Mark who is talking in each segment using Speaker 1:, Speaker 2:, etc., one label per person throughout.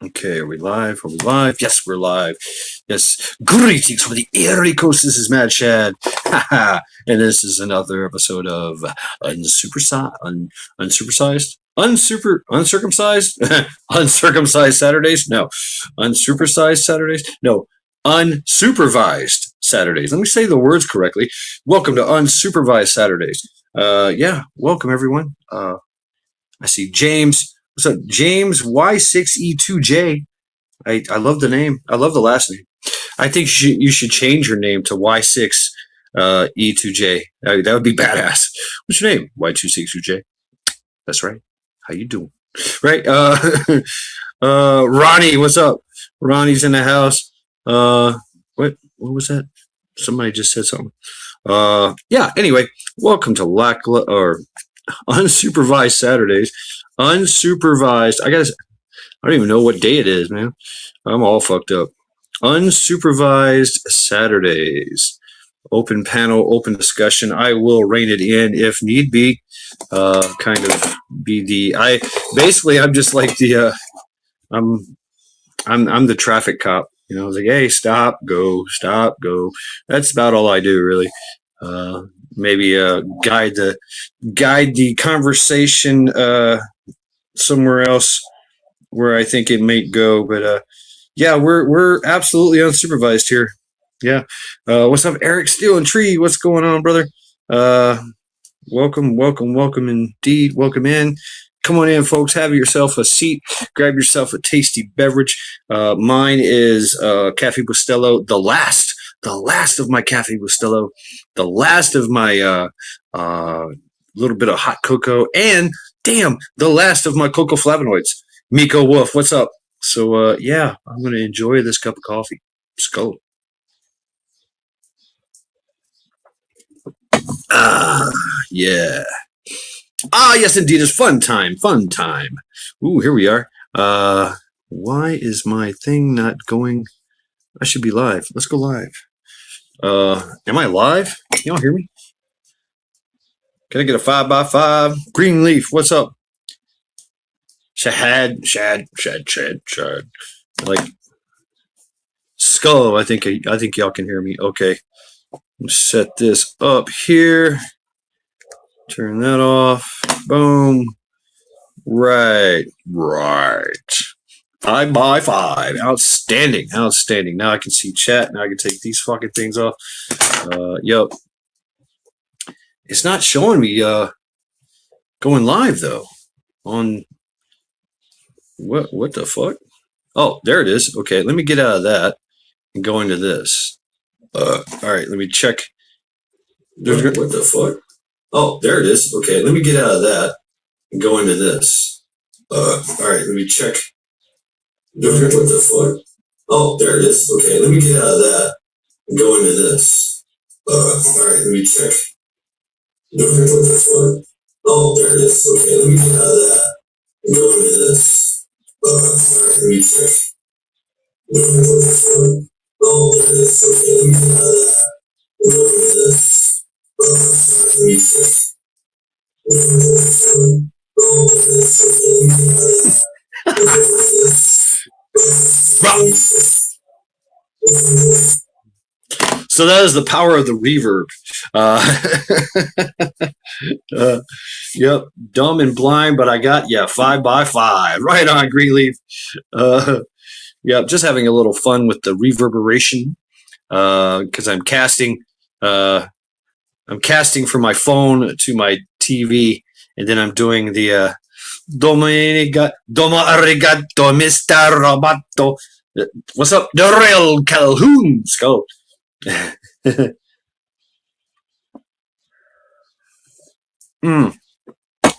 Speaker 1: Okay, are we live? Are we live? Yes, we're live. Yes. Greetings from the Erie Coast. This is Mad Shad. And this is another episode of Uncircumcised? Uncircumcised Saturdays? No. Unsupervised Saturdays? No. Unsupervised Saturdays. Let me say the words correctly. Welcome to Unsupervised Saturdays. Welcome everyone. I see James. What's up, James Y6E2J? I love the name. I love the last name. I think you should change your name to Y6E2J. That would be badass. What's your name? Y262J. That's right. How you doing? Right. Ronnie, what's up? Ronnie's in the house. What was that? Somebody just said something. Anyway, welcome to Unsupervised Saturdays. Unsupervised. I don't even know what day it is, man. I'm all fucked up. Unsupervised Saturdays. Open panel, open discussion. I will rein it in if need be. I'm just like I'm the traffic cop. You know, I was like, hey, stop, go. That's about all I do, really. Maybe guide the conversation somewhere else where I think it may go, but we're absolutely unsupervised here. Yeah. What's up, Eric Steel and Tree? What's going on, brother? Welcome indeed. Welcome in. Come on in, folks. Have yourself a seat. Grab yourself a tasty beverage. Mine is Cafe Bustelo, the last of my Cafe Bustelo, the last of my little bit of hot cocoa, and damn, the last of my cocoa flavonoids. Miko Wolf, what's up? So I'm going to enjoy this cup of coffee. Skull. Yeah. Yes, indeed. It's fun time. Ooh, here we are. Why is my thing not going? I should be live. Let's go live. Am I live? Y'all hear me? Can I get a 5x5? Greenleaf, what's up? Shad. Like Skull, I think y'all can hear me. Okay. Set this up here. Turn that off. Boom. Right. 5x5. Outstanding. Now I can see chat. Now I can take these fucking things off. Yep. It's not showing me going live though. On what the fuck? Oh, there it is. Okay, let me get out of that and go into this. All right, let me check. What the fuck? Oh, there it is. Okay, let me get out of that and go into this. All right, let me check. What the fuck? Oh, there it is. Okay, let me get out of that and go into this. All right, let me check. What the fuck? Oh, there it is. Okay, let me get out of that and go into this. All right, let me check. What the fuck? Oh, there it is. Okay, let me get out of that and go into this. All right, let me check. What the fuck? Oh, there it is. Okay, let me get out of that and go into this. So that is the power of the reverb. Yep, dumb and blind, but I got 5x5. Right on, Greenleaf. Yep, just having a little fun with the reverberation because I'm casting. I'm casting from my phone to my TV, and then I'm doing the Domo arigato, Mr. Roboto. What's up? The real Calhoun Skull.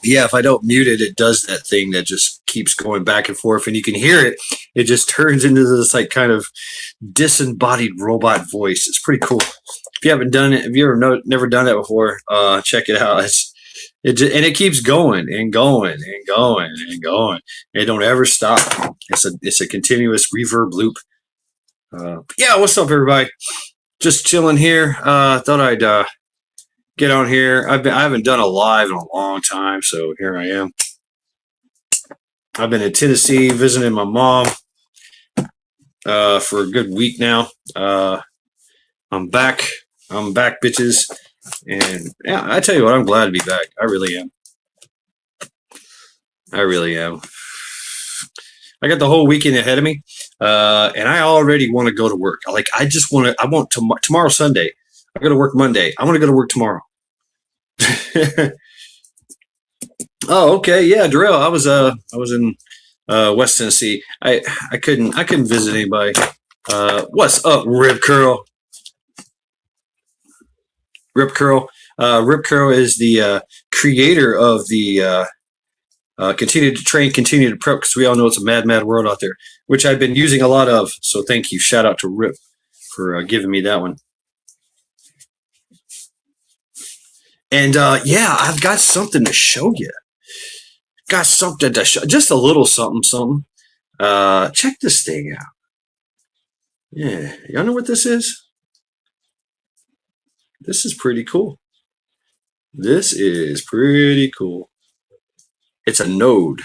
Speaker 1: Yeah, if I don't mute it, it does that thing that just keeps going back and forth, and you can hear it. It just turns into this like kind of disembodied robot voice. It's pretty cool. If you haven't done it, if you never done it before, check it out. It keeps going and going and going and going. It don't ever stop. It's a continuous reverb loop. What's up, everybody? Just chilling here. Thought I'd get on here. I haven't done a live in a long time, so here I am. I've been in Tennessee visiting my mom. for a good week now. I'm back. I'm back, bitches. And yeah, I tell you what, I'm glad to be back. I really am. I really am. I got the whole weekend ahead of me, and I already want to go to work. Like, I just want to. I want tomorrow Sunday. I got to work Monday. I want to go to work tomorrow. Oh, okay, yeah, Darrell. I was in West Tennessee. I couldn't visit anybody. What's up, Rip Curl? Rip Curl. Rip Curl is the creator of the continue to train, continue to prep, because we all know it's a mad, mad world out there, which I've been using a lot of. So thank you. Shout out to Rip for giving me that one. And yeah, I've got something to show you. Got something to show, just a little something, something. Check this thing out. Yeah, y'all know what this is? This is pretty cool. This is pretty cool. It's a node.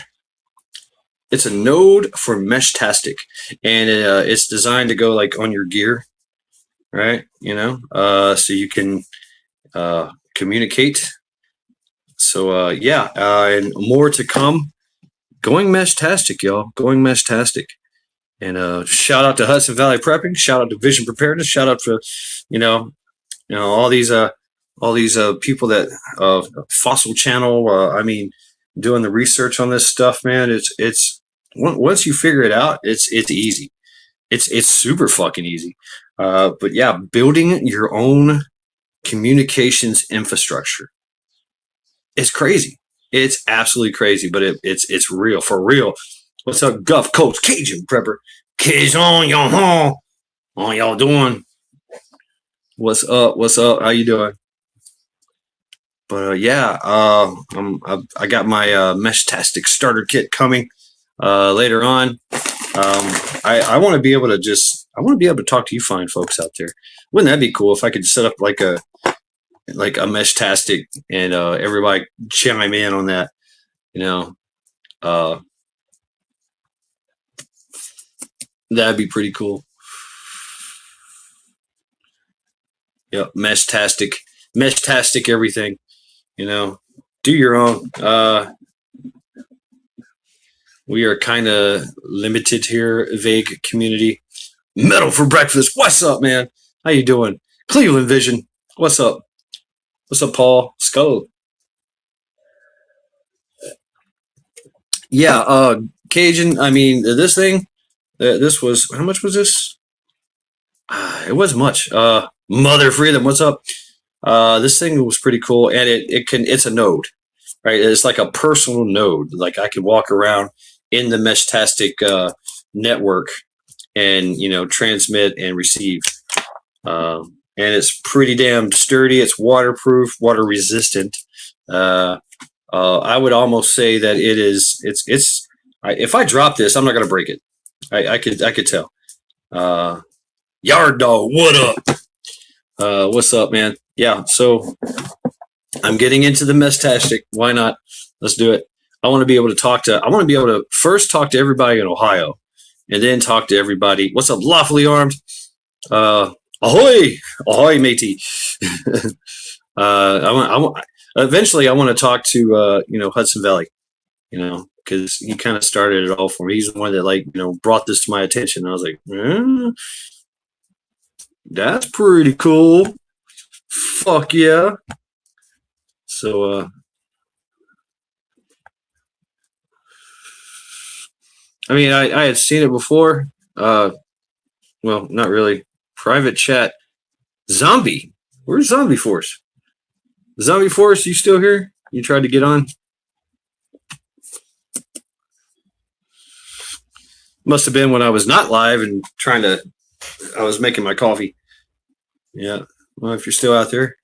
Speaker 1: It's a node for Meshtastic, and it's designed to go like on your gear, right? You know, so you can communicate. So yeah, and more to come. Going Meshtastic, y'all. Going Meshtastic. And shout out to Hudson Valley Prepping. Shout out to Vision Preparedness. Shout out to you know all these people that Fossil Channel. I mean, doing the research on this stuff, man. It's once you figure it out, it's easy. It's super fucking easy. But yeah, building your own communications infrastructure is crazy. It's absolutely crazy, but it's real, for real. What's up, Gulf Coast Cajun Prepper? Kids on your home. How y'all doing? What's up? What's up? How you doing? But yeah, I got my Meshtastic starter kit coming later on. I want to be able to talk to you fine folks out there. Wouldn't that be cool if I could set up like a Meshtastic and everybody chime in on that? You know, that'd be pretty cool. Yep, Meshtastic everything. You know, do your own. We are kind of limited here, vague community. Metal for breakfast. What's up, man? How you doing? Cleveland Vision. What's up? What's up, Paul? Skull. Yeah, Cajun. I mean, this thing. This was, how much was this? It wasn't much. Mother Freedom. What's up? This thing was pretty cool, and it's a node, right? It's like a personal node. Like, I can walk around in the Meshtastic network and transmit and receive. And it's pretty damn sturdy. It's waterproof, water resistant. I would almost say that it is. If I drop this, I'm not gonna break it. I could tell. Yard dog, what up? What's up, man? Yeah, so I'm getting into the Meshtastic. Why not? Let's do it. I want to be able to first talk to everybody in Ohio, and then talk to everybody. What's up, lawfully armed? Ahoy, ahoy, matey. Eventually I want to talk to Hudson Valley, because he kind of started it all for me. He's the one that brought this to my attention. I was like, that's pretty cool. Fuck yeah. So I mean, I had seen it before. Well, not really. Private chat. Zombie. Where's Zombie Force? Zombie Force, you still here? You tried to get on? Must have been when I was not live and I was making my coffee. Yeah. Well, if you're still out there,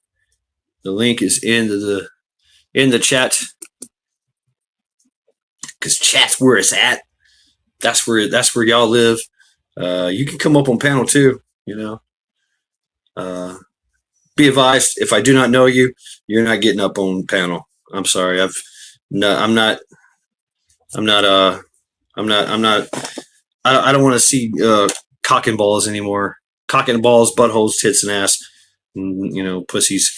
Speaker 1: the link is in the chat. Because chat's where it's at. That's where y'all live. You can come up on panel too, be advised, if I do not know you, you're not getting up on panel. I'm sorry. I don't want to see cock and balls anymore. Cock and balls, buttholes, tits, and ass. Pussies.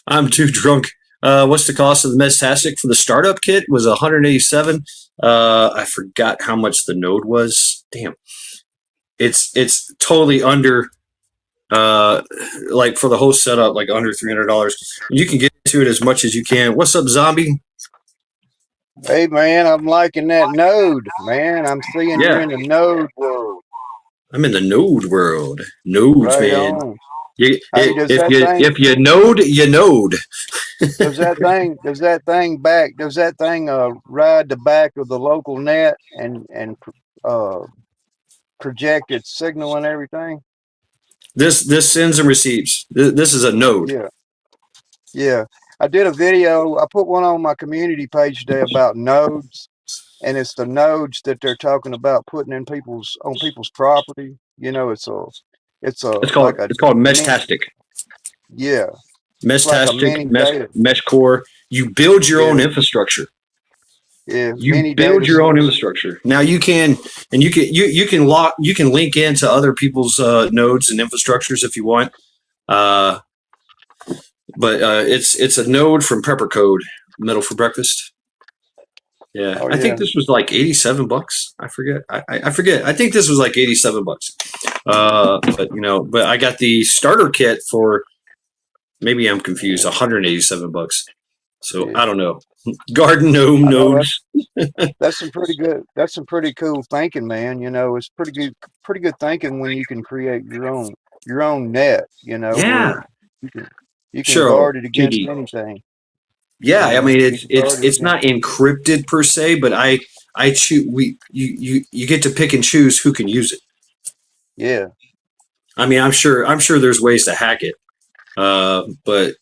Speaker 1: I'm too drunk. What's the cost of the Mestastic for the startup kit? Was $187. I forgot how much the node was. Damn. It's totally under. Like for the whole setup, like under $300. You can get to it as much as you can. What's up, zombie?
Speaker 2: Hey man, I'm liking that node, man. I'm seeing you're in the node world.
Speaker 1: I'm in the node world. Nodes,
Speaker 2: Right
Speaker 1: man.
Speaker 2: on. Hey, does
Speaker 1: If
Speaker 2: that
Speaker 1: you
Speaker 2: thing
Speaker 1: if you node, you node.
Speaker 2: does that thing ride the back of the local net and uh project its signal and everything?
Speaker 1: This sends and receives. This is a node.
Speaker 2: Yeah, yeah. I did a video. I put one on my community page today about nodes, and it's the nodes that they're talking about putting in people's property. It's a
Speaker 1: It's called
Speaker 2: like a
Speaker 1: it's called
Speaker 2: mini,
Speaker 1: Meshtastic.
Speaker 2: yeah, it's like a
Speaker 1: Meshtastic,
Speaker 2: mini data,
Speaker 1: Mesh Core. You build your own
Speaker 2: yeah,
Speaker 1: infrastructure.
Speaker 2: yeah,
Speaker 1: You
Speaker 2: mini
Speaker 1: build
Speaker 2: data
Speaker 1: your own
Speaker 2: center,
Speaker 1: infrastructure. Now you can, and you can link into other people's nodes and infrastructures if you want. Uh, but it's a node from Pepper Code, Metal for Breakfast. Yeah,
Speaker 2: oh
Speaker 1: I think
Speaker 2: yeah,
Speaker 1: this was like $87. I forget. I forget. I think this was like $87. But I got the starter kit for, maybe I'm confused,
Speaker 2: yeah,
Speaker 1: $187. So
Speaker 2: yeah.
Speaker 1: I don't know. Garden gnome
Speaker 2: I know
Speaker 1: nodes.
Speaker 2: that's some pretty cool thinking, man. It's pretty good thinking when you can create your own net, where
Speaker 1: Yeah,
Speaker 2: you can you can
Speaker 1: sure,
Speaker 2: guard it against
Speaker 1: Chiggy.
Speaker 2: anything,
Speaker 1: Yeah, I mean
Speaker 2: you can guard it
Speaker 1: it's
Speaker 2: against
Speaker 1: not encrypted per se, but I choose you get to pick and choose who can use it.
Speaker 2: yeah.
Speaker 1: I mean, I'm sure there's ways to hack it, but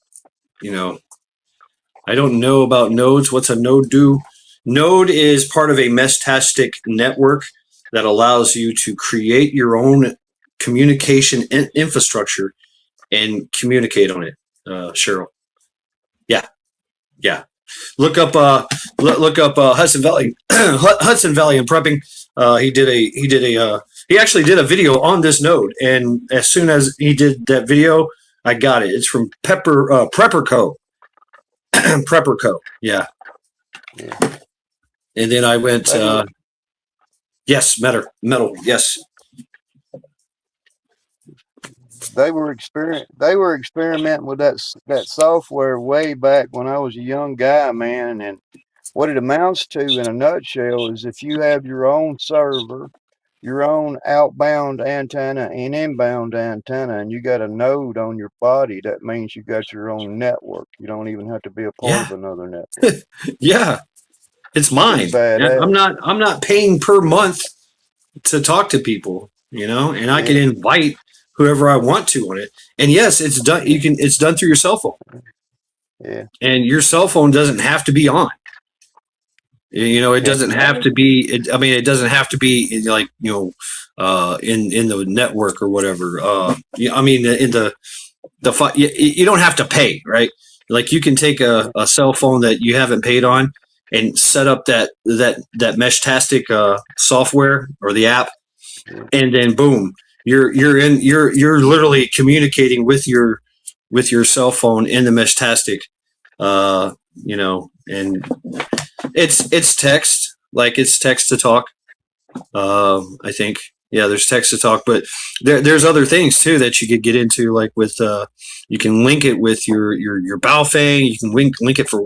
Speaker 1: you know I don't know about nodes. What's a node do? Node is part of a Mestastic network that allows you to create your own communication infrastructure and communicate on it. Cheryl. Yeah, yeah. Look up Hudson Valley Hudson Valley and prepping. He actually did a video on this node, and as soon as he did that video, I got it. It's from Prepper Co. Prepper Co. Yeah,
Speaker 2: Yeah.
Speaker 1: and then I went.
Speaker 2: They were
Speaker 1: Yes, metal. Yes,
Speaker 2: they were experimenting with that software way back when I was a young guy, man. And what it amounts to in a nutshell is if you have your own server, your own outbound antenna and inbound antenna, and you got a node on your body, that means you got your own network. You don't even have to be a part
Speaker 1: yeah,
Speaker 2: of another network.
Speaker 1: yeah. It's
Speaker 2: Pretty
Speaker 1: mine. Yeah, I'm
Speaker 2: badass.
Speaker 1: not. I'm not paying per month to talk to people, and I can
Speaker 2: Yeah,
Speaker 1: invite whoever I want to on it. And yes, it's done. It's done through your cell phone,
Speaker 2: yeah,
Speaker 1: and your cell phone doesn't have to be on. It
Speaker 2: yeah.
Speaker 1: doesn't have to be. I mean, it doesn't have to be like in the network or whatever. I mean, in you don't have to pay, right? Like you can take
Speaker 2: Yeah,
Speaker 1: a cell phone that you haven't paid on and set up that Meshtastic software or the app,
Speaker 2: yeah,
Speaker 1: and then boom, you're literally communicating with your cell phone in the Meshtastic, and it's text, like it's text to talk. I think, yeah, there's text to talk, but there's other things too that you could get into, like with you can link it with your Baofeng. You can link it for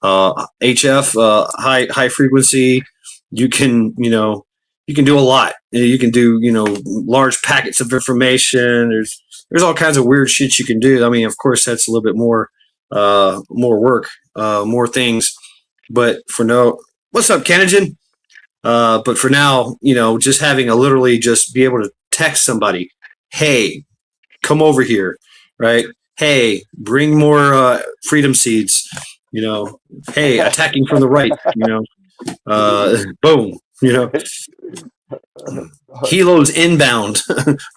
Speaker 1: HF, high frequency. You can do a lot. You can do large packets of information. There's all kinds of weird shit you can do. I mean, of course, that's a little bit more work, more things. But for no, what's up, Kenogen? But for now, just having a literally just be able to text somebody, hey, come over here, right? Hey, bring more freedom seeds. Hey, attacking from the right. Boom. Kilos inbound.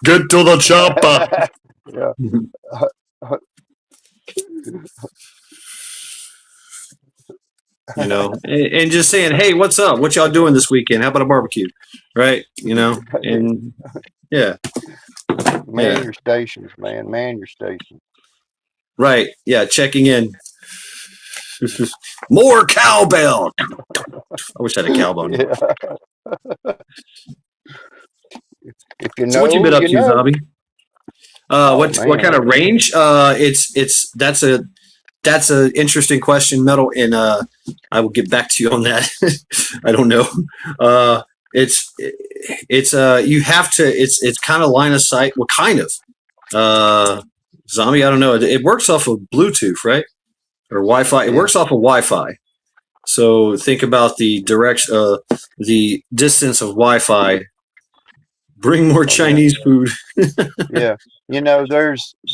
Speaker 1: Get to the chopper.
Speaker 2: yeah.
Speaker 1: and just saying, hey, what's up? What y'all doing this weekend? How about a barbecue? Right? And yeah,
Speaker 2: Man
Speaker 1: yeah,
Speaker 2: your stations, man. Man your stations.
Speaker 1: right. Yeah, checking in. More cowbell. I wish I had a cowbell now.
Speaker 2: Yeah. If you
Speaker 1: So what you
Speaker 2: know,
Speaker 1: been up
Speaker 2: you
Speaker 1: to,
Speaker 2: know.
Speaker 1: Zombie?
Speaker 2: Oh
Speaker 1: What
Speaker 2: man,
Speaker 1: kind of range? It's that's a interesting question, Metal, and I will get back to you on that. I don't know. Uh, it's you have to. It's kind of line of sight. Well, kind of. Uh, Zombie, I don't know. It works off of Bluetooth, right? Or Wi-Fi. It
Speaker 2: yeah.
Speaker 1: works off of Wi-Fi. So think about the direction, the distance of Wi-Fi. Bring more
Speaker 2: Oh yeah.
Speaker 1: Chinese food.
Speaker 2: Yeah.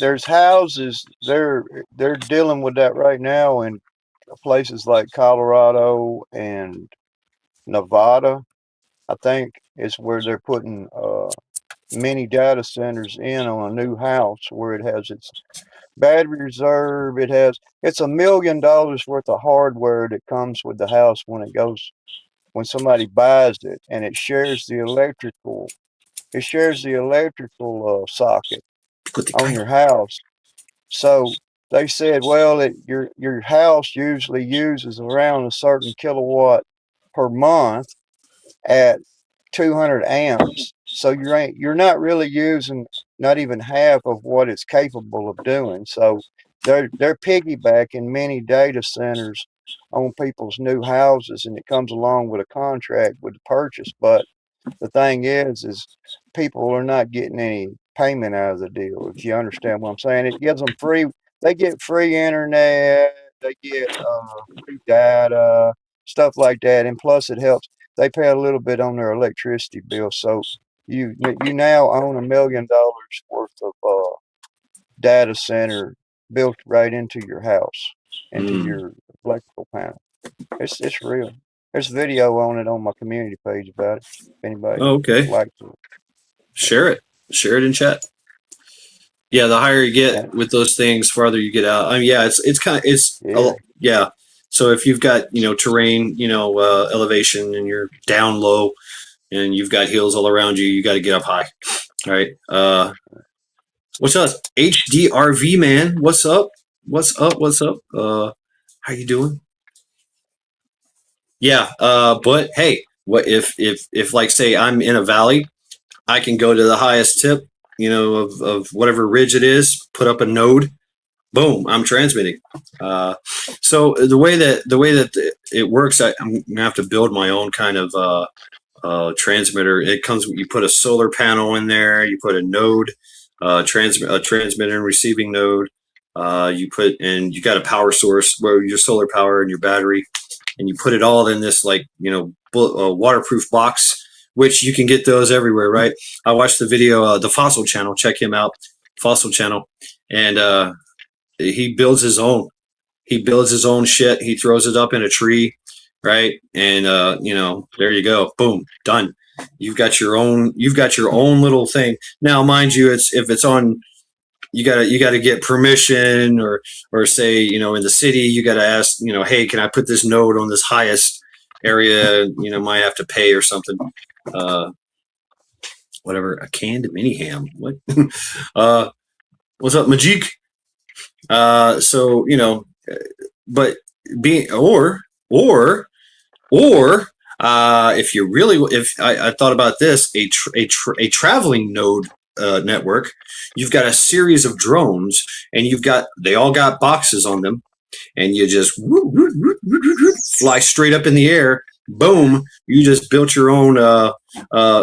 Speaker 2: There's houses they're dealing with that right now in places like Colorado and Nevada. I think is where they're putting mini data centers in on a new house where it has its battery reserve. It's $1 million worth of hardware that comes with the house when somebody buys it, and it shares the electrical socket
Speaker 1: Put the
Speaker 2: on
Speaker 1: kite.
Speaker 2: your house. So they said, well, your house usually uses around a certain kilowatt per month at 200 amps. So you're not really using not even half of what it's capable of doing. So they're piggybacking many data centers on people's new houses, and it comes along with a contract with the purchase. But the thing is people are not getting any payment out of the deal. If you understand what I'm saying, it gives them free. They get free internet. They get free data, stuff like that, and plus it helps. They pay a little bit on their electricity bill, so you now own $1 million worth of data center built right into your house, into
Speaker 1: Mm.
Speaker 2: your electrical panel. It's real. There's video on it on my community page about it. If anybody
Speaker 1: Oh, okay.
Speaker 2: likes it.
Speaker 1: Share it. Share it in chat. Yeah, the higher you get
Speaker 2: And
Speaker 1: with those things, farther you get out. I mean, yeah, it's kind of
Speaker 2: yeah,
Speaker 1: yeah. So if you've got terrain, elevation, and you're down low, and you've got hills all around you, you got to get up high. All right. What's up, HDRV man? What's up? What's up? What's up? How you doing? Yeah. But hey, what if like say I'm in a valley, I can go to the highest tip, of whatever ridge it is, put up a node, boom, I'm transmitting. Uh, so the way that it works, I'm gonna have to build my own kind of transmitter. It comes, you put a solar panel in there, you put a node, a transmitter and receiving node. You got a power source where your solar power and your battery, and you put it all in this like waterproof box, which you can get those everywhere, right? I watched the video, the Fossil Channel. Check him out, Fossil Channel, and he builds his own. He builds his own shit. He throws it up in a tree, right? And there you go. Boom, done. You've got your own. You've got your own little thing. Now, mind you, it's if it's on. You gotta get permission, or say in the city you gotta ask, hey, can I put this node on this highest area? Might have to pay or something. Uh, Whatever. A canned mini ham. What? uh, what's up, Majik? So but being or if you really, if I thought about this, a traveling node network, you've got a series of drones, and they all got boxes on them, and you just fly straight up in the air. Boom! You just built your own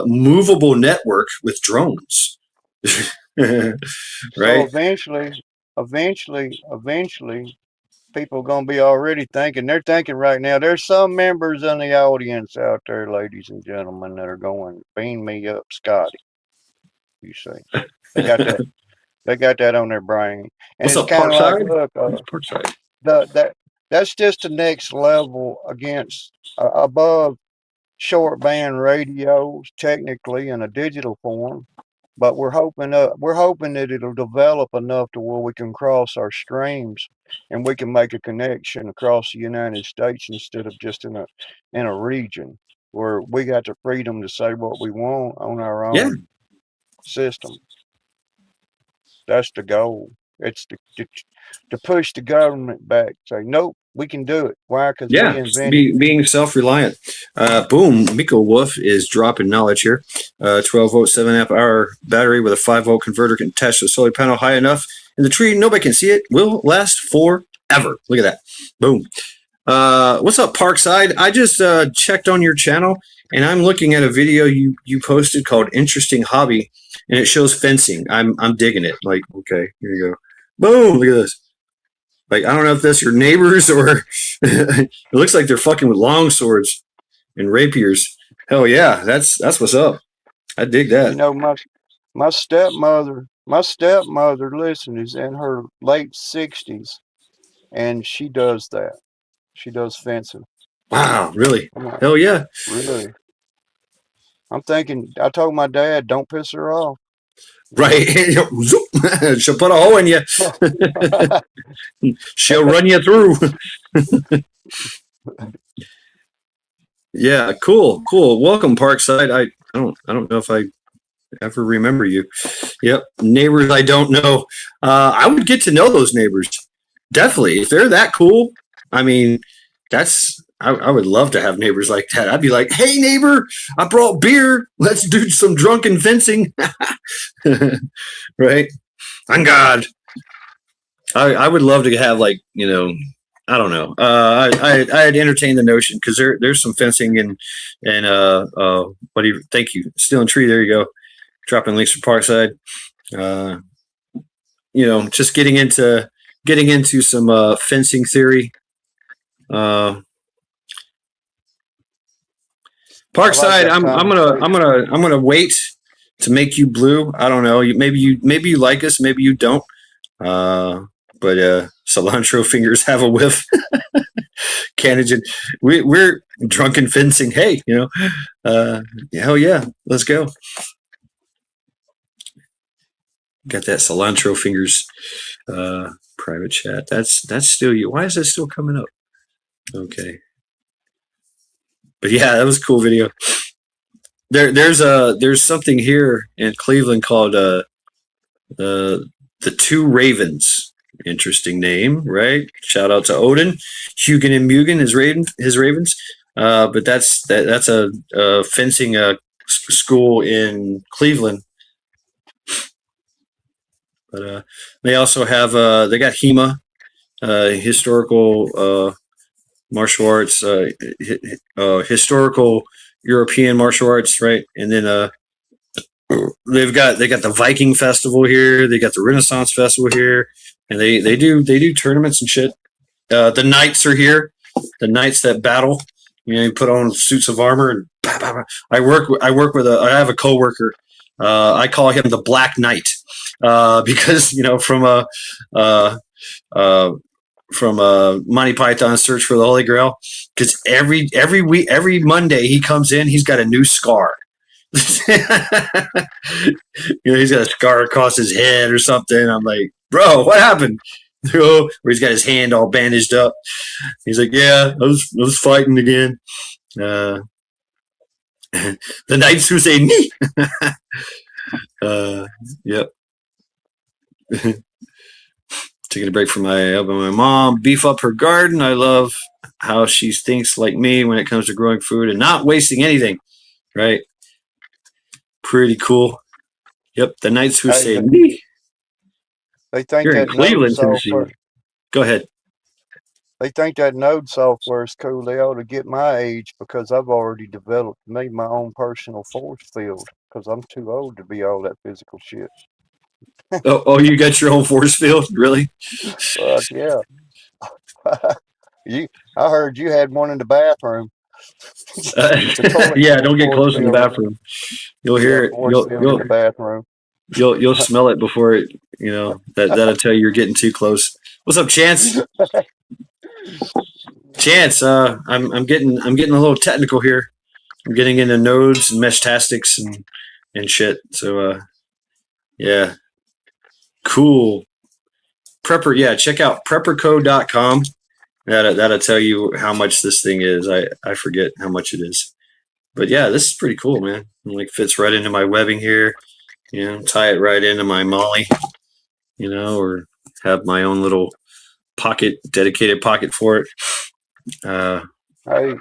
Speaker 1: movable network with drones,
Speaker 2: so
Speaker 1: right?
Speaker 2: eventually, people gonna be already thinking. They're thinking right now. There's some members in the audience out there, ladies and gentlemen, that are going, "Beam me up, Scotty." You see, they got that. They got that on their brain, and
Speaker 1: What's
Speaker 2: it's
Speaker 1: up,
Speaker 2: kind of like,
Speaker 1: Parkside?
Speaker 2: look,
Speaker 1: What's Parkside?
Speaker 2: the that that's just the next level against above short band radios, technically in a digital form. but we're hoping that it'll develop enough to where we can cross our streams and we can make a connection across the United States instead of just in a region where we got the freedom to say what we want on our
Speaker 1: Yeah.
Speaker 2: own system. That's the goal. It's to push the government back. Say, nope, we can do it. Why? Because we
Speaker 1: Yeah,
Speaker 2: invented it.
Speaker 1: being self-reliant. Boom, Miko Wolf is dropping knowledge here. 12-volt, 7-amp-hour battery with a 5-volt converter can attach to a solar panel high enough in the tree. Nobody can see it. Will last forever. Look at that. Boom. What's up, Parkside? I just checked on your channel, and I'm looking at a video you posted called "Interesting Hobby," and it shows fencing. I'm digging it. Like, okay, here you go. Boom! Look at this. Like, I don't know if that's your neighbors or it looks like they're fucking with long swords and rapiers. Hell yeah, that's what's up. I dig
Speaker 2: You
Speaker 1: that.
Speaker 2: know, my stepmother, listen, is in her late 60s, and she does that. She does fencing.
Speaker 1: Wow, really?
Speaker 2: I'm like,
Speaker 1: Hell yeah.
Speaker 2: really? I'm thinking. I told my dad, don't piss her off.
Speaker 1: Right. She'll put a hole in you. She'll run you through. Yeah, cool. Welcome, Parkside. I don't know if I ever remember you. Yep. Neighbors I don't know. I would get to know those neighbors. Definitely. If they're that cool, I mean, I would love to have neighbors like that. I'd be like, hey neighbor, I brought beer. Let's do some drunken fencing. Right? On God. I would love to have, like, I don't know. I'd entertain the notion because there's some fencing and what do you thank you. Steel and Tree, there you go. Dropping links for Parkside. Just getting into some fencing theory. Parkside, I'm gonna wait to make you blue. I don't know. Maybe you like us, maybe you don't. But cilantro fingers have a whiff. Canogen. We're drunken fencing. Hey, hell yeah, let's go. Got that cilantro fingers private chat. That's still you. Why is that still coming up? Okay. But yeah, that was a cool video. There's something here in Cleveland called the Two Ravens. Interesting name, right? Shout out to Odin, Hugin and Mugen, his Ravens. But that's a fencing school in Cleveland. But they also have they got HEMA, historical martial arts, historical European martial arts, right? And then they got the Viking Festival here. They got the Renaissance Festival here, and they do tournaments and shit. The knights are here. The knights that battle. You put on suits of armor and bah, bah, bah. I work with I have a coworker. I call him the Black Knight because from Monty Python Search for the Holy Grail, because every week, every Monday he comes in, he's got a new scar. He's got a scar across his head or something. I'm like, bro, what happened? Where he's got his hand all bandaged up. He's like, yeah, I was fighting again. The knights who say me. Yep. Taking a break from helping my mom beef up her garden. I love how she thinks like me when it comes to growing food and not wasting anything. Right? Pretty cool. Yep. The knights who say me.
Speaker 2: They think
Speaker 1: You're in
Speaker 2: that
Speaker 1: Cleveland, Tennessee. Go ahead.
Speaker 2: They think that node software is cool. They ought to get my age because I've already developed made my own personal force field because I'm too old to be all that physical shit.
Speaker 1: Oh, you got your own force field? Really?
Speaker 2: Fuck yeah. I heard you had one in the bathroom.
Speaker 1: Yeah, don't get close in the bathroom. You'll hear it.
Speaker 2: In the bathroom.
Speaker 1: You'll smell it before it. That'll tell you you're getting too close. What's up, Chance? Chance, I'm getting a little technical here. I'm getting into nodes and meshtastics and shit. So Yeah. Cool. Prepper. Yeah. Check out prepperco.com. That'll tell you how much this thing is. I forget how much it is. But yeah, this is pretty cool, man. It like fits right into my webbing here. You know, tie it right into my molly, you know, or have my own little pocket, dedicated pocket for it. Uh,
Speaker 2: Hey,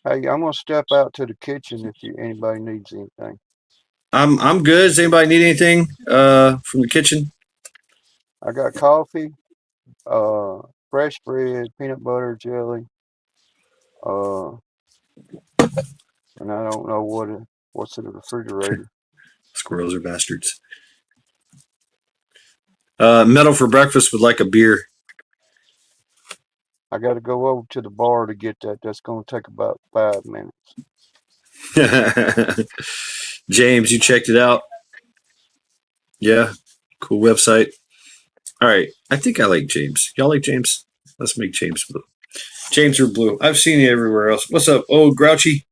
Speaker 2: hey, I'm gonna step out to the kitchen if anybody needs anything.
Speaker 1: I'm good. Does anybody need anything from the kitchen?
Speaker 2: I got coffee, uh, fresh bread, peanut butter, jelly, uh, and I don't know what's in the refrigerator.
Speaker 1: Squirrels are bastards. Metal for breakfast would like a beer.
Speaker 2: I got to go over to the bar to get that. That's gonna take about 5 minutes.
Speaker 1: James, you checked it out? Yeah, cool website. All right, I think I like James. Y'all like James? Let's make James blue. James or blue. I've seen you everywhere else. What's up, old Grouchy?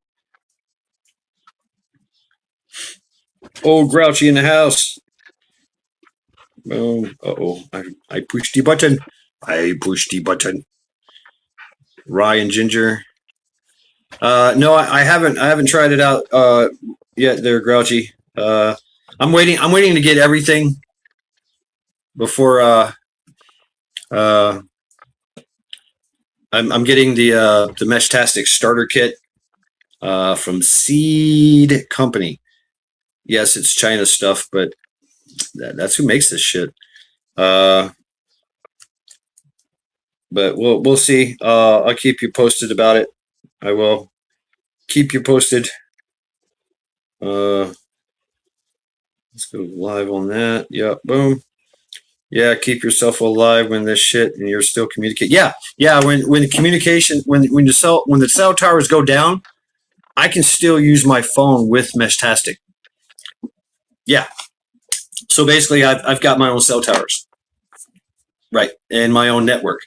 Speaker 1: Old Grouchy in the house. Boom. Uh-oh. I pushed the button. I pushed the button. Rye and ginger. No, I haven't tried it out yet there, Grouchy. I'm waiting to get everything before uh I'm getting the Meshtastic starter kit from Seed Company. Yes, it's China stuff, but that's who makes this shit. Uh but we'll see. I'll keep you posted about it. I will keep you posted. Let's go live on that. Yeah, boom. Yeah, keep yourself alive when this shit and you're still communicating. Yeah, yeah. When the communication when the cell towers go down, I can still use my phone with Meshtastic. Yeah. So basically, I've got my own cell towers, right, and my own network,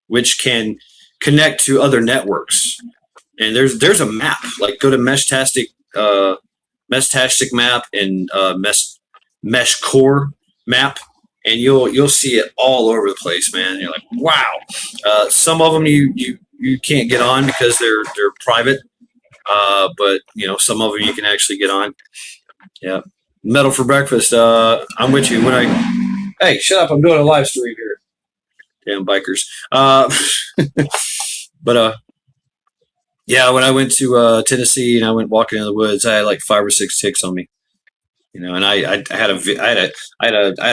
Speaker 1: which can connect to other networks. And there's a map. Like go to Meshtastic map and Mesh Core map, and you'll see it all over the place, man. You're like, wow. Some of them you can't get on because they're private, but you know some of them you can actually get on. Yeah, metal for breakfast. I'm with you. When I hey, shut up! I'm doing a live stream here. Damn bikers. But yeah, when I went to Tennessee and I went walking in the woods, I had like 5 or 6 ticks on me. You know, and I had I had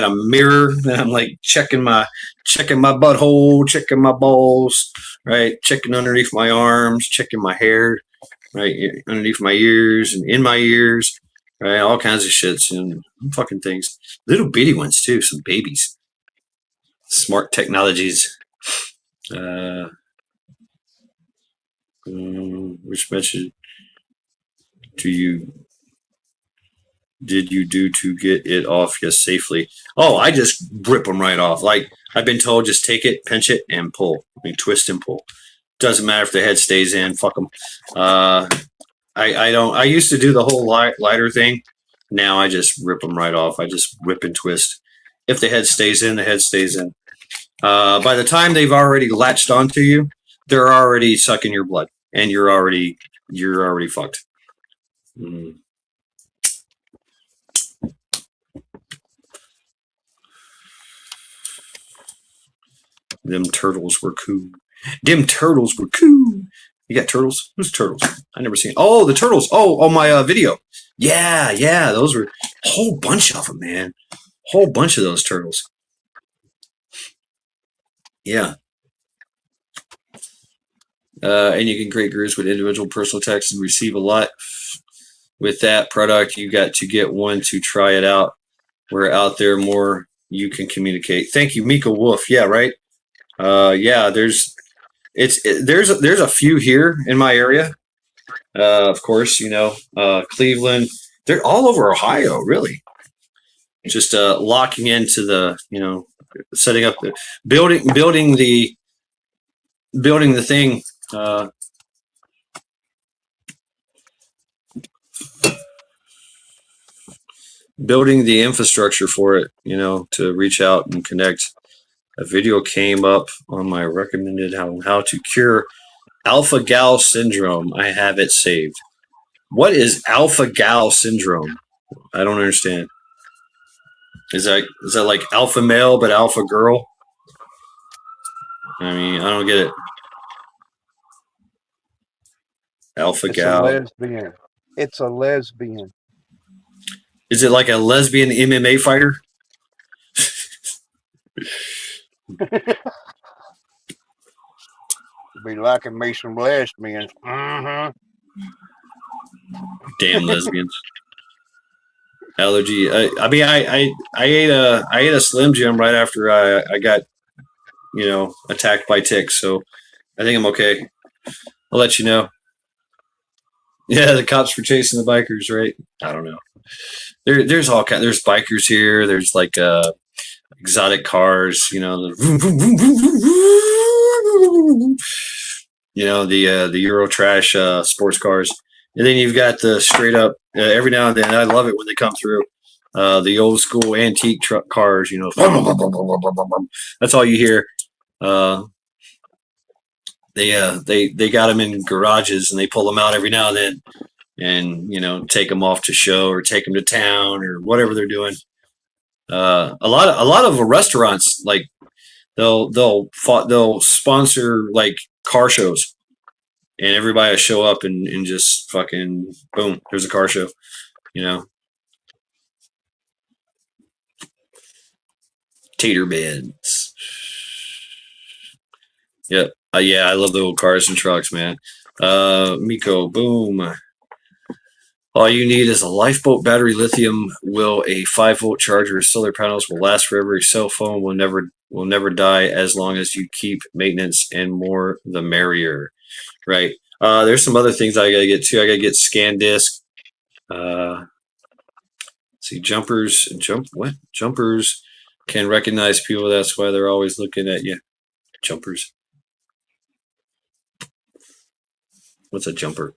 Speaker 1: a mirror, and I'm like checking my butthole, checking my balls, right, checking underneath my arms, checking my hair, right, underneath my ears and in my ears, right, all kinds of shits and fucking things, little bitty ones too, some babies, smart technologies. Uh, which message do you did you do to get it off you safely? Oh, I just rip them right off. Like I've been told, just take it, pinch it, and pull. I mean, twist and pull. Doesn't matter if the head stays in. Fuck them. I don't. I used to do the whole lighter thing. Now I just rip them right off. I just rip and twist. If the head stays in, the head stays in. By the time they've already latched onto you, they're already sucking your blood, and you're already fucked. Mm. Them turtles were cool. Them turtles were cool. You got turtles? Who's turtles? I never seen. Oh, the turtles. Oh, on my video. Yeah, yeah. Those were a whole bunch of them, man. Whole bunch of those turtles. Yeah. And you can create groups with individual personal text and receive a lot. With that product, you got to get one to try it out. We're out there more. You can communicate. Thank you, Mika Wolf. Yeah, right. Yeah, there's a few here in my area. Of course, you know, Cleveland. They're all over Ohio, really. Just locking into the, you know, setting up the building the thing. building the infrastructure for it, to reach out and connect. A video came up on my recommended how to cure alpha gal syndrome. I have it saved. What is alpha gal syndrome? I don't understand. Is that like alpha male but alpha girl? I mean, I don't get it. Alpha
Speaker 2: It's a
Speaker 1: gal.
Speaker 2: lesbian. It's a lesbian.
Speaker 1: Is it like a lesbian MMA fighter?
Speaker 2: Be liking me some lesbians. Mm-hmm.
Speaker 1: Damn lesbians. Allergy. I mean, I ate a Slim Jim right after I got attacked by ticks, so I think I'm okay. I'll let you know. Yeah, the cops were chasing the bikers, right? I don't know. There's all kind. There's bikers here. There's like exotic cars. The Euro trash sports cars, and then you've got the straight up. Every now and then, I love it when they come through. The old school antique truck cars. That's all you hear. Uh, they got them in garages and they pull them out every now and then, and take them off to show or take them to town or whatever they're doing. A lot of restaurants, like they'll sponsor like car shows, and everybody will show up and just fucking boom, there's a car show. You know, tater beds. Yep. Yeah, I love the old cars and trucks, man. Miko, boom. All you need is a lifeboat battery, lithium will a 5-volt charger, solar panels will last forever, your cell phone will never die as long as you keep maintenance, and more the merrier. Right. There's some other things I gotta get too. I gotta get scan disc. See, jumpers can recognize people, that's why they're always looking at you. Jumpers. What's a jumper?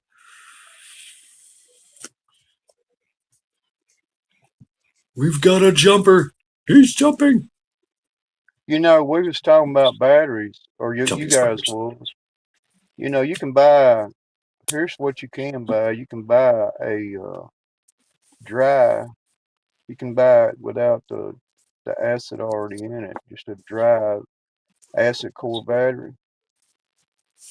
Speaker 1: We've got a jumper. He's jumping.
Speaker 2: We was talking about batteries, or you
Speaker 1: Jumping
Speaker 2: guys
Speaker 1: spiders.
Speaker 2: was. You can buy. Here's what you can buy. You can buy a dry. You can buy it without the acid already in it. Just a dry acid core battery,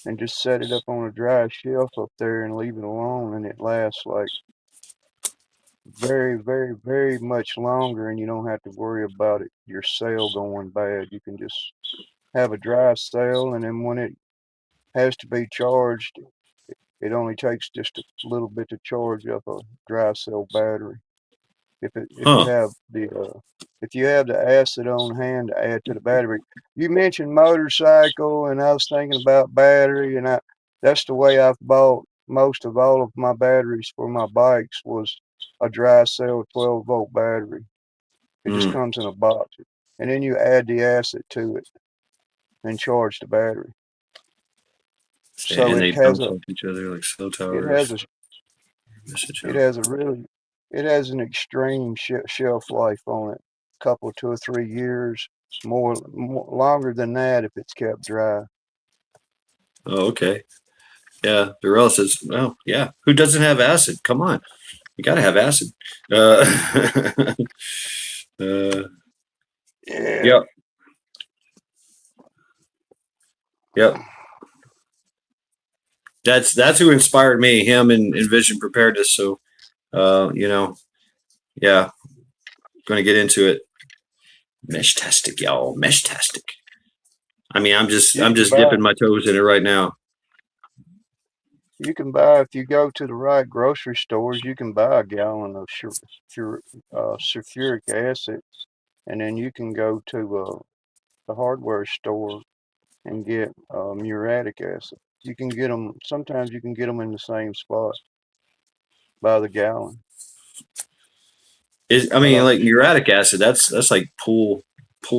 Speaker 2: and just set it up on a dry shelf up there and leave it alone, and it lasts like very, very, very much longer, and you don't have to worry about your cell going bad. You can just have a dry cell, and then when it has to be charged, it only takes just a little bit to charge up a dry cell battery. If it if you
Speaker 1: Huh.
Speaker 2: have the if you have the acid on hand to add to the battery. You mentioned motorcycle, and I was thinking about battery, and that's the way I've bought most of all of my batteries for my bikes was a dry cell 12-volt battery. It just
Speaker 1: Mm.
Speaker 2: comes in a box, and then you add the acid to it and charge the battery. So
Speaker 1: And
Speaker 2: it
Speaker 1: they
Speaker 2: has
Speaker 1: bounce
Speaker 2: a
Speaker 1: off each other like cell
Speaker 2: it has
Speaker 1: towers.
Speaker 2: a
Speaker 1: Message
Speaker 2: it
Speaker 1: out.
Speaker 2: has a really it has an extreme shelf life on it. Couple 2 or 3 years, more longer than that if it's kept dry.
Speaker 1: Oh, okay. Yeah. The rel says, well, yeah. Who doesn't have acid? Come on. You got to have acid. Uh, uh,
Speaker 2: Yeah.
Speaker 1: yep. Yep. That's who inspired me, him and Vision Preparedness. So, yeah, going to get into it. Mesh-tastic, y'all. Mesh-tastic. I mean, I'm just
Speaker 2: You
Speaker 1: I'm
Speaker 2: can
Speaker 1: just
Speaker 2: buy
Speaker 1: dipping my toes in it right now.
Speaker 2: you can buy if you go to the right grocery stores, you can buy a gallon of sulfuric acid, and then you can go to the hardware store and get muriatic acid. You can get them. Sometimes you can get them in the same spot by the gallon.
Speaker 1: I
Speaker 2: I
Speaker 1: mean,
Speaker 2: don't.
Speaker 1: like muriatic acid. That's like pool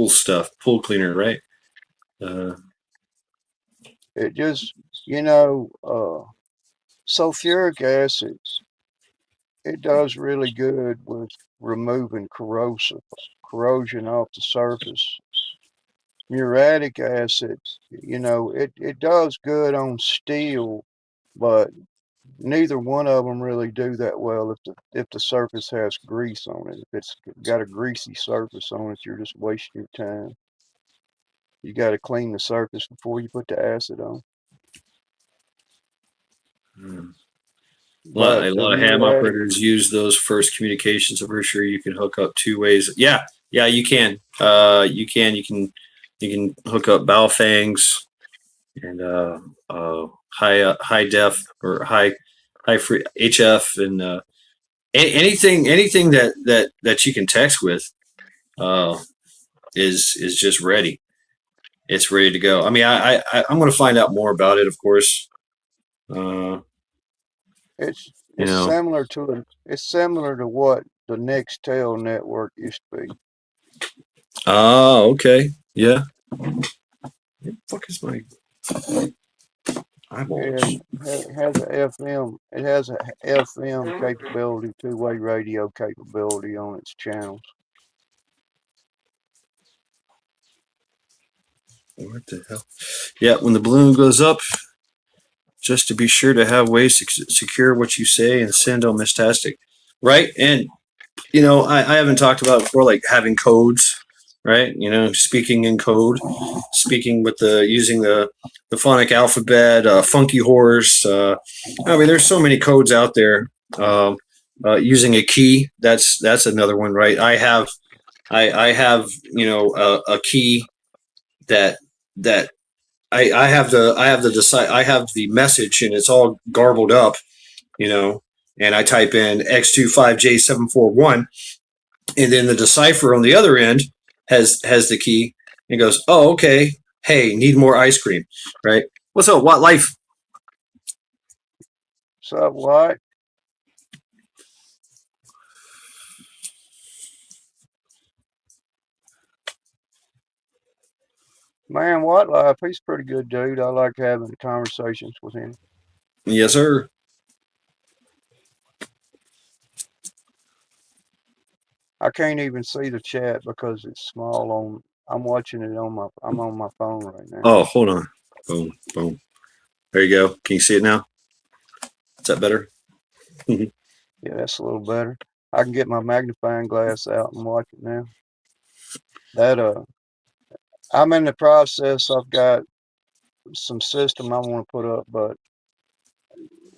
Speaker 1: stuff, pool cleaner, right? Uh,
Speaker 2: It just sulfuric acid. it does really good with removing corrosion off the surface. Muriatic acid, it does good on steel, but neither one of them really do that well if the surface has grease on it. If it's got a greasy surface on it, you're just wasting your time. You got to clean the surface before you put the acid on.
Speaker 1: Hmm.
Speaker 2: But
Speaker 1: A
Speaker 2: the
Speaker 1: lot of ham
Speaker 2: muriatic,
Speaker 1: operators use those first communications. I'm pretty sure you can hook up two ways. Yeah, yeah, you can. You can hook up bow fangs and high def or high free HF and anything that you can text with uh, is just ready. It's ready to go. I mean, I'm going to find out more about it, of course. Uh,
Speaker 2: it's
Speaker 1: you
Speaker 2: it's
Speaker 1: know.
Speaker 2: similar to what the Nextel network used to be.
Speaker 1: Oh, okay. Yeah. What the fuck is my
Speaker 2: It
Speaker 1: eyeballs?
Speaker 2: has a FM. It has a FM capability, two-way radio capability on its channels.
Speaker 1: What the hell? Yeah, when the balloon goes up, just to be sure to have ways to secure what you say and send on Mistastic. Right? And, I haven't talked about before, like having codes, right? Speaking in code, speaking with using the phonic alphabet, funky horse. I mean, there's so many codes out there. Using a key, that's another one, right? I have, a key that that I have the message and it's all garbled up, you know, and I type in X25J741, and then the decipher on the other end has the key and goes, oh, okay, hey, need more ice cream, right? What's up? What life?
Speaker 2: So what? Man, Wildlife, he's a pretty good dude. I like having conversations with him.
Speaker 1: Yes, sir.
Speaker 2: I can't even see the chat because it's small on. I'm watching it I'm on my phone right now.
Speaker 1: Oh, hold on. Boom, boom. There you go. Can you see it now? Is that better?
Speaker 2: Yeah, that's a little better. I can get my magnifying glass out and watch it now. That I'm in the process. I've got some system I want to put up, but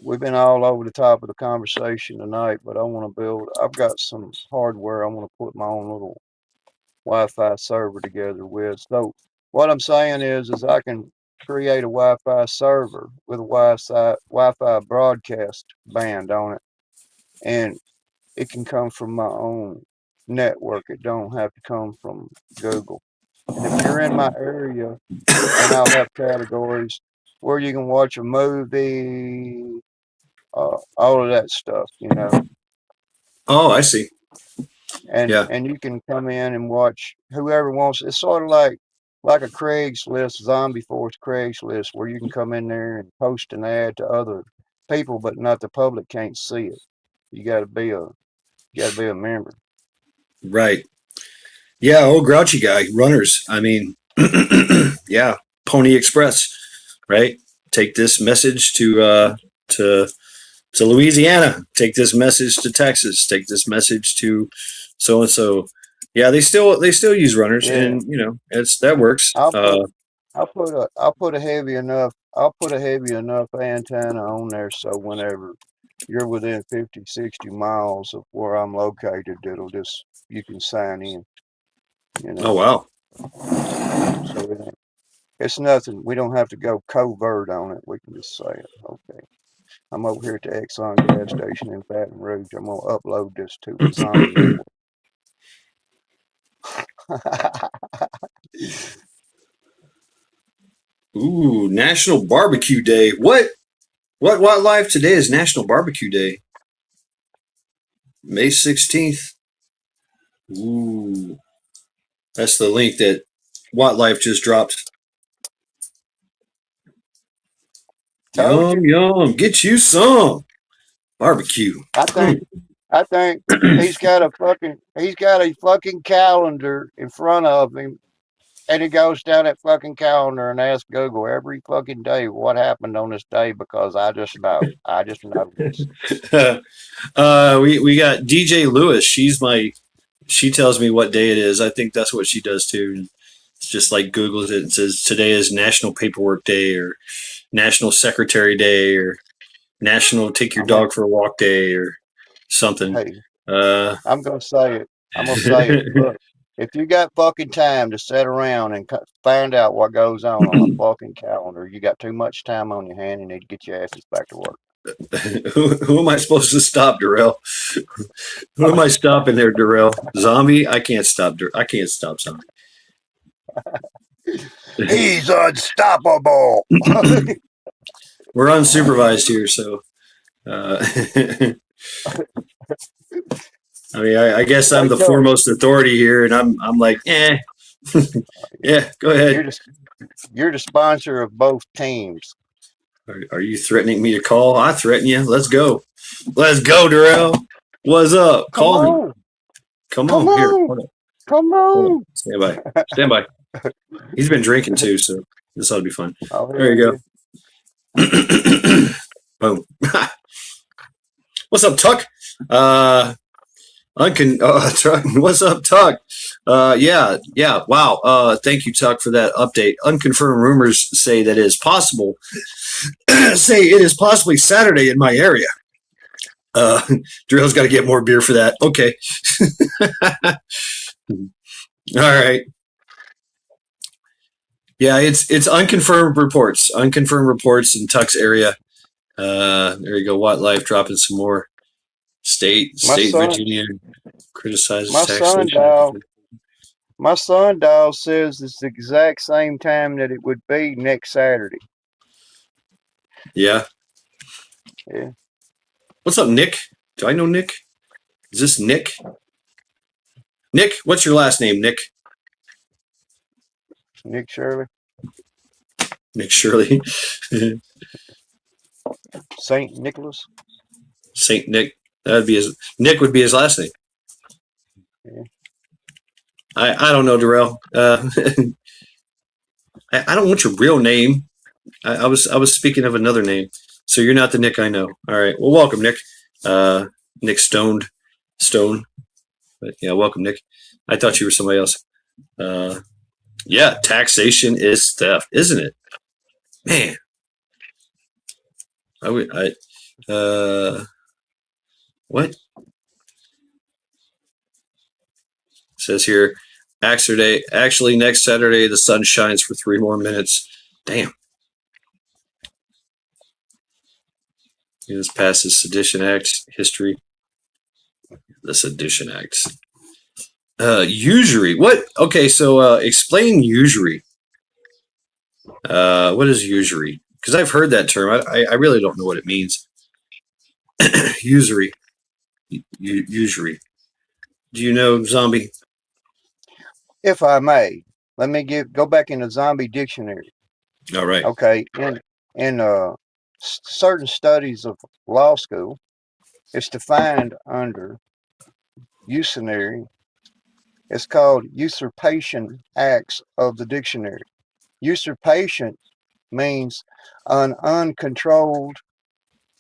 Speaker 2: we've been all over the top of the conversation tonight. But I want to build. I've got some hardware I want to put my own little Wi-Fi server together with. So what I'm saying is I can create a Wi-Fi server with a Wi-Fi broadcast band on it, and it can come from my own network. It don't have to come from Google. And if you're in my area, and I'll have categories where you can watch a movie, all of that stuff.
Speaker 1: Oh, I see.
Speaker 2: and
Speaker 1: Yeah.
Speaker 2: and you can come in and watch whoever wants. It's sort of like a Craigslist, Zombie Force Craigslist, where you can come in there and post an ad to other people, but not the public can't see it. You got to be a member.
Speaker 1: Right. Yeah. Oh, grouchy guy. Runners. I mean, yeah. Pony Express. Right. Take this message to Louisiana. Take this message to Texas. Take this message to so and so. Yeah, they still use runners,
Speaker 2: Yeah,
Speaker 1: and that works.
Speaker 2: I'll put I'll put a heavy enough antenna on there so whenever you're within 50, 60 miles of where I'm located, you can sign in, you
Speaker 1: Oh
Speaker 2: know.
Speaker 1: wow.
Speaker 2: So it's nothing. We don't have to go covert on it. We can just say it. Okay. I'm over here at the Exxon gas station in Baton Rouge. I'm gonna upload this to the zombie network.
Speaker 1: Ooh, National Barbecue Day. What wildlife today is National Barbecue Day? May 16th. Ooh, that's the link that Wildlife just dropped.
Speaker 2: Told you.
Speaker 1: Yum yum. Get you some barbecue.
Speaker 2: I think
Speaker 1: Mm.
Speaker 2: I think he's got a fucking calendar in front of him, and he goes down that fucking calendar and asks Google every fucking day what happened on this day because I just know. I just know this.
Speaker 1: We got DJ Lewis. She tells me what day it is. I think that's what she does too. It's just like Googles it and says today is National Paperwork Day or National Secretary Day or National Take Your
Speaker 2: I'm gonna,
Speaker 1: Dog for a Walk Day or something.
Speaker 2: hey,
Speaker 1: Uh,
Speaker 2: I'm gonna say it. I'm gonna say it. Look, if you got fucking time to sit around and find out what goes on a fucking calendar, you got too much time on your hand. You need to get your asses back to work.
Speaker 1: who am I supposed to stop, Darrell? Who am I stopping there, Darrell? Zombie? I can't stop. I can't stop Zombie.
Speaker 2: He's unstoppable.
Speaker 1: We're unsupervised here, so. Uh, I mean, I guess I'm
Speaker 2: Hey,
Speaker 1: the
Speaker 2: Chuck,
Speaker 1: foremost authority here, and I'm like, yeah, go
Speaker 2: you're
Speaker 1: ahead.
Speaker 2: the you're the sponsor of both teams.
Speaker 1: Are you threatening me to call? I threaten you. Let's go. Let's go, Darrell. What's up?
Speaker 2: Come
Speaker 1: Call me.
Speaker 2: on,
Speaker 1: Come
Speaker 2: come
Speaker 1: on. Here.
Speaker 2: on,
Speaker 1: Hold on.
Speaker 2: come
Speaker 1: Hold on.
Speaker 2: on.
Speaker 1: Stand by. Stand by. He's been drinking too, so this ought to be fun.
Speaker 2: Oh
Speaker 1: There
Speaker 2: hell
Speaker 1: you go. Boom. What's up, Tuck? What's up, Tuck? Yeah. Wow. Thank you, Tuck, for that update. Unconfirmed rumors say that it is possible. Say it is possibly Saturday in my area. Drill's got to get more beer for that. Okay. All right. Yeah, it's unconfirmed reports. Unconfirmed reports in Tuck's area. There you go. Wildlife dropping some more. State
Speaker 2: My son,
Speaker 1: Virginia criticizes
Speaker 2: my
Speaker 1: taxation.
Speaker 2: sundial says it's the exact same time that it would be next Saturday.
Speaker 1: Yeah.
Speaker 2: Yeah,
Speaker 1: What's up, Nick? Do I know Nick? Is this Nick? Nick, what's your last name, Nick?
Speaker 2: Nick Shirley,
Speaker 1: Nick Shirley.
Speaker 2: Saint Nicholas.
Speaker 1: Saint Nick. That'd be his Nick would be his last name.
Speaker 2: Yeah.
Speaker 1: I don't know, Darrell. I don't want your real name. I was speaking of another name. So you're not the Nick I know. All right. Well, welcome, Nick. Nick Stone. But yeah, welcome, Nick. I thought you were somebody else. Yeah, taxation is theft, isn't it? Man, what? It says here, actually next Saturday the sun shines for 3 more minutes. Damn. This passes Sedition Act history. The Sedition Act. Usury. What? Okay, so explain usury. What is usury? Because I've heard that term. I really don't know what it means. Usury. Usury. Do you know, Zombie?
Speaker 2: If I may, let me go back in the zombie dictionary.
Speaker 1: All right.
Speaker 2: Okay, in certain studies of law school, it's defined under usury. It's called usurpation acts of the dictionary. Usurpation means an uncontrolled,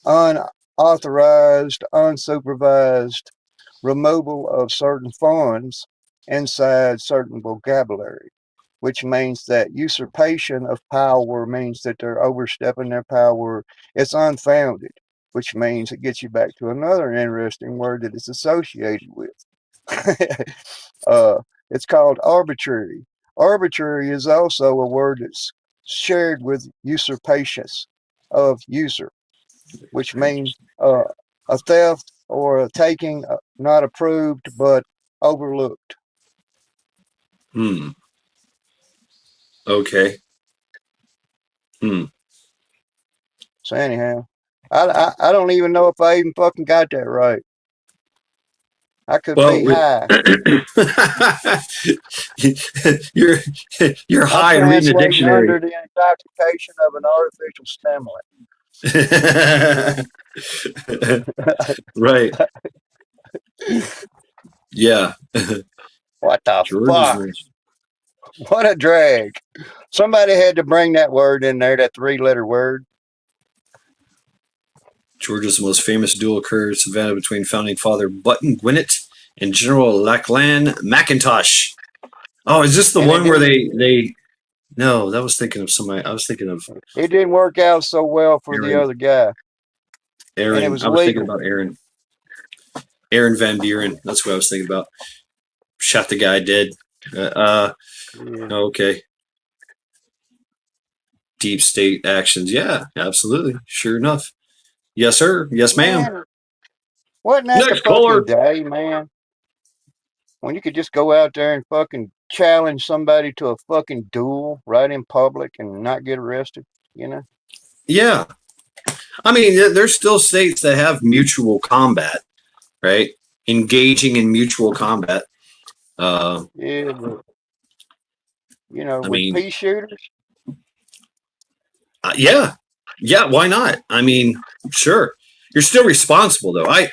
Speaker 2: unauthorized, unsupervised removal of certain funds inside certain vocabulary, which means that usurpation of power means that they're overstepping their power. It's unfounded, which means it gets you back to another interesting word that it's associated with. It's called arbitrary. Arbitrary is also a word that's shared with usurpations of user, which means a theft or a taking not approved but overlooked.
Speaker 1: Hmm. Okay. Hmm.
Speaker 2: So anyhow, I don't even know if I even fucking got that right. I could
Speaker 1: Well,
Speaker 2: be high.
Speaker 1: you're you're
Speaker 2: I'm
Speaker 1: high and reading the
Speaker 2: translating
Speaker 1: dictionary.
Speaker 2: under the intoxication of an artificial stimulant.
Speaker 1: Right. Yeah.
Speaker 2: What the
Speaker 1: George is
Speaker 2: fuck?
Speaker 1: nice.
Speaker 2: What a drag. Somebody had to bring that word in there, that 3-letter word.
Speaker 1: Georgia's most famous duel occurred in Savannah between founding father Button Gwinnett and General Lachlan McIntosh. Oh, is this the
Speaker 2: And
Speaker 1: one where they? No, that was thinking of somebody. I was thinking of
Speaker 2: it didn't work out so well for the
Speaker 1: Aaron.
Speaker 2: other guy. And it
Speaker 1: Aaron.
Speaker 2: was
Speaker 1: I was thinking
Speaker 2: legal.
Speaker 1: about Aaron. Aaron Van Buren. That's what I was thinking about. Shot the guy dead.
Speaker 2: Yeah.
Speaker 1: Okay. Deep state actions. Yeah, absolutely. Sure enough. Yes, sir. Yes, ma'am.
Speaker 2: Man, wasn't that the
Speaker 1: Next caller.
Speaker 2: fucking day, man? When you could just go out there and fucking challenge somebody to a fucking duel right in public and not get arrested, you know?
Speaker 1: Yeah. I mean, there's still states that have mutual combat, right? Engaging in mutual combat. Uh,
Speaker 2: Yeah, but,
Speaker 1: I
Speaker 2: with
Speaker 1: mean,
Speaker 2: pea shooters,
Speaker 1: yeah, yeah. Why not? I mean, sure. You're still responsible, though. I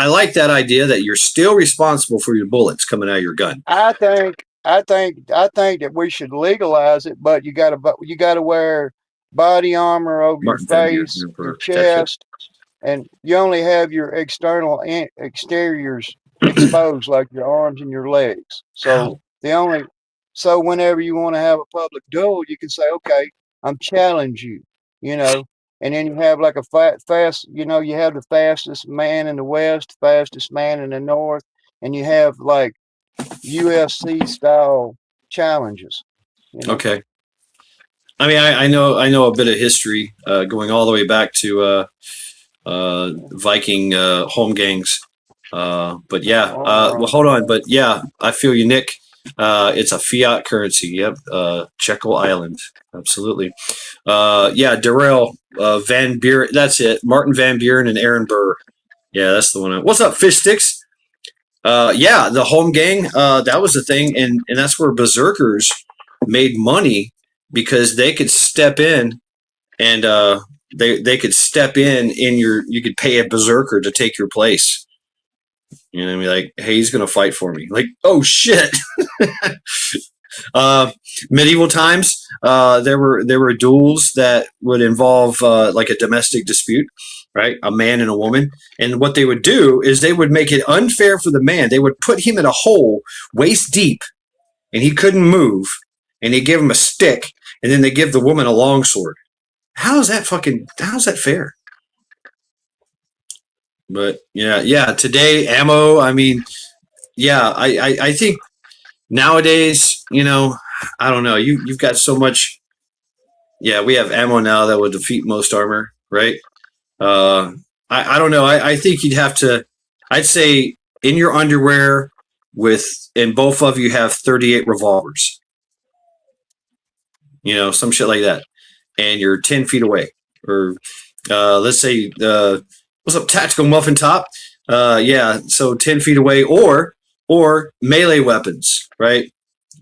Speaker 1: like that idea that you're still responsible for your bullets coming out of your gun.
Speaker 2: I think that we should legalize it, but you gotta wear body armor over your
Speaker 1: Martin Van Buren,
Speaker 2: face, your
Speaker 1: that's it.
Speaker 2: chest, and you only have your exteriors exposed, like your arms and your legs. So
Speaker 1: How?
Speaker 2: the only so whenever you want to have a public duel, you can say, "Okay, I'm challenge you," you know, and then you have like a fast, you have the fastest man in the west, fastest man in the north, and you have like UFC style challenges, you know.
Speaker 1: Okay. I mean, I know a bit of history going all the way back to Viking home gangs. But yeah,
Speaker 2: All
Speaker 1: well,
Speaker 2: right.
Speaker 1: hold on. But yeah, I feel you, Nick. It's a fiat currency. Yep. Jekyll Island. Absolutely. Yeah, Darrell Van Buren. That's it. Martin Van Buren and Aaron Burr. Yeah, that's the one. What's up, Fish Sticks? Yeah, the home gang. That was the thing, and that's where berserkers made money because they could step in and they could step in your. You could pay a berserker to take your place. You know, what I mean, like, hey, he's gonna fight for me. Like, oh shit. uh, Medieval times, there were duels that would involve like a domestic dispute, right? A man and a woman, and what they would do is they would make it unfair for the man. They would put him in a hole waist deep, and he couldn't move, and they give him a stick, and then they give the woman a longsword. How is that fucking? How's that fair? But yeah, yeah. Today, ammo. I mean, yeah. I think nowadays, I don't know. You've got so much. Yeah, we have ammo now that would defeat most armor, right? Uh, I don't know. I think you'd have to. I'd say in your underwear and both of you have 38 revolvers. Some shit like that, and you're 10 feet away, or let's say, what's up, tactical muffin top? Yeah, so 10 feet away, or melee weapons, right?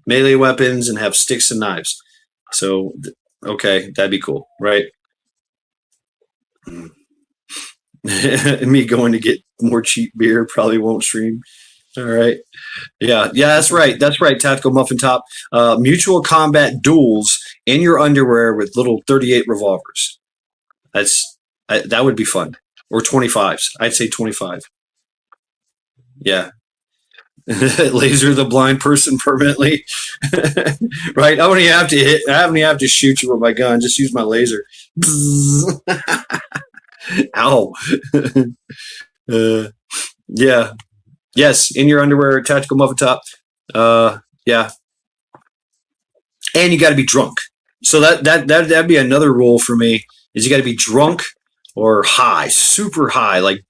Speaker 1: Melee weapons and have sticks and knives. So, okay, that'd be cool, right? Me going to get more cheap beer probably won't stream. All right. Yeah, yeah, that's right. That's right. Tactical muffin top. Mutual combat duels in your underwear with little 38 revolvers. That would be fun. Or 25s. I'd say 25. Yeah. Laser the blind person permanently. Right? I don't even have to hit. I don't even have to shoot you with my gun. Just use my laser. Ow. Yeah. Yes. In your underwear, tactical muffin top. Yeah. And you got to be drunk. So that'd be another rule for me. Is you got to be drunk or high, super high, like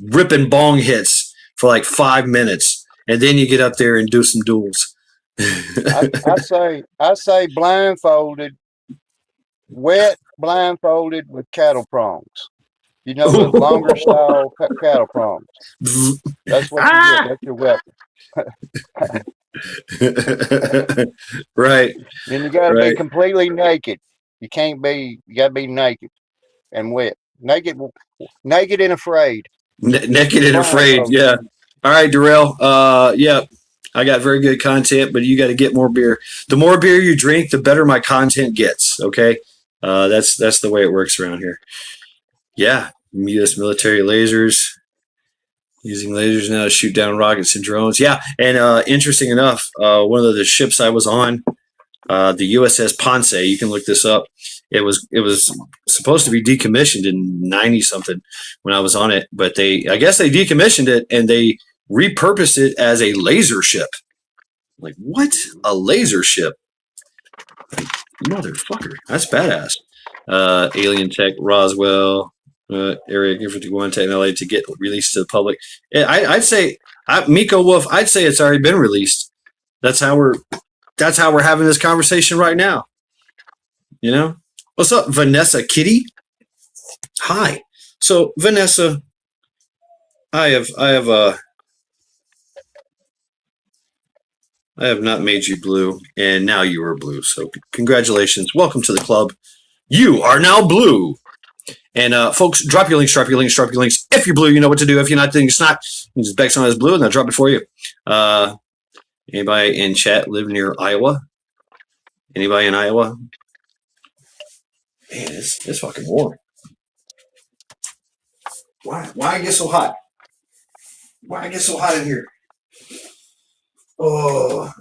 Speaker 1: ripping bong hits for like 5 minutes, and then you get up there and do some duels.
Speaker 2: I say blindfolded, wet blindfolded with cattle prongs. The longer style cattle prongs. That's what you get.
Speaker 1: Ah!
Speaker 2: That's your weapon.
Speaker 1: Right,
Speaker 2: Then you got to be
Speaker 1: right.
Speaker 2: completely naked. You can't be. You got to be naked and wet. Naked and afraid.
Speaker 1: Naked and afraid.
Speaker 2: Blindfolded.
Speaker 1: Yeah, All right, Darrell. Yeah, I got very good content, but you got to get more beer. The more beer you drink, the better my content gets. Okay, that's the way it works around here. Yeah, U.S. military lasers using lasers now to shoot down rockets and drones. Yeah, and interesting enough, one of the ships I was on, the USS Ponce. You can look this up. It was supposed to be decommissioned in 90 something when I was on it, but I guess they decommissioned it and they repurposed it as a laser ship. Like what? A laser ship? Motherfucker, that's badass. Alien Tech, Roswell, Area 51 technology to get released to the public. I'd say, Miko Wolf. I'd say it's already been released. That's how we're having this conversation right now. You know, what's up, Vanessa Kitty? Hi. So Vanessa, I have not made you blue, and now you are blue. So congratulations. Welcome to the club. You are now blue. And folks, drop your links. If you're blue, you know what to do. If you're not, then it's not. You just beg someone that's blue, and they'll drop it for you. Anybody in chat live near Iowa? Anybody in Iowa? Man, it's fucking warm. Why I get so hot? Why I get so hot in here? Oh,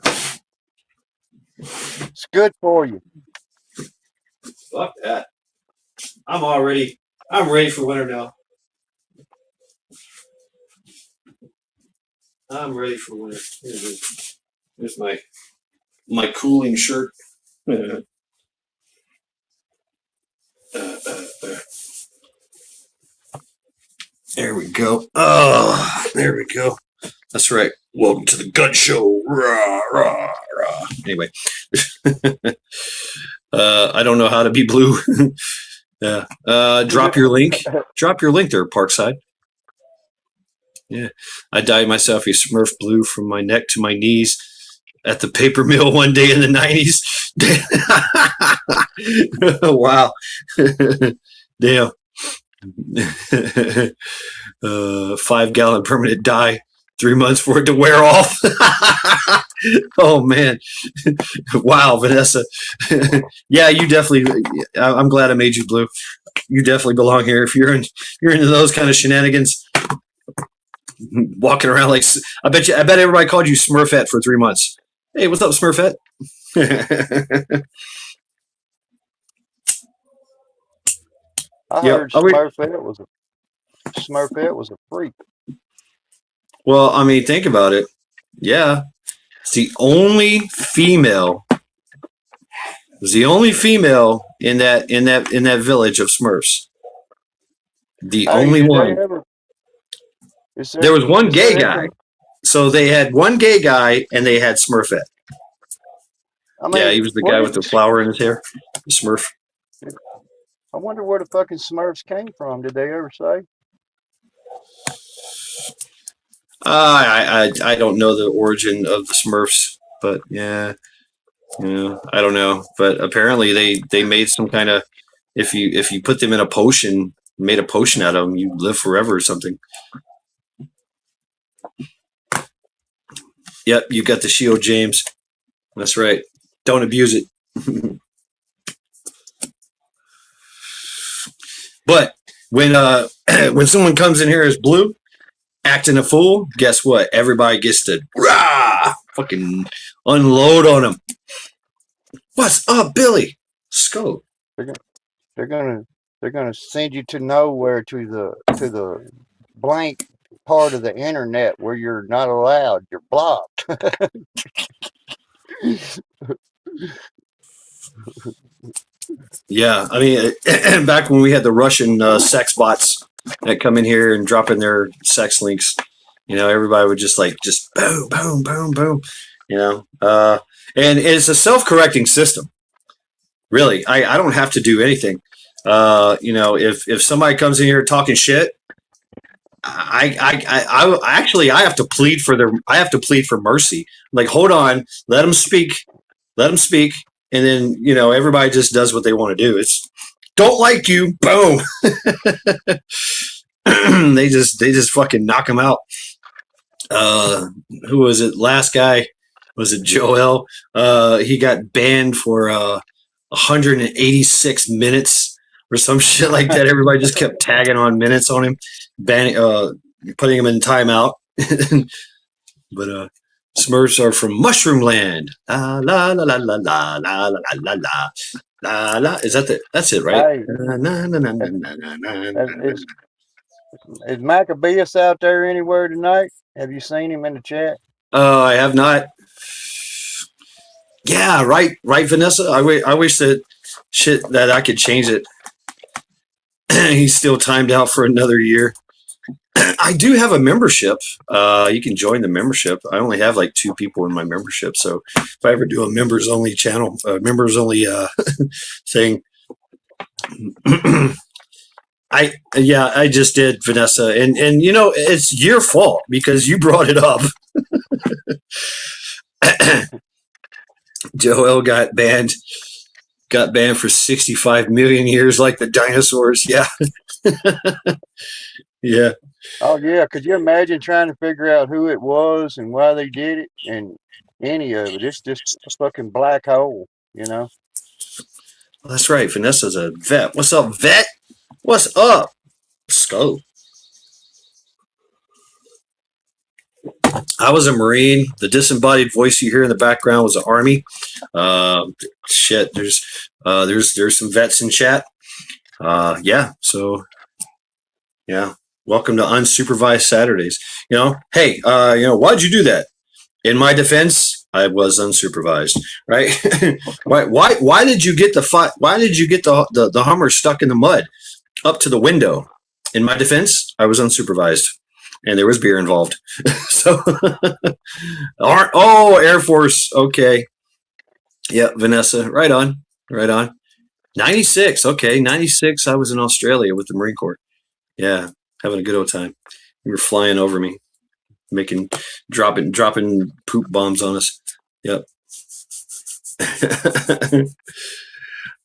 Speaker 2: It's good for you.
Speaker 1: fuck that. I'm ready for winter now. I'm ready for winter. Here's my cooling shirt. There we go. Oh, there we go. That's right. Welcome to the Gun Show. Rah, rah, rah. Anyway, I don't know how to be blue. Yeah. Drop your link. Drop your link there, Parkside. Yeah. I dyed myself a Smurf blue from my neck to my knees at the paper mill one day in the 90s. Wow. Damn. 5-gallon permanent dye, 3 months for it to wear off. Oh man. Wow, Vanessa. Yeah, you definitely, I'm glad I made you blue. You definitely belong here. If you're into those kind of shenanigans, walking around like, I bet everybody called you Smurfette for 3 months. Hey, what's up, Smurfette?
Speaker 2: I heard Smurfette was a freak.
Speaker 1: Well, I mean, think about it. Yeah, it's the only female. It was the only female in that village of Smurfs. The only one. There was one gay guy. So they had one gay guy and they had Smurfette. I mean, yeah, he was the guy with the flower in his hair. The Smurf.
Speaker 2: I wonder where the fucking Smurfs came from. Did they ever say?
Speaker 1: I don't know the origin of the Smurfs, but yeah, I don't know. But apparently they made some kind of, if you put them in a potion, made a potion out of them, you live forever or something. Yep, you got the shield, James. That's right. Don't abuse it. But when someone comes in here as blue, acting a fool, guess what? Everybody gets to fucking unload on them. What's up, Billy? Scope.
Speaker 2: They're gonna send you to nowhere, to the blank part of the internet where you're not allowed. You're blocked.
Speaker 1: Yeah, I mean, back when we had the Russian sex bots that come in here and drop in their sex links, everybody would just boom, boom, boom, boom, and it's a self-correcting system. Really, I don't have to do anything. If somebody comes in here talking shit, I have to plead for mercy. Like, hold on, let them speak. And then, everybody just does what they want to do. It's don't like you, boom. They just fucking knock them out. uh, who was it? Last guy was it Joel? He got banned for 186 minutes or some shit like that. Everybody just kept tagging on minutes on him, banning, putting him in timeout. But Smurfs are from Mushroom Land. La la la la la la la la la la la la. Is that the? That's it, right?
Speaker 2: Hey,
Speaker 1: Na, na, na, na,
Speaker 2: is,
Speaker 1: na, na, na, na.
Speaker 2: is Maccabeus out there anywhere tonight? Have you seen him in the chat?
Speaker 1: I have not. Yeah, right, right, Vanessa. I wish that shit that I could change it. He's still timed out for another year. I do have a membership. You can join the membership. I only have like 2 people in my membership, so if I ever do a members only channel, members only thing, I just did, Vanessa, and it's your fault because you brought it up. Joel got banned for 65 million years like the dinosaurs. Yeah. Yeah.
Speaker 2: Oh yeah, could you imagine trying to figure out who it was and why they did it and any of it? It's just a fucking black hole, you know?
Speaker 1: Well, that's right. Vanessa's a vet. What's up, vet? What's up? Scope. I was a Marine. The disembodied voice you hear in the background was the Army. Shit, there's some vets in chat. Yeah, so yeah, welcome to Unsupervised Saturdays. Hey, why'd you do that? In my defense, I was unsupervised, right? Why did you get the Hummer stuck in the mud up to the window? In my defense, I was unsupervised, and there was beer involved. So, Air Force. Okay, yeah, Vanessa, right on, right on. 96. Okay, 96. I was in Australia with the Marine Corps. Yeah, having a good old time. You were flying over me, dropping poop bombs on us. Yep.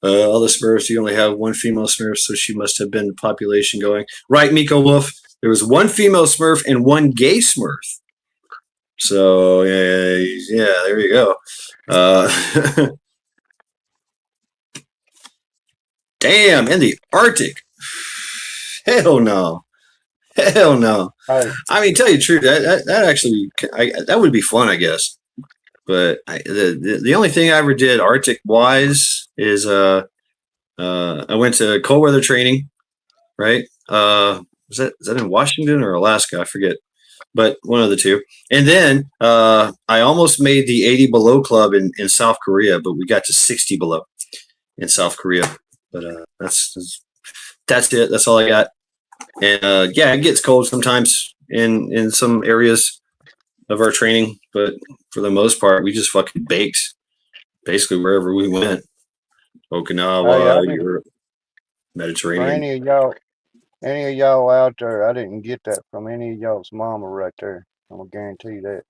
Speaker 1: All the Smurfs, you only have one female Smurf, so she must have been the population going. Right, Miko Wolf. There was one female Smurf and one gay Smurf. So, yeah, there you go. Damn, in the Arctic. Hell no. Hell no.
Speaker 2: Hey,
Speaker 1: I mean, tell you the truth, that actually, that would be fun, I guess. But the only thing I ever did Arctic wise is I went to cold weather training, right? Was that in Washington or Alaska? I forget, but one of the two. And then I almost made the 80 below club in South Korea, but we got to 60 below in South Korea. But that's it. That's all I got. And yeah, it gets cold sometimes in some areas of our training, but for the most part, we just fucking baked basically wherever we went.
Speaker 2: hey,
Speaker 1: Okinawa, Europe,
Speaker 2: for
Speaker 1: Mediterranean.
Speaker 2: any of y'all out there, I didn't get that from any of y'all's mama right there. I'm gonna guarantee that.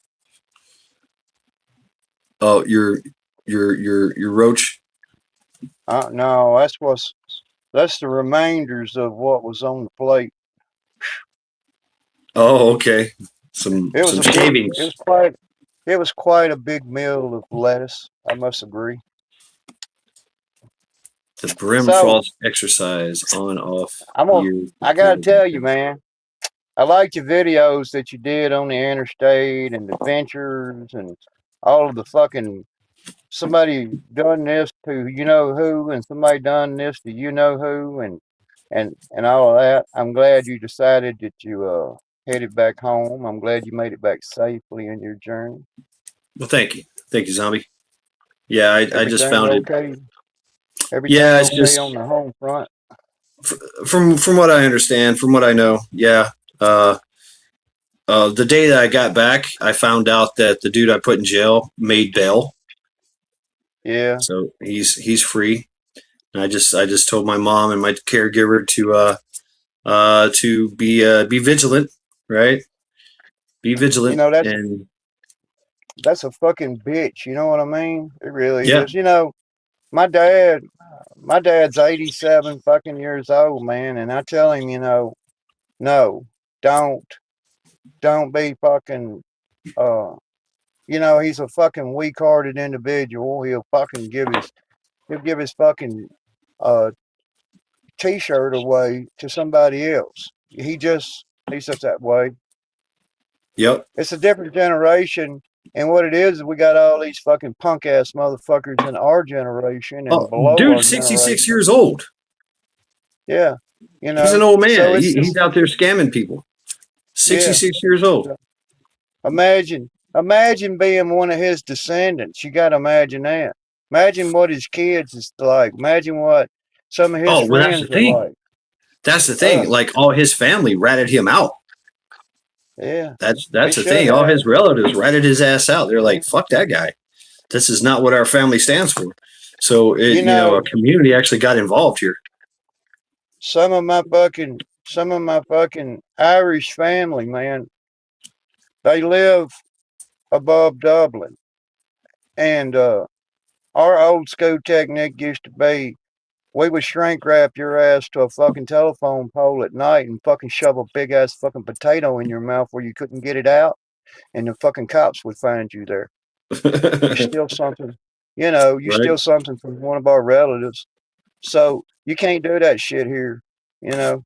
Speaker 1: Oh, your roach.
Speaker 2: No, that's the remainders of what was on the plate.
Speaker 1: Oh, okay. Some
Speaker 2: It was
Speaker 1: some
Speaker 2: a big,
Speaker 1: shavings.
Speaker 2: it was quite a big meal of lettuce. I must agree.
Speaker 1: The brim
Speaker 2: So
Speaker 1: frost exercise on off
Speaker 2: I'm gonna,
Speaker 1: years.
Speaker 2: I gotta tell you, man, I liked your videos that you did on the interstate and the ventures and all of the fucking somebody done this to you know who and somebody done this to you know who and all of that. I'm glad you decided that you headed back home. I'm glad you made it back safely in your journey.
Speaker 1: Well, thank you, zombie. Yeah, I just
Speaker 2: Everything
Speaker 1: found it.
Speaker 2: okay?
Speaker 1: Yeah,
Speaker 2: Everything
Speaker 1: it's
Speaker 2: okay
Speaker 1: just
Speaker 2: on the home front?
Speaker 1: from what I understand, from what I know. Yeah. Uh, the day that I got back, I found out that the dude I put in jail made bail,
Speaker 2: Yeah.
Speaker 1: so he's free. And I just told my mom and my caregiver to be vigilant, right? Be
Speaker 2: You
Speaker 1: vigilant,
Speaker 2: know
Speaker 1: and
Speaker 2: that's a fucking bitch. You know what I mean? It really
Speaker 1: yeah,
Speaker 2: is. You know, my dad, my dad's 87 fucking years old, man, and I tell him, you know, no, don't be fucking he's a fucking weak-hearted individual. He'll give his fucking uh t-shirt away to somebody else. He's just that way.
Speaker 1: Yep.
Speaker 2: It's a different generation, and what it is we got all these fucking punk ass motherfuckers in our generation and
Speaker 1: Oh,
Speaker 2: below our
Speaker 1: dude, 66
Speaker 2: generation.
Speaker 1: years old.
Speaker 2: Yeah,
Speaker 1: He's an old man.
Speaker 2: so it's
Speaker 1: He's
Speaker 2: just
Speaker 1: out there scamming people.
Speaker 2: yeah.
Speaker 1: 66 years old.
Speaker 2: So imagine being one of his descendants. You got to imagine that. Imagine what his kids is like. Imagine what some of his
Speaker 1: Oh, well, that's the
Speaker 2: friends are
Speaker 1: thing.
Speaker 2: like.
Speaker 1: That's the thing.
Speaker 2: Uh,
Speaker 1: Like all his family ratted him out.
Speaker 2: yeah, they
Speaker 1: That's the
Speaker 2: should
Speaker 1: thing. All
Speaker 2: have.
Speaker 1: his relatives ratted his ass out. They're
Speaker 2: Yeah.
Speaker 1: like, "Fuck that guy. This is not what our family stands for." So
Speaker 2: You
Speaker 1: a
Speaker 2: know,
Speaker 1: community actually got involved here.
Speaker 2: some of my fucking Irish family, man, they live above Dublin, and our old school technique used to be we would shrink wrap your ass to a fucking telephone pole at night and fucking shove a big ass fucking potato in your mouth where you couldn't get it out, and the fucking cops would find you there. You steal something, you
Speaker 1: Right.
Speaker 2: steal something from one of our relatives. So you can't do that shit here.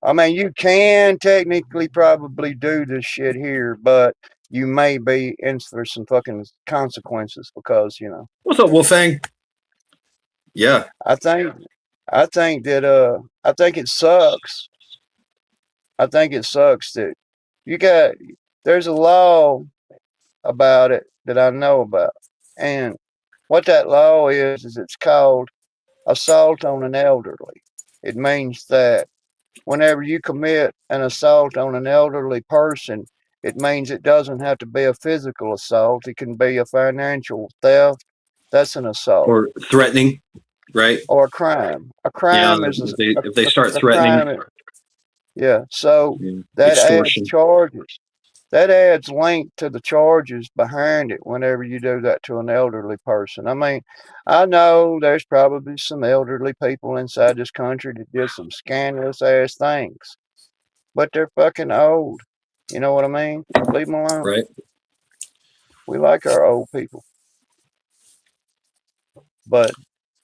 Speaker 2: I mean, you can technically probably do this shit here, but you may be in for some fucking consequences because,
Speaker 1: What's up, Wolfang? Yeah.
Speaker 2: I think, I think that, I think it sucks. I think it sucks that you got, there's a law about it that I know about. And what that law is it's called assault on an elderly. It means that whenever you commit an assault on an elderly person, it means it doesn't have to be a physical assault. It can be a financial theft. That's an assault
Speaker 1: Or threatening. Right.
Speaker 2: or a crime. A
Speaker 1: Yeah.
Speaker 2: crime is
Speaker 1: If they start
Speaker 2: a
Speaker 1: threatening,
Speaker 2: crime. Yeah. So that adds
Speaker 1: extortion.
Speaker 2: charges. That adds length to the charges behind it whenever you do that to an elderly person. I mean, I know there's probably some elderly people inside this country that did some scandalous ass things, but they're fucking old. You know what I mean? Leave them alone.
Speaker 1: Right.
Speaker 2: We like our old people. But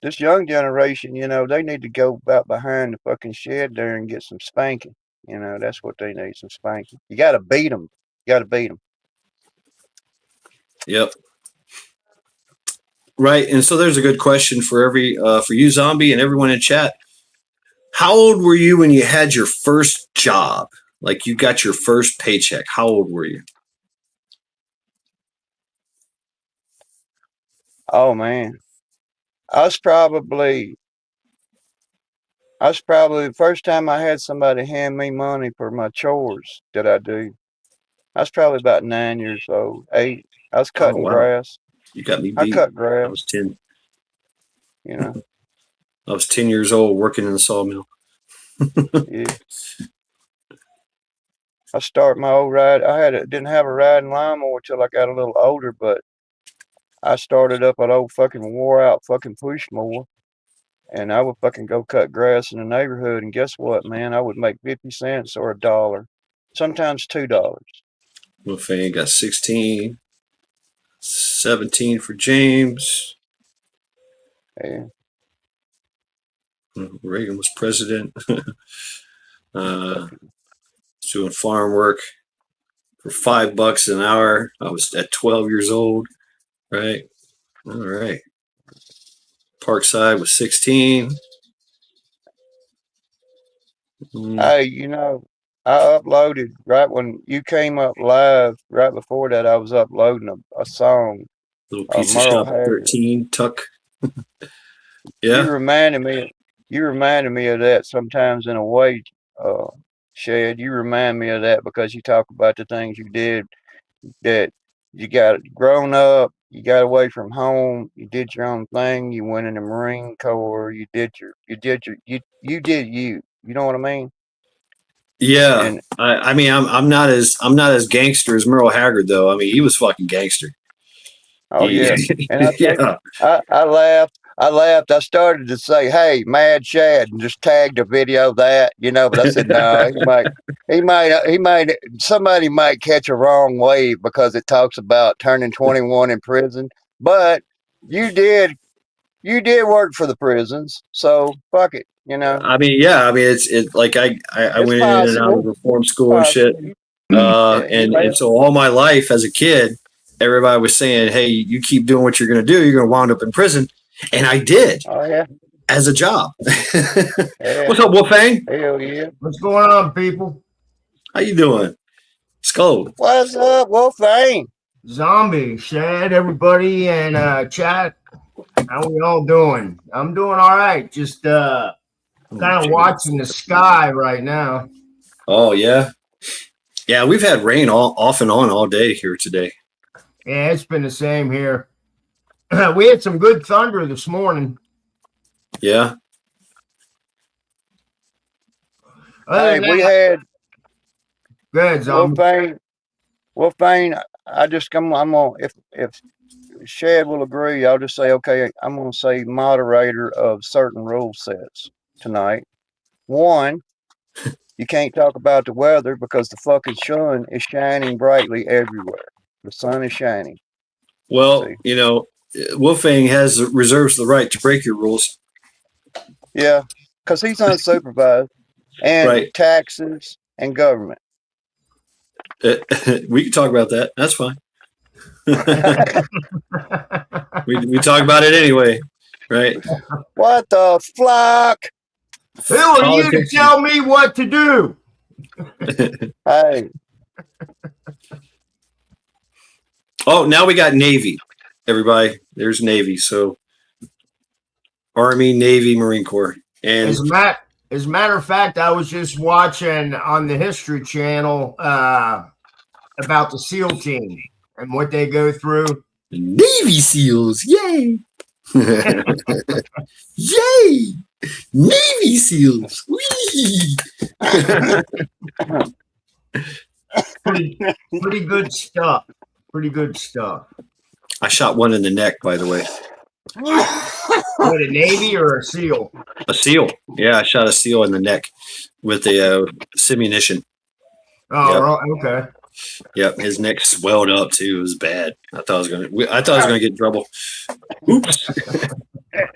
Speaker 2: this young generation, they need to go out behind the fucking shed there and get some spanking. That's what they need, some spanking. You got to beat them. You got to beat them.
Speaker 1: Yep. Right. And so there's a good question for you, Zombie, and everyone in chat. How old were you when you had your first job? Like you got your first paycheck. How old were you?
Speaker 2: Oh, man. I was probably the first time I had somebody hand me money for my chores that I do. I was probably about 9 years old, 8. I was
Speaker 1: Oh
Speaker 2: cutting
Speaker 1: wow.
Speaker 2: grass.
Speaker 1: You got me
Speaker 2: I
Speaker 1: beat.
Speaker 2: cut
Speaker 1: I
Speaker 2: grass,
Speaker 1: was 10.
Speaker 2: you know.
Speaker 1: I was 10 years old working in the sawmill.
Speaker 2: Yeah. I start my old ride. Didn't have a riding lawnmower till I got a little older, but I started up an old fucking wore out fucking push mower, and I would fucking go cut grass in the neighborhood. And guess what, man? I would make 50 cents or $1, sometimes $2.
Speaker 1: Wolfang got 16, 17 for James.
Speaker 2: Yeah.
Speaker 1: Reagan was president.
Speaker 2: Fucking,
Speaker 1: Doing farm work for $5 an hour. I was at 12 years old. Right. All right. Parkside was 16.
Speaker 2: hey, I uploaded right when you came up live. Right before that, I was uploading a song,
Speaker 1: Little pizza
Speaker 2: Merle
Speaker 1: shop
Speaker 2: Haggard.
Speaker 1: 13. Tuck.
Speaker 2: You
Speaker 1: Yeah.
Speaker 2: reminded me. You reminded me of that sometimes in a way, uh, Shed. You remind me of that because you talk about the things you did that you got grown up, you got away from home, you did your own thing, you went in the Marine Corps, you did you. You know what I mean?
Speaker 1: Yeah.
Speaker 2: And
Speaker 1: I mean I'm not as gangster as Merle Haggard though. I mean he was fucking gangster.
Speaker 2: oh
Speaker 1: He,
Speaker 2: yeah, and I think
Speaker 1: yeah.
Speaker 2: I laughed. I laughed. I started to say, "Hey, Mad Chad," and just tagged a video of that, But I said, "No, somebody might catch a wrong wave because it talks about turning 21 in prison. But you did, you did work for the prisons, so fuck it,
Speaker 1: I mean, yeah, I mean, it's like I
Speaker 2: It's
Speaker 1: went in and out of
Speaker 2: possible.
Speaker 1: reform
Speaker 2: It's
Speaker 1: school and shit.
Speaker 2: possible. Yeah,
Speaker 1: And so all my life as a kid, everybody was saying, "Hey, you keep doing what you're going to do, you're going to wind up in prison." And I did
Speaker 2: oh yeah,
Speaker 1: as a job.
Speaker 2: yeah,
Speaker 1: What's up, Wolfang?
Speaker 2: hell yeah.
Speaker 3: What's going on, people?
Speaker 1: How you doing? Skull.
Speaker 2: What's up, Wolfang?
Speaker 3: Zombie, Shad, everybody, and chat. How we all doing? I'm doing all right. Just kind of watching the sky right now.
Speaker 1: Oh yeah, yeah. We've had rain all off and on all day here today.
Speaker 3: Yeah, it's been the same here. We had some good thunder this morning.
Speaker 1: Yeah.
Speaker 3: Other
Speaker 2: Hey,
Speaker 3: than
Speaker 2: we
Speaker 3: that,
Speaker 2: had
Speaker 3: good zombie.
Speaker 2: Wolfang. I just come. I'm gonna if Shad will agree, I'll just say okay. I'm gonna say moderator of certain rule sets tonight. One, you can't talk about the weather because the fucking sun is shining brightly everywhere. The sun is shining.
Speaker 1: Well,
Speaker 2: See,
Speaker 1: Wolfang reserves the right to break your rules.
Speaker 2: yeah, because he's unsupervised and
Speaker 1: Right.
Speaker 2: taxes and government.
Speaker 1: We can talk about that. That's fine. we talk about it anyway, right?
Speaker 2: What the fuck?
Speaker 3: Who are you to tell me what to do?
Speaker 2: Hey.
Speaker 1: Oh, now we got Navy. Everybody, there's Navy. So Army, Navy, Marine Corps. And
Speaker 3: As a matter of fact, I was just watching on the History Channel about the SEAL team and what they go through.
Speaker 1: Navy SEALs, yay! Yay! Navy SEALs, wee!
Speaker 3: Pretty good stuff. Pretty good stuff.
Speaker 1: I shot one in the neck, by the way.
Speaker 3: What, a Navy or a SEAL?
Speaker 1: A SEAL. Yeah, I shot a SEAL in the neck with a simunition.
Speaker 3: Oh, yep. Okay.
Speaker 1: Yep, his neck swelled up too. It was bad. I thought I was gonna get in trouble. Oops.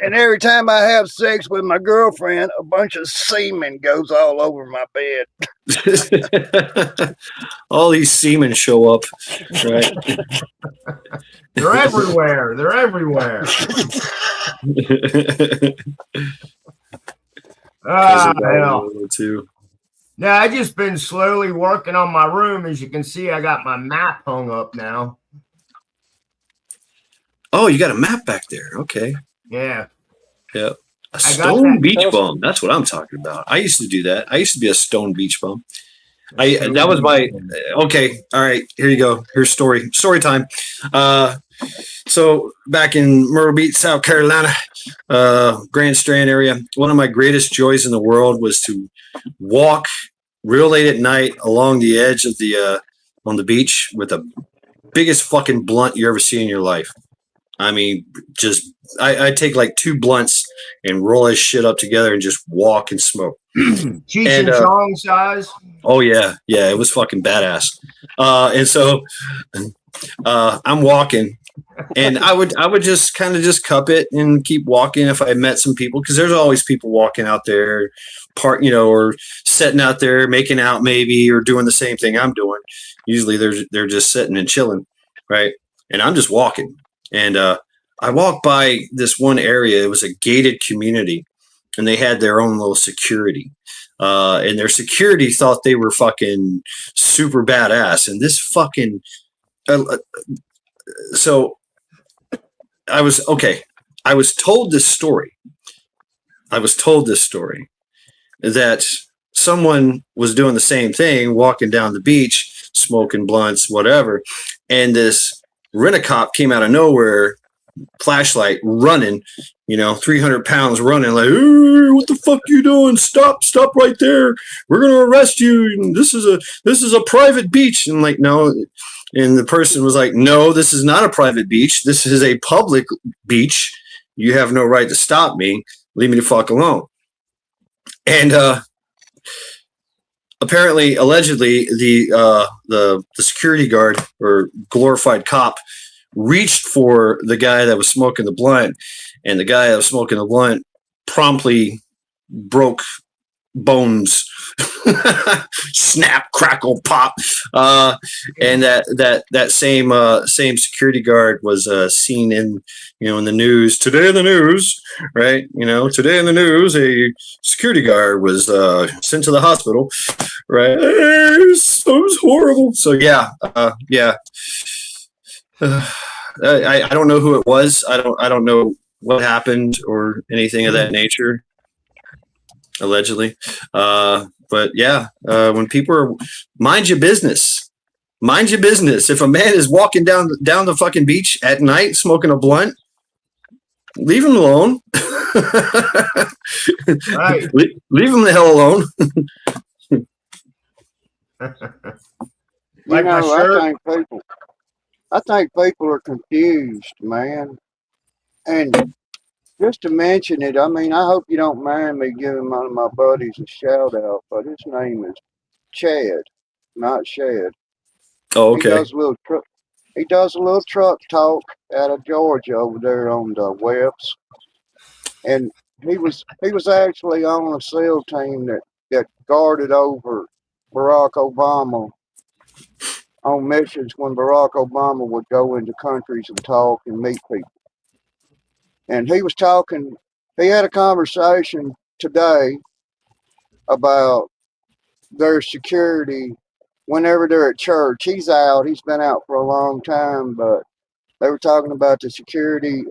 Speaker 2: And every time I have sex with my girlfriend, a bunch of semen goes all over my bed.
Speaker 1: All these seamen show up, right?
Speaker 3: They're everywhere. They're everywhere. Hell.
Speaker 1: Too.
Speaker 3: Yeah, I just been slowly working on my room. As you can see, I got my map hung up now.
Speaker 1: Oh, you got a map back there. Okay.
Speaker 3: Yeah.
Speaker 1: Yeah. A stone beach bum. That's what I'm talking about. I used to do that. I used to be a stone beach bum. That was my okay. All right, here you go. Here's story time. So back in Myrtle Beach, South Carolina, Grand Strand area, one of my greatest joys in the world was to walk real late at night along the edge of the on the beach with the biggest fucking blunt you ever see in your life. I mean, just I take like 2 blunts and roll this shit up together and just walk and smoke.
Speaker 3: Cheech and Chong size.
Speaker 1: Oh yeah, it was fucking badass. And so I'm walking, and I would just kind of just cup it and keep walking if I met some people, because there's always people walking out there, or sitting out there making out maybe, or doing the same thing I'm doing. Usually they're just sitting and chilling, right? And I'm just walking. And I walked by this one area. It was a gated community, and they had their own little security. And their security thought they were fucking super badass. And this fucking so I was told this story. That someone was doing the same thing, walking down the beach, smoking blunts, whatever, and this rent-a-cop came out of nowhere, flashlight, running, 300 pounds running, like, what the fuck you doing? Stop right there. We're going to arrest you. This is a private beach. And like, no. And the person was like, no, this is not a private beach. This is a public beach. You have no right to stop me. Leave me the fuck alone. And apparently, allegedly, the security guard or glorified cop reached for the guy that was smoking the blunt, and the guy that was smoking the blunt promptly broke bones. Snap, crackle, pop. And that same security guard was seen in the news today. In the news, right? Today in the news, a security guard was sent to the hospital. Right? It was horrible. So yeah. I don't know who it was. I don't know what happened or anything of that nature. Allegedly, but yeah, when people are, mind your business. Mind your business. If a man is walking down the fucking beach at night smoking a blunt, leave him alone.
Speaker 3: Right.
Speaker 1: Leave him the hell alone.
Speaker 3: Like my shirt.
Speaker 2: I think people are confused, man. And just to mention it, I mean, I hope you don't mind me giving one of my buddies a shout out, but his name is Chad, not Shad.
Speaker 1: Oh, okay.
Speaker 2: He does a little truck talk out of Georgia over there on the webs, and he was actually on a SEAL team that guarded over Barack Obama on missions when Barack Obama would go into countries and talk and meet people. And he was talking, he had a conversation today about their security whenever they're at church. He's out, he's been out for a long time, but they were talking about the security,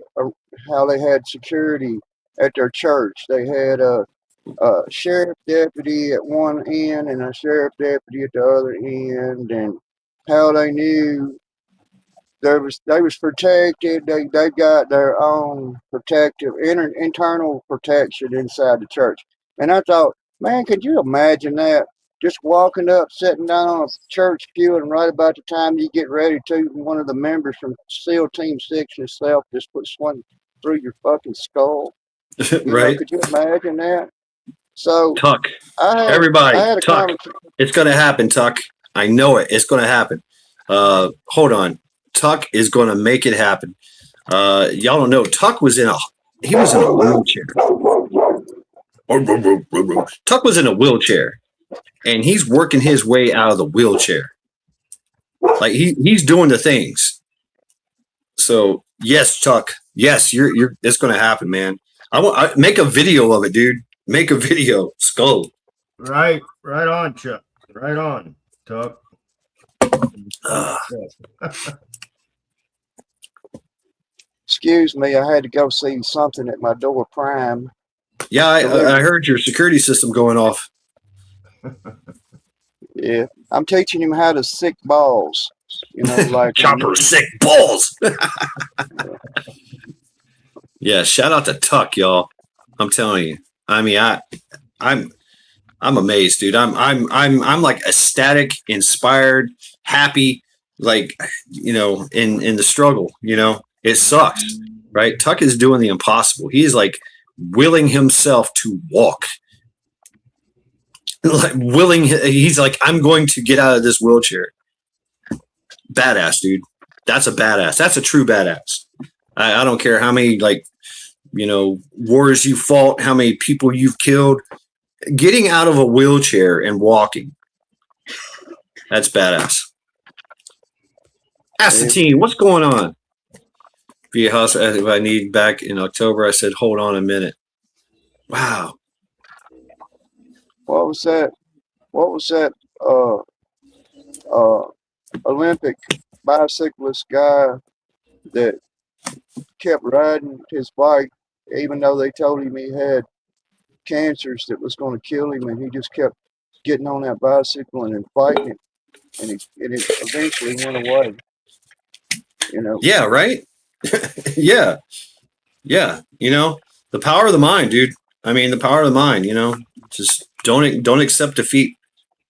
Speaker 2: how they had security at their church. They had a sheriff deputy at one end and a sheriff deputy at the other end, and how they knew they was protected. They got their own protective internal protection inside the church. And I thought, man, could you imagine that? Just walking up, sitting down on a church pew, and right about the time you get ready to, one of the members from SEAL Team 6 itself just puts one through your fucking skull.
Speaker 1: Right?
Speaker 2: Could you imagine that? So
Speaker 1: Tuck. Everybody, Tuck. It's going to happen, Tuck. I know it. It's going to happen. Hold on. Tuck is going to make it happen. Y'all don't know. Tuck was in a wheelchair. Tuck was in a wheelchair, and he's working his way out of the wheelchair. Like he's doing the things. So yes, Tuck. Yes, you're. It's going to happen, man. I make a video of it, dude. Make a video. Skull.
Speaker 3: Right on, Chuck. Right on, Tuck.
Speaker 2: Excuse me, I had to go see something at my door prime.
Speaker 1: Yeah, I heard your security system going off.
Speaker 2: Yeah, I'm teaching him how to sick balls. Like
Speaker 1: Chopper sick balls. Yeah, shout out to Tuck, y'all. I'm telling you. I mean, I'm amazed, dude. I'm like ecstatic, inspired, happy, like in the struggle. It sucks, right? Tuck is doing the impossible. He's like willing himself to walk. He's like, I'm going to get out of this wheelchair. Badass, dude. That's a badass. That's a true badass. I don't care how many wars you fought, how many people you've killed. Getting out of a wheelchair and walking. That's badass. Ask the team, what's going on? Via house, if I need back in October, I said, hold on a minute. Wow.
Speaker 2: What was that Olympic bicyclist guy that kept riding his bike even though they told him he had cancers that was going to kill him, and he just kept getting on that bicycle and fighting it, and it eventually went away.
Speaker 1: Yeah, right. Yeah. The power of the mind, dude. I mean, the power of the mind. Just don't accept defeat.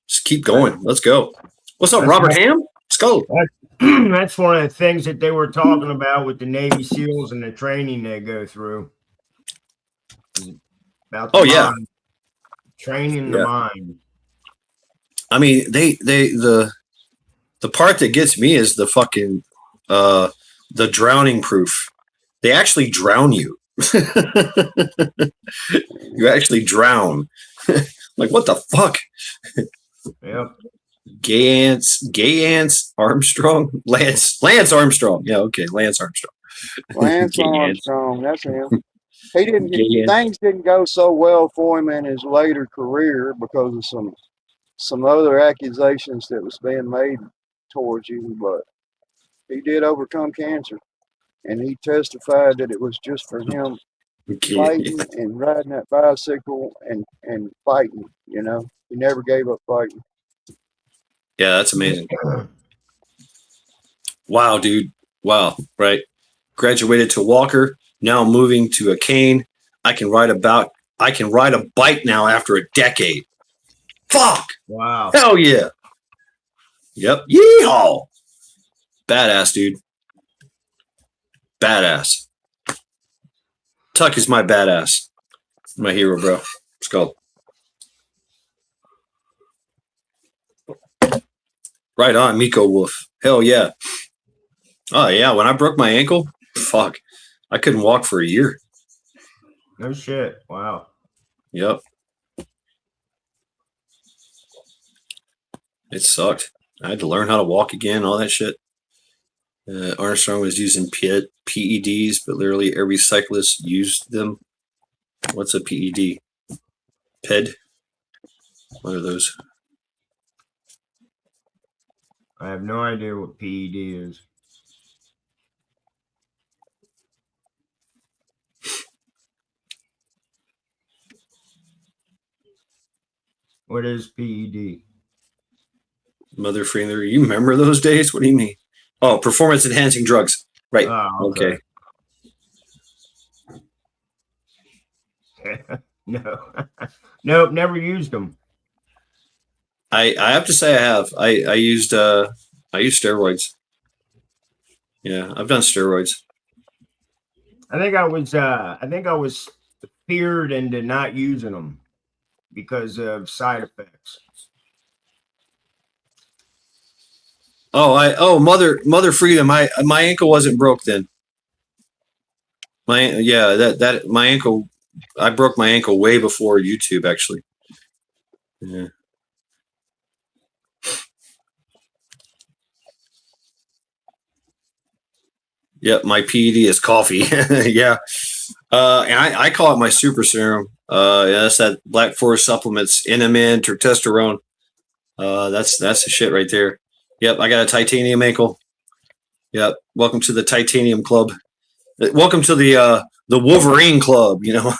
Speaker 1: Just keep going. Let's go. What's up, Robert Ham? What's Skull.
Speaker 3: That's one of the things that they were talking about with the Navy SEALs and the training they go through. About the mind. Training the mind.
Speaker 1: I mean, the part that gets me is the fucking the drowning proof. They actually drown you. You actually drown. Like, what the fuck?
Speaker 3: Yep.
Speaker 1: Gay ants Armstrong, Lance Armstrong. Yeah, okay, Lance Armstrong.
Speaker 2: Lance Armstrong, that's him. Things didn't go so well for him in his later career because of some other accusations that was being made towards you, but he did overcome cancer, and he testified that it was just for him fighting and riding that bicycle and fighting. You know, he never gave up fighting.
Speaker 1: Yeah, that's amazing. Wow, dude. Wow, right. Graduated to walker, now moving to a cane. I can ride a bike now after a decade. Fuck.
Speaker 3: Wow.
Speaker 1: Hell yeah. Yep. Yeehaw. Badass, dude. Badass. Tuck is my badass. My hero, bro. Skull. Right on, Miko Wolf. Hell yeah. Oh yeah, when I broke my ankle, fuck. I couldn't walk for a year.
Speaker 3: No shit. Wow.
Speaker 1: Yep. It sucked. I had to learn how to walk again, all that shit. Armstrong was using PEDs, but literally every cyclist used them. What's a PED? PED? What are those?
Speaker 3: I have no idea what PED is. What is PED?
Speaker 1: Mother Freeler, you remember those days? What do you mean? Oh, performance enhancing drugs. Right.
Speaker 3: Oh,
Speaker 1: okay.
Speaker 3: No. Nope, never used them.
Speaker 1: I have to say I have. I used steroids. Yeah, I've done steroids.
Speaker 3: I think I was feared into not using them because of side effects.
Speaker 1: Mother Freedom. My ankle wasn't broke then. My ankle. I broke my ankle way before YouTube actually. Yeah. Yep, my PED is coffee. Yeah. And I call it my super serum. Yeah, that's that Black Forest supplements, NMN, testosterone. That's the shit right there. Yep, I got a titanium ankle. Yep. Welcome to the titanium club. Welcome to the Wolverine club, you know.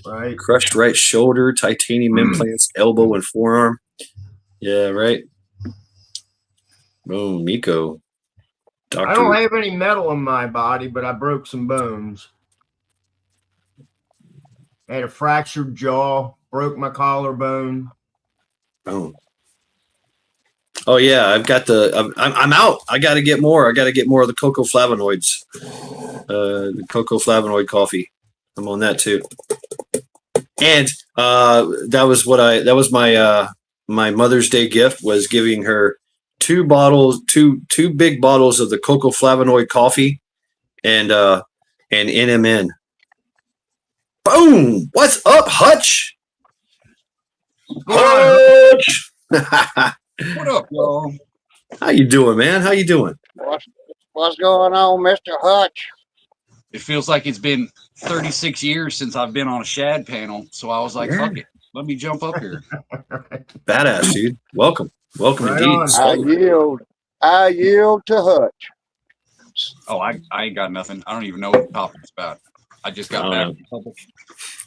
Speaker 3: Right.
Speaker 1: Crushed right shoulder, titanium implants, elbow and forearm. Yeah, right. Oh, Miko. Doctor.
Speaker 3: I don't have any metal in my body, but I broke some bones. I had a fractured jaw, broke my collarbone.
Speaker 1: Oh yeah, I've got I'm out. I got to get more. I got to get more of the cocoa flavonoids. The cocoa flavonoid coffee. I'm on that too. And that was my Mother's Day gift was giving her two big bottles of the cocoa flavonoid coffee and NMN. Boom! What's up, Hutch? Hutch!
Speaker 4: What up, y'all?
Speaker 1: How you doing, man? How you doing?
Speaker 2: What's going on, Mr. Hutch?
Speaker 4: It feels like it's been 36 years since I've been on a shad panel, so I was like, fuck it. Let me jump up here.
Speaker 1: Badass, dude. Welcome
Speaker 3: Right
Speaker 1: indeed.
Speaker 2: I yield to Hutch.
Speaker 4: Oh, I ain't got nothing. I don't even know what the topic's about. I just got back from public.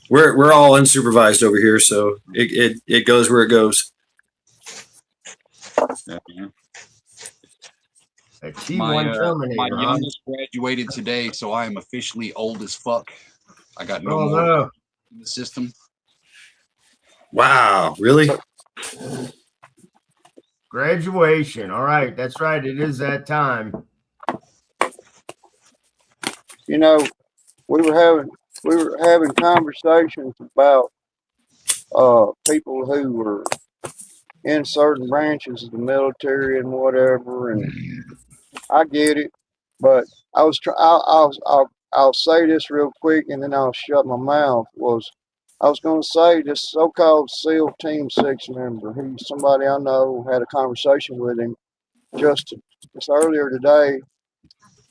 Speaker 1: We're all unsupervised over here, so it goes where it goes.
Speaker 4: Yeah.
Speaker 3: My
Speaker 4: youngest graduated today, so I am officially old as fuck. I got no more in the system.
Speaker 1: Wow, really?
Speaker 3: Graduation. All right. That's right. It is that time.
Speaker 2: You know, we were having conversations about people who were in certain branches of the military and whatever, and I get it, but I was try I'll say this real quick and then I'll shut my mouth. I was going to say this so-called SEAL Team 6 member, he's somebody I know, had a conversation with him just earlier today,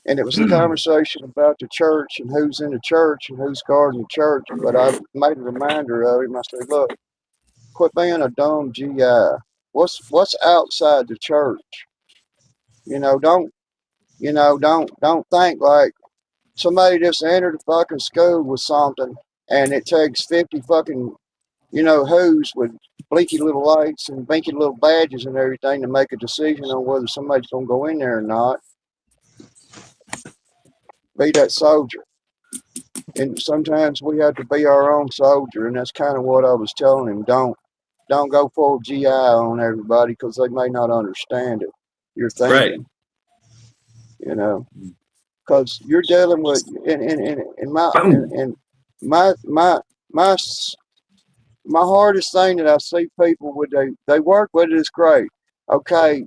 Speaker 2: and it was a conversation about the church and who's in the church and who's guarding the church. But I made a reminder of him. I said, look, quit being a dumb GI. What's outside the church? You know, don't think like somebody just entered a fucking school with something and it takes 50 fucking, who's with blinky little lights and blinky little badges and everything to make a decision on whether somebody's going to go in there or not. Be that soldier. And sometimes we have to be our own soldier, and that's kind of what I was telling him. Don't go full GI on everybody because they may not understand it. You're thinking,
Speaker 1: Right.
Speaker 2: Because you're dealing with in my hardest thing that I see people with they work with it is great. Okay,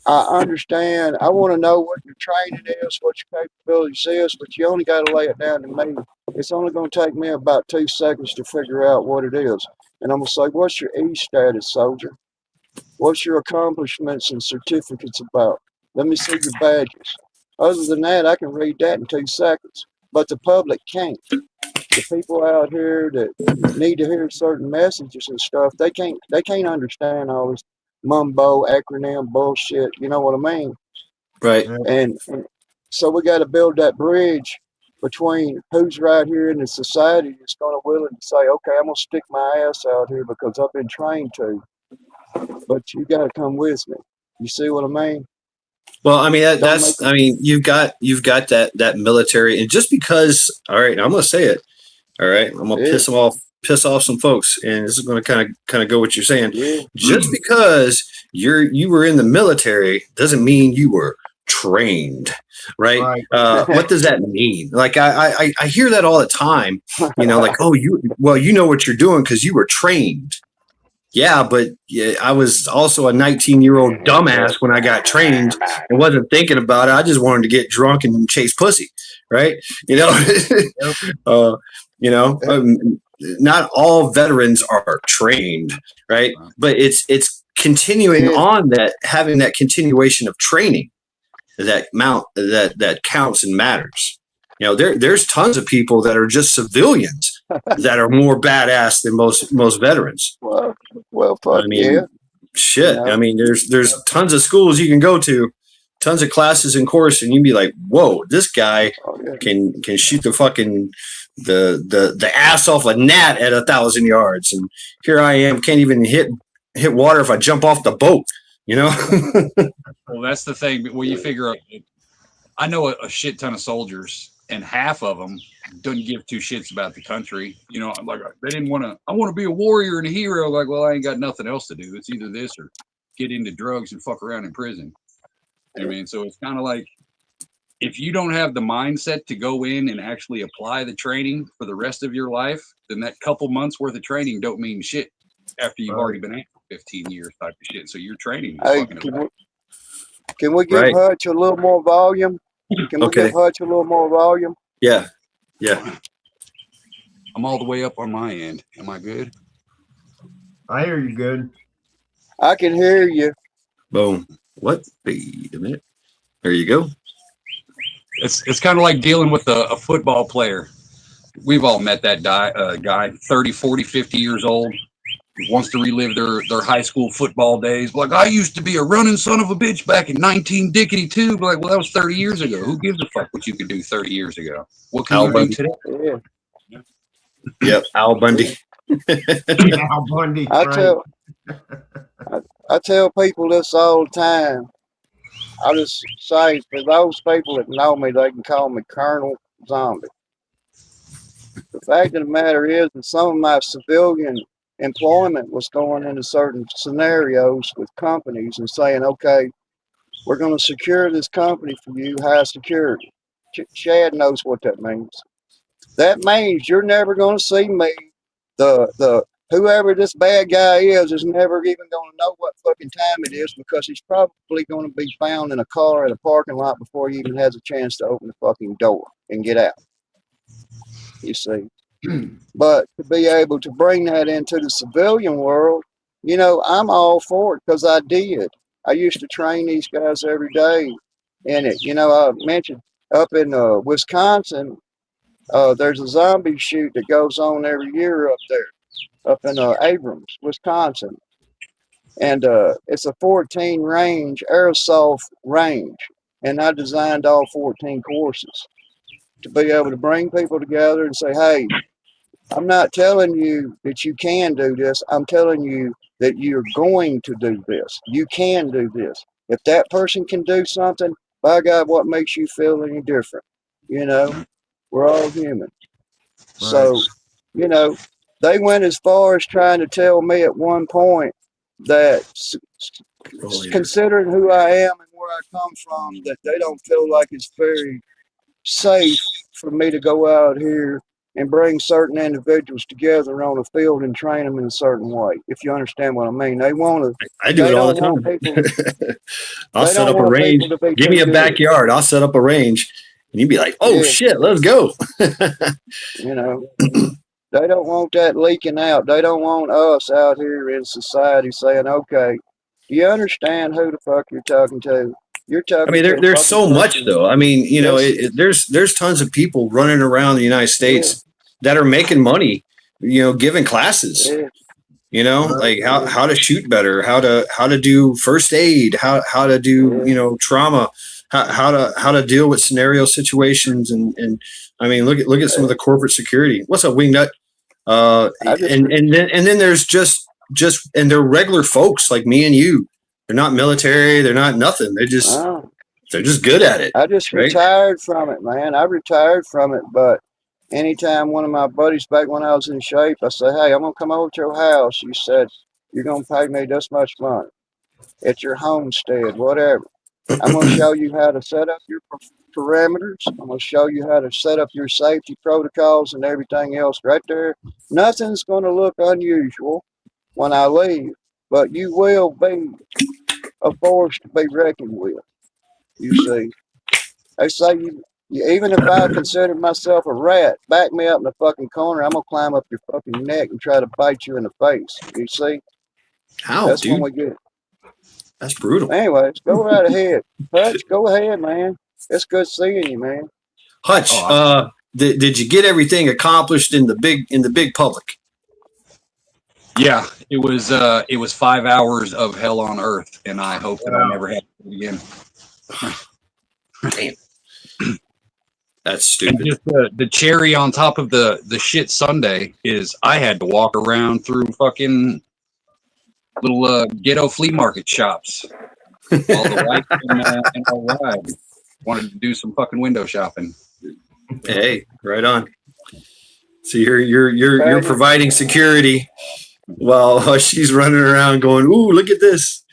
Speaker 2: I understand. I want to know what your training is, what your capabilities is, but you only got to lay it down to me. It's only going to take me about 2 seconds to figure out what it is. And I'm going to say, what's your E status, soldier? What's your accomplishments and certificates about? Let me see your badges. Other than that, I can read that in 2 seconds. But the public can't. The people out here that need to hear certain messages and stuff, they can't understand all this mumbo acronym bullshit. You know what I mean?
Speaker 1: Right.
Speaker 2: And so we got to build that bridge between who's right here in the society that's going to willing to say, okay, I'm going to stick my ass out here because I've been trained to, but you got to come with me. You see what I mean?
Speaker 1: Well, I mean you've got that military, and just because, all right, I'm going to say it. All right, I'm going to piss off some folks, and this is going to kind of go what you're saying.
Speaker 2: Yeah.
Speaker 1: Just because you were in the military doesn't mean you were trained, right? What does that mean? Like I hear that all the time. Like, oh, you know what you're doing because you were trained. Yeah, but I was also a 19-year-old dumbass when I got trained and wasn't thinking about it. I just wanted to get drunk and chase pussy, right? Not all veterans are trained, right? But it's continuing on that, having that continuation of training that counts and matters. There's tons of people that are just civilians that are more badass than most veterans.
Speaker 2: Well, fuck,
Speaker 1: I mean, shit. I mean, there's tons of schools you can go to, tons of classes and courses, and you'd be like, whoa, this guy can shoot the fucking the ass off a gnat at 1,000 yards, and here I am, can't even hit water if I jump off the boat.
Speaker 4: Well, that's the thing. Well, you figure I know a shit ton of soldiers, and half of them don't give 2 shits about the country. Like they didn't want to. I want to be a warrior and a hero. Like, well, I ain't got nothing else to do. It's either this or get into drugs and fuck around in prison. I mean, so it's kind of like if you don't have the mindset to go in and actually apply the training for the rest of your life, then that couple months worth of training don't mean shit after you've already been at 15 years type of shit. So your training is fucking
Speaker 2: can we give Hutch a little more volume? Can we give Hutch a little more volume?
Speaker 1: Yeah.
Speaker 4: I'm all the way up on my end. Am I good?
Speaker 3: I hear you good.
Speaker 2: I can hear you.
Speaker 1: Boom. What? Wait a minute. There you go.
Speaker 4: It's kind of like dealing with a football player. We've all met that guy, 30, 40, 50 years old, wants to relive their high school football days. Like, I used to be a running son of a bitch back in 19-dickety-2. Like, well, that was 30 years ago. Who gives a fuck what you could do 30 years ago? What can you do today?
Speaker 2: Yeah.
Speaker 1: Yep, Al Bundy.
Speaker 3: Al Bundy.
Speaker 2: I tell people this all the time. I just say, for those people that know me, they can call me Colonel Zombie. The fact of the matter is that some of my civilian employment was going into certain scenarios with companies and saying, okay, we're going to secure this company for you, high security. Chad knows what that means. That means you're never going to see me. The whoever this bad guy is never even going to know what fucking time it is because he's probably going to be found in a car at a parking lot before he even has a chance to open the fucking door and get out. You see. But to be able to bring that into the civilian world, you know, I'm all for it because I did. I used to train these guys every day in it. You know, I mentioned up in Wisconsin, there's a zombie shoot that goes on every year up there, up in Abrams, Wisconsin. And it's a 14 range airsoft range. And I designed all 14 courses to be able to bring people together and say, hey, I'm not telling you that you can do this. I'm telling you that you're going to do this. You can do this. If that person can do something, by God, what makes you feel any different? You know, we're all human. So,
Speaker 3: Right.
Speaker 2: you know, they went as far as trying to tell me at one point that considering who I am and where I come from, that they don't feel like it's very safe for me to go out here and bring certain individuals together on a field and train them in a certain way. If you understand what I mean, they want to.
Speaker 1: I do
Speaker 2: They
Speaker 1: it all the
Speaker 2: don't want
Speaker 1: time.
Speaker 2: people.
Speaker 1: I'll
Speaker 2: They
Speaker 1: set
Speaker 2: don't
Speaker 1: up a
Speaker 2: want
Speaker 1: range.
Speaker 2: people to be
Speaker 1: Give
Speaker 2: too
Speaker 1: me a
Speaker 2: good.
Speaker 1: backyard. I'll set up a range. And you'd be like, oh
Speaker 2: Yeah,
Speaker 1: shit, let's go.
Speaker 2: you know, they don't want that leaking out. They don't want us out here in society saying, "Okay, do you understand who the fuck you're talking to? You're
Speaker 1: I
Speaker 2: talking
Speaker 1: mean,
Speaker 2: to a
Speaker 1: there's
Speaker 2: fucking
Speaker 1: so much
Speaker 2: person."
Speaker 1: though. I mean, you know,
Speaker 2: Yes,
Speaker 1: there's tons of people running around the United
Speaker 2: yeah,
Speaker 1: States that are making money, you know, giving classes,
Speaker 2: yeah,
Speaker 1: you know,
Speaker 3: Right.
Speaker 1: like
Speaker 2: yeah,
Speaker 1: how to shoot better, how to do first aid, how to do,
Speaker 2: yeah.
Speaker 1: you know, trauma, how to deal with scenario situations. And I mean, look at some of the corporate security. What's up, Wingnut? Uh,
Speaker 2: I just,
Speaker 1: and then there's just and they're regular folks like me and you. They're not military. They're not nothing.
Speaker 2: uh,
Speaker 1: They're just good at it,
Speaker 2: I just
Speaker 1: right?
Speaker 2: retired from it, man. I retired from it, but anytime one of my buddies back when I was in shape, I said, "Hey, I'm gonna come over to your house." He said, "You're gonna pay me this much money at your homestead, whatever. I'm going to show you how to set up your parameters. I'm going to show you how to set up your safety protocols and everything else right there. Nothing's going to look unusual when I leave, but you will be a force to be reckoned with, you see. They say even if I consider myself a rat, back me up in the fucking corner, I'm going to climb up your fucking neck and try to bite you in the face, you see.
Speaker 1: How,
Speaker 2: That's when
Speaker 1: dude?
Speaker 2: we get.
Speaker 1: That's brutal.
Speaker 2: Anyways, go right ahead. Hutch, go ahead, man. It's good seeing you, man.
Speaker 1: Hutch,
Speaker 4: Oh,
Speaker 1: did you get everything accomplished in the big public?
Speaker 4: yeah, it was 5 hours of hell on earth, and I hope that I
Speaker 3: Wow.
Speaker 4: never have to do it again.
Speaker 1: Damn, that's
Speaker 4: And
Speaker 1: stupid.
Speaker 4: just the cherry on top of the shit Sunday is I had to walk around through fucking little ghetto flea market shops while the wife and our ride wanted to do some fucking window shopping.
Speaker 1: Hey, right on. So you're
Speaker 2: Faggot.
Speaker 1: providing security while she's running around going, "Ooh, look at this!"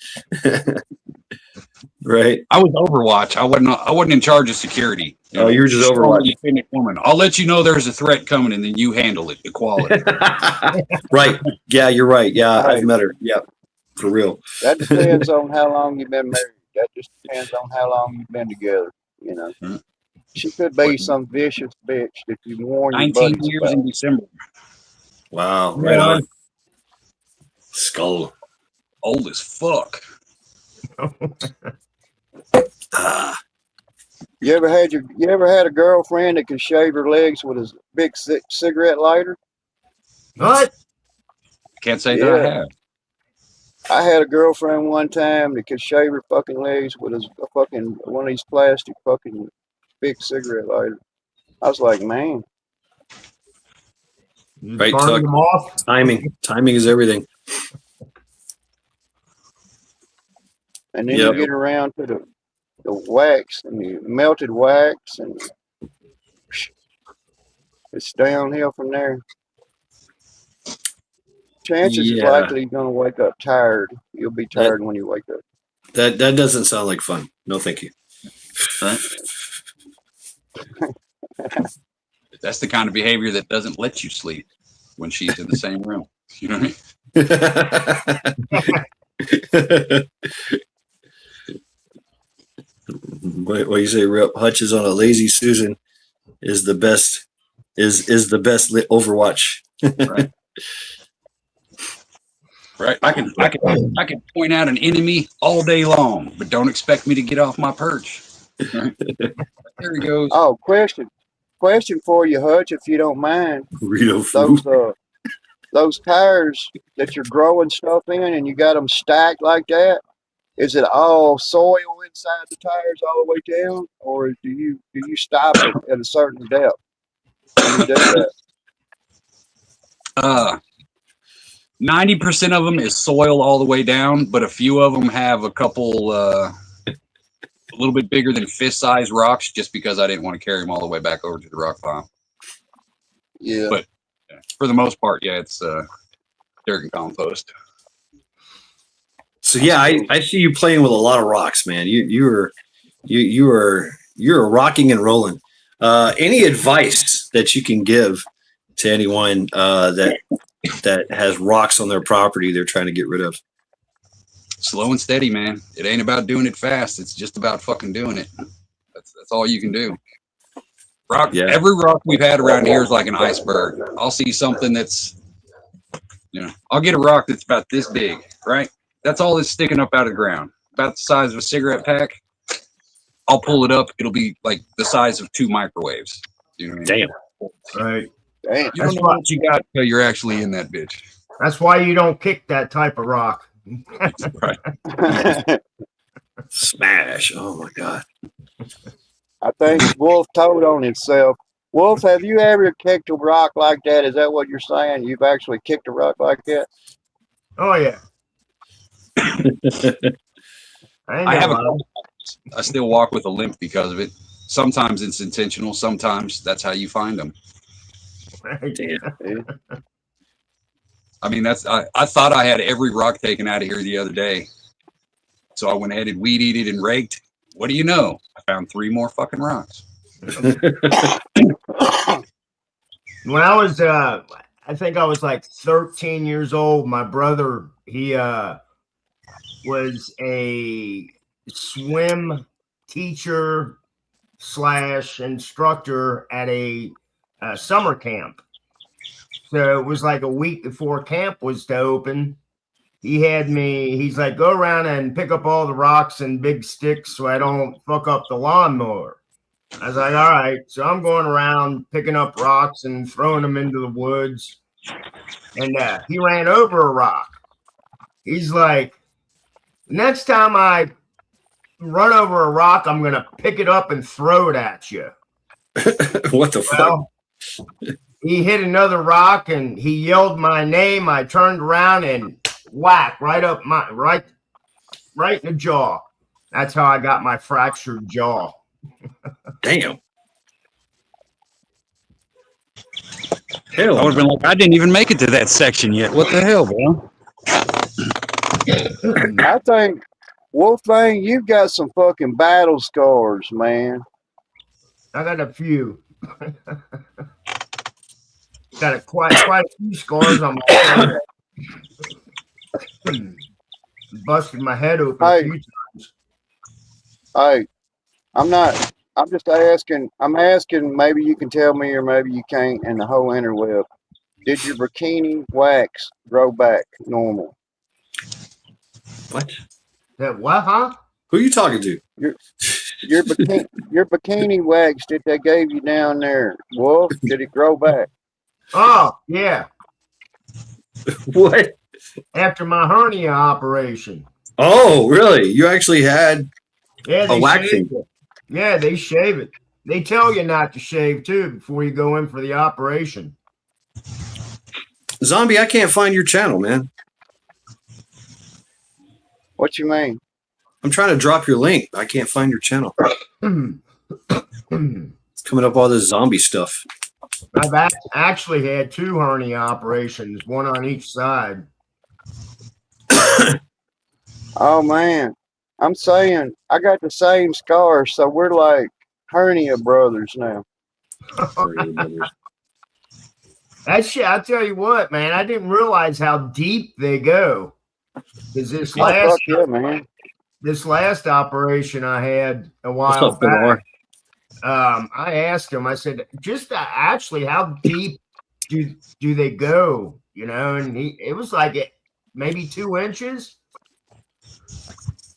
Speaker 1: Right?
Speaker 4: I was Overwatch. I wasn't in charge of security.
Speaker 1: Oh, you were just
Speaker 4: She's
Speaker 1: Overwatch.
Speaker 4: an independent woman. I'll let you know there's a threat coming, and then you handle it. Equality.
Speaker 1: Right? Yeah, you're right. Yeah, I've
Speaker 2: Hey,
Speaker 1: met her. Yeah, for real.
Speaker 2: that depends on how long you've been married. That just depends on how long you've been together. You know, she could
Speaker 4: What,
Speaker 2: be some vicious bitch that you warn your
Speaker 4: 19
Speaker 2: buddies
Speaker 4: years
Speaker 2: about.
Speaker 4: in December.
Speaker 1: Wow, right
Speaker 3: Yeah.
Speaker 1: on. Skull.
Speaker 4: Old as fuck.
Speaker 1: Ah,
Speaker 2: You ever had a girlfriend that could shave her legs with a big cigarette lighter?
Speaker 3: What?
Speaker 4: Can't say that I
Speaker 2: Yeah,
Speaker 4: have.
Speaker 2: I had a girlfriend one time that could shave her fucking legs with a fucking one of these plastic fucking big cigarette lighter. I was like, man.
Speaker 3: You
Speaker 1: right,
Speaker 3: burn
Speaker 1: Tuck.
Speaker 3: them off?
Speaker 1: Timing is everything.
Speaker 2: And then you
Speaker 1: Yep.
Speaker 2: get around to the wax and the melted wax, and it's downhill from there. chances is
Speaker 1: Yeah,
Speaker 2: likely you're going to wake up tired. You'll be tired when you wake up.
Speaker 1: that doesn't sound like fun. No, thank you.
Speaker 4: Right. That's the kind of behavior that doesn't let you sleep when she's in the same room. You know what I mean?
Speaker 1: What you say, Rip? Hutches on a lazy Susan is the best. Is the best Overwatch.
Speaker 4: Right. Right. I can point out an enemy all day long, but don't expect me to get off my perch. Right? There he goes.
Speaker 2: Oh, question for you, Hutch, if you don't mind.
Speaker 1: Burrito food.
Speaker 2: Those tires that you're growing stuff in, and you got them stacked like that. Is it all soil inside the tires all the way down, or do you stop it at a certain depth when you do that?
Speaker 4: 90% of them is soil all the way down, but a few of them have a couple a little bit bigger than fist-sized rocks, just because I didn't want to carry them all the way back over to the rock pile.
Speaker 2: Yeah.
Speaker 4: But for the most part, yeah, it's dirt and compost.
Speaker 1: So yeah, I see you playing with a lot of rocks, man. You're rocking and rolling. Any advice that you can give to anyone that has rocks on their property they're trying to get rid of?
Speaker 4: Slow and steady, man. It ain't about doing it fast. It's just about fucking doing it. That's all you can do. Every rock we've had around here is like an iceberg. I'll see something that's, I'll get a rock that's about this big, right? That's all that's sticking up out of the ground, about the size of a cigarette pack. I'll pull it up. It'll be like the size of 2 microwaves. You know what I mean?
Speaker 1: Damn.
Speaker 3: Right.
Speaker 2: Damn.
Speaker 4: You don't know what you got until you're actually in that bitch.
Speaker 3: That's why you don't kick that type of rock.
Speaker 4: Right.
Speaker 1: Smash. Oh my God.
Speaker 2: I think Wolf told on himself. Wolf, have you ever kicked a rock like that? Is that what you're saying? You've actually kicked a rock like that?
Speaker 3: Oh yeah.
Speaker 4: I have a couple. I still walk with a limp because of it. Sometimes it's intentional. Sometimes that's how you find them.
Speaker 1: Damn.
Speaker 4: I mean, I thought I had every rock taken out of here the other day. So I went ahead and weed eated and raked. What do you know? I found 3 more fucking rocks.
Speaker 3: When I was, I think I was like 13 years old. My brother, he was a swim teacher / instructor at a summer camp. So it was like a week before camp was to open. He's like, go around and pick up all the rocks and big sticks so I don't fuck up the lawnmower. I was like, all right. So I'm going around picking up rocks and throwing them into the woods. And he ran over a rock. He's like, next time I run over a rock, I'm going to pick it up and throw it at you.
Speaker 1: What the fuck?
Speaker 3: He hit another rock and he yelled my name. I turned around and whack right up right in the jaw. That's how I got my fractured jaw.
Speaker 1: Damn.
Speaker 4: Hell, I would have been like, I didn't even make it to that section yet. What the hell, bro?
Speaker 2: I think, Wolfgang, you've got some fucking battle scars, man.
Speaker 3: I got a few. Got quite a few scars on my head. Busted my head open a few times.
Speaker 2: Hey, I'm just asking. I'm asking. Maybe you can tell me, or maybe you can't. And the whole interweb. Did your bikini wax grow back normal?
Speaker 1: What?
Speaker 3: That what, huh?
Speaker 1: Who are you talking to?
Speaker 2: Your bikini wax that they gave you down there, Wolf, did it grow back?
Speaker 3: Oh, yeah.
Speaker 1: What?
Speaker 3: After my hernia operation.
Speaker 1: Oh, really? You actually had a waxing?
Speaker 3: Yeah, they shave it. They tell you not to shave, too, before you go in for the operation.
Speaker 1: Zombie, I can't find your channel, man.
Speaker 2: What you mean?
Speaker 1: I'm trying to drop your link. I can't find your channel. It's coming up all this zombie stuff.
Speaker 3: I've actually had 2 hernia operations, one on each side.
Speaker 2: Oh man, I'm saying I got the same scars, so we're like hernia brothers now.
Speaker 3: That shit, I tell you what, man, I didn't realize how deep they go. Because this
Speaker 2: Oh fuck yeah, man.
Speaker 3: last operation I had a
Speaker 1: What's
Speaker 3: while
Speaker 1: up, Fedor?
Speaker 3: back, I asked him, I said, just actually, how deep do they go? You know, and it was like maybe 2 inches.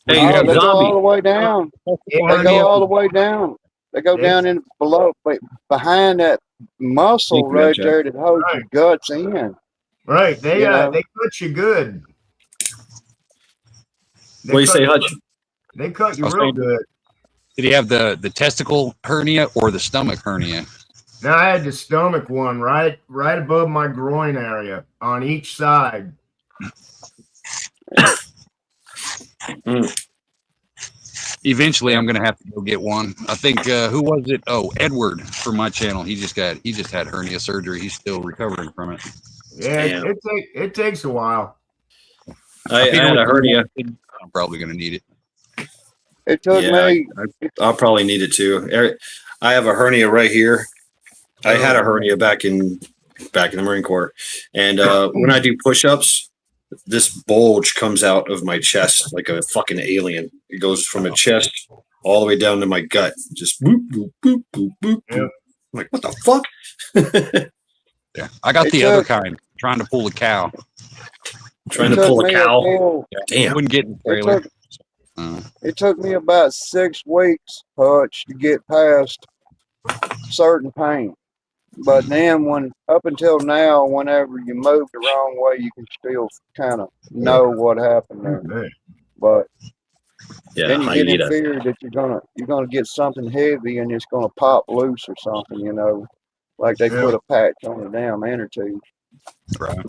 Speaker 1: Hey,
Speaker 2: Oh, they go
Speaker 1: zombie.
Speaker 2: all the way down. They go all the way down. They go down in below, behind that muscle
Speaker 1: Thank you,
Speaker 2: right
Speaker 1: Jack.
Speaker 2: there that holds your guts in.
Speaker 3: Right. They
Speaker 2: You know?
Speaker 3: they cut you good.
Speaker 1: What do you say, Hutch?
Speaker 3: They cut you real good.
Speaker 4: Did he have the testicle hernia or the stomach hernia?
Speaker 3: Now I had the stomach one right above my groin area on each side.
Speaker 4: Eventually, I'm gonna have to go get one. I think who was it? Oh, Edward from my channel. He just had hernia surgery. He's still recovering from it.
Speaker 3: Yeah, it takes a while.
Speaker 1: I had a hernia.
Speaker 4: I'm probably gonna need it.
Speaker 2: It took me.
Speaker 1: I'll probably need it too. I have a hernia right here. I had a hernia back in the Marine Corps, and when I do push-ups, this bulge comes out of my chest like a fucking alien. It goes from the chest all the way down to my gut. Just boop, boop, boop, boop, boop, boop. I'm like, what the fuck?
Speaker 4: Yeah, I got the other kind. Trying to pull a cow.
Speaker 1: Trying to pull a cow. Damn.
Speaker 4: Wouldn't get in the trailer.
Speaker 2: It took me about 6 weeks, Hutch, to get past certain pain. But then up until now, whenever you move the wrong way, you can still kind of know what happened there. But then you get in fear that you're gonna get something heavy and it's gonna pop loose or something, you know, like they put a patch on the damn inner tube.
Speaker 4: Right.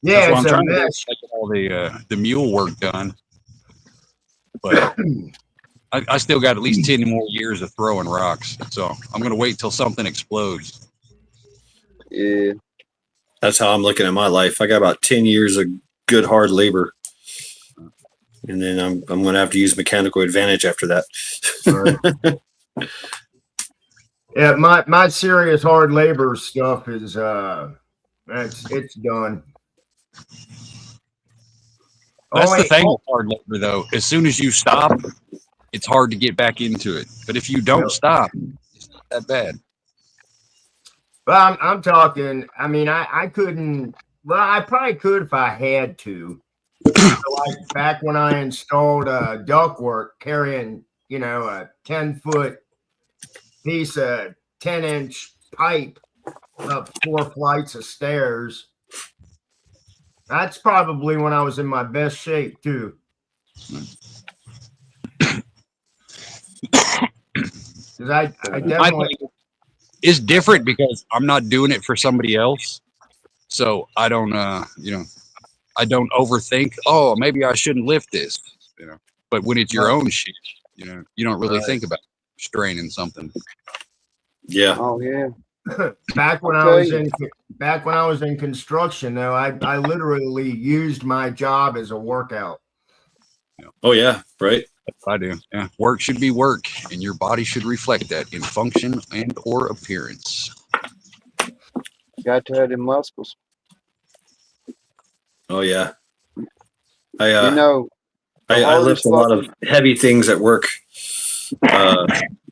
Speaker 3: Yeah,
Speaker 4: that's why I'm trying to get all the mule work done. But I still got at least 10 more years of throwing rocks, so I'm gonna wait till something explodes.
Speaker 2: Yeah,
Speaker 1: that's how I'm looking at my life. I got about 10 years of good hard labor, and then I'm gonna have to use mechanical advantage after that.
Speaker 3: Yeah, my serious hard labor stuff is it's done.
Speaker 4: That's the thing with hard labor, though. As soon as you stop, it's hard to get back into it. But if you don't stop, it's not that bad.
Speaker 3: Well, I'm talking. I mean, I couldn't. Well, I probably could if I had to. So like back when I installed ductwork, carrying a 10-foot piece of 10-inch pipe up 4 flights of stairs. That's probably when I was in my best shape too. Because I definitely.
Speaker 4: It's different because I'm not doing it for somebody else, so I don't I don't overthink. Oh, maybe I shouldn't lift this, But when it's your own shit, you don't really think about straining something.
Speaker 1: Yeah.
Speaker 2: Oh yeah.
Speaker 3: Back when I was in construction, though, I literally used my job as a workout.
Speaker 1: Oh yeah, right.
Speaker 4: I do. Yeah, work should be work, and your body should reflect that in function and or appearance.
Speaker 2: Got to have them muscles.
Speaker 1: Oh yeah. I lift a lot of heavy things at work.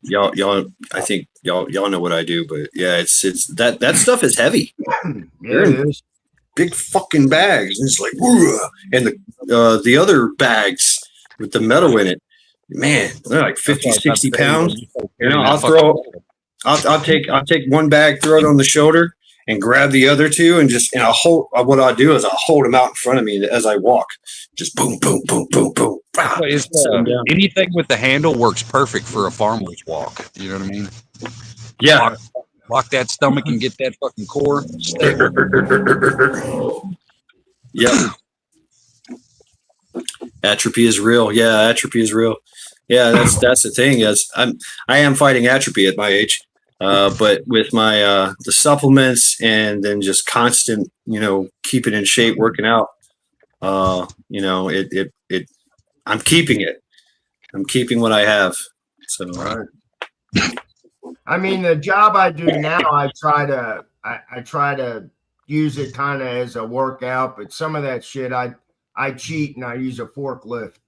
Speaker 1: Y'all, I think y'all know what I do, but yeah, it's that stuff is heavy.
Speaker 3: Yeah, it is.
Speaker 1: Big fucking bags, and it's like, and the other bags with the metal in it, man, they're like 50, 60 pounds. I'll take one bag, throw it on the shoulder, and grab the other two, and I'll hold. What I'll do is I'll hold them out in front of me as I walk. Just boom, boom, boom, boom, boom.
Speaker 4: Anything with the handle works perfect for a farmer's walk. You know what I mean?
Speaker 1: Yeah.
Speaker 4: Lock that stomach and get that fucking core stable.
Speaker 1: Yeah. Atrophy is real. Yeah, atrophy is real. Yeah, that's the thing. Is I am fighting atrophy at my age. But with my the supplements and then just constant, keeping in shape, working out, it I'm keeping it. I'm keeping what I have. So
Speaker 3: Right. I mean, the job I do now, I try to use it kind of as a workout, but some of that shit I cheat and I use a forklift.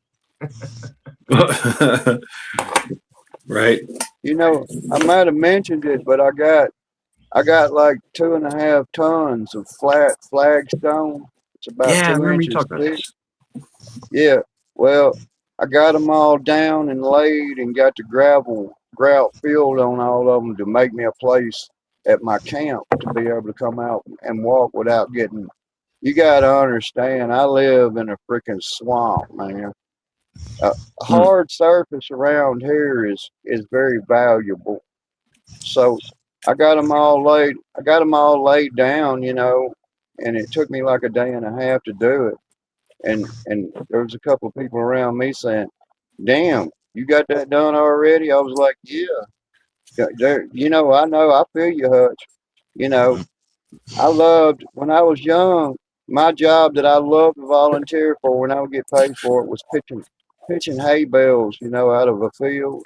Speaker 1: right.
Speaker 2: I might have mentioned it, but I got like 2.5 tons of flat flagstone. It's about
Speaker 1: Yeah, I
Speaker 2: two
Speaker 1: remember you
Speaker 2: inches
Speaker 1: talking about
Speaker 2: thick.
Speaker 1: this.
Speaker 2: Yeah. Well, I got them all down and laid and got the grout filled on all of them to make me a place at my camp to be able to come out and walk without getting. You got to understand, I live in a freaking swamp, man. A hard surface around here is very valuable. So I got them all laid. I got them all laid down, and it took me like a day and a half to do it. And there was a couple of people around me saying, "Damn, you got that done already?" I was like, "Yeah." There, I know. I feel you, Hutch. You know, I loved when I was young. My job that I loved to volunteer for when I would get paid for it was pitching hay bales, out of a field.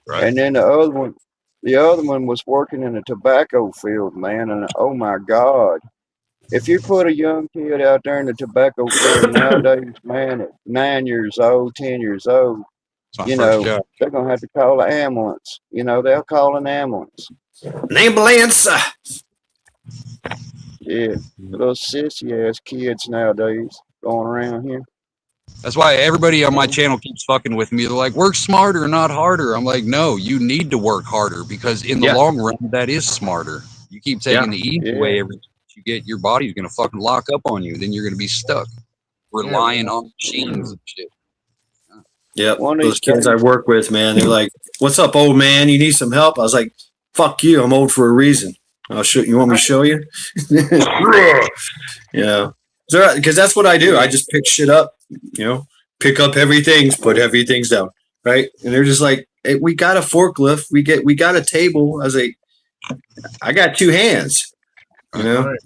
Speaker 4: Right.
Speaker 2: And then the other one was working in a tobacco field, man. And oh my God, if you put a young kid out there in the tobacco field nowadays, man, at 9 years old, 10 years old,
Speaker 4: It's my first job.
Speaker 2: they're gonna have to call an ambulance. They'll call an ambulance.
Speaker 1: An ambulance.
Speaker 2: Yeah, little sissy ass kids nowadays going around here.
Speaker 4: That's why everybody on my channel keeps fucking with me. They're like, work smarter, not harder. I'm like, no, you need to work harder because in the
Speaker 1: Yeah.
Speaker 4: long run, that is smarter. You keep taking the easy
Speaker 2: Yeah.
Speaker 4: way, every you get, your body's gonna fucking lock up on you. Then you're gonna be stuck relying on machines and shit.
Speaker 1: Yep.
Speaker 2: One of
Speaker 1: Those
Speaker 2: these
Speaker 1: kids I
Speaker 2: days,
Speaker 1: work with, man, they're like, "What's up, old man? You need some help?" I was like, "Fuck you. I'm old for a reason. I'll show you. Want me to show you?" Yeah. Because that's what I do. I just pick shit up, pick up heavy things, put heavy things down. Right. And they're just like, "Hey, we got a forklift. We got a table." I was like, "I got two hands."
Speaker 3: Right.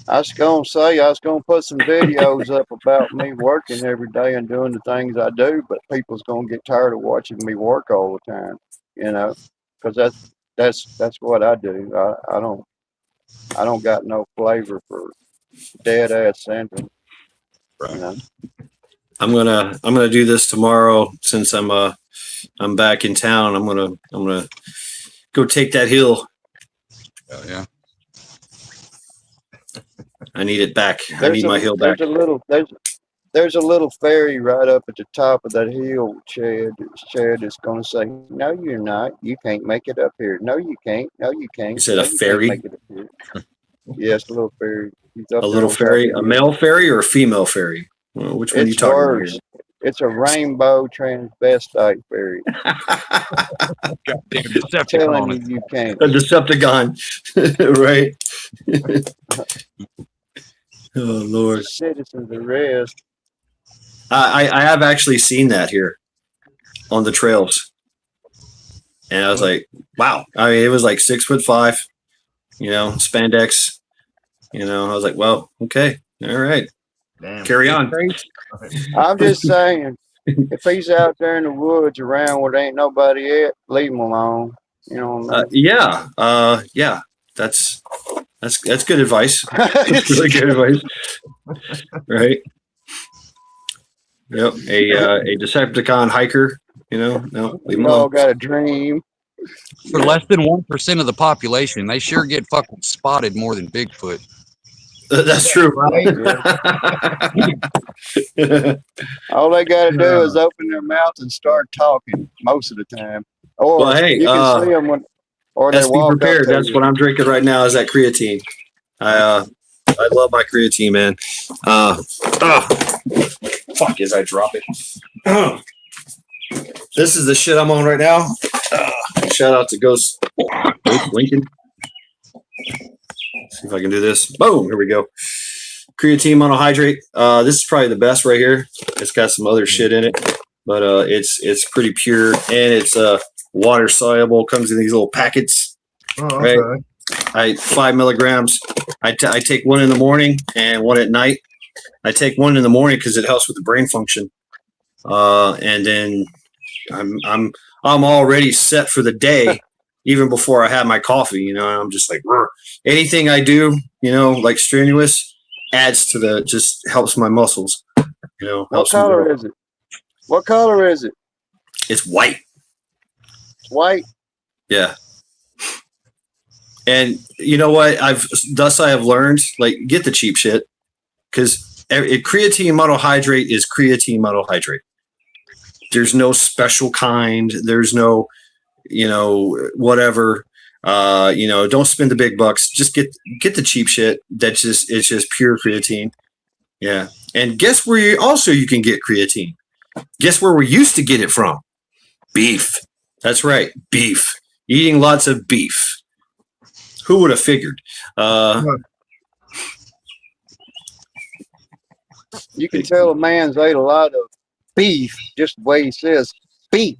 Speaker 2: I was gonna say I was gonna put some videos up about me working every day and doing the things I do, but people's gonna get tired of watching me work all the time, because that's what I do. I don't got no flavor for dead ass syndrome. You know?
Speaker 1: I'm gonna do this tomorrow since I'm back in town. I'm gonna go take that hill.
Speaker 4: Oh, yeah.
Speaker 1: I need it back. I need my hill back.
Speaker 2: There's a little fairy right up at the top of that hill, Chad. Chad is gonna say, "No, you're not. You can't make it up here. No, you can't. No, you can't.
Speaker 1: You said
Speaker 2: No,
Speaker 1: a
Speaker 2: you can't
Speaker 1: fairy?
Speaker 2: make it up here." Yes, a little fairy. He's up
Speaker 1: A
Speaker 2: there
Speaker 1: little
Speaker 2: on top
Speaker 1: fairy,
Speaker 2: of
Speaker 1: a
Speaker 2: the hill.
Speaker 1: male fairy or a female fairy? Well, which one are you
Speaker 2: It's
Speaker 1: talking
Speaker 2: worse. It's a rainbow transvestite fairy.
Speaker 1: about here?
Speaker 4: Goddamn
Speaker 2: Telling
Speaker 4: Decepticon.
Speaker 2: you can't.
Speaker 1: A Decepticon, right? Oh Lord!
Speaker 2: Citizens arrest.
Speaker 1: I have actually seen that here on the trails, and I was like, wow. I mean, it was like 6'5", spandex. I was like, well, okay, all right,
Speaker 3: Damn.
Speaker 1: carry on.
Speaker 2: I'm just saying, if he's out there in the woods around where there ain't nobody at, leave him alone. You know what I mean?
Speaker 1: Yeah. That's good advice. That's really good advice, right? Yep, a Decepticon hiker. No, leave him
Speaker 2: We all
Speaker 1: alone.
Speaker 2: got a dream.
Speaker 4: For less than 1% of the population, they sure get fucking spotted more than Bigfoot.
Speaker 1: That's true.
Speaker 3: Right?
Speaker 2: All they got to do is open their mouth and start talking most of the time. Or
Speaker 1: Well, hey,
Speaker 2: you can see them or they
Speaker 1: let's be
Speaker 2: walk up
Speaker 1: prepared.
Speaker 2: to
Speaker 1: That's
Speaker 2: you.
Speaker 1: what I'm drinking right now. Is that creatine? I love my creatine, man. Fuck, as I drop it. This is the shit I'm on right now. Shout out to Ghost Lincoln. See if I can do this. Boom, here we go. Creatine monohydrate. This is probably the best right here. It's got some other shit in it, but it's pretty pure, and it's water soluble, comes in these little packets.
Speaker 3: Oh,
Speaker 1: Right.
Speaker 3: okay.
Speaker 1: 5 milligrams. I take one in the morning and one at night. I take one in the morning because it helps with the brain function. And then I'm already set for the day, even before I have my coffee. You know, and I'm just like, "Rrr." Anything I do, you know, like strenuous, adds to just helps my muscles. You know,
Speaker 2: What
Speaker 1: helps me
Speaker 2: color
Speaker 1: grow.
Speaker 2: is it? What color is it?
Speaker 1: It's white.
Speaker 2: It's white.
Speaker 1: Yeah. And you know what? I have learned, like, get the cheap shit, because creatine monohydrate is creatine monohydrate. There's no special kind. There's no, you know, whatever. You know, don't spend the big bucks. Just get the cheap shit. It's just pure creatine. Yeah. And guess where you can get creatine? Guess where we used to get it from? Beef. That's right, beef. Eating lots of beef. Who would have figured?
Speaker 2: You can tell a man's ate a lot of beef just the way he says beef.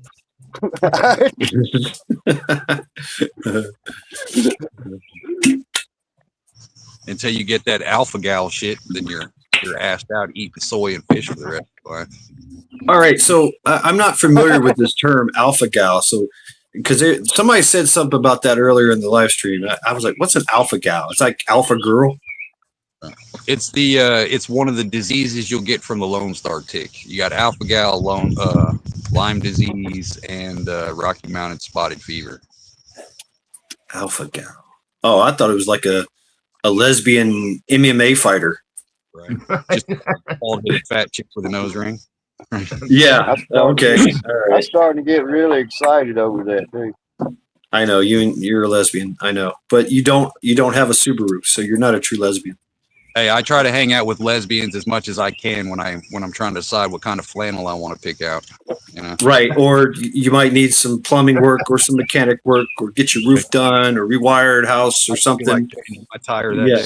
Speaker 4: Until you get that alpha gal shit, then you're assed out eating soy and fish for the rest of your life.
Speaker 1: All right, so I'm not familiar with this term alpha gal. So, because somebody said something about that earlier in the live stream, I was like, "What's an alpha gal?" It's like alpha girl.
Speaker 4: It's it's one of the diseases you'll get from the Lone Star tick. You got alpha gal, Lyme disease, and Rocky Mountain spotted fever.
Speaker 1: Alpha gal. Oh, I thought it was like a lesbian MMA fighter.
Speaker 4: Right. Just all the fat chick with a nose ring.
Speaker 1: Yeah. Okay. All right.
Speaker 2: I'm starting to get really excited over that, dude.
Speaker 1: I know you're a lesbian. I know, but you don't have a Subaru, so you're not a true lesbian.
Speaker 4: Hey, I try to hang out with lesbians as much as I can when I'm trying to decide what kind of flannel I want to pick out. You know?
Speaker 1: Right. Or you might need some plumbing work or some mechanic work or get your roof done or rewired house or something.
Speaker 4: Like my tire that
Speaker 1: Yeah.
Speaker 4: day.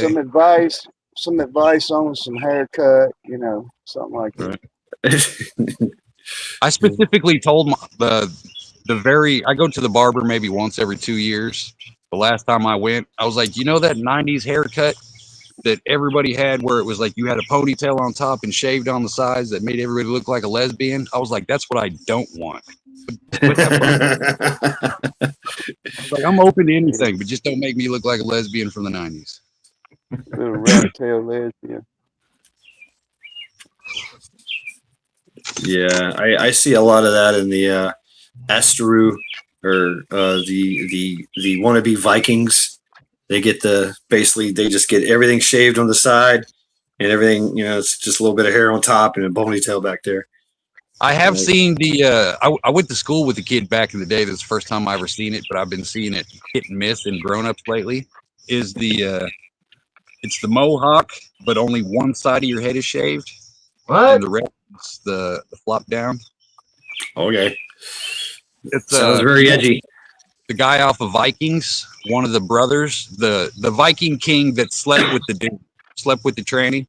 Speaker 2: Some advice on some haircut, you know, something like that.
Speaker 1: Right.
Speaker 4: I specifically told I go to the barber maybe once every 2 years. The last time I went, I was like, you know that 90s haircut that everybody had where it was like you had a ponytail on top and shaved on the sides that made everybody look like a lesbian? I was like, that's what I don't want. Like, I'm open to anything, but just don't make me look like a lesbian from the 90s.
Speaker 2: Little rat tail lesbian.
Speaker 1: Yeah, I see a lot of that in the Asteru or the wannabe Vikings. They get they just get everything shaved on the side and everything, you know, it's just a little bit of hair on top and a ponytail back there.
Speaker 4: I have seen I went to school with a kid back in the day. That's the first time I ever seen it, but I've been seeing it hit and miss in grown-ups lately. It's the mohawk, but only one side of your head is shaved.
Speaker 3: What?
Speaker 4: And the rest is the flop down.
Speaker 1: Okay.
Speaker 4: It's
Speaker 1: Sounds very edgy.
Speaker 4: The guy off of Vikings, one of the brothers, the Viking king that slept with the tranny.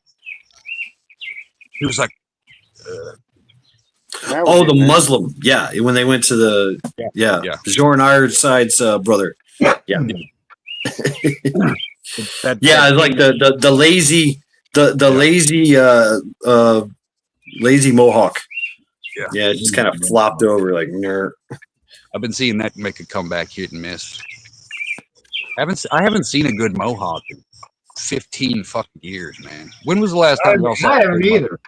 Speaker 4: He was like,
Speaker 1: the Muslim. Yeah, when they went to the Bjorn Ironside's brother. Yeah. Yeah, it's like the lazy lazy mohawk. Yeah, it just kind of flopped over like nerd.
Speaker 4: I've been seeing that make a comeback, hit and miss. I haven't seen a good mohawk in 15 fucking years, man. When was the last time y'all saw?
Speaker 3: I haven't either.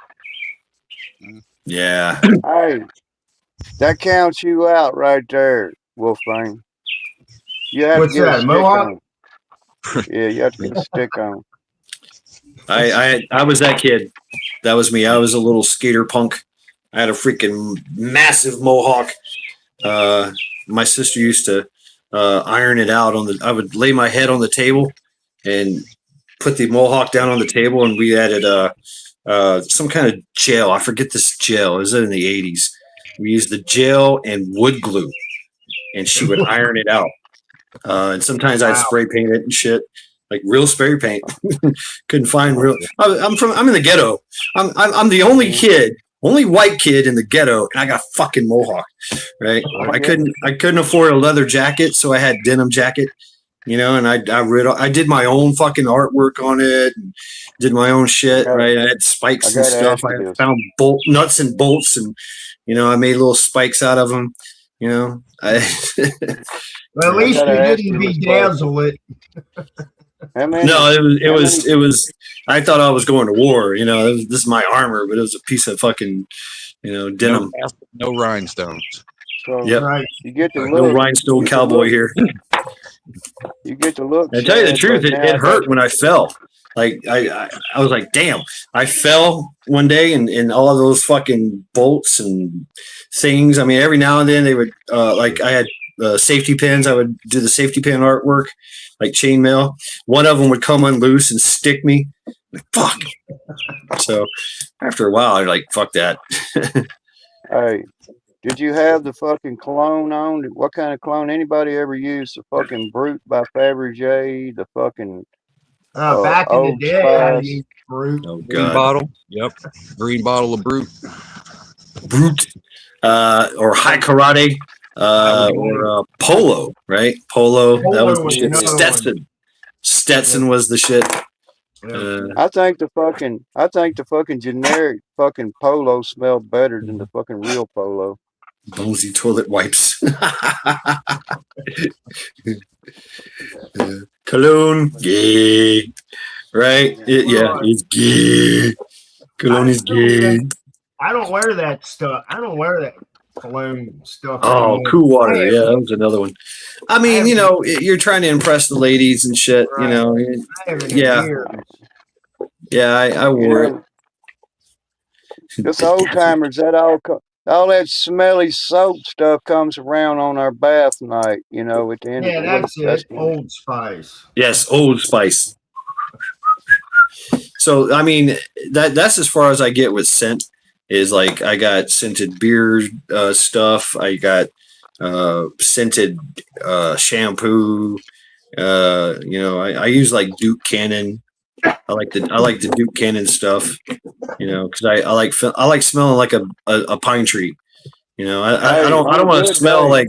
Speaker 1: Yeah.
Speaker 2: Hey, that counts you out right there, Wolfgang. You have
Speaker 3: What's
Speaker 2: to get
Speaker 3: that,
Speaker 2: a stick
Speaker 3: mohawk?
Speaker 2: on. Yeah, you have to get a stick on.
Speaker 1: I was that kid. That was me. I was a little skater punk. I had a freaking massive mohawk. My sister used to iron it out I would lay my head on the table and put the mohawk down on the table, and we added some kind of gel. I forget this gel. It was in the 80s. We used the gel and wood glue, and she would iron it out. And sometimes I'd spray paint it and shit, like real spray paint. Couldn't find real. I'm in the ghetto. I'm the only kid only white kid in the ghetto, and I got a fucking mohawk, right? I couldn't afford a leather jacket, so I had denim jacket, you know, and I did my own fucking artwork on it, and did my own shit, right? I had spikes and stuff. I found nuts and bolts, and you know, I made little spikes out of them. You know,
Speaker 3: Well, at least you didn't bedazzle it.
Speaker 1: No, it was. I thought I was going to war. You know, this is my armor, but it was a piece of fucking, you know, denim.
Speaker 4: No rhinestones.
Speaker 2: So
Speaker 1: yep.
Speaker 3: Right.
Speaker 2: You get to look.
Speaker 1: No rhinestone cowboy here.
Speaker 2: You get to look.
Speaker 1: I tell you the truth, it hurt when I fell. Like I was like, damn! I fell one day, and all of those fucking bolts and things. I mean, every now and then they would like I had safety pins. I would do the safety pin artwork, like chainmail. One of them would come unloose and stick me. Like, fuck. So after a while, I'm like, fuck that.
Speaker 2: Hey, did you have the fucking cologne on? What kind of cologne? Anybody ever used the fucking Brute by Fabergé? The fucking
Speaker 3: back in the day, I used Brute.
Speaker 1: Oh,
Speaker 4: Green bottle. Yep. Green bottle of Brute.
Speaker 1: Brute. Or High Karate. Or Polo, right? Polo. That was the shit. Stetson. Stetson was the shit.
Speaker 2: I think the fucking generic fucking Polo smelled better than the fucking real Polo.
Speaker 1: Bonesy toilet wipes. Cologne, gay. Right? It's gay. Cologne is gay.
Speaker 3: I don't wear that stuff. I don't wear that cologne stuff.
Speaker 1: Oh, Cool Water. Yeah, that was another one. I mean, you know, you're trying to impress the ladies and shit, you know. Yeah. Yeah, I wore it.
Speaker 2: This old timers, all that smelly soap stuff comes around on our bath night, you know, at the end of the week.
Speaker 3: That's it. Old Spice.
Speaker 1: Yes, Old Spice. So I mean, that's as far as I get with scent. Is like I got scented beer stuff. I got scented shampoo. You know, I use like Duke Cannon. I like the Duke Cannon stuff. You know, because I like smelling like a pine tree. You know, I don't want to smell like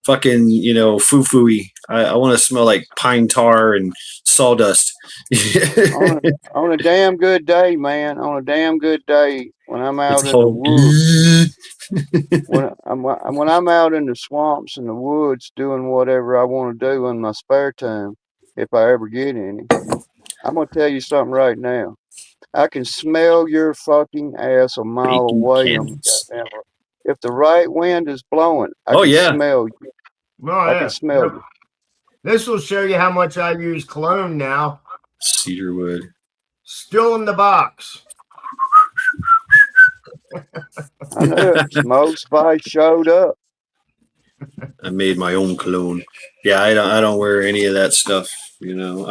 Speaker 1: fucking, you know, foo-fooey. I want to smell like pine tar and sawdust.
Speaker 2: on a damn good day, man. On a damn good day, when I'm out in the woods, when I'm out in the swamps and the woods doing whatever I want to do in my spare time, if I ever get any, I'm gonna tell you something right now. I can smell your fucking ass a mile away. If the right wind is blowing, I can smell you. I can smell you.
Speaker 3: This will show you how much I use cologne now.
Speaker 1: Cedarwood.
Speaker 3: Still in the box.
Speaker 2: I know it. Smoke Spice showed up.
Speaker 1: I made my own cologne. Yeah, I don't wear any of that stuff. You know,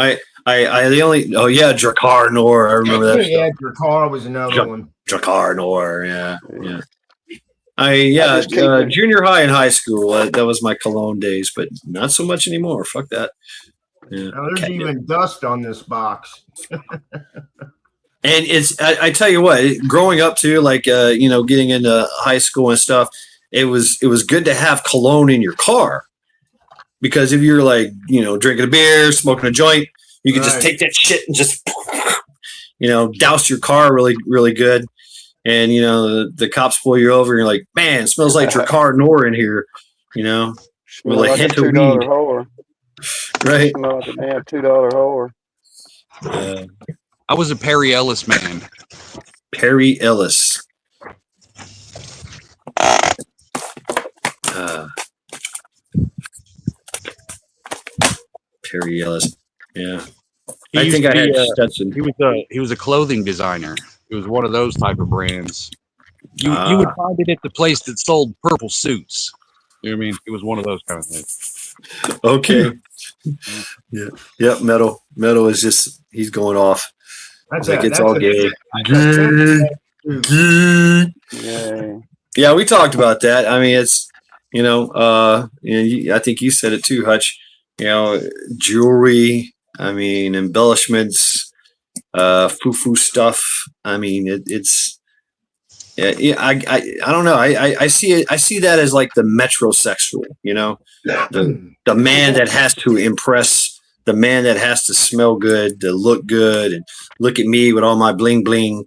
Speaker 1: Drakkar Noir. I remember that.
Speaker 3: Yeah, Drakkar was another one.
Speaker 1: Drakkar Noir. Yeah. Junior high and high school. That was my cologne days, but not so much anymore. Fuck that. Yeah.
Speaker 3: Now, there's even dust on this box.
Speaker 1: And I tell you what, growing up too, like you know, getting into high school and stuff, it was good to have cologne in your car, because if you're like, you know, drinking a beer, smoking a joint, you could just take that shit and just, you know, douse your car really, really good. And, you know, the cops pull you over and you're like, man, it smells like Drakkar Noir in here, you know, with a hint of weed.
Speaker 2: Whore.
Speaker 1: Right.
Speaker 2: Smell like a damn $2 whore.
Speaker 4: I was a Perry Ellis man.
Speaker 1: Perry Ellis. Perry Ellis. Yeah. I think I had Stetson.
Speaker 4: He was a clothing designer. It was one of those type of brands. You would find it at the place that sold purple suits. You know what I mean? It was one of those kind of things.
Speaker 1: Okay. Yeah. Yep. Metal is just, he's going off. It's all gay. Yeah, we talked about that. I mean, it's, you know, I think you said it too, Hutch. You know, jewelry. I mean, embellishments, foo-foo stuff. I mean, it's Yeah, I don't know. I see it. I see that as like the metrosexual. You know, the man that has to impress, the man that has to smell good, to look good, and look at me with all my bling bling.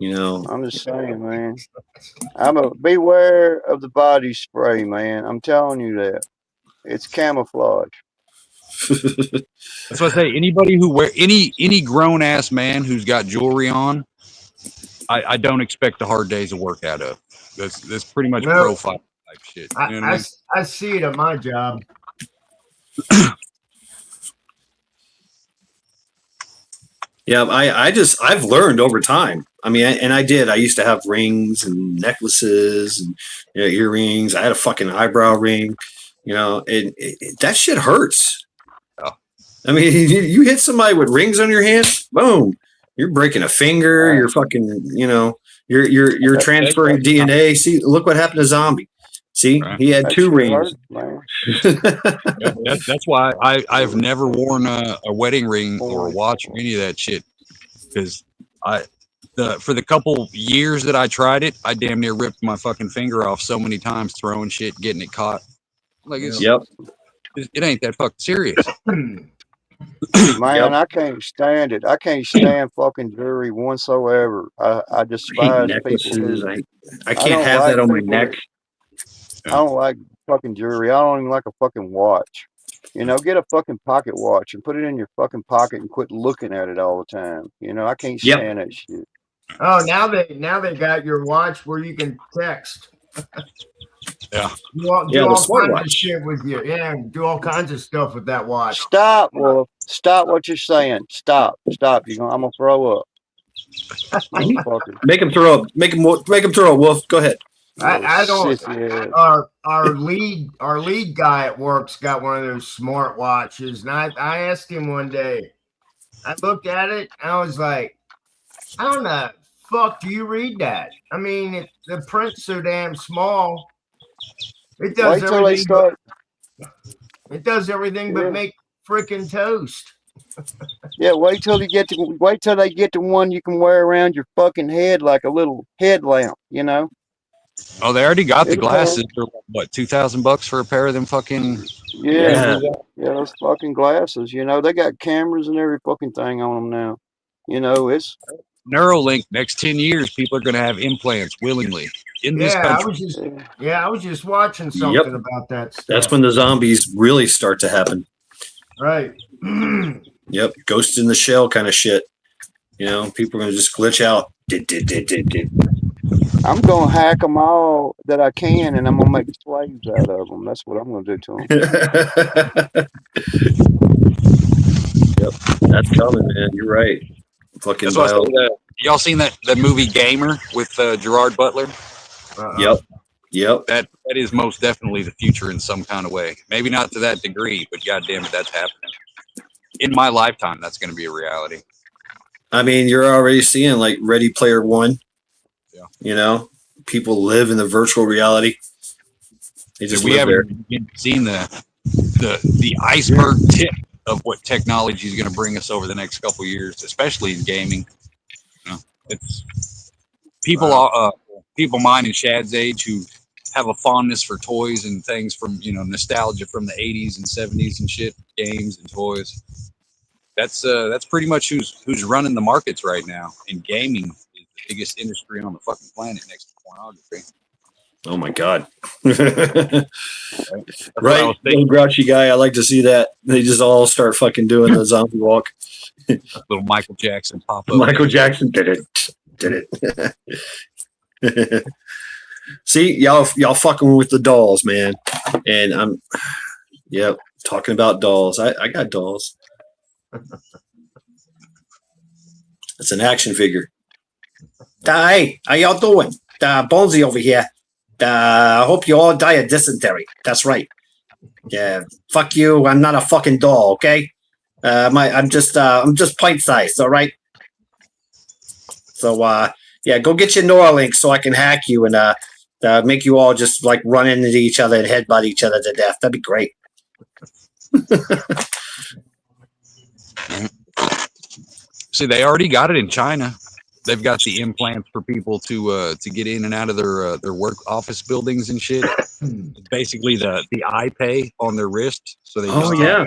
Speaker 1: You know.
Speaker 2: I'm just saying, man. Beware of the body spray, man. I'm telling you that. It's camouflage.
Speaker 4: That's what I say. Anybody who wear any grown ass man who's got jewelry on, I don't expect the hard days of work out of. That's pretty much
Speaker 3: No.
Speaker 4: profile type shit. You know what I mean?
Speaker 3: I see it at my job.
Speaker 1: Yeah, I've learned over time. I mean, I used to have rings and necklaces and earrings. I had a fucking eyebrow ring. You know, that shit hurts.
Speaker 4: Yeah.
Speaker 1: I mean, you hit somebody with rings on your hand, boom, you're breaking a finger. You're fucking, you're transferring DNA. See, look what happened to Zombie. See,
Speaker 4: Right.
Speaker 1: he had
Speaker 2: That
Speaker 1: two
Speaker 2: shit
Speaker 1: rings.
Speaker 2: hurts, man.
Speaker 4: That's why I've never worn a wedding ring or a watch or any of that shit, because for the couple years that I tried it, I damn near ripped my fucking finger off so many times throwing shit, getting it caught. Like it ain't that fucking serious.
Speaker 2: Man,
Speaker 1: Yep.
Speaker 2: I can't stand it. I can't stand fucking jewelry whatsoever. I
Speaker 1: I hate
Speaker 2: despise people
Speaker 1: necklaces.
Speaker 2: who
Speaker 1: I
Speaker 2: I
Speaker 1: can't
Speaker 2: don't
Speaker 1: have
Speaker 2: like
Speaker 1: that on my
Speaker 2: people
Speaker 1: neck.
Speaker 2: I don't like fucking jewelry. I don't even like a fucking watch. Get a fucking pocket watch and put it in your fucking pocket and quit looking at it all the time. I can't
Speaker 1: Yep.
Speaker 2: stand that shit.
Speaker 3: Oh, now they got your watch where you can text.
Speaker 4: Yeah.
Speaker 3: Do all
Speaker 1: the
Speaker 3: kinds of
Speaker 1: smartwatch.
Speaker 3: shit with you. Yeah, do all kinds of stuff with that watch.
Speaker 2: Stop, Wolf. Stop what you're saying. Stop. I'm gonna throw up. Motherfucker.
Speaker 1: Make him throw up. Make him throw up. Wolf, go ahead.
Speaker 3: I don't.
Speaker 2: Sissy ass.
Speaker 3: Our lead guy at work's got one of those smart watches, and I asked him one day. I looked at it, and I was like, "How the fuck do you read that? I mean, the print's so damn small. It does
Speaker 2: Wait till they
Speaker 3: everything.
Speaker 2: start.
Speaker 3: It does everything but
Speaker 2: Yeah.
Speaker 3: make freaking toast."
Speaker 2: Yeah, wait till they get to one you can wear around your fucking head like a little headlamp.
Speaker 4: Oh, they already got the
Speaker 2: It'll
Speaker 4: glasses. They're what, $2,000 for a pair of them fucking?
Speaker 2: Yeah, those fucking glasses. They got cameras and every fucking thing on them now. It's
Speaker 4: Neuralink. Next 10 years, people are going to have implants willingly in this country.
Speaker 3: I was just watching something about that stuff.
Speaker 1: That's when the zombies really start to happen.
Speaker 3: Right.
Speaker 1: Yep. Ghost in the shell kind of shit. People are going to just glitch out.
Speaker 2: I'm gonna hack them all that I can, and I'm gonna make slaves out of them. That's what I'm gonna do to them.
Speaker 1: Yep. That's coming, man. You're right. Fucking
Speaker 4: That's why I say y'all seen that movie Gamer with Gerard Butler?
Speaker 1: Yep.
Speaker 4: That is most definitely the future in some kind of way. Maybe not to that degree, but goddamn it, that's happening. In my lifetime, that's going to be a reality.
Speaker 1: I mean, you're already seeing like Ready Player One.
Speaker 4: Yeah.
Speaker 1: People live in the virtual reality. They just live there.
Speaker 4: We haven't seen the iceberg tip of what technology is going to bring us over the next couple of years, especially in gaming. It's people mine in Shad's age who have a fondness for toys and things from nostalgia from the 80s and 70s and shit, games and toys. That's pretty much who's running the markets right now. And gaming is the biggest industry on the fucking planet next to pornography.
Speaker 1: Oh my god!
Speaker 4: Right,
Speaker 1: little grouchy guy. I like to see that. They just all start fucking doing the zombie walk.
Speaker 4: Little Michael Jackson pop up.
Speaker 1: Michael Jackson did it. See, y'all fucking with the dolls, man. And I'm, talking about dolls. I got dolls. It's an action figure. Hey, how y'all doing? Bonesy over here. I hope you all die of dysentery. That's right. Yeah, fuck you. I'm not a fucking doll, okay? I'm just pint sized, all right? So go get your Neuralink so I can hack you and make you all just like run into each other and headbutt each other to death. That'd be great.
Speaker 4: See, they already got it in China. they've got the implants for people to get in and out of their work office buildings and shit. Basically, the iPay on their wrist, so they
Speaker 1: Oh
Speaker 4: just
Speaker 1: yeah,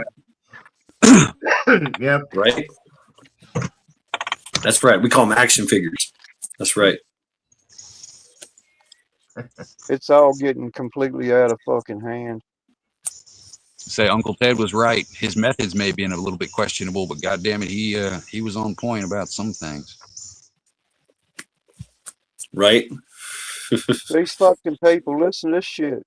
Speaker 3: Yep.
Speaker 1: right. That's right. We call them action figures. That's right.
Speaker 2: It's all getting completely out of fucking hand.
Speaker 4: say Uncle Ted was right. His methods may be a little bit questionable, but goddamn it, he was on point about some things.
Speaker 1: Right.
Speaker 2: These fucking people, listen to this shit.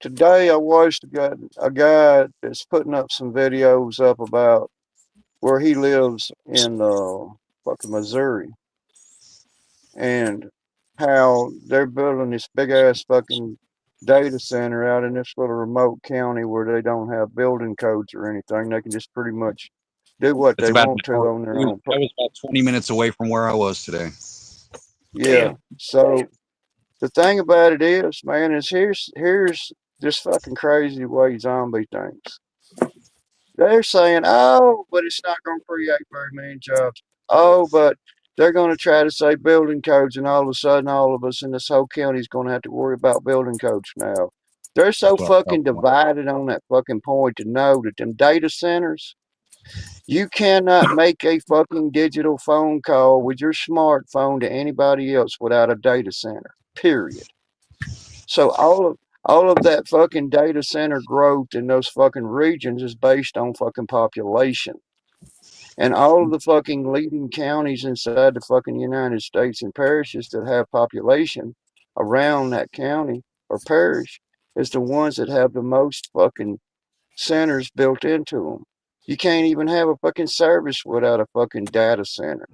Speaker 2: Today I watched a guy that's putting up some videos up about where he lives in fucking Missouri, and how they're building this big ass fucking data center out in this little remote county where they don't have building codes or anything. They can just pretty much do what
Speaker 4: That's
Speaker 2: they
Speaker 4: about
Speaker 2: want to on their own.
Speaker 4: that was about 20 minutes away from where I was today.
Speaker 2: Yeah. So the thing about it is, man, is here's this fucking crazy way zombie thinks. They're saying, oh, but it's not going to create very many jobs. Oh, but they're going to try to say building codes, and all of a sudden, all of us in this whole county is going to have to worry about building codes now. They're so
Speaker 4: That's what I
Speaker 2: fucking
Speaker 4: felt like.
Speaker 2: divided on that fucking point to know that them data centers, you cannot make a fucking digital phone call with your smartphone to anybody else without a data center, period. So all of that fucking data center growth in those fucking regions is based on fucking population. And all of the fucking leading counties inside the fucking United States and parishes that have population around that county or parish is the ones that have the most fucking centers built into them. You can't even have a fucking service without a fucking data center.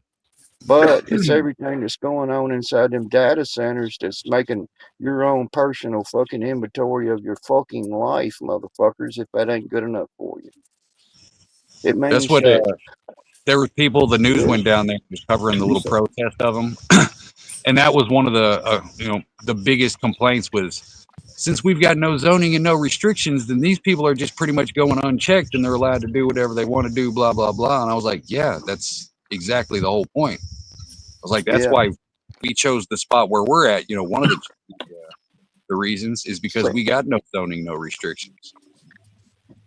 Speaker 2: But it's everything that's going on inside them data centers that's making your own personal fucking inventory of your fucking life, motherfuckers, if that ain't good enough for you. It
Speaker 4: That's
Speaker 2: means
Speaker 4: what
Speaker 2: that,
Speaker 4: there were people. The news went down there just covering the little protest of them, and that was one of the the biggest complaints was, since we've got no zoning and no restrictions, then these people are just pretty much going unchecked and they're allowed to do whatever they want to do, blah blah blah. And I was like, yeah, that's exactly the whole point. I was like, that's
Speaker 2: yeah.
Speaker 4: why we chose the spot where we're at. One of the reasons is because
Speaker 2: So,
Speaker 4: we got no zoning, no restrictions.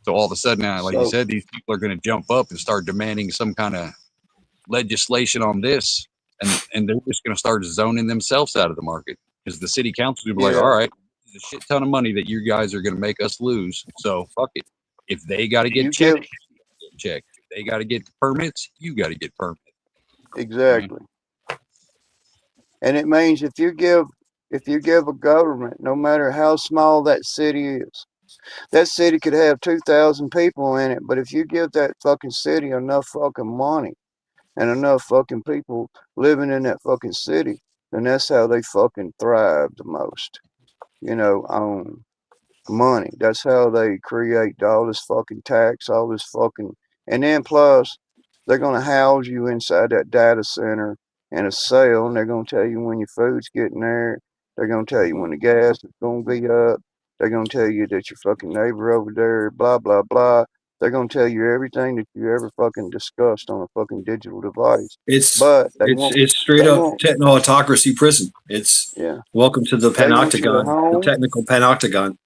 Speaker 4: So all of a sudden, now, like you
Speaker 2: so
Speaker 4: said, these people are going to jump up and start demanding some kind of legislation on this, and they're just going to start zoning themselves out of the market because the city council will be like, all
Speaker 2: yeah,
Speaker 4: right, there's a shit ton of money that you guys are going to make us lose. So fuck it. If they got to get
Speaker 2: you give
Speaker 4: checked, get checked. If they got to get permits, you got to get permits.
Speaker 2: exactly. And it means if you give a government, no matter how small that city is, that city could have 2,000 people in it, but if you give that fucking city enough fucking money and enough fucking people living in that fucking city, then that's how they fucking thrive the most. On money. That's how they create all this fucking tax, all this fucking, and then plus they're gonna house you inside that data center in a cell, and they're gonna tell you when your food's getting there. They're gonna tell you when the gas is gonna be up. They're gonna tell you that your fucking neighbor over there, blah blah blah. They're gonna tell you everything that you ever fucking discussed on a fucking digital device.
Speaker 1: It's
Speaker 2: But
Speaker 1: it's straight
Speaker 2: they
Speaker 1: up
Speaker 2: won't,
Speaker 1: techno-autocracy prison. It's
Speaker 2: yeah.
Speaker 1: welcome to the
Speaker 2: They want you at
Speaker 1: panoctagon, the
Speaker 2: home.
Speaker 1: technical panoctagon.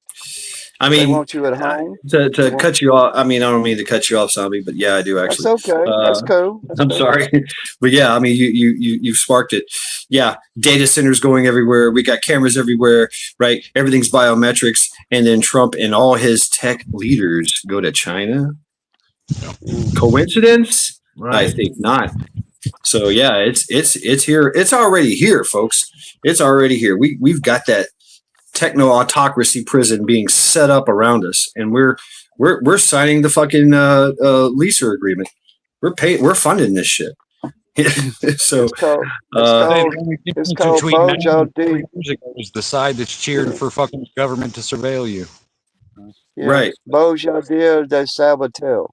Speaker 1: I
Speaker 2: They
Speaker 1: mean,
Speaker 2: want you at home. They
Speaker 1: to
Speaker 2: want,
Speaker 1: cut you off. I mean, I don't mean to cut you off, Zombie, but yeah, I do
Speaker 2: that's
Speaker 1: actually.
Speaker 2: okay. That's cool. That's
Speaker 1: I'm
Speaker 2: cool.
Speaker 1: sorry, but yeah, I mean, you've sparked it. Yeah, data centers going everywhere. We got cameras everywhere, right? Everything's biometrics, and then Trump and all his tech leaders go to China. Coincidence?
Speaker 3: Right.
Speaker 1: I think not. So yeah, it's here. It's already here, folks. It's already here. We've got that techno autocracy prison being set up around us, and we're signing the fucking leaser agreement. We're funding this shit. So
Speaker 2: It's called
Speaker 4: The only
Speaker 2: it's
Speaker 4: difference
Speaker 2: called
Speaker 4: between now and
Speaker 2: Bojo
Speaker 4: 4
Speaker 2: D.
Speaker 4: years ago is the side that's cheered for fucking government to surveil you.
Speaker 2: Yeah,
Speaker 1: right.
Speaker 2: Bojo D de Saboteur.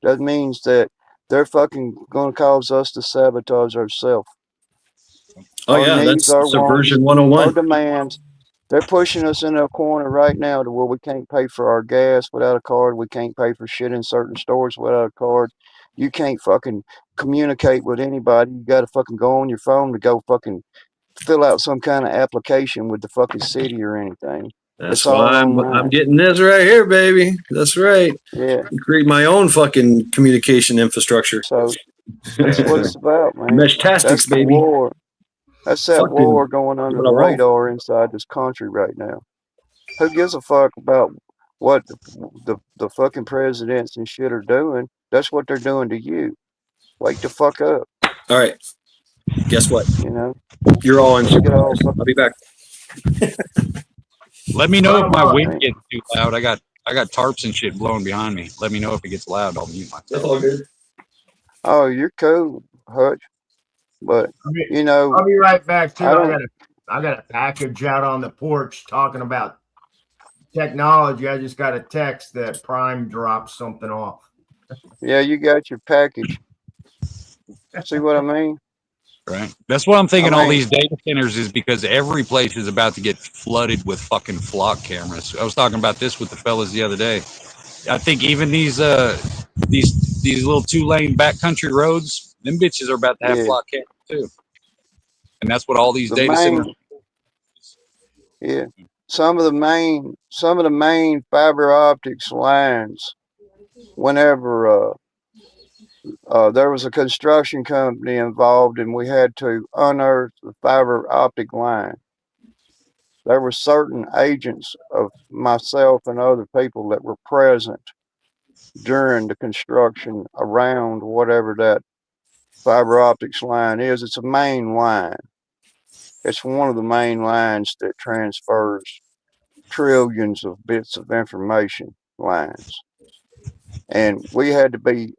Speaker 2: That means that they're fucking gonna cause us to sabotage ourselves.
Speaker 1: Oh
Speaker 2: Our
Speaker 1: yeah,
Speaker 2: needs,
Speaker 1: that's
Speaker 2: our wants,
Speaker 1: subversion
Speaker 2: our
Speaker 1: 101.
Speaker 2: demands. They're pushing us in a corner right now to where we can't pay for our gas without a card. We can't pay for shit in certain stores without a card. You can't fucking communicate with anybody. You got to fucking go on your phone to go fucking fill out some kind of application with the fucking city or anything.
Speaker 1: That's
Speaker 2: It's
Speaker 1: why
Speaker 2: all
Speaker 1: I'm
Speaker 2: online.
Speaker 1: getting this right here, baby. That's right.
Speaker 2: Yeah.
Speaker 1: Create my own fucking communication infrastructure.
Speaker 2: So that's what it's about, man. That's
Speaker 1: Meshtastics,
Speaker 2: the
Speaker 1: baby.
Speaker 2: war. That's that
Speaker 1: Fucking
Speaker 2: war going under the radar inside this country right now. Who gives a fuck about what the fucking presidents and shit are doing? That's what they're doing to you. Wake the fuck up,
Speaker 1: All right. Guess what?
Speaker 2: you know?
Speaker 1: You're all
Speaker 2: Don't get all
Speaker 1: unsupervised.
Speaker 2: fucking.
Speaker 1: I'll be back.
Speaker 4: Let me know if my wind
Speaker 2: Man.
Speaker 4: gets too loud. I got tarps and shit blowing behind me. Let me know if it gets loud. I'll mute myself.
Speaker 1: That's all good.
Speaker 2: Oh, you're cool, Hutch. But you know,
Speaker 3: I'll be right back too.
Speaker 2: I don't.
Speaker 3: I got a package out on the porch talking about technology. I just got a text that Prime dropped something off.
Speaker 2: Yeah, you got your package. See what I mean?
Speaker 4: Right. That's what I'm thinking.
Speaker 2: I
Speaker 4: All
Speaker 2: mean-
Speaker 4: these data centers is because every place is about to get flooded with fucking flock cameras. I was talking about this with the fellas the other day. I think even these little 2-lane backcountry roads, them bitches are about to have
Speaker 2: Yeah.
Speaker 4: flock cameras too. And that's what all these
Speaker 2: The
Speaker 4: data
Speaker 2: main-
Speaker 4: centers.
Speaker 2: Yeah. Some of the main fiber optics lines, whenever there was a construction company involved and we had to unearth the fiber optic line, there were certain agents of myself and other people that were present during the construction around whatever that fiber optics line is. It's a main line. It's one of the main lines that transfers trillions of bits of information lines. And we had to be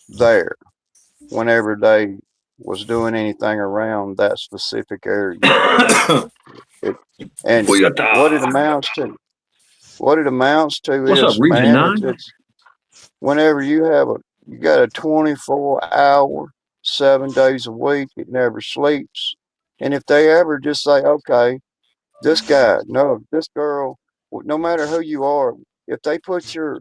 Speaker 2: there whenever they was doing anything around that specific area. And what it amounts to
Speaker 1: What's
Speaker 2: is,
Speaker 1: up, Region
Speaker 2: man,
Speaker 1: 9?
Speaker 2: it's whenever you got a 24-hour, 7 days a week, it never sleeps. And if they ever just say, okay, this guy, no, this girl, no matter who you are, if they push your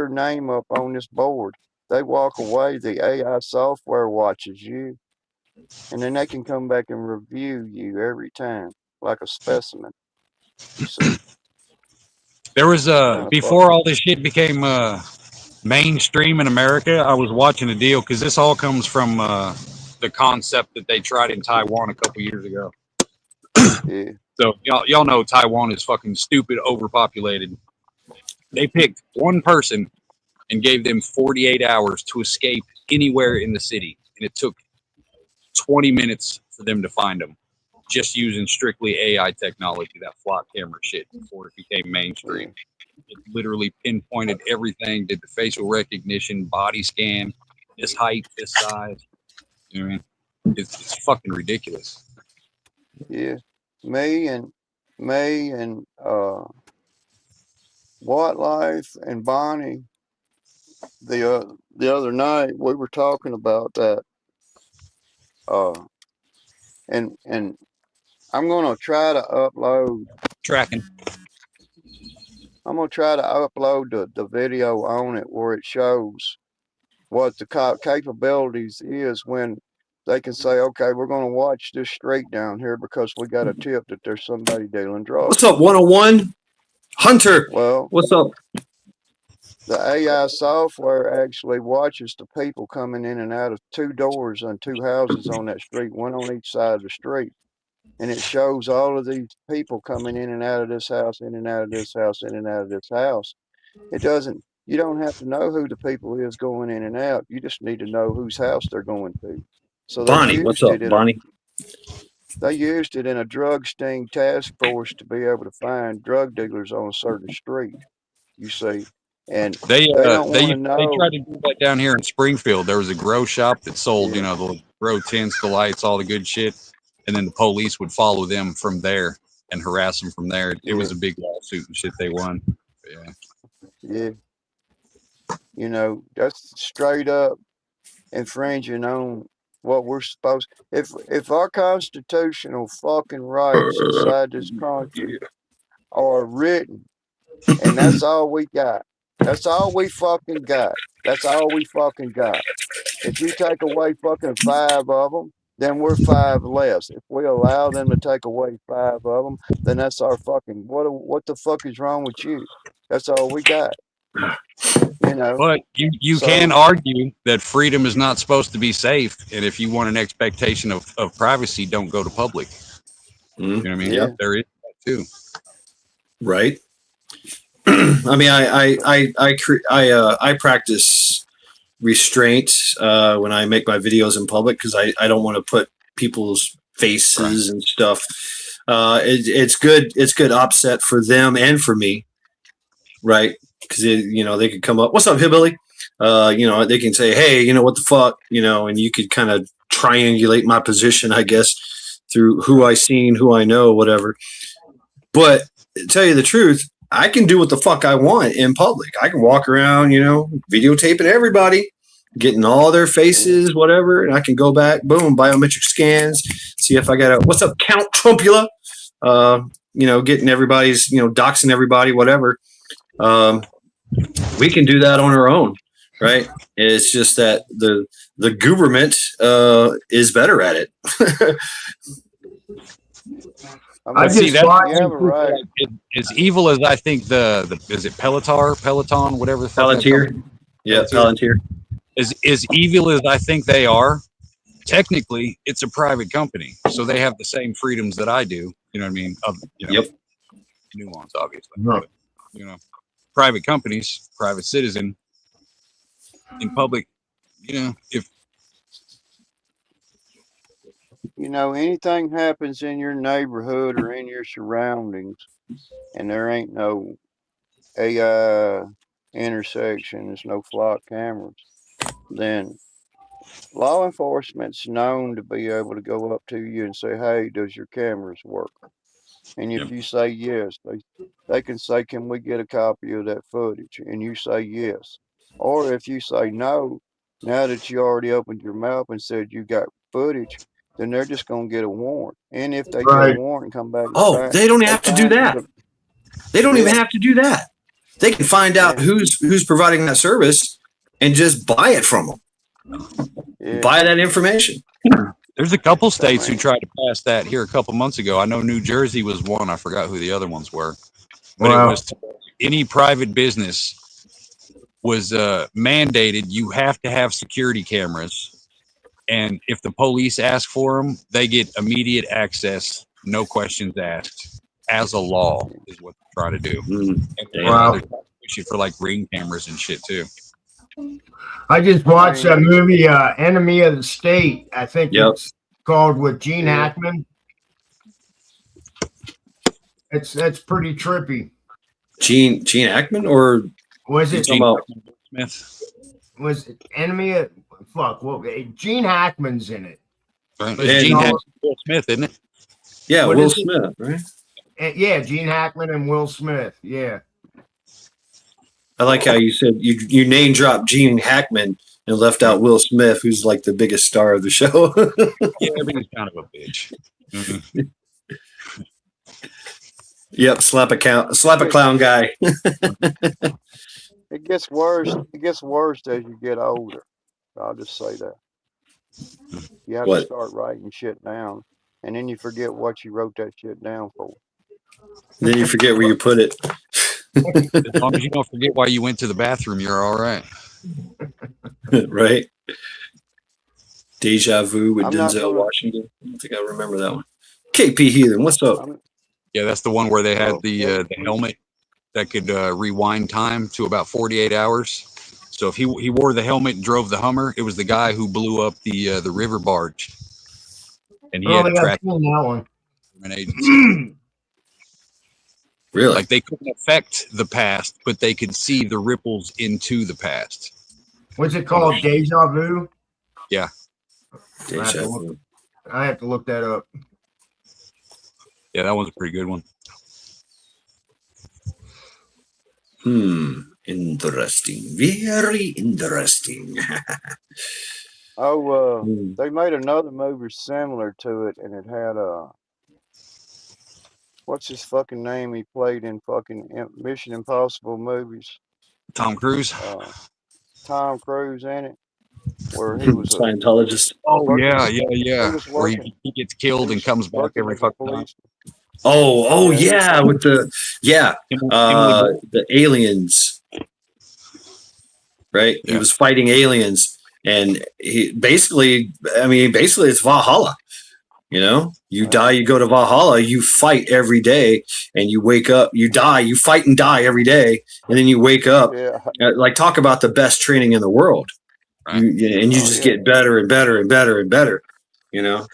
Speaker 2: name up on this board, they walk away, the AI software watches you, and then they can come back and review you every time, like a specimen. You see?
Speaker 4: There was before all this shit became mainstream in America. I was watching a deal because this all comes from the concept that they tried in Taiwan a couple years ago.
Speaker 2: Yeah.
Speaker 4: So y'all know Taiwan is fucking stupid, overpopulated. They picked one person and gave them 48 hours to escape anywhere in the city, and it took 20 minutes for them to find them, just using strictly AI technology, that flock camera shit, before it became mainstream. It literally pinpointed everything, did the facial recognition, body scan, this height, this size. You know what I mean? It's fucking ridiculous.
Speaker 2: Yeah. Me and Wildlife and Bonnie the other night we were talking about that. And I'm gonna try to upload.
Speaker 4: Tracking.
Speaker 2: I'm gonna try to upload the video on it where it shows what the capabilities is when they can say, okay, we're gonna watch this street down here because we got a tip that there's somebody dealing drugs.
Speaker 1: What's up, 101? Hunter.
Speaker 2: Well,
Speaker 1: What's up?
Speaker 2: the AI software actually watches the people coming in and out of 2 doors on 2 houses on that street, one on each side of the street. And it shows all of these people coming in and out of this house, in and out of this house, in and out of this house. You don't have to know who the people is going in and out. You just need to know whose house they're going to. So
Speaker 1: Bonnie, what's up, Bonnie?
Speaker 2: They used it in a drug sting task force to be able to find drug dealers on a certain street. You see, and
Speaker 4: They
Speaker 2: don't want to know.
Speaker 4: They tried to do that down here in Springfield. There was a grow shop that sold,
Speaker 2: Yeah.
Speaker 4: the grow tents, the lights, all the good shit, and then the police would follow them from there and harass them from there. It was a big lawsuit and shit they won. But
Speaker 2: Yeah. That's straight up infringing on what we're supposed. If our constitutional fucking rights inside this country are written, and that's all we got, That's all we fucking got. That's all we fucking got. If you take away fucking 5 of them, then we're 5 less. If we allow them to take away 5 of them, then that's our fucking what the fuck is wrong with you? That's all we got. You know.
Speaker 4: But you can
Speaker 2: So
Speaker 4: argue that freedom is not supposed to be safe, and if you want an expectation of privacy, don't go to public. You know what I mean?
Speaker 2: yeah.
Speaker 4: There is that too.
Speaker 1: Right. I mean, I practice restraint when I make my videos in public because I don't want to put people's faces and stuff. It's good. It's good offset for them and for me, right? Because they could come up, "What's up, hillbilly?" They can say, "Hey, what the fuck?" And you could kind of triangulate my position, I guess, through who I seen, who I know, whatever. But to tell you the truth, I can do what the fuck I want in public. I can walk around, videotaping everybody, getting all their faces, whatever, and I can go back, boom, biometric scans, see if I got what's up, Count Trumpula, getting everybody's, doxing everybody, whatever. We can do that on our own, right? It's just that the government is better at it.
Speaker 2: I
Speaker 3: see
Speaker 2: mean,
Speaker 3: that.
Speaker 2: you have a right.
Speaker 4: As evil as I think the is it Peloton, whatever the fuck that
Speaker 1: Palantir.
Speaker 4: company-
Speaker 1: Yeah, Palantir.
Speaker 4: as evil as I think they are, technically it's a private company, so they have the same freedoms that I do. You know what I mean?
Speaker 1: Yep.
Speaker 4: Nuance, obviously.
Speaker 3: Yeah.
Speaker 4: But, private companies, private citizen, in public. If
Speaker 2: anything happens in your neighborhood or in your surroundings, and there ain't no AI intersection, there's no flock cameras, then law enforcement's known to be able to go up to you and say, "Hey, does your cameras work?" And if you say yes, they can say, "Can we get a copy of that footage?" And you say yes. Or if you say no, now that you already opened your mouth and said you got footage, then they're just gonna get a warrant. And if they get a
Speaker 3: Right.
Speaker 2: warrant and come back and
Speaker 1: Oh, they don't have to do
Speaker 2: find you
Speaker 1: that. They don't even
Speaker 2: yeah,
Speaker 1: have to do that. They can find out
Speaker 2: yeah,
Speaker 1: who's providing that service and just buy it from them.
Speaker 2: yeah.
Speaker 1: Buy that information.
Speaker 4: there's a couple states who
Speaker 2: mean-
Speaker 4: tried to pass that here a couple months ago. I know New Jersey was one. I forgot who the other ones were, but
Speaker 3: Wow.
Speaker 4: it was any private business was mandated. You have to have security cameras, and if the police ask for them, they get immediate access, no questions asked, as a law is what they're trying to do. And
Speaker 3: Wow.
Speaker 4: they're pushing for like ring cameras and shit too.
Speaker 3: I just watched a movie, Enemy of the State. I think it's called, with Gene Hackman. That's pretty trippy.
Speaker 1: Gene Hackman, or
Speaker 3: Was it
Speaker 1: Gene
Speaker 4: Smith?
Speaker 3: Was it Enemy of fuck? Well, Gene Hackman's in it.
Speaker 4: Right.
Speaker 1: And-
Speaker 4: Gene Hackman, Will Smith, isn't it?
Speaker 1: Yeah,
Speaker 3: What
Speaker 1: Will
Speaker 3: is it?
Speaker 1: Smith, right?
Speaker 3: Yeah, Gene Hackman and Will Smith. Yeah.
Speaker 1: I like how you said you name dropped Gene Hackman and left out Will Smith, who's like the biggest star of the show.
Speaker 4: Yeah, but he's kind of a bitch. Mhm.
Speaker 1: Yep, slap a clown guy.
Speaker 2: It gets worse. It gets worse as you get older. I'll just say that. You have to
Speaker 1: What?
Speaker 2: start writing shit down, and then you forget what you wrote that shit down for.
Speaker 1: Then you forget where you put it.
Speaker 4: As long as you don't forget why you went to the bathroom, you're all right.
Speaker 1: Right? Deja Vu with
Speaker 2: I'm not
Speaker 1: Denzel
Speaker 2: gonna-
Speaker 1: Washington. I don't think I remember that one. KP Heathen, what's up?
Speaker 4: Yeah, that's the one where they had
Speaker 2: Oh,
Speaker 4: the helmet that could rewind time to about 48 hours. So if he wore the helmet and drove the Hummer, it was the guy who blew up the river barge, and he had to track
Speaker 3: that one.
Speaker 4: an agency.
Speaker 1: Really?
Speaker 4: Like they couldn't affect the past, but they could see the ripples into the past.
Speaker 3: What's it called? Deja Vu?
Speaker 4: Yeah.
Speaker 1: Deja Vu.
Speaker 3: I have to look that up.
Speaker 4: Yeah, that one's a pretty good one.
Speaker 1: Interesting. Very interesting.
Speaker 2: They made another movie similar to it, and it had what's his fucking name? He played in fucking Mission Impossible movies.
Speaker 4: Tom Cruise.
Speaker 2: Tom Cruise in it, where he was
Speaker 1: Scientologist.
Speaker 4: Oh
Speaker 2: working,
Speaker 4: yeah,
Speaker 2: he was
Speaker 4: Where
Speaker 2: working,
Speaker 4: he gets
Speaker 2: he
Speaker 4: killed and
Speaker 2: was
Speaker 4: comes back
Speaker 2: working
Speaker 4: every
Speaker 2: as a
Speaker 4: fucking time.
Speaker 2: policeman.
Speaker 1: Oh
Speaker 2: Yeah, he was
Speaker 1: yeah,
Speaker 2: working.
Speaker 1: with the the aliens, right? He
Speaker 4: Yeah.
Speaker 1: was fighting aliens, and he basically, I mean, basically, it's Valhalla. You know, you die, you go to Valhalla, you fight every day, and you wake up, you die, you fight and die every day, and then you wake up.
Speaker 2: Yeah,
Speaker 1: Like, talk about the best training in the world.
Speaker 4: Right.
Speaker 1: And you
Speaker 2: oh
Speaker 1: just
Speaker 2: yeah,
Speaker 1: get better and better and better and better. You know,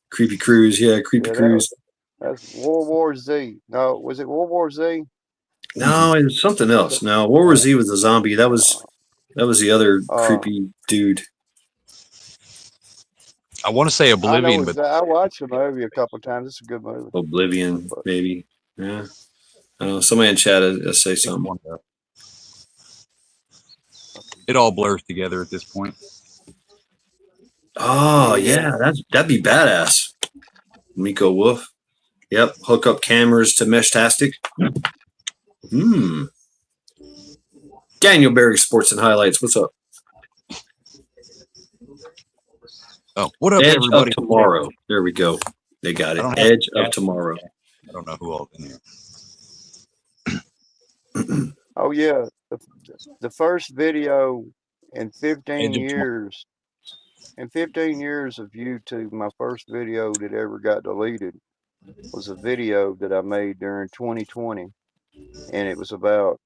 Speaker 1: Creepy Cruise, yeah, Creepy
Speaker 2: yeah.
Speaker 1: Cruise.
Speaker 2: That's World War Z. No, was it World War Z?
Speaker 1: No, it was something else. No, World War Z was a zombie. That was the other
Speaker 2: Uh,
Speaker 1: creepy dude.
Speaker 4: I want to say
Speaker 2: I
Speaker 4: Oblivion,
Speaker 2: know
Speaker 4: but
Speaker 2: I watched the movie a couple of times. It's a good movie.
Speaker 1: Oblivion,
Speaker 2: But
Speaker 1: maybe. Yeah. Somebody in chat say
Speaker 4: it's
Speaker 1: something.
Speaker 4: one of- it all blurs together at this point.
Speaker 1: Oh yeah, that'd be badass. Miko Wolf. Yep. Hook up cameras to Meshtastic. Daniel Berry Sports and Highlights. What's up?
Speaker 4: Oh, what up,
Speaker 1: Edge
Speaker 4: everybody?
Speaker 1: of Tomorrow. There we go. They got it. Edge of Tomorrow.
Speaker 4: I don't know who all in here.
Speaker 2: oh yeah, the first video in 15
Speaker 4: Edge of Tomorrow.
Speaker 2: years. In 15 years of YouTube, my first video that ever got deleted was a video that I made during 2020, and it was about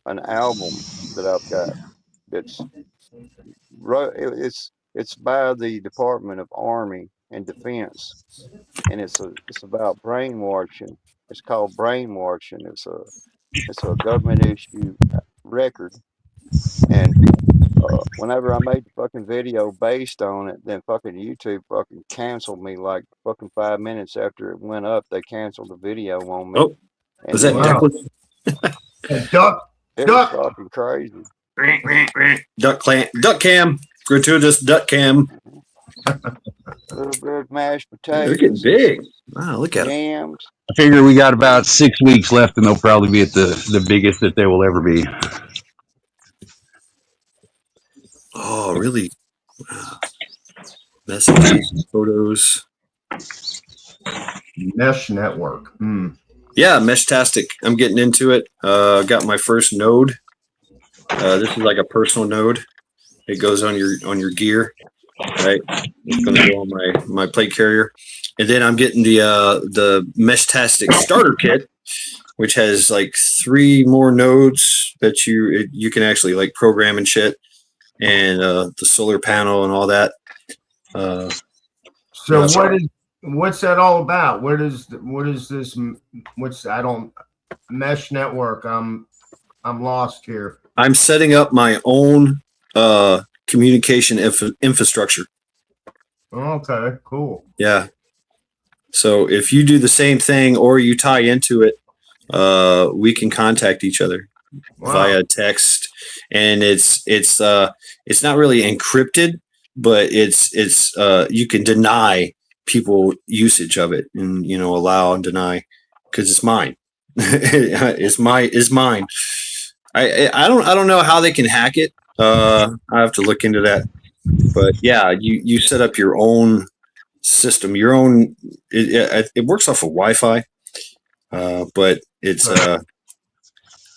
Speaker 2: an album that I've got. That's it's by the Department of Army and Defense, and it's about brainwashing. It's called Brainwashing. It's a government issue record, and whenever I made the fucking video based on it, then fucking YouTube fucking canceled me like fucking 5 minutes after it went up. They canceled the video on me.
Speaker 1: Oh,
Speaker 2: And
Speaker 1: was that
Speaker 3: Wow. Duck.
Speaker 2: it was fucking crazy.
Speaker 1: Duck cam. Gratuitous duck cam.
Speaker 2: Little bit of mashed
Speaker 1: They're getting
Speaker 2: potatoes,
Speaker 1: big. Wow, look at them.
Speaker 2: yams.
Speaker 5: I figure we got about 6 weeks left, and they'll probably be at the biggest that they will ever be.
Speaker 1: Oh, really? Wow. Messages, photos.
Speaker 3: Mesh Network.
Speaker 1: Yeah, Meshtastic. I'm getting into it. Got my first node. This is like a personal node. It goes on your gear, right? It's going to go on my plate carrier, and then I'm getting the Meshtastic starter kit, which has like 3 more nodes that you can actually like program and shit, and the solar panel and all that.
Speaker 3: So
Speaker 1: Yeah,
Speaker 3: what's that all about? What is this? I don't Mesh Network. I'm lost here.
Speaker 1: I'm setting up my own communication infrastructure.
Speaker 3: Okay, cool.
Speaker 1: Yeah. So if you do the same thing or you tie into it, we can contact each other via text, and it's not really encrypted, but it's you can deny people usage of it, and allow and deny, because it's mine. it's mine. I don't know how they can hack it. I have to look into that. But yeah, you set up your own system, your own. It works off of Wi-Fi, but it's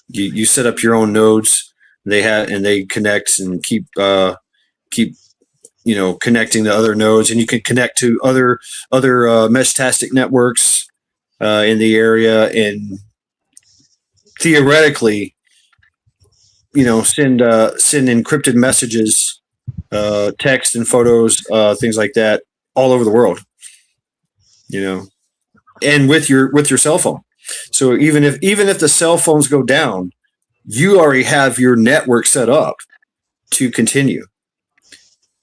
Speaker 1: you set up your own nodes. They connect and keep connecting to other nodes, and you can connect to other Meshtastic networks in the area, and theoretically, send encrypted messages, text and photos, things like that, all over the world. And with your cell phone. So even if the cell phones go down, you already have your network set up to continue.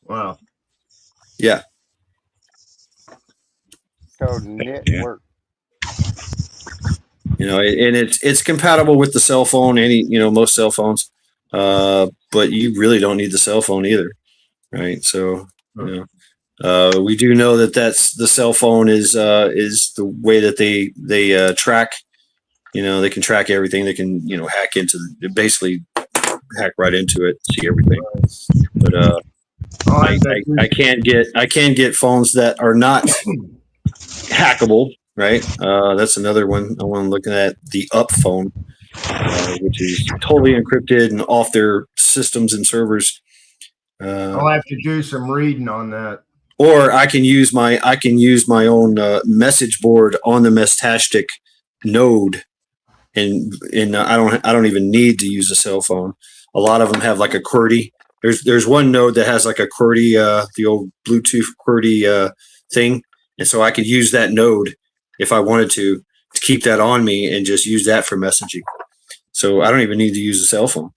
Speaker 3: Wow.
Speaker 1: Yeah.
Speaker 2: Called network.
Speaker 1: And it's compatible with the cell phone, most cell phones, but you really don't need the cell phone either, right? So, we do know that's the cell phone is the way that they track. They can track everything. They can hack into basically hack right into it, see everything. But
Speaker 3: I'll have to do-
Speaker 1: I can't get phones that are not hackable. Right. That's another one. I want looking at the Up phone, which is totally encrypted and off their systems and servers.
Speaker 3: I'll have to do some reading on that.
Speaker 1: Or I can use my own message board on the Mestastic node, and I don't even need to use a cell phone. A lot of them have like a QWERTY. There's one node that has like a QWERTY, the old Bluetooth QWERTY thing, and so I could use that node if I wanted to keep that on me and just use that for messaging. So I don't even need to use a cell phone.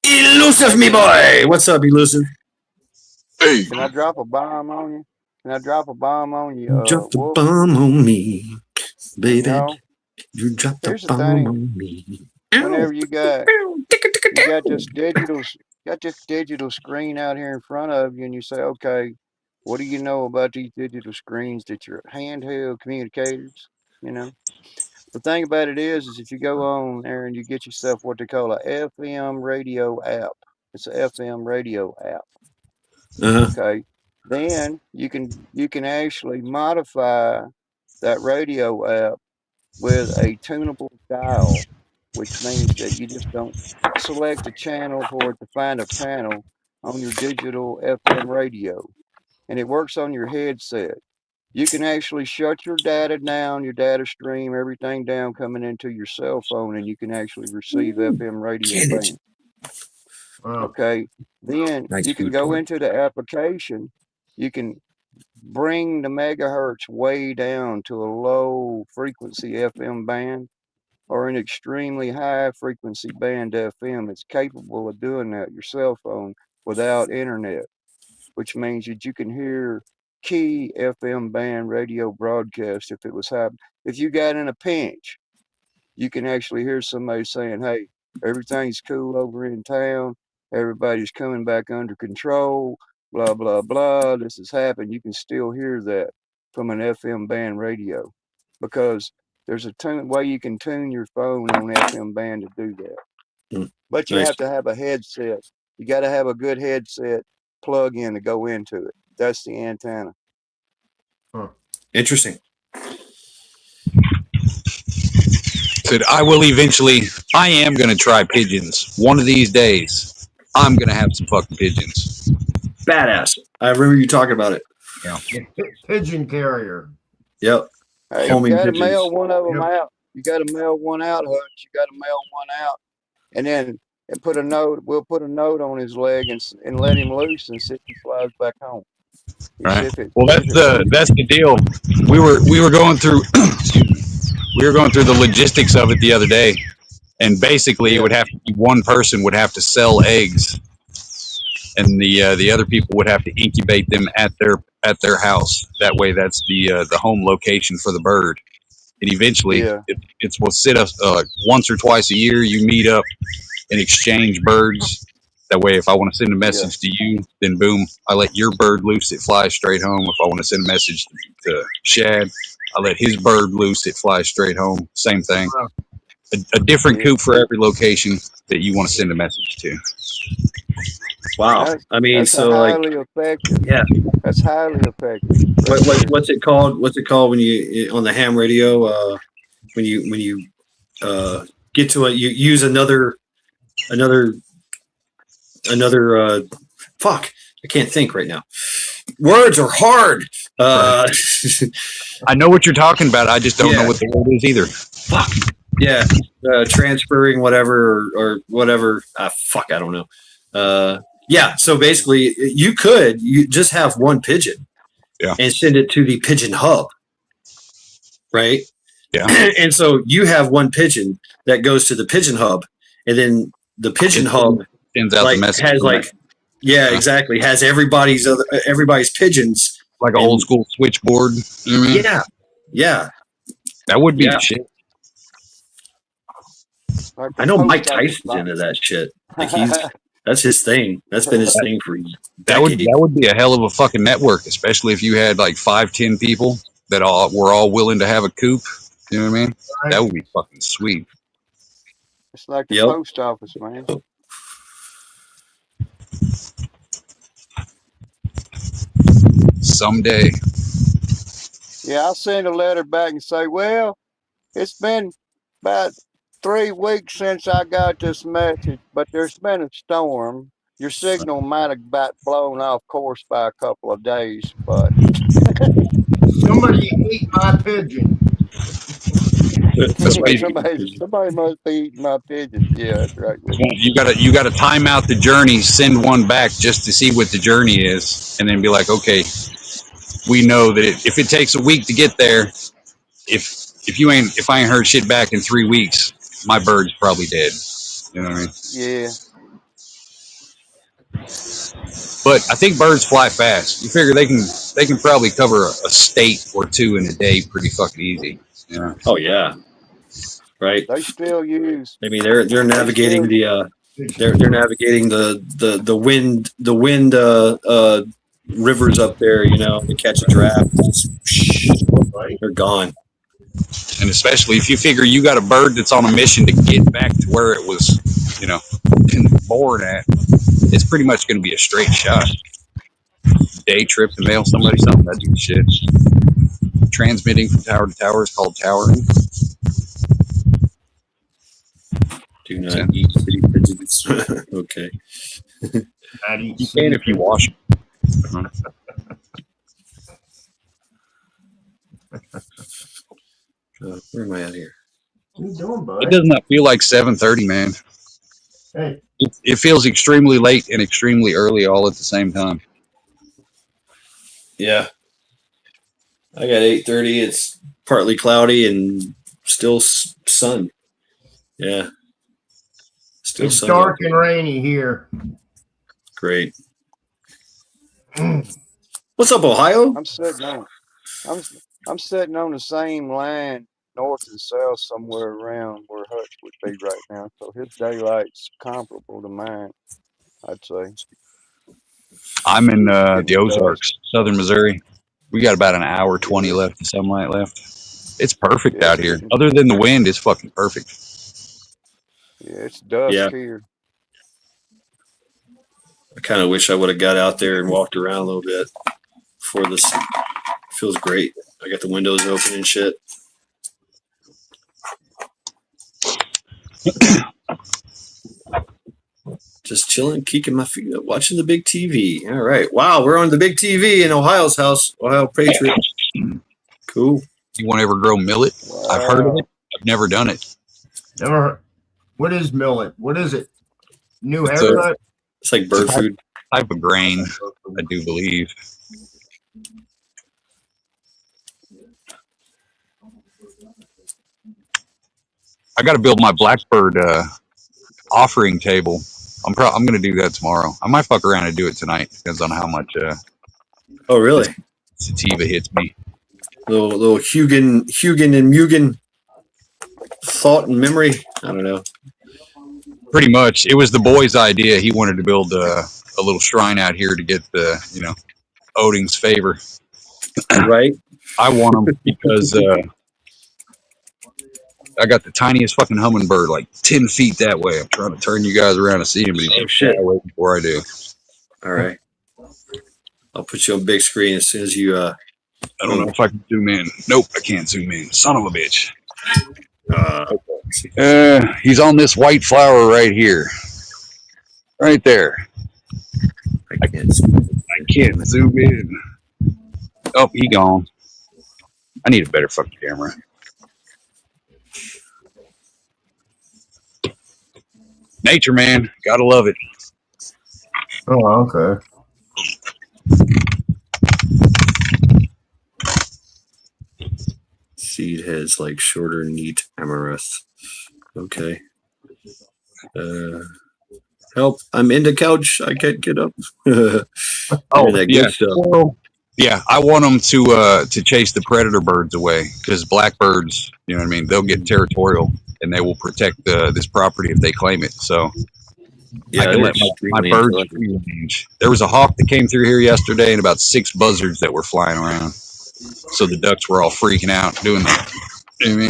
Speaker 1: Elusive, me boy. What's up, Elusive?
Speaker 4: Hey,
Speaker 2: Can I drop a bomb on you? Can I drop a bomb on you?
Speaker 1: Drop the
Speaker 2: Wolf?
Speaker 1: bomb on me, baby.
Speaker 2: You know,
Speaker 1: You dropped the
Speaker 2: here's the
Speaker 1: bomb
Speaker 2: thing.
Speaker 1: on me.
Speaker 2: Whenever you got this digital screen out here in front of you, and you say, okay, what do you know about these digital screens that you're handheld communicators? You know, the thing about it is if you go on there and you get yourself what they call a FM radio app. It's a FM radio app.
Speaker 1: Uh-huh.
Speaker 2: Okay, then you can actually modify that radio app with a tunable dial, which means that you just don't select a channel for it to find a channel on your digital FM radio, and it works on your headset. You can actually shut your data down, your data stream, everything down coming into your cell phone, and you can actually receive FM radio
Speaker 1: Get it.
Speaker 2: band. Okay, then
Speaker 1: Nice
Speaker 2: you can
Speaker 1: food
Speaker 2: go
Speaker 1: porn.
Speaker 2: into the application. You can bring the megahertz way down to a low frequency FM band or an extremely high frequency band FM. It's capable of doing that, your cell phone, without internet, which means that you can hear key FM band radio broadcast if it was happening. If you got in a pinch, you can actually hear somebody saying, hey, everything's cool over in town. Everybody's coming back under control, blah, blah, blah. This has happened. You can still hear that from an FM band radio because there's a way you can tune your phone on FM band to do that. But you
Speaker 1: Nice.
Speaker 2: have to have a headset. You got to have a good headset plug in to go into it. That's the antenna.
Speaker 1: Interesting.
Speaker 4: said, I am going to try pigeons. One of these days, I'm going to have some fucking pigeons.
Speaker 1: Badass. I remember you talking about it.
Speaker 3: Yeah. Pigeon carrier.
Speaker 1: Yep.
Speaker 2: Hey,
Speaker 1: Homing
Speaker 2: you got to
Speaker 1: pigeons.
Speaker 2: mail one of them
Speaker 3: Yep.
Speaker 2: out. You got to mail one out, Hutch. You got to mail one out, and then put a note. We'll put a note on his leg and let him loose and see if he flies back home.
Speaker 4: Right. Well, that's the deal. We were going through the logistics of it the other day, and basically it would have to be one person would have to sell eggs, and the other people would have to incubate them at their house. That way, that's the home location for the bird. And eventually, it's we'll sit us once or twice a year. You meet up and exchange birds. That way, if I want to send a message to you, then boom, I let your bird loose. It flies straight home. If I want to send a message to Shad, I let his bird loose. It flies straight home. Same thing. A different coop for every location that you want to send a message to.
Speaker 1: Wow. I mean,
Speaker 2: that's
Speaker 1: so
Speaker 2: highly effective.
Speaker 1: Yeah.
Speaker 2: That's highly effective.
Speaker 1: What's it called? What's it called when you on the ham radio? When you get to it, you use another. Fuck, I can't think right now. Words are hard.
Speaker 4: I know what you're talking about. I just don't know what the word is either.
Speaker 1: Fuck. Yeah. Transferring whatever or whatever. Fuck, I don't know. Yeah. So basically, you just have one pigeon.
Speaker 4: Yeah.
Speaker 1: And send it to the pigeon hub. Right.
Speaker 4: Yeah.
Speaker 1: And so you have one pigeon that goes to the pigeon hub, and then the pigeon hub
Speaker 4: sends out the message.
Speaker 1: Has exactly. Has everybody's pigeons.
Speaker 4: Like an old school switchboard. Mm-hmm.
Speaker 1: Yeah. Yeah.
Speaker 4: That would be the shit.
Speaker 1: I know Mike Tyson's into that shit. Like that's his thing. That's been his thing for decades.
Speaker 4: That would be a hell of a fucking network, especially if you had like 5-10 people that were all willing to have a coop. You know what I mean? That would be fucking sweet.
Speaker 2: It's like the
Speaker 1: Yep.
Speaker 2: post office, man.
Speaker 4: Someday.
Speaker 2: Yeah, I'll send a letter back and say, well, it's been about 3 weeks since I got this message, but there's been a storm. Your signal might have got blown off course by a couple of days, but
Speaker 3: Somebody ate my pigeon.
Speaker 2: somebody must be eating my pigeons. Yeah, that's right, Rick.
Speaker 4: You gotta time out the journey, send one back just to see what the journey is, and then be like, okay, we know that if it takes a week to get there, if I ain't heard shit back in 3 weeks, my bird's probably dead. You know what I mean?
Speaker 2: Yeah,
Speaker 4: But I think birds fly fast. You figure they can probably cover a state or two in a day pretty fucking easy. You know?
Speaker 1: Oh yeah. Right.
Speaker 2: they still use.
Speaker 1: I mean, they're navigating
Speaker 2: still,
Speaker 1: the they're navigating the wind rivers up there. You know, they catch a draft, they're gone.
Speaker 4: And especially if you figure you got a bird that's on a mission to get back to where it was, you know, born at, it's pretty much going to be a straight shot. Day trip to mail somebody something, that do shit. Transmitting from tower to tower is called towering.
Speaker 1: Do not eat city pigeons. Okay.
Speaker 4: You can if you wash them.
Speaker 1: Where am I at here?
Speaker 3: What are you doing,
Speaker 4: It
Speaker 3: bud?
Speaker 4: does not feel like 7:30, man.
Speaker 3: Hey,
Speaker 4: It feels extremely late and extremely early all at the same time.
Speaker 1: Yeah. I got 8:30. It's partly cloudy and still sun. Yeah. Still
Speaker 3: it's
Speaker 1: sun.
Speaker 3: dark and rainy here.
Speaker 1: Great. What's up, Ohio?
Speaker 2: I'm sitting on the same line, north and south, somewhere around where Hutch would be right now. So his daylight's comparable to mine, I'd say.
Speaker 4: I'm in the
Speaker 2: Getting
Speaker 4: Ozarks, southern Missouri. We got about an hour 20 left of sunlight left. It's perfect
Speaker 2: Yeah,
Speaker 4: out here. Other than the wind, it's fucking perfect.
Speaker 2: Yeah, it's dusk
Speaker 1: Yeah.
Speaker 2: here.
Speaker 1: I kind of wish I would have got out there and walked around a little bit before this. Feels great. I got the windows open and shit. Just chilling, kicking my feet up, watching the big TV. All right. Wow, we're on the big TV in Ohio's house. Ohio Patriot. Cool.
Speaker 4: You want to ever grow millet?
Speaker 2: Wow.
Speaker 4: I've heard of it. I've never done it.
Speaker 3: Never heard. What is millet? What is it? New haircut?
Speaker 1: It's like bird food.
Speaker 4: Type of grain, I do believe. I got to build my blackbird offering table. I'm going to do that tomorrow. I might fuck around and do it tonight. Depends on how much
Speaker 1: Oh, really?
Speaker 4: sativa hits me.
Speaker 1: Little Hugin and Mugen thought and memory. I don't know.
Speaker 4: Pretty much, it was the boy's idea. He wanted to build a little shrine out here to get the Odin's favor.
Speaker 1: Right?
Speaker 4: I want them because I got the tiniest fucking hummingbird, like 10 feet that way. I'm trying to turn you guys around to see him, but he's
Speaker 1: shit.
Speaker 4: away before I do.
Speaker 1: All right. I'll put you on big screen as soon as you.
Speaker 4: I don't know if I can zoom in. Nope, I can't zoom in. Son of a bitch. He's on this white flower right here. Right there.
Speaker 1: I can't.
Speaker 4: I can't zoom in. Oh, he gone. I need a better fucking camera. Nature, man. Gotta love it.
Speaker 3: Oh, okay.
Speaker 1: Seed heads like shorter, neat amaranth. Okay. Help! I'm in the couch. I can't get up.
Speaker 4: Oh,
Speaker 1: that
Speaker 4: yeah.
Speaker 1: good stuff.
Speaker 4: Well, yeah, I want them to chase the predator birds away because blackbirds, you know what I mean, they'll get territorial and they will protect this property if they claim it. So
Speaker 1: Yeah,
Speaker 4: I can let my birds free range. There was a hawk that came through here yesterday and about 6 buzzards that were flying around. So the ducks were all freaking out doing that. You know what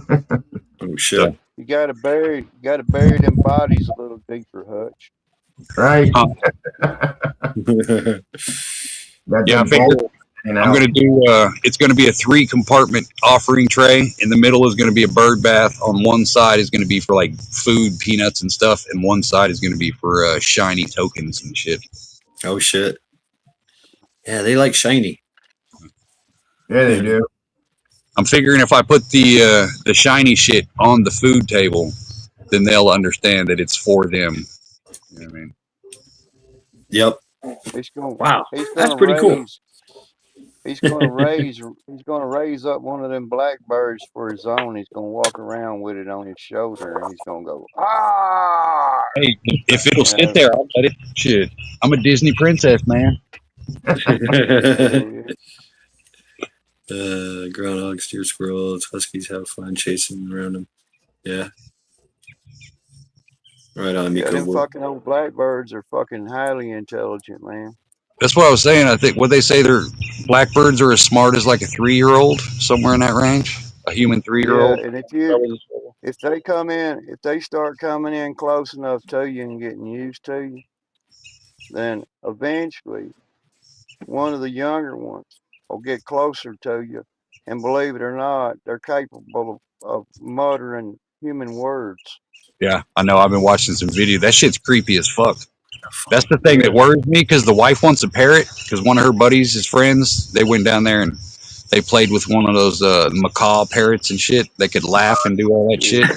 Speaker 4: I mean?
Speaker 1: Oh shit!
Speaker 2: You gotta bury them bodies a little deeper, Hutch.
Speaker 3: Right.
Speaker 5: Huh.
Speaker 3: Got
Speaker 5: Yeah, I
Speaker 3: them
Speaker 5: figure
Speaker 3: bolts hanging
Speaker 5: I'm
Speaker 3: out.
Speaker 5: gonna do. It's gonna be a 3-compartment offering tray. In the middle is gonna be a bird bath. On one side is gonna be for like food, peanuts, and stuff, and one side is gonna be for shiny tokens and shit.
Speaker 1: Oh shit. Yeah, they like shiny.
Speaker 3: Yeah, they do.
Speaker 5: I'm figuring if I put the shiny shit on the food table, then they'll understand that it's for them. You know what I mean?
Speaker 1: Yep.
Speaker 2: He's gonna
Speaker 1: Wow.
Speaker 2: he's
Speaker 1: That's
Speaker 2: gonna
Speaker 1: pretty cool.
Speaker 2: raise he's gonna raise up one of them blackbirds for his own. He's gonna walk around with it on his shoulder, and he's gonna go ah.
Speaker 5: Hey, if it'll
Speaker 2: You
Speaker 5: sit
Speaker 2: know,
Speaker 5: there, I'll let it. Shit, I'm a Disney princess, man.
Speaker 2: hell yeah.
Speaker 1: Groundhog, steer squirrels, huskies have fun chasing around them. Yeah. Right on,
Speaker 2: Yeah,
Speaker 1: Miko
Speaker 2: them
Speaker 1: boy.
Speaker 2: fucking old blackbirds are fucking highly intelligent, man.
Speaker 5: That's what I was saying. I think what they say, they're blackbirds are as smart as like a 3-year-old, somewhere in that range. A human 3-year
Speaker 2: Yeah,
Speaker 5: old.
Speaker 2: and if they start coming in close enough to you and getting used to you, then eventually one of the younger ones will get closer to you, and believe it or not, they're capable of muttering human words.
Speaker 5: Yeah, I know. I've been watching some video. That shit's creepy as fuck. That's the thing
Speaker 2: Yeah,
Speaker 5: that worries me because the wife wants a parrot because one of her buddies, his friends, they went down there and they played with one of those macaw parrots and shit. They could laugh and do all that
Speaker 2: yeah,
Speaker 5: shit.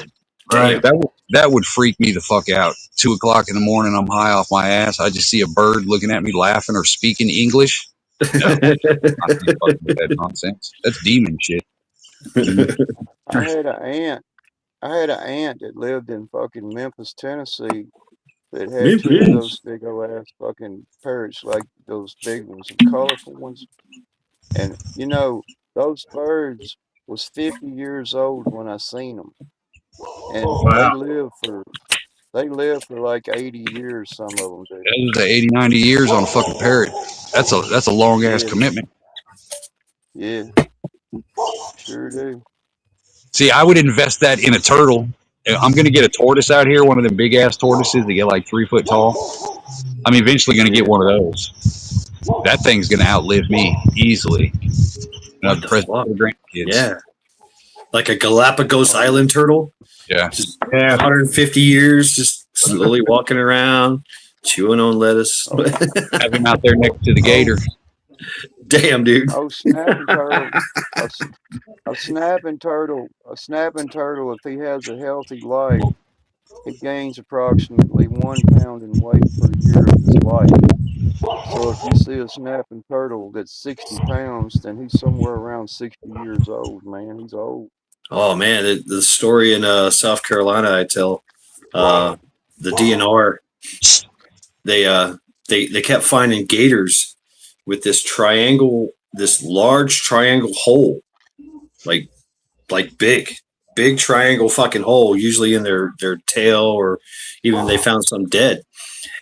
Speaker 3: Right.
Speaker 1: Damn.
Speaker 5: That would freak me the fuck out. 2 o'clock in the morning, I'm high off my ass. I just see a bird looking at me, laughing or speaking English. No, I can't fucking with that nonsense. That's demon shit.
Speaker 2: I had an aunt. I had an aunt that lived in fucking Memphis, Tennessee, that had
Speaker 1: Me,
Speaker 2: two of
Speaker 1: please.
Speaker 2: those big old ass fucking parrots, like those big ones, the colorful ones. And those birds was 50 years old when I seen them, and
Speaker 3: Wow.
Speaker 2: they live for like 80 years. Some of them do.
Speaker 5: That is the 80, 90 years on a fucking parrot. That's a long ass
Speaker 2: Yeah,
Speaker 5: commitment.
Speaker 2: yeah, sure do.
Speaker 5: See, I would invest that in a turtle. I'm gonna get a tortoise out here, one of them big ass tortoises that get like 3 foot tall. I'm eventually gonna get
Speaker 2: Yeah.
Speaker 5: one of those. That thing's gonna outlive me easily. And
Speaker 1: What
Speaker 5: I've
Speaker 1: the
Speaker 5: present
Speaker 1: fuck?
Speaker 5: for the grandkids.
Speaker 1: Yeah. Like a Galapagos
Speaker 2: Oh yeah.
Speaker 1: Island turtle.
Speaker 5: Yeah.
Speaker 1: Just
Speaker 3: Yeah.
Speaker 1: 150 years, just slowly walking around, chewing on lettuce.
Speaker 2: Oh,
Speaker 5: Have him out there next to the
Speaker 2: oh,
Speaker 5: gator.
Speaker 1: Damn, dude.
Speaker 2: oh, snapping turtle. A, s- a snapping turtle, if he has a healthy life, he gains approximately 1 pound in weight per year of his life. So if you see a snapping turtle that's 60 pounds, then he's somewhere around 60 years old, man. He's old.
Speaker 1: Oh man, the story in South Carolina I tell, the DNR, they they kept finding gators with this large triangle hole, like big triangle fucking hole, usually in their tail, or even they found some dead.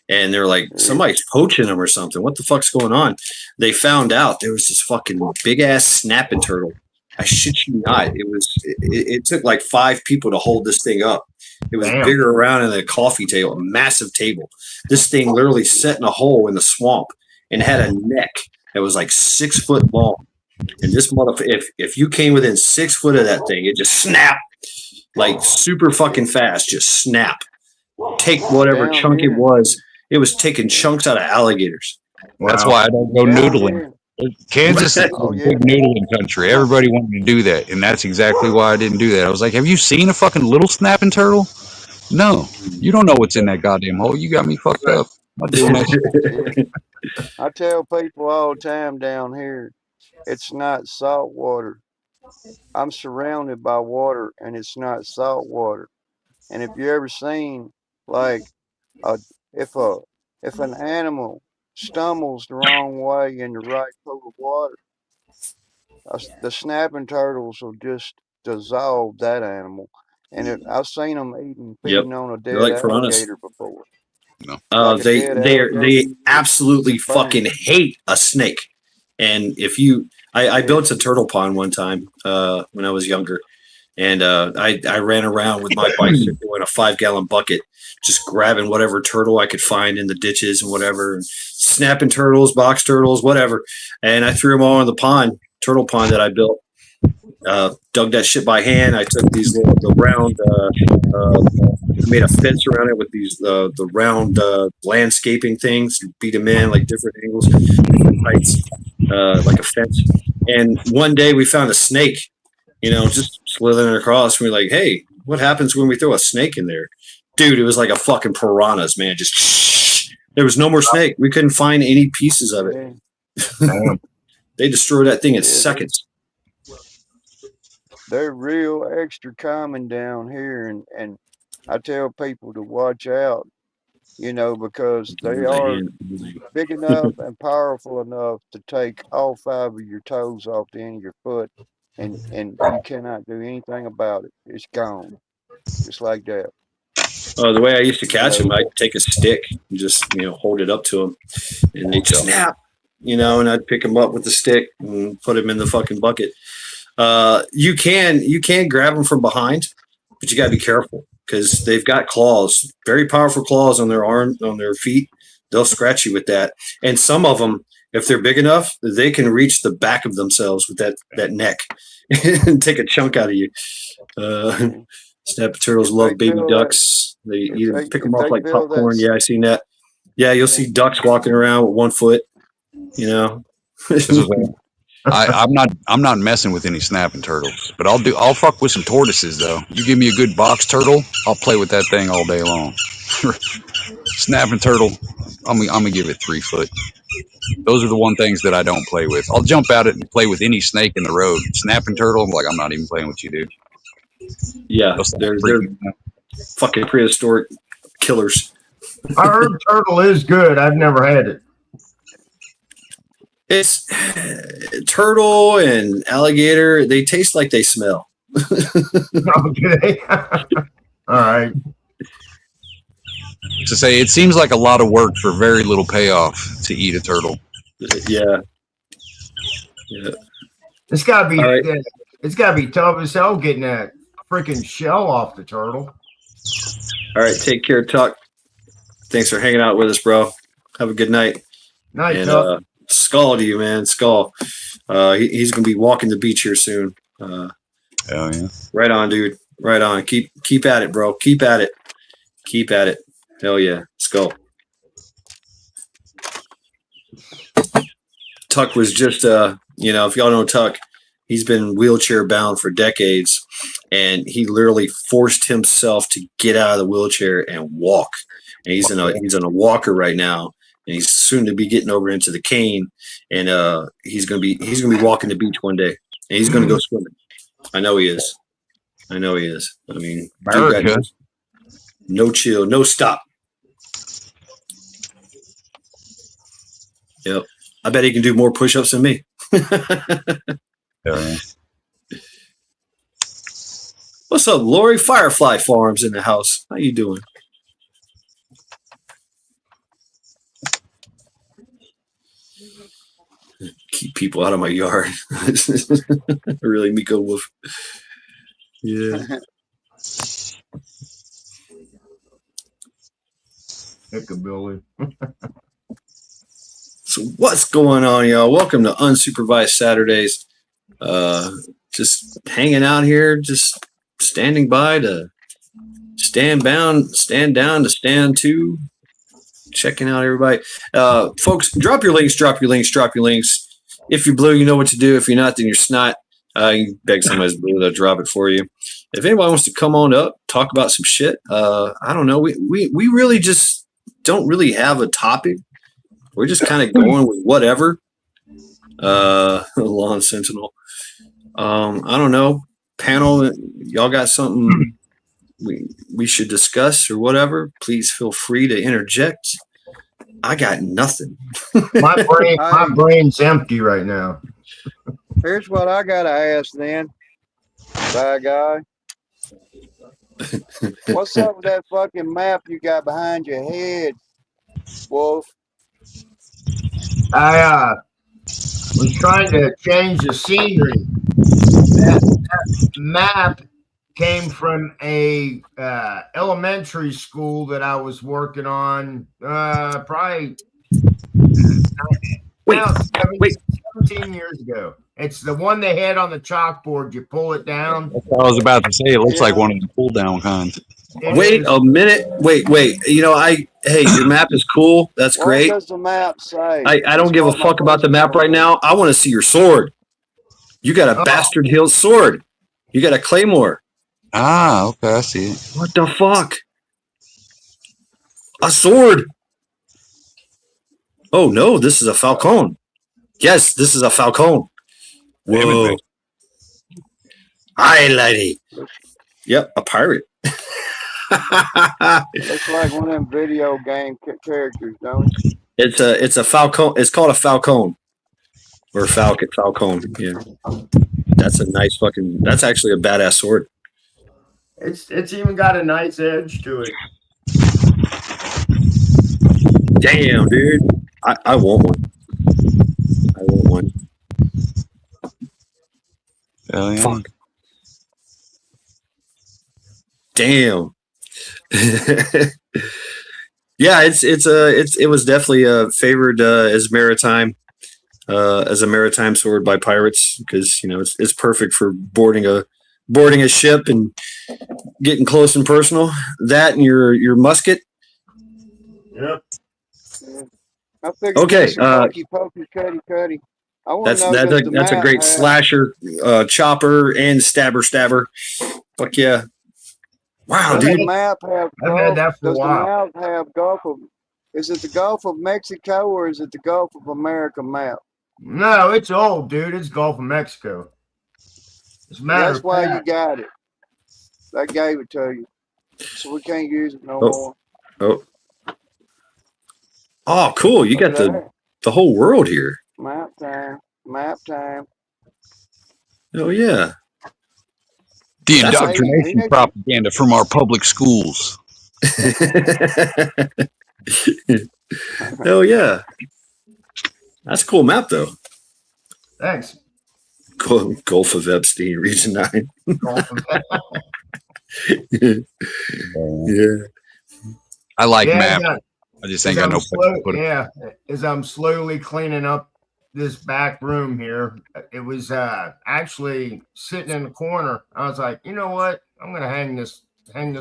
Speaker 1: And they're like,
Speaker 2: Yeah,
Speaker 1: somebody's poaching them or something. What the fuck's going on? They found out there was this fucking big ass snapping turtle. I shit you not. It took like 5 people to hold this thing up. It was
Speaker 3: Damn.
Speaker 1: bigger around than a coffee table, a massive table. This thing literally set in a hole in the swamp and had a neck that was like 6 foot long. And this motherfucker, if you came within 6 foot of that thing, it just snapped like super fucking fast, just snap. Take whatever
Speaker 2: down
Speaker 1: chunk it
Speaker 2: here,
Speaker 1: was. It was taking chunks out of alligators.
Speaker 5: That's
Speaker 3: Wow.
Speaker 5: why I don't go
Speaker 2: down
Speaker 5: noodling.
Speaker 2: here.
Speaker 5: Kansas is a
Speaker 2: Oh
Speaker 5: big
Speaker 2: yeah.
Speaker 5: noodling country. Everybody wanted to do that, and that's exactly why I didn't do that. I was like, "Have you seen a fucking little snapping turtle? No, you don't know what's in that goddamn hole. You got me fucked
Speaker 3: Right.
Speaker 5: up. I'm not doing that shit."
Speaker 2: Yeah. I tell people all the time down here, it's not salt water. I'm surrounded by water, and it's not salt water. And if you ever seen like a if a if an animal stumbles the wrong way in the right pool of water, the snapping turtles will just dissolve that animal. And I've seen them
Speaker 1: Yep,
Speaker 2: feeding on a
Speaker 1: they're
Speaker 2: dead
Speaker 1: like piranhas.
Speaker 2: alligator before,
Speaker 5: No.
Speaker 2: like a dead alligator.
Speaker 1: They absolutely
Speaker 2: Just bam.
Speaker 1: fucking hate a snake. And if you, I
Speaker 2: Yeah,
Speaker 1: built a turtle pond one time when I was younger, And I ran around with my bicycle in a 5-gallon bucket, just grabbing whatever turtle I could find in the ditches and whatever, snapping turtles, box turtles, whatever. And I threw them all in the turtle pond that I built. Dug that shit by hand. I took these the round, made a fence around it with these the round landscaping things. Beat them in like different angles, different heights, like a fence. And one day we found a snake, just slithering across. And we're like, hey, what happens when we throw a snake in there? Dude, it was like a fucking piranhas, man. Just there was no more snake. We couldn't find any pieces of it. They destroyed that thing in seconds.
Speaker 2: They're real extra common down here, and I tell people to watch out, because they are big enough and powerful enough to take all 5 of your toes off the end of your foot, and you cannot do anything about it. It's gone, just like that.
Speaker 1: Oh, the way I used to catch them, I'd take a stick and just hold it up to them, and they'd snap, and I'd pick them up with the stick and put them in the fucking bucket. You can grab them from behind, but you got to be careful because they've got claws, very powerful claws on their on their feet. They'll scratch you with that. And some of them, if they're big enough, they can reach the back of themselves with that neck and take a chunk out of you. Snapper turtles love baby ducks. They pick them up like popcorn. Yeah, I seen that. Yeah, you'll see ducks walking around with 1 foot.
Speaker 5: I'm not messing with any snapping turtles, but I'll fuck with some tortoises though. You give me a good box turtle, I'll play with that thing all day long. Snapping turtle, I'm gonna give it 3 foot. Those are the one things that I don't play with. I'll jump out it and play with any snake in the road. Snapping turtle, I'm not even playing with you, dude.
Speaker 1: Yeah, they're fucking prehistoric killers.
Speaker 3: I heard turtle is good. I've never had it.
Speaker 1: It's turtle and alligator. They taste like they smell.
Speaker 3: Okay. All right.
Speaker 5: To say, it seems like a lot of work for very little payoff to eat a turtle.
Speaker 1: Yeah.
Speaker 3: It's gotta be. Right. It's gotta be tough as hell getting that freaking shell off the turtle.
Speaker 1: All right. Take care, Tuck. Thanks for hanging out with us, bro. Have a good night.
Speaker 3: Night, Tuck.
Speaker 1: Skull to you, man. Skull. He's gonna be walking the beach here soon.
Speaker 5: Hell yeah.
Speaker 1: Right on, dude. Right on. Keep at it, bro. Keep at it. Keep at it. Hell yeah. Skull. Tuck was just if y'all know Tuck, he's been wheelchair bound for decades, and he literally forced himself to get out of the wheelchair and walk. And he's in a walker right now. And he's soon to be getting over into the cane, and he's gonna be walking the beach one day, and he's gonna go swimming. I know he is. I mean, dude, no chill, no stop. Yep, I bet he can do more push-ups than me. What's up, Lori? Firefly Farms in the house. How you doing? Keep people out of my yard. Really, Miko Wolf. Yeah.
Speaker 3: Billy.
Speaker 1: So what's going on, y'all? Welcome to Unsupervised Saturdays. Just hanging out here, just standing by to stand down to stand to. Checking out everybody. Folks, drop your links. If you're blue, you know what to do. If you're not, then you're snot. You can beg somebody's blue, they'll drop it for you. If anybody wants to come on up, talk about some shit, I don't know. We really just don't really have a topic. We're just kind of going with whatever. Lawn Sentinel. I don't know. Panel, y'all got something we should discuss or whatever? Please feel free to interject. I got nothing.
Speaker 3: My brain's empty right now.
Speaker 2: Here's what I gotta ask then, bad guy. What's up with that fucking map you got behind your head, Wolf?
Speaker 3: I was trying to change the scenery. That map came from a elementary school that I was working on probably
Speaker 1: Wait,
Speaker 3: now
Speaker 1: wait.
Speaker 3: 17 years ago. It's the one they had on the chalkboard. You pull it down.
Speaker 5: That's what I was about to say. It looks like
Speaker 2: Yeah.
Speaker 5: one of the pull down kinds.
Speaker 3: It
Speaker 1: Wait
Speaker 3: is.
Speaker 1: a minute. Wait. You know, hey, your map is cool. That's
Speaker 2: What
Speaker 1: great.
Speaker 2: does the map say?
Speaker 1: I don't give a
Speaker 2: That's my
Speaker 1: fuck about the map right
Speaker 2: question.
Speaker 1: now. I want to see your sword. You got a
Speaker 3: Oh.
Speaker 1: bastard hill sword. You got a claymore.
Speaker 5: Ah, okay, I see it.
Speaker 1: What the fuck? A sword. Oh no, this is a falcon. Yes, this is a falcon. Whoa. Hi, lady. Yep, a pirate.
Speaker 2: Looks like one of them video game characters, don't it?
Speaker 1: It's a falcon. It's called a falcon or falcon. Yeah, that's a nice fucking. That's actually a badass sword.
Speaker 3: It's even got a nice edge to it.
Speaker 1: Damn, dude. I want one. I want one.
Speaker 5: Hell yeah.
Speaker 1: Fuck. Damn. Yeah, it was definitely favored as a maritime sword by pirates because you know it's perfect for boarding a ship and getting close and personal. That and your musket.
Speaker 3: Yep.
Speaker 2: I figured
Speaker 1: Okay,
Speaker 2: this pokey cuddy. I want to know
Speaker 1: That's
Speaker 2: does
Speaker 1: a
Speaker 2: the
Speaker 1: that's a
Speaker 2: map
Speaker 1: great
Speaker 2: have,
Speaker 1: slasher, chopper, and stabber. Fuck yeah! Wow,
Speaker 2: does
Speaker 1: dude.
Speaker 2: the map have
Speaker 3: I've had that for a
Speaker 2: does the
Speaker 3: while.
Speaker 2: map have Gulf of? Is it the Gulf of Mexico or is it the Gulf of America map?
Speaker 3: No, it's old, dude. It's Gulf of Mexico. As a matter
Speaker 2: That's
Speaker 3: of
Speaker 2: why
Speaker 3: fact,
Speaker 2: you got it. I gave it to you, so we can't use it no
Speaker 1: Oh.
Speaker 2: more.
Speaker 1: Oh, cool! You got
Speaker 2: Look at that.
Speaker 1: the whole world here.
Speaker 2: Map time.
Speaker 1: Oh yeah.
Speaker 5: The
Speaker 1: That's
Speaker 5: indoctrination
Speaker 2: amazing.
Speaker 5: propaganda from our public schools.
Speaker 1: Hell yeah. That's a cool map though.
Speaker 3: thanks.
Speaker 1: Gulf of Epstein, Region 9.
Speaker 3: Gulf of
Speaker 1: Yeah.
Speaker 5: I like
Speaker 3: Yeah,
Speaker 5: maps.
Speaker 3: yeah.
Speaker 5: I just ain't got no place to put it.
Speaker 3: As I'm slowly cleaning up this back room here, it was actually sitting in the corner. I was like, you know what? I'm gonna hang this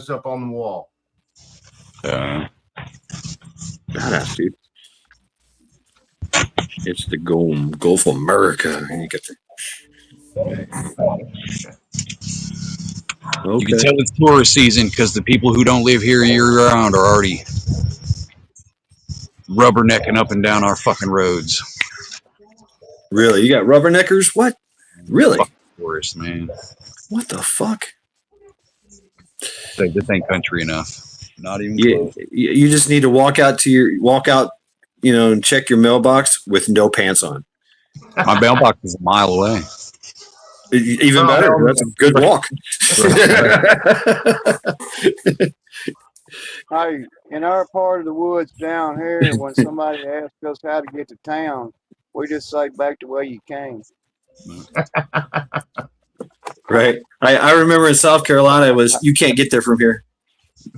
Speaker 3: up on the wall.
Speaker 1: Badass, dude. It's the Gulf of America. And you get the...
Speaker 5: You can tell it's tourist season because the people who don't live here year round are already rubbernecking up and down our fucking roads.
Speaker 1: Really? You got rubberneckers? What? Really?
Speaker 5: Fucking tourists, man.
Speaker 1: What the fuck?
Speaker 5: This ain't country enough. Not even
Speaker 1: You,
Speaker 5: close.
Speaker 1: you just need to walk out, you know, and check your mailbox with no pants on.
Speaker 5: My mailbox is a mile away.
Speaker 1: Even
Speaker 3: Oh,
Speaker 1: better.
Speaker 3: hell
Speaker 1: That's a good walk.
Speaker 2: Hey, in our part of the woods down here, when somebody asks us how to get to town, we just say back the way you came.
Speaker 1: Right. I remember in South Carolina, it was, you can't get there from here.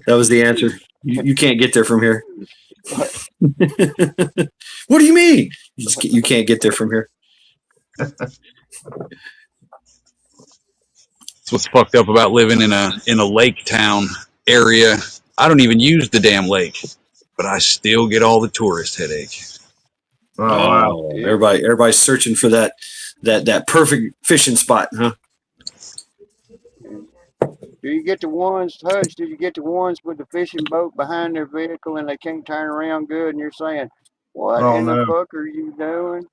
Speaker 1: That was the answer. You can't get there from here. What do you mean? You can't get there from here.
Speaker 5: That's what's fucked up about living in a lake town area. I don't even use the damn lake, but I still get all the tourist headache.
Speaker 3: Oh, wow.
Speaker 1: Everybody's searching for that perfect fishing spot, huh?
Speaker 2: Do you get the ones, Hutch, did you get the ones with the fishing boat behind their vehicle and they can't turn around good and you're saying, what in the fuck are you doing?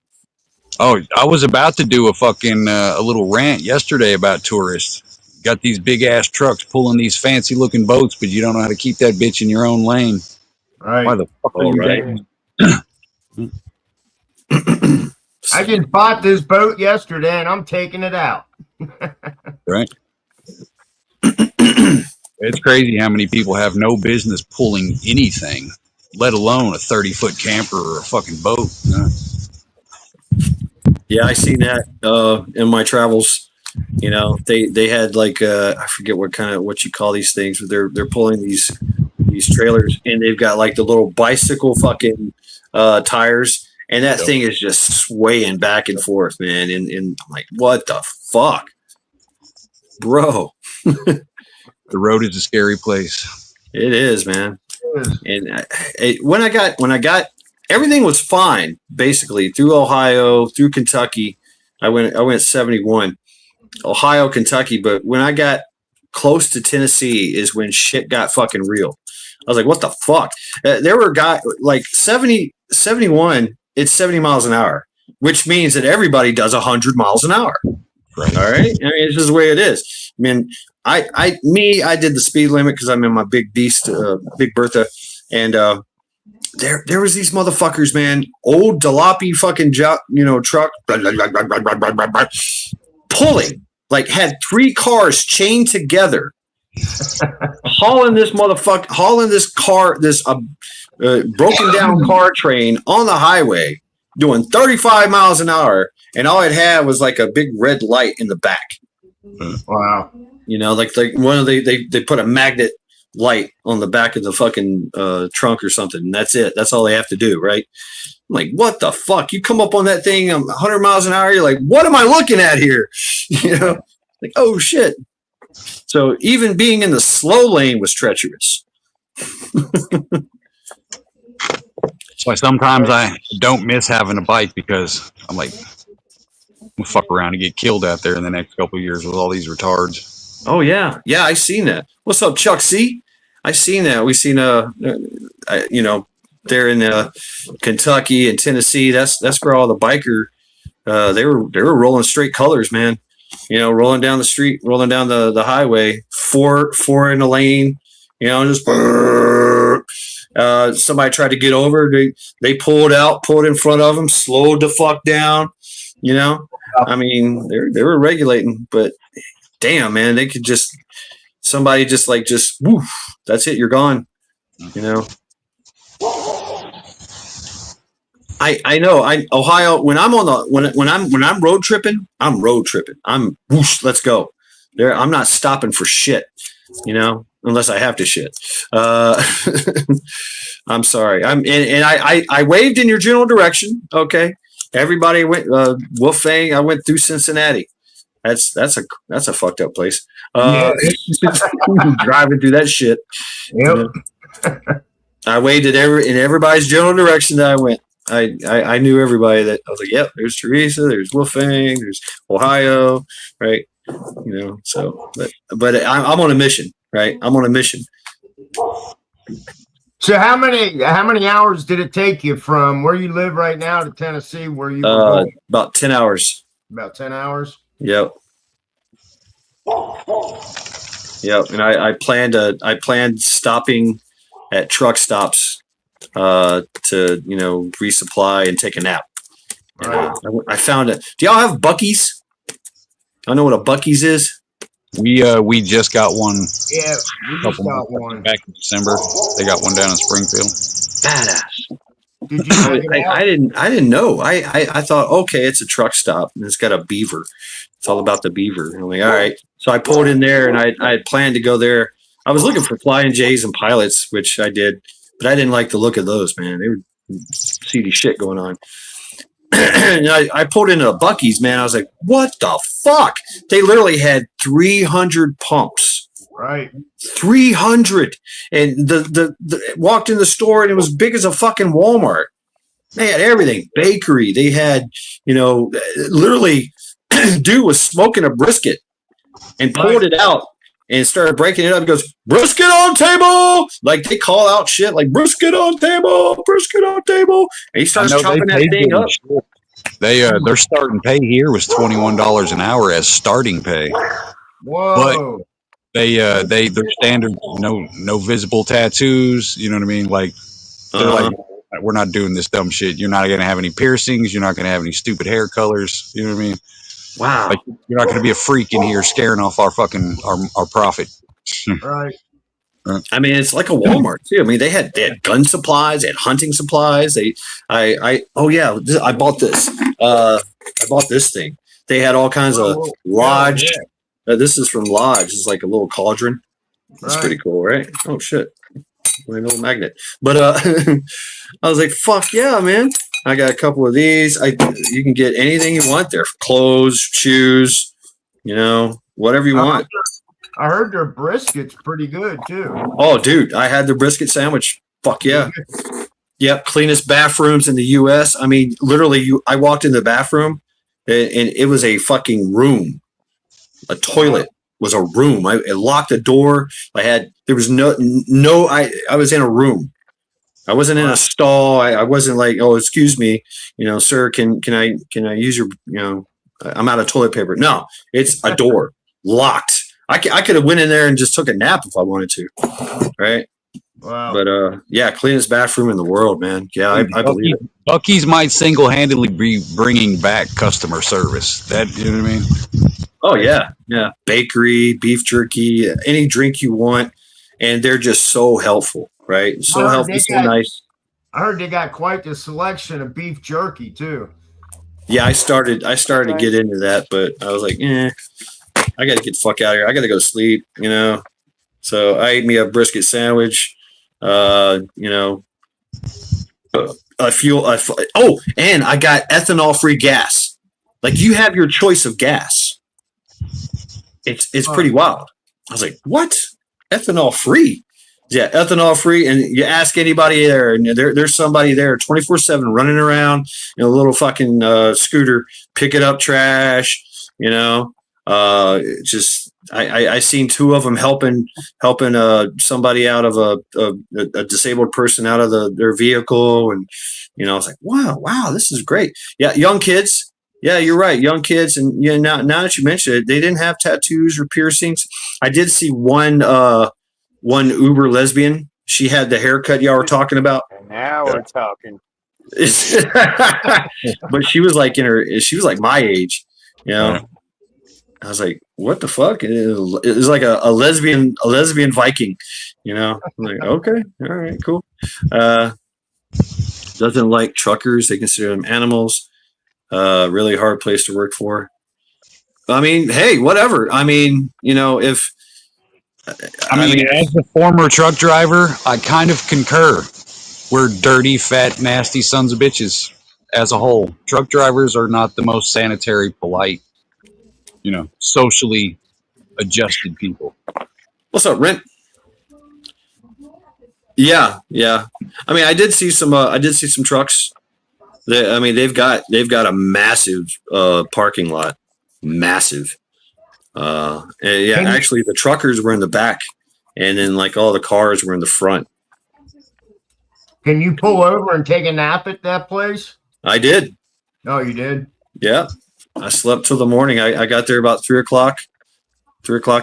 Speaker 5: Oh, I was about to do a fucking a little rant yesterday about tourists. Got these big ass trucks pulling these fancy looking boats, but you don't know how to keep that bitch in your own lane.
Speaker 3: Right.
Speaker 5: Why the fuck are
Speaker 1: Oh,
Speaker 5: you
Speaker 1: right.
Speaker 5: doing?
Speaker 3: I just bought this boat yesterday and I'm taking it out.
Speaker 5: Right. It's crazy how many people have no business pulling anything, let alone a 30-foot camper or a fucking boat.
Speaker 1: Yeah, I seen that in my travels. You know, they had like I forget what you call these things, but they're pulling these trailers, and they've got like the little bicycle fucking tires, and that thing is just swaying back and forth, man. And I'm like, what the fuck, bro?
Speaker 5: The road is a scary place.
Speaker 1: It is, man. And when I got everything was fine basically through Ohio, through Kentucky. I went 71, Ohio, Kentucky, but when I got close to Tennessee is when shit got fucking real. I was like, what the fuck? There were guys like 71, it's 70 miles an hour, which means that everybody does 100 miles an hour.
Speaker 5: Right.
Speaker 1: All right. I mean, it's just the way it is. I mean, I did the speed limit because I'm in my big beast, Big Bertha. And there was these motherfuckers, man, old jalopy fucking truck, pulling, like had 3 cars chained together, hauling this car, this broken down car train on the highway, doing 35 miles an hour, and all it had was like a big red light in the back.
Speaker 3: Wow.
Speaker 1: You know, like one of they put a magnet light on the back of the fucking trunk or something, and that's it. That's all they have to do, right? I'm like, what the fuck? You come up on that thing 100 miles an hour, you're like, what am I looking at here? You know, like, oh shit. So even being in the slow lane was treacherous.
Speaker 5: So sometimes I don't miss having a bike because I'm like, we'll fuck around and get killed out there in the next couple of years with all these retards.
Speaker 1: Oh yeah, I seen that. What's up, Chuck C? I seen that. We seen there in Kentucky and Tennessee. That's where all the biker they were rolling straight colors, man. You know, rolling down the street, rolling down the highway, four in the lane. You know, just somebody tried to get over. They pulled in front of them, slowed the fuck down. You know, I mean, they were regulating, but damn, man, they could somebody just woof, that's it, you're gone. You know, I know. Ohio. When I'm when I'm road tripping, I'm whoosh, let's go. There, I'm not stopping for shit. You know, unless I have to shit. I'm sorry. I waved in your general direction. Okay, everybody went Wolfang. I went through Cincinnati. That's a fucked up place. Driving through that shit.
Speaker 3: Yep.
Speaker 1: You know? I waved in everybody's general direction that I went. I knew everybody that I was like, yep, there's Teresa, there's Wolfgang, there's Ohio, right? You know, so but I'm on a mission, right? I'm on a mission.
Speaker 3: So how many hours did it take you from where you live right now to Tennessee, where you were going?
Speaker 1: About 10 hours.
Speaker 3: About 10 hours?
Speaker 1: Yep. And I planned stopping at truck stops to resupply and take a nap.
Speaker 3: Right.
Speaker 1: I found it. Do y'all have Buc-ee's? I know what a Buc-ee's is.
Speaker 5: We just got one.
Speaker 3: Yeah, we just got one
Speaker 5: back in December. They got one down in Springfield.
Speaker 1: Badass.
Speaker 3: Did you check it out?
Speaker 1: I didn't know. I thought, okay, it's a truck stop and it's got a beaver. It's all about the beaver. And I'm like, all right. So I pulled in there and I had planned to go there. I was looking for Flying J's and Pilots, which I did, but I didn't like the look of those, man. They were seedy shit going on. And I pulled into a Buc-ee's, man. I was like, what the fuck? They literally had 300 pumps.
Speaker 3: Right.
Speaker 1: 300. And the walked in the store and it was big as a fucking Walmart. They had everything. Bakery. They had, literally dude was smoking a brisket and pulled it out and started breaking it up. He goes, brisket on table. Like they call out shit like brisket on table, brisket on table. And he starts chopping that thing up.
Speaker 5: Their starting pay here was $21 an hour as starting pay.
Speaker 3: Whoa.
Speaker 5: But their standard no visible tattoos. You know what I mean? Like they're like, we're not doing this dumb shit. You're not gonna have any piercings. You're not gonna have any stupid hair colors. You know what I mean?
Speaker 1: Wow.
Speaker 5: Like you're not gonna be a freak in here scaring off our fucking our profit.
Speaker 3: Right.
Speaker 1: I mean, it's like a Walmart too. I mean, they had gun supplies, they had hunting supplies. I bought this. I bought this thing. They had all kinds of
Speaker 3: Oh,
Speaker 1: lodge.
Speaker 3: yeah.
Speaker 1: This is from Lodge. It's like a little cauldron. That's
Speaker 3: Right.
Speaker 1: pretty cool, right? Oh shit. My little magnet. But I was like, fuck yeah, man. I got a couple of these. You can get anything you want there. Clothes, shoes, whatever you want.
Speaker 3: I heard their brisket's pretty good too.
Speaker 1: Oh, dude, I had the brisket sandwich. Fuck yeah. Yep, cleanest bathrooms in the US. I mean, literally I walked in the bathroom and it was a fucking room. A toilet was a room. I locked the door. There was I was in a room. I wasn't in a stall. I wasn't like, oh, excuse me, sir, can I use your, I'm out of toilet paper. No, it's a door locked. I could have went in there and just took a nap if I wanted to. Right.
Speaker 3: Wow.
Speaker 1: But yeah, cleanest bathroom in the world, man. Yeah, I believe it.
Speaker 5: Buc-ee's might single-handedly be bringing back customer service. You know what I mean?
Speaker 1: Oh yeah, yeah. Bakery, beef jerky, any drink you want, and they're just so helpful, right? So helpful, so nice.
Speaker 3: I heard they got quite the selection of beef jerky too.
Speaker 1: Yeah, I started to get into that, but I was like, I got to get the fuck out of here. I got to go to sleep, So I ate me a brisket sandwich. And I got ethanol-free gas. Like, you have your choice of gas. It's pretty wild. I was like, what? Ethanol free? Yeah, ethanol free. And you ask anybody there, and there's somebody there 24/7 running around in a little fucking scooter, picking up trash. I seen two of them helping somebody out of a disabled person out of their vehicle, and I was like, wow, this is great. Yeah, young kids. Yeah, you're right. Young kids, and now that you mention it, they didn't have tattoos or piercings. I did see one uber lesbian. She had the haircut y'all were talking about.
Speaker 2: Now we're talking.
Speaker 1: But she was like my age. I was like, what the fuck? It was like a lesbian Viking. I'm like, okay, all right, cool. Doesn't like truckers. They consider them animals. Really hard place to work for. I mean, hey, whatever. I mean, as
Speaker 5: a former truck driver, I kind of concur. We're dirty, fat, nasty sons of bitches as a whole. Truck drivers are not the most sanitary, polite, socially adjusted people.
Speaker 1: What's up, Rent? Yeah. I mean, I did see some trucks. They've got a massive parking lot, massive. Actually, the truckers were in the back, and then like all the cars were in the front.
Speaker 3: Can you pull over and take a nap at that place?
Speaker 1: I did.
Speaker 3: Oh, you did?
Speaker 1: Yeah, I slept till the morning. I got there about 3:00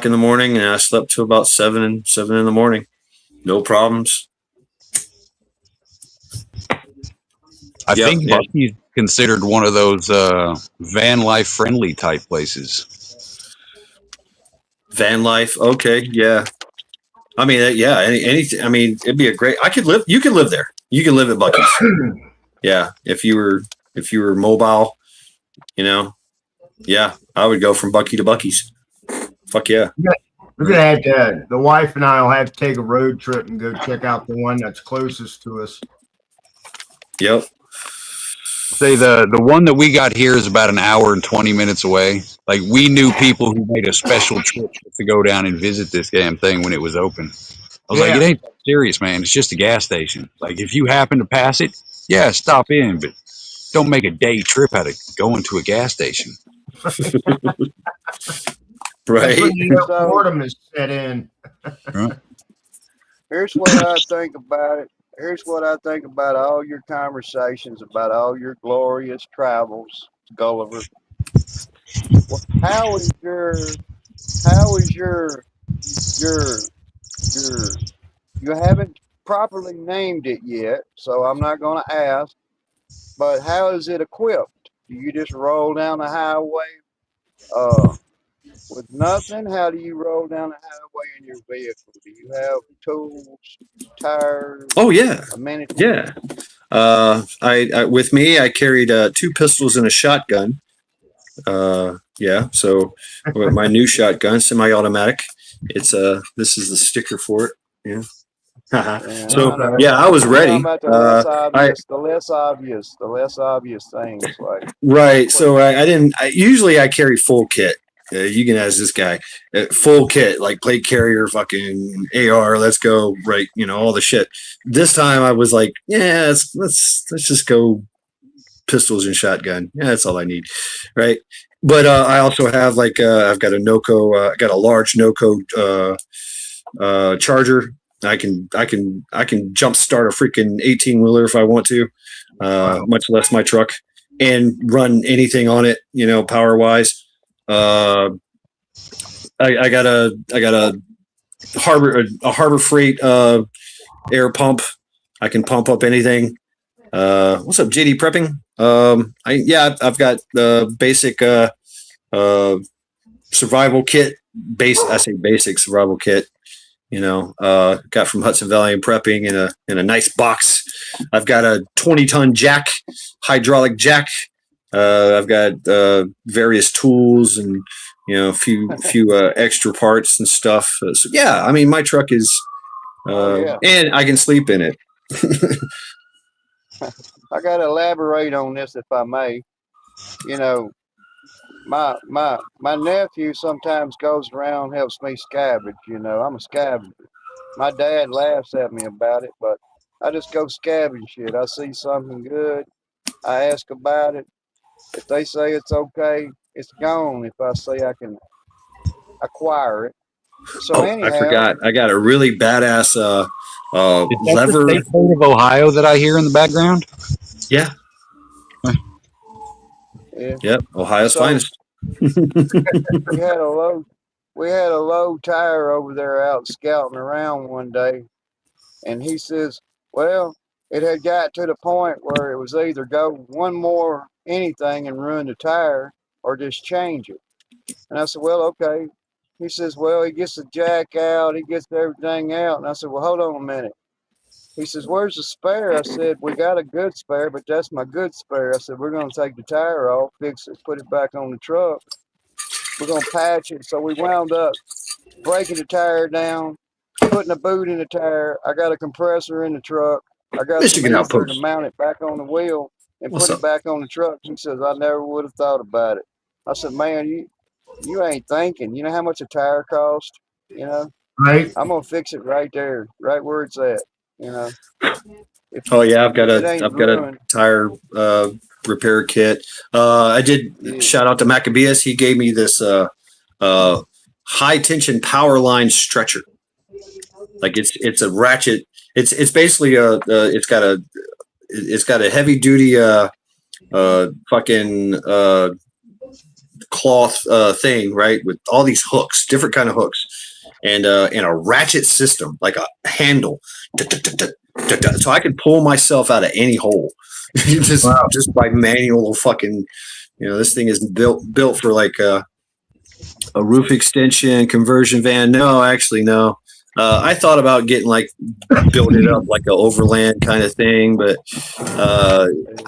Speaker 1: in the morning, and I slept till about 7 in the morning. No problems.
Speaker 5: I think Buc-ee's considered one of those van life friendly type places.
Speaker 1: Van life, okay, yeah. I mean, yeah, anything. I mean, it'd be a great. You could live there. You can live at Buc-ee's. Yeah, if you were mobile, yeah, I would go from Buc-ee to Buc-ee's. Fuck yeah.
Speaker 3: We're gonna have to. The wife and I will have to take a road trip and go check out the one that's closest to us.
Speaker 1: Yep.
Speaker 5: Say the one that we got here is about an hour and 20 minutes away. Like, we knew people who made a special trip to go down and visit this damn thing when it was open. I was like, it ain't that serious, man. It's just a gas station. Like, if you happen to pass it, yeah, stop in, but don't make a day trip out of going to a gas station.
Speaker 1: Right.
Speaker 3: Boredom is set in.
Speaker 2: Right. Here's what I think about it. Here's what I think about all your conversations about all your glorious travels, Gulliver. Well, how is your you haven't properly named it yet, so I'm not going to ask, but how is it equipped? Do you just roll down the highway with nothing? How do you roll down the highway in your vehicle? Do you have tools, tires?
Speaker 1: Oh yeah,
Speaker 2: amenities?
Speaker 1: Yeah. With me, I carried 2 pistols and a shotgun. Yeah. So with my new shotgun, semi-automatic. It's this is the sticker for it. Yeah.
Speaker 2: Yeah,
Speaker 1: So
Speaker 2: I know.
Speaker 1: yeah, I was
Speaker 2: I'm talking
Speaker 1: ready.
Speaker 2: about the less obvious things like
Speaker 1: Right. So I didn't. Usually I carry full kit. You can ask this guy. Full kit, like plate carrier, fucking AR. Let's go. Right. You know, all the shit. This time I was like, yeah, let's just go pistols and shotgun. Yeah, that's all I need. Right. But I also have like I've got a NOCO. I got a large NOCO charger. I can jump start a freaking 18-wheeler if I want to, much less my truck, and run anything on it, you know, power wise. I got a Harbor Freight air pump. I can pump up anything. What's up, JD Prepping? I've got the basic survival kit. I say basic survival kit. You know, got from Hudson Valley and Prepping in a nice box. I've got a 20-ton jack, hydraulic jack. I've got various tools and you know a few extra parts and stuff. So yeah, I mean my truck is, and I can sleep in it.
Speaker 2: I got to elaborate on this if I may. You know, my nephew sometimes goes around helps me scavenge. You know, I'm a scavenger. My dad laughs at me about it, but I just go scavenge shit. I see something good, I ask about it. If they say it's okay, it's gone. If I say I can acquire it. So
Speaker 1: Oh, I
Speaker 2: anyhow,
Speaker 1: forgot. I got a really badass
Speaker 5: Is that
Speaker 1: lever.
Speaker 5: the state boat of Ohio that I hear in the background?
Speaker 1: Yeah.
Speaker 2: yeah.
Speaker 1: Yep. Ohio's
Speaker 2: So
Speaker 1: finest.
Speaker 2: we had a low we had a low tire over there out scouting around one day, and he says, well, it had got to the point where it was either go one more anything and ruin the tire or just change it. And I said, well, okay. He says, well, he gets the jack out, he gets everything out. And I said, well, hold on a minute. He says, where's the spare? I said, we got a good spare, but that's my good spare. I said, we're going to take the tire off, fix it, put it back on the truck. We're going to patch it. So we wound up breaking the tire down, putting a boot in the tire. I got a compressor in the truck. I got some
Speaker 1: Michigan
Speaker 2: ether to
Speaker 1: Outpost.
Speaker 2: mount it back on the wheel and
Speaker 1: What's
Speaker 2: put
Speaker 1: up?
Speaker 2: it back on the truck. He says, I never would have thought about it. I said, man, you ain't thinking. You know how much a tire costs? You know,
Speaker 3: Right.
Speaker 2: I'm gonna fix it right there, right where it's at. You know, if
Speaker 1: Oh yeah, I've got
Speaker 2: if it
Speaker 1: a
Speaker 2: ain't
Speaker 1: I've got a
Speaker 2: ruined,
Speaker 1: tire repair kit. I did
Speaker 2: yeah.
Speaker 1: shout out to Maccabeus. He gave me this high tension power line stretcher. Like it's a ratchet. It's basically it's got a heavy duty fucking cloth thing, right, with all these hooks, different kind of hooks, and a ratchet system, like a handle, so I can pull myself out of any hole, just by manual fucking. You know, this thing is built for like a roof extension conversion van. No, actually, no. I thought about getting like build it up like an overland kind of thing, but I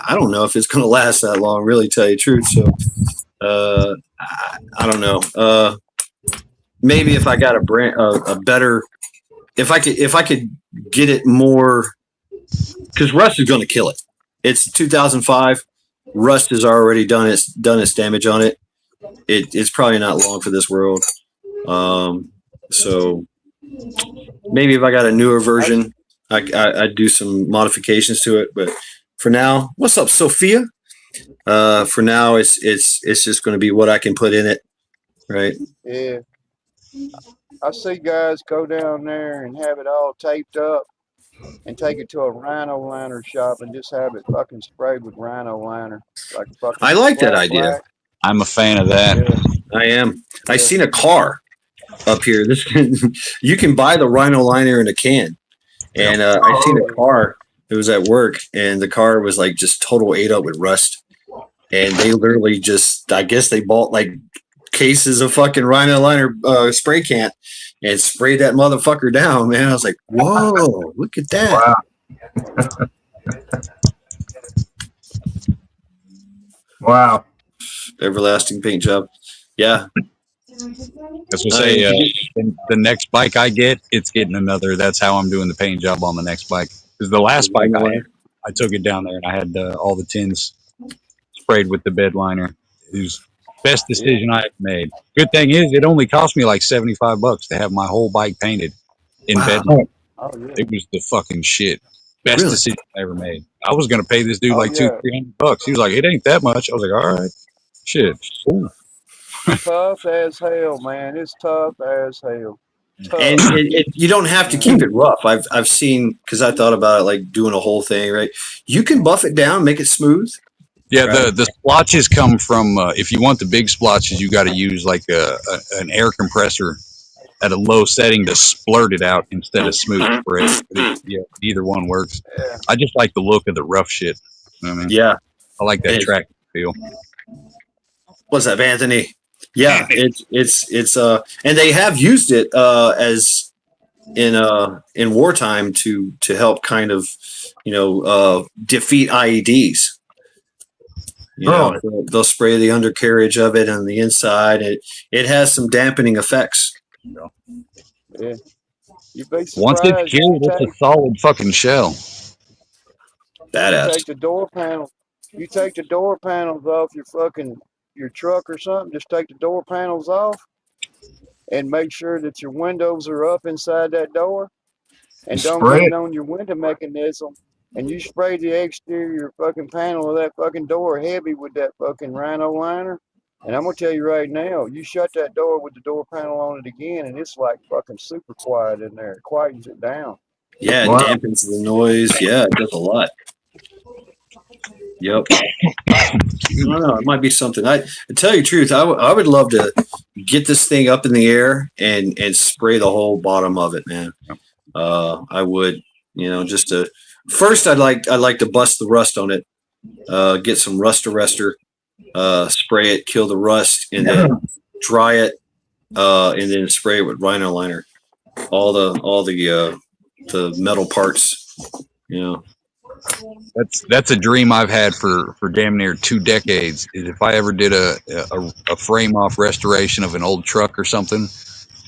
Speaker 1: don't know if it's going to last that long. Really, tell you the truth. So I don't know. Maybe if I got a better, if I could get it more, because rust is going to kill it. It's 2005. Rust has already done its damage on it. It's probably not long for this world. So maybe if I got a newer version, I'd do some modifications to it. But for now, what's up, Sophia? For now, it's just going to be what I can put in it, right?
Speaker 2: Yeah. I see guys go down there and have it all taped up and take it to a rhino liner shop and just have it fucking sprayed with rhino liner, like fucking
Speaker 1: I like that
Speaker 2: flat
Speaker 1: idea.
Speaker 2: black.
Speaker 5: I'm a fan of that.
Speaker 2: Yeah.
Speaker 1: I am. I
Speaker 2: Yeah.
Speaker 1: seen a car up here. This you can buy the rhino liner in a can, and I seen a car. It was at work, and the car was like just total ate up with rust. And they literally just, I guess they bought like cases of fucking rhino liner spray can and sprayed that motherfucker down. Man, I was like, whoa, look at that.
Speaker 3: Wow.
Speaker 1: everlasting paint job. Yeah.
Speaker 5: That's what say. The next bike I get, it's getting another. That's how I'm doing the paint job on the next bike. Because the last bike I took it down there and I had all the tins sprayed with the bed liner. It was the best decision I ever made. Good thing is, it only cost me like $75 to have my whole bike painted in bed liner.
Speaker 2: Oh yeah.
Speaker 5: It was the fucking shit. Best
Speaker 1: Really?
Speaker 5: decision I ever made. I was gonna pay this dude like
Speaker 2: yeah.
Speaker 5: $200-300. He was like, "It ain't that much." I was like, "All right, shit, cool."
Speaker 2: Tough as hell, man. It's tough as hell. Tough.
Speaker 1: And you don't have to keep it rough. I've seen, because I thought about it, like doing a whole thing, right? You can buff it down, make it smooth.
Speaker 5: Yeah,
Speaker 1: Right.
Speaker 5: the splotches come from. If you want the big splotches, you got to use like an air compressor at a low setting to splurt it out instead of smooth spray. Yeah, either one works.
Speaker 2: Yeah.
Speaker 5: I just like the look of the rough shit. You know what I mean?
Speaker 1: Yeah.
Speaker 5: I like that track feel.
Speaker 1: What's that, Anthony? Yeah, it's and they have used it as in wartime to help kind of defeat IEDs. They'll spray the undercarriage of it on the inside. It has some dampening effects.
Speaker 2: Yeah. You'd be surprised.
Speaker 5: Once it's cured, it's a solid fucking shell.
Speaker 1: Badass.
Speaker 2: You take the door panel. You take the door panels off your truck or something. Just take the door panels off, and make sure that your windows are up inside that door, and don't lean on your window mechanism. And you spray the exterior fucking panel of that fucking door heavy with that fucking rhino liner. And I'm gonna tell you right now, you shut that door with the door panel on it again, and it's like fucking super quiet in there. It quietens it down.
Speaker 1: Yeah, it dampens the noise. Yeah, it does a lot. Yep. I don't know. It might be something. I tell you the truth, I would love to get this thing up in the air and spray the whole bottom of it, man. I would, just to first I'd like to bust the rust on it, get some rust arrestor, spray it, kill the rust, and then dry it, and then spray it with rhino liner. All the metal parts,
Speaker 5: That's a dream I've had for damn near 2 decades. Is if I ever did a frame off restoration of an old truck or something,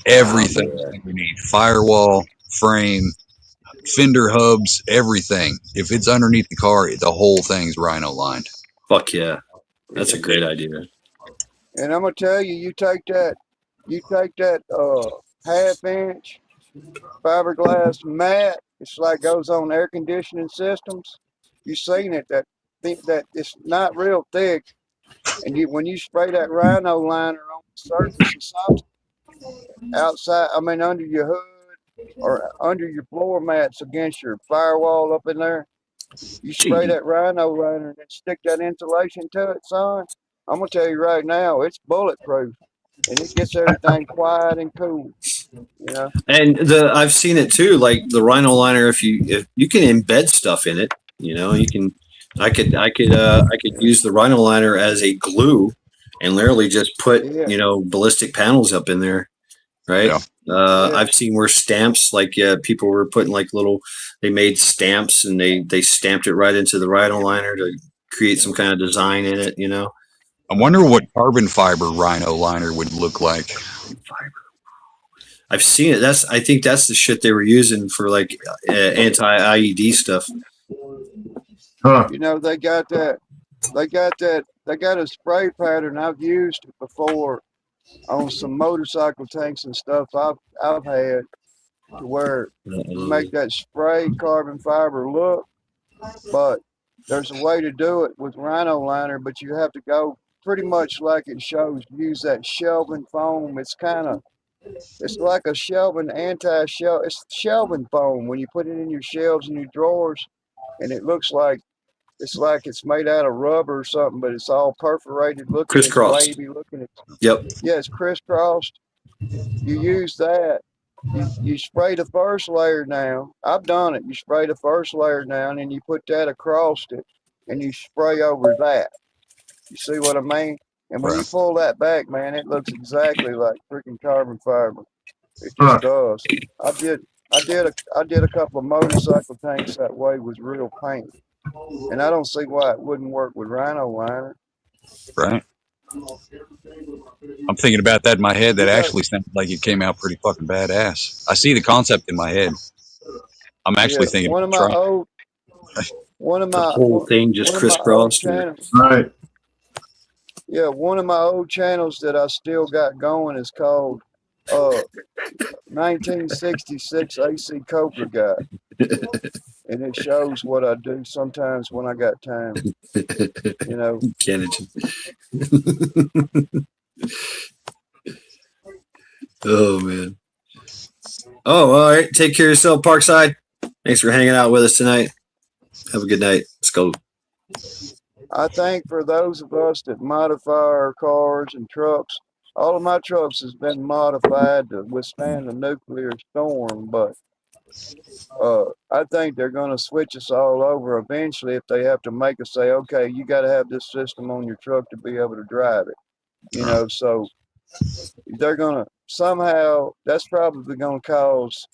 Speaker 5: everything underneath, firewall, frame, fender hubs, everything. If it's underneath the car, the whole thing's rhino lined.
Speaker 1: Fuck yeah, that's a great idea.
Speaker 2: And I'm gonna tell you, you take that 1/2-inch fiberglass mat. It's like goes on air conditioning systems. You've seen it. That it's not real thick, and when you spray that rhino liner on the surface of something outside, under your hood or under your floor mats against your firewall up in there, you spray that rhino liner and then stick that insulation to it, son. I'm gonna tell you right now, it's bulletproof, and it gets everything quiet and cool.
Speaker 1: And I've seen it too, like the rhino liner. If you can embed stuff in it, you can. I could use the rhino liner as a glue, and literally just put ballistic panels up in there, right? Yeah. I've seen where stamps, like people were putting like they made stamps and they stamped it right into the rhino liner to create some kind of design in it.
Speaker 5: I wonder what carbon fiber rhino liner would look like.
Speaker 1: I've seen it. I think that's the shit they were using for like anti-IED stuff.
Speaker 2: Huh. They got a spray pattern. I've used it before on some motorcycle tanks and stuff I've had, to where you make that spray carbon fiber look, but there's a way to do it with rhino liner, but you have to go pretty much like it shows. Use that shelving foam. It's like a shelving anti-shelf. It's shelving foam when you put it in your shelves and your drawers, and it looks like it's made out of rubber or something, but it's all perforated looking,
Speaker 1: crisscrossed,
Speaker 2: wavy looking.
Speaker 1: Yep.
Speaker 2: Yeah, it's crisscrossed. You use that. You spray the first layer down. I've done it. You spray the first layer down, and you put that across it, and you spray over that. You see what I mean? And when you pull that back, man, it looks exactly like freaking carbon fiber. It just does. I did a couple of motorcycle tanks that way with real paint, and I don't see why it wouldn't work with rhino liner.
Speaker 5: Right. I'm thinking about that in my head. That
Speaker 2: You got,
Speaker 5: actually sounds like it came out pretty fucking badass. I see the concept in my head. I'm actually
Speaker 2: yeah,
Speaker 5: thinking
Speaker 2: one of
Speaker 5: about
Speaker 2: my
Speaker 5: trying.
Speaker 2: old, one of
Speaker 1: The
Speaker 2: my,
Speaker 1: whole
Speaker 2: one
Speaker 1: thing just
Speaker 2: one of my old
Speaker 1: crisscrossed.
Speaker 2: channels.
Speaker 3: Right.
Speaker 2: Yeah, one of my old channels that I still got going is called 1966 AC Cobra Guy, and it shows what I do sometimes when I got time. You know,
Speaker 1: Kennedy. Oh man. Oh, all right. Take care of yourself, Parkside. Thanks for hanging out with us tonight. Have a good night. Let's go.
Speaker 2: I think for those of us that modify our cars and trucks, all of my trucks has been modified to withstand a nuclear storm, but I think they're going to switch us all over eventually if they have to make us say, okay, you got to have this system on your truck to be able to drive it. You know, so they're going to somehow, that's probably going to cause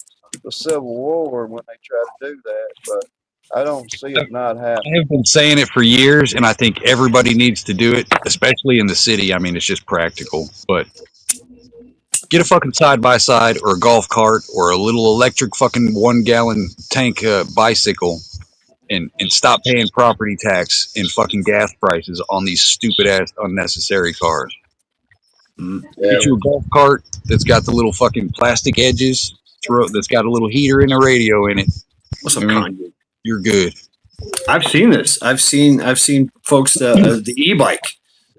Speaker 2: the Civil War when they try to do that, but I don't see it not
Speaker 5: I
Speaker 2: happening.
Speaker 5: have been saying it for years, and I think everybody needs to do it, especially in the city. I mean, it's just practical. But get a fucking side by side or a golf cart or a little electric fucking 1 gallon tank bicycle and stop paying property tax and fucking gas prices on these stupid ass unnecessary cars.
Speaker 1: Mm.
Speaker 5: Get you a golf cart that's got the little fucking plastic edges, that's got a little heater and a radio in it.
Speaker 1: What's up,
Speaker 5: I mean,
Speaker 1: Kanye?
Speaker 5: you're good.
Speaker 1: I've seen this. I've seen folks the e-bike.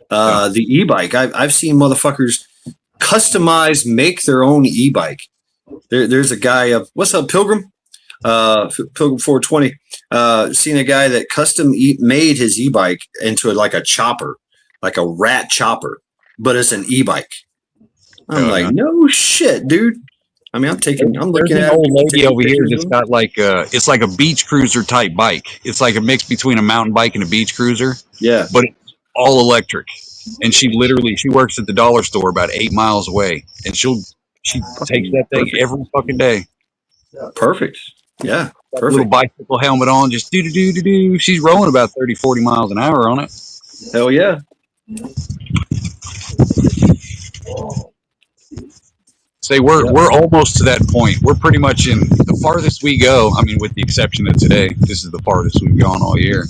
Speaker 1: The e-bike. I've seen motherfuckers customize, make their own e-bike. There's a guy. What's up, Pilgrim? Pilgrim 420. Seen a guy that custom made his e-bike into like a chopper, like a rat chopper, but it's an e-bike. I'm like, no shit, dude. I mean, I'm
Speaker 5: There's
Speaker 1: looking
Speaker 5: an
Speaker 1: at it,
Speaker 5: old lady
Speaker 1: taking
Speaker 5: over here
Speaker 1: pictures
Speaker 5: that's
Speaker 1: of them.
Speaker 5: got like it's like a beach cruiser type bike. It's like a mix between a mountain bike and a beach cruiser,
Speaker 1: Yeah.
Speaker 5: but it's all electric. And she works at the dollar store about 8 miles away, and she takes
Speaker 1: Fucking
Speaker 5: that thing
Speaker 1: perfect.
Speaker 5: every fucking day.
Speaker 1: Perfect. Yeah.
Speaker 5: Got a little
Speaker 1: Perfect.
Speaker 5: bicycle helmet on, just do do do do do. She's rolling about 30, 40 miles an hour on it.
Speaker 1: Hell yeah.
Speaker 5: Say we're almost to that point. We're pretty much in the farthest we go. I mean, with the exception of today, this is the farthest we've gone all year.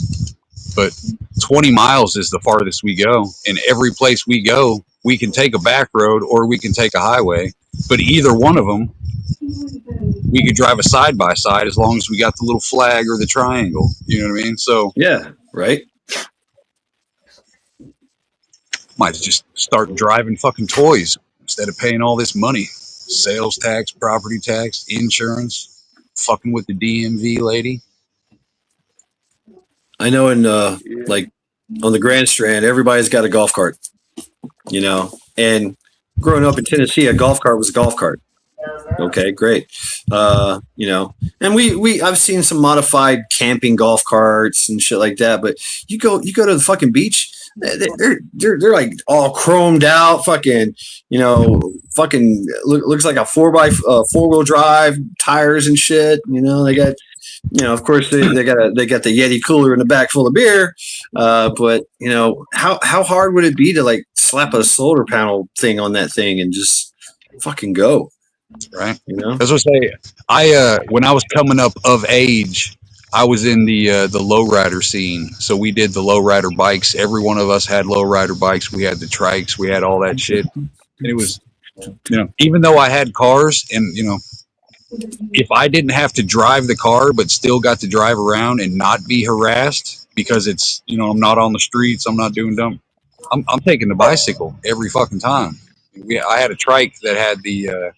Speaker 5: But 20 miles is the farthest we go. And every place we go, we can take a back road or we can take a highway. But either one of them, we could drive a side by side as long as we got the little flag or the triangle. You know what I mean? So
Speaker 1: Yeah. Right.
Speaker 5: might just start driving fucking toys instead of paying all this money. Sales tax, property tax, insurance, fucking with the DMV lady.
Speaker 1: I know in
Speaker 2: Yeah.
Speaker 1: like on the Grand Strand, everybody's got a golf cart, and growing up in Tennessee, a golf cart was a golf cart. Okay, great. And I've seen some modified camping golf carts and shit like that, but you go to the fucking beach, they're like all chromed out, fucking, looks like a 4x4 wheel drive tires and shit. They got, of course they got the Yeti cooler in the back full of beer. But how hard would it be to like slap a solar panel thing on that thing and just fucking go?
Speaker 5: Right. As I say, when I was coming up of age, I was in the lowrider scene. So we did the lowrider bikes. Every one of us had lowrider bikes. We had the trikes. We had all that shit. And it was, even though I had cars, and if I didn't have to drive the car, but still got to drive around and not be harassed because it's, I'm not on the streets, I'm not doing dumb. I'm taking the bicycle every fucking time. I had a trike that had the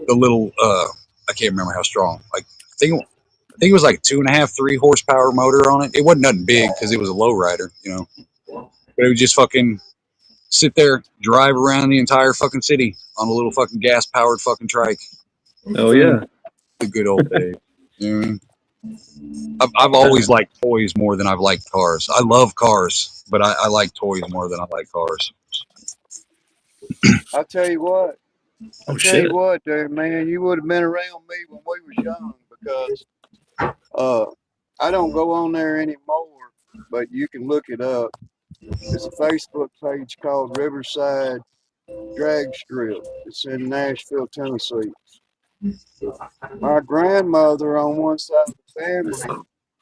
Speaker 5: little I can't remember how strong. Like I think it was like 2.5, 3 horsepower motor on it. It wasn't nothing big because it was a lowrider, But it would just fucking sit there, drive around the entire fucking city on a little fucking gas powered fucking trike.
Speaker 1: Oh yeah,
Speaker 5: the good old days. You know what I mean? I've always liked toys more than I've liked cars. I love cars, but I like toys more than I like cars.
Speaker 2: I tell you what,
Speaker 1: oh shit.
Speaker 2: there, man, you would have been around me when we was young because I don't go on there anymore, but you can look it up. It's a Facebook page called Riverside Drag Strip. It's in Nashville, Tennessee. My grandmother on one side of the family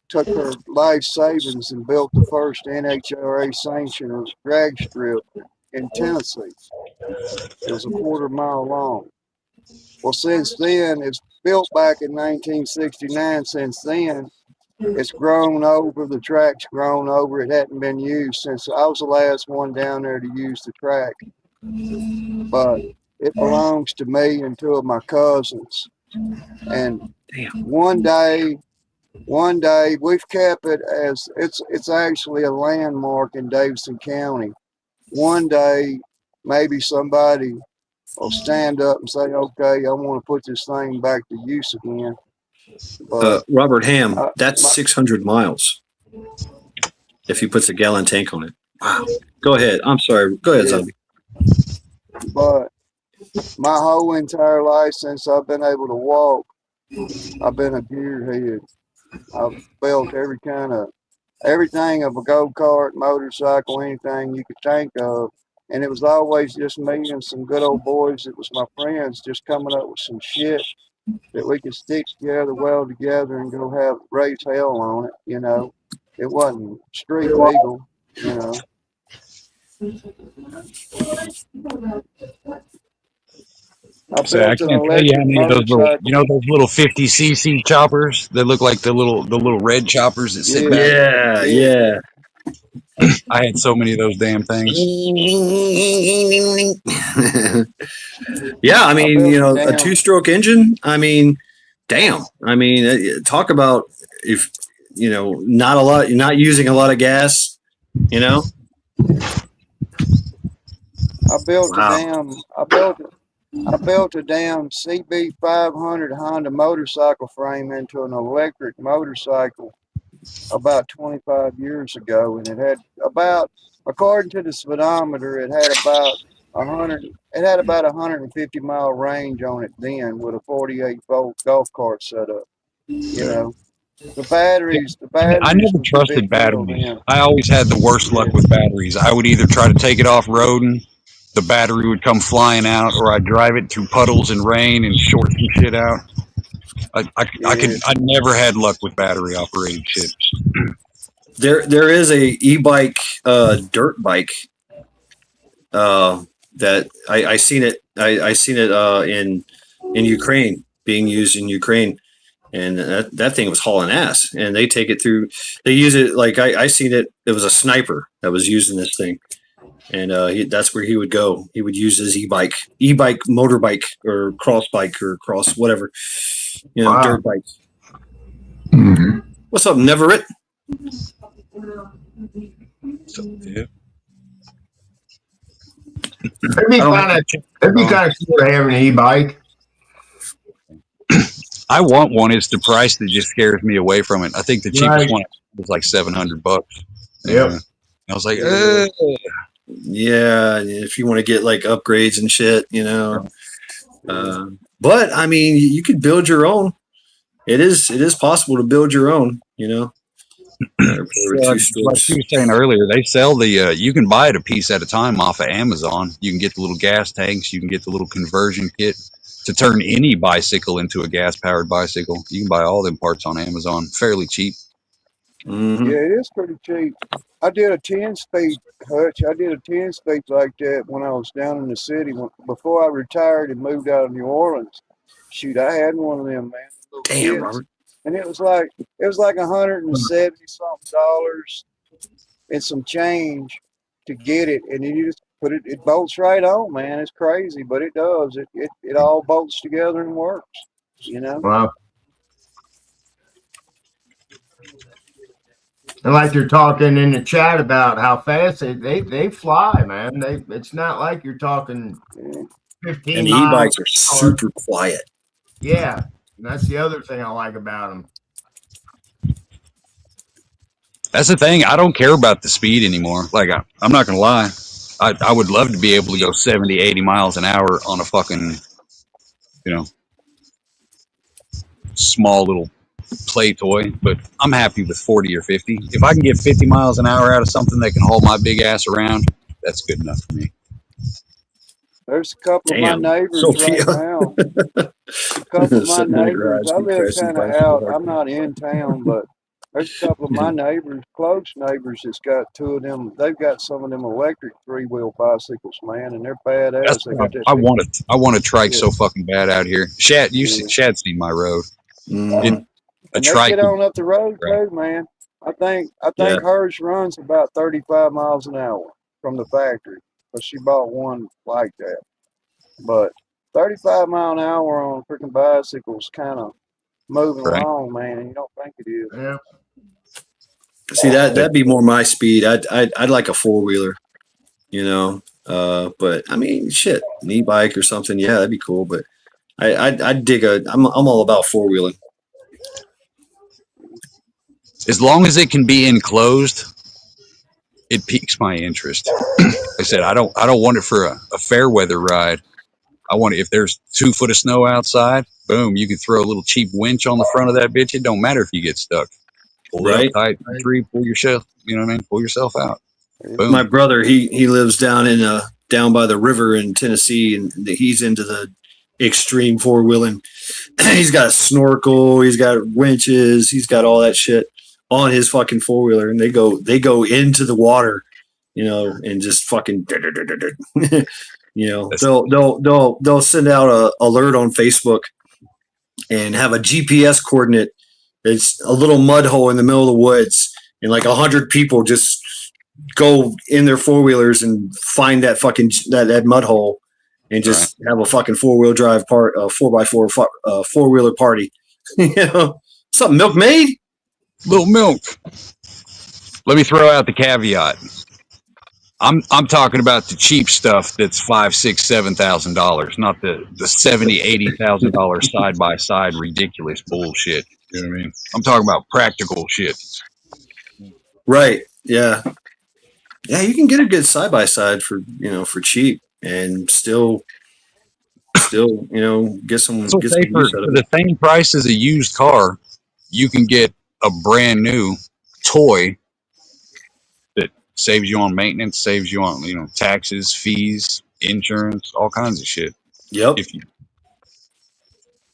Speaker 2: took her life savings and built the first NHRA sanctioned drag strip in Tennessee. It was a quarter-mile long. Well, since then, it's built back in 1969. Since then, it's grown over, the track's grown over. It hadn't been used since I was the last one down there to use the track. But it belongs to me and two of my cousins. And one day we've kept it as it's actually a landmark in Davidson County. One day, maybe somebody will stand up and say, okay, I want to put this thing back to use again. But
Speaker 1: Robert Ham,
Speaker 2: uh,
Speaker 1: that's
Speaker 2: my-
Speaker 1: 600 miles if he puts a gallon tank on it. Wow. Go ahead. I'm sorry. Go ahead,
Speaker 2: Yeah.
Speaker 1: Zombie.
Speaker 2: But my whole entire life since I've been able to walk, I've been a gearhead. I've built everything of a go-kart, motorcycle, anything you could think of. And it was always just me and some good old boys. It was my friends just coming up with some shit that we could stick together, weld together, and go have raise hell on it. You know, it wasn't street legal. You know. I
Speaker 5: So I
Speaker 2: built an
Speaker 5: can't tell you how
Speaker 2: electric
Speaker 5: many of those little,
Speaker 2: motorcycle.
Speaker 5: those little 50cc choppers that look like the little red choppers that sit back.
Speaker 1: Yeah.
Speaker 5: I had so many of those damn things.
Speaker 1: Yeah, I mean,
Speaker 2: built
Speaker 1: a
Speaker 2: damn-
Speaker 1: two-stroke engine. I mean, damn. I mean, talk about if not a lot. You're not using a lot of gas.
Speaker 2: I built
Speaker 1: Wow.
Speaker 2: I built a damn CB 500 Honda motorcycle frame into an electric motorcycle about 25 years ago, and it had about, according to the speedometer, it had about 150-mile range on it then, with a 48-volt golf cart setup. You know, the batteries
Speaker 5: I never
Speaker 2: was the
Speaker 5: trusted
Speaker 2: big deal
Speaker 5: batteries.
Speaker 2: then.
Speaker 5: I always had the worst luck with batteries. I would either try to take it off roading, the battery would come flying out, or I'd drive it through puddles and rain and short some shit out. I never had luck with battery operated shit.
Speaker 1: There is a e-bike, dirt bike, that I seen it. I seen it in Ukraine, being used in Ukraine, and that thing was hauling ass. And they take it through. They use it like I seen it. It was a sniper that was using this thing, and that's where he would go. He would use his e-bike, motorbike, or cross bike, or cross whatever,
Speaker 3: Wow.
Speaker 1: dirt bikes. Mm-hmm. What's up, Neverett?
Speaker 5: So, yeah.
Speaker 3: It'd be kind of cool to have an e-bike.
Speaker 5: I want one. It's the price that just scares me away from it. I think the cheapest one was like $700.
Speaker 3: Yep.
Speaker 5: I was like,
Speaker 1: yeah, if you want to get like upgrades and shit, but I mean, you could build your own. It is possible to build your own,
Speaker 5: like you were saying earlier, they sell the you can buy it a piece at a time off of Amazon. You can get the little gas tanks, you can get the little conversion kit to turn any bicycle into a gas powered bicycle. You can buy all them parts on Amazon fairly cheap.
Speaker 1: Mm-hmm.
Speaker 2: Yeah, it is pretty cheap. I did a 10-speed, Hutch. I did a 10-speed like that when I was down in the city before I retired and moved out of New Orleans. Shoot, I had one of them, man.
Speaker 1: Damn, Robert.
Speaker 2: And it was like $170 something and some change to get it, and then you just put it. It bolts right on, man. It's crazy, but it does. It all bolts together and works.
Speaker 3: Wow. And like you're talking in the chat about how fast they fly, man. It's not like you're talking 15
Speaker 1: and the
Speaker 3: miles.
Speaker 1: E-bikes are super quiet.
Speaker 3: Yeah, and that's the other thing I like about them.
Speaker 5: That's the thing. I don't care about the speed anymore. Like, I'm not going to lie. I would love to be able to go 70, 80 miles an hour on a fucking, small little play toy, but I'm happy with 40 or 50. If I can get 50 miles an hour out of something that can haul my big ass around, that's good enough for me.
Speaker 2: There's a couple of my
Speaker 1: Damn,
Speaker 2: neighbors
Speaker 1: Sophia.
Speaker 2: right now. A couple of my
Speaker 1: Sitting in the
Speaker 2: neighbors.
Speaker 1: garage,
Speaker 2: I
Speaker 1: be
Speaker 2: live
Speaker 1: crashing
Speaker 2: kind of
Speaker 1: bicycles.
Speaker 2: out. I'm not in town, but there's a couple of my neighbors, close neighbors, that's got two of them. They've got some of them electric 3-wheel bicycles, man, and they're badass.
Speaker 5: That's
Speaker 2: They
Speaker 5: what
Speaker 2: got that
Speaker 5: I
Speaker 2: big.
Speaker 5: want to. I want a trike
Speaker 2: Yeah,
Speaker 5: so fucking bad out here. Shad,
Speaker 2: yeah.
Speaker 5: Shad's seen my road.
Speaker 1: Mm-hmm.
Speaker 5: A
Speaker 2: And they
Speaker 5: trike
Speaker 2: get
Speaker 5: would
Speaker 2: on up the road
Speaker 5: right.
Speaker 2: too, man. I
Speaker 1: Yeah.
Speaker 2: think hers runs about 35 miles an hour from the factory, but she bought one like that. But 35 mile an hour on a freaking bicycle's kind of moving
Speaker 5: Right.
Speaker 2: along, man, and you don't think it is.
Speaker 3: Yeah.
Speaker 1: See that'd be more my speed. I'd like a 4-wheeler, you know. But I mean, shit, an e-bike or something. Yeah, that'd be cool. But I'd dig a. I'm all about 4-wheeling.
Speaker 5: As long as it can be enclosed, it piques my interest. Like I said, I don't want it for a fair weather ride. I want it if there's 2 foot of snow outside. Boom, you can throw a little cheap winch on the front of that bitch. It don't matter if you get stuck. Pull it up
Speaker 1: Right.
Speaker 5: tight, tree, pull yourself. You know what I mean? Pull yourself out.
Speaker 1: My
Speaker 5: Boom.
Speaker 1: brother, he lives down in down by the river in Tennessee, and he's into the extreme 4-wheeling. He's got a snorkel, he's got winches, he's got all that shit on his fucking 4-wheeler, and they go into the water, you know, and just fucking you know, they'll send out a alert on Facebook and have a GPS coordinate. It's a little mud hole in the middle of the woods, and like 100 people just go in their 4-wheelers and find that fucking that mud hole and just have a fucking 4-wheel drive 4x4 4-wheeler party. You know, something milkmaid.
Speaker 5: Little milk. Let me throw out the caveat. I'm talking about the cheap stuff that's $5,000, $6,000, $7,000, not the $70,000, $80,000 side by side ridiculous bullshit. You know what I mean? I'm talking about practical shit.
Speaker 1: Right. Yeah. Yeah. You can get a good side by side for for cheap and still get some
Speaker 5: So say for
Speaker 1: use out of it.
Speaker 5: the same price as a used car, you can get a brand new toy that saves you on maintenance, saves you on taxes, fees, insurance, all kinds of shit.
Speaker 1: Yep.
Speaker 5: If you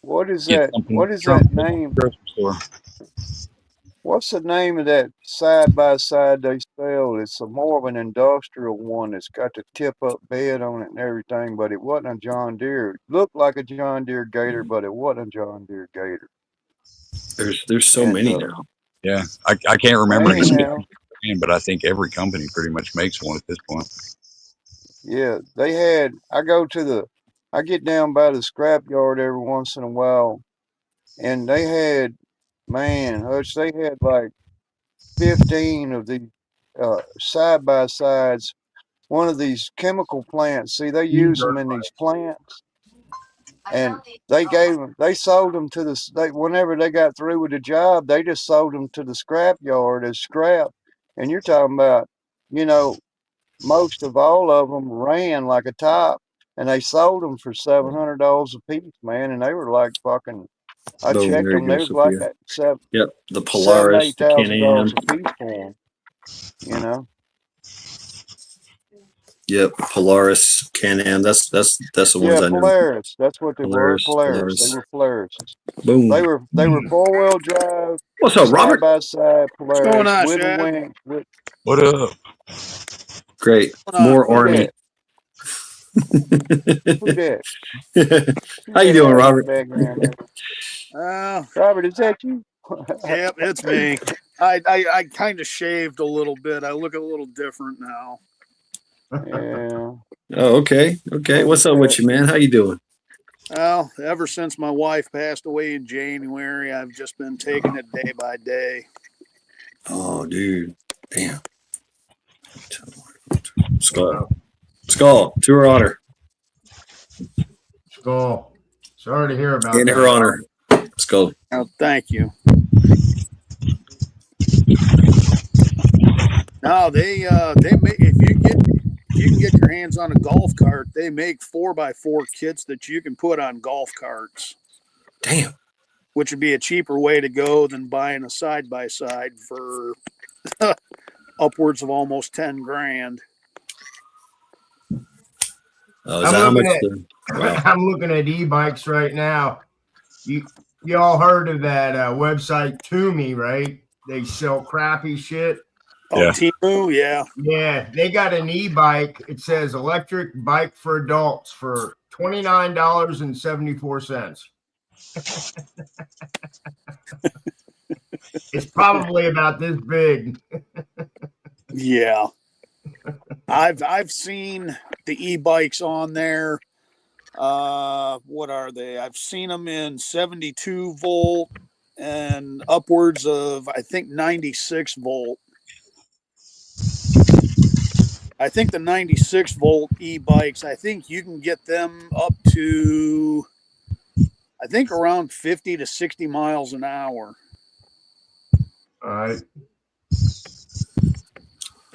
Speaker 2: What is
Speaker 5: get
Speaker 2: that?
Speaker 5: something
Speaker 2: What is
Speaker 5: from
Speaker 2: that
Speaker 5: the
Speaker 2: name?
Speaker 5: grocery store.
Speaker 2: What's the name of that side by side they sell? It's a more of an industrial one. It's got the tip up bed on it and everything, but it wasn't a John Deere. It looked like a John Deere Gator, but it wasn't a John Deere Gator.
Speaker 1: There's so
Speaker 2: And
Speaker 1: many now.
Speaker 5: Yeah, I can't remember the
Speaker 2: anyhow,
Speaker 5: specific, but I think every company pretty much makes one at this point.
Speaker 2: yeah, they had. I get down by the scrap yard every once in a while, and they had, man, Hutch, they had like 15 of these side by sides. One of these chemical plants. See, they use them in these plants, and they sold them to whenever they got through with the job, they just sold them to the scrap yard as scrap. And you're talking about, you know, most of all of them ran like a top, and they sold them for $700 a piece, man. And they were like fucking. I
Speaker 1: Oh,
Speaker 2: checked
Speaker 1: there
Speaker 2: them;
Speaker 1: you
Speaker 2: they
Speaker 1: go,
Speaker 2: was like
Speaker 1: Sophia.
Speaker 2: at seven,
Speaker 1: Yep. The
Speaker 2: seven,
Speaker 1: Polaris,
Speaker 2: eight
Speaker 1: the
Speaker 2: thousand
Speaker 1: Can-Am.
Speaker 2: dollars a piece for them. You know.
Speaker 1: Yep. Polaris, Can-Am. That's the ones
Speaker 2: Yeah,
Speaker 1: I know.
Speaker 2: Polaris. That's what they were. Polaris. They
Speaker 1: Polaris.
Speaker 2: were Polarises. They
Speaker 1: Boom.
Speaker 2: were 4-wheel drive,
Speaker 1: What's up,
Speaker 2: side
Speaker 1: Robert?
Speaker 2: by side
Speaker 6: What's going
Speaker 2: Polaris
Speaker 6: on,
Speaker 2: with a
Speaker 6: Shad?
Speaker 2: winch. With
Speaker 5: What up?
Speaker 1: Great.
Speaker 6: What's going on?
Speaker 1: More
Speaker 2: who
Speaker 1: Army.
Speaker 2: that? Who that? Who
Speaker 1: How you
Speaker 2: that
Speaker 1: doing,
Speaker 2: out in the
Speaker 1: Robert?
Speaker 2: background there?
Speaker 6: Oh,
Speaker 2: Robert, is that you?
Speaker 6: yep, it's me. I kind of shaved a little bit. I look a little different now.
Speaker 2: Yeah.
Speaker 1: Oh, okay. Okay.
Speaker 2: Look
Speaker 1: What's
Speaker 2: at
Speaker 1: up with
Speaker 2: that.
Speaker 1: you, man? How you doing?
Speaker 6: Well, ever since my wife passed away in January, I've just been taking it day by day.
Speaker 1: Oh, dude. Damn. Skull. Skull. To her honor.
Speaker 3: Skull. Sorry to hear about
Speaker 1: In
Speaker 3: that.
Speaker 1: her honor. Skull.
Speaker 6: Oh, thank you. No, they make if you can get your hands on a golf cart, they make 4x4 kits that you can put on golf carts.
Speaker 1: Damn.
Speaker 6: which would be a cheaper way to go than buying a side-by-side for upwards of almost 10 grand.
Speaker 1: Oh, is that how much? Wow.
Speaker 3: I'm looking at e-bikes right now. You all heard of that website Toomey, right? They sell crappy shit.
Speaker 6: Oh,
Speaker 5: Yeah.
Speaker 6: Temu, yeah.
Speaker 3: Yeah, they got an e-bike. It says electric bike for adults for $29.74. It's probably about this big.
Speaker 6: Yeah. I've seen the e-bikes on there. What are they? I've seen them in 72 volt and upwards of, I think, 96 volt. I think the 96 volt e-bikes, I think you can get them up to, I think, around 50 to 60 miles an hour.
Speaker 3: All right.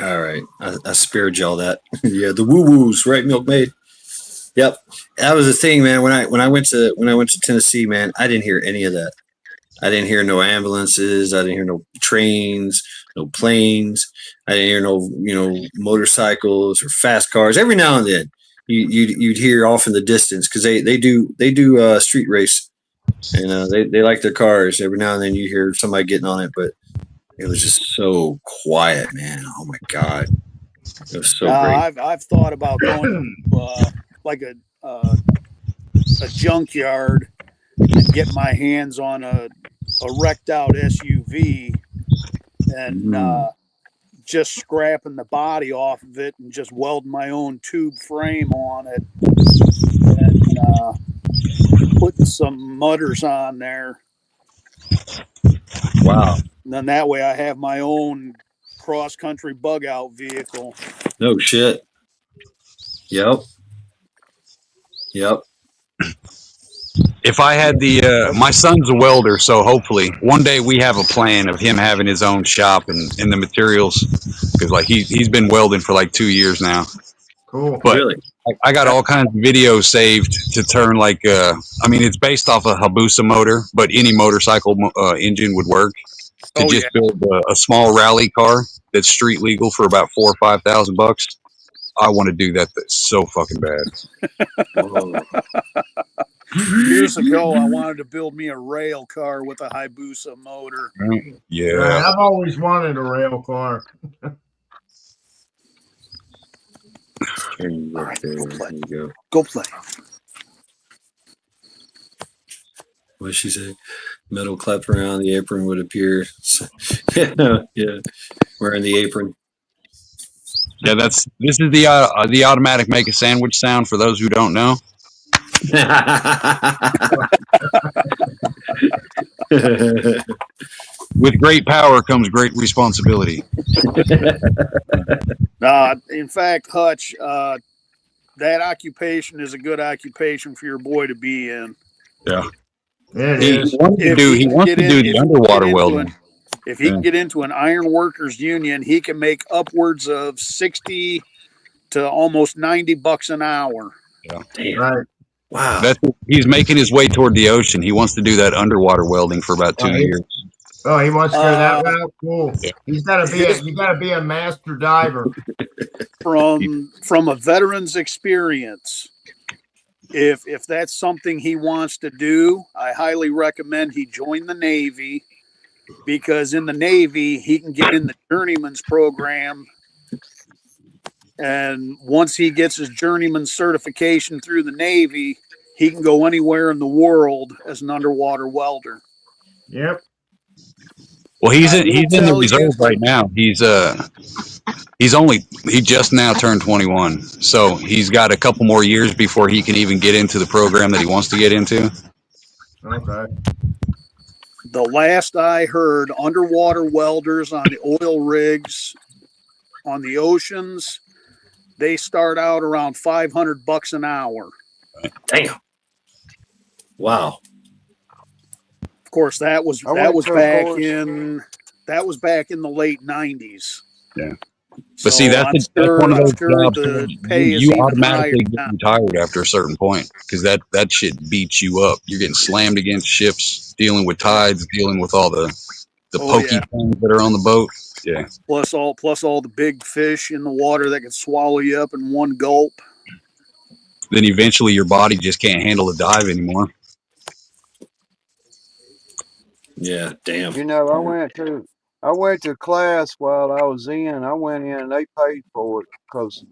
Speaker 1: All right. I spared y'all that. Yeah, the woo woos, right, Milkmaid? Yep. That was the thing, man. When I went to Tennessee, man, I didn't hear any of that. I didn't hear no ambulances. I didn't hear no trains, no planes. I didn't hear no motorcycles or fast cars. Every now and then, you'd hear off in the distance because they do street race, and they like their cars. Every now and then you hear somebody getting on it, but it was just so quiet, man. Oh my god, it was so great.
Speaker 6: I've thought about going to, like a junkyard and get my hands on a wrecked out SUV and just scrapping the body off of it and just welding my own tube frame on it and putting some mudders on there.
Speaker 1: Wow.
Speaker 6: And then that way I have my own cross country bug out vehicle.
Speaker 1: No shit. Yep.
Speaker 5: If I had my son's a welder, so hopefully one day we have a plan of him having his own shop and the materials, because like he's been welding for like 2 years now.
Speaker 3: Cool.
Speaker 5: But
Speaker 1: Really?
Speaker 5: I got all kinds of videos saved to turn like I mean, it's based off a Hayabusa motor, but any motorcycle engine would work. To build a small rally car that's street legal for about $4,000 or $5,000. I want to do that. That's so fucking bad.
Speaker 6: Years ago, I wanted to build me a rail car with a Hayabusa motor.
Speaker 5: Yeah.
Speaker 3: I've always wanted a rail car.
Speaker 6: All right,
Speaker 1: There you go.
Speaker 6: Go play.
Speaker 1: What did she say? Metal clapped around the apron would appear. Yeah, wearing the apron.
Speaker 5: Yeah, this is the automatic make a sandwich sound for those who don't know. With great power comes great responsibility.
Speaker 6: In fact, Hutch, that occupation is a good occupation for your boy to be in.
Speaker 3: Yeah,
Speaker 5: He wants to do the underwater welding.
Speaker 6: If he can get into an iron workers union, he can make upwards of 60 to almost $90 an hour.
Speaker 5: Yeah.
Speaker 1: Damn.
Speaker 3: right.
Speaker 1: Wow.
Speaker 5: He's making his way toward the ocean. He wants to do that underwater welding for about 2 years.
Speaker 3: Oh, he wants to go that route. Cool.
Speaker 5: Yeah.
Speaker 3: He's got to be. You got to be a master diver.
Speaker 6: From a veteran's experience, if that's something he wants to do, I highly recommend he join the Navy, because in the Navy he can get in the journeyman's program, and once he gets his journeyman certification through the Navy, he can go anywhere in the world as an underwater welder.
Speaker 3: Yep.
Speaker 5: Well, he's in the reserve right now. He just now turned 21, so he's got a couple more years before he can even get into the program that he wants to get into.
Speaker 3: Okay.
Speaker 6: The last I heard, underwater welders on the oil rigs on the oceans, they start out around $500 an hour.
Speaker 1: Damn. Wow.
Speaker 6: Of course, that was back in the late 90s.
Speaker 5: Yeah. But see,
Speaker 6: So
Speaker 5: that's one of
Speaker 6: I'm
Speaker 5: those
Speaker 6: sure
Speaker 5: jobs
Speaker 6: the
Speaker 5: where
Speaker 6: pay is
Speaker 5: you
Speaker 6: even higher
Speaker 5: automatically get
Speaker 6: now.
Speaker 5: retired after a certain point because that shit beats you up. You're getting slammed against ships, dealing with tides, dealing with all the
Speaker 6: Oh
Speaker 5: pokey
Speaker 6: yeah.
Speaker 5: things that are on the boat. Yeah.
Speaker 6: Plus all the big fish in the water that can swallow you up in one gulp.
Speaker 5: Then eventually your body just can't handle the dive anymore.
Speaker 1: Yeah, damn.
Speaker 2: You know, I went to class while I was in. I went in and they paid for it because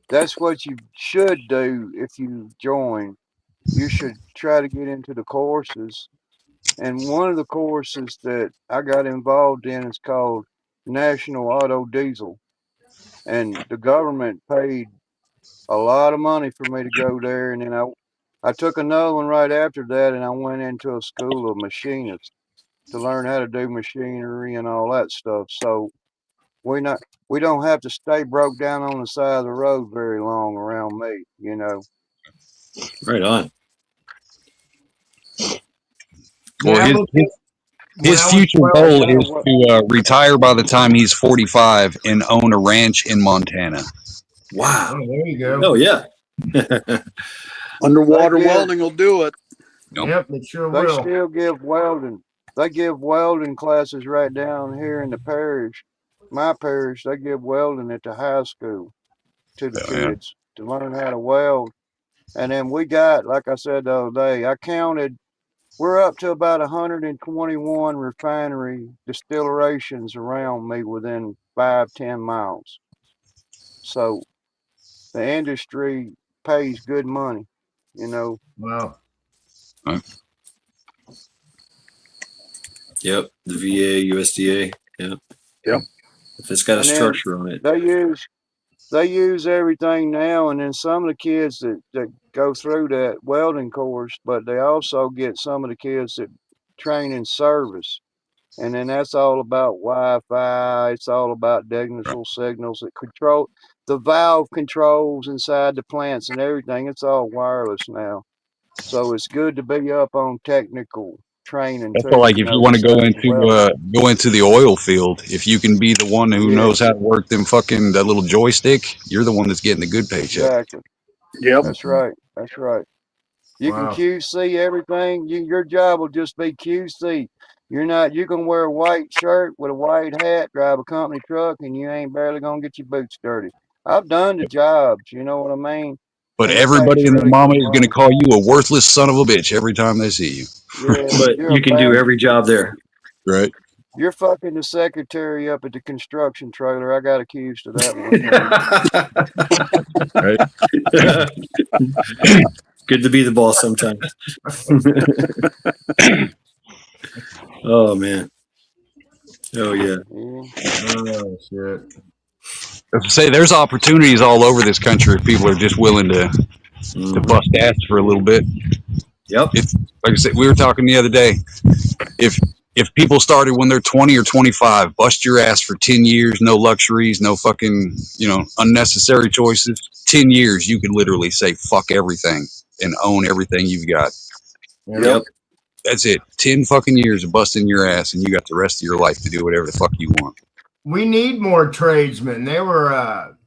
Speaker 2: that's what you should do if you join. You should try to get into the courses. And one of the courses that I got involved in is called National Auto Diesel. And the government paid a lot of money for me to go there. And then I took another one right after that and I went into a school of machinists to learn how to do machinery and all that stuff. So we not we don't have to stay broke down on the side of the road very long around me, you know.
Speaker 1: Right on.
Speaker 5: Well,
Speaker 3: Yeah, when
Speaker 5: his
Speaker 3: I was
Speaker 5: future
Speaker 3: 12,
Speaker 5: goal
Speaker 2: Yeah,
Speaker 5: is to retire by the time he's 45 and own a ranch in Montana.
Speaker 1: Wow.
Speaker 3: oh, there you go.
Speaker 1: Oh yeah.
Speaker 6: Underwater
Speaker 2: give-
Speaker 6: welding will do it.
Speaker 3: Yep, it sure
Speaker 2: they
Speaker 3: will.
Speaker 2: still give welding. They give welding classes right down here in the parish. My parish, they give welding at the high school to the
Speaker 5: Yeah.
Speaker 2: kids to learn how to weld. And then we got, like I said the other day, I counted, we're up to about 121 refinery distillations around me within 5-10 miles. So the industry pays good money, you know.
Speaker 3: Wow.
Speaker 1: Yep. The VA, USDA. Yep.
Speaker 6: Yep.
Speaker 1: If it's got a
Speaker 2: And then
Speaker 1: structure on it.
Speaker 2: they use everything now, and then some of the kids that go through that welding course, but they also get some of the kids that train in service. And then that's all about Wi-Fi. It's all about digital signals that control the valve controls inside the plants and everything. It's all wireless now. So it's good to be up on technical training
Speaker 5: That's
Speaker 2: too,
Speaker 5: like
Speaker 2: you
Speaker 5: if you
Speaker 2: know,
Speaker 5: want to
Speaker 2: besides welding.
Speaker 5: go into the oil field, if you can be the one who
Speaker 2: Yeah,
Speaker 5: knows how to work that little joystick, you're the one that's getting the good paycheck.
Speaker 2: exactly.
Speaker 6: Yep.
Speaker 2: That's right. That's right. You can
Speaker 3: Wow.
Speaker 2: QC everything. Your job will just be QC. You can wear a white shirt with a white hat, drive a company truck, and you ain't barely gonna get your boots dirty. I've done the jobs, you know what I mean?
Speaker 5: But
Speaker 2: And it pays
Speaker 5: everybody and their
Speaker 2: really
Speaker 5: mama
Speaker 2: good
Speaker 5: is going to
Speaker 2: money.
Speaker 5: call you a worthless son of a bitch every time they see you.
Speaker 2: Yeah,
Speaker 1: But
Speaker 2: you're a
Speaker 1: you can do every
Speaker 2: bastard.
Speaker 1: job there.
Speaker 5: Right?
Speaker 2: You're fucking the secretary up at the construction trailer. I got accused of that one time.
Speaker 5: Right?
Speaker 1: Good to be the boss sometimes. Oh man. Oh yeah.
Speaker 2: Yeah.
Speaker 3: Oh, shit.
Speaker 5: As I say, there's opportunities all over this country if people are just willing to
Speaker 1: Mhm.
Speaker 5: bust ass for a little bit.
Speaker 1: Yep.
Speaker 5: It's like I said, we were talking the other day. If people started when they're 20 or 25, bust your ass for 10 years, no luxuries, no fucking, unnecessary choices. 10 years, you could literally say fuck everything and own everything you've got.
Speaker 1: Yep.
Speaker 5: That's it. 10 fucking years of busting your ass, and you got the rest of your life to do whatever the fuck you want.
Speaker 3: We need more tradesmen. They were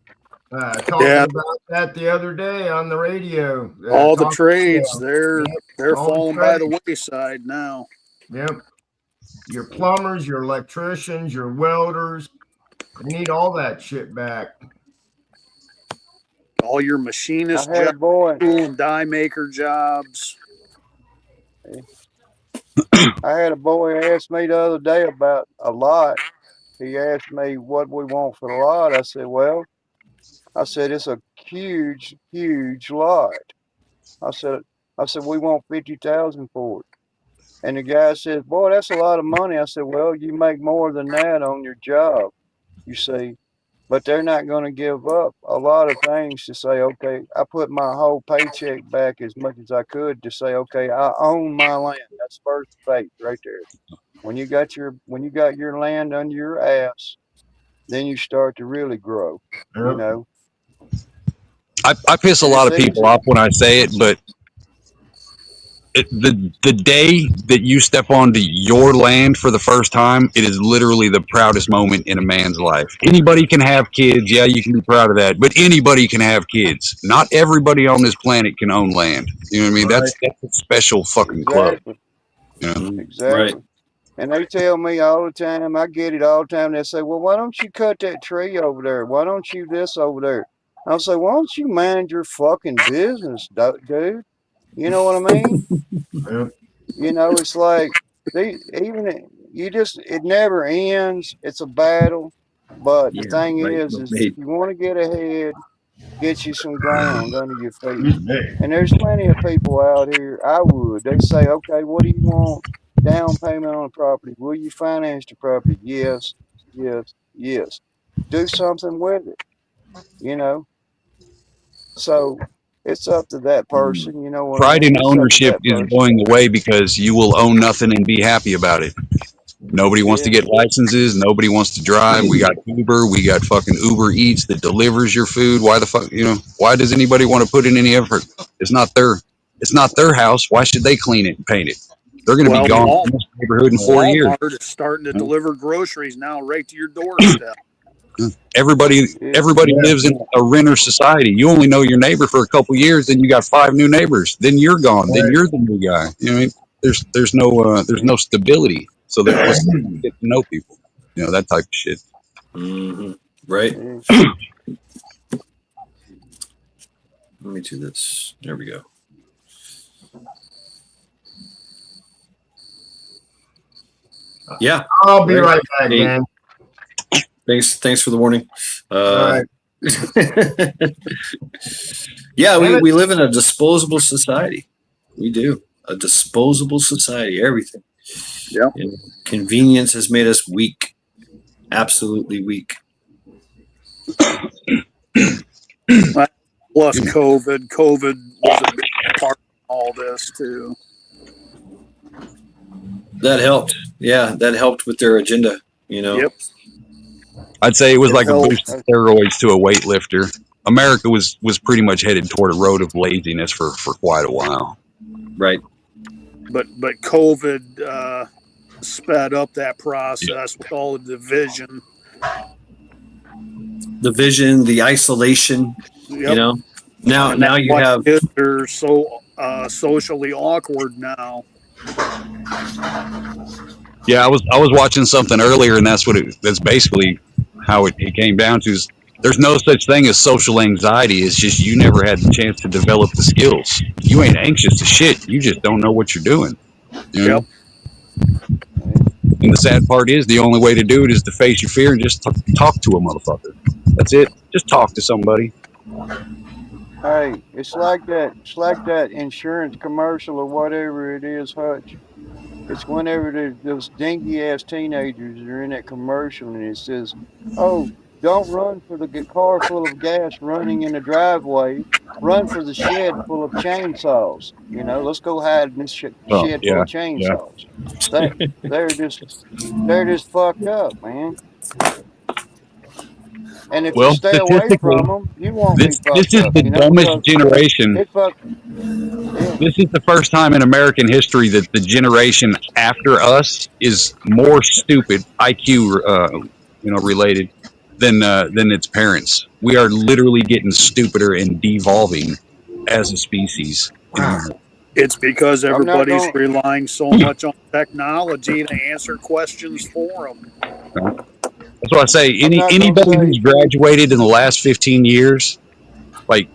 Speaker 3: talking
Speaker 6: Yeah.
Speaker 3: about that the other day on the radio.
Speaker 6: All the
Speaker 3: Talking
Speaker 6: trades,
Speaker 3: to,
Speaker 6: they're
Speaker 3: all the
Speaker 6: falling by the
Speaker 3: trades.
Speaker 6: wayside now.
Speaker 3: Yep. Your plumbers, your electricians, your welders. We need all that shit back.
Speaker 6: All your
Speaker 2: I
Speaker 6: machinist
Speaker 2: had a
Speaker 6: jobs,
Speaker 2: boy.
Speaker 6: tool and die maker jobs.
Speaker 2: I had a boy ask me the other day about a lot. He asked me what we want for the lot. I said it's a huge, huge lot. I said, we want 50,000 for it. And the guy says, boy, that's a lot of money. I said, well, you make more than that on your job, you see. But they're not going to give up a lot of things to say, okay, I put my whole paycheck back as much as I could to say, okay, I own my land. That's first faith right there. When you got your land under your ass, then you start to really grow, you
Speaker 3: Yep.
Speaker 2: know.
Speaker 5: I piss a
Speaker 2: And
Speaker 5: lot
Speaker 2: it's
Speaker 5: of people
Speaker 2: easy.
Speaker 5: off when I say it, but the day that you step onto your land for the first time, it is literally the proudest moment in a man's life. Anybody can have kids. Yeah, you can be proud of that. But anybody can have kids. Not everybody on this planet can own land. You know what I mean? That's a special fucking club.
Speaker 2: Exactly.
Speaker 5: You know?
Speaker 1: Right.
Speaker 2: Exactly. And they tell me all the time, I get it all the time. They say, well, why don't you cut that tree over there? Why don't you this over there? I'll say, why don't you mind your fucking business, dude? You know what I mean?
Speaker 3: Yeah.
Speaker 2: You know, it's like it never ends. It's a battle. But the
Speaker 1: Yeah.
Speaker 2: thing
Speaker 1: Right.
Speaker 2: is if
Speaker 1: Right.
Speaker 2: you want to get ahead, get you some ground under your feet.
Speaker 3: Excuse me.
Speaker 2: And there's plenty of people out here. They say, okay, what do you want? Down payment on the property. Will you finance the property? Yes, yes, yes. Do something with it, you know? So it's up to that person. You know what I
Speaker 5: Pride in
Speaker 2: mean? It's up to
Speaker 5: ownership
Speaker 2: that
Speaker 5: is
Speaker 2: person.
Speaker 5: going away because you will own nothing and be happy about it. Nobody wants to
Speaker 2: Yeah.
Speaker 5: get licenses. Nobody wants to drive. We got Uber. We got fucking Uber Eats that delivers your food. Why the fuck? You know? Why does anybody want to put in any effort? It's not their. It's not their house. Why should they clean it and paint it? They're going to be gone from this neighborhood in 4 years.
Speaker 6: Walmart is starting to deliver groceries now right to your doorstep.
Speaker 5: Everybody lives in a renter society. You only know your neighbor for a couple years, then you got 5 new neighbors. Then you're gone. Then you're the new guy. You know what I mean? There's no stability. So let's get to know people. You know, that type of shit.
Speaker 1: Mm-hmm. Right.
Speaker 2: Yeah.
Speaker 1: Let me do this. There we go. Yeah.
Speaker 3: I'll be right back, man.
Speaker 1: Thanks for the warning.
Speaker 3: All right.
Speaker 1: Yeah, we live in a disposable society. We do. A disposable society, everything.
Speaker 6: Yeah.
Speaker 1: You know, convenience has made us weak. Absolutely weak.
Speaker 6: Plus COVID. COVID was a big part of all this too.
Speaker 1: That helped. Yeah, that helped with their agenda, you know.
Speaker 6: Yep.
Speaker 5: I'd say it was like a
Speaker 6: helped.
Speaker 5: boost of steroids to a weightlifter. America was pretty much headed toward a road of laziness for quite a while.
Speaker 1: Right.
Speaker 6: But COVID sped up that process with all the division.
Speaker 1: The vision, the isolation,
Speaker 6: Yep.
Speaker 1: you know. Now you have
Speaker 6: kids are so socially awkward now.
Speaker 5: Yeah, I was watching something earlier, and that's basically how it came down to. Is there's no such thing as social anxiety. It's just you never had the chance to develop the skills. You ain't anxious to shit. You just don't know what you're doing. You know? And the sad part is the only way to do it is to face your fear and just talk to a motherfucker. That's it. Just talk to somebody.
Speaker 2: Hey, it's like that insurance commercial or whatever it is, Hutch. It's whenever those dingy ass teenagers are in that commercial and it says, "Oh, don't run for the car full of gas running in the driveway. Run for the shed full of chainsaws. You know, let's go hide in this shed full of
Speaker 5: Yeah.
Speaker 2: chainsaws." They're just fucked up, man. And if you stay away from them, you won't be fucked up.
Speaker 5: This is the dumbest generation. This is the first time in American history that the generation after us is more stupid, IQ, related, than its parents. We are literally getting stupider and devolving as a species.
Speaker 6: It's because everybody's relying so much on technology to answer questions for them.
Speaker 5: That's why I say anybody who's graduated in the last 15 years, like,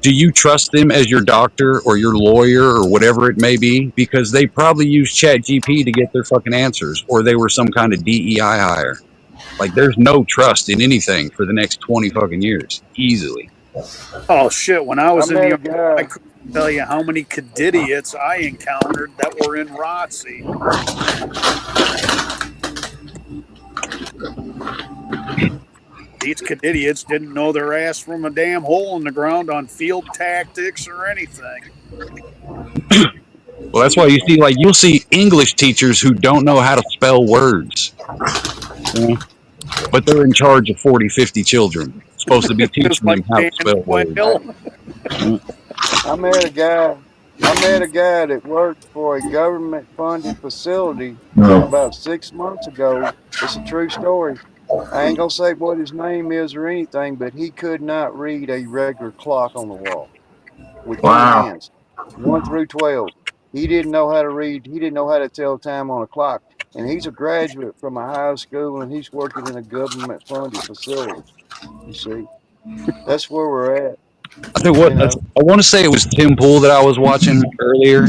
Speaker 5: do you trust them as your doctor or your lawyer or whatever it may be? Because they probably use ChatGPT to get their fucking answers, or they were some kind of DEI hire. Like, there's no trust in anything for the next 20 fucking years, easily.
Speaker 6: Oh shit! When I was in the army, I couldn't tell you how many cadidiots I encountered that were in ROTC. These cadidiots didn't know their ass from a damn hole in the ground on field tactics or anything.
Speaker 5: Well, that's why you see, like, you'll see English teachers who don't know how to spell words. You know? But they're in charge of 40, 50 children. Supposed to be teaching them how to spell words.
Speaker 2: I met a guy I met a guy that worked for a government funded facility
Speaker 7: No.
Speaker 2: about 6 months ago. It's a true story. I ain't gonna say what his name is or anything, but he could not read a regular clock on the wall with two
Speaker 7: Wow.
Speaker 2: hands, 1 through 12. He didn't know how to read. He didn't know how to tell time on a clock. And he's a graduate from a high school, and he's working in a government funded facility. You see, that's where we're at.
Speaker 5: I think
Speaker 2: You
Speaker 5: what
Speaker 2: know,
Speaker 5: I want to say it was Tim Pool that I was watching earlier,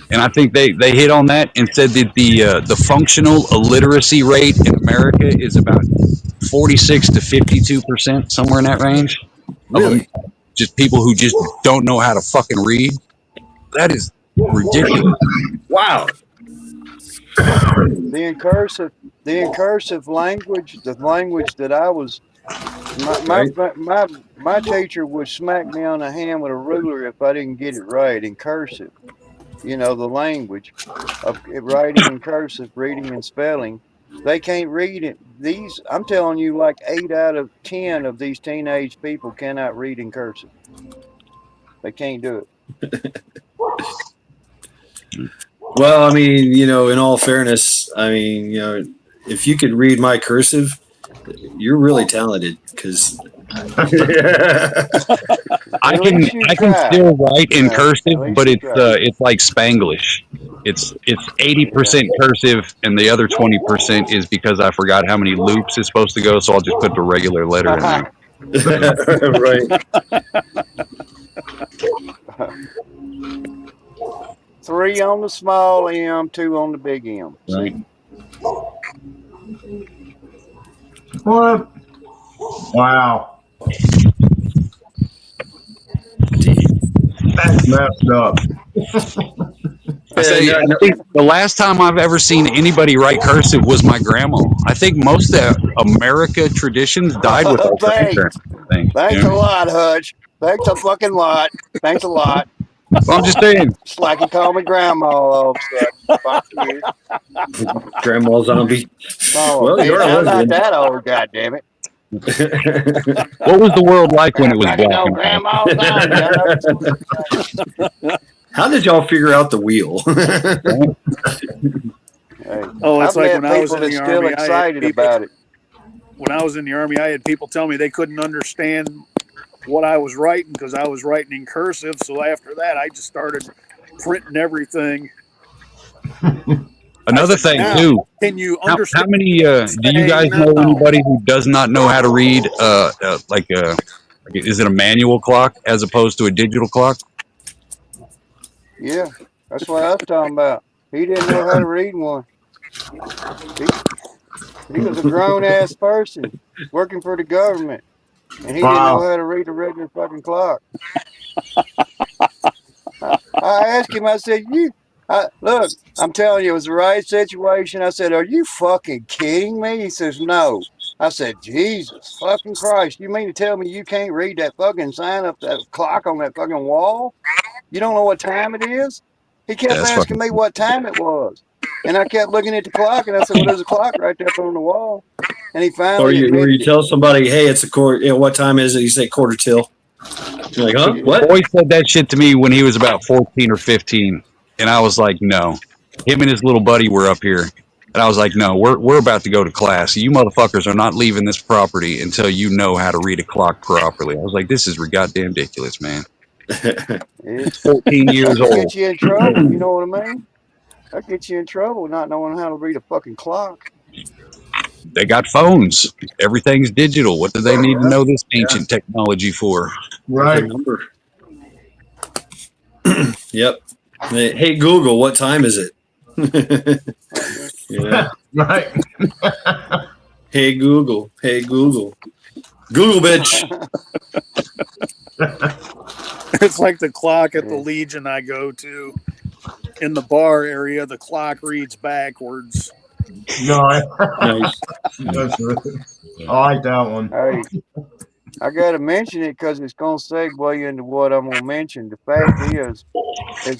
Speaker 5: and I think they hit on that and said that the functional illiteracy rate in America is about 46 to 52%, somewhere in that range of them,
Speaker 1: Really?
Speaker 5: just people who just don't know how to fucking read. That is ridiculous.
Speaker 1: Wow.
Speaker 2: the incursive, the incursive language, the language that I was, my my
Speaker 1: Right.
Speaker 2: my my teacher would smack me on the hand with a ruler if I didn't get it right in cursive. You know, the language of writing in cursive, reading and spelling. They can't read it. These, I'm telling you, like 8 out of 10 of these teenage people cannot read in cursive. They can't do it.
Speaker 1: Well, I mean, in all fairness, I mean, if you could read my cursive, you're really talented because
Speaker 5: I
Speaker 2: At
Speaker 5: can
Speaker 2: least you
Speaker 5: I can
Speaker 2: try.
Speaker 5: still write
Speaker 2: You
Speaker 5: in
Speaker 2: know, at
Speaker 5: cursive,
Speaker 2: least
Speaker 5: but
Speaker 2: you try.
Speaker 5: it's like Spanglish. It's
Speaker 2: Yeah.
Speaker 5: 80% cursive, and the other 20% is because I forgot how many loops it's supposed to go, so I'll just put the regular letter in there.
Speaker 1: right.
Speaker 2: 3 on the small M, 2 on the big M.
Speaker 5: Right.
Speaker 2: See?
Speaker 3: What? Wow. That's messed up.
Speaker 5: I say, I think the last time I've ever seen anybody write cursive was my grandma. I think most of America traditions died with our grandparents.
Speaker 2: Thanks.
Speaker 5: I think.
Speaker 2: Thanks
Speaker 5: Yeah.
Speaker 2: a lot, Hutch. Thanks a fucking lot. Thanks a lot.
Speaker 5: Well, I'm just saying.
Speaker 2: Just like you call me grandma all of a sudden. Fuck you.
Speaker 1: Grandma zombie.
Speaker 2: Oh,
Speaker 1: Well,
Speaker 2: bitch.
Speaker 1: you're a
Speaker 2: I'm not
Speaker 1: lesbian.
Speaker 2: that old, goddammit.
Speaker 5: What was the world like when it was
Speaker 2: Fucking
Speaker 5: black
Speaker 2: old
Speaker 5: and white?
Speaker 2: grandma zombie. I know.
Speaker 1: How did y'all figure out the wheel?
Speaker 2: Hey,
Speaker 6: Oh, it's
Speaker 2: I've
Speaker 6: like
Speaker 2: met
Speaker 6: when I was
Speaker 2: people
Speaker 6: in
Speaker 2: that's
Speaker 6: the
Speaker 2: still
Speaker 6: army, I had
Speaker 2: excited
Speaker 6: people,
Speaker 2: about it.
Speaker 6: when I was in the army, I had people tell me they couldn't understand what I was writing because I was writing in cursive. So after that, I just started printing everything.
Speaker 5: Another
Speaker 6: said,
Speaker 5: thing
Speaker 6: now,
Speaker 5: too.
Speaker 6: can you
Speaker 5: How
Speaker 6: understand
Speaker 5: many?
Speaker 6: what
Speaker 5: Do
Speaker 6: I'm
Speaker 5: you guys
Speaker 6: saying
Speaker 5: know
Speaker 6: now?
Speaker 5: anybody who does not know how to read? Is it a manual clock as opposed to a digital clock?
Speaker 2: Yeah, that's what I was talking about. He didn't know how to read one. He he was a grown ass person working for the government, and he didn't know
Speaker 3: Wow.
Speaker 2: how to read a regular fucking clock. I asked him. I said, look. I'm telling you, it was the right situation." I said, "Are you fucking kidding me?" He says, "No." I said, "Jesus fucking Christ! You mean to tell me you can't read that fucking sign up that clock on that fucking wall? You don't know what time it is?" He kept
Speaker 5: That's
Speaker 2: asking
Speaker 5: fucking.
Speaker 2: me what time it was. And I kept looking at the clock and I said, "Well, there's a clock right there up on the wall." And he
Speaker 1: or
Speaker 2: finally
Speaker 1: you
Speaker 2: admitted it.
Speaker 1: tell somebody, hey, it's a quarter. What time is it? You say quarter till. You're like, huh?
Speaker 2: Yeah.
Speaker 5: My
Speaker 1: What?
Speaker 5: boy said that shit to me when he was about 14 or 15, and I was like, no. Him and his little buddy were up here, and I was like, no, we're about to go to class. You motherfuckers are not leaving this property until you know how to read a clock properly. I was like, this is goddamn ridiculous, man. He's
Speaker 2: It's
Speaker 5: 14
Speaker 2: that
Speaker 5: years
Speaker 2: could get
Speaker 5: old.
Speaker 2: you in trouble, you know what I mean? That gets you in trouble not knowing how to read a fucking clock.
Speaker 5: They got phones. Everything's digital. What do they need to
Speaker 1: Yeah.
Speaker 5: know this
Speaker 1: Yeah.
Speaker 5: ancient technology for?
Speaker 1: There's a
Speaker 3: Right.
Speaker 1: number. Yep. Hey Google, what time is it? Yeah.
Speaker 3: Right.
Speaker 1: Hey Google. Hey Google. Google bitch.
Speaker 6: It's like the clock at the
Speaker 2: Yeah.
Speaker 6: Legion I go to. In the bar area, the clock reads backwards.
Speaker 3: No,
Speaker 1: Nice.
Speaker 3: I like that one.
Speaker 2: Hey, I gotta mention it because it's gonna segue into what I'm gonna mention. The fact is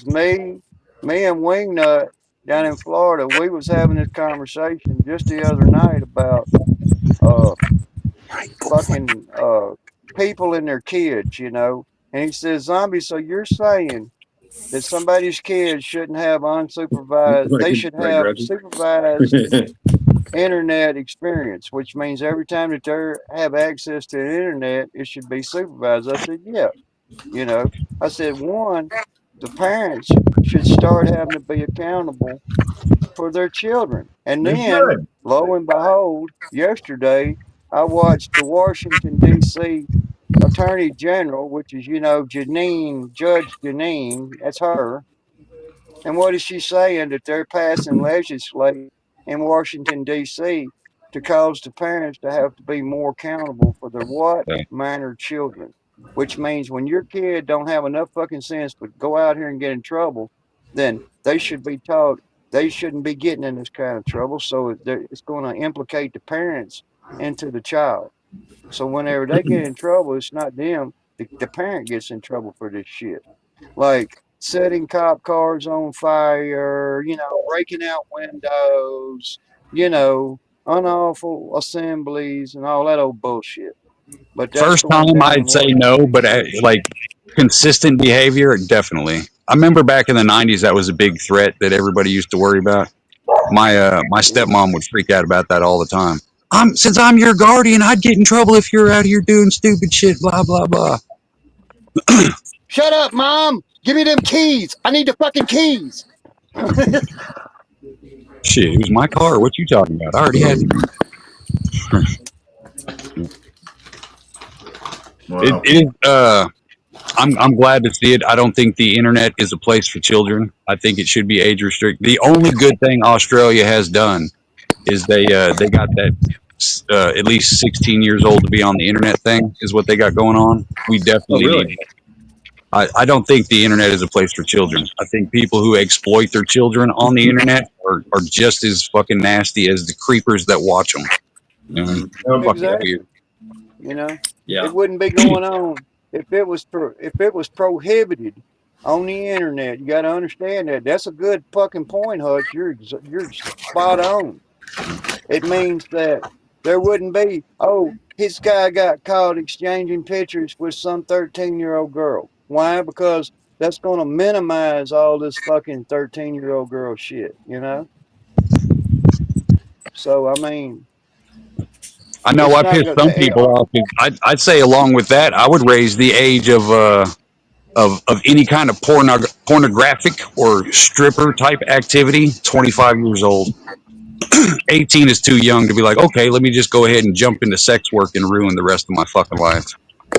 Speaker 2: me and Wingnut down in Florida, we was having this conversation just the other night about uh fucking people and their kids, you know. And he says, "Zombie, so you're saying that somebody's kids shouldn't have unsupervised.
Speaker 1: Like,
Speaker 2: They should
Speaker 1: right,
Speaker 2: have
Speaker 1: Gretchen?
Speaker 2: supervised internet experience, which means every time that they have access to the internet, it should be supervised. I said, yeah. You know, I said, one, the parents should start having to be accountable for their children. And
Speaker 3: They
Speaker 2: then,
Speaker 3: should.
Speaker 2: lo and behold, yesterday, I watched the Washington, D.C. Attorney General, which is, Judge Janine, that's her. And what is she saying? That they're passing legislation in Washington, D.C. to cause the parents to have to be more accountable for their what?
Speaker 5: Yeah.
Speaker 2: Minor children. Which means when your kid don't have enough fucking sense but go out here and get in trouble, then they should be taught they shouldn't be getting in this kind of trouble. So it's going to implicate the parents into the child. So whenever they get in trouble, it's not them. The parent gets in trouble for this shit. Like setting cop cars on fire, breaking out windows, unlawful assemblies and all that old bullshit. But that's
Speaker 5: First
Speaker 2: going
Speaker 5: time
Speaker 2: down in
Speaker 5: I'd say no, but like consistent behavior, definitely. I remember back in the '90s, that was a big threat that everybody used to worry about. My stepmom would freak out about that all the time. Since I'm your guardian, I'd get in trouble if you're out here doing stupid shit. Blah blah blah.
Speaker 2: Shut up, mom! Give me them keys! I need the fucking keys!
Speaker 5: Shit, it was my car. What you talking about? I already had it.
Speaker 3: Wow.
Speaker 5: It is. I'm glad to see it. I don't think the internet is a place for children. I think it should be age restricted. The only good thing Australia has done is they got that at least 16 years old to be on the internet thing is what they got going on. We definitely
Speaker 1: really?
Speaker 5: need. I don't think the internet is a place for children. I think people who exploit their children on the internet are just as fucking nasty as the creepers that watch them. You know, fucking
Speaker 2: Exactly.
Speaker 5: weird.
Speaker 1: Yeah.
Speaker 2: It wouldn't be going on if it was prohibited on the internet. You got to understand that. That's a good fucking point, Hutch. You're spot on. It means that there wouldn't be, oh, his guy got caught exchanging pictures with some 13-year-old girl. Why? Because that's going to minimize all this fucking 13-year-old girl shit, So, I mean,
Speaker 5: I know
Speaker 2: it's
Speaker 5: I
Speaker 2: not
Speaker 5: pissed
Speaker 2: good.
Speaker 5: some people off. I'd say along with that, I would raise the age of any kind of pornographic or stripper type activity 25 years old. 18 is too young to be like, okay, let me just go ahead and jump into sex work and ruin the rest of my fucking life.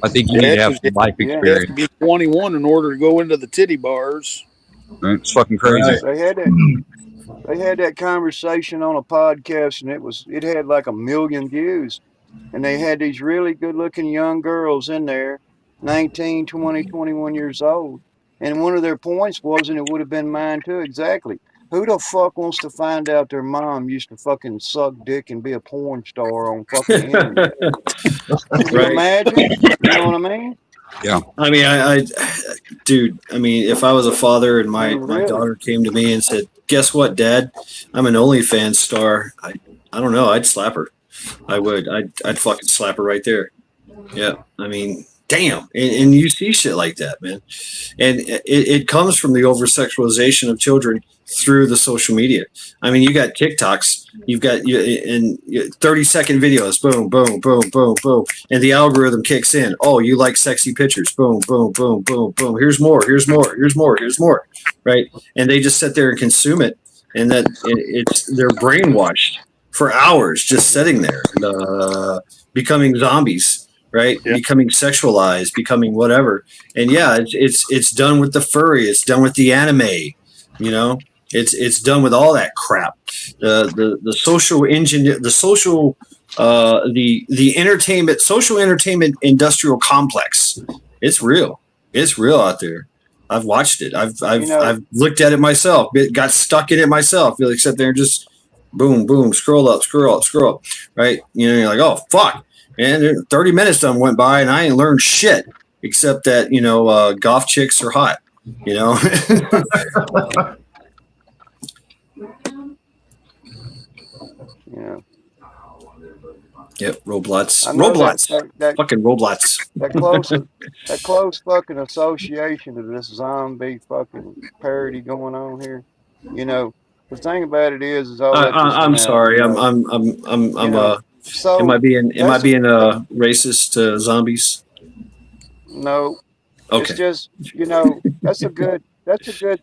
Speaker 5: I think you need
Speaker 6: Yeah,
Speaker 5: to have
Speaker 6: 'cause
Speaker 5: some life
Speaker 2: Yeah.
Speaker 6: you have to
Speaker 5: experience.
Speaker 6: be 21 in order to go into the titty bars.
Speaker 5: Right? It's fucking crazy.
Speaker 3: Right.
Speaker 2: They had that conversation on a podcast, and it had like 1 million views. And they had these really good looking young girls in there, 19, 20, 21 years old. And one of their points was, and it would have been mine too, exactly. Who the fuck wants to find out their mom used to fucking suck dick and be a porn star on fucking internet? Could you
Speaker 1: Right.
Speaker 2: imagine? You know what I mean?
Speaker 1: I mean, dude, I mean, if I was a father and
Speaker 2: I
Speaker 1: my,
Speaker 2: mean,
Speaker 1: my
Speaker 2: really?
Speaker 1: daughter came to me and said, guess what, Dad? I'm an OnlyFans star. I don't know. I'd slap her. I would. I'd fucking slap her right there. Yeah. I mean, damn. And you see shit like that, man. And it comes from the over sexualization of children through the social media. I mean, you got TikToks, you've got 30-second videos, boom, boom, boom, boom, boom, and the algorithm kicks in. Oh, you like sexy pictures, boom, boom, boom, boom, boom. Here's more, here's more, here's more, here's more, right? And they just sit there and consume it, and they're brainwashed for hours, just sitting there, becoming zombies. Right,
Speaker 6: Yeah.
Speaker 1: becoming sexualized, becoming whatever, and yeah, it's done with the furry, it's done with the anime, it's done with all that crap. The social engine, the social, the entertainment, social entertainment industrial complex. It's real. It's real out there. I've watched it. I've looked at it myself. Got stuck in it myself. You sit there and just boom, boom, scroll up, scroll up, scroll up. Right? You're like, oh fuck. And 30 minutes done went by and I ain't learned shit except that, golf chicks are hot,
Speaker 2: Yeah.
Speaker 1: Yep, Roblots.
Speaker 2: I know
Speaker 1: Roblots. Fucking Roblots.
Speaker 2: that close fucking association to this zombie fucking parody going on here. You know, the thing about it is I'll let this
Speaker 1: I'm
Speaker 2: one out.
Speaker 1: sorry.
Speaker 2: You know,
Speaker 1: Am I
Speaker 2: so
Speaker 1: being
Speaker 2: that's
Speaker 1: racist to zombies?
Speaker 2: no. It's
Speaker 1: Okay.
Speaker 2: just, that's a good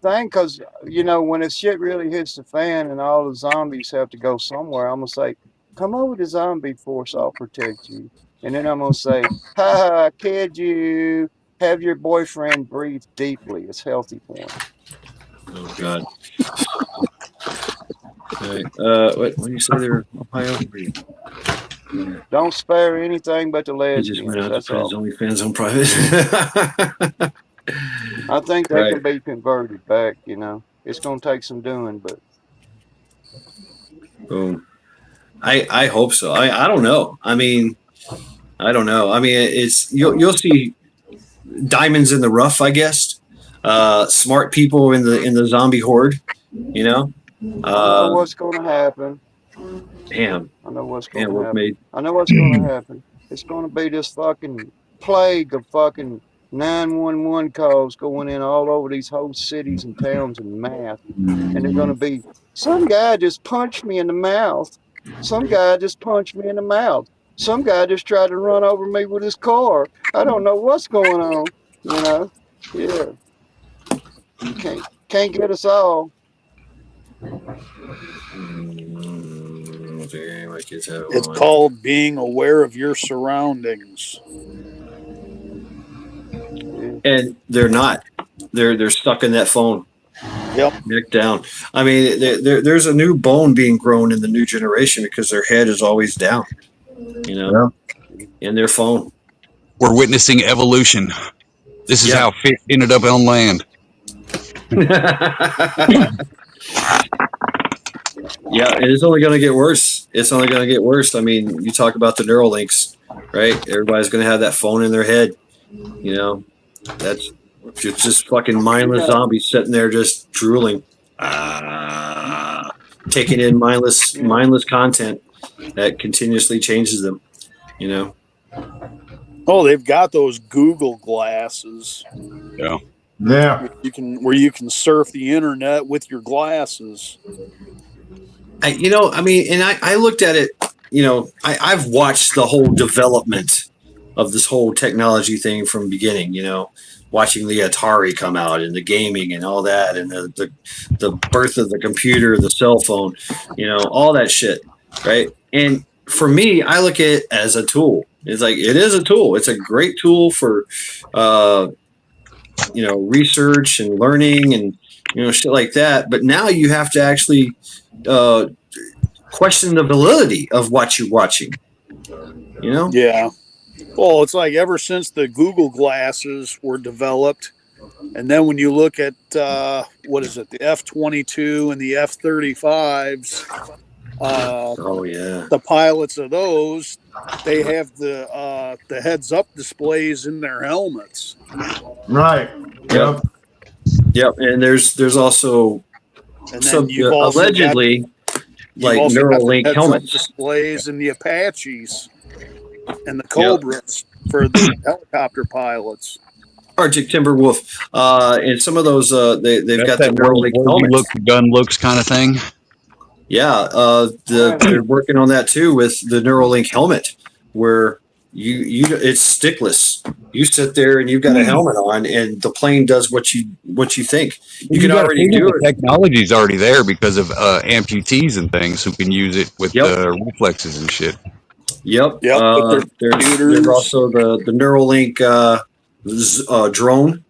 Speaker 2: thing because, when the shit really hits the fan and all the zombies have to go somewhere, I'm gonna say, come over to zombie force, I'll protect you. And then I'm gonna say, ha ha, I kid you. Have your boyfriend breathe deeply. It's healthy for him.
Speaker 1: Oh God. Okay. What do you say there, Ohio?
Speaker 2: Don't spare anything but the
Speaker 1: He just went
Speaker 2: lesbians.
Speaker 1: out to
Speaker 2: That's
Speaker 1: put his
Speaker 2: all.
Speaker 1: OnlyFans on private.
Speaker 2: I think they
Speaker 1: Right.
Speaker 2: can be converted back, It's gonna take some doing, but
Speaker 1: Boom. I hope so. I don't know. I mean, I don't know. I mean, it's you'll see diamonds in the rough, I guess. Smart people in the zombie horde. You know.
Speaker 2: I know
Speaker 1: Uh,
Speaker 2: what's gonna happen.
Speaker 1: damn.
Speaker 2: I know what's
Speaker 1: Damn.
Speaker 2: gonna
Speaker 1: Work
Speaker 2: happen.
Speaker 1: made.
Speaker 2: I know what's gonna happen. It's gonna be this fucking plague of fucking 911 calls going in all over these whole cities and towns and math. And they're gonna be, some guy just punched me in the mouth. Some guy just punched me in the mouth. Some guy just tried to run over me with his car. I don't know what's going on, you know? Yeah. You can't get us all.
Speaker 1: Okay, my kids have
Speaker 6: It's
Speaker 1: one.
Speaker 6: called being aware of your surroundings.
Speaker 2: Yeah.
Speaker 1: And they're not. They're stuck in that phone.
Speaker 6: Yep.
Speaker 1: Neck down. I mean, there's a new bone being grown in the new generation because their head is always down. In their phone.
Speaker 5: We're witnessing evolution. This is
Speaker 1: Yeah.
Speaker 5: how fish ended up on land.
Speaker 1: Yeah, it is only going to get worse. It's only going to get worse. I mean, you talk about the neural links, right? Everybody's going to have that phone in their head. That's just fucking mindless zombies sitting there just drooling, taking in mindless content that continuously changes them.
Speaker 6: Oh, they've got those Google glasses.
Speaker 5: Yeah.
Speaker 3: Yeah.
Speaker 6: Where you can surf the internet with your glasses.
Speaker 1: I looked at it, I've watched the whole development of this whole technology thing from beginning, watching the Atari come out and the gaming and all that, and the birth of the computer, the cell phone, all that shit. Right. And for me, I look at it as a tool. It's like, it is a tool. It's a great tool for, research and learning and, shit like that. But now you have to actually, question the validity of what you're watching.
Speaker 6: Yeah. Well, it's like ever since the Google glasses were developed, and then when you look at what is it, the F-22 and the F-35s,
Speaker 1: oh yeah,
Speaker 6: the pilots of those, they have the heads-up displays in their helmets.
Speaker 3: Right. Yep.
Speaker 1: Yep. And there's also
Speaker 6: And then you've also
Speaker 1: allegedly like Neuralink helmets
Speaker 6: displays in the Apaches and the Cobras for the helicopter pilots.
Speaker 1: Arctic Timber Wolf, and some of those they've got the Neuralink helmets.
Speaker 5: Gun looks kind of thing.
Speaker 1: Yeah, they're working on that too with the Neuralink helmet, where you it's stickless. You sit there and you've got a helmet on, and the plane does what you think. You can already do it.
Speaker 5: Technology's already there because of amputees and things who can use it with reflexes and shit.
Speaker 1: Yep. There's also the Neuralink drone.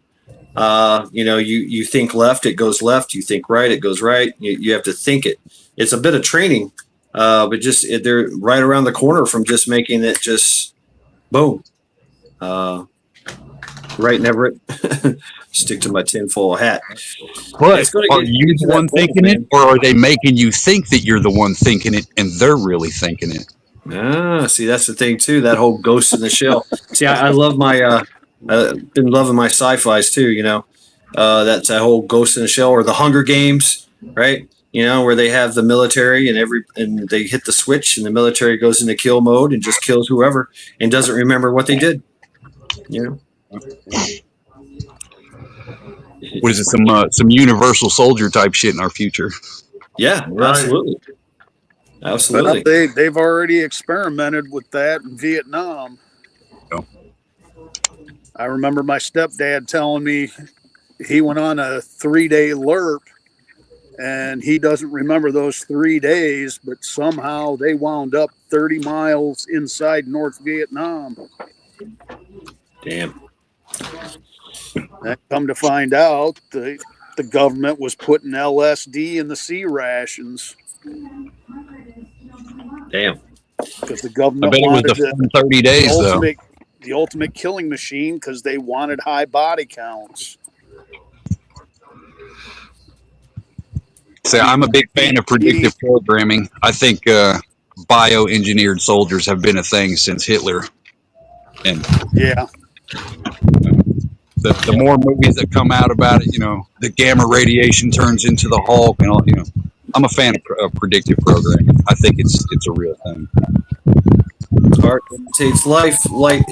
Speaker 1: You think left, it goes left. You think right, it goes right. You have to think it. It's a bit of training, but they're right around the corner from just making it just boom. Right, Everett. Stick to my tinfoil hat.
Speaker 5: But are you the one thinking it, or are they making you think that you're the one thinking it and they're really thinking it?
Speaker 1: See, that's the thing too. That whole Ghost in the Shell. See, I love my. I've been loving my sci-fi's too. That's that whole Ghost in the Shell or the Hunger Games, right? You know, where they have the military and they hit the switch and the military goes into kill mode and just kills whoever and doesn't remember what they did. You know,
Speaker 5: What is it? Some universal soldier type shit in our future.
Speaker 1: yeah,
Speaker 3: Right.
Speaker 1: absolutely,
Speaker 6: Well,
Speaker 1: absolutely.
Speaker 6: they've already experimented with that in Vietnam.
Speaker 5: Oh.
Speaker 6: I remember my stepdad telling me he went on a 3-day LERP and he doesn't remember those 3 days, but somehow they wound up 30 miles inside North Vietnam.
Speaker 1: Damn.
Speaker 6: And come to find out, the government was putting LSD in the C rations
Speaker 1: Damn.
Speaker 6: because the
Speaker 5: I
Speaker 6: government
Speaker 5: bet it was
Speaker 6: wanted
Speaker 5: the fun 30 days though.
Speaker 6: the ultimate killing machine because they wanted high body counts.
Speaker 5: So I'm a big fan of predictive programming. I think bioengineered soldiers have been a thing since Hitler, and
Speaker 6: Yeah,
Speaker 5: the more movies that come out about it, you know, the gamma radiation turns into the Hulk, and all. You know, I'm a fan of predictive programming. I think it's a real thing.
Speaker 1: Art imitates life. Life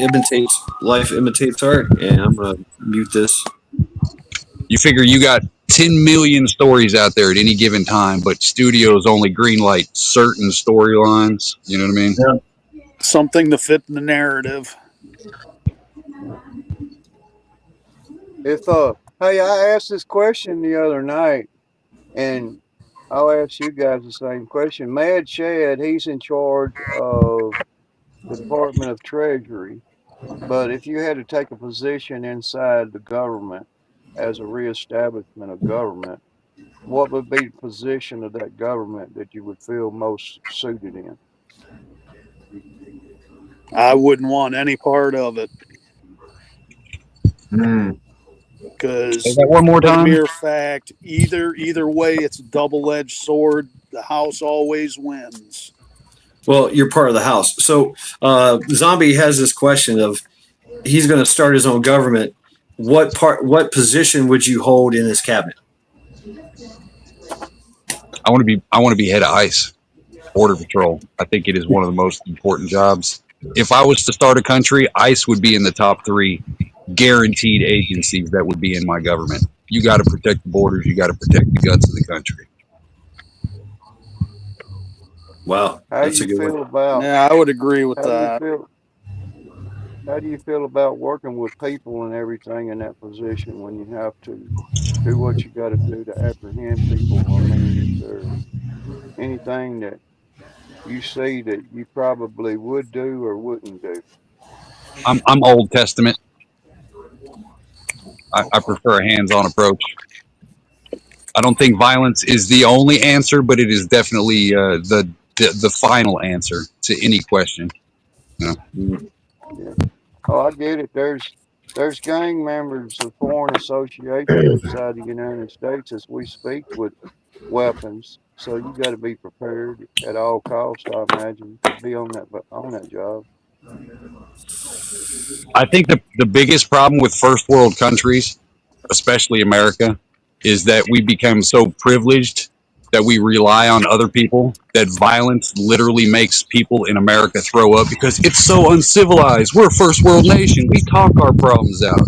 Speaker 1: imitates art. And I'm gonna mute this.
Speaker 5: You figure you got 10 million stories out there at any given time, but studios only greenlight certain storylines. You know what I mean?
Speaker 1: Yeah.
Speaker 6: something to fit the narrative.
Speaker 2: If hey, I asked this question the other night, and I'll ask you guys the same question. Mad Chad, he's in charge of the Department of Treasury, but if you had to take a position inside the government as a reestablishment of government, what would be the position of that government that you would feel most suited in?
Speaker 6: I wouldn't want any part of it
Speaker 3: Hmm.
Speaker 5: Say
Speaker 6: because,
Speaker 5: that one more
Speaker 6: for the
Speaker 5: time.
Speaker 6: mere fact, either way, it's a double-edged sword. The house always wins.
Speaker 1: Well, you're part of the house. So Zombie has this question of he's going to start his own government. What position would you hold in his cabinet?
Speaker 5: I want to be head of ICE, Border Patrol. I think it is one of the most important jobs. If I was to start a country, ICE would be in the top 3 guaranteed agencies that would be in my government. You got to protect the borders. You got to protect the guts of the country.
Speaker 1: Wow,
Speaker 2: How do
Speaker 1: that's a
Speaker 2: you
Speaker 1: good one.
Speaker 2: feel about
Speaker 6: Yeah, I would agree with
Speaker 2: how do you
Speaker 6: that.
Speaker 2: feel how do you feel about working with people and everything in that position when you have to do what you got to do to apprehend people? I mean, is there anything that you see that you probably would do or wouldn't do?
Speaker 5: I'm Old Testament. I prefer a hands-on approach. I don't think violence is the only answer, but it is definitely the final answer to any question. You know?
Speaker 2: Yeah. Oh, I get it. There's gang members of foreign associations inside the United States as we speak with weapons. So you got to be prepared at all costs, I imagine, to be on that job.
Speaker 5: I think the biggest problem with first world countries, especially America, is that we become so privileged that we rely on other people, that violence literally makes people in America throw up because it's so uncivilized. We're a first world nation. We talk our problems out.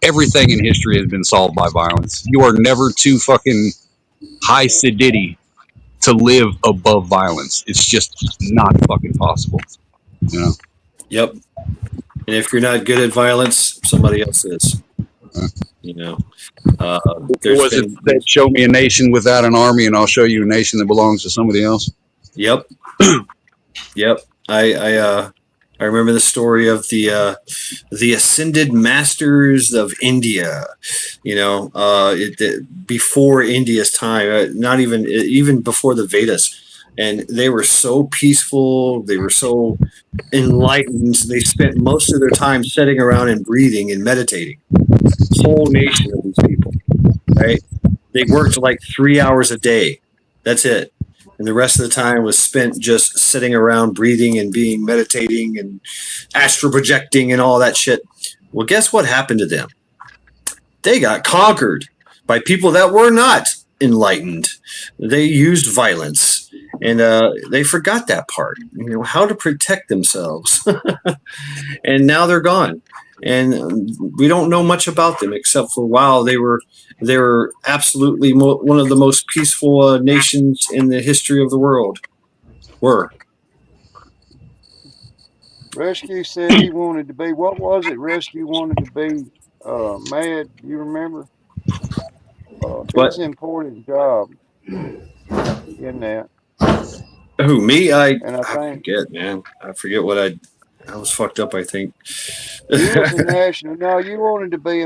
Speaker 5: Everything in history has been solved by violence. You are never too fucking high acidity to live above violence. It's just not fucking possible. You know?
Speaker 1: Yep. And if you're not good at violence, somebody else is. You know,
Speaker 5: What
Speaker 1: there's
Speaker 5: was it
Speaker 1: been.
Speaker 5: that show me a nation without an army and I'll show you a nation that belongs to somebody else?
Speaker 1: Yep. Yep. I remember the story of the ascended masters of India. You know, before India's time, not even before the Vedas, and they were so peaceful. They were so enlightened. They spent most of their time sitting around and breathing and meditating. Whole nation of these people, right? They worked like 3 hours a day. That's it. And the rest of the time was spent just sitting around, breathing and being meditating and astral projecting and all that shit. Well, guess what happened to them? They got conquered by people that were not enlightened. They used violence, and they forgot that part. How to protect themselves, and now they're gone. And we don't know much about them except for wow, they were absolutely one of the most peaceful nations in the history of the world. Were
Speaker 2: Rescue said he wanted to be, what was it? Rescue wanted to be, Mad, you remember?
Speaker 1: but
Speaker 2: His important job in that.
Speaker 1: who me? I
Speaker 2: And I
Speaker 1: I
Speaker 2: think
Speaker 1: forget, man. I forget what I was fucked up. I think.
Speaker 2: you was the national, no, you wanted to be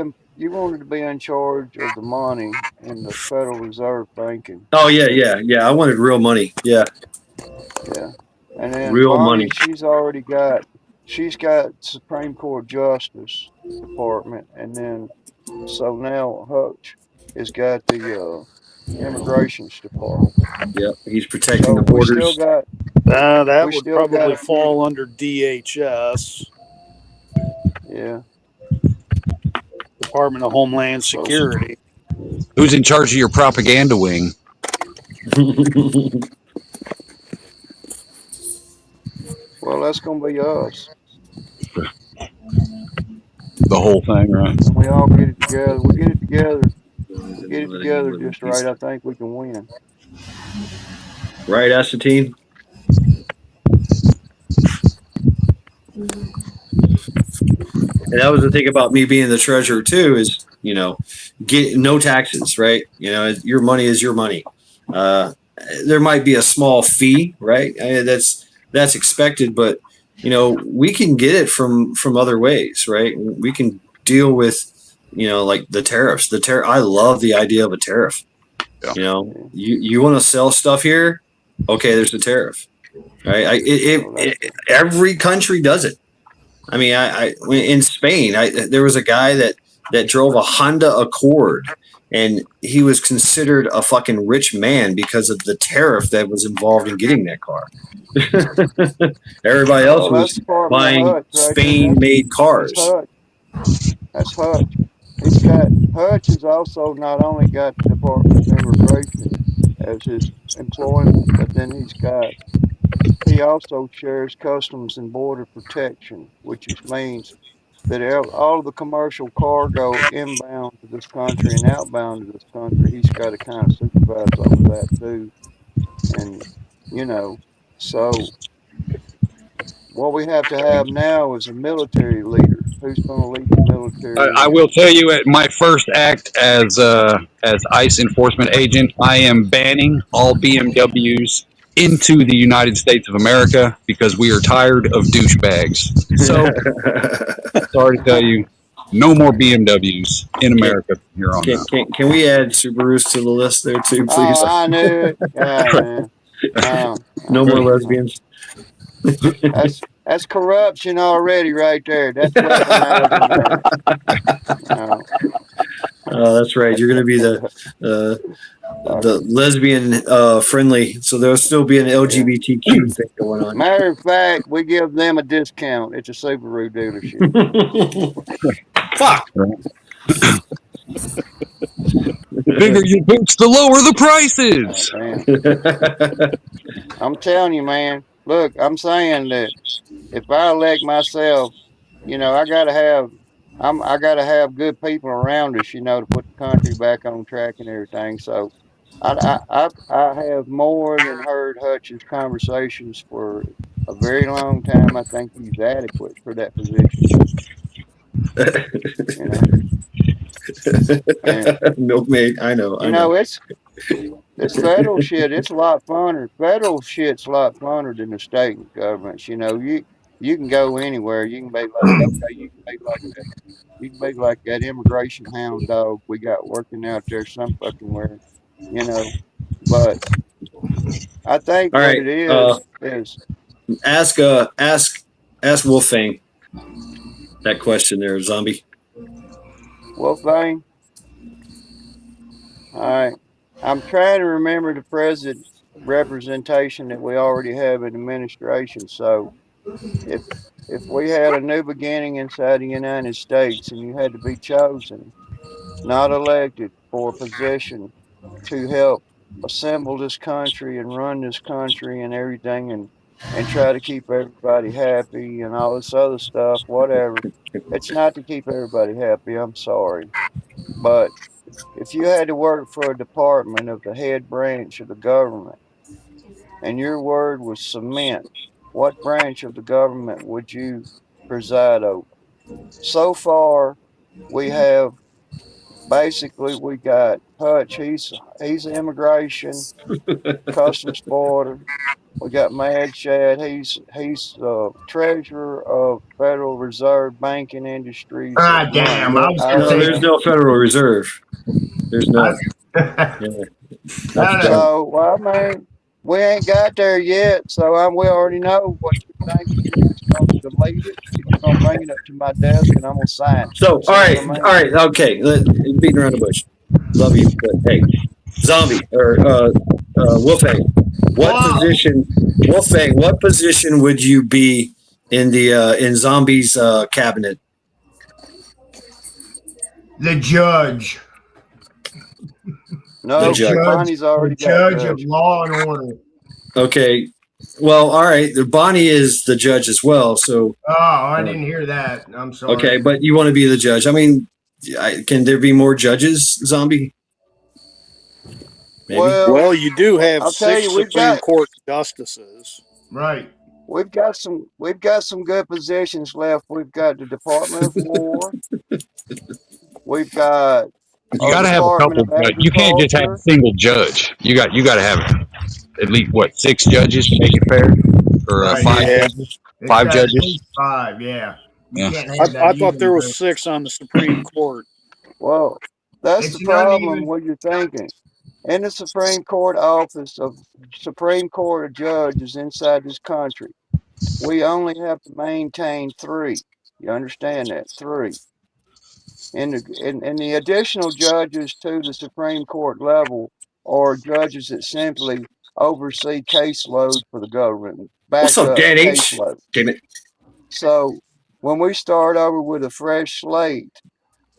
Speaker 2: in charge of the money in the Federal Reserve banking
Speaker 1: Oh yeah, yeah,
Speaker 2: system.
Speaker 1: yeah. I wanted real money. Yeah,
Speaker 2: Yeah. And then
Speaker 1: real
Speaker 2: Bonnie,
Speaker 1: money.
Speaker 2: she's got Supreme Court Justice Department. And then, so now Hutch has got the, Immigrations Department.
Speaker 1: Yeah, he's protecting
Speaker 2: So
Speaker 1: the borders.
Speaker 6: That
Speaker 2: we
Speaker 6: would
Speaker 2: still got
Speaker 6: probably
Speaker 2: a few,
Speaker 6: fall under DHS,
Speaker 2: yeah.
Speaker 6: Department of Homeland
Speaker 2: So,
Speaker 6: Security.
Speaker 5: Who's in charge of your propaganda wing?
Speaker 2: well, that's going to be us.
Speaker 5: The whole thing, right?
Speaker 2: And we all get it together. We get it together just right. I think we can win.
Speaker 1: Right, Assatine? And that was the thing about me being the treasurer too, is get no taxes, right? Your money is your money. Uh, there might be a small fee, right? That's expected, but we can get it from other ways, right? We can deal with like the tariffs. I love the idea of a tariff.
Speaker 5: Yeah.
Speaker 1: You want to sell stuff here? Okay, there's the tariff, right? Every country does it. I mean, I in Spain, there was a guy that drove a Honda Accord, and he was considered a fucking rich man because of the tariff that was involved in getting that car. Everybody else
Speaker 2: Well, that's
Speaker 1: was
Speaker 2: Department of
Speaker 1: buying
Speaker 2: Hutch right there.
Speaker 1: Spain-made
Speaker 2: That's
Speaker 1: cars.
Speaker 2: Hutch. That's Hutch. Hutch has also not only got the Department of Immigration as his employment, but then he also shares Customs and Border Protection, which means that all of the commercial cargo inbound to this country and outbound to this country, he's got to kind of supervise over that too. And, so what we have to have now is a military leader. Who's going to lead the military
Speaker 5: I
Speaker 2: in?
Speaker 5: will tell you, at my first act as ICE enforcement agent, I am banning all BMWs into the United States of America because we are tired of douchebags. So sorry to tell you, no more BMWs in America from here on out.
Speaker 1: Can we add Subarus to the list there too, please?
Speaker 2: Oh, I knew it. Yeah, man. No,
Speaker 1: No more lesbians.
Speaker 2: That's corruption already, right there. That's weaponizing that.
Speaker 1: That's right. You're going to be the lesbian friendly, so there'll still be an LGBTQ thing going on.
Speaker 2: Matter of fact, we give them a discount. It's a Subaru dealership.
Speaker 1: Fuck.
Speaker 5: The bigger your boots, the lower the prices.
Speaker 2: Oh, I'm telling you, man. Look, I'm saying that if I elect myself, I gotta have good people around us, to put the country back on track and everything. So I have more than heard Hutch's conversations for a very long time. I think he's adequate for that position. And
Speaker 1: Milkmaid, I know.
Speaker 2: It's federal shit. It's a lot funner. Federal shit's a lot funner than the state governments. You can go anywhere. You can be like, okay, you can be like that. You can be like that immigration hound dog we got working out there some fucking where, you know. But I think
Speaker 1: All
Speaker 2: what
Speaker 1: right.
Speaker 2: it is
Speaker 1: Ask Wolfang that question there, zombie.
Speaker 2: Wolfgang. All right. I'm trying to remember the president representation that we already have in administration. So if we had a new beginning inside the United States and you had to be chosen, not elected, for a position to help assemble this country and run this country and everything and try to keep everybody happy and all this other stuff, whatever. It's not to keep everybody happy, I'm sorry. But if you had to work for a department of the head branch of the government and your word was cement, what branch of the government would you preside over? So far, we have basically we got Hutch. He's immigration, customs border. We got Mad Shad. He's treasurer of Federal Reserve banking industries that
Speaker 3: Ah,
Speaker 2: run
Speaker 3: damn. I
Speaker 1: No,
Speaker 3: was going to
Speaker 1: no,
Speaker 3: say,
Speaker 1: there's no Federal Reserve. There's none.
Speaker 3: I,
Speaker 1: Yeah, that's
Speaker 3: no, no.
Speaker 1: done.
Speaker 2: So, well, I mean, we ain't got there yet. So we already know what you're thinking. You're just gonna delete it. You're gonna bring it up to my desk, and I'm gonna sign it.
Speaker 1: So,
Speaker 2: See what I mean?
Speaker 1: okay. Beating around the bush. Love you, but hey, zombie or Wolfang, what
Speaker 3: Whoa,
Speaker 1: position? Wolfang, what position would you be in the in zombies cabinet?
Speaker 3: the judge.
Speaker 1: The
Speaker 2: No,
Speaker 1: judge.
Speaker 2: Bonnie's
Speaker 3: The
Speaker 2: already got
Speaker 3: judge of
Speaker 2: judge.
Speaker 3: law and order.
Speaker 1: Okay. Well, all right. Bonnie is the judge as well. So,
Speaker 3: Oh, I didn't hear that. I'm sorry.
Speaker 1: okay, but you want to be the judge. I mean, can there be more judges, zombie? Maybe.
Speaker 6: Well, you do have
Speaker 2: I'll tell
Speaker 6: 6
Speaker 2: you,
Speaker 6: Supreme Court justices.
Speaker 3: Right.
Speaker 2: we've got some good positions left. We've got the Department of War. We've got
Speaker 5: You got to have a
Speaker 2: Department
Speaker 5: couple,
Speaker 2: of
Speaker 5: but you can't just have a
Speaker 2: Agriculture.
Speaker 5: single judge. You got to have at least what 6 judges to make it fair, or
Speaker 3: Right.
Speaker 5: five
Speaker 6: Yeah.
Speaker 5: judges.
Speaker 3: It's
Speaker 5: 5
Speaker 3: at
Speaker 5: judges.
Speaker 3: least 5, yeah. You
Speaker 5: Yeah.
Speaker 3: can't have that
Speaker 6: I thought there
Speaker 3: even,
Speaker 6: was 6 on the Supreme Court.
Speaker 2: Well, that's
Speaker 3: it's
Speaker 2: the
Speaker 3: an
Speaker 2: problem.
Speaker 3: uneven.
Speaker 2: What you're thinking. In the Supreme Court office of Supreme Court of judges inside this country, we only have to maintain 3. You understand that? 3. And the additional judges to the Supreme Court level are judges that simply oversee caseload for the government,
Speaker 1: What's up,
Speaker 2: backup
Speaker 1: Dan H?
Speaker 2: caseload.
Speaker 1: Damn it.
Speaker 2: So when we start over with a fresh slate,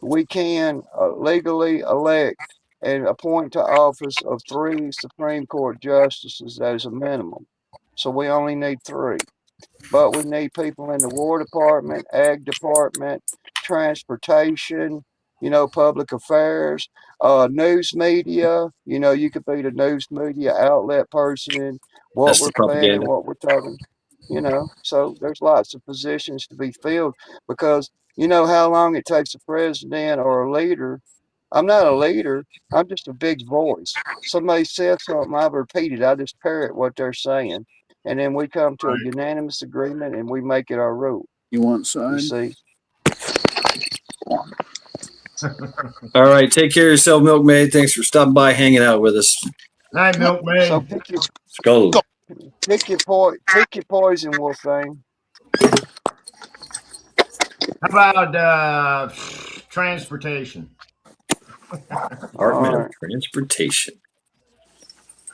Speaker 2: we can legally elect and appoint to office of 3 Supreme Court justices as a minimum. So we only need 3. But we need people in the War Department, Ag Department, Transportation, public affairs, news media. You could be the news media outlet person, what
Speaker 1: That's the
Speaker 2: we're planning,
Speaker 1: propaganda.
Speaker 2: what we're talking. So there's lots of positions to be filled because you know how long it takes a president or a leader. I'm not a leader. I'm just a big voice. Somebody says something, I repeat it. I just parrot what they're saying, and then we come to a
Speaker 3: Right.
Speaker 2: unanimous agreement and we make it our rule.
Speaker 6: You want
Speaker 2: You
Speaker 6: sign?
Speaker 2: see?
Speaker 1: All right. Take care of yourself, Milkmaid. Thanks for stopping by, hanging out with us.
Speaker 3: Hey,
Speaker 2: So
Speaker 3: milkmaid.
Speaker 1: Go.
Speaker 2: pick your poison, Wolfgang.
Speaker 3: How about transportation?
Speaker 1: Department of Transportation.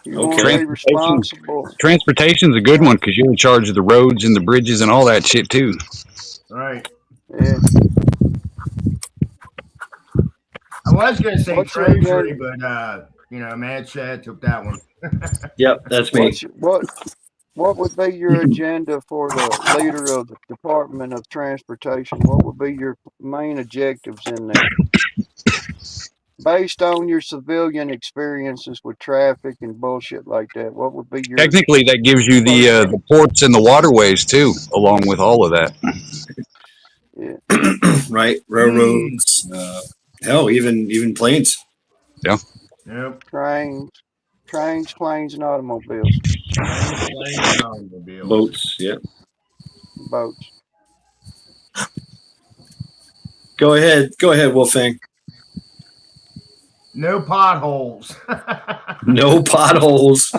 Speaker 2: You want
Speaker 1: Okay.
Speaker 2: to be responsible.
Speaker 5: Transportation's a good one because you're in charge of the roads and the bridges and all that shit too.
Speaker 3: Right.
Speaker 2: Yeah.
Speaker 3: I was going to say
Speaker 2: What's your
Speaker 3: treasury,
Speaker 2: agenda?
Speaker 3: but Mad Shad took that one.
Speaker 1: Yep, that's me.
Speaker 2: What would be your agenda for the leader of the Department of Transportation? What would be your main objectives in there? Based on your civilian experiences with traffic and bullshit like that, what would be your
Speaker 5: Technically, that gives you the ports and the waterways too, along with all of that.
Speaker 2: yeah,
Speaker 1: Right? Railroads. Hell, even planes.
Speaker 3: Yep.
Speaker 2: trains, planes, and automobiles,
Speaker 3: Trains, planes, and automobiles.
Speaker 1: Boats. Yeah.
Speaker 2: boats.
Speaker 1: Go ahead, Wolfgang.
Speaker 3: No potholes.
Speaker 1: No potholes.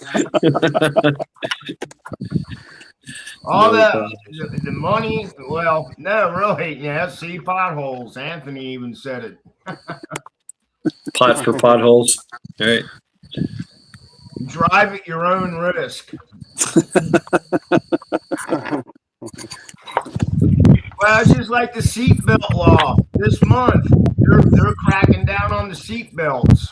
Speaker 3: All
Speaker 1: No
Speaker 3: the money, well, no, really, yeah, see potholes. Anthony even said it.
Speaker 1: Pots for potholes. All right.
Speaker 3: Drive at your own risk. Well, it's just like the seatbelt law this month. They're cracking down on the seatbelts.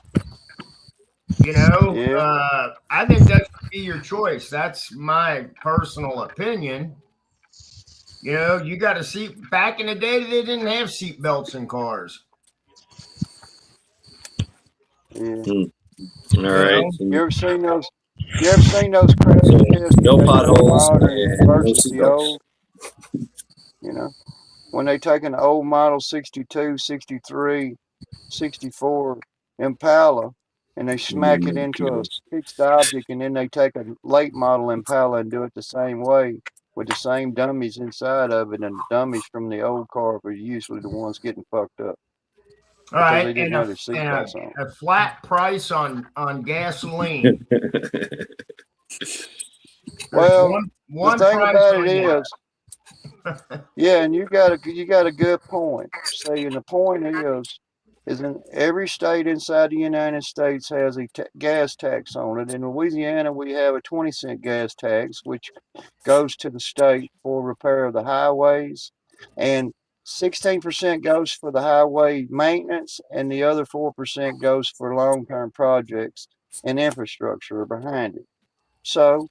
Speaker 3: I think that should be your choice. That's my personal opinion. You got to see. Back in the day, they didn't have seat belts in cars.
Speaker 2: Yeah.
Speaker 1: All right.
Speaker 2: You ever seen those? You ever seen those crash
Speaker 1: So
Speaker 2: tests
Speaker 1: no
Speaker 2: that they do
Speaker 1: potholes
Speaker 2: modern
Speaker 1: and no
Speaker 2: versus the
Speaker 1: seatbelts.
Speaker 2: old? You know, when they take an old model 62, 63, 64 Impala and they smack it into a fixed object, and then they take a late model Impala and do it the same way with the same dummies inside of it, and the dummies from the old car are usually the ones getting fucked up
Speaker 3: All
Speaker 2: because
Speaker 3: right,
Speaker 2: they didn't have their seatbelts on.
Speaker 3: a flat price on gasoline.
Speaker 2: Well,
Speaker 3: one
Speaker 2: the thing
Speaker 3: price
Speaker 2: about
Speaker 3: on
Speaker 2: it is, yeah, and you got a good point. See, and the point is in every state inside the United States has a gas tax on it. In Louisiana, we have a 20-cent gas tax, which goes to the state for repair of the highways, and 16% goes for the highway maintenance, and the other 4% goes for long-term projects and infrastructure behind it. So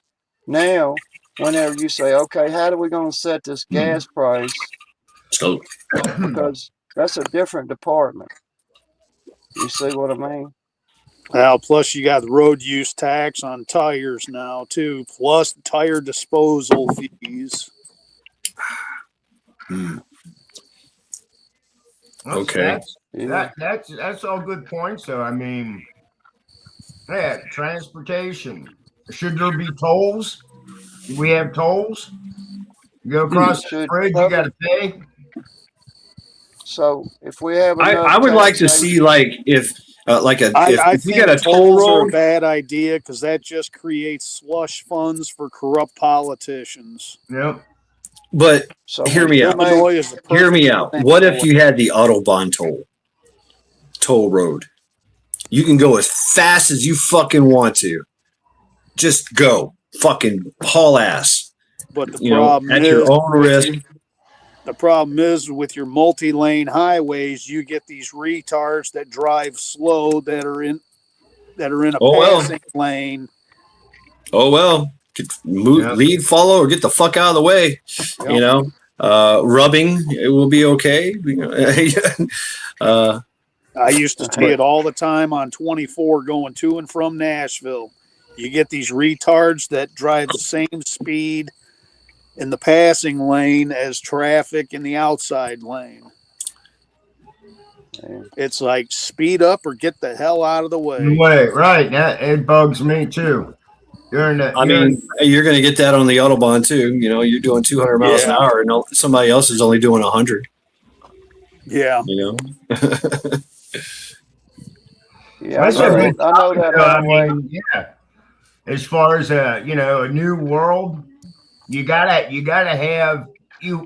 Speaker 2: now, whenever you say, okay, how are we going to set this gas price?
Speaker 1: So
Speaker 2: Because that's a different department. You see what I mean?
Speaker 6: Well, plus you got the road use tax on tires now too, plus tire disposal fees.
Speaker 1: okay.
Speaker 3: That's all good points. So I mean, yeah, transportation. Should there be tolls? Do we have tolls? You go across the
Speaker 2: Should
Speaker 3: bridge, you got to pay.
Speaker 2: So if we have
Speaker 1: I
Speaker 2: enough
Speaker 1: would like to see
Speaker 2: taxation,
Speaker 1: like if
Speaker 6: I
Speaker 1: if you got
Speaker 6: think
Speaker 1: a toll
Speaker 6: tolls are a
Speaker 1: road,
Speaker 6: bad idea because that just creates slush funds for corrupt politicians.
Speaker 3: Yep.
Speaker 1: but
Speaker 2: so
Speaker 1: hear
Speaker 2: we,
Speaker 1: me
Speaker 2: we
Speaker 1: out.
Speaker 2: may,
Speaker 6: Illinois is a
Speaker 1: Hear
Speaker 6: perfect
Speaker 1: me out.
Speaker 6: example.
Speaker 1: What if you had the Autobahn toll road? You can go as fast as you fucking want to. Just go. Fucking haul ass.
Speaker 6: But
Speaker 1: You know, at your own risk.
Speaker 6: the problem is with your multi-lane highways, you get these retards that drive slow that are in a
Speaker 1: Oh well.
Speaker 6: passing lane.
Speaker 1: Oh well. Move,
Speaker 3: Yep.
Speaker 1: lead, follow, or get the fuck out of the way.
Speaker 2: Yep.
Speaker 1: You know, rubbing it will be okay.
Speaker 6: I used to see it all the time on 24 going to and from Nashville. You get these retards that drive the same speed in the passing lane as traffic in the outside lane.
Speaker 2: yeah.
Speaker 6: It's like speed up or get the hell out of the way.
Speaker 3: Right. That it bugs me too.
Speaker 1: you're going to get that on the Autobahn too. You know, you're doing 200 miles an hour, and somebody else is only doing 100.
Speaker 6: Yeah.
Speaker 1: You know.
Speaker 2: Yeah, I know that highway.
Speaker 3: Yeah. As far as a new world, you gotta have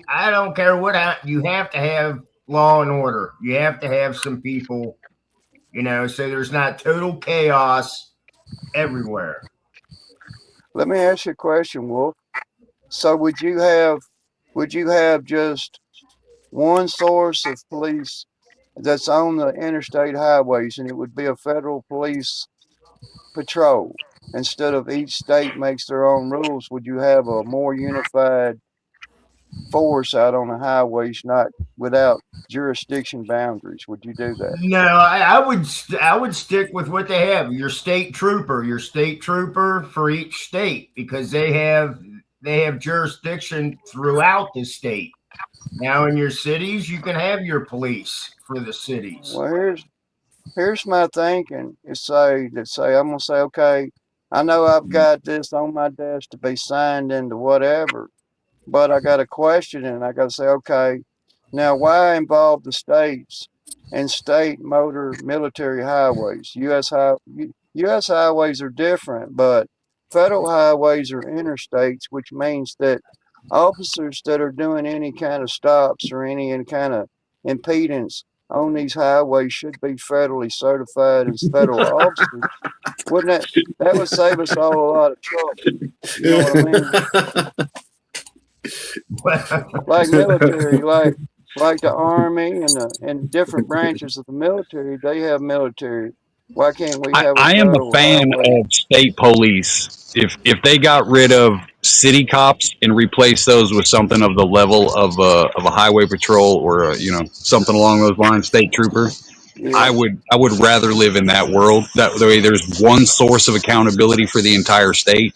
Speaker 3: I don't care what you have to have law and order. You have to have some people, so there's not total chaos everywhere.
Speaker 2: Let me ask you a question, Wolf. So would you have just one source of police that's on the interstate highways, and it would be a federal police patrol instead of each state makes their own rules? Would you have a more unified force out on the highways, not without jurisdiction boundaries? Would you do that?
Speaker 3: No, I would stick with what they have. Your state trooper for each state, because they have jurisdiction throughout the state. Now in your cities, you can have your police for the cities.
Speaker 2: Well, here's my thinking. I'm gonna say, okay, I know I've got this on my desk to be signed into whatever, but I got a question, and I got to say, okay, now why involve the states and state motor military highways? U.S. highways are different, but federal highways are interstates, which means that officers that are doing any kind of stops or any kind of impedance on these highways should be federally certified as federal officers. Wouldn't that would save us all a lot of trouble? You know what I mean? Like military, like the Army and different branches of the military, they have military Why can't we have a
Speaker 5: I am a
Speaker 2: federal
Speaker 5: fan
Speaker 2: highway?
Speaker 5: of state police. If they got rid of city cops and replaced those with something of the level of a highway patrol or something along those lines, state trooper,
Speaker 2: Yeah,
Speaker 5: I would rather live in that world. That way, there's one source of accountability for the entire state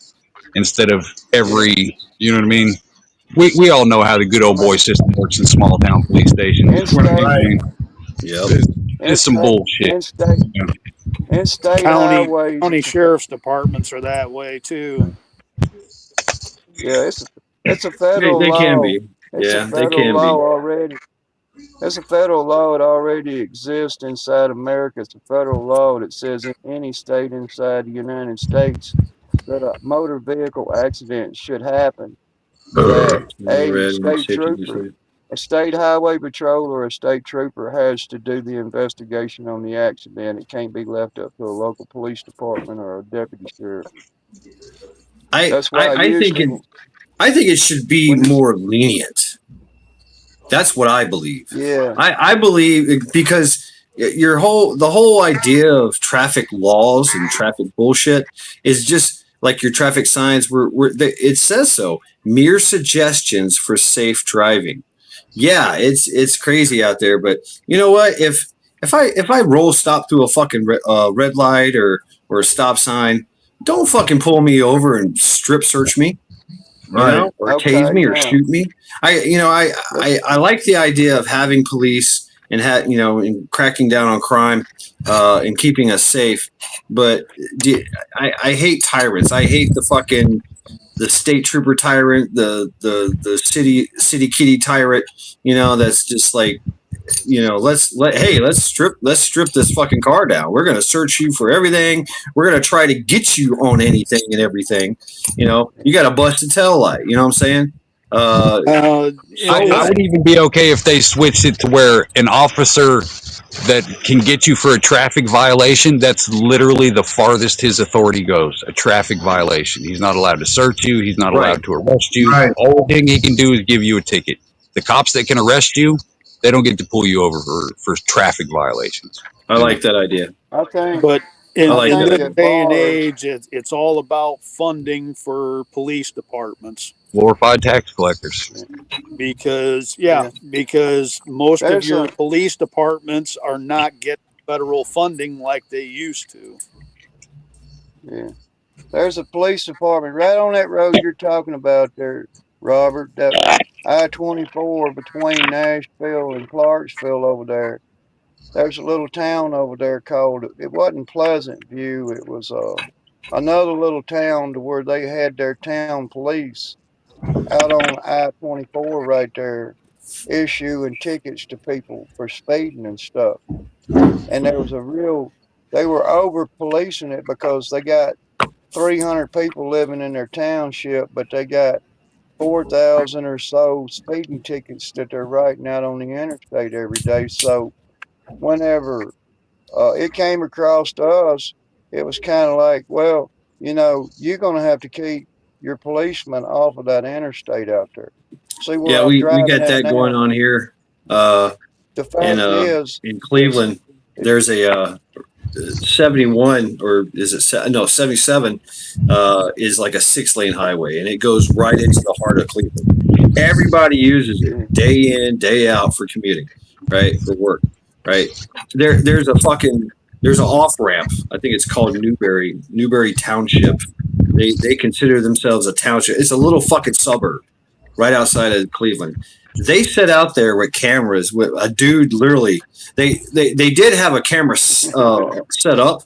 Speaker 5: instead of
Speaker 2: yeah.
Speaker 5: every. You know what I mean? We all know how the good
Speaker 2: Well,
Speaker 5: old boy
Speaker 2: man,
Speaker 5: system works in small town police stations.
Speaker 2: in
Speaker 5: I
Speaker 2: state,
Speaker 3: Right.
Speaker 5: mean,
Speaker 1: Yep.
Speaker 2: in
Speaker 5: it's some
Speaker 2: state,
Speaker 5: bullshit.
Speaker 2: in state,
Speaker 5: You know?
Speaker 2: in state
Speaker 6: County
Speaker 2: highways,
Speaker 6: county sheriff's departments are that way too.
Speaker 2: yeah, it's a federal
Speaker 1: They can
Speaker 2: law.
Speaker 1: be.
Speaker 2: It's a
Speaker 1: Yeah, they
Speaker 2: federal
Speaker 1: can
Speaker 2: law
Speaker 1: be.
Speaker 2: already. It's a federal law. It already exists inside America. It's a federal law that says in any state inside the United States that a motor vehicle accident should happen, that a
Speaker 1: Red and
Speaker 2: state
Speaker 1: safety
Speaker 2: trooper,
Speaker 1: district.
Speaker 2: a state highway patrol, or a state trooper has to do the investigation on the accident. It can't be left up to a local police department or a deputy sheriff. That's why
Speaker 1: I think
Speaker 2: usually
Speaker 1: I think it should be
Speaker 2: when
Speaker 1: more lenient. That's what I believe.
Speaker 2: yeah,
Speaker 1: I believe because the whole idea of traffic laws and traffic bullshit is just like your traffic signs it says so, mere suggestions for safe driving. Yeah, it's crazy out there, but you know what? If I roll stop through a fucking red light or a stop sign, don't fucking pull me over and strip search me,
Speaker 3: Right.
Speaker 1: or tase
Speaker 2: okay,
Speaker 1: me or
Speaker 2: now
Speaker 1: shoot me. I like the idea of having police and and cracking down on crime and keeping us safe. But I hate tyrants. I hate the state trooper tyrant, the city kitty tyrant. That's just like, let's strip this fucking car down. We're gonna search you for everything. We're gonna try to get you on anything and everything. You got a busted tail light. You know what I'm saying?
Speaker 5: I
Speaker 1: What?
Speaker 5: would even be okay if they switched it to where an officer that can get you for a traffic violation, that's literally the farthest his authority goes. A traffic violation. He's not allowed to search you. He's not
Speaker 1: Right.
Speaker 5: allowed to arrest you.
Speaker 3: Right.
Speaker 5: All thing he can do is give you a ticket. The cops that can arrest you, they don't get to pull you over for traffic violations.
Speaker 1: I like that idea.
Speaker 2: I think
Speaker 6: But
Speaker 1: I
Speaker 2: I
Speaker 1: like
Speaker 6: in
Speaker 2: think
Speaker 6: this
Speaker 1: that.
Speaker 2: that
Speaker 6: day and
Speaker 2: bars,
Speaker 6: age, it's all about funding for police departments
Speaker 5: Glorified tax collectors.
Speaker 6: because
Speaker 2: yeah,
Speaker 6: because most of
Speaker 2: there's
Speaker 6: your
Speaker 2: a
Speaker 6: police departments are not getting federal funding like they used to.
Speaker 2: yeah, there's a police department right on that road you're talking about there, Robert. That I-24 between Nashville and Clarksville over there. There's a little town over there called. It wasn't Pleasant View. It was another little town to where they had their town police out on I-24 right there, issuing tickets to people for speeding and stuff. And there was a real, they were over policing it because they got 300 people living in their township, but they got 4,000 or so speeding tickets that they're writing out on the interstate every day. So whenever it came across to us, it was kind of like, well, you're going to have to keep your policemen off of that interstate out there. See
Speaker 1: Yeah,
Speaker 2: where I'm
Speaker 1: we
Speaker 2: driving
Speaker 1: got
Speaker 2: at
Speaker 1: that going
Speaker 2: now?
Speaker 1: on here. Uh,
Speaker 2: The fact is,
Speaker 1: in
Speaker 2: it's,
Speaker 1: Cleveland,
Speaker 2: it,
Speaker 1: there's a 71, or is it no 77, is like a 6-lane highway, and it goes right into the heart of Cleveland. Everybody uses it
Speaker 2: yeah,
Speaker 1: day in, day out for commuting, right? For work, right? There's an off ramp. I think it's called Newberry Township. They consider themselves a township. It's a little fucking suburb right outside of Cleveland. They set out there with cameras with a dude. Literally, they did have a camera set up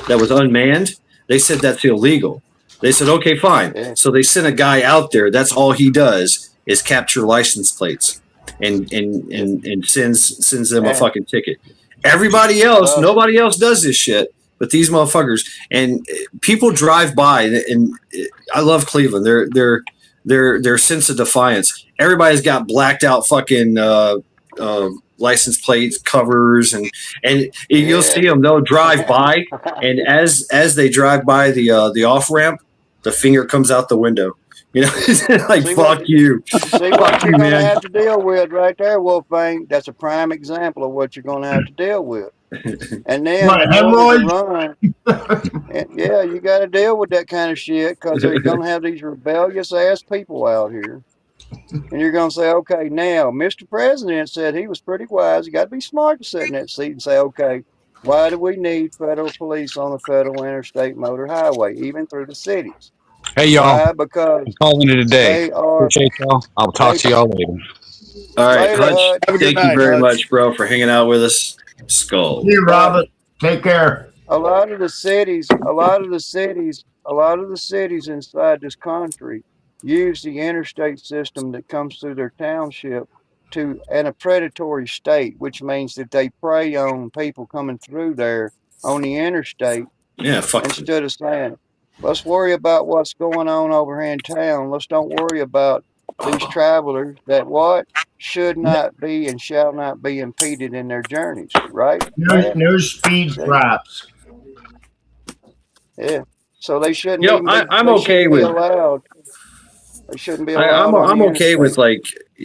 Speaker 1: that was unmanned. They said that's illegal. They said, okay, fine.
Speaker 2: yeah,
Speaker 1: So they sent a guy out there. That's all he does is capture license plates
Speaker 2: yeah,
Speaker 1: and sends them a
Speaker 2: and
Speaker 1: fucking ticket. Everybody else,
Speaker 2: stuff.
Speaker 1: nobody else does this shit, but these motherfuckers. And people drive by, and I love Cleveland. Their sense of defiance. Everybody's got blacked out fucking license plates covers, and you'll
Speaker 2: Yeah.
Speaker 1: see them. They'll drive by, and as they drive by the off ramp, the finger comes out the window. You know, like
Speaker 2: See
Speaker 1: fuck
Speaker 2: what
Speaker 1: you,
Speaker 2: see what
Speaker 1: fuck
Speaker 2: you're
Speaker 1: you,
Speaker 2: gonna
Speaker 1: man.
Speaker 2: have to deal with right there, Wolfgang. That's a prime example of what you're gonna have to deal with. And then
Speaker 3: What,
Speaker 2: in order to
Speaker 3: hemorrhoids?
Speaker 2: run, and yeah, you got to deal with that kind of shit because they're gonna have these rebellious ass people out here. And you're gonna say, okay, now Mr. President said he was pretty wise. You got to be smart to sit in that seat and say, okay, why do we need federal police on the federal interstate motor highway, even through the cities?
Speaker 5: Hey, y'all.
Speaker 2: Why?
Speaker 5: I'm
Speaker 2: Because
Speaker 5: calling it a day.
Speaker 2: they are.
Speaker 5: Appreciate y'all. I'll talk
Speaker 2: They
Speaker 5: to y'all later.
Speaker 1: All right,
Speaker 2: later,
Speaker 1: Hutch.
Speaker 2: Hutch.
Speaker 6: Have a good
Speaker 1: Thank you
Speaker 6: night,
Speaker 1: very
Speaker 6: Hutch.
Speaker 1: much, bro, for hanging out with us. Skull.
Speaker 3: You,
Speaker 2: But
Speaker 3: Robert. Take care.
Speaker 2: a lot of the cities, a lot of the cities inside this country use the interstate system that comes through their township to in a predatory state, which means that they prey on people coming through there on the interstate
Speaker 1: Yeah, fuck.
Speaker 2: instead of saying, let's worry about what's going on over here in town. Let's don't worry about these travelers that what should not be and shall not be impeded in their journeys, right,
Speaker 3: No,
Speaker 2: Matt?
Speaker 3: no speed
Speaker 2: See?
Speaker 3: traps.
Speaker 2: Yeah. So they shouldn't
Speaker 1: You know,
Speaker 2: even be
Speaker 1: I'm
Speaker 2: they
Speaker 1: okay
Speaker 2: shouldn't be
Speaker 1: with.
Speaker 2: allowed. They shouldn't be
Speaker 1: I'm
Speaker 2: allowed on
Speaker 1: I'm
Speaker 2: the
Speaker 1: okay with
Speaker 2: interstate.
Speaker 1: like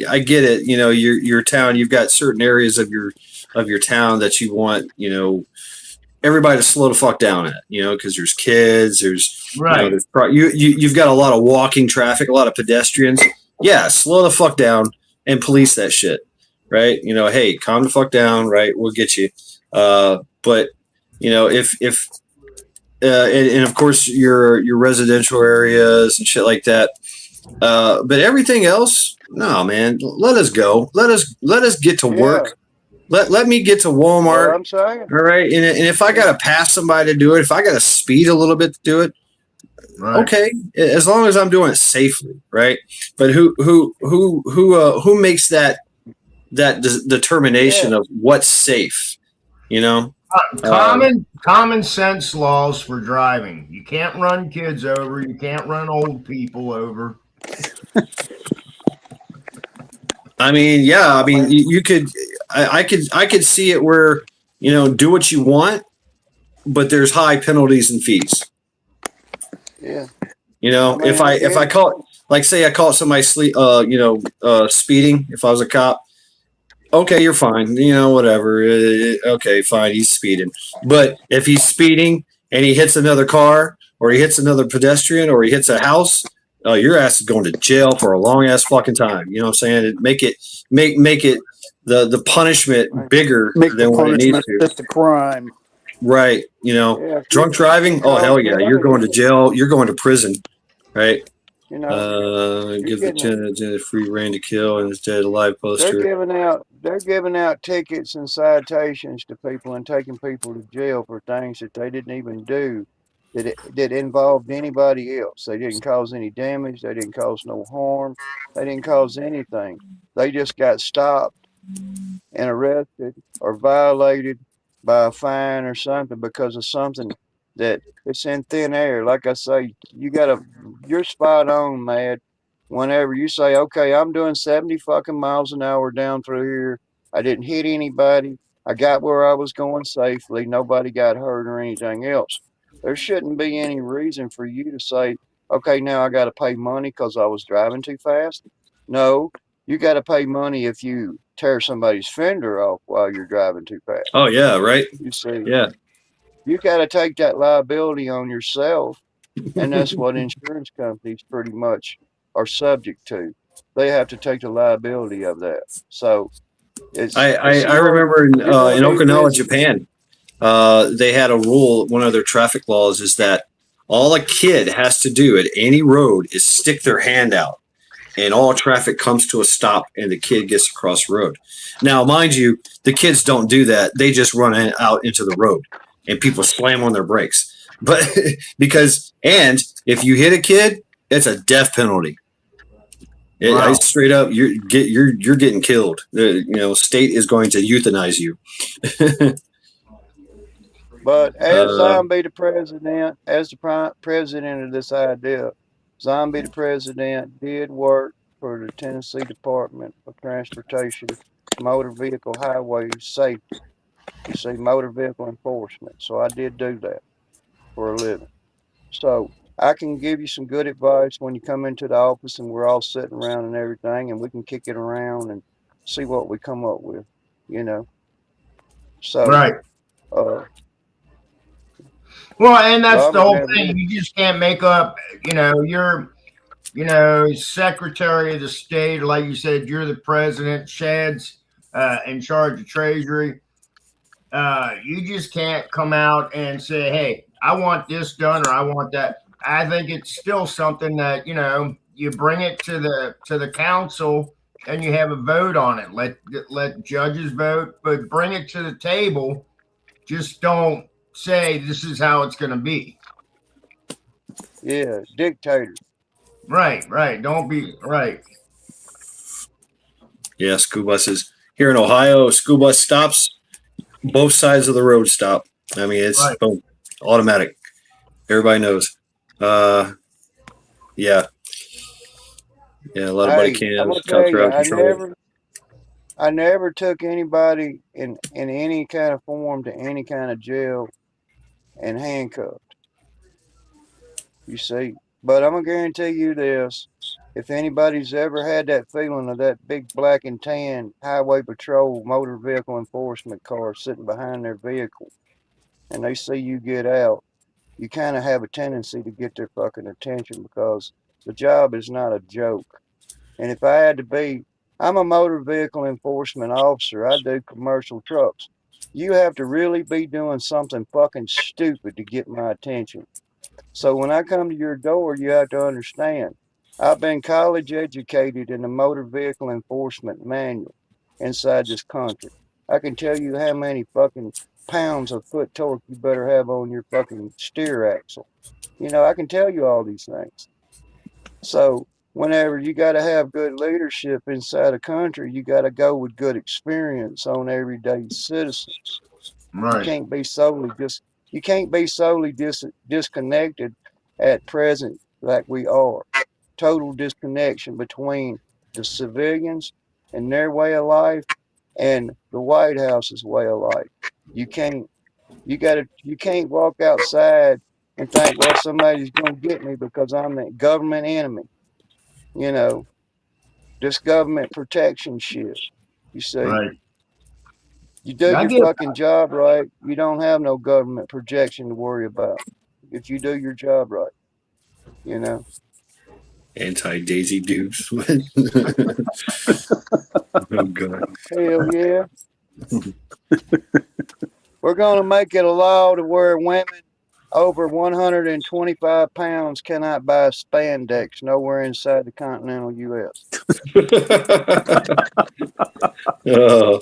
Speaker 1: I get it. You know, your town. You've got certain areas of your town that you want. You know, everybody to slow the fuck down at. You know, because there's kids.
Speaker 3: Right.
Speaker 1: You've got a lot of walking traffic, a lot of pedestrians. Yeah, slow the fuck down and police that shit. Right. You know, hey, calm the fuck down. Right, we'll get you. But you know, if and of course your residential areas and shit like that. But everything else, no, man. Let us go. Let us get to
Speaker 2: Yeah.
Speaker 1: work. Let me get to
Speaker 2: Well,
Speaker 1: Walmart.
Speaker 2: I'm saying.
Speaker 1: All right, and if I
Speaker 2: Yeah.
Speaker 1: gotta pass somebody to do it, if I gotta speed a little bit to do it,
Speaker 3: Right.
Speaker 1: okay. As long as I'm doing it safely, right? But who makes that determination
Speaker 2: Yeah.
Speaker 1: of what's safe? You know.
Speaker 3: Common sense laws for driving. You can't run kids over. You can't run old people over.
Speaker 1: I mean, yeah. I
Speaker 2: I
Speaker 1: mean,
Speaker 2: mean,
Speaker 1: you could. I could see it where do what you want, but there's high penalties and fees.
Speaker 2: yeah.
Speaker 1: You
Speaker 2: I
Speaker 1: know,
Speaker 2: mean, I
Speaker 1: if
Speaker 2: get
Speaker 1: I
Speaker 2: it.
Speaker 1: caught like say I caught somebody speeding, if I was a cop, okay, you're fine. You know, whatever. Okay, fine, he's speeding. But if he's speeding and he hits another car or he hits another pedestrian or he hits a house, your ass is going to jail for a long ass fucking time. You know what I'm saying? Make it the punishment
Speaker 2: Right.
Speaker 1: bigger
Speaker 6: Make the
Speaker 1: than what it needs
Speaker 6: punishment
Speaker 1: to.
Speaker 6: fit the crime.
Speaker 1: Right. You know,
Speaker 2: Yeah.
Speaker 1: drunk
Speaker 2: If you
Speaker 1: driving. Oh
Speaker 2: cause
Speaker 1: hell yeah, you're going to
Speaker 2: damage,
Speaker 1: jail. You're going to prison. Right.
Speaker 2: you know, you're
Speaker 1: Give the
Speaker 2: getting it.
Speaker 1: tenant free reign to kill and instead a live
Speaker 2: They're
Speaker 1: poster.
Speaker 2: giving out tickets and citations to people and taking people to jail for things that they didn't even do that involved anybody else. They didn't cause any damage, they didn't cause no harm, they didn't cause anything. They just got stopped and arrested or violated by a fine or something because of something that it's in thin air. Like I say, you're spot on, Mad. Whenever you say, okay, I'm doing 70 fucking miles an hour down through here, I didn't hit anybody, I got where I was going safely, nobody got hurt or anything else. There shouldn't be any reason for you to say, okay, now I got to pay money because I was driving too fast. No, you got to pay money if you tear somebody's fender off while you're driving too fast.
Speaker 1: Oh yeah, right.
Speaker 2: You see,
Speaker 1: Yeah.
Speaker 2: you got to take that liability on yourself, and that's what insurance companies pretty much are subject to. They have to take the liability of that. So it's
Speaker 1: I
Speaker 2: smart.
Speaker 1: remember
Speaker 2: You're
Speaker 1: in
Speaker 2: gonna do
Speaker 1: Okinawa,
Speaker 2: business.
Speaker 1: Japan, they had a rule. One of their traffic laws is that all a kid has to do at any road is stick their hand out, and all traffic comes to a stop, and the kid gets across the road. Now, mind you, the kids don't do that; they just run out into the road, and people slam on their brakes. But and if you hit a kid, it's a death penalty. I
Speaker 3: Wow.
Speaker 1: straight up, you're getting killed. State is going to euthanize you.
Speaker 2: But as
Speaker 1: uh,
Speaker 2: Zombie the president, as the president of this idea, Zombie the president did work for the Tennessee Department of Transportation Motor Vehicle Highway Safety. You see, motor vehicle enforcement. So I did do that for a living. So I can give you some good advice when you come into the office and we're all sitting around and everything, and we can kick it around and see what we come up with, you know. So,
Speaker 3: Right.
Speaker 2: uh,
Speaker 3: Well, and that's the
Speaker 2: Robert
Speaker 3: whole
Speaker 2: never
Speaker 3: thing.
Speaker 2: did.
Speaker 3: You just can't make up, you're, Secretary of the State, or like you said, you're the president. Shad's in charge of Treasury. You just can't come out and say, "Hey, I want this done," or "I want that." I think it's still something that you bring it to the council and you have a vote on it. Let judges vote, but bring it to the table. Just don't say this is how it's going to be.
Speaker 2: Yeah, dictator.
Speaker 3: Right, right. Don't be right.
Speaker 1: Yeah, school buses here in Ohio. School bus stops. Both sides of the road stop. I mean, it's
Speaker 3: Right.
Speaker 1: boom, automatic. Everybody knows. Yeah, yeah. A lot of buddy
Speaker 2: Hey, I'm
Speaker 1: cams,
Speaker 2: gonna
Speaker 1: cops
Speaker 2: tell
Speaker 1: are
Speaker 2: you,
Speaker 1: out of control.
Speaker 2: I never took anybody in any kind of form to any kind of jail and handcuffed. You see, but I'm gonna guarantee you this: if anybody's ever had that feeling of that big black and tan highway patrol motor vehicle enforcement car sitting behind their vehicle, and they see you get out, you kind of have a tendency to get their fucking attention because the job is not a joke. And if I had to be, I'm a motor vehicle enforcement officer. I do commercial trucks. You have to really be doing something fucking stupid to get my attention. So when I come to your door, you have to understand. I've been college educated in the motor vehicle enforcement manual inside this country. I can tell you how many fucking pounds of foot torque you better have on your fucking steer axle. I can tell you all these things. So whenever you got to have good leadership inside a country, you got to go with good experience on everyday citizens. You
Speaker 3: Right.
Speaker 2: can't be solely just you can't be solely disconnected at present like we are. Total disconnection between the civilians and their way of life and the White House's way of life. You can't you can't walk outside and think, well, somebody's gonna get me because I'm the government enemy. You know, this government protection shit. You see.
Speaker 3: Right.
Speaker 2: You do
Speaker 3: I
Speaker 2: your
Speaker 3: get
Speaker 2: fucking job right, you don't have no government projection to worry about. If you do your job right, you know.
Speaker 1: Anti Daisy Dukes. Oh god.
Speaker 2: Hell yeah. We're gonna make it a law to where women over 125 pounds cannot buy spandex nowhere inside the continental U.S.
Speaker 1: Oh,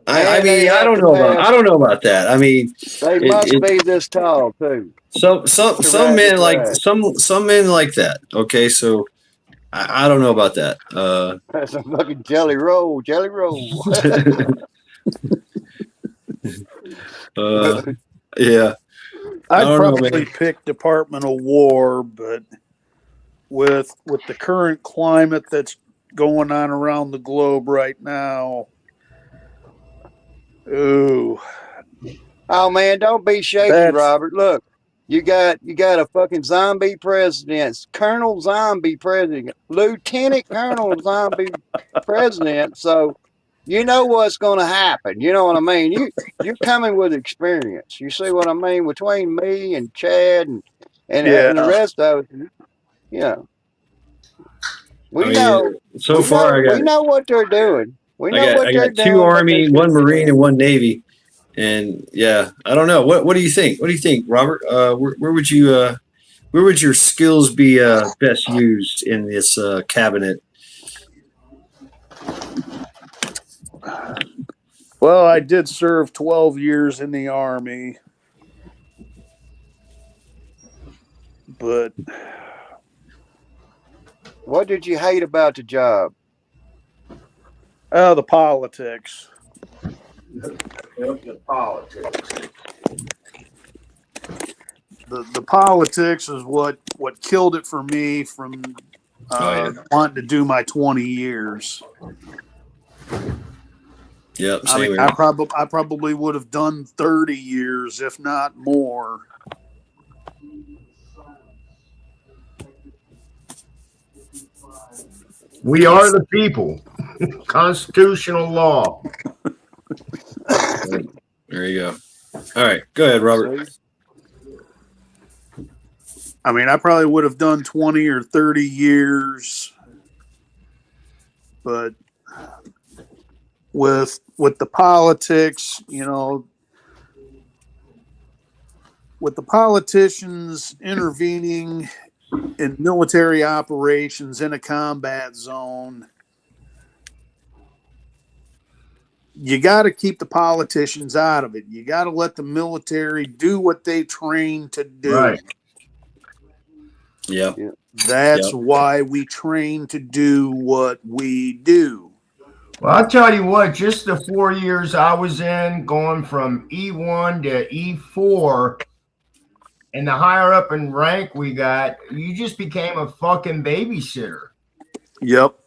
Speaker 1: I
Speaker 2: And they
Speaker 1: mean,
Speaker 2: have to have,
Speaker 1: I don't know about that. I mean,
Speaker 2: they must be this tall too to
Speaker 1: some
Speaker 2: ride this
Speaker 1: men like
Speaker 2: ride.
Speaker 1: some men like that. Okay, so I don't know about that.
Speaker 2: That's a fucking jelly roll, jelly roll.
Speaker 1: uh, yeah, I
Speaker 6: I'd
Speaker 1: don't know,
Speaker 6: probably
Speaker 1: man.
Speaker 6: pick Department of War, but with the current climate that's going on around the globe right now, ooh,
Speaker 2: Oh man, don't be shaky,
Speaker 6: that's
Speaker 2: Robert. Look, you got a fucking zombie president, Colonel Zombie president, Lieutenant Colonel Zombie president. So you know what's going to happen. You know what I mean? You're coming with experience. You see what I mean? Between me and Chad and the
Speaker 6: yeah.
Speaker 2: rest of it, you know,
Speaker 1: I
Speaker 2: we
Speaker 1: mean,
Speaker 2: know
Speaker 1: so far
Speaker 2: we know what they're doing. We know what
Speaker 1: I
Speaker 2: they're
Speaker 1: got two
Speaker 2: doing, but
Speaker 1: Army,
Speaker 2: there's
Speaker 1: one
Speaker 2: going to be
Speaker 1: Marine,
Speaker 2: more.
Speaker 1: and one Navy, and yeah, I don't know. What do you think? What do you think, Robert? Where would you where would your skills be best used in this cabinet?
Speaker 6: Well, I did serve 12 years in the Army, but
Speaker 2: What did you hate about the job?
Speaker 6: the politics.
Speaker 3: the politics.
Speaker 6: The politics is what killed it for me from
Speaker 1: Oh yeah,
Speaker 6: wanting to do my 20 years.
Speaker 1: yep,
Speaker 6: I mean,
Speaker 1: same here.
Speaker 6: I probably would have done 30 years, if not more.
Speaker 3: We are the people. Constitutional law.
Speaker 1: There you go. All right, go ahead, Robert.
Speaker 6: I mean, I probably would have done 20 or 30 years, but with the politics, you know, with the politicians intervening in military operations in a combat zone, you got to keep the politicians out of it. You got to let the military do what they train to do.
Speaker 3: Right.
Speaker 1: Yeah.
Speaker 6: That's why we train to do what we do.
Speaker 3: Well, I'll tell you what, just the 4 years I was in, going from E1 to E4, and the higher up in rank we got, you just became a fucking babysitter.
Speaker 6: Yep.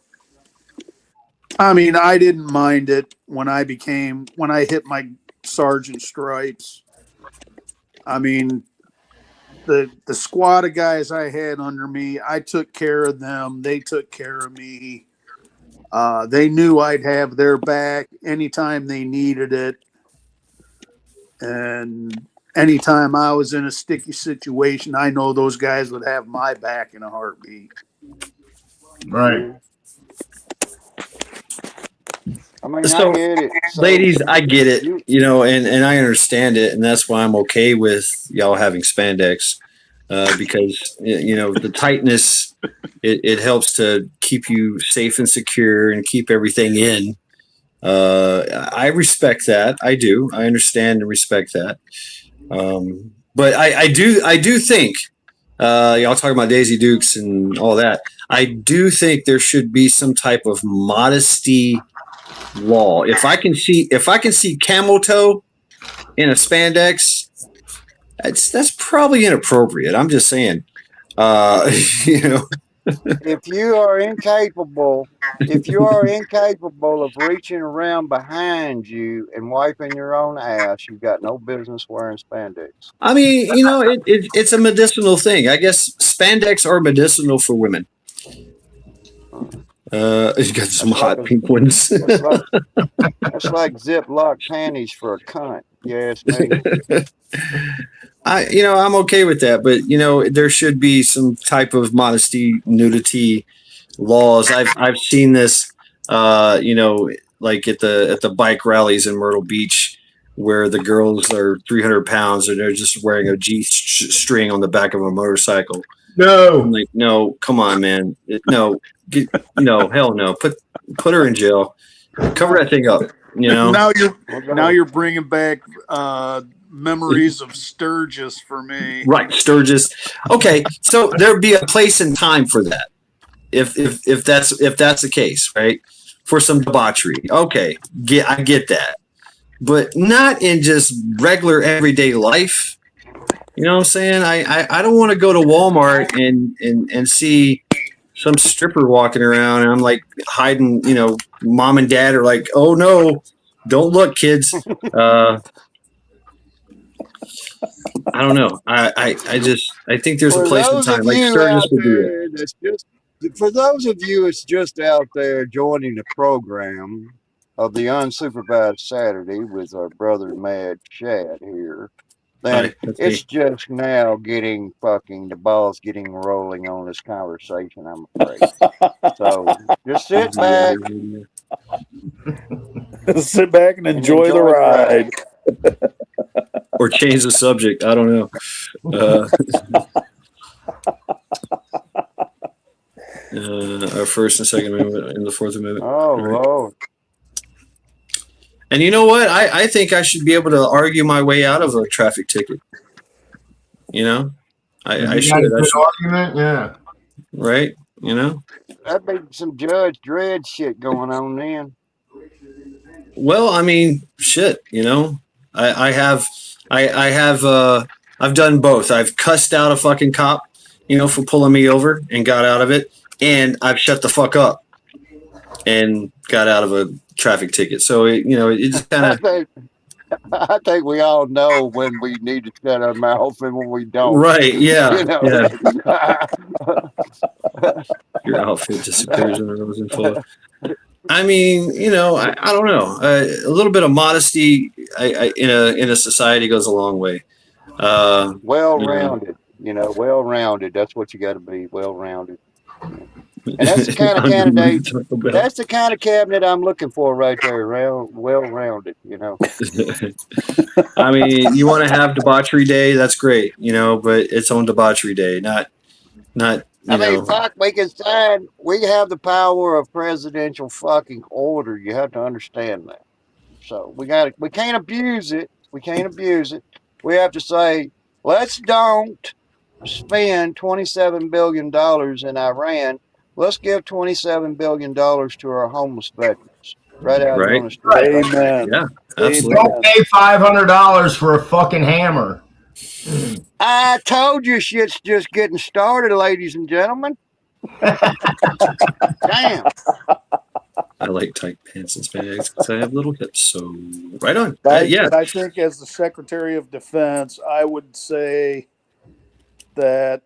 Speaker 6: I mean, I didn't mind it when I hit my sergeant stripes. I mean, the squad of guys I had under me, I took care of them. They took care of me. They knew I'd have their back anytime they needed it. And anytime I was in a sticky situation, I know those guys would have my back in a heartbeat.
Speaker 3: Right.
Speaker 2: I mean,
Speaker 1: So,
Speaker 2: I get it. So,
Speaker 1: ladies, I get it, you know, and I understand it, and that's why I'm okay with y'all having spandex, because you know the tightness it helps to keep you safe and secure and keep everything in. I respect that. I do. I understand and respect that. But I do think y'all talking about Daisy Dukes and all that. I do think there should be some type of modesty law. If I can see camel toe in a spandex, that's probably inappropriate. I'm just saying. You know,
Speaker 2: if you are incapable of reaching around behind you and wiping your own ass, you've got no business wearing spandex.
Speaker 1: I mean, you know, it's a medicinal thing. I guess spandex are medicinal for women. You got some hot pink ones.
Speaker 2: That's like Ziploc panties for a cunt. You ask me.
Speaker 1: I'm okay with that, but you know, there should be some type of modesty, nudity laws. I've seen this, you know, like at the bike rallies in Myrtle Beach, where the girls are 300 pounds and they're just wearing a G string on the back of a motorcycle.
Speaker 3: No,
Speaker 1: I'm like, no, come on, man, no, hell no, put her in jail, cover that thing up. You know,
Speaker 6: now you're bringing back memories of Sturgis for me.
Speaker 1: Right, Sturgis. Okay, so there'd be a place and time for that, if that's the case, right? For some debauchery. Okay, I get that, but not in just regular everyday life. You know what I'm saying? I don't want to go to Walmart and see some stripper walking around and I'm like hiding. You know, mom and dad are like, oh no, don't look, kids. I don't know. I think there's a place and time. Like Sturgis would do it.
Speaker 2: For those of you that's just out there joining the program of the Unsupervised Saturday with our brother Mad Shad here, then it's just now the ball's getting rolling on this conversation, I'm afraid. So just sit back.
Speaker 6: Sit back and enjoy the ride.
Speaker 1: Or change the subject. I don't know. Our First and Second Amendment and the Fourth Amendment.
Speaker 2: Oh, Lord.
Speaker 1: And you know what? I think I should be able to argue my way out of a traffic ticket. You know, I should.
Speaker 3: Argument, yeah.
Speaker 1: Right. You know,
Speaker 2: that'd be some Judge Dredd shit going on then.
Speaker 1: Well, I mean, shit. You know, I've done both. I've cussed out a fucking cop, you know, for pulling me over and got out of it, and I've shut the fuck up and got out of a traffic ticket. So it just kind of.
Speaker 2: I think we all know when we need to shut our mouth and when we don't.
Speaker 1: Right. Yeah.
Speaker 2: You know.
Speaker 1: Yeah. Your outfit disappears in the rose and fall. I mean, I don't know. A little bit of modesty, in a society goes a long way.
Speaker 2: Well
Speaker 1: You know,
Speaker 2: rounded. Well rounded. That's what you got to be. Well rounded. And that's the kind of candidate.
Speaker 1: Taco Bell.
Speaker 2: That's the kind of cabinet I'm looking for right there. Well rounded.
Speaker 1: I mean, you want to have debauchery day, that's great, but it's on debauchery day, not
Speaker 2: I mean, fuck, we have the power of presidential fucking order. You have to understand that. So we can't abuse it. We can't abuse it. We have to say, let's don't spend $27 billion in Iran. Let's give $27 billion to our homeless veterans right out here
Speaker 1: right.
Speaker 2: on the street. Right there.
Speaker 6: Amen.
Speaker 1: Yeah, absolutely.
Speaker 3: Don't pay $500 for a fucking hammer.
Speaker 2: I told you shit's just getting started, ladies and gentlemen. Damn.
Speaker 1: I like tight pants and spandex because I have little hips. So right on.
Speaker 6: Yeah. I think as the Secretary of Defense, I would say that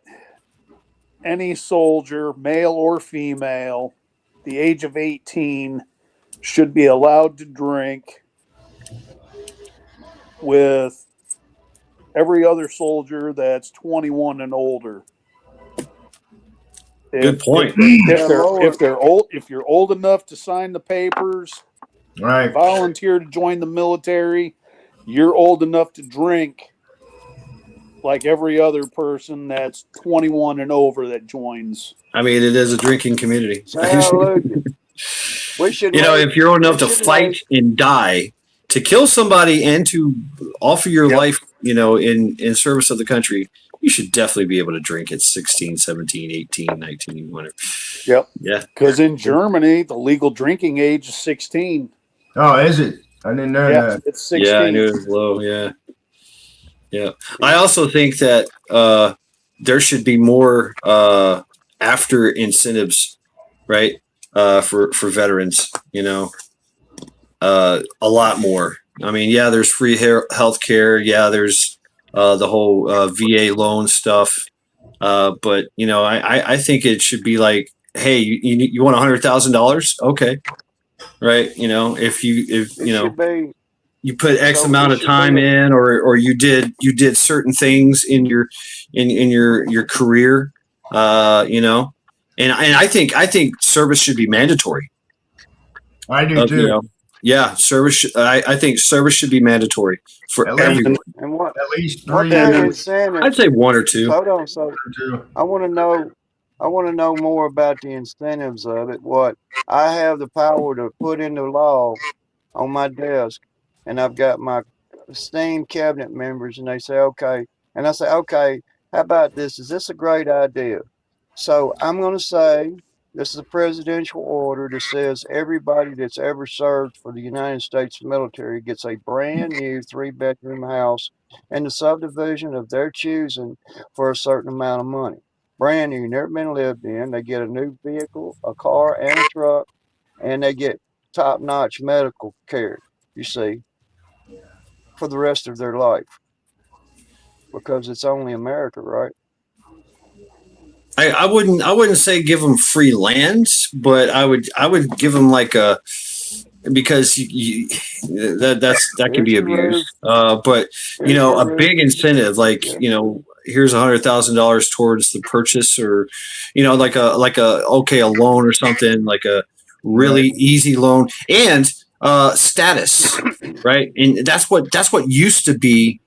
Speaker 6: any soldier, male or female, the age of 18 should be allowed to drink with every other soldier that's 21 and older.
Speaker 1: Good point.
Speaker 6: If you're old enough to sign the papers,
Speaker 3: Right.
Speaker 6: volunteer to join the military, you're old enough to drink like every other person that's 21 and over that joins.
Speaker 1: I mean, it is a drinking community.
Speaker 2: Hallelujah. We should
Speaker 1: if you're old enough to fight and die, to kill somebody and to offer your life, in service of the country, you should definitely be able to drink at 16, 17, 18, 19, whatever.
Speaker 6: Yep.
Speaker 1: Yeah.
Speaker 6: Because in Germany, the legal drinking age is 16.
Speaker 3: Oh, is it? I didn't know that.
Speaker 6: It's 16.
Speaker 1: Yeah, I knew it was low. Yeah. Yeah. I also think that there should be more after incentives, right? For veterans, a lot more. I mean, yeah, there's free health care. Yeah, there's the whole VA loan stuff. But I think it should be like, hey, you want $100,000? Okay, right? If you put X amount of time in, or you did certain things in your career, and I think service should be mandatory.
Speaker 3: I do too.
Speaker 1: Yeah, service. I think service should be mandatory for everyone.
Speaker 2: And what?
Speaker 3: At least 3
Speaker 2: What
Speaker 3: years.
Speaker 1: I'd say 1 or 2.
Speaker 2: Hold on, so I want to know more about the incentives of it. What I have the power to put into law on my desk, and I've got my esteemed cabinet members, and they say, okay, and I say, okay, how about this? Is this a great idea? So I'm going to say, this is a presidential order that says everybody that's ever served for the United States military gets a brand new 3-bedroom house in the subdivision of their choosing for a certain amount of money. Brand new, never been lived in. They get a new vehicle, a car, and a truck, and they get top-notch medical care, you see, for the rest of their life. Because it's only America, right?
Speaker 1: I wouldn't say give them free land, but I would give them like a, because that can be abused. But a big incentive, like here's $100,000 towards the purchase, or like a loan or something, like a really easy loan, and status, right? And that's what used to be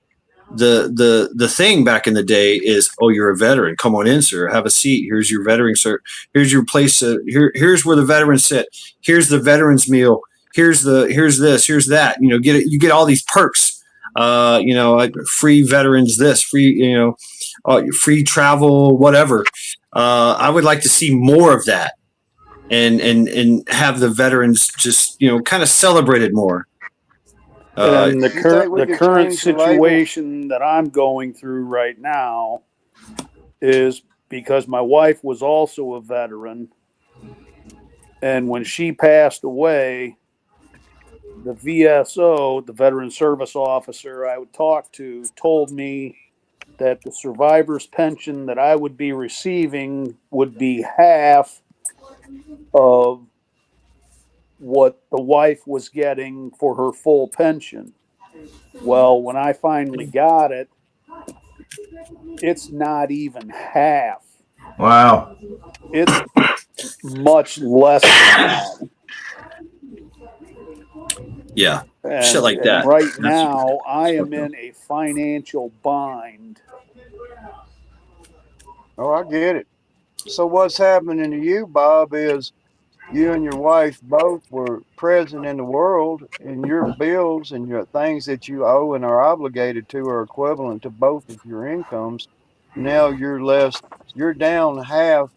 Speaker 1: the thing back in the day is, oh, you're a veteran, come on in, sir, have a seat, here's your veteran, sir, here's your place, here's where the veterans sit, here's the veterans meal, here's this, here's that, you get all these perks, like free veterans, this free, free travel, whatever. I would like to see more of that, and have the veterans just kind of celebrated more.
Speaker 6: And the current situation that I'm going through right now is because my wife was also a veteran, and when she passed away, the VSO, the veteran service officer I would talk to, told me that the survivor's pension that I would be receiving would be half of what the wife was getting for her full pension. Well, when I finally got it, it's not even half.
Speaker 3: Wow.
Speaker 6: It's much less than that.
Speaker 1: Yeah.
Speaker 6: And,
Speaker 1: Shit like that.
Speaker 6: right now, I am in a financial bind.
Speaker 2: Oh, I get it. So what's happening to you, Bob, is you and your wife both were present in the world, and your bills and your things that you owe and are obligated to are equivalent to both of your incomes. Now you're down half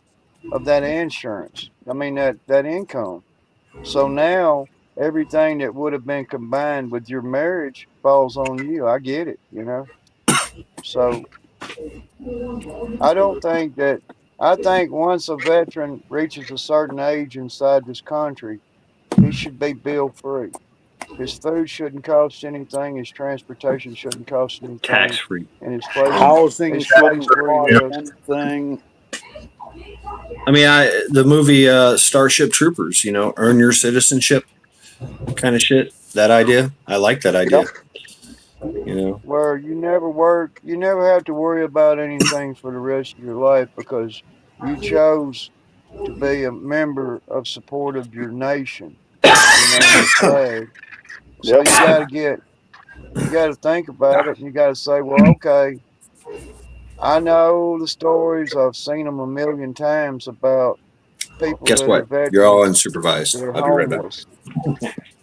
Speaker 2: of that insurance. I mean, that income. So now everything that would have been combined with your marriage falls on you. I get it, you know. So I don't think that, I think once a veteran reaches a certain age inside this country, he should be bill free. His food shouldn't cost anything. His transportation shouldn't cost
Speaker 1: Tax
Speaker 2: anything.
Speaker 1: free.
Speaker 2: And his
Speaker 6: Housing
Speaker 2: place
Speaker 6: shouldn't
Speaker 2: where he
Speaker 6: cost
Speaker 2: lives.
Speaker 6: anything.
Speaker 1: I mean, the movie Starship Troopers, earn your citizenship kind of shit. That idea. I like that idea.
Speaker 2: Where you never have to worry about anything for the rest of your life because you chose to be a member of support of your nation, your flag. So
Speaker 6: Yep.
Speaker 2: you gotta think about it and you gotta say, well, okay, I know the stories, I've seen them a million times about people
Speaker 1: Guess
Speaker 2: that are
Speaker 1: what? You're all
Speaker 2: veterans
Speaker 1: unsupervised.
Speaker 2: that are
Speaker 1: I'll be right back.
Speaker 2: homeless.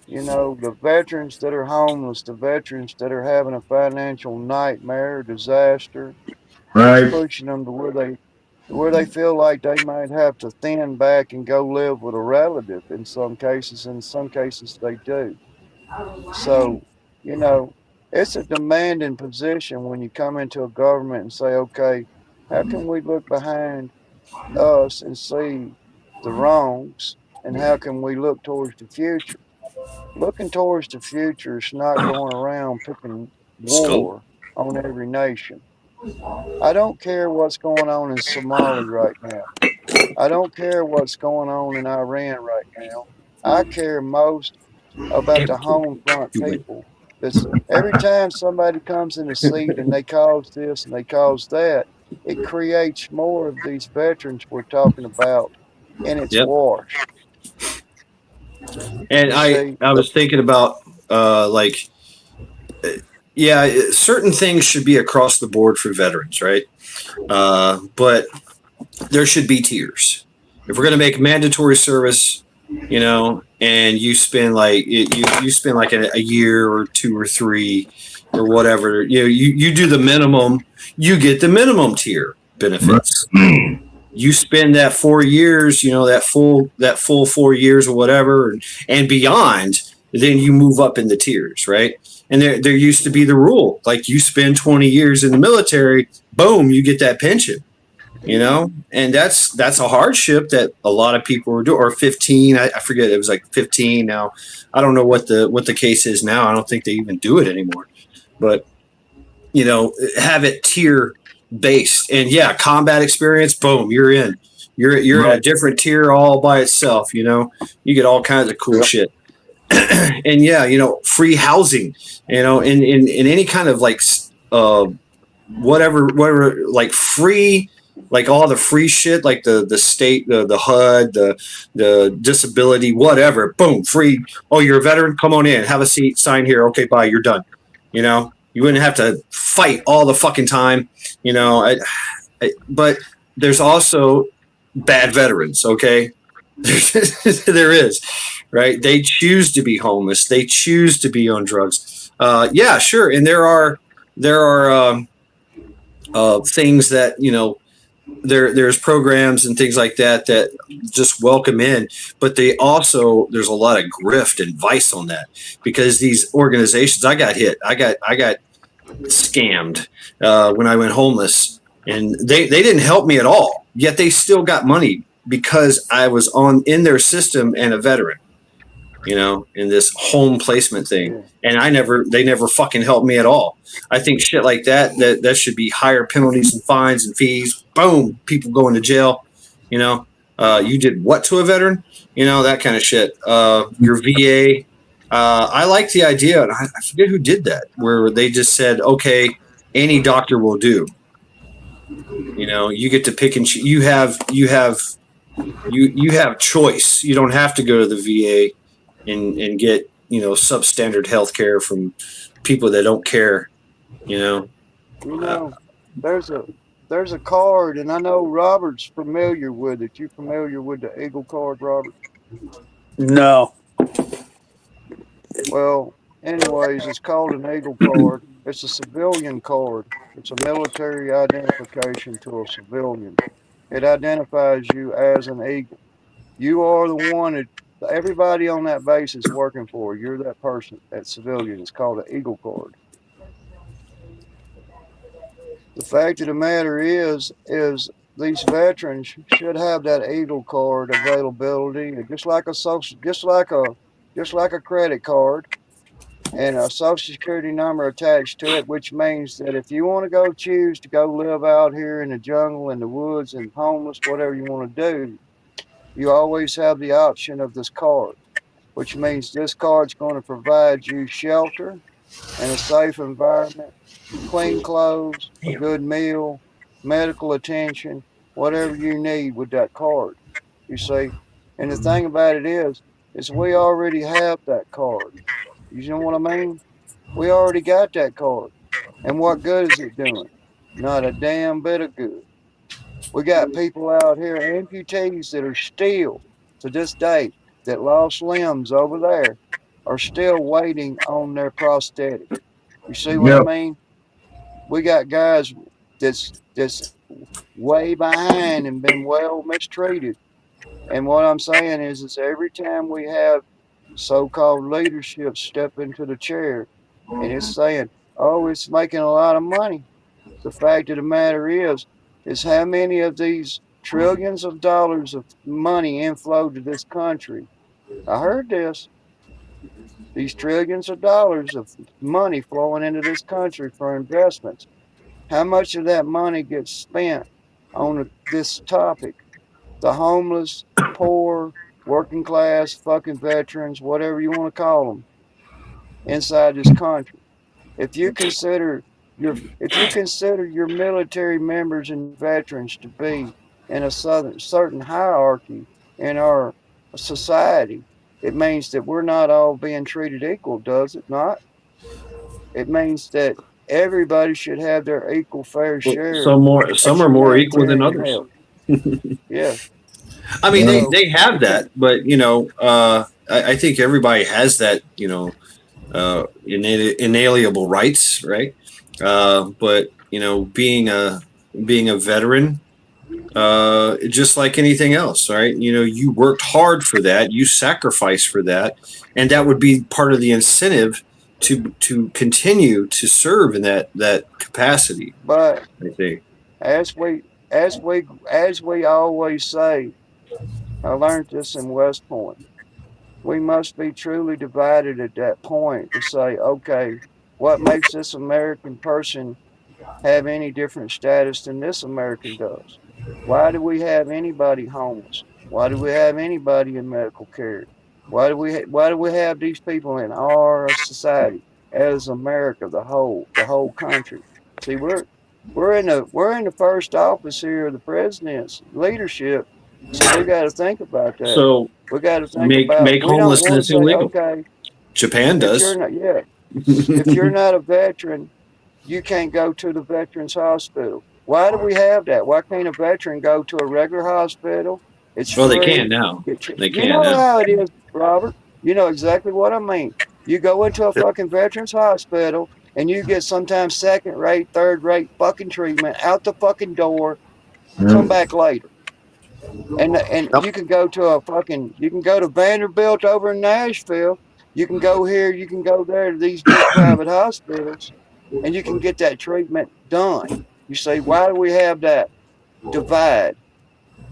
Speaker 2: The veterans that are homeless, the veterans that are having a financial nightmare, disaster, it's
Speaker 3: Right.
Speaker 2: pushing them to where they feel like they might have to thin back and go live with a relative in some cases. In some cases they do. So, you know, it's a demanding position when you come into a government and say, okay, how can we look behind us and see the wrongs? And how can we look towards the future? Looking towards the future is not going around picking
Speaker 1: Scope.
Speaker 2: war on every nation. I don't care what's going on in Somalia right now. I don't care what's going on in Iran right now. I care most about the home front
Speaker 1: You win.
Speaker 2: people. That's every time somebody comes in a seat and they cause this and they cause that, it creates more of these veterans we're talking about in its
Speaker 1: Yep.
Speaker 2: wash.
Speaker 1: And
Speaker 2: You
Speaker 1: I
Speaker 2: see,
Speaker 1: I was thinking about yeah, certain things should be across the board for veterans, right? But there should be tiers. If we're going to make mandatory service, and you spend like you spend like a year or two or three or whatever, you do the minimum, you get the minimum tier benefits. You spend that 4 years, that full 4 years or whatever, and beyond, then you move up in the tiers, right? And there used to be the rule, like you spend 20 years in the military, boom, you get that pension. And that's a hardship that a lot of people were doing, or 15. I forget, it was like 15 now. I don't know what the case is now. I don't think they even do it anymore. But have it tier based, and yeah, combat experience, boom, you're in. You're in a different tier all by itself. You get all kinds of cool shit. And yeah, free housing. In any kind of like whatever, like free, like all the free shit, like the state, the HUD, the disability, whatever, boom, free. Oh, you're a veteran, come on in, have a seat, sign here, okay, bye, you're done. You wouldn't have to fight all the fucking time. But there's also bad veterans, okay? There is, right? They choose to be homeless, they choose to be on drugs. Yeah, sure. And there are things that there's programs and things like that just welcome in, but there's a lot of grift and vice on that, because these organizations, I got scammed when I went homeless, and they didn't help me at all, yet they still got money because I was in their system and a veteran. in this home placement thing.
Speaker 2: Yeah.
Speaker 1: And they never fucking helped me at all. I think shit like that should be higher penalties and fines and fees. Boom, people going to jail. You did what to a veteran? That kind of shit. Your VA. I like the idea, and I forget who did that, where they just said, okay, any doctor will do. You get to pick and choose. You have choice. You don't have to go to the VA and get substandard health care from people that don't care.
Speaker 2: There's a card, and I know Robert's familiar with it. You familiar with the Eagle card, Robert?
Speaker 6: No.
Speaker 2: Well, anyways, it's called an Eagle card. It's a civilian card. It's a military identification to a civilian. It identifies you as an Eagle. You are the one that everybody on that base is working for. You're that person, that civilian. It's called an Eagle card. The fact of the matter is these veterans should have that Eagle card availability, just like a credit card, and a social security number attached to it, which means that if you want to choose to go live out here in the jungle, in the woods, and homeless, whatever you want to do, you always have the option of this card, which means this card's going to provide you shelter and a safe environment, clean clothes, a good meal, medical attention, whatever you need with that card, you see. And the thing about it is we already have that card. You know what I mean? We already got that card. And what good is it doing? Not a damn bit of good. We got people out here, amputees, that are still, to this day, that lost limbs over there, are still waiting on their prosthetic. You see what I mean? We got guys that's way behind and been well mistreated. And what I'm saying is every time we have so-called leadership step into the chair and it's saying, oh, it's making a lot of money. The fact of the matter is how many of these trillions of dollars of money inflow to this country. I heard this. These trillions of dollars of money flowing into this country for investments. How much of that money gets spent on this topic? The homeless, the poor, working class, fucking veterans, whatever you want to call them, inside this country. If you consider your military members and veterans to be in a certain hierarchy in our society, it means that we're not all being treated equal, does it not? It means that everybody should have their equal fair share
Speaker 1: Some
Speaker 2: of
Speaker 1: are more equal than
Speaker 2: humanitarian
Speaker 1: others.
Speaker 2: help. Yeah.
Speaker 1: I mean, they have that, but I think everybody has that, inalienable rights, right? But being a veteran, just like anything else, right? You worked hard for that, you sacrificed for that, and that would be part of the incentive to continue to serve in that capacity.
Speaker 2: But
Speaker 1: I think,
Speaker 2: as we always say, I learned this in West Point. We must be truly divided at that point to say, okay, what makes this American person have any different status than this American does? Why do we have anybody homeless? Why do we have anybody in medical care? Why do we have these people in our society as America, the whole country? See, we're in the first office here of the president's leadership, so we got to think about that.
Speaker 1: so.
Speaker 2: We got to think
Speaker 1: Make
Speaker 2: about. We don't want to
Speaker 1: homelessness
Speaker 2: say,
Speaker 1: illegal.
Speaker 2: okay,
Speaker 1: Japan
Speaker 2: if
Speaker 1: does.
Speaker 2: you're not, yeah, if you're not a veteran, you can't go to the veterans hospital. Why do we have that? Why can't a veteran go to a regular hospital? It's
Speaker 1: Well, they
Speaker 2: free.
Speaker 1: can now. They
Speaker 2: You
Speaker 1: can
Speaker 2: know
Speaker 1: now.
Speaker 2: how it is, Robert. You know exactly what I mean. You go into a fucking veterans hospital and you get sometimes second rate, third rate fucking treatment out the fucking door. Come back later. And you can go to Vanderbilt over in Nashville. You can go here, you can go there to these big private hospitals, and you can get that treatment done. You say, why do we have that divide?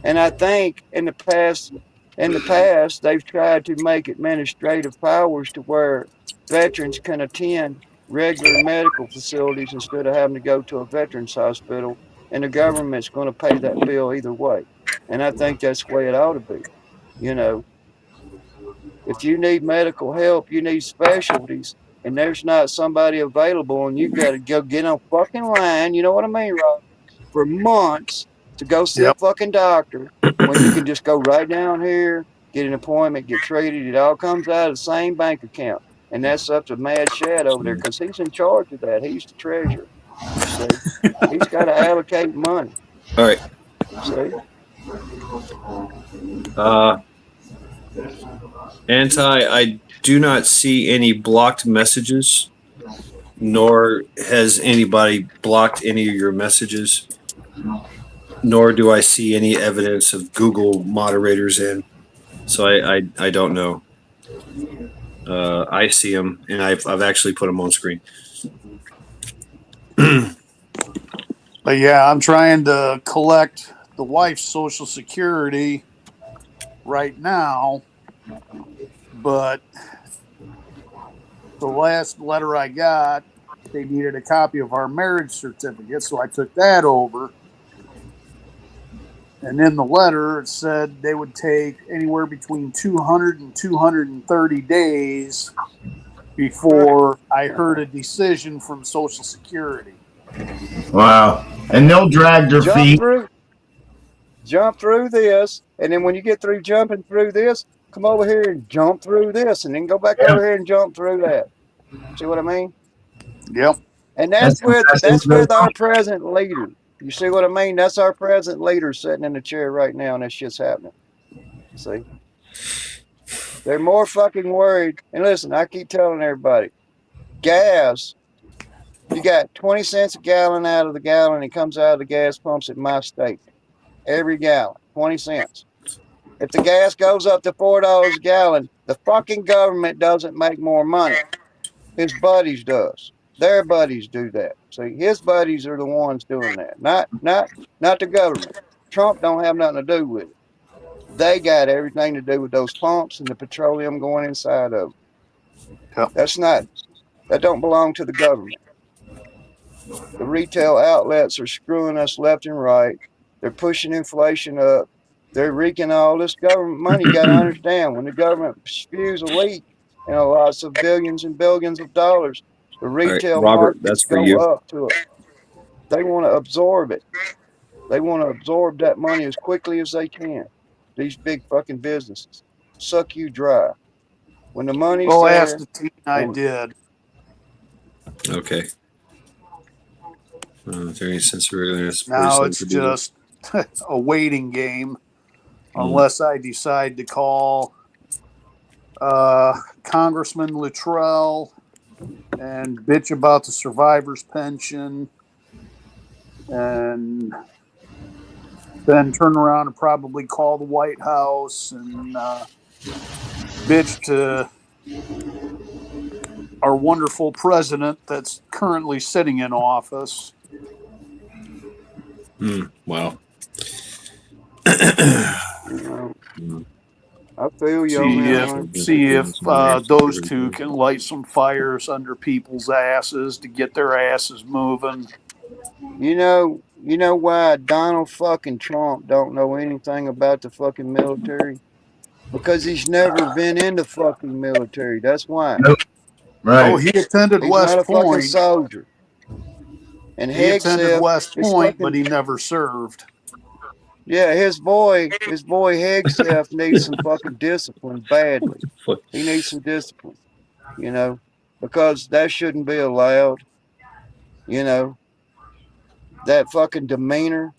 Speaker 2: And I think in the past In the past, they've tried to make administrative powers to where veterans can attend regular medical facilities instead of having to go to a veterans hospital, and the government's going to pay that bill either way. And I think that's the way it ought to be. You know, if you need medical help, you need specialties, and there's not somebody available, and you got to go get on fucking line. You know what I mean, Rob? For months to go see a
Speaker 6: Yep.
Speaker 2: fucking doctor when you can just go right down here, get an appointment, get treated. It all comes out of the same bank account. And that's up to Mad Shad over there because he's in charge of that. He's the treasurer. You see, he's got to allocate money.
Speaker 1: All right.
Speaker 2: See,
Speaker 1: I do not see any blocked messages, nor has anybody blocked any of your messages, nor do I see any evidence of Google moderators in. So I don't know. I see them, and I've actually put them on screen.
Speaker 6: But yeah, I'm trying to collect the wife's Social Security right now, but the last letter I got, they needed a copy of our marriage certificate, so I took that over. And in the letter, it said they would take anywhere between 200 and 230 days before I heard a decision from Social Security.
Speaker 3: Wow. And they'll drag their feet.
Speaker 2: Jump through this, and then when you get through jumping through this, come over here and jump through this, and then go back over here and jump through that. See what I mean?
Speaker 6: Yep.
Speaker 2: And that's with our present leader. You see what I mean? That's our present leader sitting in the chair right now, and that shit's happening. See? They're more fucking worried. And listen, I keep telling everybody, gas, you got 20 cents a gallon out of the gallon. It comes out of the gas pumps in my state. Every gallon, 20 cents. If the gas goes up to $4 a gallon, the fucking government doesn't make more money. His buddies does. Their buddies do that. See, his buddies are the ones doing that. Not the government. Trump don't have nothing to do with it. They got everything to do with those pumps and the petroleum going inside of them.
Speaker 6: Yep.
Speaker 2: That don't belong to the government. The retail outlets are screwing us left and right. They're pushing inflation up. They're wreaking all this government money. You got to understand, when the government spews a leak, lots of billions and billions of dollars, the retail
Speaker 1: Robert,
Speaker 2: markets
Speaker 1: that's for
Speaker 2: go
Speaker 1: you.
Speaker 2: up to it. They want to absorb it. They want to absorb that money as quickly as they can. These big fucking businesses suck you dry. When the money's
Speaker 6: Well,
Speaker 2: there,
Speaker 6: ask the team I did.
Speaker 1: Okay. Is there any sense of regularness?
Speaker 6: Now it's just a waiting game unless I decide to call Congressman Luttrell and bitch about the survivor's pension, and then turn around and probably call the White House and bitch to our wonderful president that's currently sitting in office.
Speaker 2: I
Speaker 1: Wow.
Speaker 2: feel you on that one.
Speaker 6: See if those two can light some fires under people's asses to get their asses moving.
Speaker 2: You know why Donald fucking Trump don't know anything about the fucking military? Because he's never been in the fucking military. That's why.
Speaker 3: Nope. Right.
Speaker 6: Oh, he attended
Speaker 2: He's
Speaker 6: West
Speaker 2: not a fucking
Speaker 6: Point.
Speaker 2: soldier. And
Speaker 6: He attended West Point,
Speaker 2: fucking,
Speaker 6: but he never served.
Speaker 2: Yeah, his boy Hegseth needs some fucking discipline badly. He needs some discipline, because that shouldn't be allowed. That fucking demeanor.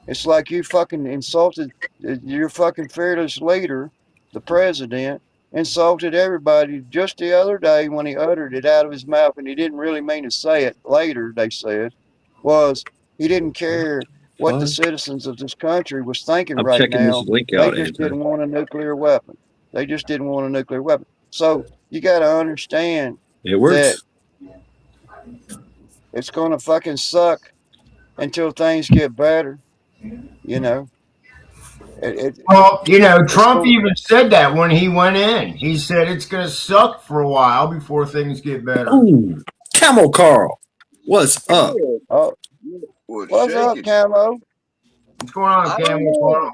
Speaker 2: It's like you fucking insulted your fucking fearless leader, the president, insulted everybody just the other day when he uttered it out of his mouth, and he didn't really mean to say it. Later, they said, was he didn't care what the citizens of this country was thinking
Speaker 1: I'm
Speaker 2: right
Speaker 1: checking
Speaker 2: now.
Speaker 1: this link
Speaker 2: They
Speaker 1: out.
Speaker 2: just didn't want a nuclear weapon. They just didn't want a nuclear weapon. So you got to understand
Speaker 1: It works.
Speaker 2: that it's going to fucking suck until things get better,
Speaker 3: Well,
Speaker 2: it's
Speaker 3: Trump
Speaker 2: cool.
Speaker 3: even said that when he went in. He said it's going to suck for a while before things get better.
Speaker 1: Ooh, Camel Carl, what's up?
Speaker 2: Oh, what's up, Camo?
Speaker 3: What's going on, Camel Carl?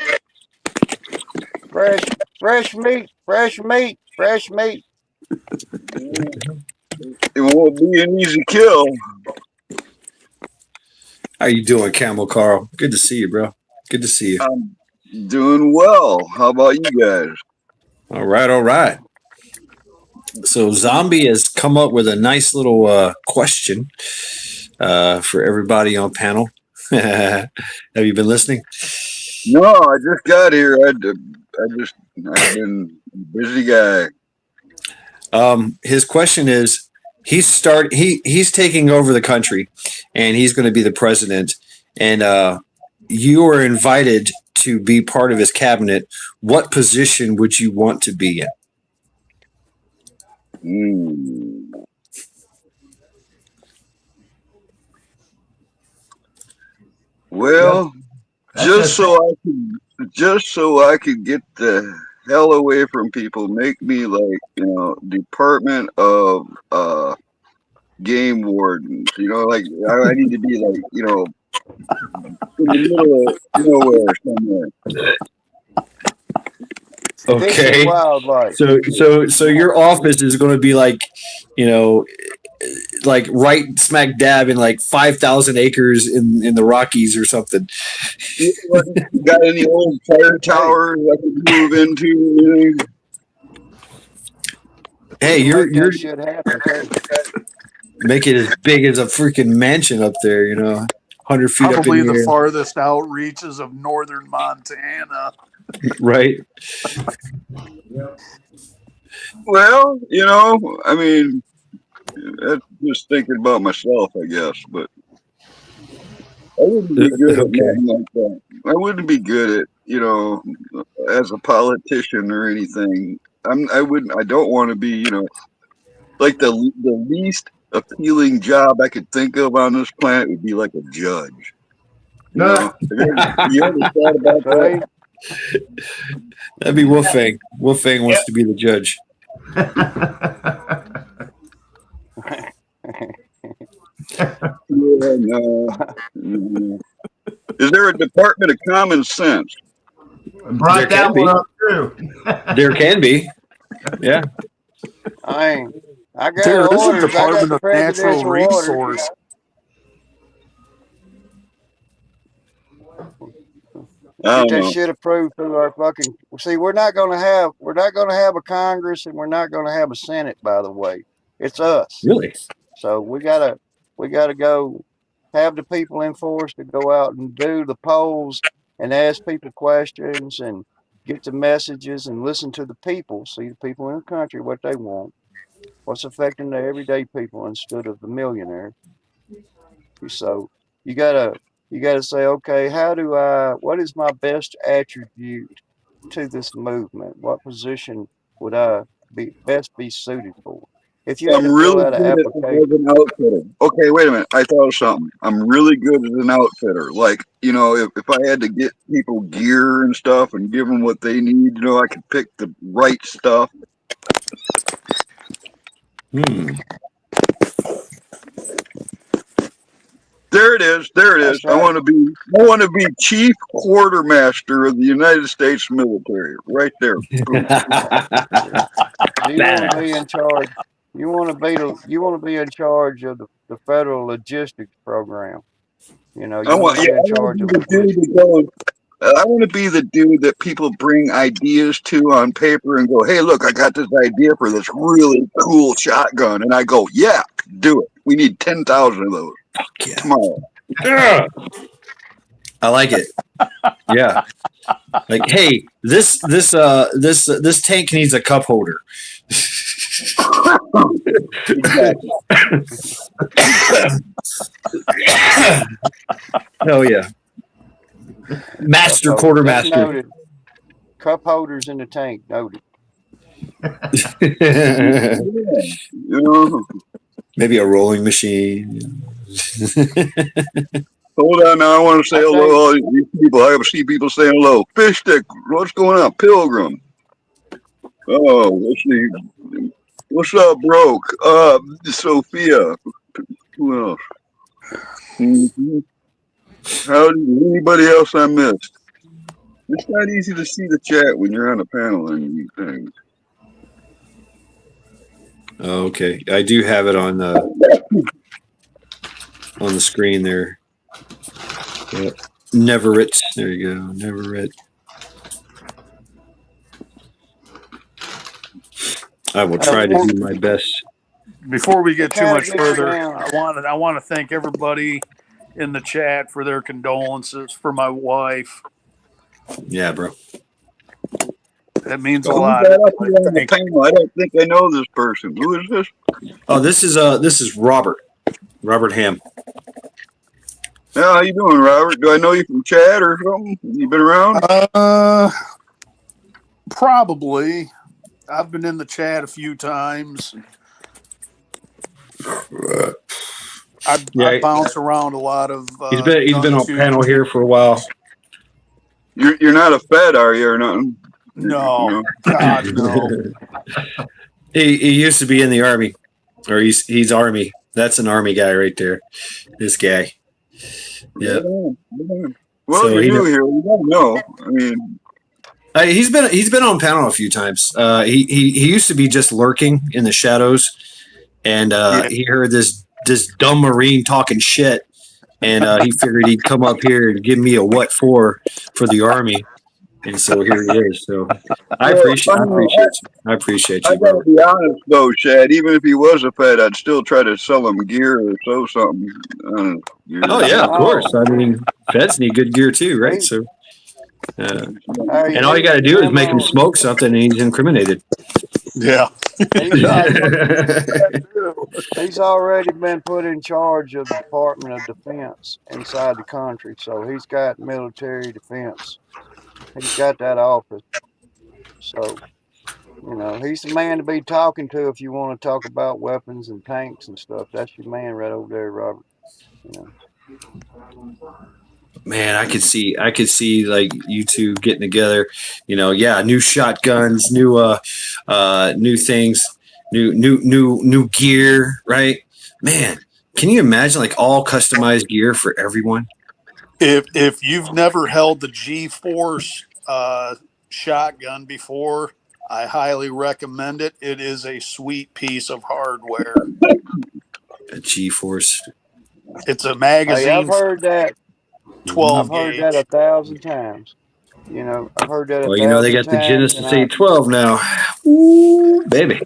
Speaker 2: Fresh meat, fresh meat, fresh meat.
Speaker 7: It won't be an easy kill.
Speaker 1: How you doing, Camel Carl? Good to see you, bro. Good to see you.
Speaker 7: I'm doing well. How about you guys?
Speaker 1: All right, all right. So Zombie has come up with a nice little question for everybody on panel. Have you been listening?
Speaker 7: No, I just got here. I've been a busy guy.
Speaker 1: His question is he's taking over the country and he's going to be the president, and you are invited to be part of his cabinet. What position would you want to be in?
Speaker 7: Well, just so I could get the hell away from people, make me like Department of Game Wardens. Like I need to be like in the middle of nowhere somewhere.
Speaker 1: Okay.
Speaker 2: Wildlife.
Speaker 1: So your office is going to be like, like right smack dab in like 5,000 acres in the Rockies or something.
Speaker 7: Got any old fire towers I can move into?
Speaker 1: Hey, you're
Speaker 2: should happen.
Speaker 1: make it as big as a freaking mansion up there. 100 feet
Speaker 6: Probably
Speaker 1: up in
Speaker 6: the
Speaker 1: the air.
Speaker 6: farthest out reaches of northern Montana.
Speaker 1: Right.
Speaker 7: Well, I mean, that's just thinking about myself, I guess, but I wouldn't be good at nothing like that. I wouldn't be good at, as a politician or anything. I don't want to be, like the least appealing job I could think of on this planet would be like a judge. You ever thought about that?
Speaker 1: That'd be Wolfang. Wolfang wants to be the judge.
Speaker 7: No. Is there a Department of Common Sense?
Speaker 3: Brought that one up too.
Speaker 1: There can be. Yeah.
Speaker 2: I got
Speaker 6: Dude, this
Speaker 2: orders.
Speaker 6: is Department of Natural
Speaker 2: presidential
Speaker 6: Resource.
Speaker 2: Get that shit approved through our fucking. See, we're not gonna have a Congress and we're not gonna have a Senate. By the way, it's us.
Speaker 1: Really?
Speaker 2: So we gotta go have the people in force to go out and do the polls and ask people questions and get the messages and listen to the people, see the people in the country, what they want, what's affecting the everyday people instead of the millionaires. So you gotta say, okay, what is my best attribute to this movement? What position would I best be suited for? If you had
Speaker 7: I'm
Speaker 2: to
Speaker 7: really
Speaker 2: fill out an
Speaker 7: good as
Speaker 2: application,
Speaker 7: an outfitter. Okay, wait a minute. I thought of something. I'm really good as an outfitter. Like, if I had to get people gear and stuff and give them what they need, I could pick the right stuff. There it is. Right. I want to be chief quartermaster of the United States military. Right there.
Speaker 2: you want to be in charge. You want to be in charge of the federal logistics program. You want to be in charge of
Speaker 7: I want to be the dude that people bring ideas to on paper and go, hey, look, I got this idea for this really cool shotgun. And I go, yeah, do it. We need 10,000 of those.
Speaker 1: Yeah.
Speaker 7: Tomorrow.
Speaker 1: Yeah. I like it. Yeah. Like, hey, this tank needs a cup holder. Oh yeah. Master quartermaster.
Speaker 2: Noted. Cup holders in the tank, noted.
Speaker 1: Maybe a rolling machine.
Speaker 7: Hold on now. I want to say
Speaker 2: I
Speaker 7: hello
Speaker 2: think
Speaker 7: to all these people. I see people saying hello. Fish stick. What's going on? Pilgrim. Oh, let's see. What's up, Broke? Sophia. Who else? Mm-hmm. How anybody else I missed? It's not easy to see the chat when you're on a panel and you things.
Speaker 1: Okay, I do have it on the screen there. Yep. Never it. There you go. Never it. I will try to do my best.
Speaker 6: Before we get too much
Speaker 2: gets
Speaker 6: further,
Speaker 2: down.
Speaker 6: I want to thank everybody in the chat for their condolences for my wife.
Speaker 1: Yeah, bro.
Speaker 6: That means a
Speaker 7: Who's
Speaker 6: lot.
Speaker 7: that up here on the
Speaker 6: Thank you.
Speaker 7: panel? I don't think I know this person. Who is this?
Speaker 1: Oh, this is Robert. Robert Ham.
Speaker 7: Yeah, how you doing, Robert? Do I know you from chat or something? You been around?
Speaker 6: Probably. I've been in the chat a few times. I bounce around a lot of.
Speaker 1: He's been on panel here for a while.
Speaker 7: You're not a Fed, are you, or nothing?
Speaker 6: No, God no.
Speaker 1: He used to be in the Army, or he's Army. That's an Army guy right there. This guy. Yeah.
Speaker 7: Well,
Speaker 1: So
Speaker 7: you're new here. You don't know. I mean,
Speaker 1: he's been on panel a few times. He used to be just lurking in the shadows, and he heard this dumb Marine talking shit, and he figured he'd come up here and give me a what for the Army, and so here he is. So I appreciate you.
Speaker 7: I gotta be honest though, Shad. Even if he was a Fed, I'd still try to sell him gear or sew something.
Speaker 1: Oh yeah, of course. I mean, Feds need good gear too, right? So. And all you got to do is make him smoke something, and he's incriminated.
Speaker 6: Yeah.
Speaker 2: He's already been put in charge of the Department of Defense inside the country, so he's got military defense. He's got that office. So, he's the man to be talking to if you want to talk about weapons and tanks and stuff. That's your man right over there, Robert.
Speaker 1: Man, I could see like you two getting together, new shotguns, new things, new gear, right? Man, can you imagine like all customized gear for everyone?
Speaker 6: If you've never held the G-Force shotgun before, I highly recommend it. It is a sweet piece of hardware.
Speaker 1: A G-Force.
Speaker 6: It's a magazine.
Speaker 2: Hey, I've heard that.
Speaker 6: 12
Speaker 2: I've heard that 1,000 times. I've heard that.
Speaker 1: Well, they got the Genesis 812 now. Ooh, baby.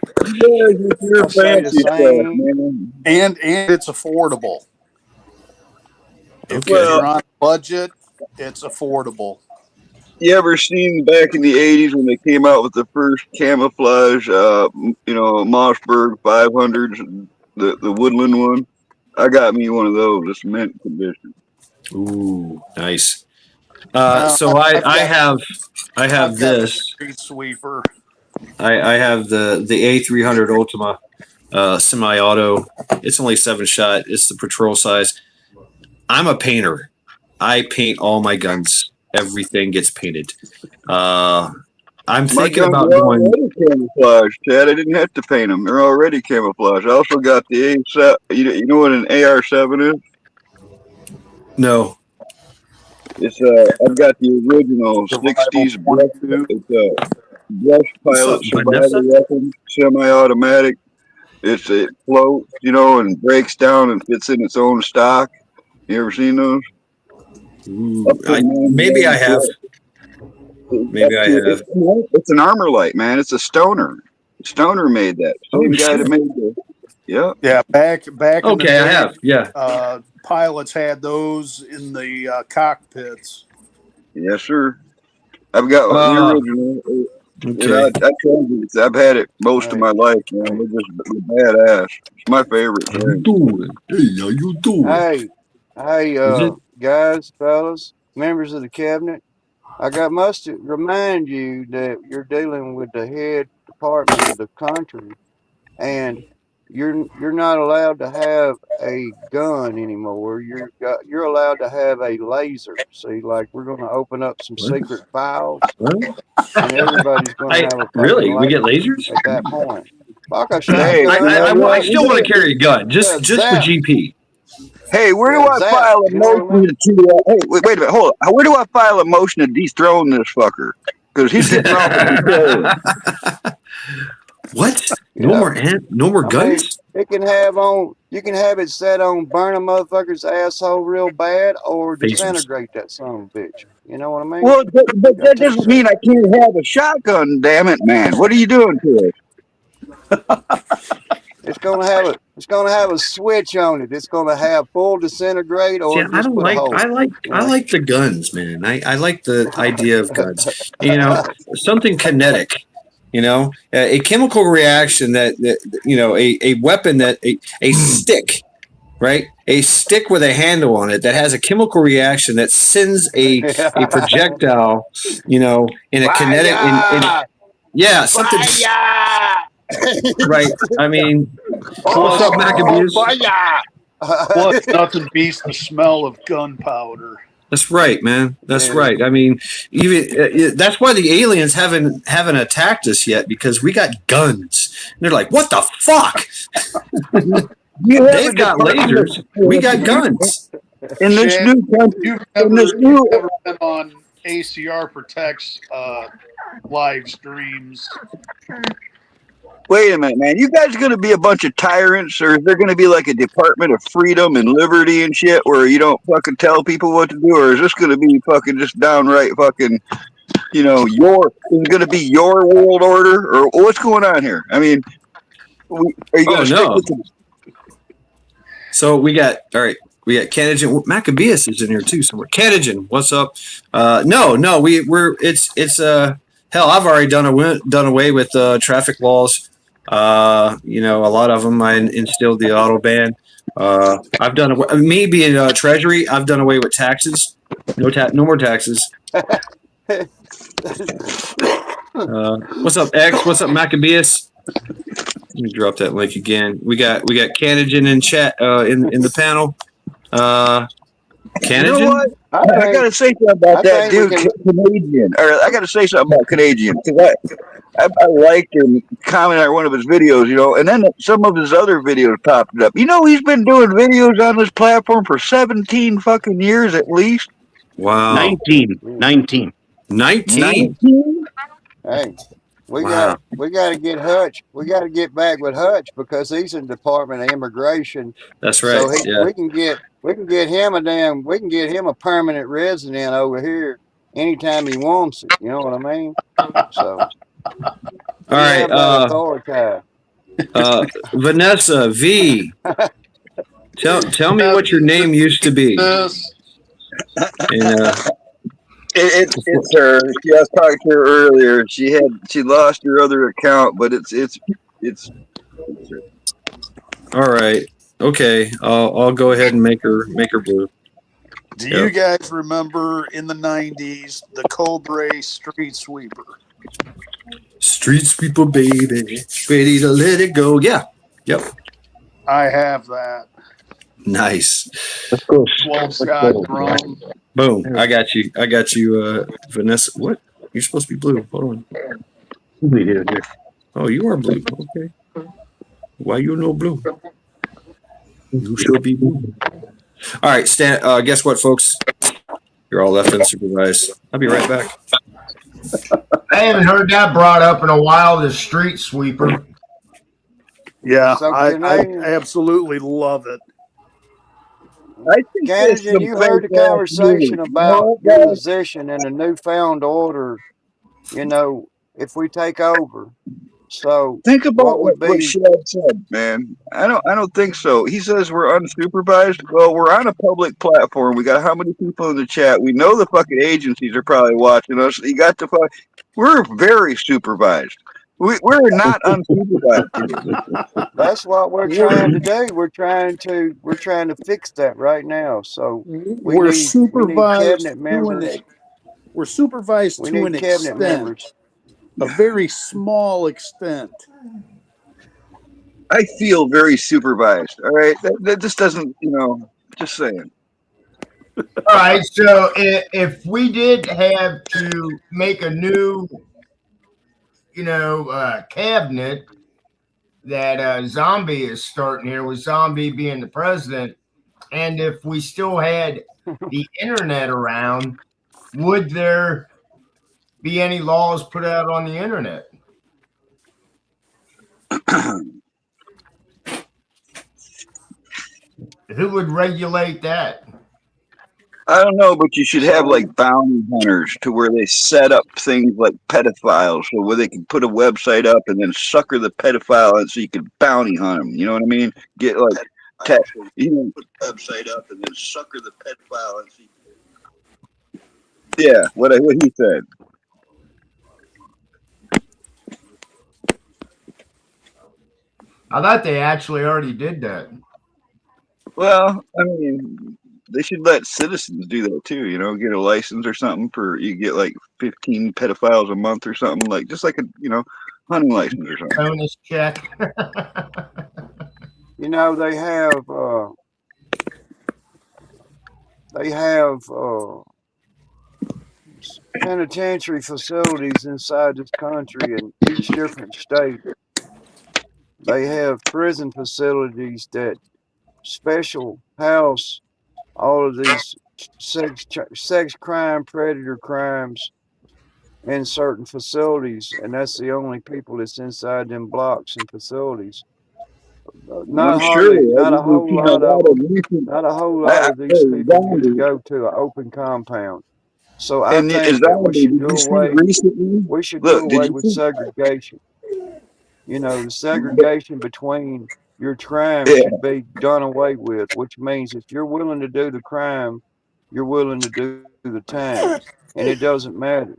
Speaker 6: And it's affordable. If
Speaker 1: Okay.
Speaker 6: you're on a budget, it's affordable.
Speaker 7: You ever seen back in the 80s when they came out with the first camouflage, Mossberg 500s, the woodland one? I got me one of those. It's mint condition.
Speaker 1: Ooh, nice. So I have this
Speaker 6: street sweeper.
Speaker 1: I have the A300 Ultima semi-auto. It's only 7-shot. It's the patrol size. I'm a painter. I paint all my guns. Everything gets painted. I'm thinking about doing
Speaker 7: camouflage, Chad. I didn't have to paint them; they're already camouflage. I also got the A7. You know what an AR7 is?
Speaker 1: No.
Speaker 7: It's I've got the original '60s brush. It's a brush pilot survival weapon, semi-automatic. It floats, and breaks down and fits in its own stock. You ever seen those?
Speaker 1: Maybe I have. Maybe I have.
Speaker 7: It's an armor light, man. It's a Stoner. Stoner made that. Same guy that made the. Yeah.
Speaker 6: Yeah. Back.
Speaker 1: Okay,
Speaker 6: in the day,
Speaker 1: I have. Yeah.
Speaker 6: Pilots had those in the cockpits.
Speaker 7: Yes, sir. I've got the original.
Speaker 1: Okay.
Speaker 7: I told you, I've had it most of my life, man. They're just badass. It's my favorite thing.
Speaker 1: How you doing?
Speaker 2: Hey, guys, fellas, members of the cabinet. I must remind you that you're dealing with the head department of the country, and you're not allowed to have a gun anymore. You're allowed to have a laser. See, like we're going to open up some
Speaker 1: What?
Speaker 2: secret files,
Speaker 1: What?
Speaker 2: and everybody's going to
Speaker 1: I
Speaker 2: have a fucking
Speaker 1: really? We get
Speaker 2: laser
Speaker 1: lasers?
Speaker 2: at that point. Fuck a
Speaker 7: Hey,
Speaker 2: shotgun,
Speaker 7: you know
Speaker 1: I
Speaker 7: what?
Speaker 1: still want to carry a gun, just for
Speaker 2: zap,
Speaker 1: GP.
Speaker 7: Hey, where do I
Speaker 2: zap.
Speaker 7: file a
Speaker 2: You know what I
Speaker 7: motion
Speaker 2: mean?
Speaker 7: to? Hey, wait a minute, hold on. Where do I file a motion to dethrone this fucker? Because he's getting off the control.
Speaker 1: What?
Speaker 2: Yeah.
Speaker 1: No more
Speaker 2: I mean,
Speaker 1: guns?
Speaker 2: you can have it set on burn a motherfucker's asshole real bad or
Speaker 1: Phasers.
Speaker 2: disintegrate that son of a bitch. You know what I mean?
Speaker 7: Well, but
Speaker 2: You gotta
Speaker 7: that
Speaker 2: take
Speaker 7: doesn't mean I can't have a shotgun. Damn it, man! What are you doing to us?
Speaker 2: It's gonna have a switch on it. It's gonna have full disintegrate
Speaker 1: See,
Speaker 2: or
Speaker 1: I
Speaker 2: just
Speaker 1: don't
Speaker 2: put a
Speaker 1: like.
Speaker 2: hole.
Speaker 1: I like the guns, man. I like the idea of guns. You know, something kinetic. You know, a chemical reaction that a weapon that a stick, right? A stick with a handle on it that has a chemical reaction that sends a projectile. You know, in a kinetic. Yeah, something. Right. I mean, what's up, Maccabees?
Speaker 6: Plus, nothing beats the smell of gunpowder.
Speaker 1: That's right, man. That's right. I mean, even that's why the aliens haven't attacked us yet, because we got guns. And they're like, "What the fuck?" They've got lasers. We got guns.
Speaker 7: In this
Speaker 6: Shan,
Speaker 7: new country,
Speaker 6: you've never been on ACR Protect's live streams.
Speaker 7: Wait a minute, man. You guys going to be a bunch of tyrants, or is there going to be like a Department of Freedom and Liberty and shit where you don't fucking tell people what to do, or is this going to be fucking just downright fucking, is it going to be your world order, or what's going on here? I mean, are you going to stick with the...
Speaker 1: So we got Canajan. Maccabeus is in here too somewhere. Canajan, what's up? No, it's hell. I've already done away with traffic laws. A lot of them I instilled the auto ban. I've done away, me being Treasury. I've done away with taxes. No more taxes. What's up, X? What's up, Maccabeus? Let me drop that link again. We got Canajan in chat in the panel. Canajan?
Speaker 7: You know what? I got to say something about that dude, Canadian. Or I got to say something about Canadian, because I liked him commenting on one of his videos, and then some of his other videos popped up. He's been doing videos on this platform for 17 fucking years at least.
Speaker 1: Wow.
Speaker 8: 19.
Speaker 2: Hey, we got to get Hutch. We got to get back with Hutch because he's in the Department of Immigration.
Speaker 1: That's right.
Speaker 2: So we can get him a permanent resident over here anytime he wants it. You know what I mean? So
Speaker 1: all right, Vanessa V. Tell me what your name used to be.
Speaker 7: It's her. I was talking to her earlier. She lost her other account, but it's her.
Speaker 1: All right. Okay. I'll go ahead and make her blue.
Speaker 6: Do you guys remember in the 90s the Cobra Street Sweeper?
Speaker 1: Street Sweeper, baby, ready to let it go. Yeah. Yep.
Speaker 6: I have that.
Speaker 1: Nice.
Speaker 6: 12-shot drum.
Speaker 1: Boom. I got you, Vanessa. What? You're supposed to be blue. Hold on. Oh, you are blue. Okay. Why you no blue? You should be blue. All right, guess what, folks? You're all left unsupervised. I'll be right back.
Speaker 3: I haven't heard that brought up in a while, the street sweeper.
Speaker 6: Yeah, I absolutely love it.
Speaker 2: Canajan, you heard the conversation about your position in the newfound order, if we take over. So
Speaker 7: think about what Shad said, man. I don't think so. He says we're unsupervised. Well, we're on a public platform. We got how many people in the chat? We know the fucking agencies are probably watching us. We're very supervised. We're not unsupervised.
Speaker 2: That's what we're trying to do. We're trying to fix that right now. So we need
Speaker 6: supervised
Speaker 2: cabinet members.
Speaker 6: We're supervised to an extent. A very small extent.
Speaker 7: I feel very supervised. All right, that just doesn't, just saying.
Speaker 3: All right, so if we did have to make a new, cabinet that Zombie is starting here, with Zombie being the president, and if we still had the internet around, would there be any laws put out on the internet? Who would regulate that?
Speaker 7: I don't know, but you should have
Speaker 2: So,
Speaker 7: like bounty hunters to where they set up things like pedophiles, so where they can put a website up and then sucker the pedophile, and so you can bounty hunt them. You know what I mean? Get like, put a website up and then sucker the pedophile, and so yeah, what he said.
Speaker 3: I thought they actually already did that.
Speaker 7: Well, I mean, they should let citizens do that too. Get a license or something for you get like 15 pedophiles a month or something, like just like a hunting license or something.
Speaker 3: Bonus check.
Speaker 2: they have penitentiary facilities inside this country in each different state. They have prison facilities that special house all of these sex crime, predator crimes in certain facilities, and that's the only people that's inside them blocks and facilities. Not
Speaker 7: I'm sure.
Speaker 2: not a whole lot of them. Not a whole lot of these people get to
Speaker 7: Zombie,
Speaker 2: go to an open compound. So I
Speaker 7: and
Speaker 2: think that we
Speaker 7: Zombie,
Speaker 2: should
Speaker 7: did
Speaker 2: do
Speaker 7: you see
Speaker 2: away.
Speaker 7: recently?
Speaker 2: We should do
Speaker 7: Look, did
Speaker 2: away
Speaker 7: you
Speaker 2: with
Speaker 7: see?
Speaker 2: segregation. The segregation between your crime
Speaker 7: Yeah.
Speaker 2: should be done away with, which means if you're willing to do the crime, you're willing to do the time, and it doesn't matter.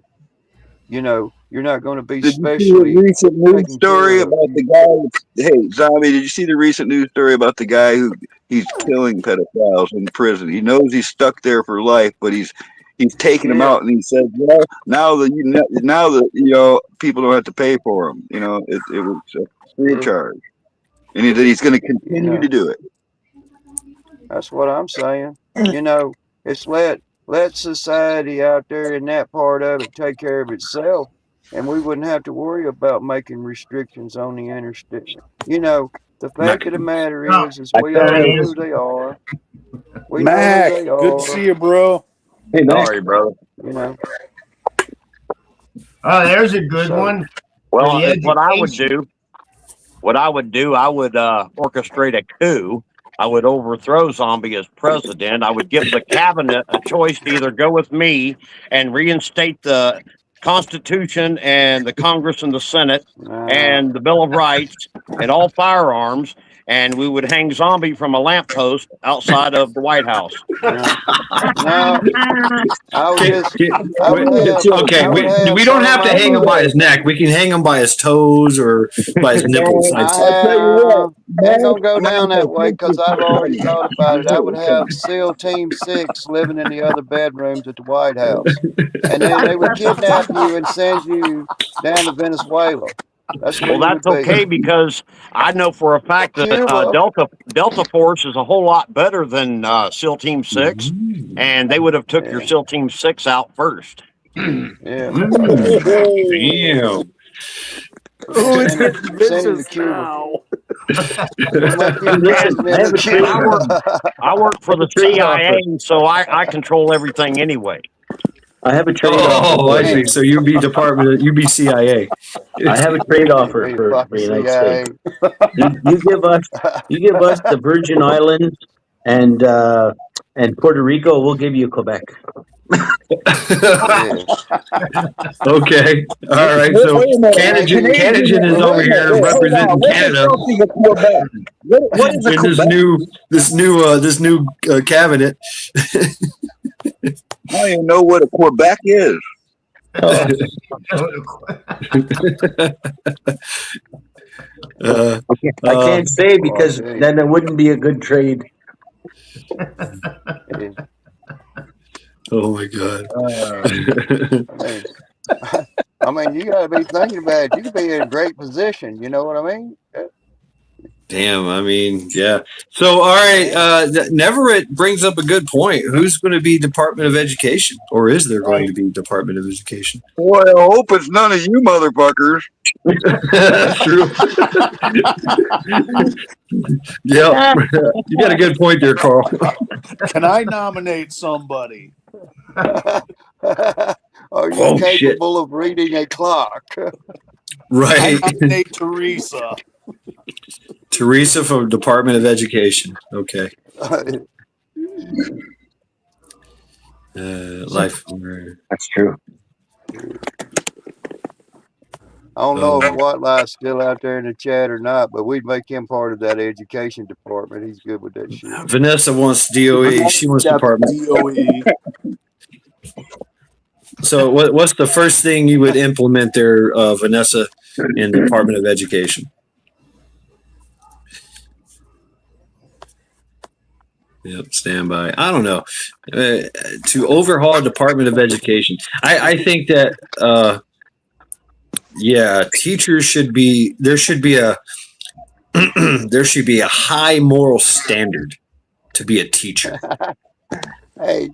Speaker 2: You're not going to be
Speaker 7: Did you see the
Speaker 2: specially
Speaker 7: recent news
Speaker 2: taken
Speaker 7: story
Speaker 2: care of.
Speaker 7: about the guy? Hey, Zombie, did you see the recent news story about the guy who he's killing pedophiles in prison? He knows he's stuck there for life, but he's taking them
Speaker 2: Yeah.
Speaker 7: out, and he said, "Well, now that people don't have to pay for them. It was free of charge, and he's going to continue to do it."
Speaker 2: That's what I'm saying. It's let society out there in that part of it take care of itself, and we wouldn't have to worry about making restrictions on the interstate. The fact of the matter is we all know who they are. We know who
Speaker 6: Mac,
Speaker 2: they
Speaker 6: good to
Speaker 2: are.
Speaker 6: see you, bro.
Speaker 8: Hey, Mac.
Speaker 9: Sorry, brother.
Speaker 3: Oh, there's a good
Speaker 2: So-
Speaker 3: one.
Speaker 9: Well,
Speaker 3: For the
Speaker 9: what I would
Speaker 3: education.
Speaker 9: do, I would orchestrate a coup. I would overthrow Zombie as president. I would give the cabinet a choice to either go with me and reinstate the Constitution and the Congress and the Senate and the Bill of Rights and all firearms, and we would hang Zombie from a lamppost outside of the White House.
Speaker 2: No, I would just. I would have.
Speaker 1: Okay,
Speaker 2: I would have
Speaker 1: we don't have to
Speaker 2: some
Speaker 1: hang him by his neck. We can hang him by his toes or by his nipples. I'd say.
Speaker 2: Ain't gonna go down that way because I've already thought about it. I would have SEAL Team 6 living in the other bedrooms at the White House, and then they would kidnap you and send you down to Venezuela. That's where
Speaker 9: Well,
Speaker 2: you
Speaker 9: that's
Speaker 2: would be.
Speaker 9: okay because I know for a fact that
Speaker 2: Cuba.
Speaker 9: Delta Force is a whole lot better than SEAL Team 6, and they would have took your SEAL Team 6 out first.
Speaker 2: Yeah.
Speaker 1: Damn.
Speaker 6: Oh, it's
Speaker 2: Send
Speaker 6: getting
Speaker 2: him
Speaker 6: vicious
Speaker 2: to Cuba.
Speaker 6: now.
Speaker 9: I work for the CIA, so I control everything anyway.
Speaker 8: I have a trade
Speaker 1: Oh,
Speaker 8: offer.
Speaker 1: I see. So you'd be CIA.
Speaker 8: I have a trade offer for the United States. You give us the Virgin Islands and Puerto Rico. We'll give you Quebec.
Speaker 1: Okay. All right. So Canadian is over here representing Canada in this new cabinet.
Speaker 7: I don't even know what a Quebec is.
Speaker 8: I can't say because then it wouldn't be a good trade.
Speaker 1: Oh my God.
Speaker 2: I mean, you got to be thinking about it. You could be in a great position. You know what I mean?
Speaker 1: Damn, I mean, yeah. So, all right, Neverett brings up a good point. Who's going to be Department of Education, or is there going to be Department of Education?
Speaker 7: Boy, I hope it's none of you motherfuckers.
Speaker 1: That's true. Yeah, you got a good point there, Carl.
Speaker 6: Can I nominate somebody?
Speaker 2: Are you capable of reading a clock?
Speaker 1: Right.
Speaker 6: I nominate Teresa.
Speaker 1: Teresa from Department of Education. Okay. Life.
Speaker 8: That's true.
Speaker 2: I don't know if Whitelie's still out there in the chat or not, but we'd make him part of that education department. He's good with that shit.
Speaker 1: Vanessa wants DOE. She wants department.
Speaker 6: DOE.
Speaker 1: So what's the first thing you would implement there, Vanessa, in the Department of Education? Yep, stand by. I don't know. To overhaul Department of Education, I think that teachers should be. There should be a there should be a high moral standard to be a teacher.
Speaker 2: Hey,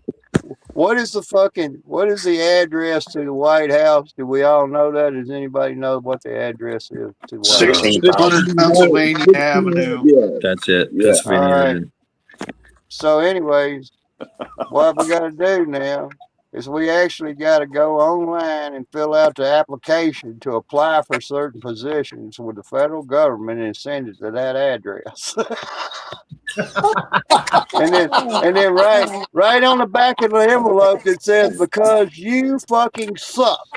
Speaker 2: what is the address to the White House? Do we all know that? Does anybody know what the address is to the White House?
Speaker 6: 600 Pennsylvania Avenue.
Speaker 7: Yeah.
Speaker 1: That's it.
Speaker 2: Yeah.
Speaker 1: Pennsylvania Avenue.
Speaker 2: So anyways, what we got to do now is we actually got to go online and fill out the application to apply for certain positions with the federal government and send it to that address. and then right on the back of the envelope it says, because you fucking suck.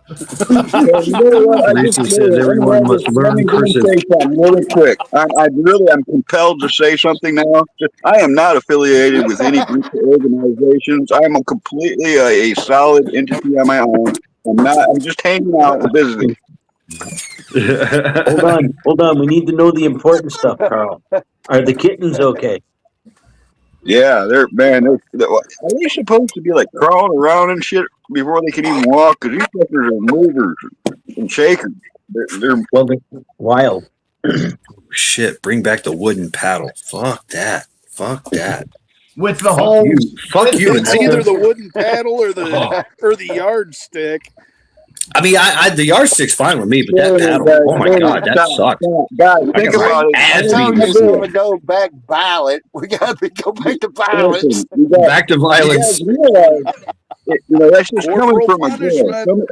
Speaker 1: Teresa says everyone must learn cursive.
Speaker 7: Say something really quick. I'm compelled to say something now. I am not affiliated with any group of organizations. I am completely a solid entity on my own. I'm just hanging out and visiting.
Speaker 8: Hold on. We need to know the important stuff, Carl. Are the kittens okay?
Speaker 7: Yeah, are they supposed to be like crawling around and shit before they can even walk? Because these fuckers are movers and shakers. They're
Speaker 8: wild.
Speaker 1: Shit, bring back the wooden paddle. Fuck that.
Speaker 3: With the whole
Speaker 1: fuck you.
Speaker 6: It's either the wooden paddle or the yardstick.
Speaker 1: I mean, the yardstick's fine with me, but that paddle, oh my god, that sucks.
Speaker 7: Guys, think about it.
Speaker 2: I told you we're going to go back violent. We got to go back to violence.
Speaker 1: Back to violence.
Speaker 7: You guys realize, that's just coming from a girl.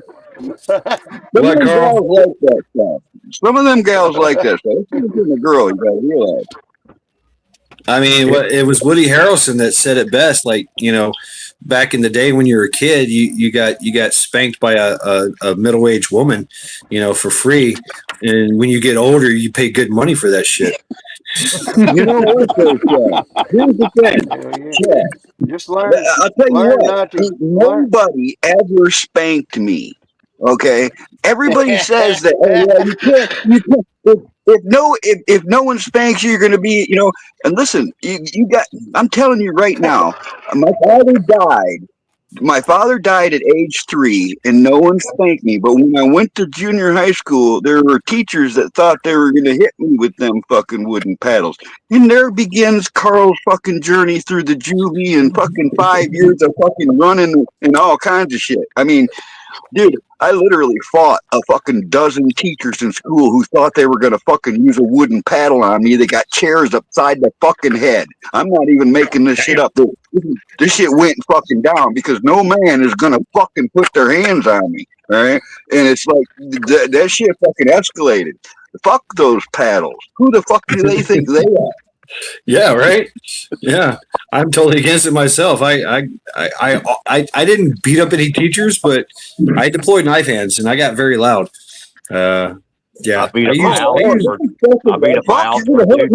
Speaker 7: Some of them gals like that stuff. It's coming from a girl, you got to realize.
Speaker 1: I mean, it was Woody Harrelson that said it best. Like, back in the day when you were a kid, you got spanked by a middle-aged woman, for free, and when you get older, you pay good money for that shit.
Speaker 7: You know what? Here's the thing. Yeah.
Speaker 2: Just learn.
Speaker 7: I'll tell you what. Nobody ever spanked me. Okay. Everybody says that. Oh, yeah, you can't. If no one spanks you, you're going to be, and listen, I'm telling you right now, my father died at age 3 and no one spanked me. But when I went to junior high school, there were teachers that thought they were going to hit me with them fucking wooden paddles. And there begins Carl's fucking journey through the juvie and fucking 5 years of fucking running and all kinds of shit. I mean, dude, I literally fought a fucking dozen teachers in school who thought they were going to fucking use a wooden paddle on me. They got chairs upside the fucking head. I'm not even making this shit up. This shit went fucking down because no man is going to fucking put their hands on me. All right. And it's like that shit fucking escalated. Fuck those paddles. Who the fuck do they think they are?
Speaker 1: Yeah, right. Yeah, I'm totally against it myself. I didn't beat up any teachers, but I deployed knife hands and I got very loud. Yeah,
Speaker 9: I beat up my Alfred for 2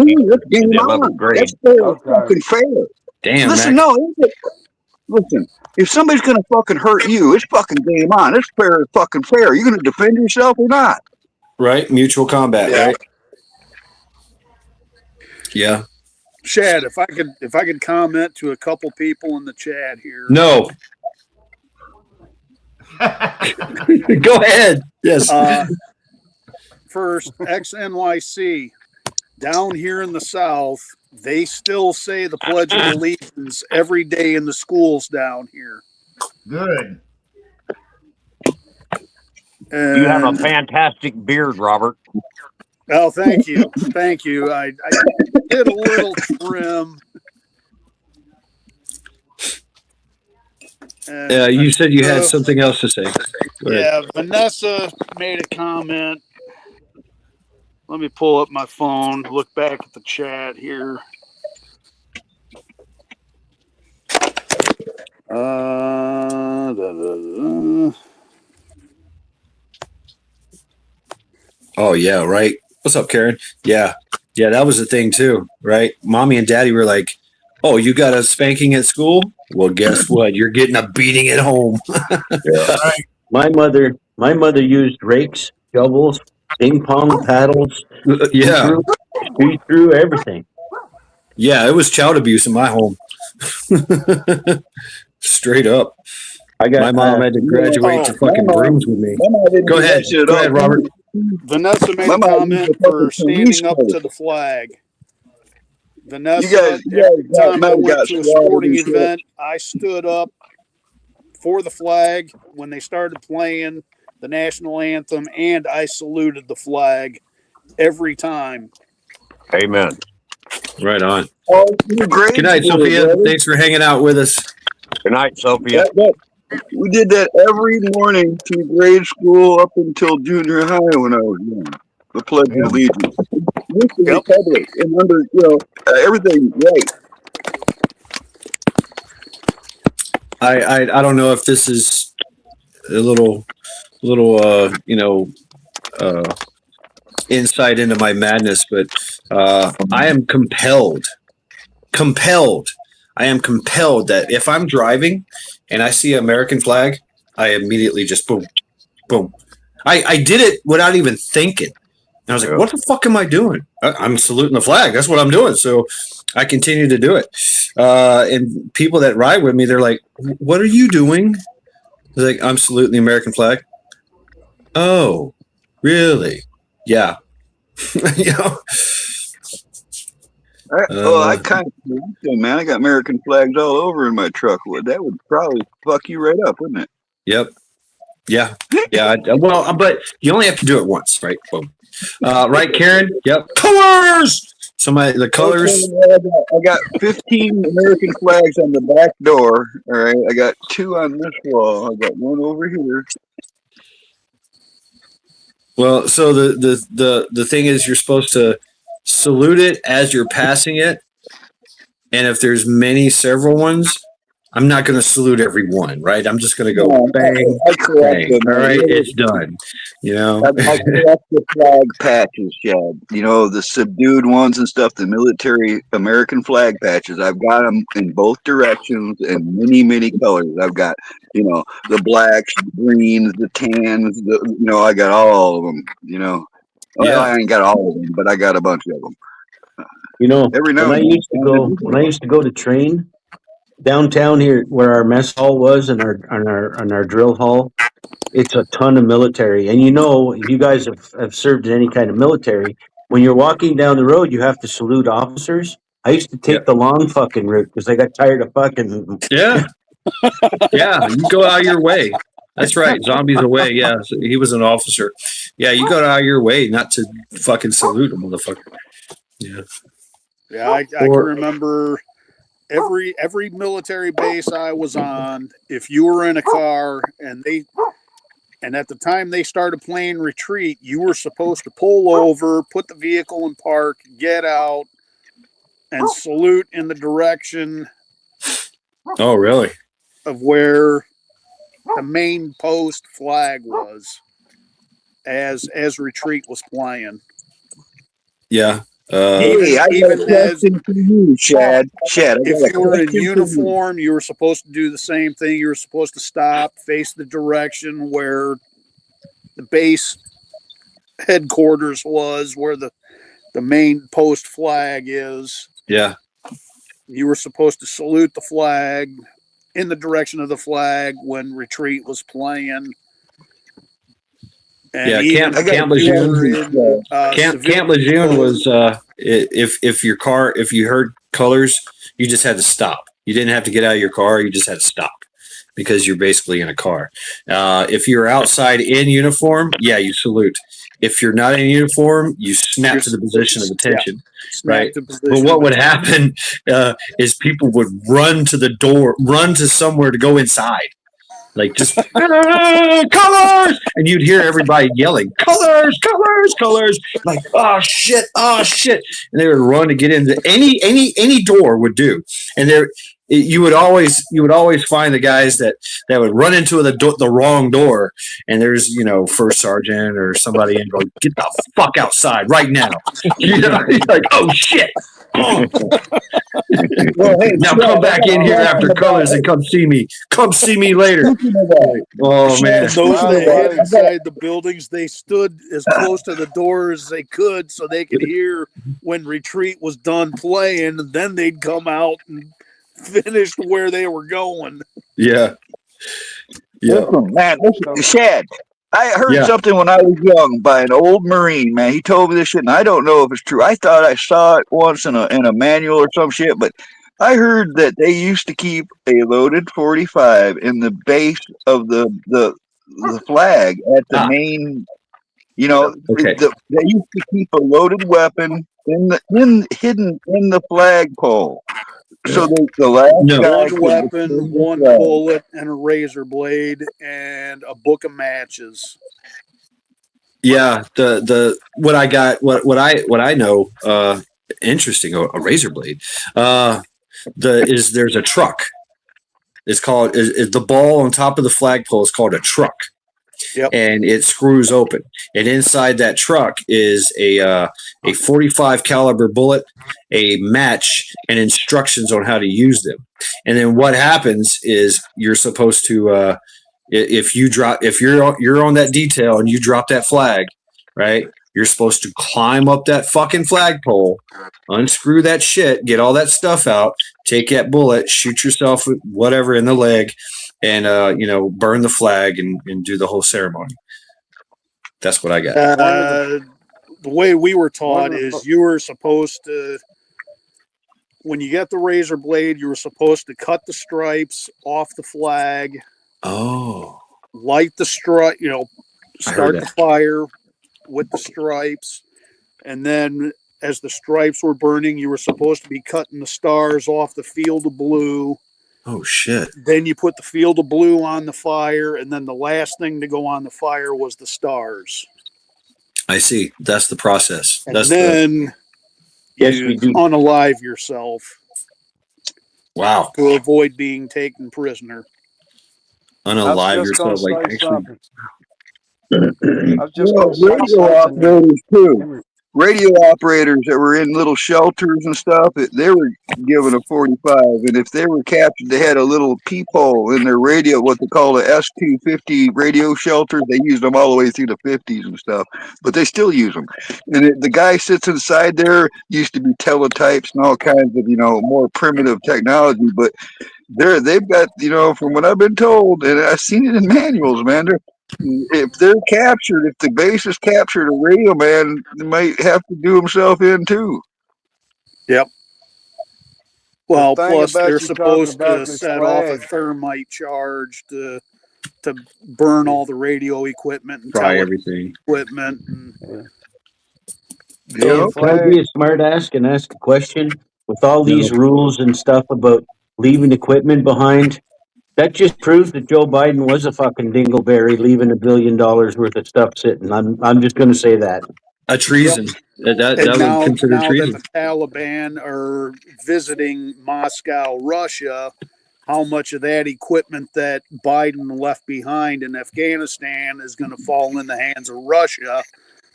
Speaker 9: teachers in 11th grade.
Speaker 7: That's fucking fair.
Speaker 1: Damn.
Speaker 7: Listen, listen. If somebody's gonna fucking hurt you, it's fucking game on. It's fair as fucking fair. You're gonna defend yourself or not?
Speaker 1: Right, mutual combat. Yeah. Right. Yeah.
Speaker 6: Chad, if I could comment to a couple people in the chat here.
Speaker 1: No. Go ahead. Yes.
Speaker 6: First, XNYC. Down here in the South, they still say the Pledge of Allegiance every day in the schools down here.
Speaker 3: Good.
Speaker 6: And,
Speaker 9: You have a fantastic beard, Robert.
Speaker 6: oh, thank you. Thank you. I did a little trim. And,
Speaker 1: you said you had something else to say.
Speaker 6: Yeah, Vanessa made a comment. Let me pull up my phone, look back at the chat here.
Speaker 1: Oh yeah, right. What's up, Karen? Yeah, that was the thing too, right? Mommy and Daddy were like, "Oh, you got a spanking at school? Well, guess what? You're getting a beating at home."
Speaker 9: Yeah.
Speaker 8: My mother used rakes, shovels, ping pong paddles.
Speaker 1: Yeah,
Speaker 8: She threw everything.
Speaker 1: yeah, it was child abuse in my home. Straight up. My mom had to graduate to fucking brooms with me. Go ahead, Robert.
Speaker 6: Vanessa made a comment for standing up to the flag. Vanessa, every time I went to a sporting event, I stood up for the flag when they started playing the national anthem, and I saluted the flag every time.
Speaker 9: Amen.
Speaker 1: Right on.
Speaker 7: Good
Speaker 1: night, Sophia. Brother. Thanks for hanging out with us.
Speaker 9: Good night, Sophia.
Speaker 7: We did that every morning through grade school up until junior high when I was young. The Pledge of Allegiance. With the Republic and under, everything right.
Speaker 1: I don't know if this is a little insight into my madness, but I am compelled. I am compelled that if I'm driving and I see an American flag, I immediately just boom, boom. I did it without even thinking. And I was like, what the fuck am I doing? I'm saluting the flag. That's what I'm doing. So I continue to do it. And people that ride with me, they're like, what are you doing? I was like, I'm saluting the American flag. Oh, really? Yeah.
Speaker 7: I kind of man. I got American flags all over in my truck. That would probably fuck you right up, wouldn't it?
Speaker 1: Yep. Yeah. Well, but you only have to do it once, right? Boom. Right, Karen? Yep. Colors. The colors.
Speaker 7: I got 15 American flags on the back door. All right. I got 2 on this wall. I got 1 over here.
Speaker 1: Well, so the thing is, you're supposed to salute it as you're passing it, and if there's several ones, I'm not going to salute every one, right? I'm just going to go bang, bang. All right, it's done. I
Speaker 7: collect the flag patches, Chad. The subdued ones and stuff, the military American flag patches. I've got them in both directions and many, many colors. I've got, the blacks, the greens, the tans, I got all of them, Well, I ain't got all of them, but I got a bunch of them. Every now
Speaker 8: when I used to go to train downtown here where our mess hall was and our drill hall, it's a ton of military. And you guys have served in any kind of military. When you're walking down the road, you have to salute officers. I used to take the long fucking route because I got tired of fucking.
Speaker 1: Yeah. Yeah, you go out of your way. That's right. Zombies away. Yeah, so he was an officer. Yeah, you go out of your way not to fucking salute a motherfucker. Yeah.
Speaker 6: Yeah, I can remember every military base I was on, if you were in a car and at the time they started playing retreat, you were supposed to pull over, put the vehicle in park, get out, and salute in the direction.
Speaker 1: Oh, really?
Speaker 6: Of where the main post flag was as retreat was playing.
Speaker 1: Yeah.
Speaker 6: Even as
Speaker 7: you, Chad.
Speaker 6: If you were in uniform, you were supposed to do the same thing. You were supposed to stop, face the direction where the base headquarters was, where the main post flag is.
Speaker 1: Yeah.
Speaker 6: You were supposed to salute the flag in the direction of the flag when retreat was playing. And
Speaker 1: Camp Lejeune. Camp Lejeune was if you heard colors, you just had to stop. You didn't have to get out of your car. You just had to stop because you're basically in a car. If you're outside in uniform, yeah, you salute. If you're not in uniform, you snap to the position of attention, right? But what would happen is people would run to the door, run to somewhere to go inside. Like just colors, and you'd hear everybody yelling colors, colors, colors. Like oh shit, and they would run to get into any door would do. And there, you would always find the guys that would run into the wrong door. And there's first sergeant or somebody and go get the fuck outside right now. You're like oh shit. Oh. Well, hey, now come back in here after colors and come see me. Come see me later. Oh man!
Speaker 6: Those that hid inside the buildings, they stood as close to the door as they could, so they could hear when retreat was done playing. And then they'd come out and finish where they were going.
Speaker 1: Yeah.
Speaker 7: Listen, man, listen, Shad. I heard something when I was young by an old Marine, man. He told me this shit, and I don't know if it's true. I thought I saw it once in a manual or some shit, but I heard that they used to keep a loaded 45 in the base of the flag at the main. They used to keep a loaded weapon hidden in the flagpole. So the last
Speaker 6: one weapon, one bullet, and a razor blade, and a book of matches.
Speaker 1: Yeah, the what I know, interesting, a razor blade. There's a truck. It's called the ball on top of the flagpole is called a truck.
Speaker 6: Yep.
Speaker 1: And it screws open. And inside that truck is a 45 caliber bullet, a match, and instructions on how to use them. And then what happens is you're supposed to if you're on that detail and you drop that flag, right? You're supposed to climb up that fucking flagpole, unscrew that shit, get all that stuff out, take that bullet, shoot yourself with whatever in the leg, and burn the flag and do the whole ceremony. That's what I got.
Speaker 6: The way we were taught is you were supposed to, when you get the razor blade, you were supposed to cut the stripes off the flag.
Speaker 1: Oh.
Speaker 6: Light the stripe, start the fire with the stripes. And then as the stripes were burning, you were supposed to be cutting the stars off the field of blue.
Speaker 1: Oh, shit.
Speaker 6: Then you put the field of blue on the fire, and then the last thing to go on the fire was the stars.
Speaker 1: I see. That's the process.
Speaker 6: And then you unalive yourself.
Speaker 1: Wow.
Speaker 6: To avoid being taken prisoner.
Speaker 1: Unalive yourself, like actually.
Speaker 2: I was just going to say
Speaker 7: radio operators too. Radio operators that were in little shelters and stuff, they were given a 45, and if they were captured, they had a little peephole in their radio, what they call the S250 radio shelters. They used them all the way through the 50s and stuff, but they still use them. And the guy sits inside there, used to be teletypes and all kinds of, more primitive technology, but they've got, from what I've been told, and I've seen it in manuals, man, if they're captured, if the base is captured, a radio man might have to do himself in too.
Speaker 6: Yep. Well, plus they're supposed to set off a thermite charge to burn all the radio equipment and
Speaker 1: fry everything.
Speaker 6: Equipment.
Speaker 8: Can I be a smart ass and ask a question? With all these rules and stuff about leaving equipment behind, that just proves that Joe Biden was a fucking dingleberry leaving $1 billion worth of stuff sitting. I'm just going to say that.
Speaker 1: A treason. Yep. That
Speaker 6: would consider
Speaker 1: treason.
Speaker 6: That the Taliban are visiting Moscow, Russia, how much of that equipment that Biden left behind in Afghanistan is going to fall in the hands of Russia.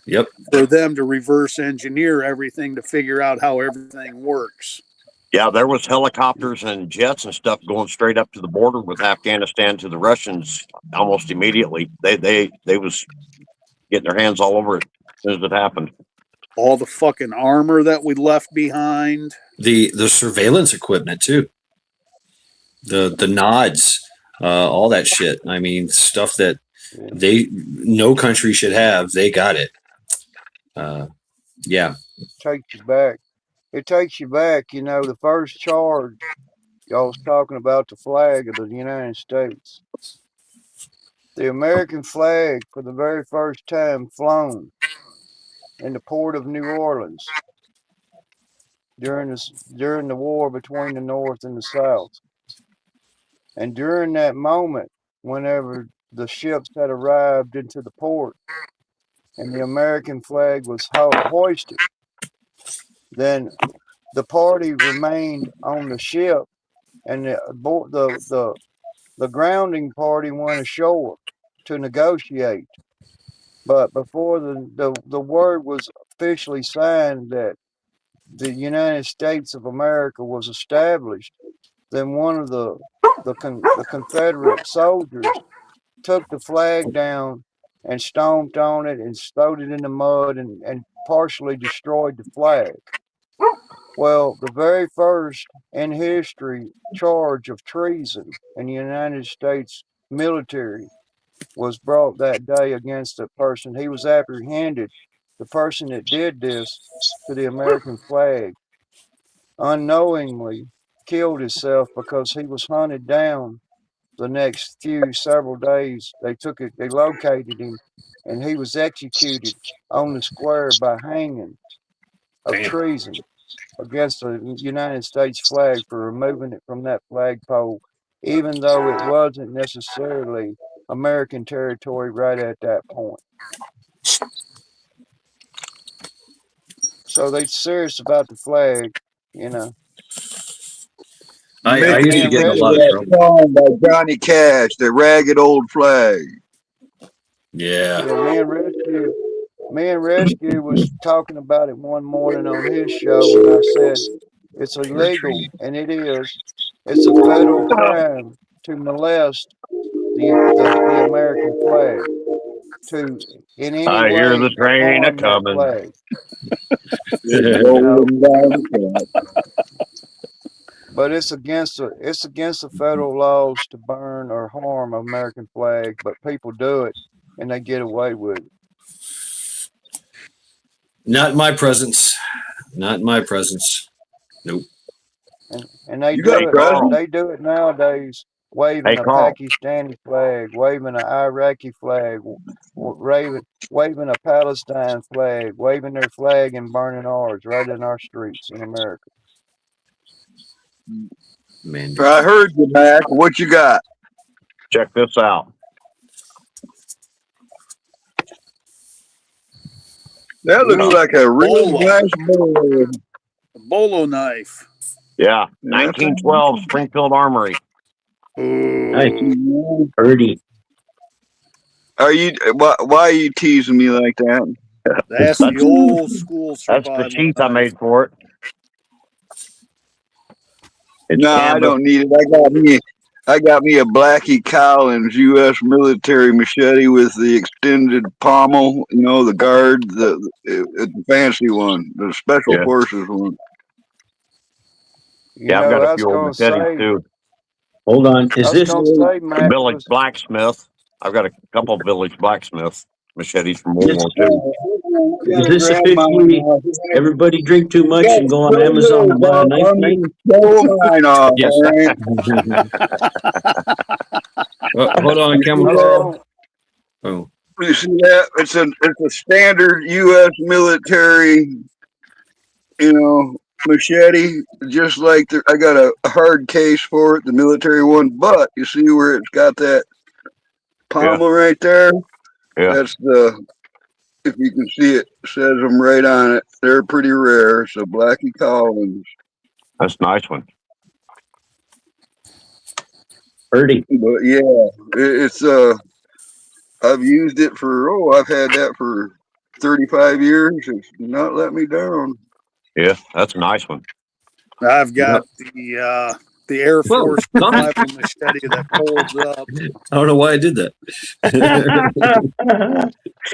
Speaker 1: Yep.
Speaker 6: For them to reverse engineer everything to figure out how everything works.
Speaker 9: Yeah, there was helicopters and jets and stuff going straight up to the border with Afghanistan to the Russians almost immediately. They was getting their hands all over it as soon as it happened.
Speaker 6: All the fucking armor that we left behind.
Speaker 1: The surveillance equipment too. The nods, all that shit. I mean, stuff that no country should have. They got it. Yeah.
Speaker 2: Takes you back. It takes you back. The first charge y'all was talking about the flag of the United States. The American flag for the very first time flown in the port of New Orleans during the war between the North and the South. And during that moment, whenever the ships had arrived into the port and the American flag was hoisted, then the party remained on the ship, and the grounding party went ashore to negotiate. But before the word was officially signed that the United States of America was established, then one of the Confederate soldiers took the flag down and stomped on it and stowed it in the mud and partially destroyed the flag. Well, the very first in history charge of treason in the United States military was brought that day against a person. He was apprehended. The person that did this to the American flag unknowingly killed himself because he was hunted down the next several days. They located him, and he was executed on the square by hanging of
Speaker 1: Damn.
Speaker 2: treason against the United States flag for removing it from that flagpole, even though it wasn't necessarily American territory right at that point. So they serious about the flag, you know.
Speaker 1: I
Speaker 7: Mickey,
Speaker 1: used to
Speaker 2: Man,
Speaker 1: get in a
Speaker 7: think of
Speaker 1: lot of
Speaker 2: rescue.
Speaker 7: that
Speaker 1: trouble.
Speaker 7: song by Johnny Cash, "The Ragged Old Flag."
Speaker 1: Yeah.
Speaker 2: Yeah, me and Rescue was talking about it one morning on his show, and I said it's illegal, and it is. It's a federal crime to molest the American flag, to in any
Speaker 9: I hear the
Speaker 2: way
Speaker 9: train a
Speaker 2: harm that
Speaker 9: coming.
Speaker 2: flag.
Speaker 7: It's
Speaker 2: You know,
Speaker 7: rolling down the track.
Speaker 2: but it's against the federal laws to burn or harm an American flag, but people do it and they get away with it.
Speaker 1: Not in my presence. Not in my presence. Nope.
Speaker 2: And they
Speaker 7: You got
Speaker 9: Hey,
Speaker 2: do it.
Speaker 9: Carl.
Speaker 7: presents?
Speaker 2: They do it nowadays,
Speaker 9: Hey,
Speaker 2: waving a
Speaker 9: Carl.
Speaker 2: Pakistani flag, waving an Iraqi flag, waving a Palestine flag, waving their flag and burning ours right in our streets in America.
Speaker 1: Man.
Speaker 7: I heard you, Mac. What you got?
Speaker 9: Check this out.
Speaker 7: That looks
Speaker 6: Ooh,
Speaker 7: like a real
Speaker 6: bolo,
Speaker 7: nice board.
Speaker 6: a bolo knife.
Speaker 9: Yeah,
Speaker 7: Yeah, that's
Speaker 9: 1912 Springfield Armory.
Speaker 8: Nice.
Speaker 7: a-
Speaker 8: Birdie.
Speaker 7: Are you? Why are you teasing me like that?
Speaker 6: That's the
Speaker 9: That's
Speaker 6: old school
Speaker 9: that's the
Speaker 6: survival
Speaker 9: sheath I
Speaker 6: knife.
Speaker 9: made for it. It's
Speaker 7: No, I
Speaker 9: canvas.
Speaker 7: don't need it. I got me a Blackie Collins U.S. military machete with the extended pommel. You know, the guard, the fancy one, the special
Speaker 9: Yeah,
Speaker 7: forces one.
Speaker 2: You
Speaker 9: yeah. I've
Speaker 2: know,
Speaker 9: got a
Speaker 2: I was
Speaker 9: few old
Speaker 2: gonna
Speaker 9: machetes
Speaker 2: say,
Speaker 9: too.
Speaker 8: Hold on.
Speaker 2: I
Speaker 8: Is
Speaker 2: was
Speaker 8: this
Speaker 2: gonna
Speaker 7: Well,
Speaker 2: say,
Speaker 9: The
Speaker 2: Mac
Speaker 9: village
Speaker 2: was.
Speaker 9: blacksmith. I've got a couple of village blacksmith machetes from World
Speaker 8: this
Speaker 9: War II.
Speaker 7: I
Speaker 8: is
Speaker 7: gotta
Speaker 8: this
Speaker 7: grab
Speaker 8: officially
Speaker 7: mine.
Speaker 8: everybody drink too
Speaker 7: I
Speaker 8: much
Speaker 7: got
Speaker 8: and go on
Speaker 7: show
Speaker 8: Amazon
Speaker 7: yours
Speaker 8: and buy a
Speaker 7: off.
Speaker 8: knife
Speaker 7: I'm
Speaker 8: tonight?
Speaker 7: gonna show mine off.
Speaker 1: Yes.
Speaker 7: All right.
Speaker 1: Hold on,
Speaker 7: You see
Speaker 1: Camel.
Speaker 2: I was
Speaker 7: that?
Speaker 2: gonna.
Speaker 1: Oh.
Speaker 7: You see that? It's a standard U.S. military, machete. Just like I got a hard case for it, the military one. But you see where it's got that
Speaker 9: Yeah,
Speaker 7: pommel right there?
Speaker 9: yeah.
Speaker 7: That's if you can see it, says them right on it. They're pretty rare. So Blackie Collins.
Speaker 9: That's a nice one.
Speaker 8: Birdie.
Speaker 7: But yeah, it's I've used it I've had that for 35 years. It's not let me down.
Speaker 9: Yeah, that's a nice one.
Speaker 6: I've
Speaker 1: Yep.
Speaker 6: got the Air
Speaker 1: Whoa.
Speaker 6: Force
Speaker 1: Tommy.
Speaker 6: survival machete that folds up.
Speaker 1: I don't know why I did that.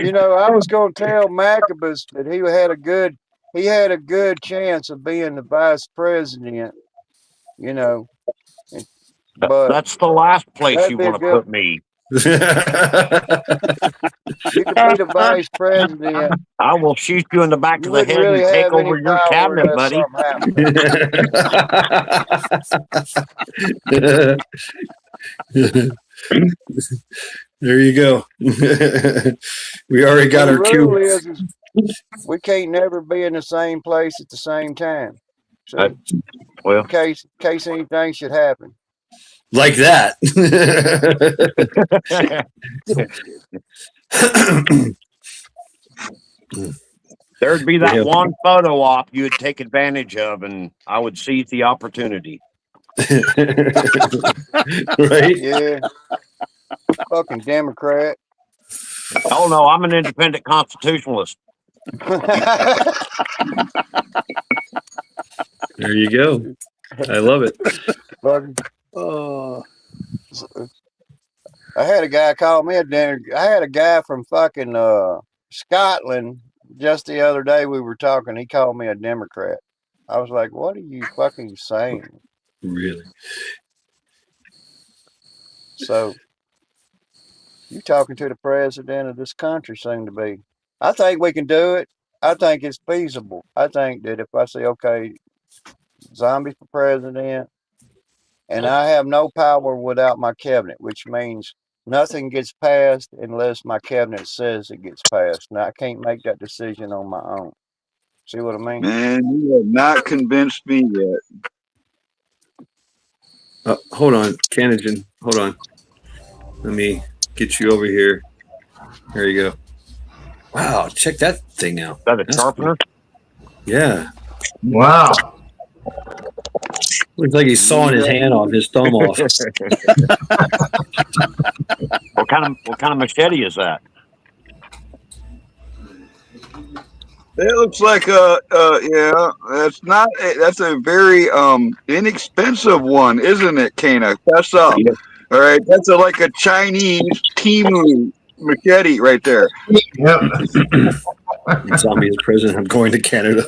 Speaker 2: I was gonna tell Macabus that he had a good chance of being the vice president. You know, and- but
Speaker 9: That's the last place
Speaker 2: that'd
Speaker 9: you
Speaker 2: be a
Speaker 9: want to
Speaker 2: good
Speaker 9: put me.
Speaker 2: You could be the vice president.
Speaker 9: I will shoot you in the back
Speaker 2: You
Speaker 9: of the
Speaker 2: wouldn't
Speaker 9: head
Speaker 2: really
Speaker 9: and take
Speaker 2: have any
Speaker 9: over your
Speaker 2: power
Speaker 9: cabinet,
Speaker 2: unless
Speaker 9: buddy.
Speaker 2: something happened.
Speaker 1: There you go. We already got
Speaker 2: The
Speaker 1: our
Speaker 2: rule
Speaker 1: cue.
Speaker 2: is we can't never be in the same place at the same time. So,
Speaker 9: Well,
Speaker 2: in case anything should happen.
Speaker 1: Like that.
Speaker 9: there'd be that
Speaker 1: Yeah.
Speaker 9: one photo op you'd take advantage of, and I would seize the opportunity.
Speaker 1: Right?
Speaker 2: Yeah. Fucking Democrat.
Speaker 9: Oh no, I'm an independent constitutionalist.
Speaker 1: There you go. I love it.
Speaker 2: I had a guy call me at dinner. I had a guy from fucking Scotland just the other day. We were talking. He called me a Democrat. I was like, "What are you fucking saying?"
Speaker 1: Really?
Speaker 2: So you talking to the president of this country soon to be. I think we can do it. I think it's feasible. I think that if I say, okay, Zombie for president, and I have no power without my cabinet, which means nothing gets passed unless my cabinet says it gets passed. Now I can't make that decision on my own. See what I mean?
Speaker 7: Man, you have not convinced me yet.
Speaker 1: Hold on, Canagen. Hold on. Let me get you over here. There you go. Wow, check that thing out.
Speaker 9: Is that a
Speaker 1: That's
Speaker 9: sharpener?
Speaker 1: cool. Yeah.
Speaker 3: Wow.
Speaker 1: Looks like he's sawing his hand off, his thumb off.
Speaker 9: What kind of machete is that?
Speaker 7: It looks like yeah, that's a very inexpensive one, isn't it, Kana? Fess up. All right, that's like a Chinese Temu machete right there.
Speaker 3: Yep.
Speaker 1: Zombie is president. I'm going to Canada.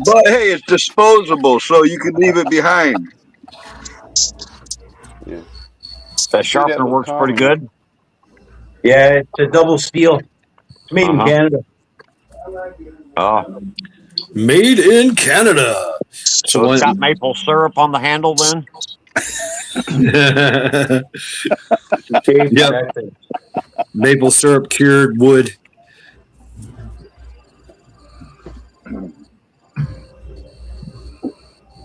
Speaker 7: But hey, it's disposable, so you can leave it behind.
Speaker 2: Yeah.
Speaker 9: That sharpener works pretty good.
Speaker 8: Yeah, it's a double steel. It's made in Canada.
Speaker 9: Oh.
Speaker 1: Made in Canada.
Speaker 9: So it's got maple syrup on the handle then?
Speaker 1: Yep. Maple syrup cured wood.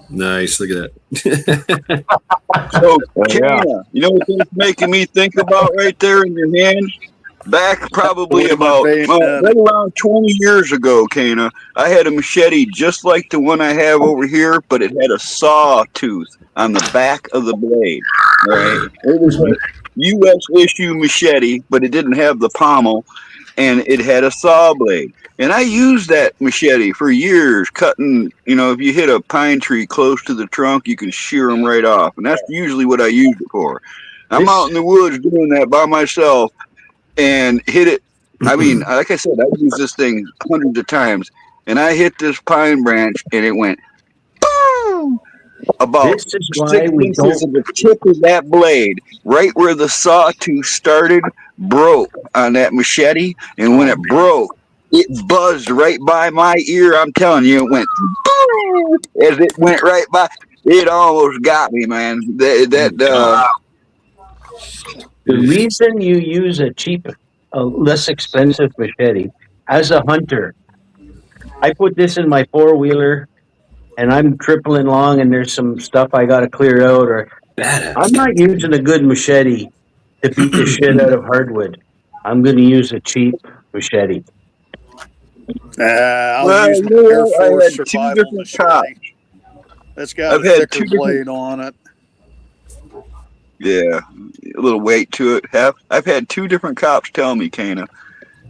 Speaker 1: Nice. Look at that.
Speaker 7: So, Kana, you know what that's making me think about right there in your hand? Back probably about right around 20 years ago, Kana, I had a machete just like the one I have over here, but it had a saw tooth on the back of the blade. Right? It was a U.S. issue machete, but it didn't have the pommel, and it had a saw blade. And I used that machete for years, cutting, if you hit a pine tree close to the trunk, you can shear them right off. And that's usually what I use it for. I'm out in the woods doing that by myself and hit it. I mean, like I said, I've used this thing hundreds of times. And I hit this pine branch and it went boom! About 6 inches of the tip of that blade, right where the sawtooth started, broke on that machete. And when it broke, it buzzed right by my ear. I'm telling you, it went boom! As it went right by. It almost got me, man.
Speaker 8: The reason you use a cheap, less expensive machete, as a hunter, I put this in my four-wheeler, and I'm tripling along, and there's some stuff I got to clear out, or I'm not using a good machete to beat the shit out of hardwood. I'm going to use a cheap machete.
Speaker 6: I'll use my Air Force survival machete. That's got a thicker blade on it.
Speaker 7: Yeah, a little weight to it. I've had 2 different cops tell me, Kana,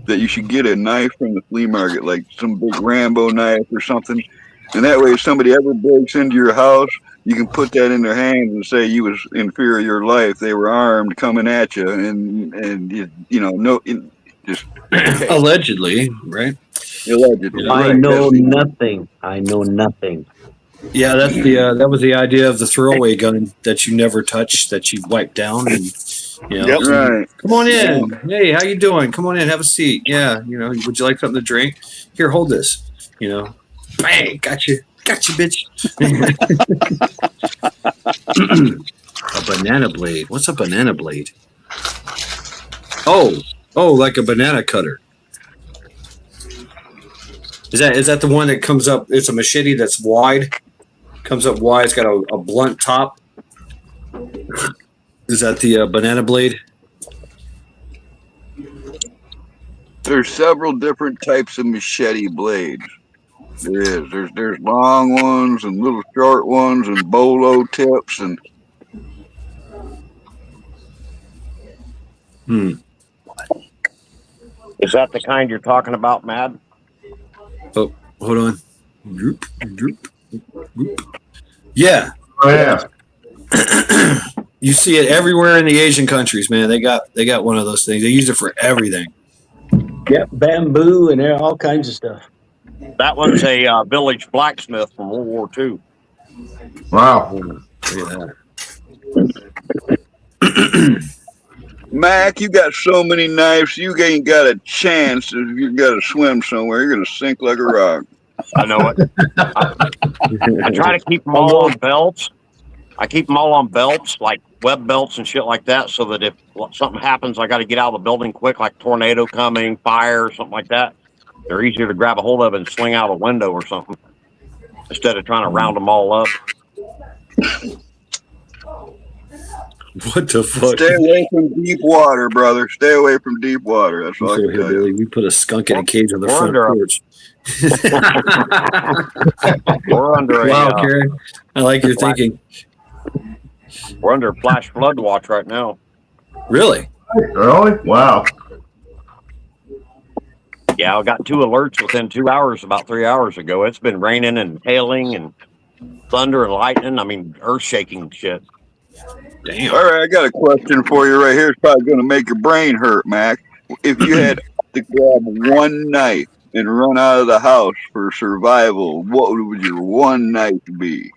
Speaker 7: that you should get a knife from the flea market, like some big Rambo knife or something. And that way, if somebody ever breaks into your house, you can put that in their hands and say you was in fear of your life. They were armed, coming at you, and just
Speaker 1: allegedly, right?
Speaker 7: Allegedly.
Speaker 8: I know nothing.
Speaker 1: Yeah, that's the that was the idea of the throwaway gun that you never touch, that you wipe down, and you know,
Speaker 6: Yep.
Speaker 7: Right.
Speaker 1: come on in. Hey, how you doing? Come on in, have a seat. Yeah, you know, would you like something to drink? Here, hold this. You know, bang, got you, bitch. A banana blade. What's a banana blade? Oh, like a banana cutter. Is that the one that comes up? It's a machete that's wide. Comes up wide. It's got a blunt top. Is that the banana blade?
Speaker 7: There's several different types of machete blades. There is. There's long ones and little short ones and bolo tips and
Speaker 9: Is that the kind you're talking about, Mad?
Speaker 1: Oh, hold on. Droop, droop, droop. Yeah.
Speaker 3: Oh yeah.
Speaker 1: You see it everywhere in the Asian countries, man. They got one of those things. They use it for everything.
Speaker 8: Yep, bamboo and all kinds of stuff.
Speaker 9: That one's a village blacksmith from World War II.
Speaker 3: Wow.
Speaker 1: Look at that.
Speaker 7: Mac, you got so many knives, you ain't got a chance if you got to swim somewhere. You're gonna sink like a rock.
Speaker 9: I know it. I try to keep them all on belts. I keep them all on belts, like web belts and shit like that, so that if something happens, I got to get out of the building quick, like tornado coming, fire, or something like that. They're easier to grab a hold of and sling out a window or something, instead of trying to round them all up.
Speaker 1: What the fuck?
Speaker 7: Stay away from deep water, brother. Stay away from deep water. That's all I
Speaker 1: So
Speaker 7: can tell you.
Speaker 1: hillbilly, we put a skunk in a cage on the
Speaker 9: We're
Speaker 1: front
Speaker 9: under a-
Speaker 1: porch.
Speaker 9: We're under
Speaker 1: Wow,
Speaker 9: a
Speaker 1: Karen. I like your thinking.
Speaker 9: we're under flash flood watch right now.
Speaker 1: Really?
Speaker 3: Really? Wow.
Speaker 9: Yeah, I got 2 alerts within 2 hours about 3 hours ago. It's been raining and hailing and thunder and lightning. I mean, earth shaking shit.
Speaker 1: Damn.
Speaker 7: All right, I got a question for you right here. It's probably going to make your brain hurt, Mac. If you had to grab one knife and run out of the house for survival, what would your one knife be?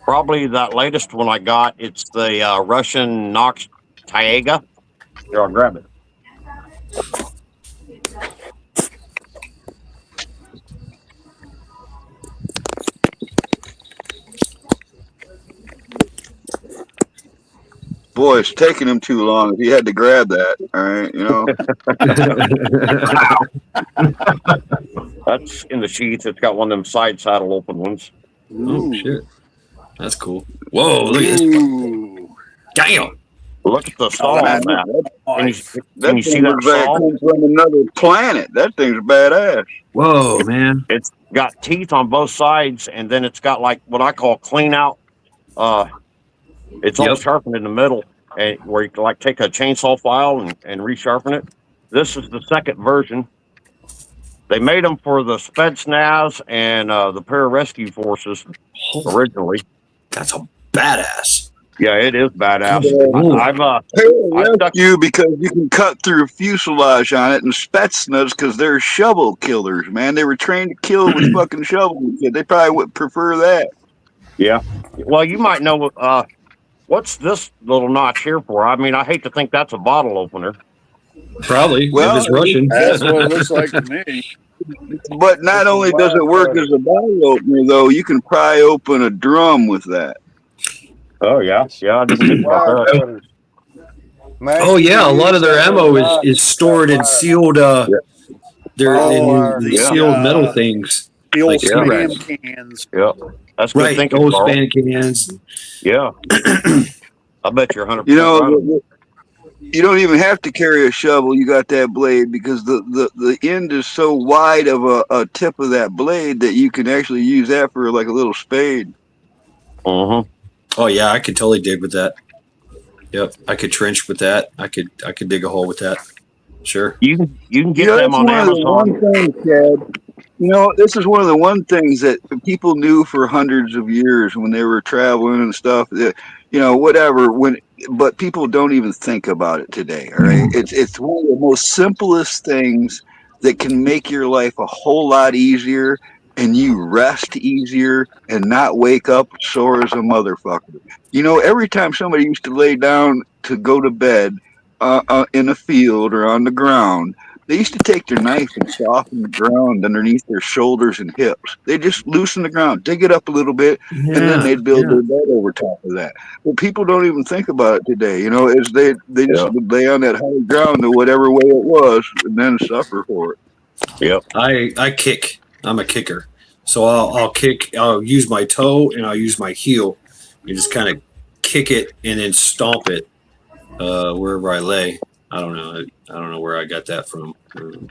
Speaker 9: Probably that latest one I got. It's the Russian Nox Taiga. Here, I'll grab it.
Speaker 7: Boy, it's taking him too long. If he had to grab that, all right, you know.
Speaker 9: That's in the sheath. It's got one of them side saddle open ones.
Speaker 1: Oh shit. That's cool. Whoa, look at this.
Speaker 6: Ooh.
Speaker 1: Damn.
Speaker 9: Look at the saw
Speaker 7: man,
Speaker 9: on that.
Speaker 6: Nice.
Speaker 9: Can you see that saw?
Speaker 7: Comes from another planet. That thing's badass.
Speaker 1: Whoa, man.
Speaker 9: It's got teeth on both sides, and then it's got like what I call clean out. It's all
Speaker 1: Yep.
Speaker 9: sharpened in the middle, and where you can like take a chainsaw file and resharpen it. This is the second version. They made them for the Spetsnaz and the Pararescue Forces originally.
Speaker 1: That's a badass.
Speaker 9: Yeah, it is badass.
Speaker 1: Ooh.
Speaker 9: I've
Speaker 7: Rescue because you can cut through fuselage on it, and Spetsnaz because they're shovel killers, man. They were trained to kill with fucking shovels. They probably would prefer that.
Speaker 9: Yeah. Well, you might know what's this little notch here for. I mean, I hate to think that's a bottle opener.
Speaker 1: Probably.
Speaker 7: Well,
Speaker 1: if it's Russian.
Speaker 6: That's what it looks like to me.
Speaker 7: But not only does it work as a bottle opener, though, you can pry open a drum with that.
Speaker 9: Oh yeah, yeah. I didn't think about
Speaker 2: Wire
Speaker 9: that.
Speaker 2: cutters. Man,
Speaker 1: Oh yeah, a lot of their
Speaker 2: that
Speaker 1: ammo
Speaker 2: wire-
Speaker 1: is stored in
Speaker 2: wire.
Speaker 1: sealed they're
Speaker 2: Oh,
Speaker 1: in
Speaker 6: the,
Speaker 1: sealed metal things.
Speaker 6: The old
Speaker 1: Like
Speaker 6: spam
Speaker 1: cigarettes.
Speaker 6: cans.
Speaker 9: Yeah, that's good
Speaker 1: Right.
Speaker 9: thinking,
Speaker 1: Old
Speaker 9: Carl.
Speaker 1: span cans.
Speaker 9: Yeah. I bet you're 100%.
Speaker 7: You know,
Speaker 9: right.
Speaker 7: you don't even have to carry a shovel. You got that blade because the end is so wide of a tip of that blade that you can actually use that for like a little spade.
Speaker 9: Mm-hmm.
Speaker 1: Oh yeah, I could totally dig with that. Yep. I could trench with that. I could dig a hole with that. Sure.
Speaker 9: You can get
Speaker 7: You know,
Speaker 9: them
Speaker 7: that's
Speaker 9: on
Speaker 7: one of the
Speaker 9: Amazon.
Speaker 7: one things, Chad. You know, this is one of the one things that people knew for hundreds of years when they were traveling and stuff. That, you know, whatever. But people don't even think about it today. All right, it's one of the most simplest things that can make your life a whole lot easier. and you rest easier and not wake up sore as a motherfucker. You know, every time somebody used to lay down to go to bed in a field or on the ground, they used to take their knife and soften the ground underneath their shoulders and hips. They just loosen the ground, dig it up a little bit, and then
Speaker 1: Yeah,
Speaker 7: they'd build
Speaker 1: yeah.
Speaker 7: their bed over top of that. But people don't even think about it today. You know, is they just
Speaker 9: Yep.
Speaker 7: would lay on that hard ground in whatever way it was, and then suffer for it.
Speaker 9: Yep.
Speaker 1: I kick. I'm a kicker, so I'll kick. I'll use my toe and I'll use my heel, and just kind of kick it and then stomp it wherever I lay. I don't know. I don't know where I got that from.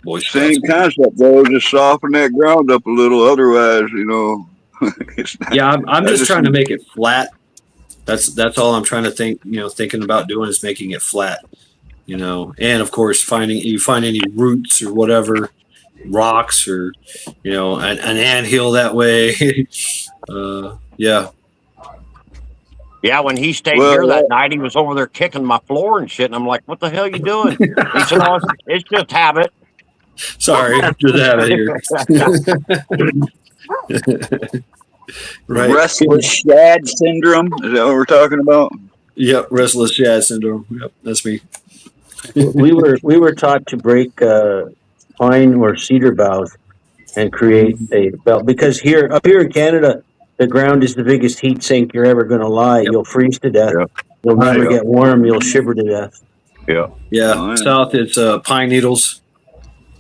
Speaker 1: Boy Scouts.
Speaker 7: Same concept, though. Just soften that ground up a little. Otherwise, you know, it's not.
Speaker 1: Yeah, I'm
Speaker 7: I
Speaker 1: just
Speaker 7: just
Speaker 1: trying to make it flat. That's all I'm trying to think. You know, thinking about doing is making it flat. You know, and of course, find any roots or whatever, rocks or you know, an anthill that way. Yeah.
Speaker 9: Yeah, when he stayed
Speaker 7: Well,
Speaker 9: here that night, he was over there kicking my floor and shit. And I'm like, what the hell you doing? He said, oh, it's just habit.
Speaker 1: Sorry, just have it here. Right.
Speaker 7: restless shad syndrome. Is that what we're talking about?
Speaker 1: Yep. Restless shad syndrome. Yep. That's me.
Speaker 8: We were taught to break pine or cedar boughs and create a belt because up here in Canada, the ground is the biggest heat sink you're ever going to lie.
Speaker 1: Yep.
Speaker 8: You'll freeze to death.
Speaker 9: Yep.
Speaker 8: You'll never
Speaker 9: Yep.
Speaker 8: get warm. You'll shiver to death.
Speaker 9: Yeah.
Speaker 1: Yeah.
Speaker 7: Oh, yeah.
Speaker 1: South, it's pine needles.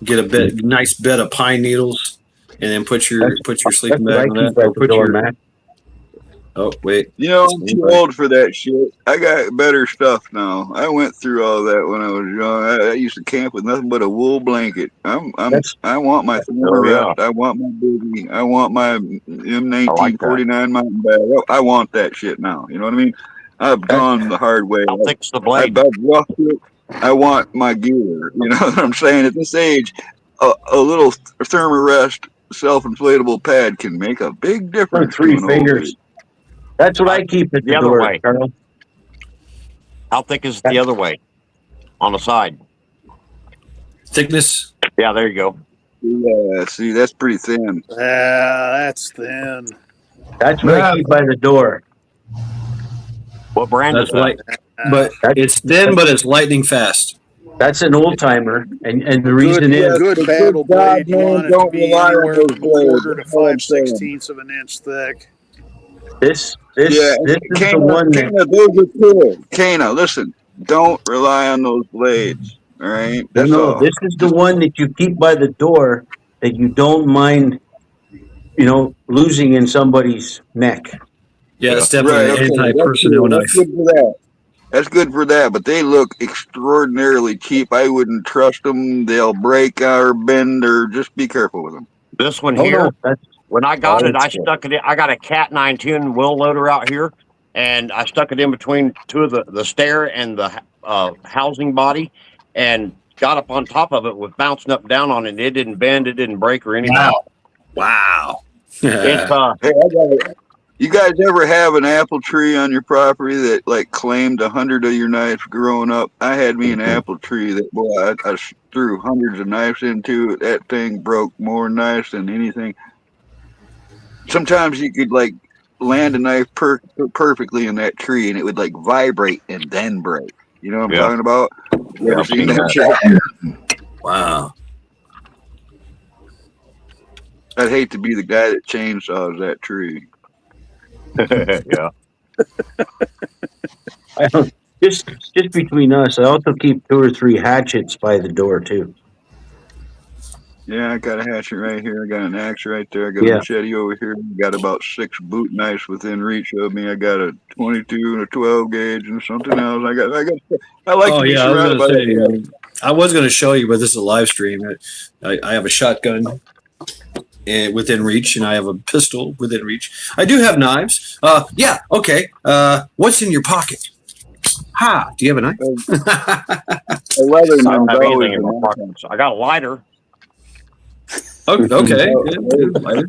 Speaker 1: Get a nice bed of pine needles, and then put your
Speaker 8: That's
Speaker 1: sleeping
Speaker 8: what I
Speaker 1: bag on
Speaker 8: keep
Speaker 1: that. Or
Speaker 8: at the
Speaker 1: put
Speaker 8: door,
Speaker 1: your.
Speaker 8: Mac.
Speaker 1: Oh wait.
Speaker 7: You know, I'm too old for that shit. I got better stuff now. I went through all that when I was young. I used to camp with nothing but a wool blanket. I want my thermal
Speaker 9: yeah.
Speaker 7: rest. I want my booty. I want my M1949 mountain bag. I want that shit now. You know what I mean? I've gone the hard way.
Speaker 9: I'll fix the
Speaker 7: I've
Speaker 9: blade.
Speaker 7: roughed it. I want my gear. You know what I'm saying? At this age, a little thermarest self-inflatable pad can make a big difference.
Speaker 8: 3
Speaker 7: to an old
Speaker 8: fingers.
Speaker 7: dude.
Speaker 8: That's what I keep at
Speaker 9: The
Speaker 8: the
Speaker 9: other
Speaker 8: door,
Speaker 9: way.
Speaker 8: Carl.
Speaker 9: How thick is it the other way? On the side.
Speaker 1: Thickness.
Speaker 9: Yeah, there you go.
Speaker 7: Yeah, see, that's pretty thin.
Speaker 6: That's thin.
Speaker 8: That's what I keep by the door.
Speaker 9: What brand
Speaker 1: That's
Speaker 9: is that?
Speaker 1: light, but it's thin, but it's lightning fast.
Speaker 8: That's an old timer, and the reason is
Speaker 6: Good battle blade. You want it to
Speaker 7: don't
Speaker 6: be
Speaker 7: rely on
Speaker 6: anywhere
Speaker 7: those
Speaker 6: from a quarter
Speaker 7: blades.
Speaker 6: to 5/16 of an inch thick.
Speaker 8: this
Speaker 7: Yeah,
Speaker 8: is the one that
Speaker 7: Kana, those are cool. Kana, listen, don't rely on those blades. All right, that's all.
Speaker 8: this is the one that you keep by the door that you don't mind, losing in somebody's neck.
Speaker 1: Yeah, it's definitely
Speaker 7: Right,
Speaker 1: an
Speaker 7: okay,
Speaker 1: anti-personnel
Speaker 7: that's
Speaker 1: knife.
Speaker 7: good for that. That's good for that, but they look extraordinarily cheap. I wouldn't trust them. They'll break or bend, or just be careful with them.
Speaker 9: This one
Speaker 8: Oh,
Speaker 9: here,
Speaker 8: no, that's
Speaker 9: when I got
Speaker 8: Oh,
Speaker 9: it, I
Speaker 8: it's good.
Speaker 9: stuck it in. I got a Cat 910 wheel loader out here, and I stuck it in between two of the stair and the housing body, and got up on top of it with bouncing up and down on it. And it didn't bend, it didn't break or anything.
Speaker 1: Wow.
Speaker 9: It's
Speaker 7: Hey, you guys ever have an apple tree on your property that like claimed 100 of your knives growing up? I had me an apple tree that I threw hundreds of knives into. That thing broke more knives than anything. Sometimes you could like land a knife perfectly in that tree, and it would like vibrate and then break. You know what I'm
Speaker 9: Yeah.
Speaker 7: talking about? You ever
Speaker 9: I've
Speaker 7: seen
Speaker 9: seen
Speaker 7: that
Speaker 9: that.
Speaker 7: shit?
Speaker 1: Wow.
Speaker 7: I'd hate to be the guy that chainsaws that tree.
Speaker 9: yeah.
Speaker 8: I don't, just between us. I also keep 2 or 3 hatchets by the door too.
Speaker 7: Yeah, I got a hatchet right here. I got an axe right there. I got
Speaker 8: Yeah.
Speaker 7: a machete over here. I got about 6 boot knives within reach of me. I got a 22 and a 12 gauge and something else. I like
Speaker 1: Oh
Speaker 7: to be
Speaker 1: yeah, I was
Speaker 7: surrounded by
Speaker 1: gonna
Speaker 7: that.
Speaker 1: say. I was gonna show you, but this is a live stream. I have a shotgun within reach, and I have a pistol within reach. I do have knives. Yeah. Okay. What's in your pocket? Ha! Do you have a knife?
Speaker 7: A leather
Speaker 9: I don't
Speaker 7: man's
Speaker 9: have
Speaker 7: always
Speaker 9: anything in my
Speaker 7: an
Speaker 9: pockets. I got a lighter.
Speaker 1: Okay.
Speaker 7: Oh,
Speaker 1: Good.
Speaker 7: I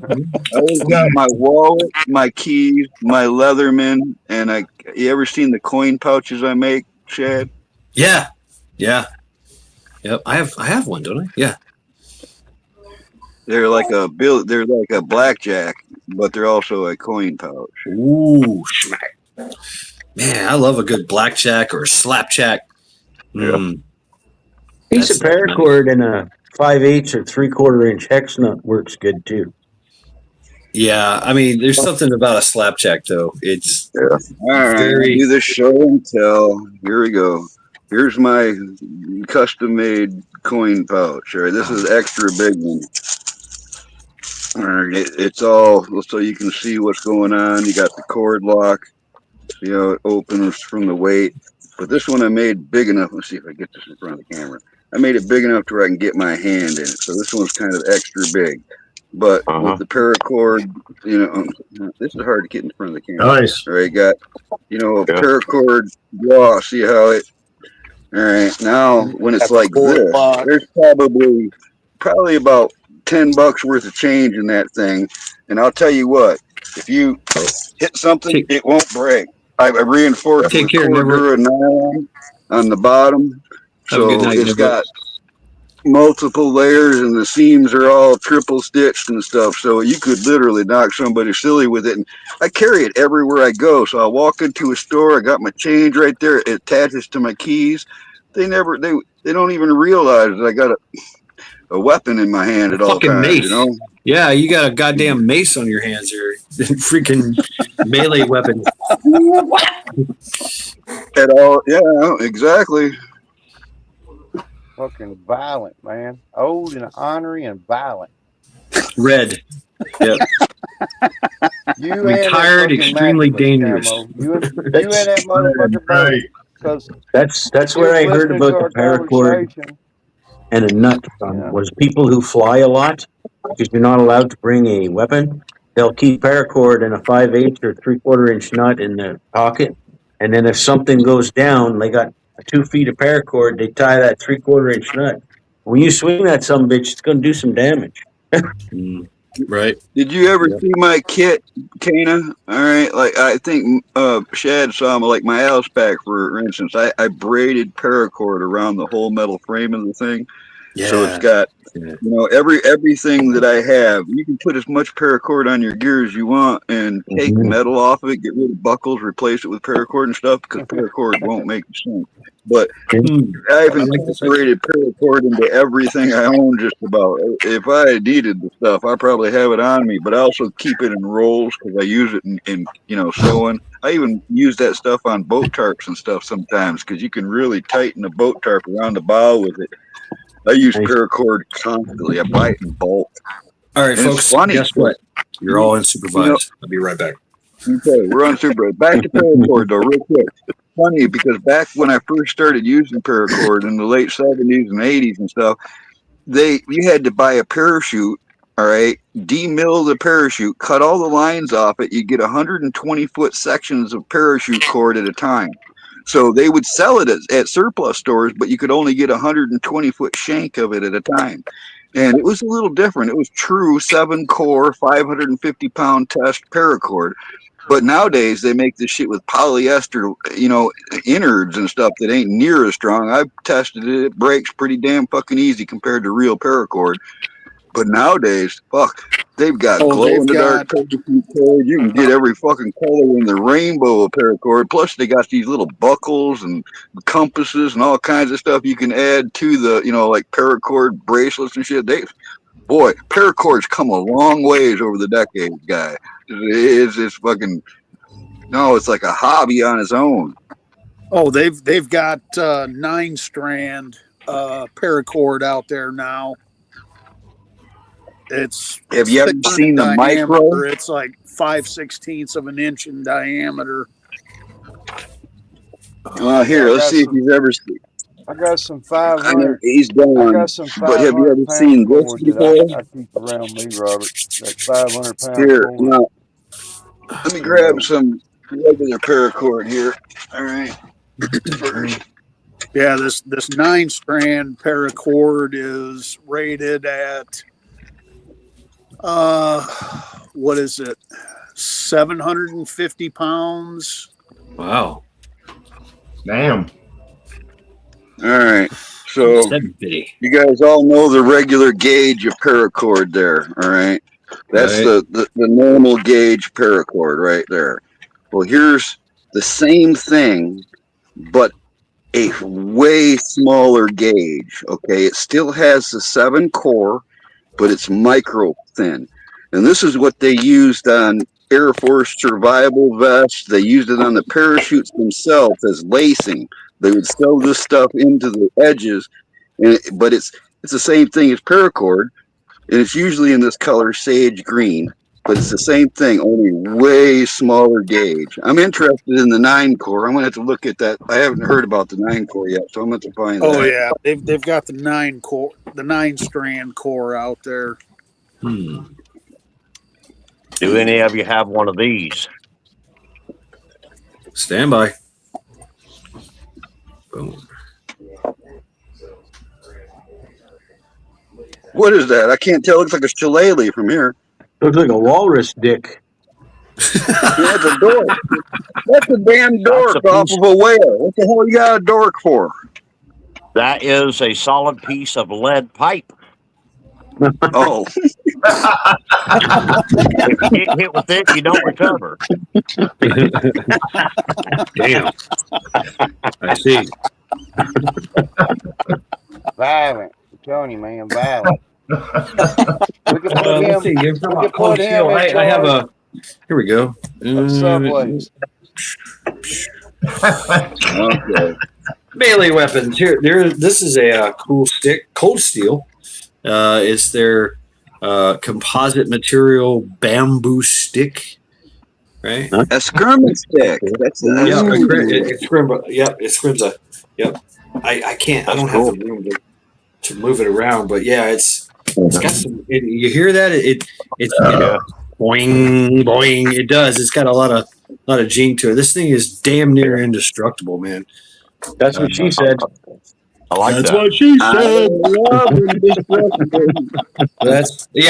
Speaker 7: always got my wallet, my keys, my Leatherman, and you ever seen the coin pouches I make, Chad?
Speaker 1: Yeah. Yeah. Yep. I have one, don't I? Yeah.
Speaker 7: They're like a They're like a blackjack, but they're also a coin pouch.
Speaker 1: Ooh, smack. Man, I love a good blackjack or slapjack. Mm,
Speaker 8: Piece of
Speaker 1: that's
Speaker 8: paracord and a 5/8 or 3/4 inch hex nut works good too.
Speaker 1: yeah. I mean, there's something about a slapjack though. It's
Speaker 7: All right, I'll
Speaker 1: very
Speaker 7: do this show and tell. Here we go. Here's my custom made coin pouch. All right, this is extra big one. All right, it's all so you can see what's going on. You got the cord lock. See how it opens from the weight. But this one I made big enough. Let's see if I get this in front of the camera. I made it big enough to where I can get my hand in it. So this one's kind of extra big. But with the paracord, this is hard to get in front of the camera.
Speaker 3: Nice.
Speaker 7: All right, got, paracord draw. See how it. All right, now when it's like this, there's probably about $10 worth of change in that thing. And I'll tell you what, if you hit something, it won't break. I reinforced with Cordura nylon on the bottom, so it's got multiple layers, and the seams are all triple stitched and stuff. So you could literally knock somebody silly with it. And I carry it everywhere I go. So I walk into a store, I got my change right there. It attaches to my keys. They don't even realize that I got a weapon in my hand at all times.
Speaker 1: mace.
Speaker 7: You know?
Speaker 1: Yeah, you got a goddamn mace on your hands here. Freaking melee weapon.
Speaker 7: At all, yeah, exactly.
Speaker 2: Fucking violent, man. Old and ornery and violent.
Speaker 1: Red. Yep. Retired, extremely dangerous.
Speaker 2: You and that motherfucker,
Speaker 3: Right.
Speaker 2: because
Speaker 8: That's where I heard about the paracord and a nut from, was people who fly a lot, because you're not allowed to bring a weapon. They'll keep paracord and a 5/8 or 3/4 inch nut in the pocket, and then if something goes down, they got 2 feet of paracord. They tie that 3/4 inch nut. When you swing that some bitch, it's going to do some damage.
Speaker 1: Right.
Speaker 7: Did you ever see my kit, Kana? All right, like I think Shad saw my house pack, for instance. I braided paracord around the whole metal frame of the thing, so it's got everything that I have. You can put as much paracord on your gear as you want, and take metal off of it, get rid of buckles, replace it with paracord and stuff, because paracord won't make sense. But I even incorporated paracord into everything I own, just about. If I needed the stuff, I probably have it on me, but I also keep it in rolls because I use it in sewing. I even use that stuff on boat tarps and stuff sometimes, because you can really tighten the boat tarp around the bow with it. I use paracord constantly. I buy it in bulk.
Speaker 1: All right,
Speaker 7: and
Speaker 1: folks, guess what? You're all unsupervised. I'll be right back.
Speaker 7: Okay, we're unsupervised. Back to paracord, though, real quick. Funny, because back when I first started using paracord in the late 70s and 80s and stuff, you had to buy a parachute, all right, demill the parachute, cut all the lines off it. You get 120-foot sections of parachute cord at a time. So they would sell it at surplus stores, but you could only get 120-foot shank of it at a time. And it was a little different. It was true 7-core, 550-pound test paracord. But nowadays they make this shit with polyester, innards and stuff that ain't near as strong. I've tested it. It breaks pretty damn fucking easy compared to real paracord. But nowadays, they've got glow-in-the-dark paracord cord. You can get every fucking color in the rainbow of paracord. Plus, they got these little buckles and compasses and all kinds of stuff you can add to the, like paracord bracelets and shit. Paracord's come a long ways over the decades, guy. It's fucking it's like a hobby on its own.
Speaker 6: Oh, they've got 9-strand paracord out there now.
Speaker 7: Have you ever seen the micro?
Speaker 6: It's like 5/16 of an inch in diameter.
Speaker 7: Well, here, let's see if you've ever seen.
Speaker 2: I got some 500.
Speaker 7: He's done.
Speaker 2: I got some 500.
Speaker 7: But have you ever seen this before?
Speaker 2: I keep around me, Robert. That 500-pound.
Speaker 7: Here, now, let me grab some regular paracord here. All right.
Speaker 6: Yeah, this 9-strand paracord is rated at what is it? 750 pounds.
Speaker 1: Wow.
Speaker 3: Damn.
Speaker 7: All right. So
Speaker 1: 750.
Speaker 7: you guys all know the regular gauge of paracord there, all right? That's
Speaker 1: Right.
Speaker 7: the normal gauge paracord right there. Well, here's the same thing, but a way smaller gauge, okay? It still has the 7 core, but it's micro thin. And this is what they used on Air Force survival vests. They used it on the parachutes themselves as lacing. They would sew this stuff into the edges, but it's the same thing as paracord, and it's usually in this color sage green. But it's the same thing, only way smaller gauge. I'm interested in the 9 core. I'm gonna have to look at that. I haven't heard about the 9 core yet, so I'm gonna have to find
Speaker 6: Oh
Speaker 7: that.
Speaker 6: yeah, they've got the 9 core, the 9-strand core out there.
Speaker 9: Do any of you have one of these?
Speaker 1: Stand by. Boom.
Speaker 7: What is that? I can't tell. It looks like a shillelagh from here.
Speaker 8: Looks like a walrus dick.
Speaker 7: That's a dork. That's a damn dork
Speaker 9: That's a
Speaker 7: off
Speaker 9: piece-
Speaker 7: of a whale. What the hell you got a dork for?
Speaker 9: That is a solid piece of lead pipe.
Speaker 7: Oh,
Speaker 9: If you get hit with it, you don't recover.
Speaker 1: Damn. I see.
Speaker 2: Violent. I'm telling you, man, violent. We could put him.
Speaker 1: Let's see. You're talking
Speaker 2: We
Speaker 1: about
Speaker 2: could
Speaker 1: cold
Speaker 2: put him
Speaker 1: steel.
Speaker 2: in
Speaker 1: I have
Speaker 2: charge
Speaker 1: a. Here we go.
Speaker 2: of subways.
Speaker 7: okay.
Speaker 1: Melee weapons. Here, there. This is a cool stick. Cold steel. It's their composite material bamboo stick. Right.
Speaker 7: A skirmish stick. That's
Speaker 1: Yeah,
Speaker 7: ooh.
Speaker 1: it's scrimba. Yep, it's scrimba. Yep. I can't. I don't have the room to move it around, but yeah, it's got some. You hear that? It's boing boing. It does. It's got a lot of gene to it. This thing is damn near indestructible, man.
Speaker 8: That's what she said.
Speaker 9: I like
Speaker 1: That's
Speaker 9: that.
Speaker 1: what she
Speaker 7: I
Speaker 1: said.
Speaker 7: love indestructible.
Speaker 1: That's you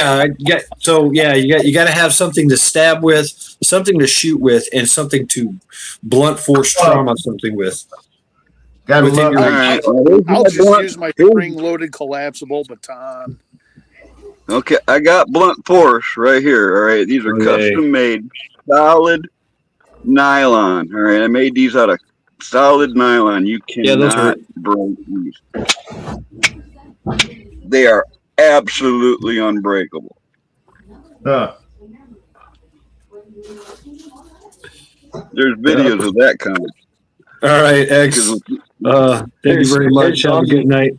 Speaker 1: got to have something to stab with, something to shoot with, and something to blunt force trauma something with.
Speaker 3: Gotta
Speaker 1: Within
Speaker 3: love
Speaker 1: your
Speaker 7: All
Speaker 3: it.
Speaker 7: right. Well, here's
Speaker 6: I'll
Speaker 7: my
Speaker 6: just
Speaker 7: blunt.
Speaker 6: use my spring-loaded collapsible baton.
Speaker 7: Okay, I got blunt force right here. All right, these are
Speaker 1: Okay.
Speaker 7: custom made, solid nylon. All right, I made these out of solid nylon. You
Speaker 1: those
Speaker 7: cannot break these. They are absolutely unbreakable.
Speaker 3: Huh.
Speaker 7: There's videos of that kind.
Speaker 1: All right, X. Thank you very much. Have a good night.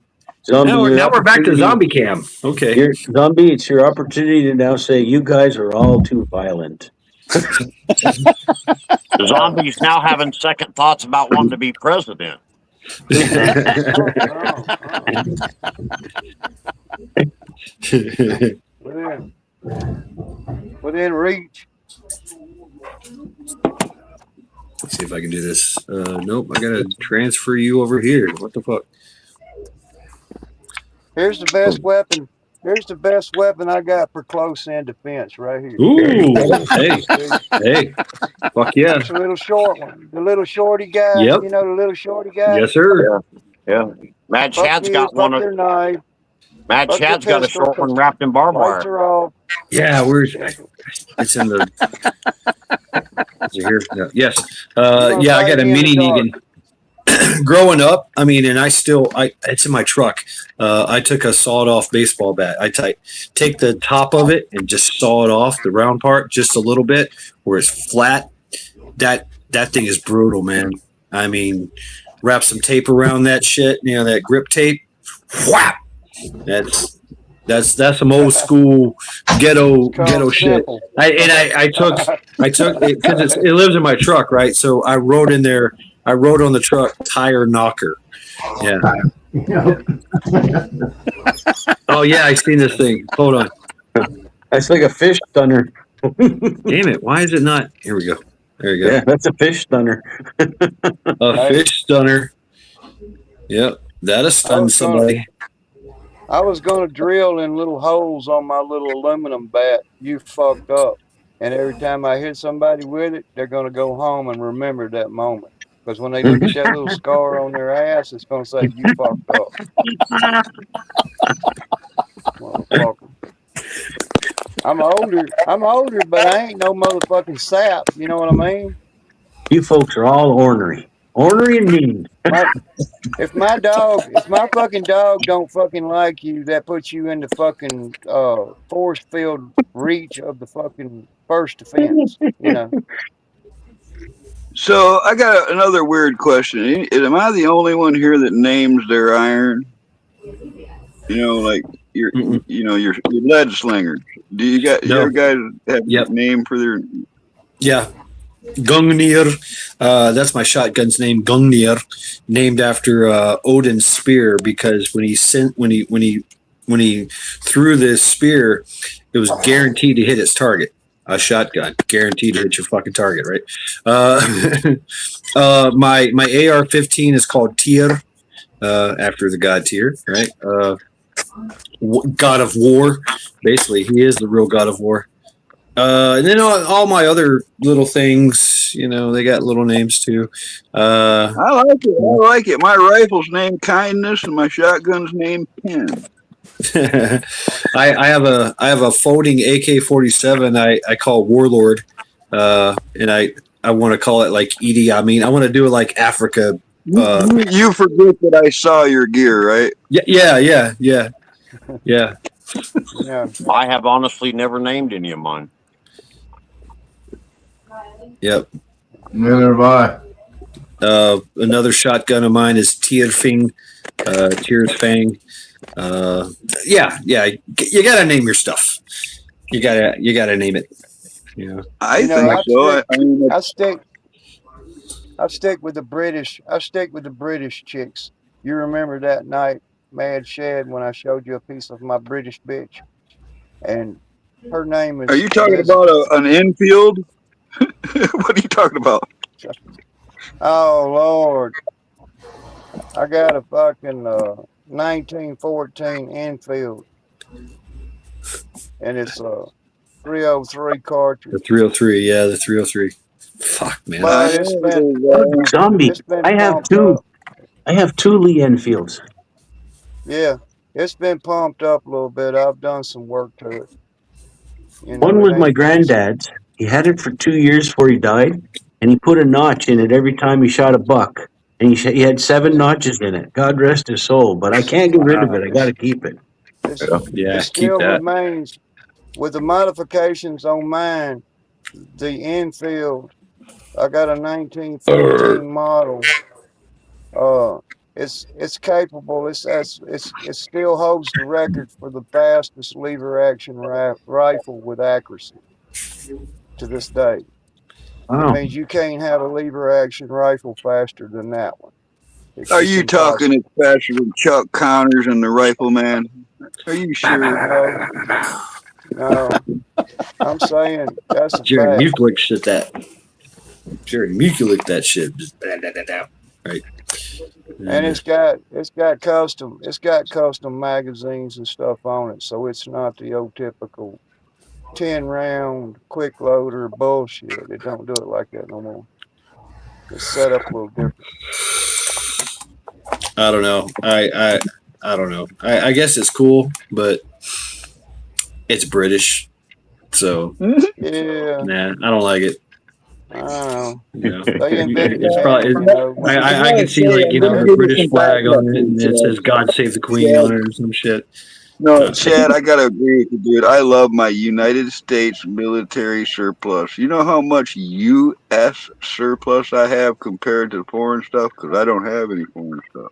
Speaker 8: Zombie,
Speaker 1: Now we're back to zombie cam. Okay.
Speaker 8: Zombie, it's your opportunity to now say you guys are all too violent.
Speaker 9: The zombies now having second thoughts about wanting to be president.
Speaker 2: Within reach.
Speaker 1: Let's see if I can do this. Nope, I gotta transfer you over here. What the fuck?
Speaker 2: Here's the best weapon. Here's the best weapon I got for close-in defense right here.
Speaker 1: Ooh, hey, fuck yeah.
Speaker 2: It's a little short one. The little shorty guy.
Speaker 1: Yep.
Speaker 2: You know the little shorty guy?
Speaker 1: Yes, sir.
Speaker 9: Yeah. Mad
Speaker 2: Fuck
Speaker 9: Chad's
Speaker 2: you,
Speaker 9: got one
Speaker 2: fuck
Speaker 9: of
Speaker 2: their knife.
Speaker 9: Mad
Speaker 2: fuck
Speaker 9: Chad's
Speaker 2: your
Speaker 9: got a
Speaker 2: pistol,
Speaker 9: short one wrapped in barbed
Speaker 2: Lights
Speaker 9: wire.
Speaker 2: are off.
Speaker 1: Yeah, it's in the. Is it here? No. Yes. Yeah, I got a mini Negan. Growing up, I mean, and it's in my truck. I took a sawed off baseball bat. I take the top of it and just saw it off, the round part, just a little bit where it's flat. That thing is brutal, man. I mean, wrap some tape around that shit, that grip tape. Whap! That's some old school ghetto shit. I took it because it lives in my truck, right? So I wrote in there. I wrote on the truck, tire knocker. Yeah. Oh yeah, I seen this thing. Hold on.
Speaker 8: That's like a fish stunner.
Speaker 1: Damn it! Why is it not? Here we go. There you go.
Speaker 8: Yeah, that's a fish stunner.
Speaker 1: A fish stunner. Yep, that'll stun somebody.
Speaker 2: I was going to drill in little holes on my little aluminum bat. You fucked up. And every time I hit somebody with it, they're going to go home and remember that moment. Because when they look at that little scar on their ass, it's gonna say you fucked up, motherfucker. I'm older, but I ain't no motherfucking sap. You know what I mean?
Speaker 8: You folks are all ornery. Ornery and mean.
Speaker 2: If my fucking dog don't fucking like you, that puts you in the fucking force field reach of the fucking first offense. You know.
Speaker 7: So I got another weird question. Am I the only one here that names their iron? You know, like your lead slingers. Do you got
Speaker 1: No.
Speaker 7: your guys have
Speaker 1: Yep.
Speaker 7: a name for their?
Speaker 1: Yeah. Gungnir. That's my shotgun's name, Gungnir, named after Odin's spear, because when he threw this spear, it was guaranteed to hit its target. A shotgun, guaranteed to hit your fucking target, right? My AR-15 is called Tyr, after the god Tyr, right? God of War. Basically, he is the real God of War. And then all my other little things, they got little names too.
Speaker 7: I like it. I like it. My rifle's named Kindness, and my shotgun's named Pen.
Speaker 1: I have a folding AK-47. I call Warlord, and I want to call it like Edie. I mean, I want to do it like Africa.
Speaker 7: You forget that I saw your gear, right?
Speaker 1: Yeah.
Speaker 2: Yeah.
Speaker 9: I have honestly never named any of mine.
Speaker 1: Yep.
Speaker 3: Neither have I.
Speaker 1: Another shotgun of mine is Tierfing, Tier's Fang. Yeah. You gotta name your stuff. You gotta name it. Yeah.
Speaker 7: I think so.
Speaker 2: I stick with the British. I stick with the British chicks. You remember that night, Mad Shed, when I showed you a piece of my British bitch, and her name is.
Speaker 7: Are you talking about an infield? What are you talking about?
Speaker 2: Oh Lord, I got a fucking 1914 Enfield, and it's a 303 cartridge.
Speaker 1: The 303, yeah, the 303. Fuck, man.
Speaker 2: But it's been
Speaker 8: Zombie. I have two. I have two Lee Enfields.
Speaker 2: Yeah, it's been pumped up a little bit. I've done some work to it.
Speaker 8: One was my granddad's. He had it for 2 years before he died, and he put a notch in it every time he shot a buck. And he had 7 notches in it. God rest his soul. But I can't get rid of it. I got to keep it.
Speaker 2: It still remains, with the modifications on mine, the Enfield. I got a 1914 model. It's capable. It still holds the record for the fastest lever action rifle with accuracy to this day.
Speaker 8: Wow.
Speaker 2: It means you can't have a lever action rifle faster than that one.
Speaker 7: Are you talking it's faster than Chuck Connors and the Rifleman? Are you sure?
Speaker 2: No. I'm saying that's a
Speaker 1: Jerry
Speaker 2: fact.
Speaker 1: Mukulik shit that. Jerry Mukulik that shit. Right.
Speaker 2: And it's got custom magazines and stuff on it, so it's not the old typical 10-round quick loader bullshit. It don't do it like that no more. It's set up a little different.
Speaker 1: I don't know. I don't know. I guess it's cool, but it's British, so
Speaker 2: yeah.
Speaker 1: Nah, I don't like it.
Speaker 2: I don't know.
Speaker 1: Yeah.
Speaker 2: They invented
Speaker 1: It's probably. I can see the British flag on it, and it says "God Save the Queen" on it or some shit.
Speaker 7: No, Chad, I gotta agree with you, dude. I love my United States military surplus. You know how much U.S. surplus I have compared to foreign stuff? Because I don't have any foreign stuff.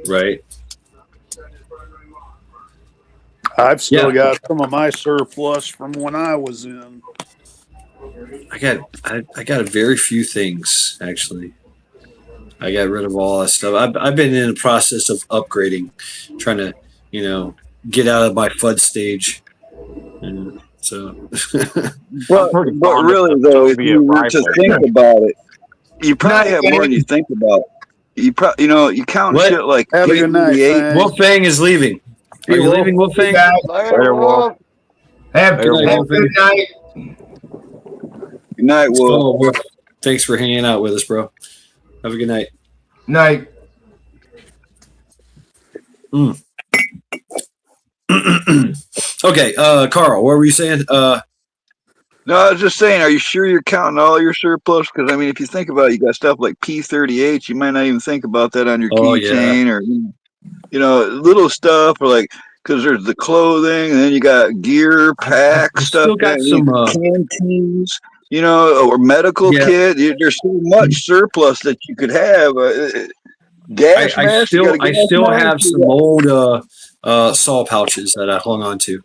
Speaker 1: Right.
Speaker 6: I've still got some of my surplus from when I was in.
Speaker 1: I got a very few things, actually. I got rid of all that stuff. I've been in the process of upgrading, trying to, get out of my FUD stage. So,
Speaker 7: but really though, if you were to think about it, you probably have more than you think about. You probably, you count shit like
Speaker 1: Wolfgang is leaving. Are you leaving, Wolfgang?
Speaker 3: Later, Wolf. Have a good night.
Speaker 7: Good night, Wolf.
Speaker 1: Wolf. Thanks for hanging out with us, bro. Have a good night.
Speaker 3: Night.
Speaker 1: Okay, Carl, what were you saying?
Speaker 7: No, I was just saying, are you sure you're counting all your surplus? Because I mean, if you think about it, you got stuff like P38. You might not even think about that on your
Speaker 1: Oh, yeah.
Speaker 7: keychain, or little stuff, or like because there's the clothing, and then you got gear, pack
Speaker 1: I
Speaker 7: stuff,
Speaker 1: still got some.
Speaker 7: canteens, or medical
Speaker 1: Yeah.
Speaker 7: kit. There's so much surplus that you could have. Gas
Speaker 1: I
Speaker 7: mask. You got
Speaker 1: still
Speaker 7: a
Speaker 1: I
Speaker 7: gas
Speaker 1: still
Speaker 7: mask.
Speaker 1: have some old saw pouches that I hung on to.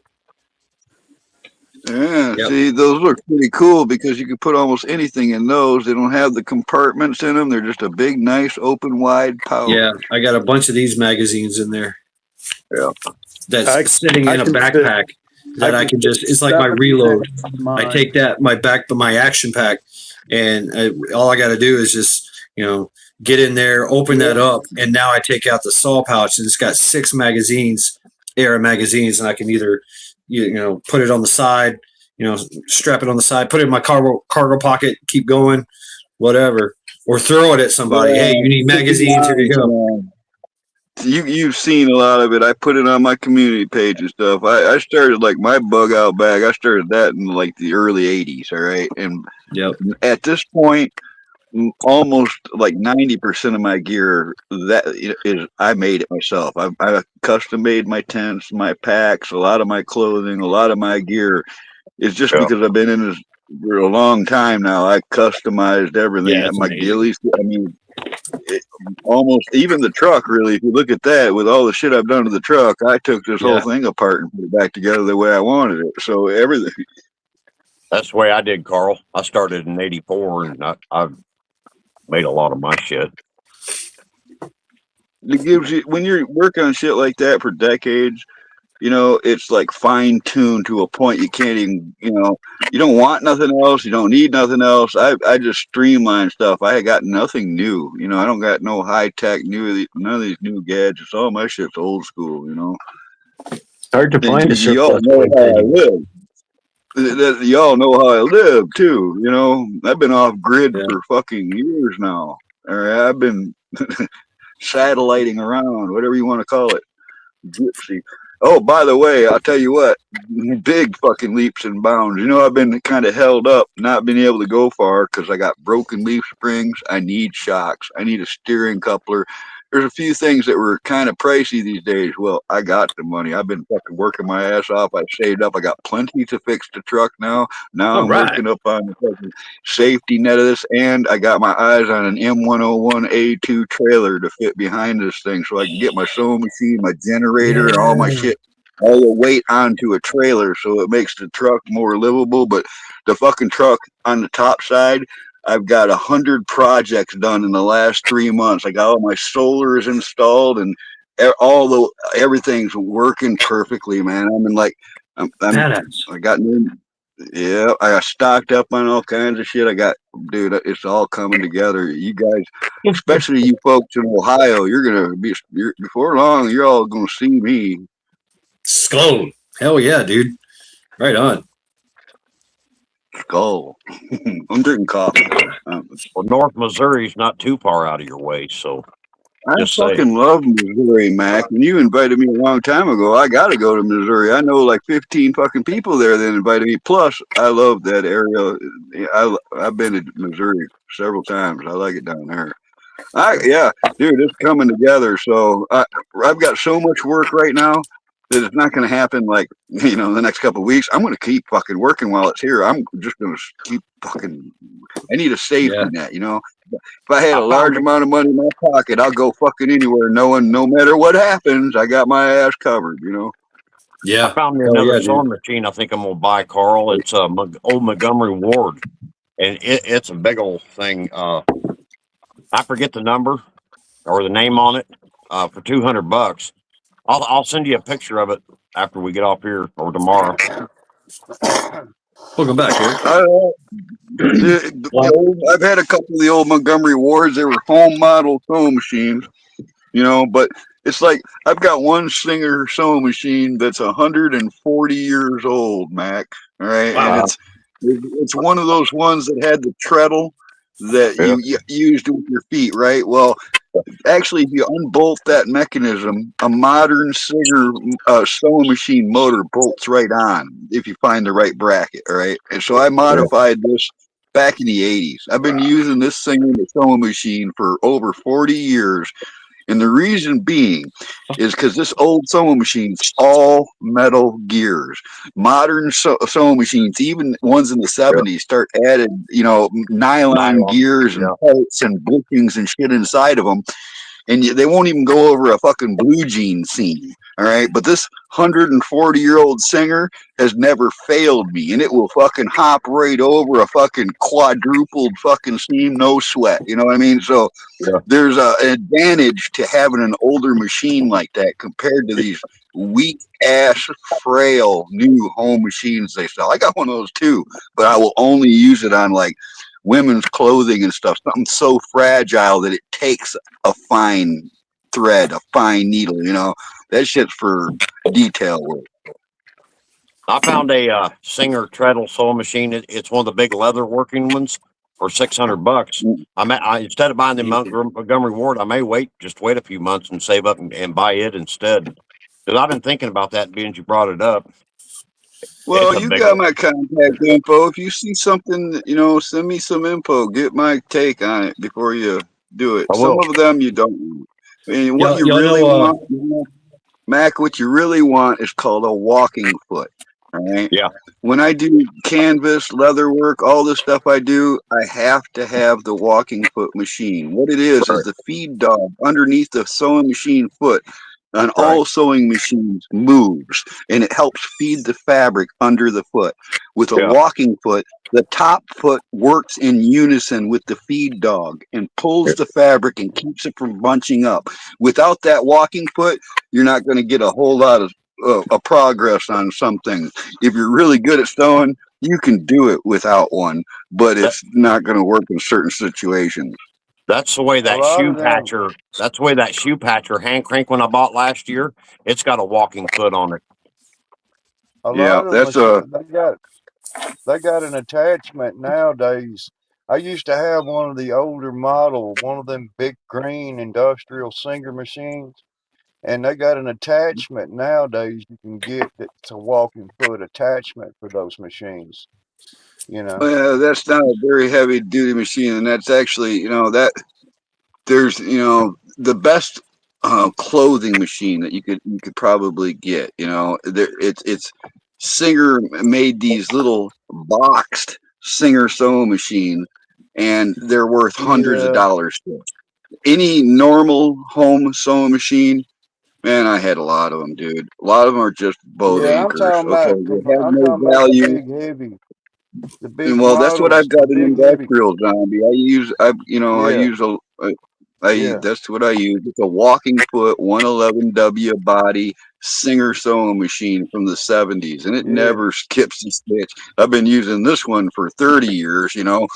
Speaker 7: Yeah,
Speaker 1: Yep.
Speaker 7: see, those look pretty cool because you can put almost anything in those. They don't have the compartments in them. They're just a big, nice, open, wide pouch.
Speaker 1: Yeah, I got a bunch of these magazines in there.
Speaker 7: Yeah.
Speaker 1: That's sitting in a backpack that I can just. It's like my reload. I take that my action pack, and all I got to do is just get in there, open that up, and now I take out the saw pouch, and it's got 6 magazines, AR magazines, and I can either put it on the side, strap it on the side, put it in my cargo pocket, keep going, whatever, or throw it at somebody. Hey, you need magazines? Here you go.
Speaker 7: You've seen a lot of it. I put it on my community page and stuff. I started like my bug out bag. I started that in like the early '80s. All right, and at this point, almost like 90% of my gear is I made it myself. I custom made my tents, my packs, a lot of my clothing, a lot of my gear. It's just because I've been in this for a long time now. I customized everything.
Speaker 1: Yeah,
Speaker 7: My ghillies. I mean, almost even the truck. Really, if you look at that, with all the shit I've done to the truck, I took this whole thing apart and put it back together the way I wanted it. So everything.
Speaker 9: That's the way I did, Carl. I started in '84, and I've made a lot of my shit.
Speaker 7: It gives you, when you're working on shit like that for decades, it's like fine tuned to a point you can't even, you don't want nothing else. You don't need nothing else. I just streamline stuff. I got nothing new. I don't got no high tech none of these new gadgets. All my shit's old school.
Speaker 8: Hard to find a surplus.
Speaker 7: Y'all know how I live. Y'all know how I live too. I've been off grid for fucking years now. All right, I've been satelliting around, whatever you want to call it. Gypsy. Oh, by the way, I'll tell you what, big fucking leaps and bounds. I've been kind of held up, not being able to go far because I got broken leaf springs. I need shocks. I need a steering coupler. There's a few things that were kind of pricey these days. Well, I got the money. I've been fucking working my ass off. I saved up. I got plenty to fix the truck now. Now I'm working up on the fucking safety net of this, and I got my eyes on an M101A2 trailer to fit behind this thing so I can get my sewing machine, my generator, and all my shit, all the weight onto a trailer so it makes the truck more livable. But the fucking truck on the top side, I've got 100 projects done in the last 3 months. I got all my solars installed, and everything's working perfectly, man. I mean, like, I got new. Yeah, I got stocked up on all kinds of shit. Dude, it's all coming together. You guys, especially you folks in Ohio, before long, you're all gonna see me.
Speaker 1: Skull. Hell yeah, dude. Right on.
Speaker 7: Skull. I'm drinking coffee.
Speaker 9: Well, North Missouri's not too far out of your way, so
Speaker 7: I fucking love Missouri, Mac. When you invited me a long time ago, I got to go to Missouri. I know like 15 fucking people there that invited me. Plus, I love that area. I've been to Missouri several times. I like it down there. Yeah, dude, it's coming together. So I've got so much work right now that it's not going to happen like, the next couple of weeks. I'm going to keep fucking working while it's here. I'm just going to keep fucking, I need a safety net, If I had a large amount of money in my pocket, I'll go fucking anywhere, knowing no matter what happens, I got my ass covered,
Speaker 1: Yeah.
Speaker 9: I found me another sewing machine I think I'm going to buy, Carl. It's a old Montgomery Ward, and it's a big old thing. I forget the number or the name on it for $200. I'll send you a picture of it after we get off here or tomorrow.
Speaker 1: Welcome back, Eric.
Speaker 7: I've had a couple of the old Montgomery Wards. They were home model sewing machines, but it's like I've got one Singer sewing machine that's 140 years old, Mac. All right, and it's one of those ones that had the treadle. that you used with your feet, right? Well, actually, if you unbolt that mechanism, a modern Singer sewing machine motor bolts right on if you find the right bracket, all right? And so I modified this back in the 80s. I've been using this Singer sewing machine for over 40 years. And the reason being is because this old sewing machine's all metal gears. Modern sewing machines, even ones in the 70s, start adding, nylon gears and pelts and bushings and shit inside of them. And they won't even go over a fucking blue jean seam. All right. But this 140-year-old Singer has never failed me. And it will fucking hop right over a fucking quadrupled fucking seam, no sweat. You know what I mean? So there's an advantage to having an older machine like that compared to these weak ass, frail new home machines they sell. I got one of those too, but I will only use it on like women's clothing and stuff. Something so fragile that it takes a fine thread, a fine needle. That shit's for detail work.
Speaker 9: I found a Singer treadle sewing machine. It's one of the big leather working ones for $600. Instead of buying the Montgomery Ward, I may wait a few months and save up and buy it instead. Because I've been thinking about that, being you brought it up.
Speaker 7: Well, you got my contact info. If you see something, send me some info. Get my take on it before you do it. Some of them you don't want. I mean, what you really want, Mac, what you really want is called a walking foot. All right.
Speaker 9: Yeah.
Speaker 7: When I do canvas, leather work, all this stuff I do, I have to have the walking foot machine. What it is the feed dog underneath the sewing machine foot on all sewing machines moves, and it helps feed the fabric under the foot. With a walking foot, the top foot works in unison with the feed dog and pulls the fabric and keeps it from bunching up. Without that walking foot, you're not going to get a whole lot of progress on some things. If you're really good at sewing, you can do it without one, but it's not going to work in certain situations.
Speaker 9: That's the way that shoe patcher. That's the way that shoe patcher hand crank one I bought last year. It's got a walking foot on it.
Speaker 2: A lot of them, they got an attachment nowadays. I used to have one of the older model, one of them big green industrial Singer machines, and they got an attachment nowadays you can get that's a walking foot attachment for those machines.
Speaker 7: That's not a very heavy duty machine, and that's actually, that there's, the best clothing machine that you could probably get. It's Singer made these little boxed Singer sewing machines, and they're worth hundreds of dollars. Any normal home sewing machine, man, I had a lot of them, dude. A lot of them are just boat anchors.
Speaker 2: I'm talking about the big heavy. The big
Speaker 7: Well, that's what I've got
Speaker 2: in
Speaker 7: an industrial zombie. That's what I use. It's a walking foot 111W body Singer sewing machine from the 70s, and it never skips a stitch. I've been using this one for 30 years, and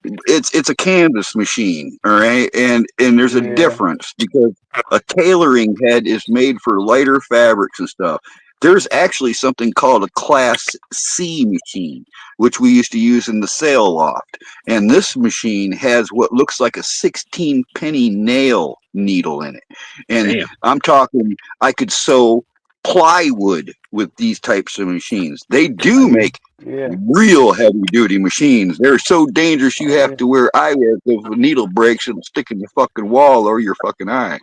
Speaker 7: it's a canvas machine, all right, and there's a difference because a tailoring head is made for lighter fabrics and stuff. There's actually something called a Class C machine, which we used to use in the sail loft, and this machine has what looks like a 16 penny nail needle in it, and I'm talking I could sew plywood with these types of machines. They do make real heavy duty machines. They're so dangerous you have to wear eyewear because if a needle breaks, it'll stick in the fucking wall or your fucking eye.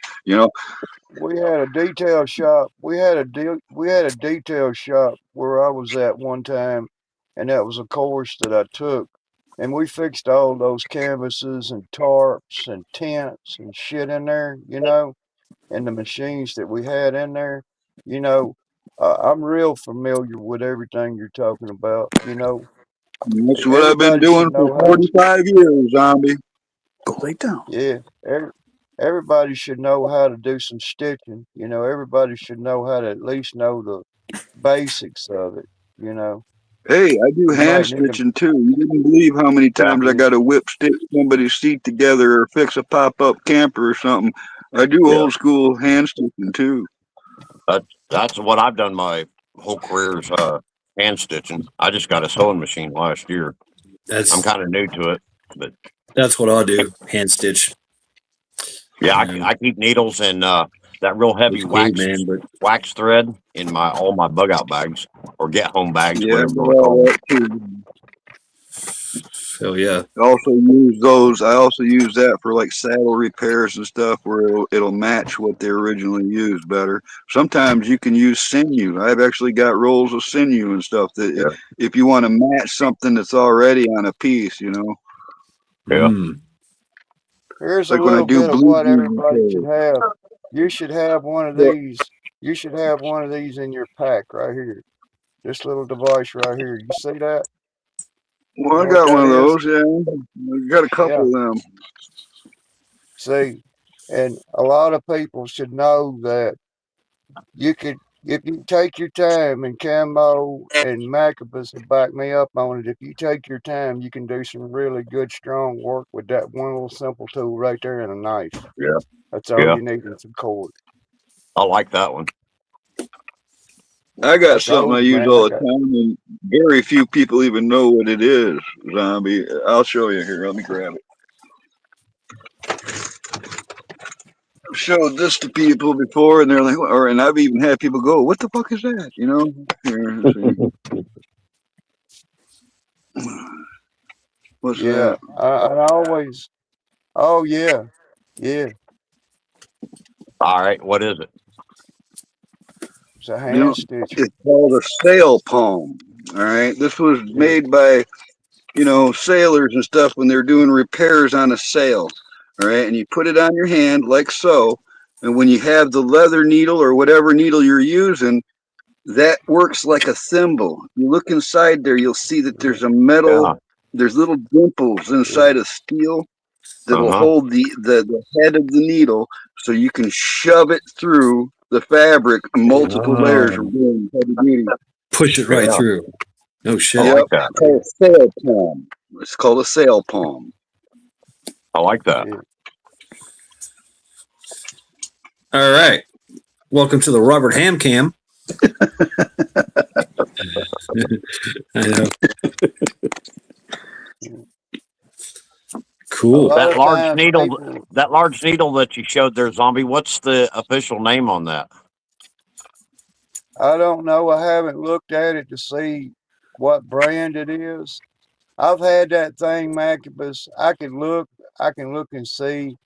Speaker 2: We had a detail shop. We had a detail shop where I was at one time, and that was a course that I took. And we fixed all those canvases and tarps and tents and shit in there, and the machines that we had in there. I'm real familiar with everything you're talking about.
Speaker 7: That's what I've been doing for 45 years, zombie.
Speaker 6: Go lay down.
Speaker 2: Yeah, everybody should know how to do some stitching. Everybody should know how to at least know the basics of it.
Speaker 7: Hey, I do hand stitching too. You wouldn't believe how many times I got to whip stitch somebody's seat together or fix a pop-up camper or something. I do old school hand stitching too.
Speaker 9: That's what I've done my whole career is hand stitching. I just got a sewing machine last year. I'm kind of new to it. But
Speaker 1: That's what I'll do. Hand stitch.
Speaker 9: yeah, I keep needles and that real heavy wax
Speaker 1: man, but
Speaker 9: wax thread in all my bug out bags or get home bags,
Speaker 7: Yeah,
Speaker 9: whatever you want to call them.
Speaker 7: too.
Speaker 1: hell yeah.
Speaker 7: I also use those. I also use that for like saddle repairs and stuff, where it'll match what they originally used better. Sometimes you can use sinew. I've actually got rolls of sinew and stuff that
Speaker 9: Yeah.
Speaker 7: if you want to match something that's already on a piece,
Speaker 9: Yeah.
Speaker 2: Here's a
Speaker 7: like when I
Speaker 2: little
Speaker 7: do
Speaker 2: bit of
Speaker 7: blue
Speaker 2: what
Speaker 7: jeans
Speaker 2: everybody should
Speaker 7: repairs.
Speaker 2: have. You should have one of
Speaker 7: Well,
Speaker 2: these. You should have one of these in your pack right here. This little device right here. You see that? You
Speaker 7: I
Speaker 2: know what
Speaker 7: got one
Speaker 2: that
Speaker 7: of
Speaker 2: is?
Speaker 7: those. Yeah, I got a couple
Speaker 2: Yeah.
Speaker 7: of them.
Speaker 2: See, and a lot of people should know that you could, if you take your time, and Camo and Macabus will back me up on it. If you take your time, you can do some really good, strong work with that one little simple tool right there and a knife.
Speaker 9: Yeah.
Speaker 2: That's all
Speaker 9: Yeah.
Speaker 2: you need, and some cord.
Speaker 9: I like that one.
Speaker 7: I got
Speaker 2: That's
Speaker 7: something I
Speaker 2: old,
Speaker 7: use
Speaker 2: man.
Speaker 7: all the time, and very few people even know what it is. Zombie. I'll show you here. Let me grab it. Showed this to people before, and they're like, and I've even had people go, "What the fuck is that?" You know. Here, see. What's
Speaker 2: Yeah,
Speaker 7: that?
Speaker 2: I always. Oh yeah, yeah.
Speaker 9: All right. What is it?
Speaker 2: It's a
Speaker 7: You know,
Speaker 2: hand stitcher.
Speaker 7: it's called a sail palm. All right, this was
Speaker 2: Yeah,
Speaker 7: made by sailors and stuff when they're doing repairs on a sail. All right, and you put it on your hand like so, and when you have the leather needle or whatever needle you're using, that works like a thimble. You look inside there, you'll see that
Speaker 2: yeah,
Speaker 7: there's a metal.
Speaker 9: Yeah.
Speaker 7: There's little dimples
Speaker 2: yeah,
Speaker 7: inside of steel that'll
Speaker 9: Uh-huh.
Speaker 7: hold the head of the needle, so you can shove it through the fabric,
Speaker 2: yeah,
Speaker 7: multiple layers of doing heavy duty.
Speaker 1: Push it right
Speaker 9: Yeah.
Speaker 1: through. No
Speaker 9: I
Speaker 1: shit.
Speaker 7: Yep,
Speaker 9: like that.
Speaker 7: it's called a sail palm. It's called a sail palm.
Speaker 9: I like that.
Speaker 2: yeah.
Speaker 1: All right. Welcome to the Robert Ham Cam. I know.
Speaker 2: A
Speaker 1: Cool.
Speaker 2: lot
Speaker 9: That
Speaker 2: of
Speaker 9: large
Speaker 2: times
Speaker 9: needle,
Speaker 2: people,
Speaker 9: that large needle that you showed there, Zombie. What's the official name on that?
Speaker 2: I don't know. I haven't looked at it to see what brand it is. I've had that thing, Macabus. I can look and see,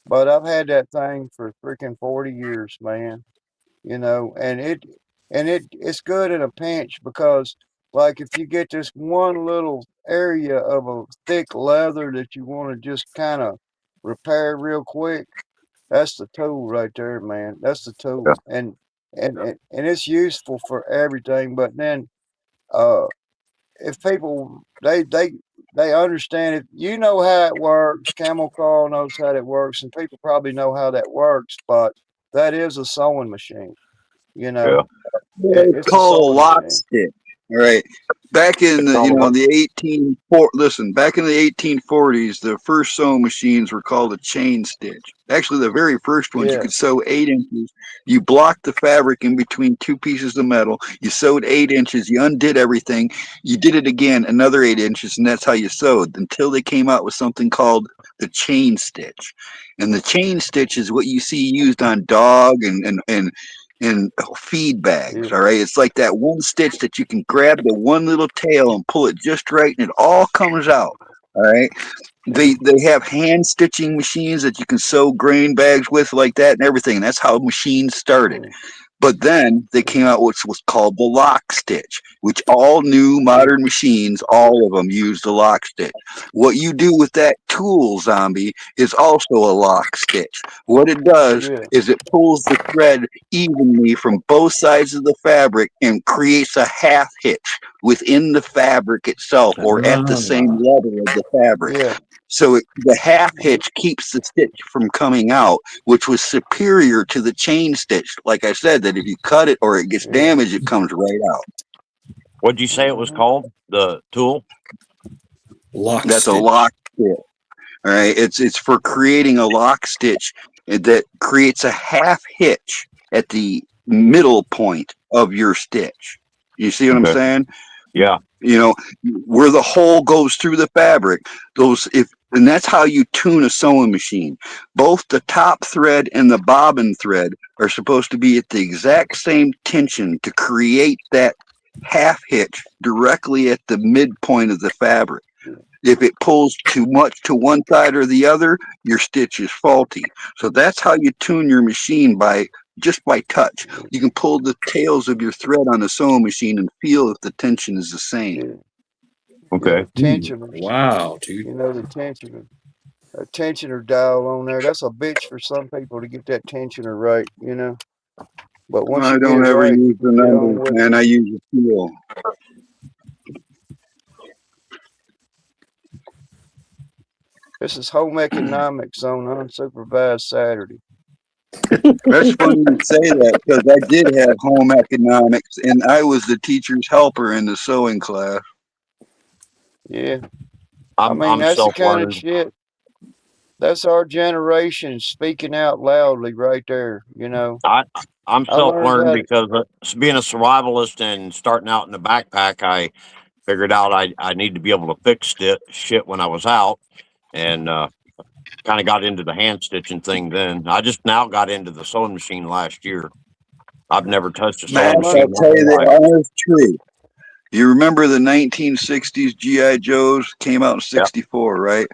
Speaker 2: but I've had that thing for freaking 40 years, man. And it's good in a pinch because, like, if you get this one little area of a thick leather that you want to just kind of repair real quick, that's the tool right there, man. That's the
Speaker 9: Yeah.
Speaker 2: tool, and it's useful for everything. But then, uh, if people they understand it, you know how it works. Camel Crawl knows how it works, and people probably know how that works. But that is a sewing machine. You
Speaker 9: Yeah.
Speaker 2: know,
Speaker 7: It's
Speaker 2: it's a
Speaker 7: called a
Speaker 2: sewing
Speaker 7: lock
Speaker 2: machine.
Speaker 7: stick. All right. Back in
Speaker 9: It's
Speaker 7: the
Speaker 9: called a what?
Speaker 7: back in the 1840s, the first sewing machines were called a chain stitch. Actually, the very first ones you
Speaker 2: Yeah,
Speaker 7: could sew 8 inches. You blocked the fabric in between two pieces of metal. You sewed 8 inches. You undid everything. You did it again, another 8 inches, and that's how you sewed until they came out with something called the chain stitch. And the chain stitch is what you see used on dog and feed bags.
Speaker 2: yeah,
Speaker 7: All right, it's like that one stitch that you can grab the one little tail and pull it just right, and it all comes out. All right,
Speaker 2: yeah,
Speaker 7: they have hand stitching machines that you can sew grain bags with like that and everything. And that's how machines started.
Speaker 2: yeah,
Speaker 7: But then they
Speaker 2: yeah,
Speaker 7: came out with what's called the lock stitch, which all new
Speaker 2: yeah,
Speaker 7: modern machines, all of them use the lock stitch. What you do with that tool, Zombie, is also a lock stitch. What it does
Speaker 2: yeah,
Speaker 7: is it pulls the thread evenly from both sides of the fabric and creates a half hitch within the fabric itself or at the same
Speaker 1: Ah,
Speaker 7: level of the fabric.
Speaker 2: yeah,
Speaker 7: So the half
Speaker 2: yeah,
Speaker 7: hitch keeps the stitch from coming out, which was superior to the chain stitch. Like I said, that if you cut it or it gets
Speaker 2: yeah.
Speaker 7: damaged, it comes right out.
Speaker 9: What'd you say it was
Speaker 2: Mm-hmm.
Speaker 9: called? The tool?
Speaker 1: lock
Speaker 7: That's a
Speaker 1: stitch.
Speaker 7: lock stitch. All right, it's for creating a lock stitch that creates a half hitch at the middle point of your stitch. You see what I'm
Speaker 9: Okay.
Speaker 7: saying?
Speaker 9: Yeah.
Speaker 7: You know, where the hole goes through the fabric. And that's how you tune a sewing machine. Both the top thread and the bobbin thread are supposed to be at the exact same tension to create that half hitch directly at the midpoint of the fabric. If it pulls too much to one side or the other, your stitch is faulty. So that's how you tune your machine just by touch. You can pull the tails of your thread on the sewing machine and feel if the tension is the same.
Speaker 2: Yeah. Yeah,
Speaker 9: Okay.
Speaker 2: the tensioners.
Speaker 1: Wow, dude.
Speaker 2: You know, the tensioner dial on there. That's a bitch for some people to get that tensioner right, you know. But once
Speaker 7: I
Speaker 2: you get it
Speaker 7: don't ever
Speaker 2: right,
Speaker 7: use
Speaker 2: you
Speaker 7: the
Speaker 2: can get on
Speaker 7: numbers,
Speaker 2: with
Speaker 7: man.
Speaker 2: it.
Speaker 7: I use the feel.
Speaker 2: This is home economics on Unsupervised Saturday.
Speaker 7: That's funny you say that because I did have home economics and I was the teacher's helper in the sewing class.
Speaker 2: Yeah. I mean,
Speaker 9: I'm
Speaker 2: that's the kind of
Speaker 9: self-learning.
Speaker 2: shit. That's our generation speaking out loudly right there, you know.
Speaker 9: I I'm
Speaker 2: I learned
Speaker 9: self-learning
Speaker 2: how to,
Speaker 9: because being a survivalist and starting out in the backpack, I figured out I need to be able to fix shit when I was out, and kind of got into the hand stitching thing. Then I just now got into the sewing machine last year. I've never touched a
Speaker 2: I
Speaker 9: sewing
Speaker 7: Max,
Speaker 9: machine
Speaker 7: I'll
Speaker 2: learned,
Speaker 9: in my
Speaker 7: tell you
Speaker 9: whole life.
Speaker 7: the honest truth. You remember the 1960s GI Joes came out in
Speaker 9: Yep.
Speaker 7: '64, right?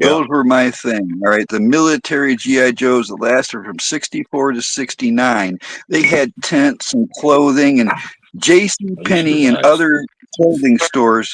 Speaker 9: Yep.
Speaker 7: Those were my thing. All right, the military GI Joes that lasted from '64 to '69. They had tents and clothing, and J.C. Penney and
Speaker 1: Unsupervised.
Speaker 7: other clothing stores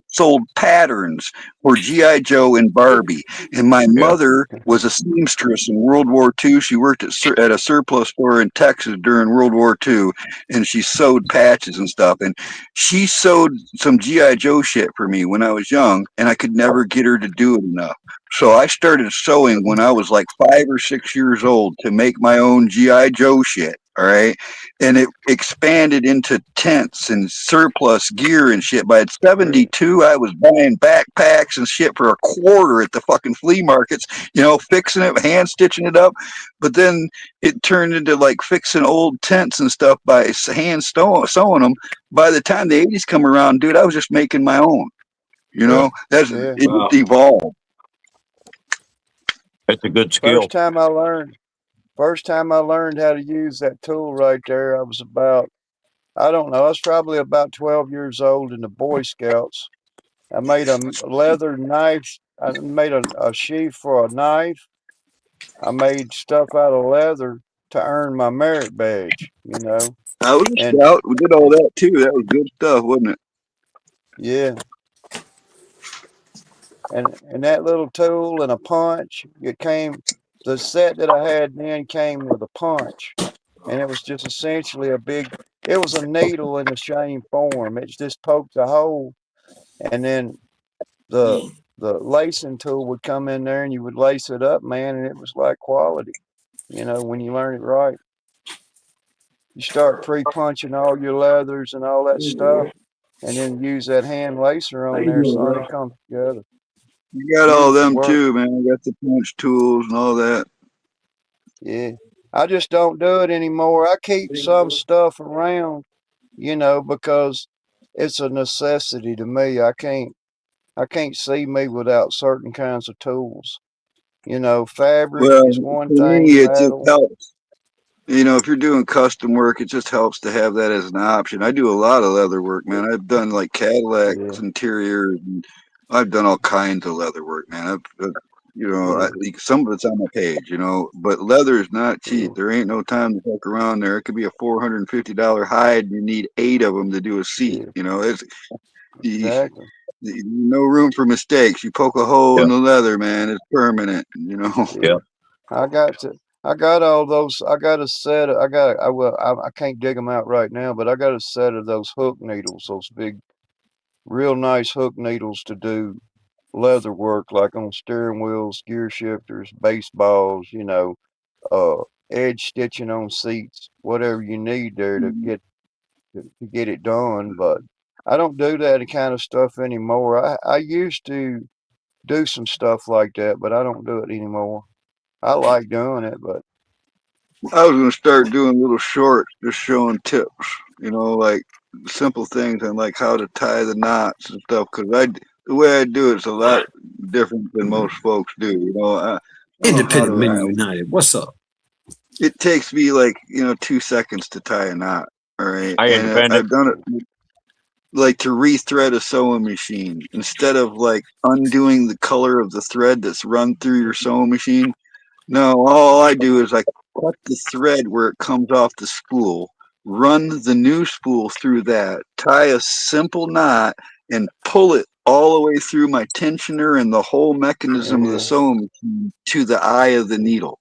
Speaker 7: sold patterns for GI Joe and Barbie. And my
Speaker 9: Yeah.
Speaker 7: mother was a seamstress in World War II. She worked at a surplus store in Texas during World War II, and she sewed patches and stuff. And she sewed some GI Joe shit for me when I was young, and I could never get her to do it enough. So I started sewing when I was like 5 or 6 years old to make my own GI Joe shit. All right, and it expanded into tents and surplus gear and shit. By '72, I was buying backpacks and shit for a quarter at the fucking flea markets. You know, fixing it, hand stitching it up. But then it turned into like fixing old tents and stuff by hand sewing them. By the time the '80s come around, dude, I was just making my own. You know,
Speaker 2: yeah.
Speaker 7: it just evolved.
Speaker 9: It's a good
Speaker 2: First
Speaker 9: skill.
Speaker 2: time I learned, first time I learned how to use that tool right there, I was about, I don't know, I was probably about 12 years old in the Boy Scouts. I made a leather knife. I made a sheath for a knife. I made stuff out of leather to earn my merit badge, you know.
Speaker 7: I was a
Speaker 2: And
Speaker 7: scout. We did all that too. That was good stuff, wasn't it?
Speaker 2: yeah, and that little tool and a punch, the set that I had then came with a punch. And it was just essentially it was a needle in the same form. It just poked a hole, and then the the lacing tool would come in there, and you would lace it up, man, and it was like quality. You know, when you learn it right, you start pre-punching all your leathers and all that stuff, and then use that hand lacer on there, son. It comes together.
Speaker 7: You got all
Speaker 2: Beautiful
Speaker 7: them
Speaker 2: work.
Speaker 7: too, man. I got the punch tools and all that.
Speaker 2: Yeah. I just don't do it anymore. I keep some stuff around, you know, because it's a necessity to me. I can't see me without certain kinds of tools. You know, fabric
Speaker 7: Well,
Speaker 2: is one
Speaker 7: for
Speaker 2: thing,
Speaker 7: me, it just
Speaker 2: metal.
Speaker 7: helps. You know, if you're doing custom work, it just helps to have that as an option. I do a lot of leather work, man. I've done like
Speaker 2: Yeah,
Speaker 7: Cadillacs, interiors, and I've done all kinds of leather work, man.
Speaker 2: yeah,
Speaker 7: like some of it's on my page, but leather is not
Speaker 2: yeah,
Speaker 7: cheap. There ain't no time to fuck around there. It could be a $450 hide, and you need 8 of them to do a seat.
Speaker 2: yeah,
Speaker 7: You,
Speaker 2: exactly.
Speaker 7: no room for mistakes. You poke a hole in
Speaker 9: Yeah.
Speaker 7: the leather, man, it's permanent.
Speaker 2: Yeah.
Speaker 9: Yeah.
Speaker 2: I got to, I got all those, I got a set, I got, I will, I can't dig them out right now, but I got a set of those hook needles, those big, real nice hook needles to do leather work, like on steering wheels, gear shifters, baseballs, you know, uh, edge stitching on seats, whatever you need there to get it done. But I don't do that kind of stuff anymore. I used to do some stuff like that, but I don't do it anymore. I like doing it, but
Speaker 7: I was gonna start doing little shorts, just showing tips. Like simple things on like how to tie the knots and stuff. Because the way I do it's a lot different than most folks do. You know, I don't know how
Speaker 1: Independent
Speaker 7: to.
Speaker 1: Men United. What's up?
Speaker 7: It takes me like 2 seconds to tie a knot. All right,
Speaker 9: Hey,
Speaker 7: and
Speaker 9: independent.
Speaker 7: I've done it like to rethread a sewing machine instead of like undoing the color of the thread that's run through your sewing machine. No, all I do is I cut the thread where it comes off the spool, run the new spool through that, tie a simple knot, and pull it all the way through my tensioner and the whole mechanism of the
Speaker 2: Yeah,
Speaker 7: sewing machine to the eye of the needle.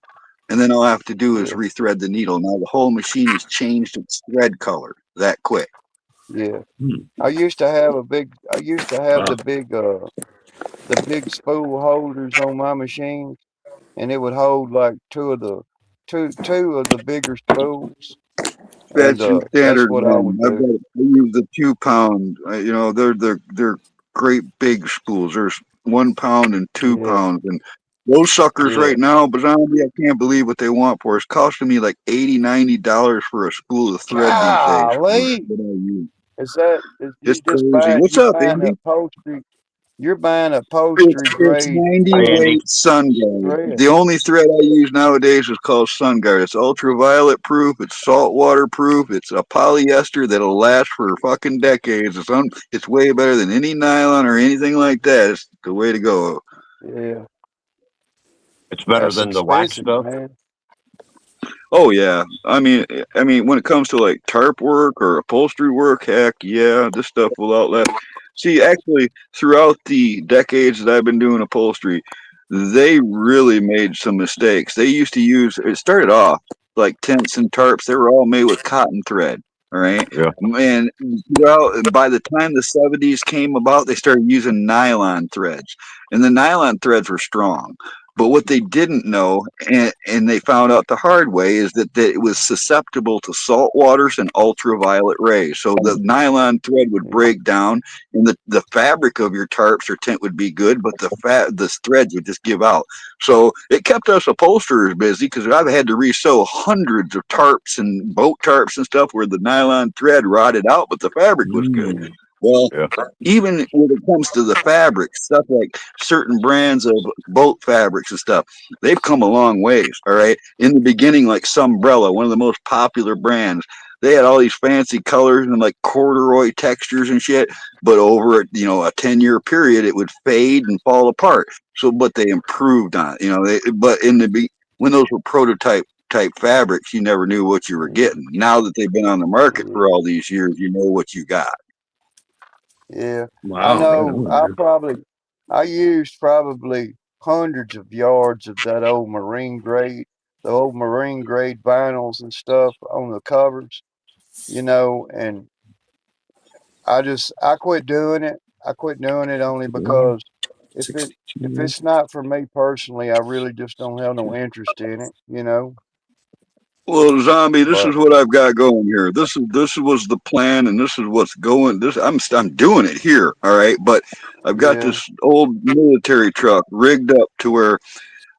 Speaker 7: And then all I have to do is
Speaker 2: yeah,
Speaker 7: rethread the needle. Now the whole machine has changed its thread color that quick.
Speaker 2: yeah.
Speaker 1: Hmm.
Speaker 2: I used to have
Speaker 1: Wow.
Speaker 2: the big spool holders on my machines, and it would hold like two of the bigger spools, and
Speaker 7: That's your
Speaker 2: that's
Speaker 7: standard
Speaker 2: what I
Speaker 7: one.
Speaker 2: would
Speaker 7: I've
Speaker 2: do.
Speaker 7: got I use the 2 pound. They're great big spools. There's 1 pound and two
Speaker 2: Yeah,
Speaker 7: pounds, and those suckers
Speaker 2: yeah.
Speaker 7: right now, Bazzombie, I can't believe what they want for. It's costing me like $80-$90 for a spool of thread these days.
Speaker 2: Golly,
Speaker 7: What I use.
Speaker 2: is
Speaker 7: It's
Speaker 2: you just
Speaker 7: crazy. What's
Speaker 2: you
Speaker 7: up,
Speaker 2: buying
Speaker 7: Andy?
Speaker 2: upholstery? You're buying upholstery
Speaker 7: It's
Speaker 2: grade
Speaker 7: 90
Speaker 9: Hey, Andy.
Speaker 7: weight sun guard.
Speaker 2: thread.
Speaker 7: The only thread I use nowadays is called sun guard. It's ultraviolet proof. It's saltwater proof. It's a polyester that'll last for fucking decades. It's way better than any nylon or anything like that. It's the way to go.
Speaker 2: Yeah,
Speaker 9: It's better
Speaker 2: that's
Speaker 9: than the wax
Speaker 2: expensive,
Speaker 9: stuff.
Speaker 2: man.
Speaker 7: Oh yeah. I mean, when it comes to like tarp work or upholstery work, heck yeah, this stuff will outlast. See, actually, throughout the decades that I've been doing upholstery, they really made some mistakes. They used to use. It started off like tents and tarps. They were all made with cotton thread. All right,
Speaker 9: Yeah.
Speaker 7: and by the time the '70s came about, they started using nylon threads, and the nylon threads were strong. But what they didn't know, and they found out the hard way, is that it was susceptible to salt waters and ultraviolet rays. So the nylon thread would
Speaker 2: Yeah,
Speaker 7: break down, and the fabric of your tarps or tent would be good, but the threads would just give out. So it kept us upholsterers busy because I've had to resew hundreds of tarps and boat tarps and stuff where the nylon thread rotted out, but the fabric was good.
Speaker 1: Mm.
Speaker 7: Well,
Speaker 9: Yeah.
Speaker 7: even when it comes to the fabric, stuff like certain brands of boat fabrics and stuff, they've come a long ways. All right. In the beginning, like Sunbrella, one of the most popular brands, they had all these fancy colors and like corduroy textures and shit. But over a 10-year period, it would fade and fall apart. So, but they improved on it. But when those were prototype type fabrics, you never knew what you were
Speaker 2: yeah,
Speaker 7: getting. Now that they've been on the market
Speaker 2: yeah,
Speaker 7: for all these years, you know what you got.
Speaker 2: yeah. I
Speaker 1: Wow. Right
Speaker 2: know.
Speaker 1: on, man.
Speaker 2: I used probably hundreds of yards of that the old marine grade vinyls and stuff on the covers, and I quit doing it. I quit doing it only because if it if
Speaker 1: 62.
Speaker 2: it's not for me personally, I really just don't have no interest in it.
Speaker 7: Well, zombie, this
Speaker 2: But
Speaker 7: is what I've got going here. This was the plan, and this is what's going. I'm doing it here, all right. But I've got
Speaker 2: yeah,
Speaker 7: this old military truck rigged up to where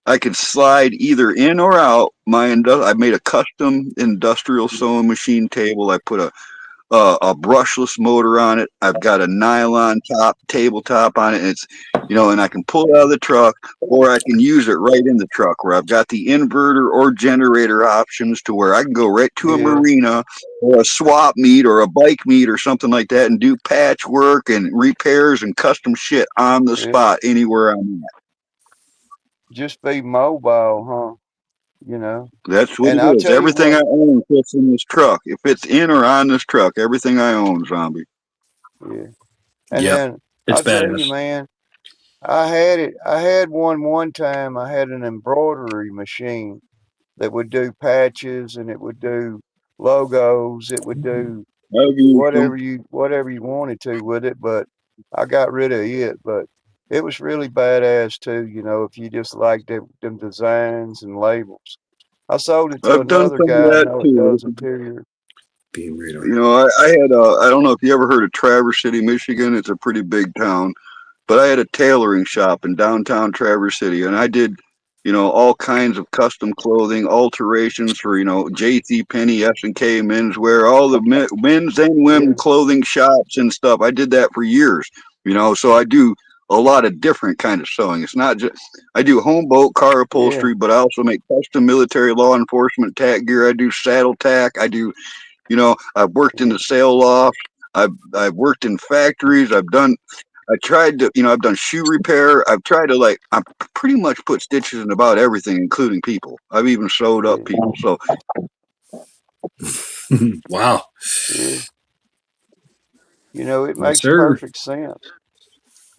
Speaker 7: I can slide either in or out. I made a custom industrial sewing machine table. I put a brushless motor on it. I've got a nylon tabletop on it. And and I can pull it out of the truck, or I can use it right in the truck where I've got the inverter or generator options to where I can go right to a
Speaker 2: yeah,
Speaker 7: marina or a swap meet or a bike meet or something like that and do patchwork and repairs and custom shit on the
Speaker 2: yeah.
Speaker 7: spot anywhere I'm at.
Speaker 2: Just be mobile, huh? You know.
Speaker 7: That's what
Speaker 2: And
Speaker 7: it
Speaker 2: I'll
Speaker 7: is.
Speaker 2: tell you
Speaker 7: Everything I
Speaker 2: what,
Speaker 7: own fits in this truck. If it's in or on this truck, everything I own, zombie.
Speaker 2: yeah. And
Speaker 1: Yep.
Speaker 2: then
Speaker 1: It's
Speaker 2: I'll tell you,
Speaker 1: badass.
Speaker 2: man, I had one time. I had an embroidery machine that would do patches and it would do logos. It would do
Speaker 7: I've used them.
Speaker 2: whatever you wanted to with it, but I got rid of it. But it was really badass too, if you just like them designs and labels. I sold it to
Speaker 7: I've done
Speaker 2: another
Speaker 7: some of
Speaker 2: guy I
Speaker 7: that
Speaker 2: know that
Speaker 7: too.
Speaker 2: does interior.
Speaker 1: Beam radar.
Speaker 7: I had I don't know if you ever heard of Traverse City, Michigan. It's a pretty big town, but I had a tailoring shop in downtown Traverse City, and I did You know, all kinds of custom clothing, alterations for, you know, JC Penney, S&K menswear, all the men's and women
Speaker 2: Yeah.
Speaker 7: clothing shops and stuff. I did that for years, you know, so I do a lot of different kind of sewing. It's not just, I do home boat, car
Speaker 2: Yeah.
Speaker 7: upholstery, but I also make custom military law enforcement tack gear. I do saddle tack. I do, you know, I've worked in the sail loft. I've worked in factories. I tried to, you know, I've done shoe repair. I've tried to I pretty much put stitches in about everything, including people. I've even sewed up
Speaker 2: Yeah.
Speaker 7: people. So
Speaker 1: Wow.
Speaker 2: Yeah. You know, it
Speaker 1: Yes,
Speaker 2: makes
Speaker 1: sir.
Speaker 2: perfect sense.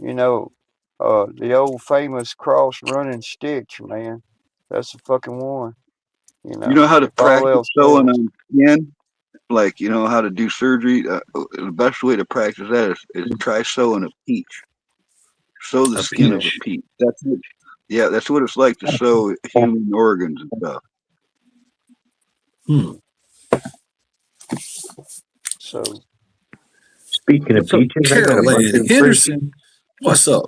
Speaker 2: You know, the old famous cross running stitch, man. That's the fucking one. You
Speaker 7: you know
Speaker 2: know,
Speaker 7: how to
Speaker 2: if all
Speaker 7: practice
Speaker 2: else
Speaker 7: sewing
Speaker 2: fails.
Speaker 7: on skin, like you know how to do surgery. The best way to practice that is try sewing a peach. Sew the
Speaker 1: A
Speaker 7: skin of a
Speaker 1: peach.
Speaker 7: peach. That's what. Yeah, that's what it's like to sew human organs and stuff.
Speaker 1: Hmm.
Speaker 2: So,
Speaker 8: Speaking of
Speaker 1: What's up,
Speaker 8: peaches, I got a bunch
Speaker 1: Caroline
Speaker 8: of fruit.
Speaker 1: Henderson? What's up?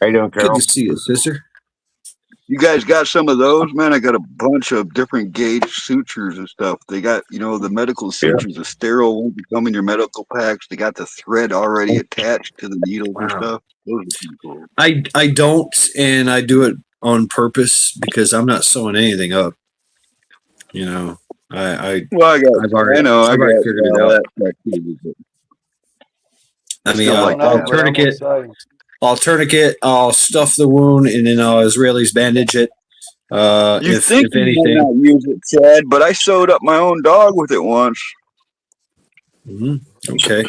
Speaker 9: How you doing,
Speaker 1: Good to
Speaker 9: Carol?
Speaker 1: see you, sister.
Speaker 7: You guys got some of those, man? I got a bunch of different gauge sutures and stuff. They got, you know, the medical
Speaker 9: Yeah.
Speaker 7: sutures, the sterile ones that come in your medical packs. They got the thread already attached to the needles and
Speaker 1: Wow.
Speaker 7: stuff. Those are pretty cool.
Speaker 1: I don't, and I do it on purpose because I'm not sewing anything up. You know,
Speaker 7: Well,
Speaker 1: I've already
Speaker 7: I got
Speaker 1: figured it
Speaker 7: all
Speaker 1: out.
Speaker 7: that stuff too. But
Speaker 1: I
Speaker 7: I
Speaker 1: mean,
Speaker 7: still
Speaker 2: I
Speaker 7: like
Speaker 2: don't
Speaker 7: to
Speaker 2: know,
Speaker 7: have
Speaker 2: but
Speaker 7: it.
Speaker 2: I'm gonna
Speaker 1: I'll tourniquet, I'll stuff the wound, and then I'll Israelis bandage it.
Speaker 7: You
Speaker 1: If
Speaker 7: think
Speaker 1: if
Speaker 7: you might
Speaker 1: anything.
Speaker 7: not use it, Chad, but I sewed up my own dog with it once.
Speaker 1: Mhm. Okay.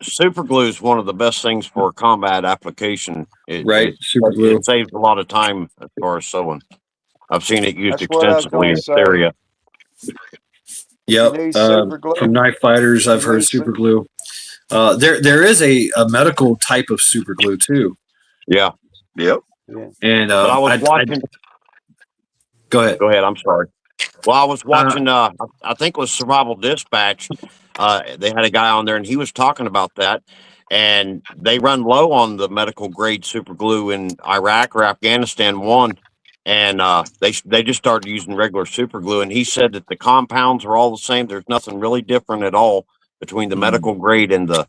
Speaker 9: Super glue is one of the best things for combat application.
Speaker 1: Right. Super glue.
Speaker 9: It saves a lot of time as far as sewing. I've seen it used
Speaker 2: That's what I was
Speaker 9: extensively
Speaker 2: gonna
Speaker 9: in
Speaker 2: say.
Speaker 9: Syria.
Speaker 2: You
Speaker 1: Yep.
Speaker 2: need super
Speaker 1: From
Speaker 2: glue.
Speaker 1: knife fighters, I've
Speaker 2: You
Speaker 1: heard
Speaker 2: need
Speaker 1: super
Speaker 2: super.
Speaker 1: glue. There is a medical type of super glue too,
Speaker 9: Yeah,
Speaker 7: Yep.
Speaker 2: Yeah.
Speaker 1: and
Speaker 9: but I was
Speaker 1: I
Speaker 9: watching.
Speaker 1: go ahead.
Speaker 9: Go ahead. I'm sorry. Well, I was
Speaker 1: Uh,
Speaker 9: watching. I think it was Survival Dispatch. They had a guy on there, and he was talking about that. And they run low on the medical grade super glue in Iraq or Afghanistan. One, and they just started using regular super glue. And he said that the compounds are all the same. There's nothing really different at all between the medical grade and the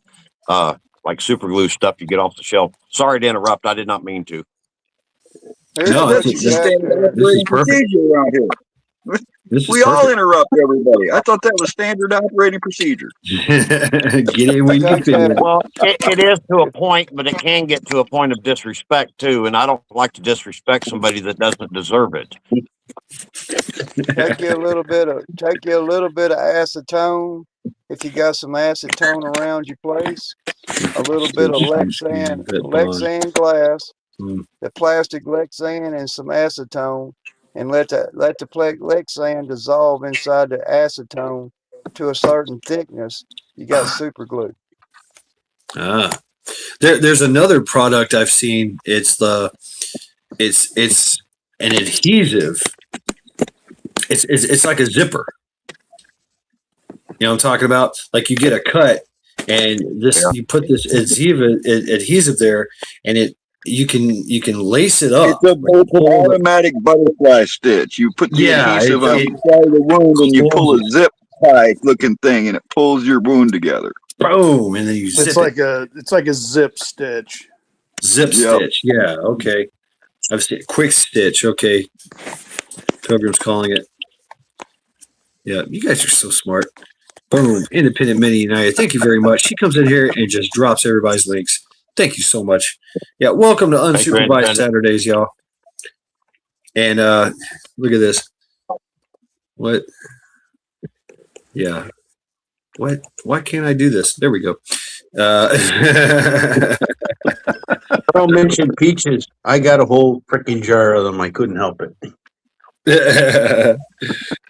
Speaker 9: like super glue stuff you get off the shelf. Sorry to interrupt. I did not mean to.
Speaker 2: Here's
Speaker 1: no,
Speaker 2: what
Speaker 7: This
Speaker 2: you
Speaker 7: is the
Speaker 2: got
Speaker 7: standard
Speaker 2: there.
Speaker 1: this is
Speaker 7: operating
Speaker 1: perfect.
Speaker 7: procedure around here.
Speaker 1: This is
Speaker 7: We all
Speaker 1: perfect.
Speaker 7: interrupt everybody. I thought that was standard operating procedure.
Speaker 1: Get in when you can
Speaker 2: Take
Speaker 1: fit in.
Speaker 2: that.
Speaker 9: Well, it is to a
Speaker 2: If,
Speaker 9: point, but it can get to a point of disrespect too. And I don't like to disrespect somebody that doesn't deserve it.
Speaker 2: take you a little bit of acetone. If you got some acetone around your place, a little bit of Lexan glass,
Speaker 1: Mm.
Speaker 2: the plastic Lexan, and some acetone, and let the Lexan dissolve inside the acetone to a certain thickness. You got super glue.
Speaker 1: Ah, there's another product I've seen. It's an adhesive. It's like a zipper. You know what I'm talking about? Like you get a cut, and
Speaker 9: Yeah.
Speaker 1: you put this adhesive there, and you can lace it
Speaker 7: It's
Speaker 1: up.
Speaker 7: a
Speaker 1: Like pull the,
Speaker 7: automatic butterfly stitch. You put the
Speaker 1: yeah,
Speaker 7: adhesive on
Speaker 1: it
Speaker 7: the side of the wound and you pull
Speaker 1: closes
Speaker 7: a zip tie looking thing and it pulls your wound together.
Speaker 1: boom, and then you
Speaker 6: It's
Speaker 1: zip
Speaker 6: like
Speaker 1: it.
Speaker 6: it's like a zip stitch.
Speaker 1: Zip
Speaker 7: Yep.
Speaker 1: stitch. Yeah, okay. I've seen quick stitch. Okay, Pilgrim's calling it. Yeah, you guys are so smart. Boom, Independent Mini United. Thank you very much. She comes in here and just drops everybody's links. Thank you so much. Yeah, welcome to
Speaker 9: Thank you,
Speaker 1: Unsupervised
Speaker 9: Independent.
Speaker 1: Saturdays, y'all. And look at this. What? Yeah. What? Why can't I do this? There we go.
Speaker 8: Carl mentioned peaches. I got a whole freaking jar of them. I couldn't help it.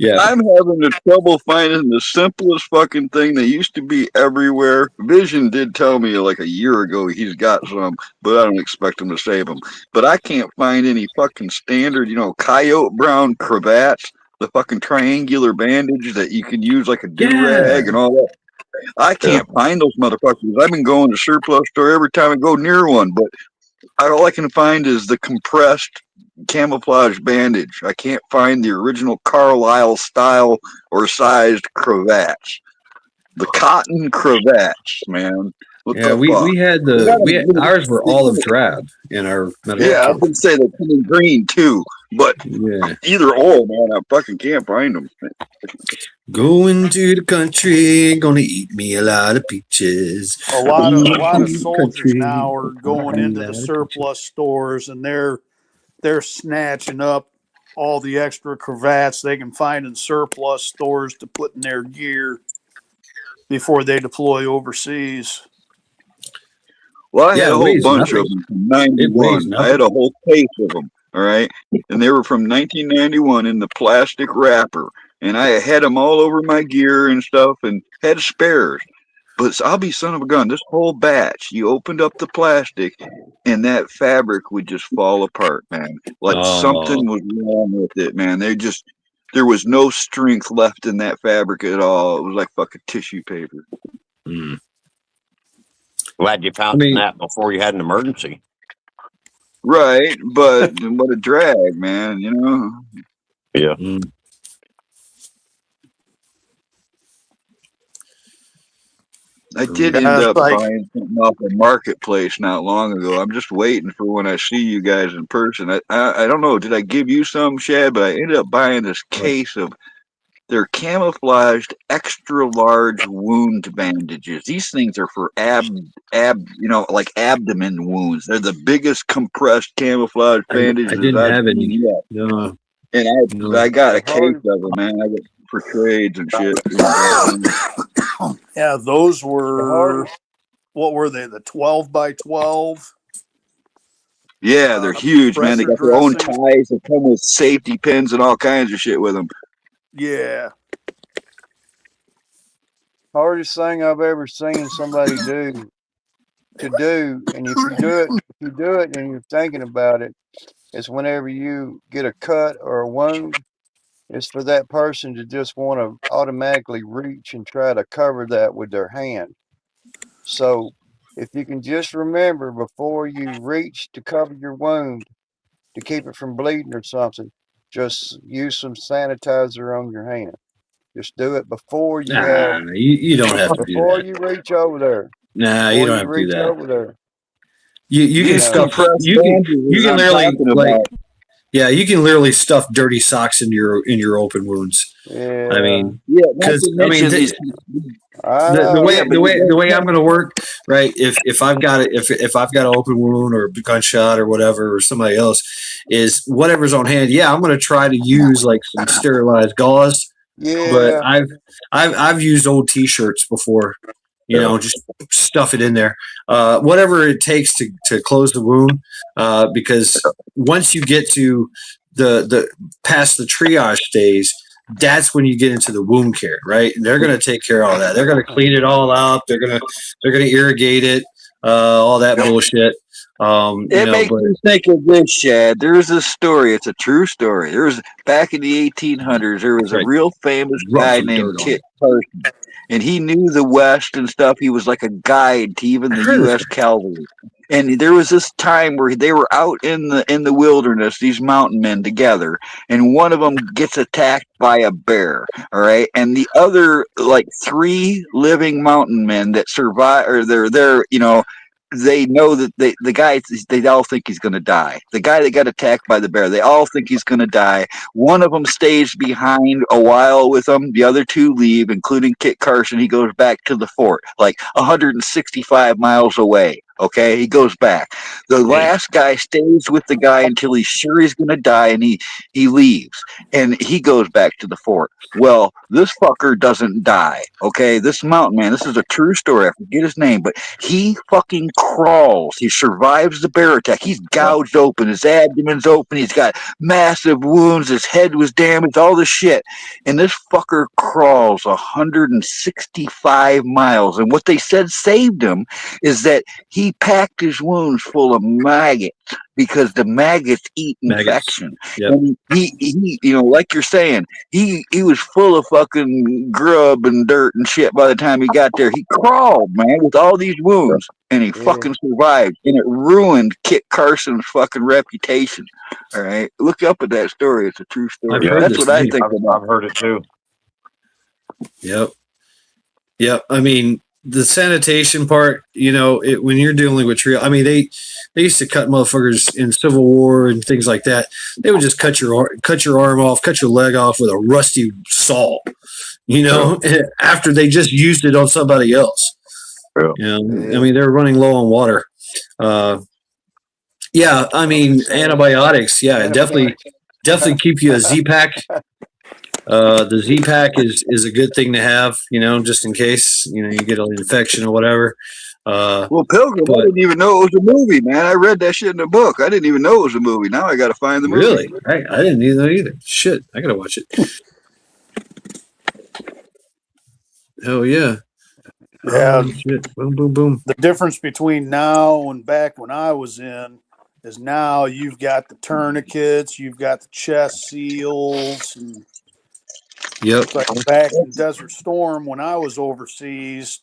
Speaker 1: Yeah.
Speaker 7: I'm having the trouble finding the simplest fucking thing. They used to be everywhere. Vision did tell me like a year ago he's got some, but I don't expect him to save them. But I can't find any fucking standard, you know, coyote brown cravats, the fucking triangular bandage that you can use like a do-rag and all that. I can't find those motherfuckers. I've been going to surplus store every time I go near one, but all I can find is the compressed camouflage bandage. I can't find the original Carlisle style or sized cravats. The cotton cravats, man. What
Speaker 1: Yeah,
Speaker 7: the fuck?
Speaker 1: we had ours were olive drab in our medical.
Speaker 7: Yeah, I was gonna say they come in green too, but
Speaker 1: Yeah.
Speaker 7: either or, man, I fucking can't find them.
Speaker 1: Going to the country, gonna eat me a lot of peaches.
Speaker 6: A lot
Speaker 1: Going
Speaker 6: of
Speaker 1: to the
Speaker 6: soldiers
Speaker 1: country,
Speaker 6: now are
Speaker 1: gonna
Speaker 6: going
Speaker 1: eat me
Speaker 6: into
Speaker 1: a
Speaker 6: the
Speaker 1: lot of
Speaker 6: surplus stores and they're snatching up all the extra cravats they can find in surplus stores to put in their gear before they deploy overseas.
Speaker 7: Well, I
Speaker 1: Yeah,
Speaker 7: had
Speaker 1: it
Speaker 7: a whole
Speaker 1: weighs
Speaker 7: bunch
Speaker 1: nothing.
Speaker 7: of them from
Speaker 1: It weighs
Speaker 7: 91. I had
Speaker 1: nothing.
Speaker 7: a whole case of them, all right? And they were from 1991 in the plastic wrapper. And I had them all over my gear and stuff and had spares. But I'll be son of a gun. This whole batch, you opened up the plastic and that fabric would just fall apart, man. Like something was wrong with it, man. There was no strength left in that fabric at all. It was like fucking tissue paper.
Speaker 1: Mm.
Speaker 9: Glad you found that before you had an emergency.
Speaker 7: Right, but what a drag, man, you know?
Speaker 9: Yeah.
Speaker 1: Mm.
Speaker 7: I did end up buying something off the marketplace not long ago. I'm just waiting for when I see you guys in person. I don't know, did I give you some, Shad? But I ended up buying this case of their camouflaged extra large wound bandages. These things are for like abdomen wounds. They're the biggest compressed camouflage bandages
Speaker 1: I didn't
Speaker 7: I've
Speaker 1: have
Speaker 7: seen
Speaker 1: any.
Speaker 7: yet.
Speaker 1: No.
Speaker 7: And I got a case of them, man. I got for trades and shit.
Speaker 6: Yeah, those were, what were they? The 12 by 12?
Speaker 7: Yeah, they're huge, man. They got their own
Speaker 6: dressing.
Speaker 7: ties that come with safety pins and all kinds of shit with them.
Speaker 6: Yeah.
Speaker 2: Hardest thing I've ever seen somebody do, and if you do it and you're thinking about it, is whenever you get a cut or a wound, it's for that person to just want to automatically reach and try to cover that with their hand. So if you can just remember before you reach to cover your wound, to keep it from bleeding or something, just use some sanitizer on your hand. Just do it before you
Speaker 1: you don't have to do
Speaker 2: before
Speaker 1: that.
Speaker 2: you reach over there.
Speaker 1: Nah, you don't have to do that.
Speaker 2: Over there.
Speaker 1: You can
Speaker 7: These
Speaker 1: stuff
Speaker 7: compressed
Speaker 1: you
Speaker 7: bandages
Speaker 1: can
Speaker 7: I'm
Speaker 1: literally
Speaker 7: talking
Speaker 1: like
Speaker 7: about.
Speaker 1: yeah, you can literally stuff dirty socks into your open wounds.
Speaker 2: Yeah.
Speaker 1: I mean,
Speaker 7: Yeah, not
Speaker 1: because
Speaker 7: to mention these.
Speaker 1: the way I'm going to work, right? If I've got it, if I've got an open wound or a gunshot or whatever, or somebody else, is whatever's on hand. Yeah, I'm going to try to use like some sterilized gauze.
Speaker 2: Yeah.
Speaker 1: But I've used old T-shirts before. You know, just stuff it in there. Whatever it takes to close the wound, because once you get to the past the triage stage, that's when you get into the wound care, right? And they're going to take care of all that. They're going to clean it all up. They're going to irrigate it, all that bullshit.
Speaker 7: It makes me think of this, Shad. There's a story. It's a true story. There was back in the 1800s. There was a real famous guy named Kit Carson, and he knew the West and stuff. He was like a guide to even the U.S. cavalry. And there was this time where they were out in the wilderness, these mountain men together, and one of them gets attacked by a bear. All right, and the other like 3 living mountain men that survive, or they're there, you know. They know that the guy, they all think he's going to die. The guy that got attacked by the bear, they all think he's going to die. One of them stays behind a while with them. The other 2 leave, including Kit Carson. He goes back to the fort, like 165 miles away. Okay, he goes back. The last guy stays with the guy until he's sure he's going to die, and he leaves, and he goes back to the fort. Well, this fucker doesn't die. Okay, this mountain man, this is a true story. I forget his name, but he fucking crawls. He survives the bear attack. He's gouged open. His abdomen's open. He's got massive wounds. His head was damaged. All this shit, and this fucker crawls 165 miles. And what they said saved him is that he he packed his wounds full of maggots because the maggots eat infection.
Speaker 1: Yep.
Speaker 7: And he, like you're saying, he was full of fucking grub and dirt and shit by the time he got there. He crawled, man, with all these wounds, and he fucking survived. And it ruined Kit Carson's fucking reputation. All right, look up at that story. It's a true story. That's what I think about.
Speaker 9: I've heard it too.
Speaker 1: Yep. Yep. I mean, the sanitation part, when you're dealing with trail, I mean, they used to cut motherfuckers in Civil War and things like that. They would just cut your arm off, cut your leg off with a rusty saw, after they just used it on somebody else. I mean, they're running low on water. Yeah, I mean, antibiotics. Yeah, definitely keep you a Z-Pack. The Z-Pack is a good thing to have, just in case, you get an infection or whatever.
Speaker 7: Well, Pilgrim, I didn't even know it was a movie, man. I read that shit in the book. I didn't even know it was a movie. Now I got to find the movie.
Speaker 1: Really? I didn't know either. Shit, I got to watch it. Hell yeah.
Speaker 6: Yeah.
Speaker 1: Oh, shit. Boom, boom, boom.
Speaker 6: The difference between now and back when I was in is now you've got the tourniquets, you've got the chest seals. And
Speaker 1: yep.
Speaker 6: Like back in Desert Storm when I was overseas,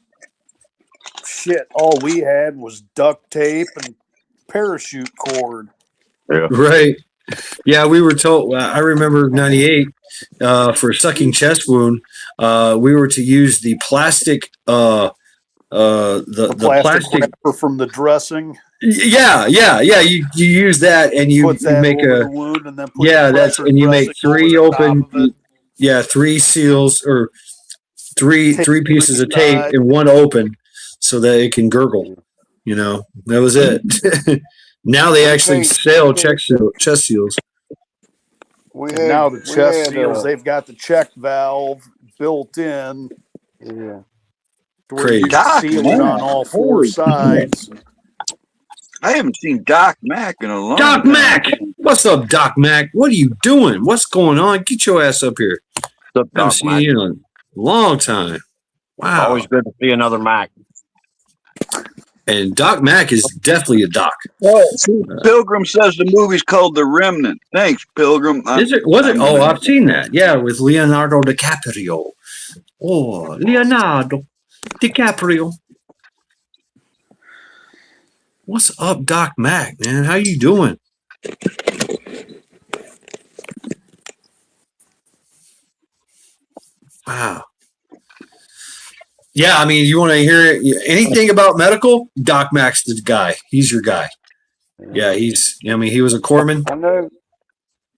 Speaker 6: shit, all we had was duct tape and parachute cord.
Speaker 9: Yeah.
Speaker 1: Right. Yeah, we were told. I remember '98 for a sucking chest wound. We were to use the plastic. The plastic
Speaker 6: wrapper from the dressing.
Speaker 1: Yeah. You use that and you make
Speaker 6: the wound and then put
Speaker 1: and you make 3 open. Yeah, 3 seals or three pieces of tape and 1 open, so that it can gurgle. That was it. Now they actually sell chest seals.
Speaker 6: Now the chest seals, they've got the check valve built in.
Speaker 2: Yeah.
Speaker 6: To where you can seal it on all 4 sides.
Speaker 7: I haven't seen Doc Mac in a long
Speaker 1: time.
Speaker 7: Doc
Speaker 1: Mac! What's up, Doc Mac? What are you doing? What's going on? Get your ass up here.
Speaker 9: I
Speaker 1: haven't seen you in a long time. Wow.
Speaker 9: Always good to see another Mac.
Speaker 1: And Doc Mac is definitely a doc.
Speaker 7: Pilgrim says the movie's called The Remnant. Thanks, Pilgrim.
Speaker 1: Was it? Oh, I've seen that. Yeah, with Leonardo DiCaprio. Oh, Leonardo DiCaprio. What's up, Doc Mac, man? How you doing? Wow. Yeah, I mean, you want to hear anything about medical? Doc Mac's the guy. He's your guy. Yeah, he was a corpsman.
Speaker 2: I know.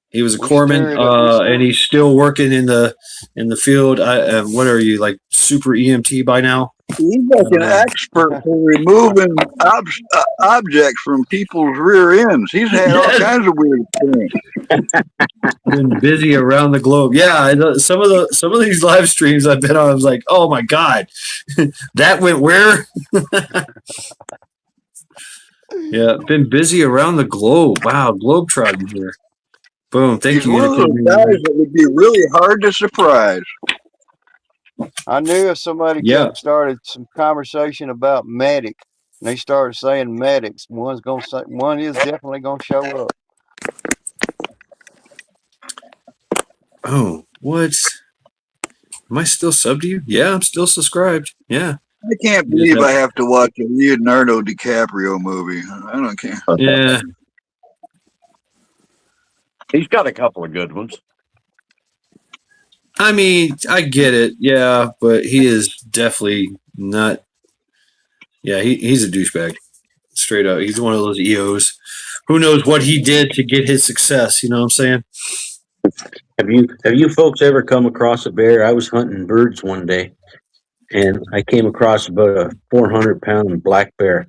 Speaker 1: He was a corpsman, and he's still working in the field. What are you, like super EMT by now?
Speaker 7: He's like an expert for removing objects from people's rear ends. He's had all kinds of weird things.
Speaker 1: Been busy around the globe. Yeah, some of these live streams I've been on, I was like, oh my god, that went where? Yeah, been busy around the globe. Wow, globetrotting here. Boom! Thank you.
Speaker 7: One of those guys that would be really hard to surprise.
Speaker 2: I knew if somebody started some conversation about medic, and they started saying medics, one is definitely gonna show up.
Speaker 1: Oh, what? Am I still subbed to you? Yeah, I'm still subscribed. Yeah.
Speaker 7: I can't believe I have to watch a Leonardo DiCaprio movie. I don't care.
Speaker 1: Yeah.
Speaker 9: He's got a couple of good ones.
Speaker 1: I mean, I get it. Yeah, but he is definitely not. Yeah, he's a douchebag. Straight up. He's one of those EOs. Who knows what he did to get his success? You know what I'm saying?
Speaker 8: Have you folks ever come across a bear? I was hunting birds one day, and I came across about a 400-pound black bear,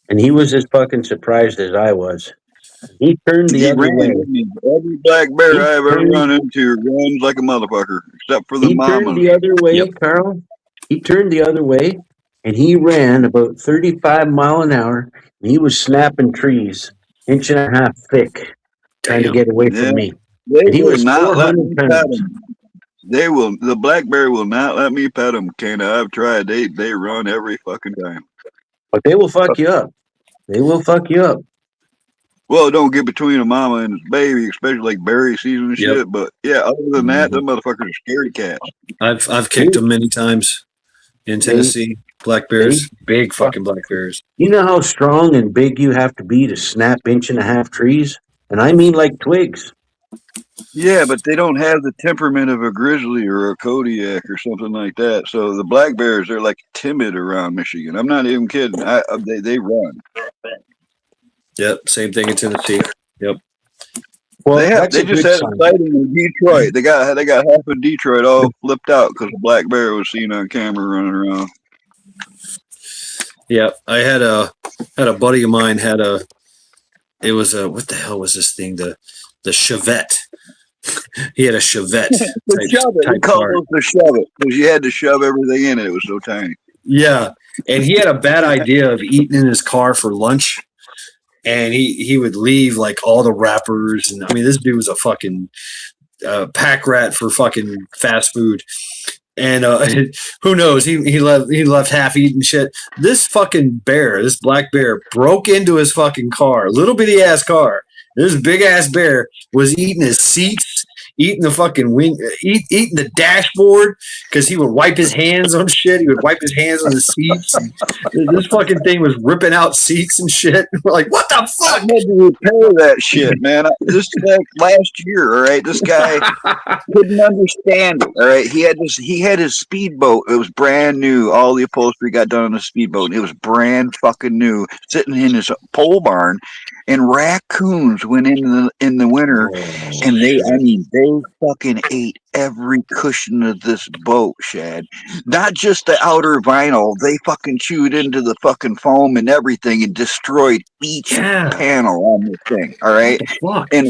Speaker 8: and he was as fucking surprised as I was. He turned the other way.
Speaker 7: Every black bear I've ever run into runs like a motherfucker, except for the mamas.
Speaker 8: He turned the other way, Carl. He turned the other way, and he ran about 35 miles an hour, and he was snapping trees, 1.5 inches thick, trying to get away from me. And he was
Speaker 7: not
Speaker 8: 400 pounds.
Speaker 7: They will. The black bear will not let me pet them, Kana. I've tried. They run every fucking time.
Speaker 8: But they will fuck you up. They will fuck you up.
Speaker 7: Well, don't get between a mama and its baby, especially like berry season and
Speaker 1: Yep.
Speaker 7: shit. But yeah, other than that, them motherfuckers are scaredy cats.
Speaker 1: I've kicked them many times in Tennessee. Black bears, big fucking black bears.
Speaker 8: You know how strong and big you have to be to snap 1.5-inch trees? And I mean like twigs.
Speaker 7: Yeah, but they don't have the temperament of a grizzly or a Kodiak or something like that. So the black bears, they're like timid around Michigan. I'm not even kidding. They run.
Speaker 1: Yep, same thing in Tennessee. Yep.
Speaker 8: Well,
Speaker 7: They just had a sighting in Detroit. They got half of Detroit all flipped out because a black bear was seen on camera running around.
Speaker 1: Yeah, I had a buddy of mine had it was a, what the hell was this thing? The Chevette. He had a Chevette
Speaker 7: We called those the shove it because you had to shove everything in it. It was so tiny.
Speaker 1: Yeah, and he had a bad idea of eating in his car for lunch, and he would leave like all the wrappers, and I mean this dude was a fucking pack rat for fucking fast food. And who knows? He left half eaten shit. This fucking bear, this black bear, broke into his fucking car, little bitty ass car. This big ass bear was eating his seats, eating the fucking eating the dashboard because he would wipe his hands on shit. He would wipe his hands on the seats. This fucking thing was ripping out seats and shit. We're like, what the fuck?
Speaker 7: I had to repair that shit, man. This like last year, all right. This guy couldn't understand it. All right, he had his speedboat. It was brand new. All the upholstery got done on the speedboat. It was brand fucking new, sitting in his pole barn. And raccoons went in the winter, and they fucking ate every cushion of this boat, Shad. Not just the outer vinyl. They fucking chewed into the fucking foam and everything and destroyed each panel on this thing. All right. And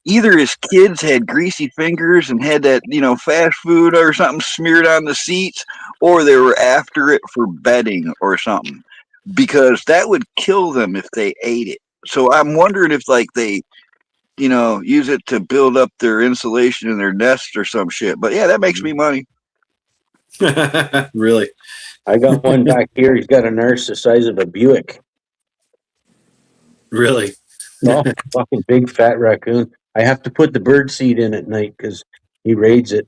Speaker 7: either his kids had greasy fingers and had that, fast food or something smeared on the seats, or they were after it for bedding or something. Because that would kill them if they ate it. So I'm wondering if like they, use it to build up their insulation in their nest or some shit. But yeah, that makes me money.
Speaker 1: Really?
Speaker 8: I got one back here. He's got a nurse the size of a Buick.
Speaker 1: Really?
Speaker 8: No, fucking big fat raccoon. I have to put the bird seed in at night because he raids it.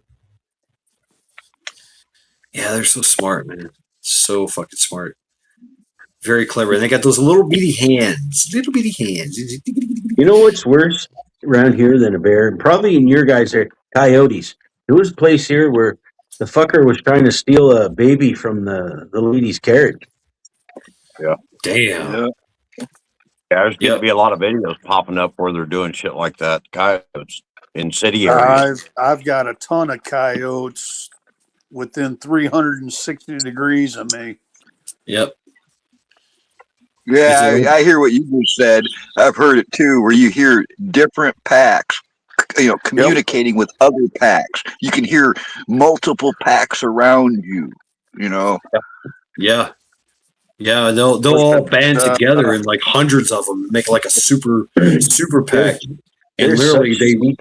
Speaker 1: Yeah, they're so smart, man. So fucking smart. Very clever. And they got those little bitty hands. Little bitty hands.
Speaker 8: You know what's worse around here than a bear? And probably in your guys are coyotes. There was a place here where the fucker was trying to steal a baby from the lady's carriage.
Speaker 9: Yeah.
Speaker 1: Damn.
Speaker 7: Yeah.
Speaker 9: Yeah, there's going to be a lot of videos popping up where they're doing shit like that. Coyotes in city areas.
Speaker 6: I've got a ton of coyotes within 360 degrees of me.
Speaker 1: Yep.
Speaker 7: Yeah, I hear what you just said. I've heard it too, where you hear different packs, communicating with other packs. You can hear multiple packs around you.
Speaker 1: Yeah. Yeah, they'll all band together in like hundreds of them, make like a super pack, and literally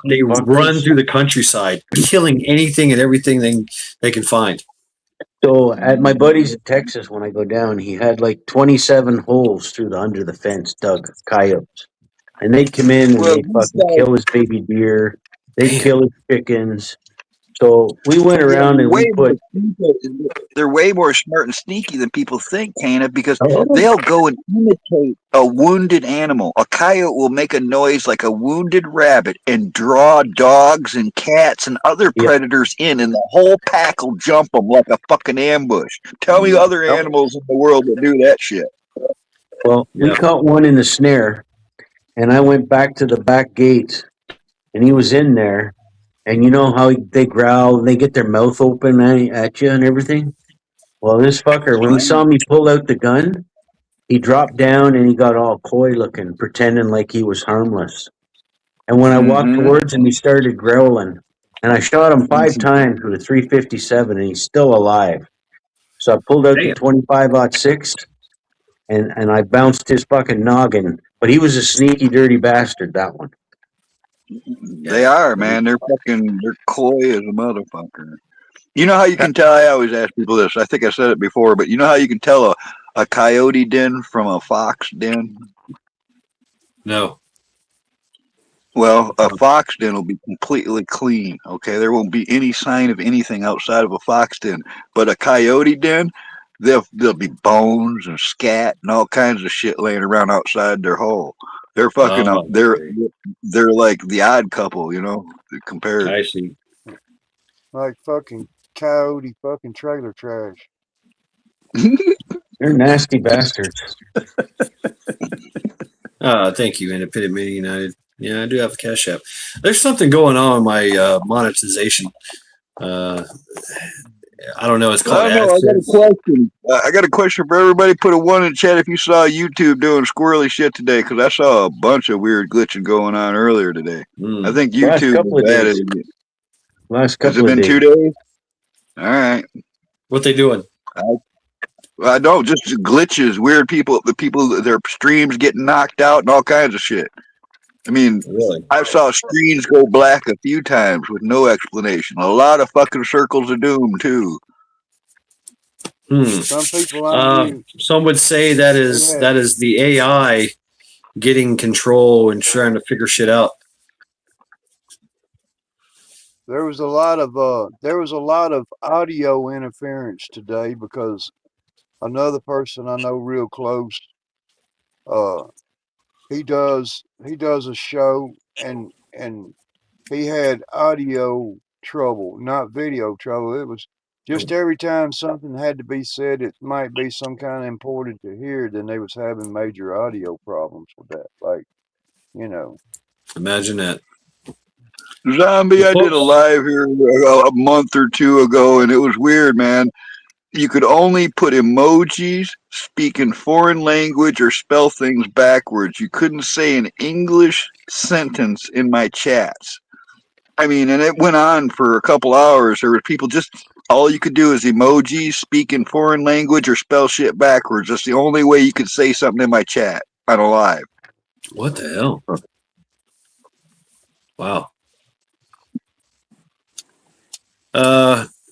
Speaker 1: they run through the countryside, killing anything and everything they can find.
Speaker 8: So at my buddy's in Texas, when I go down, he had like 27 holes through under the fence dug, coyotes. And they'd come in and they'd fucking kill his baby deer. They'd kill his chickens. So we went around and we put...
Speaker 7: They're way more smart and sneaky than people think, Hannah, because they'll go and imitate a wounded animal. A coyote will make a noise like a wounded rabbit and draw dogs and cats and other predators in, and the whole pack will jump them like a fucking ambush. Tell me other animals in the world that do that shit.
Speaker 8: Well, we caught one in the snare, and I went back to the back gate, and he was in there. And you know how they growl and they get their mouth open at you and everything? Well, this fucker, when he saw me pull out the gun, he dropped down and he got all coy looking, pretending like he was harmless. And when I walked towards him, he started growling. And I shot him 5 times with a 357, and he's still alive. So I pulled out the 25-06, and I bounced his fucking noggin. But he was a sneaky, dirty bastard, that one.
Speaker 7: They are, man. They're coy as a motherfucker. You know how you can tell? I always ask people this. I think I said it before, but you know how you can tell a coyote den from a fox den?
Speaker 1: No.
Speaker 7: Well, a fox den will be completely clean. Okay, there won't be any sign of anything outside of a fox den. But a coyote den, there'll be bones and scat and all kinds of shit laying around outside their hole. They're fucking up.
Speaker 1: Oh,
Speaker 7: They're like the odd couple, you know, compared.
Speaker 1: I see.
Speaker 2: Like fucking coyote fucking trailer trash.
Speaker 8: They're nasty bastards.
Speaker 1: Thank you, Independent Mini United. Yeah, I do have a Cash App. There's something going on with my monetization. I don't know. It's called
Speaker 7: I know. I got a
Speaker 1: AdSense.
Speaker 7: question. I got a question for everybody. Put a 1 in chat if you saw YouTube doing squirrely shit today, because I saw a bunch of weird glitching going on earlier today. I think
Speaker 8: Last
Speaker 7: YouTube
Speaker 8: couple of
Speaker 7: was added.
Speaker 8: days. Last
Speaker 7: Has it
Speaker 8: couple of
Speaker 7: been
Speaker 8: days.
Speaker 7: 2 days? All right.
Speaker 1: What they doing?
Speaker 7: I know, just glitches, weird people. The people, their streams getting knocked out and all kinds of shit. I mean,
Speaker 1: Really?
Speaker 7: I saw screens go black a few times with no explanation. A lot of fucking circles of doom too.
Speaker 2: Some people I knew.
Speaker 1: Some would say that is the AI getting control and trying to figure shit out.
Speaker 2: There was a lot of audio interference today because another person I know real close, he does a show and he had audio trouble, not video trouble. It was just every time something had to be said, it might be some kind of important to hear, then they was having major audio problems with that. Like, you know.
Speaker 1: Imagine that.
Speaker 7: Zombie, I did a live here a month or 2 ago, and it was weird, man. You could only put emojis, speak in foreign language, or spell things backwards. You couldn't say an English sentence in my chats. I mean, and it went on for a couple hours. There were people just all you could do is emojis, speak in foreign language, or spell shit backwards. That's the only way you could say something in my chat on a live.
Speaker 1: What the hell? Wow.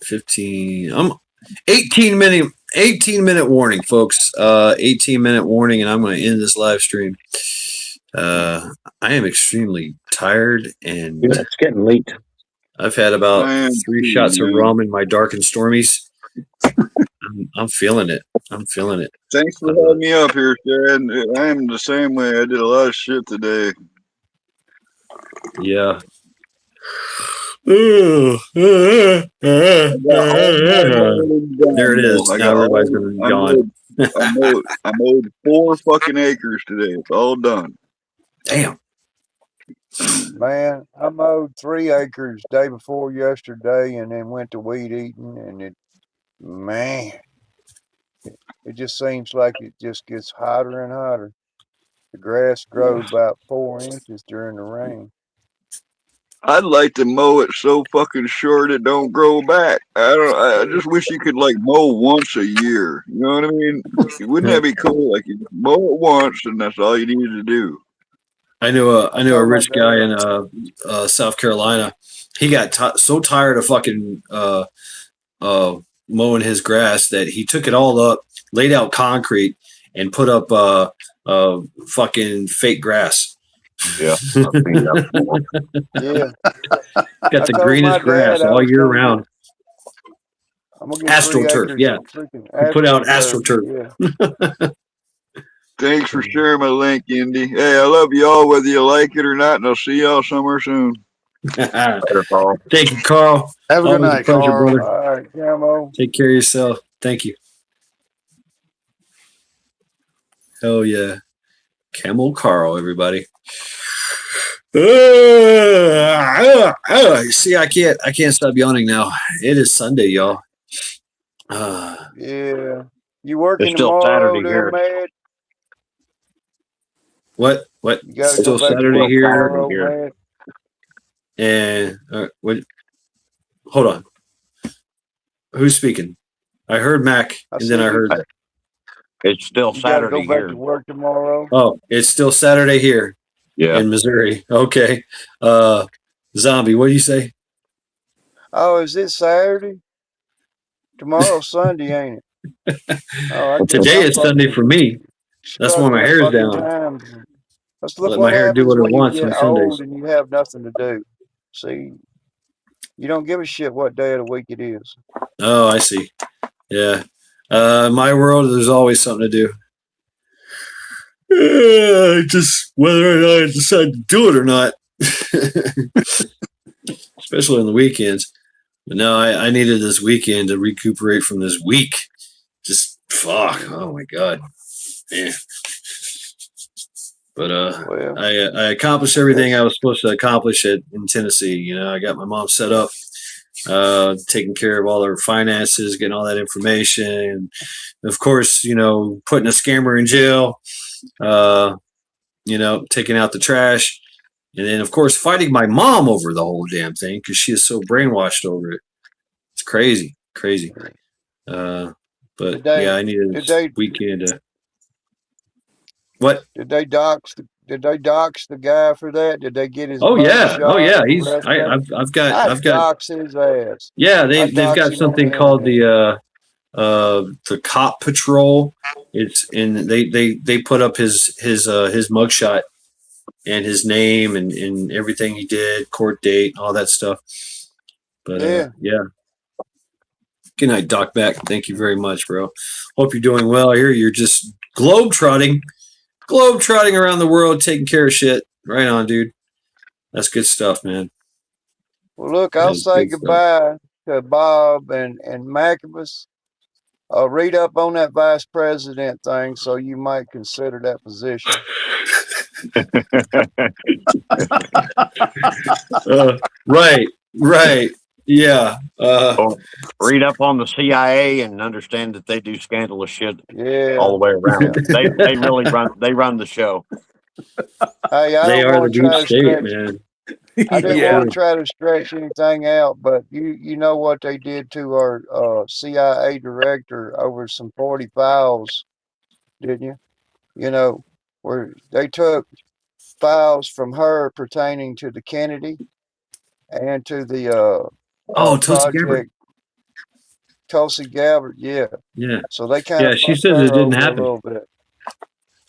Speaker 1: 15. I'm 18-minute warning, folks. 18-minute warning, and I'm going to end this live stream. I am extremely tired, and
Speaker 8: Yeah, it's getting late.
Speaker 1: I've had about 3 shots of rum in my dark and stormies. I'm feeling it. I'm feeling it.
Speaker 7: Thanks for having me up here, Sharon. I am the same way. I did a lot of shit today.
Speaker 1: Yeah.
Speaker 7: There
Speaker 1: it is. Now everybody's going to yawn.
Speaker 7: I mowed 4 fucking acres today. It's all done.
Speaker 1: Damn.
Speaker 2: Man, I mowed 3 acres day before yesterday and then went to weed eating, and it just seems like it just gets hotter and hotter. The grass grows about 4 inches during the rain.
Speaker 7: I'd like to mow it so fucking short it don't grow back. I just wish you could like mow once a year. You know what I mean? Wouldn't that be cool? Like you mow it once and that's all you needed to do.
Speaker 1: I knew a rich guy in South Carolina. He got so tired of fucking mowing his grass that he took it all up, laid out concrete, and put up fucking fake grass.
Speaker 9: Yeah.
Speaker 2: Yeah.
Speaker 1: Got the greenest grass all year round.
Speaker 2: I'm gonna get
Speaker 1: AstroTurf, yeah. He put out AstroTurf.
Speaker 2: Yeah.
Speaker 7: Thanks for sharing my link, Indy. Hey, I love y'all whether you like it or not, and I'll see y'all somewhere soon.
Speaker 1: Thank you, Carl.
Speaker 6: Have a good night,
Speaker 1: pleasure,
Speaker 6: Carl.
Speaker 1: brother.
Speaker 2: All right, Camo.
Speaker 1: Take care of yourself. Thank you. Hell yeah. Camel Carl, everybody. See, I can't stop yawning now. It is Sunday, y'all.
Speaker 2: Yeah. You working
Speaker 9: It's still
Speaker 2: tomorrow
Speaker 9: Saturday
Speaker 2: there,
Speaker 9: here.
Speaker 2: Mad?
Speaker 1: What?
Speaker 2: You gotta
Speaker 1: Still
Speaker 2: go back
Speaker 1: Saturday
Speaker 2: to work
Speaker 1: here.
Speaker 2: tomorrow, Mad?
Speaker 1: And what? Hold on. Who's speaking? I heard Mac, and then I heard.
Speaker 9: It's still
Speaker 2: You gotta
Speaker 9: Saturday
Speaker 2: go back
Speaker 9: here.
Speaker 2: to work tomorrow.
Speaker 1: Oh, it's still Saturday here
Speaker 9: Yeah.
Speaker 1: in Missouri. Okay. Zombie, what do you say?
Speaker 2: Oh, is it Saturday? Tomorrow's Sunday, ain't it? Oh, I guess
Speaker 1: Today
Speaker 2: I'm
Speaker 1: is Sunday
Speaker 2: fucking
Speaker 1: for me. That's why
Speaker 2: stuck in
Speaker 1: my
Speaker 2: a
Speaker 1: hair's
Speaker 2: fucking
Speaker 1: down.
Speaker 2: time. Let's
Speaker 1: I
Speaker 2: look
Speaker 1: let
Speaker 2: what
Speaker 1: my hair do
Speaker 2: happens
Speaker 1: what it
Speaker 2: when you
Speaker 1: wants
Speaker 2: get
Speaker 1: on Sundays.
Speaker 2: old and you have nothing to do. See, you don't give a shit what day of the week it is.
Speaker 1: Oh, I see. Yeah. My world, there's always something to do. Just whether or not I decide to do it or not, especially on the weekends. But no, I needed this weekend to recuperate from this week. Just fuck. Oh my god. Man. But
Speaker 2: Well,
Speaker 1: I accomplished everything I was supposed to accomplish in Tennessee. You know, I got my mom set up, taking care of all her finances, getting all that information, and of course, you know, putting a scammer in jail. You know, taking out the trash, and then of course fighting my mom over the whole damn thing because she is so brainwashed over it. It's crazy, crazy. But
Speaker 2: did they
Speaker 1: yeah, I needed
Speaker 2: did
Speaker 1: this
Speaker 2: they
Speaker 1: weekend to what?
Speaker 2: did they dox the guy for that? Did they get his
Speaker 1: Oh
Speaker 2: mug
Speaker 1: yeah, oh
Speaker 2: shot
Speaker 1: yeah.
Speaker 2: and
Speaker 1: He's
Speaker 2: arrest him?
Speaker 1: I've got
Speaker 2: Dox his ass.
Speaker 1: yeah.
Speaker 2: I
Speaker 1: They've
Speaker 2: dox
Speaker 1: got
Speaker 2: him on the
Speaker 1: something called
Speaker 2: internet.
Speaker 1: the cop patrol. It's and they put up his mugshot and his name and everything he did, court date, all that stuff. But
Speaker 2: Yeah.
Speaker 1: yeah. Good night, Doc Beck. Thank you very much, bro. Hope you're doing well. I hear you're just globetrotting around the world, taking care of shit. Right on, dude. That's good stuff, man.
Speaker 2: Well, look,
Speaker 1: That
Speaker 2: I'll
Speaker 1: is
Speaker 2: say
Speaker 1: good stuff.
Speaker 2: goodbye to Bob and Macabus. Read up on that vice president thing, so you might consider that position.
Speaker 1: Right. Yeah.
Speaker 9: Or read up on the CIA and understand that they do scandalous shit
Speaker 2: Yeah,
Speaker 9: all the way
Speaker 2: yeah.
Speaker 9: around. They really run the show.
Speaker 2: Hey, I
Speaker 1: They
Speaker 2: don't
Speaker 1: are the
Speaker 2: want to
Speaker 1: deep
Speaker 2: try to
Speaker 1: state,
Speaker 2: stretch.
Speaker 1: man.
Speaker 2: I didn't
Speaker 6: Yeah.
Speaker 2: want to try to stretch anything out, but you know what they did to our CIA director over some 40 files, didn't you? You know, where they took files from her pertaining to the Kennedy and to the
Speaker 1: Oh, Tulsi Gabbard.
Speaker 2: project Tulsi Gabbard. Yeah.
Speaker 1: Yeah.
Speaker 2: So they kind
Speaker 1: Yeah.
Speaker 2: of
Speaker 1: She
Speaker 2: fucked
Speaker 1: says it
Speaker 2: her
Speaker 1: didn't
Speaker 2: over a
Speaker 1: happen.
Speaker 2: little bit.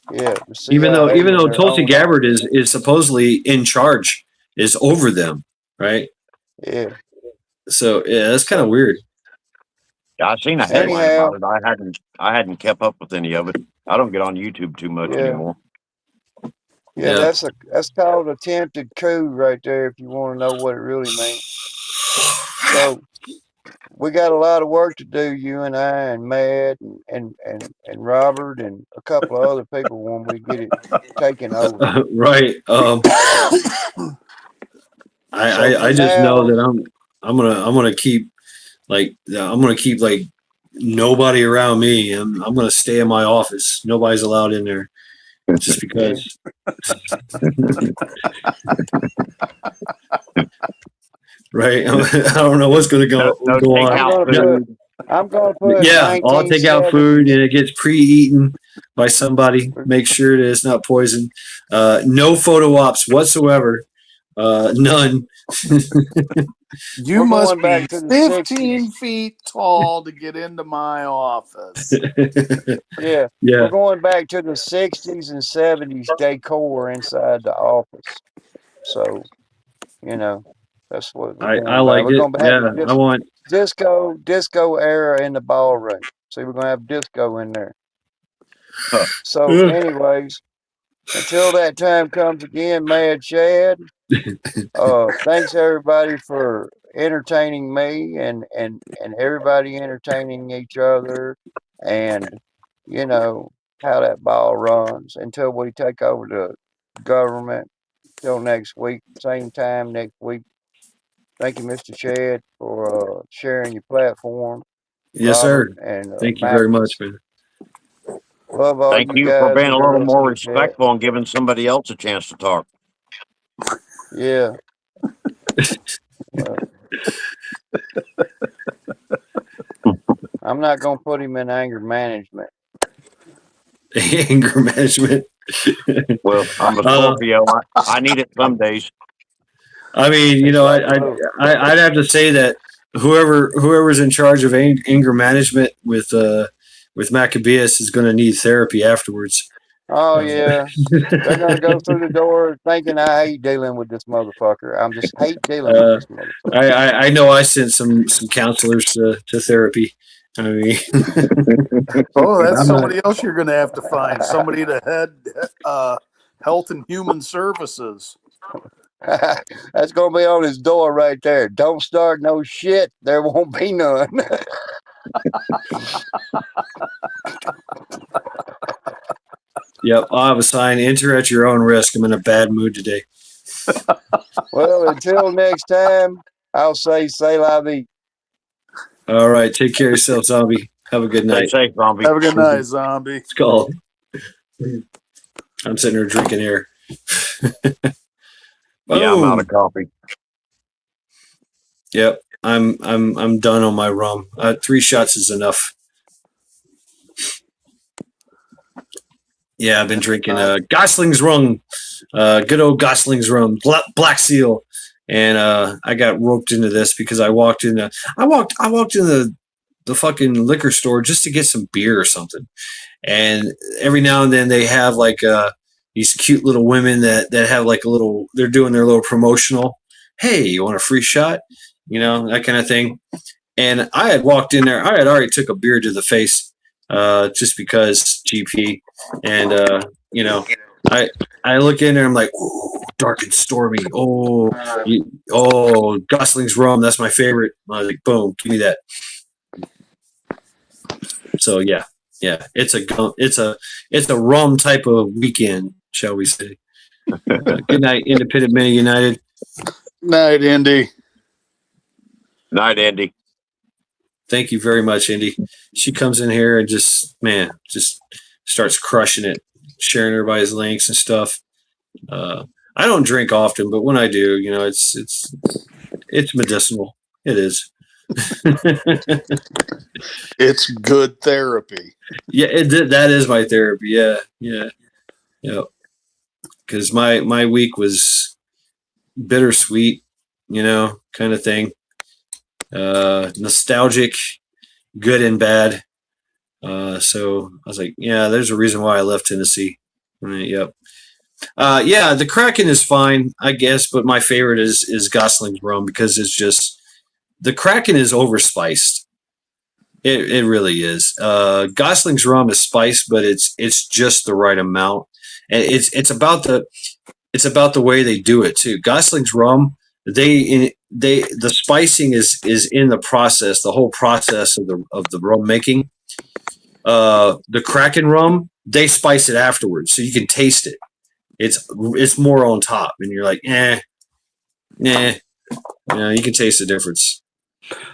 Speaker 2: Yeah, the
Speaker 1: Even
Speaker 2: CIA in
Speaker 1: though
Speaker 2: their
Speaker 1: Tulsi
Speaker 2: own
Speaker 1: Gabbard
Speaker 2: office.
Speaker 1: is supposedly in charge, is over them, right?
Speaker 2: Yeah.
Speaker 1: So yeah, that's kind of
Speaker 2: So
Speaker 1: weird.
Speaker 9: I seen a headline
Speaker 2: anyhow,
Speaker 9: about it. I hadn't kept up with any of it. I don't get on YouTube too much
Speaker 2: yeah,
Speaker 9: anymore.
Speaker 2: yeah,
Speaker 1: Yeah.
Speaker 2: that's called attempted coup right there. If you want to know what it really means. So we got a lot of work to do, you and I and Mad and Robert and a couple of other people when we get it taken over.
Speaker 1: Right.
Speaker 2: So for
Speaker 1: I just know
Speaker 2: now,
Speaker 1: that I'm gonna keep like nobody around me. I'm gonna stay in my office. Nobody's allowed in there just
Speaker 2: yeah,
Speaker 1: because. Right. I don't know what's gonna
Speaker 9: No,
Speaker 1: go
Speaker 9: no
Speaker 1: on.
Speaker 2: I'm
Speaker 9: takeout
Speaker 2: gonna
Speaker 9: food.
Speaker 2: put
Speaker 1: Yeah, I'll take out food
Speaker 2: 1970.
Speaker 1: and it gets pre-eaten by somebody. Make sure that it's not poison. No photo ops whatsoever. None.
Speaker 6: You
Speaker 2: We're
Speaker 6: must
Speaker 2: going back
Speaker 6: be
Speaker 2: to the
Speaker 6: 15
Speaker 2: '60s.
Speaker 6: feet tall to get into my office.
Speaker 2: Yeah, we're
Speaker 1: Yeah,
Speaker 2: going back to the '60s and '70s decor inside the office. So you know, that's what we're
Speaker 1: I
Speaker 2: going by.
Speaker 1: like
Speaker 2: We're
Speaker 1: it.
Speaker 2: going to have
Speaker 1: Yeah, I
Speaker 2: just
Speaker 1: want.
Speaker 2: disco era in the ballroom. See, we're gonna have disco in there.
Speaker 9: Huh.
Speaker 2: So, anyways, until that time comes again, Mad Chad. Thanks everybody for entertaining me and everybody entertaining each other, and you know how that ball runs until we take over the government. Till next week, same time next week. Thank you, Mr. Chad, for sharing your platform.
Speaker 1: Yes,
Speaker 2: Robert
Speaker 1: sir.
Speaker 2: and
Speaker 1: Thank you very much,
Speaker 2: Macus.
Speaker 1: man.
Speaker 2: Love all
Speaker 9: Thank
Speaker 2: you
Speaker 9: you for
Speaker 2: guys
Speaker 9: being a
Speaker 2: that are
Speaker 9: little
Speaker 2: up
Speaker 9: more
Speaker 2: in the chat.
Speaker 9: respectful and giving somebody else a chance to talk.
Speaker 2: Yeah. Well, I'm not going to put him in anger management.
Speaker 1: Anger management.
Speaker 9: Well, I'm a Scorpio. I need it some days.
Speaker 1: I mean, you
Speaker 2: It's
Speaker 1: know,
Speaker 2: like, look,
Speaker 1: I'd have to say that whoever's in charge of anger management with Maccabeus is going to need therapy afterwards.
Speaker 2: Oh yeah, they're gonna go through the door thinking I hate dealing with this motherfucker. I'm just hate dealing with this motherfucker.
Speaker 1: I know I sent some counselors to therapy. I mean,
Speaker 6: Oh, that's
Speaker 1: I'm not.
Speaker 6: somebody else you're going to have to find. Somebody to head Health and Human Services.
Speaker 2: That's gonna be on his door right there. Don't start no shit. There won't be none.
Speaker 1: Yep, I'll have a sign. Enter at your own risk. I'm in a bad mood today.
Speaker 2: Well, until next time, I'll say la vie.
Speaker 1: All right, take care of yourself, zombie. Have a good
Speaker 9: Stay
Speaker 1: night.
Speaker 9: safe, zombie.
Speaker 6: Have a good night, zombie.
Speaker 1: It's called. I'm sitting here drinking air.
Speaker 9: Yeah, I'm out
Speaker 1: Boom.
Speaker 9: of coffee.
Speaker 1: Yep, I'm done on my rum. 3 shots is enough. Yeah, I've been drinking Gosling's rum, good old Gosling's rum, Black Seal, and I got roped into this because I walked in the fucking liquor store just to get some beer or something, and every now and then they have like these cute little women that have like they're doing their little promotional. Hey, you want a free shot? You know, that kind of thing. And I had walked in there. I had already took a beer to the face, just because GP. And you know, I look in there. I'm like, ooh, dark and stormy. Oh, Gosling's rum. That's my favorite. I was like, boom, give me that. So yeah, it's a rum type of weekend, shall we say? Good night, Independent Men United.
Speaker 6: Night, Indy.
Speaker 9: Night, Andy.
Speaker 1: Thank you very much, Indy. She comes in here and just starts crushing it, sharing everybody's links and stuff. I don't drink often, but when I do, you know, it's medicinal. It is.
Speaker 6: It's good therapy.
Speaker 1: Yeah, that is my therapy. Yeah. Because my week was bittersweet, you know, kind of thing. Nostalgic, good and bad. So I was like, yeah, there's a reason why I left Tennessee. Yep. Yeah, the Kraken is fine, I guess, but my favorite is Gosling's rum because it's just the Kraken is overspiced. It really is. Gosling's rum is spiced, but it's just the right amount, and it's about the way they do it too. Gosling's rum, the spicing is in the process, the whole process of the rum making. The Kraken rum, they spice it afterwards, so you can taste it. It's more on top, and you're like, nah. You can taste the difference.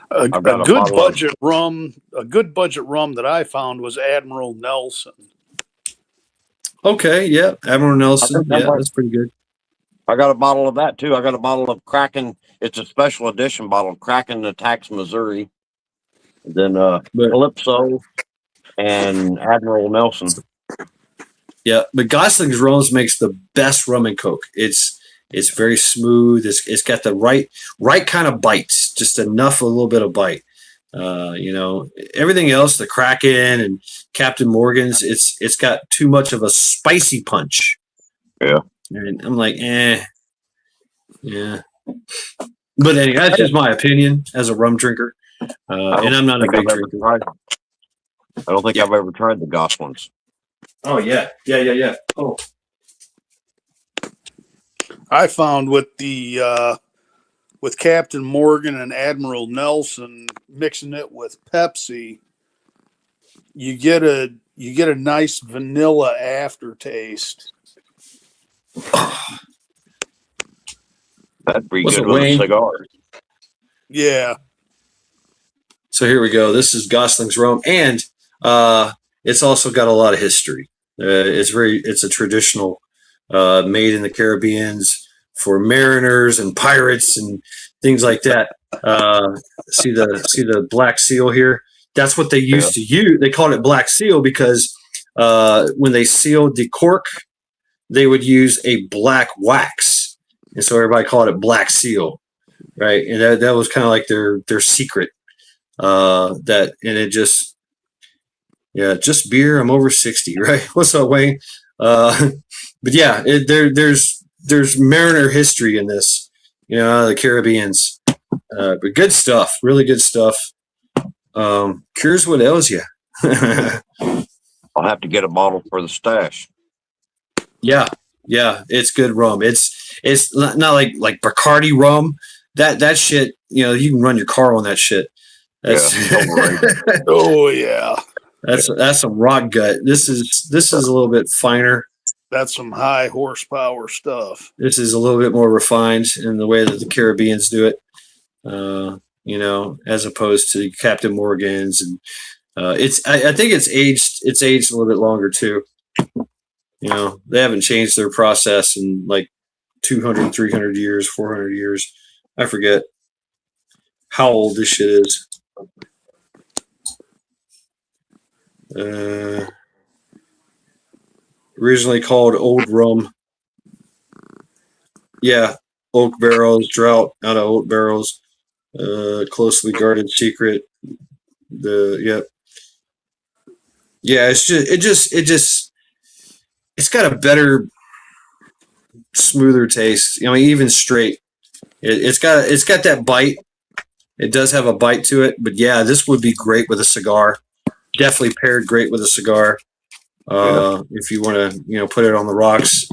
Speaker 6: A good budget rum that I found was Admiral Nelson.
Speaker 1: Okay, yeah, Admiral Nelson. Yeah, that's pretty good.
Speaker 9: I got a bottle of that too. I got a bottle of Kraken. It's a special edition bottle of Kraken Attacks Missouri. Then Calypso and Admiral Nelson.
Speaker 1: Yeah, but Gosling's Rums makes the best rum and coke. It's very smooth. It's got the right kind of bites, just enough, a little bit of bite. You know, everything else, the Kraken and Captain Morgan's, it's got too much of a spicy punch.
Speaker 9: Yeah,
Speaker 1: and I'm like, yeah. But anyway, that's just my opinion as a rum drinker, and I'm not a big drinker.
Speaker 9: I don't think I've ever tried the Goslings.
Speaker 1: Oh yeah. Oh,
Speaker 6: I found with Captain Morgan and Admiral Nelson mixing it with Pepsi, you get a nice vanilla aftertaste.
Speaker 9: That'd be good with a cigar.
Speaker 6: Yeah.
Speaker 1: So here we go. This is Gosling's rum, and it's also got a lot of history. It's a traditional, made in the Caribbeans for mariners and pirates and things like that. See the black seal here? That's what they used to use. They called it black seal because when they sealed the cork, they would use a black wax, and so everybody called it black seal, right? And that was kind of like their secret. And it just, Yeah, just beer. I'm over 60, right? What's up, Wayne? But yeah, there's Mariner history in this, the Caribbeans. But good stuff, really good stuff. Cures what ails you.
Speaker 9: I'll have to get a bottle for the stash.
Speaker 1: Yeah, it's good rum. It's not like Bacardi rum. That shit, you can run your car on that shit. That's
Speaker 6: Oh yeah,
Speaker 1: that's some rock gut. This is a little bit finer.
Speaker 6: that's some high horsepower stuff.
Speaker 1: This is a little bit more refined in the way that the Caribbeans do it. As opposed to Captain Morgan's, and I think it's aged a little bit longer too. They haven't changed their process in like 200, 300 years, 400 years. I forget how old this shit is. Originally called Old Rum. Yeah, oak barrels, drought out of oak barrels. Closely guarded secret. Yeah, it's got a better, smoother taste. Even straight, it's got that bite. It does have a bite to it, but yeah, this would be great with a cigar. Definitely paired great with a cigar. If you want to, put it on the rocks.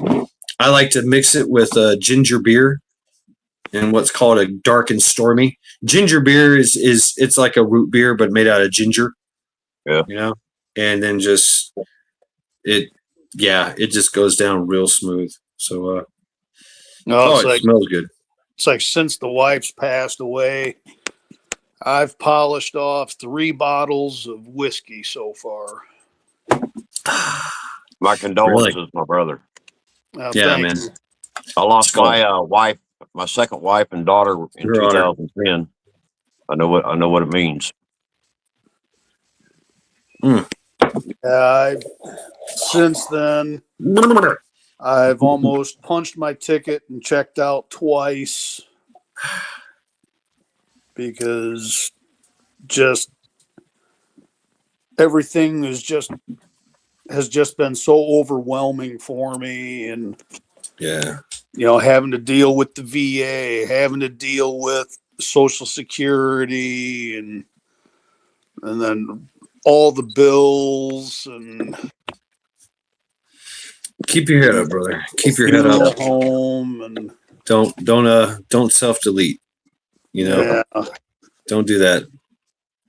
Speaker 1: I like to mix it with ginger beer and what's called a dark and stormy. Ginger beer is it's like a root beer but made out of ginger.
Speaker 9: Yeah.
Speaker 1: And then it just goes down real smooth. So it smells good.
Speaker 6: It's like since the wife's passed away, I've polished off 3 bottles of whiskey so far.
Speaker 9: My condolences, my brother.
Speaker 1: Yeah, man.
Speaker 6: You.
Speaker 9: I lost my wife, my second wife and daughter in 2010. I know what it means.
Speaker 6: Since then, I've almost punched my ticket and checked out twice because just everything has just been so overwhelming for me, and having to deal with the VA, having to deal with Social Security, and then all the bills, and
Speaker 1: keep your head up, brother. Keep your head up.
Speaker 6: Home, and
Speaker 1: don't self delete. Don't do that.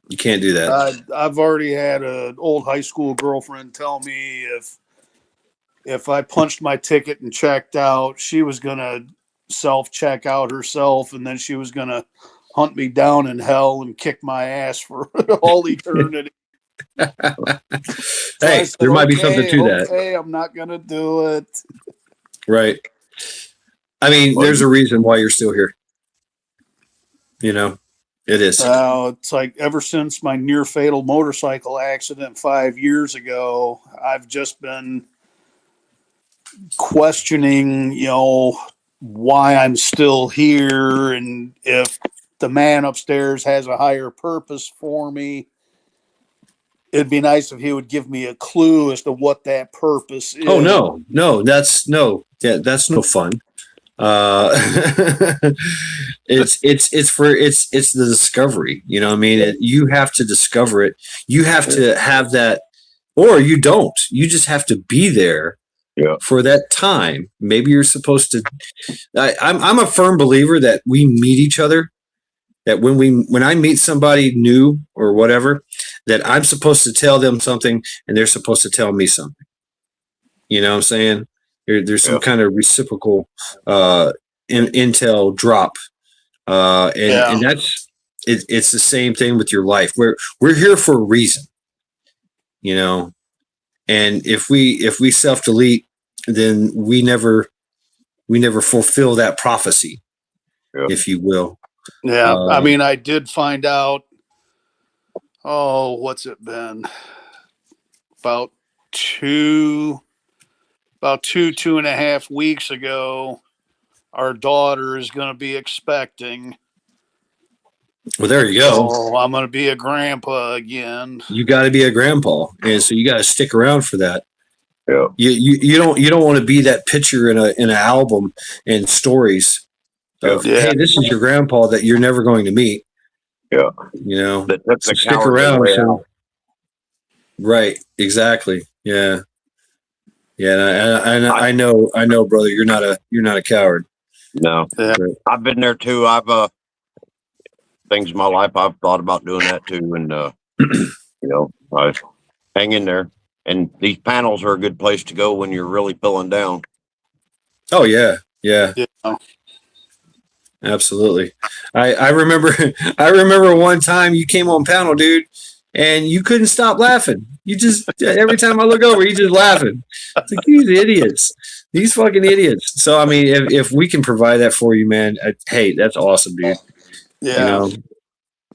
Speaker 1: You can't do that.
Speaker 6: I've already had an old high school girlfriend tell me if I punched my ticket and checked out, she was gonna self check out herself, and then she was gonna hunt me down in hell and kick my ass for all eternity.
Speaker 1: Hey, there might be something to that.
Speaker 6: Okay, I'm not gonna do it.
Speaker 1: Right. I mean, there's a reason why you're still here. It is.
Speaker 6: It's like ever since my near fatal motorcycle accident 5 years ago, I've just been questioning, why I'm still here, and if the man upstairs has a higher purpose for me. It'd be nice if he would give me a clue as to what that purpose is.
Speaker 1: Oh no, that's no fun. It's the discovery. You have to discover it. You have to have that, or you don't. You just have to be there for that time. Maybe you're supposed to. I'm a firm believer that we meet each other. That when I meet somebody new or whatever, that I'm supposed to tell them something and they're supposed to tell me something. You know what I'm saying? There's some kind of reciprocal intel drop, and that's it's the same thing with your life. We're here for a reason, and if we self delete, then we never fulfill that prophecy, if you will.
Speaker 6: Yeah, I mean, I did find out. Oh, what's it been? About 2.5 weeks ago, our daughter is going to be expecting,
Speaker 1: Well, there you go.
Speaker 6: Oh, I'm gonna be a grandpa again.
Speaker 1: You got to be a grandpa, and so you got to stick around for that.
Speaker 9: Yeah.
Speaker 1: You don't want to be that picture in an album and stories of
Speaker 6: Yeah.
Speaker 1: hey, this is your grandpa that you're never going to meet.
Speaker 9: Yeah.
Speaker 1: You know,
Speaker 9: That took
Speaker 1: so
Speaker 9: the
Speaker 1: stick
Speaker 9: cowardly
Speaker 1: around.
Speaker 9: way
Speaker 1: So,
Speaker 9: out.
Speaker 1: right, exactly. Yeah, yeah. And I know, brother. You're not a coward.
Speaker 9: No,
Speaker 6: Yeah.
Speaker 9: I've been there too. Things in my life I've thought about doing that too, and I hang in there. And these panels are a good place to go when you're really feeling down.
Speaker 1: Oh yeah, yeah.
Speaker 6: Yeah.
Speaker 1: Absolutely. I remember I remember one time you came on panel, dude, and you couldn't stop laughing. You just every time I look over, you just laughing. It's like these idiots, these fucking idiots. So I mean, if we can provide that for you, man, hey, that's awesome, dude.
Speaker 6: Yeah.
Speaker 1: You know,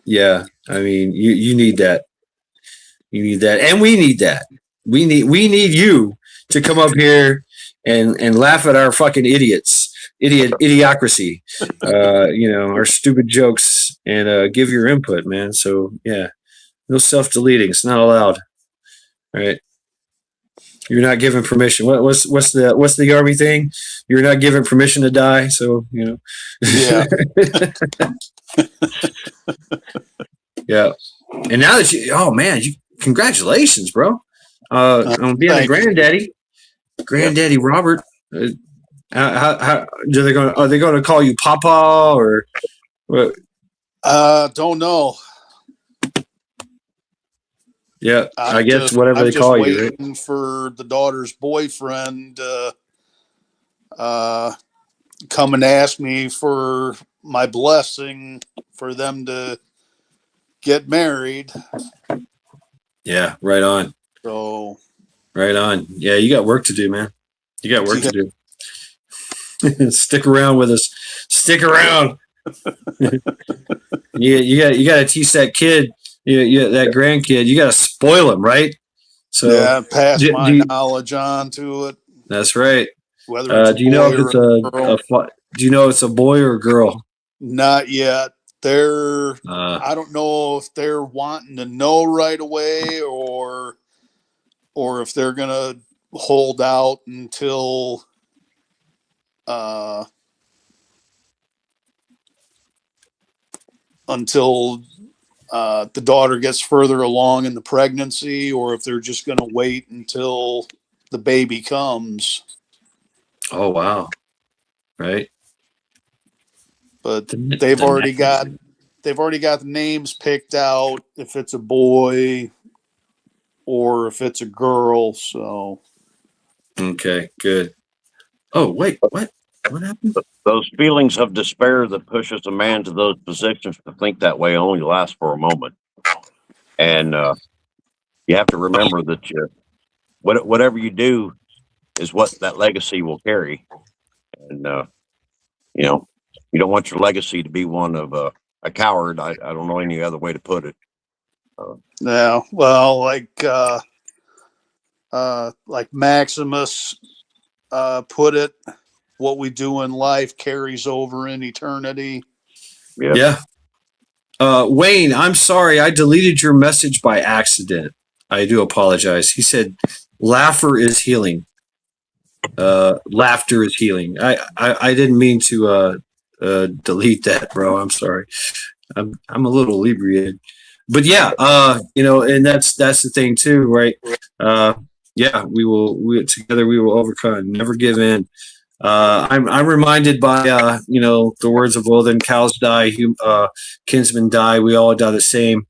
Speaker 1: yeah. I mean, you need that. You need that, and we need that. We need you to come up here and laugh at our fucking idiocracy. Our stupid jokes and give your input, man. So yeah, no self-deleting. It's not allowed. All right. You're not given permission. What's the army thing? You're not given permission to die. So
Speaker 6: Yeah.
Speaker 1: Yeah. And now that oh man, congratulations, bro. On being a granddaddy Robert. How are they going to call you Papa or what?
Speaker 6: Don't know.
Speaker 1: Yeah, I guess whatever they call you. Right?
Speaker 6: Waiting for the daughter's boyfriend to come and ask me for my blessing for them to get married.
Speaker 1: Yeah, right on.
Speaker 6: So
Speaker 1: right on. Yeah, you got work to do, man. You got work to do. Stick around with us. Stick around. you got to teach that kid, that grandkid. You got to spoil him, right? So
Speaker 6: yeah, pass my knowledge on to it.
Speaker 1: That's right.
Speaker 6: Whether it's
Speaker 1: do you know if it's do you know if it's a boy or a girl?
Speaker 6: Not yet. I don't know if they're wanting to know right away or if they're gonna hold out until the daughter gets further along in the pregnancy, or if they're just gonna wait until the baby comes.
Speaker 1: Oh wow! Right.
Speaker 6: But they've already got the names picked out, if it's a boy or if it's a girl. So
Speaker 1: okay, good. Oh wait, what happened?
Speaker 9: Those feelings of despair that pushes a man to those positions to think that way only last for a moment, and you have to remember that whatever you do is what that legacy will carry, and you don't want your legacy to be one of a coward. I don't know any other way to put it.
Speaker 6: yeah, well, like Maximus put it, what we do in life carries over in eternity.
Speaker 1: Yeah. Wayne, I'm sorry, I deleted your message by accident. I do apologize. He said, "Laughter is healing." Laughter is healing. I didn't mean to delete that, bro. I'm sorry. I'm a little inebriated, but yeah, and that's the thing too, right? Yeah, we together we will overcome. Never give in. I'm reminded by the words of "Well, then cows die, kinsmen die. We all die the same."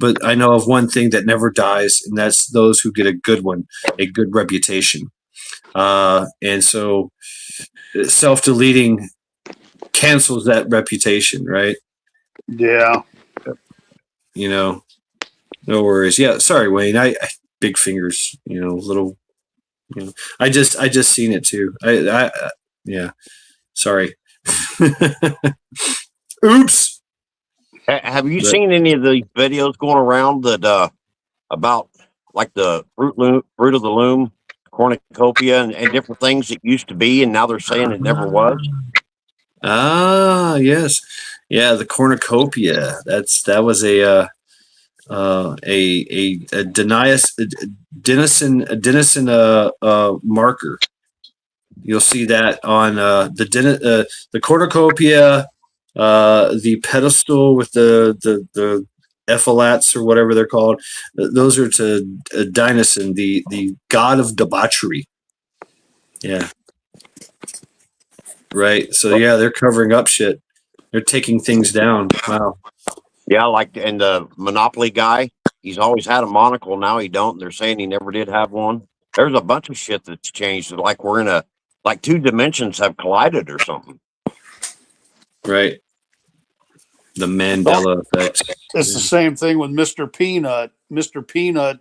Speaker 1: But I know of one thing that never dies, and that's those who get a good one, a good reputation. And so, self-deleting cancels that reputation, right?
Speaker 6: Yeah.
Speaker 1: No worries. Yeah, sorry, Wayne. I big fingers. Little. I just seen it too. Yeah. Sorry. Oops.
Speaker 9: Have you seen any of the videos going around that about like the fruit of the loom, cornucopia, and different things that used to be, and now they're saying it never was?
Speaker 1: Ah, yes, yeah, the cornucopia. That was a Denison marker. You'll see that on the cornucopia, the pedestal with the epaulets or whatever they're called. Those are to Dionyson, the god of debauchery. Yeah. Right. So yeah, they're covering up shit. They're taking things down. Wow.
Speaker 9: Yeah, and the Monopoly guy, he's always had a monocle. Now he don't. They're saying he never did have one. There's a bunch of shit that's changed. Like we're in like two dimensions have collided or something.
Speaker 1: Right. The Mandela effect.
Speaker 6: It's the same thing with Mr. Peanut. Mr. Peanut,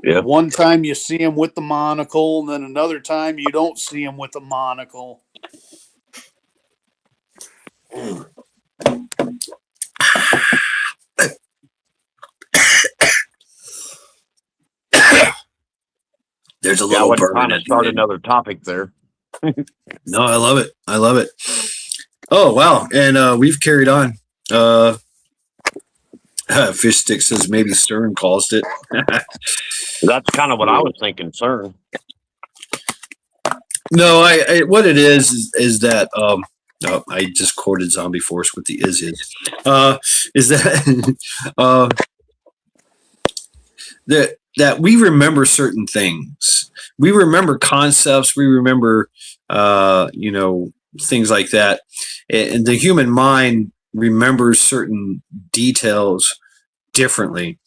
Speaker 9: Yeah.
Speaker 6: one time you see him with the monocle, and then another time you don't see him with the monocle.
Speaker 1: There's a
Speaker 9: I
Speaker 1: little
Speaker 9: wasn't
Speaker 1: burn
Speaker 9: trying to
Speaker 1: at the
Speaker 9: start
Speaker 1: end.
Speaker 9: another topic there.
Speaker 1: No, I love it. I love it. Oh wow. And we've carried on. Fish Stick says maybe Stern caused it.
Speaker 9: That's kind of what I was thinking, CERN.
Speaker 1: No, I what it is that no, I just quoted Zombie Force with the is that that we remember certain things. We remember concepts. We remember things like that, and the human mind remembers certain details differently.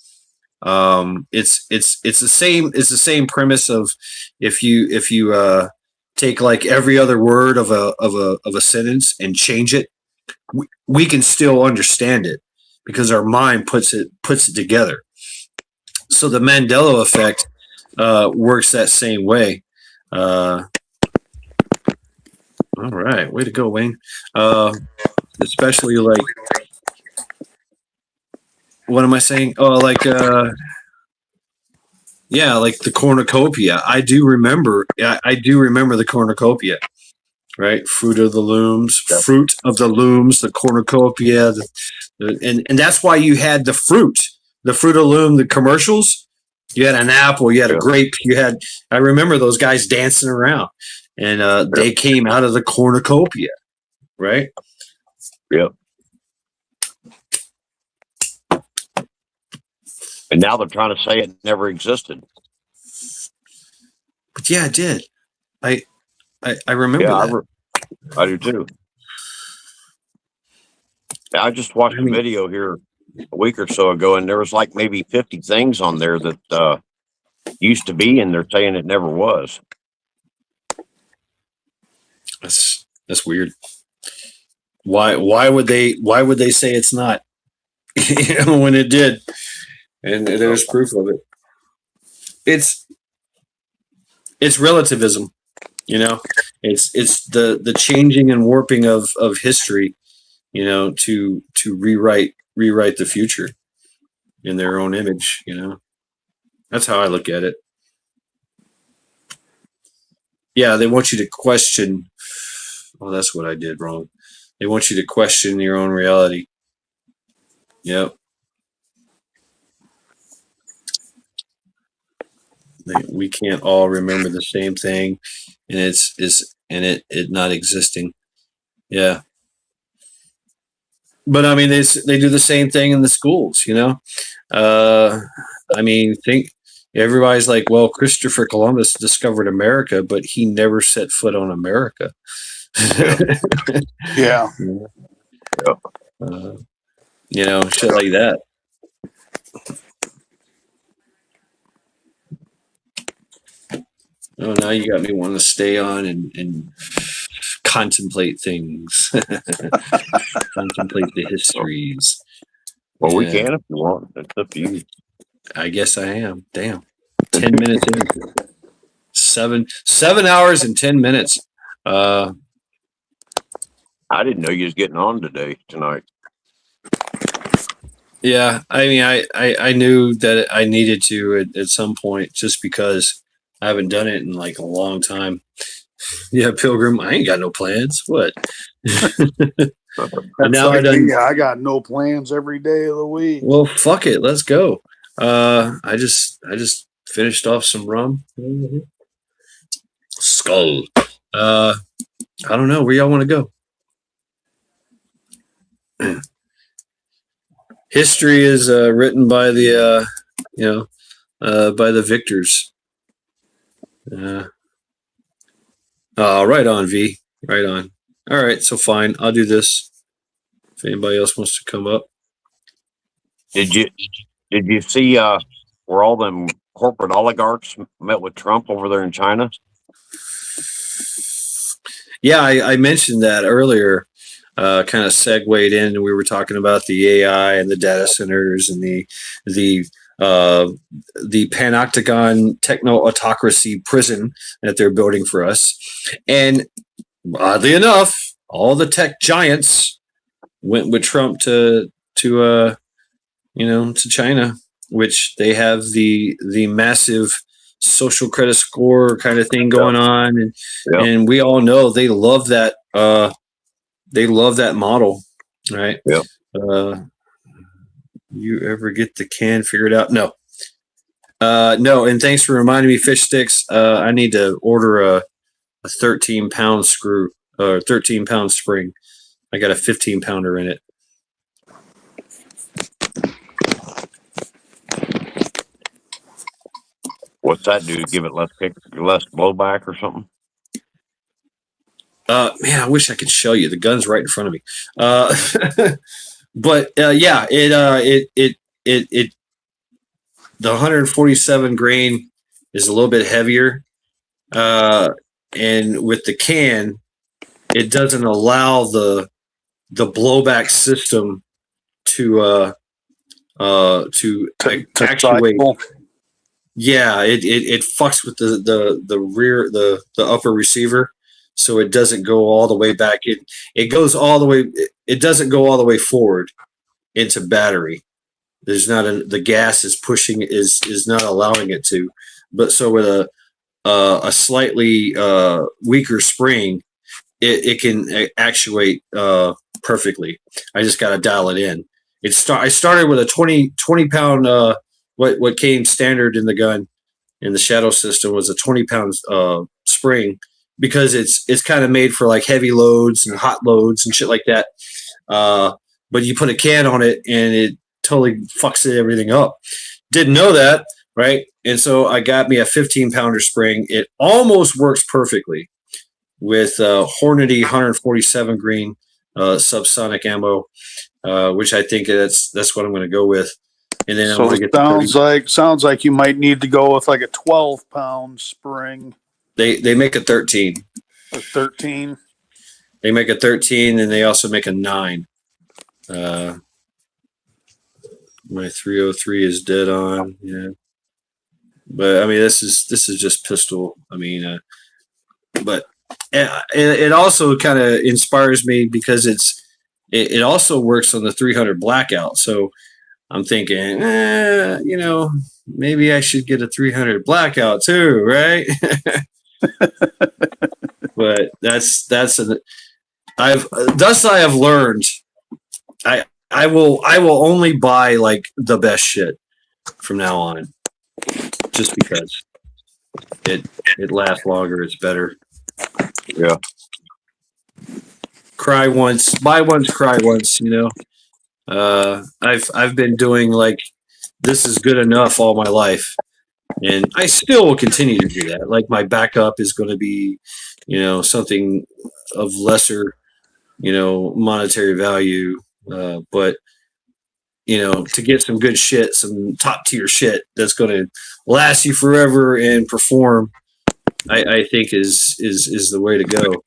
Speaker 1: It's the same premise of if you take like every other word of a sentence and change it, we can still understand it because our mind puts it together. So the Mandela effect works that same way. All right, way to go, Wayne. Especially like, what am I saying? Oh, like yeah, like the cornucopia. I do remember the cornucopia, right? Fruit of the looms, the cornucopia, and that's why you had the fruit of the loom, the commercials. You had an apple, you had a grape, I remember those guys dancing around, and they came out of the cornucopia, right?
Speaker 9: Yep. And now they're trying to say it never existed.
Speaker 1: But yeah, it did. I remember that.
Speaker 9: I do too. I just watched a video here a week or so ago, and there was like maybe 50 things on there that used to be, and they're saying it never was.
Speaker 1: That's weird. Why would they say it's not? When it did, and there's proof of it. It's relativism, It's the changing and warping of history, to rewrite the future in their own image. That's how I look at it. Yeah, they want you to question. Oh, that's what I did wrong. They want you to question your own reality. Yep. We can't all remember the same thing, and it not existing. Yeah. But I mean, they do the same thing in the schools, I mean, think everybody's like, well, Christopher Columbus discovered America, but he never set foot on America.
Speaker 6: Yeah.
Speaker 1: Shit like that. Oh, now you got me wanting to stay on and contemplate things, contemplate the histories.
Speaker 9: Well, we can if you want. It's up to you.
Speaker 1: I guess I am. Damn. 10 minutes in. 7 hours and 10 minutes.
Speaker 9: I didn't know you was getting on tonight.
Speaker 1: Yeah, I mean, I knew that I needed to at some point, just because I haven't done it in like a long time, Yeah, Pilgrim. I ain't got no plans. What?
Speaker 6: That's
Speaker 1: now
Speaker 6: like me. I got no plans every day of the week.
Speaker 1: Well, fuck it. Let's go. I just finished off some rum. Skull. I don't know where y'all want to go. History is written by the by the victors. Right on, V. Right on. All right, so fine. I'll do this. If anybody else wants to come up.
Speaker 9: Did you see where all them corporate oligarchs met with Trump over there in China?
Speaker 1: Yeah, I mentioned that earlier. Kind of segued in. We were talking about the AI and the data centers and the panoctagon techno autocracy prison that they're building for us. And oddly enough, all the tech giants went with Trump to China, which they have the massive social credit score kind of thing going on, and we all know they love that model, right?
Speaker 9: Yeah.
Speaker 1: You ever get the can figured out? No. No, and thanks for reminding me, Fish Sticks. I need to order a 13-pound screw or 13-pound spring. I got a 15-pounder in it.
Speaker 9: What's that do? Give it less kick, less blowback, or something?
Speaker 1: Man, I wish I could show you. The gun's right in front of me. But yeah, it the 147 grain is a little bit heavier, and with the can, it doesn't allow the blowback system to actuate. Yeah, it fucks with the rear the upper receiver, so it doesn't go all the way back. It goes all the way. It doesn't go all the way forward into battery. There's not the gas is pushing is not allowing it to. But so with a slightly weaker spring, it can actuate perfectly. I just got to dial it in. I started with a 20 pound. What came standard in the gun in the Shadow system was a 20-pound spring, because it's kind of made for like heavy loads and hot loads and shit like that. But you put a can on it and it totally fucks everything up. Didn't know that, right? And so I got me a 15-pounder spring. It almost works perfectly with Hornady 147 green subsonic ammo, which I think that's what I'm going to go with. And then
Speaker 6: so it sounds like you might need to go with like a 12-pound spring.
Speaker 1: They make a 13.
Speaker 6: A 13.
Speaker 1: They make a 13, and they also make a 9. My 303 is dead on. Yeah, but I mean this is just pistol. I mean, but it also kind of inspires me because it also works on the 300 blackout. So I'm thinking, maybe I should get a 300 blackout too, right? But I have learned. I will only buy like the best shit from now on, just because it lasts longer, it's better.
Speaker 9: Yeah.
Speaker 1: Cry once, buy once, cry once. I've been doing like this is good enough all my life, and I still will continue to do that. Like my backup is going to be, something of lesser, monetary value, but to get some good shit, some top tier shit that's going to last you forever and perform, I think is the way to go.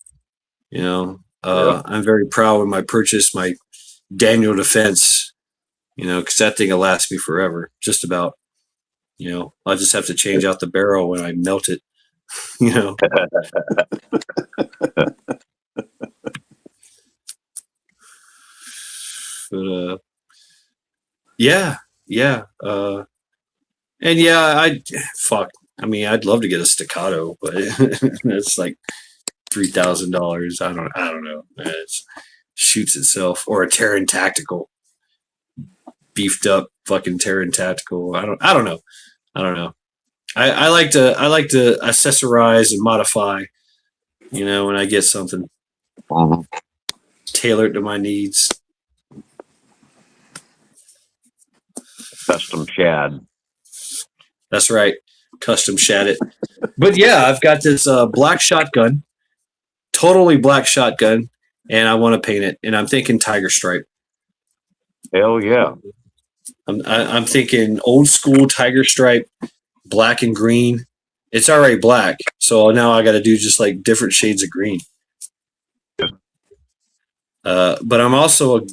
Speaker 1: I'm very proud when I purchased my Daniel Defense, because that thing will last me forever, just about. I'll just have to change out the barrel when I melt it. But yeah. And yeah, I'd love to get a staccato, but it's like $3,000. I don't know. It shoots itself, or a Terran Tactical, beefed up fucking Terran Tactical. I don't know. I like to accessorize and modify. When I get something, tailored to my needs.
Speaker 9: Custom shad.
Speaker 1: That's right. Custom shad it. But yeah, I've got this black shotgun, totally black shotgun, and I want to paint it. And I'm thinking tiger stripe.
Speaker 9: Hell yeah.
Speaker 1: I'm thinking old school tiger stripe, black and green. It's already black, so now I got to do just like different shades of green. But I'm also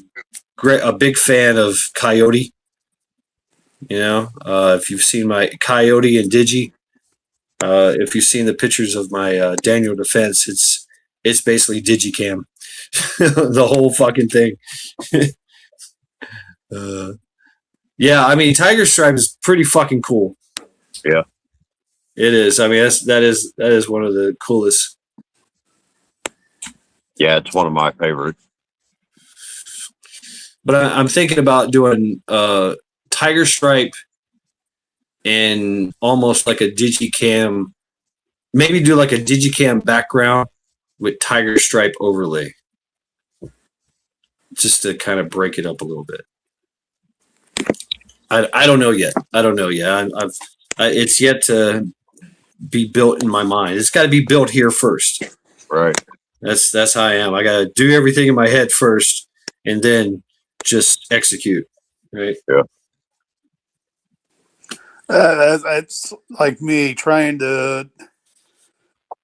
Speaker 1: a big fan of Coyote. If you've seen my Coyote and Digi, if you've seen the pictures of my Daniel Defense, it's basically Digicam, the whole fucking thing. Yeah, I mean, Tiger Stripe is pretty fucking cool.
Speaker 9: Yeah,
Speaker 1: it is. I mean, that is one of the coolest.
Speaker 9: Yeah, it's one of my favorites.
Speaker 1: But I'm thinking about doing Tiger Stripe in almost like a Digicam. Maybe do like a Digicam background with Tiger Stripe overlay, just to kind of break it up a little bit. I don't know yet. It's yet to be built in my mind. It's got to be built here first.
Speaker 9: Right.
Speaker 1: That's how I am. I got to do everything in my head first, and then just execute. Right.
Speaker 9: Yeah.
Speaker 6: That's like me trying to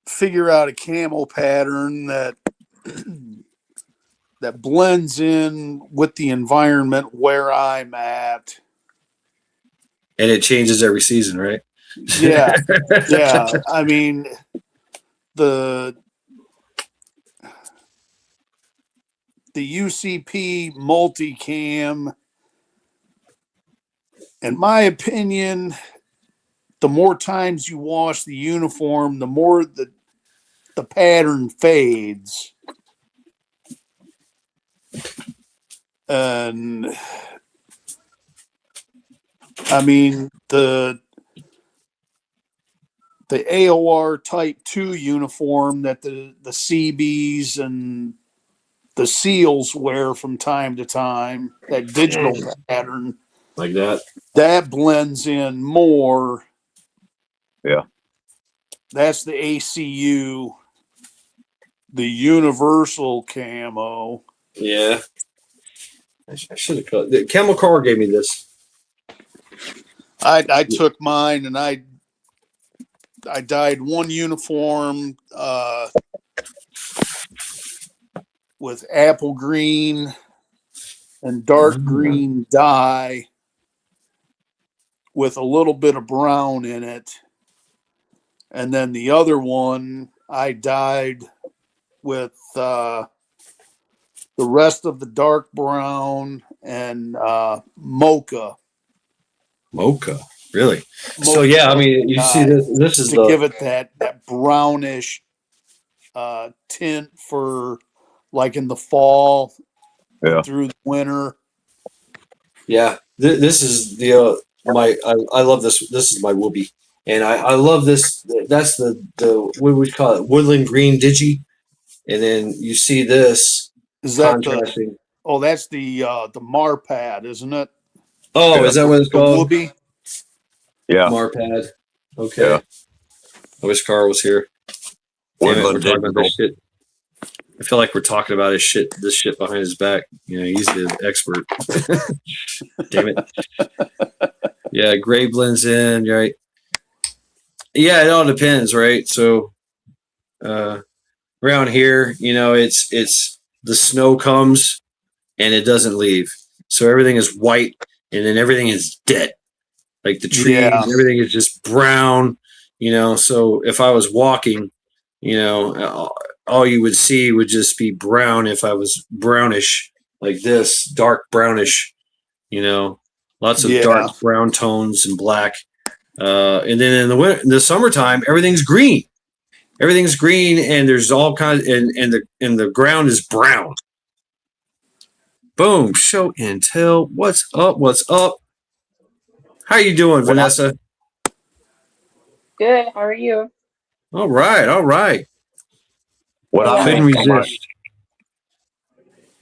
Speaker 6: figure out a camo pattern that blends in with the environment where I'm at.
Speaker 1: And it changes every season, right?
Speaker 6: Yeah. Yeah. I mean, the UCP multicam, in my opinion, the more times you wash the uniform, the more the pattern fades. And I mean, the AOR Type 2 uniform that the CBs and the SEALs wear from time to time, that digital pattern,
Speaker 1: like that
Speaker 6: blends in more.
Speaker 9: Yeah.
Speaker 6: That's the ACU, the universal camo.
Speaker 1: Yeah. I should have called. Camel Car gave me this.
Speaker 6: I took mine and I dyed one uniform with apple green and dark green dye with a little bit of brown in it. And then the other one I dyed with the rest of the dark brown and mocha.
Speaker 1: Mocha, really? So yeah, I mean, you see this. This is
Speaker 6: to give it that brownish tint for like in the fall, through the winter.
Speaker 1: Yeah, this is the I love this. This is my Whoopee, and I love this. That's the what we call it, woodland green digi, and then you see this
Speaker 6: is that
Speaker 1: contrasting.
Speaker 6: That's the Marpad, isn't it?
Speaker 1: Oh, is that what it's called?
Speaker 6: Whoopee?
Speaker 9: Yeah,
Speaker 1: Marpad. Okay.
Speaker 9: Yeah.
Speaker 1: I wish Carl was here. Damn it, we're talking about this shit. I feel like we're talking about this shit behind his back. He's the expert. Damn it. Yeah, gray blends in, right? Yeah, it all depends, right? So around here, it's the snow comes and it doesn't leave. So everything is white and then everything is dead. Like the trees, everything is just brown, So if I was walking, all you would see would just be brown if I was brownish, like this, dark brownish, lots of dark brown tones and black. And then in the summertime, everything's green. everything's green, and there's all kinds, and the ground is brown. Boom, show and tell. What's up? What's up? How you doing,
Speaker 9: Well,
Speaker 1: Vanessa?
Speaker 10: Good. How are you?
Speaker 1: All right, all right.
Speaker 9: what I
Speaker 1: Couldn't
Speaker 9: made for my
Speaker 1: resist.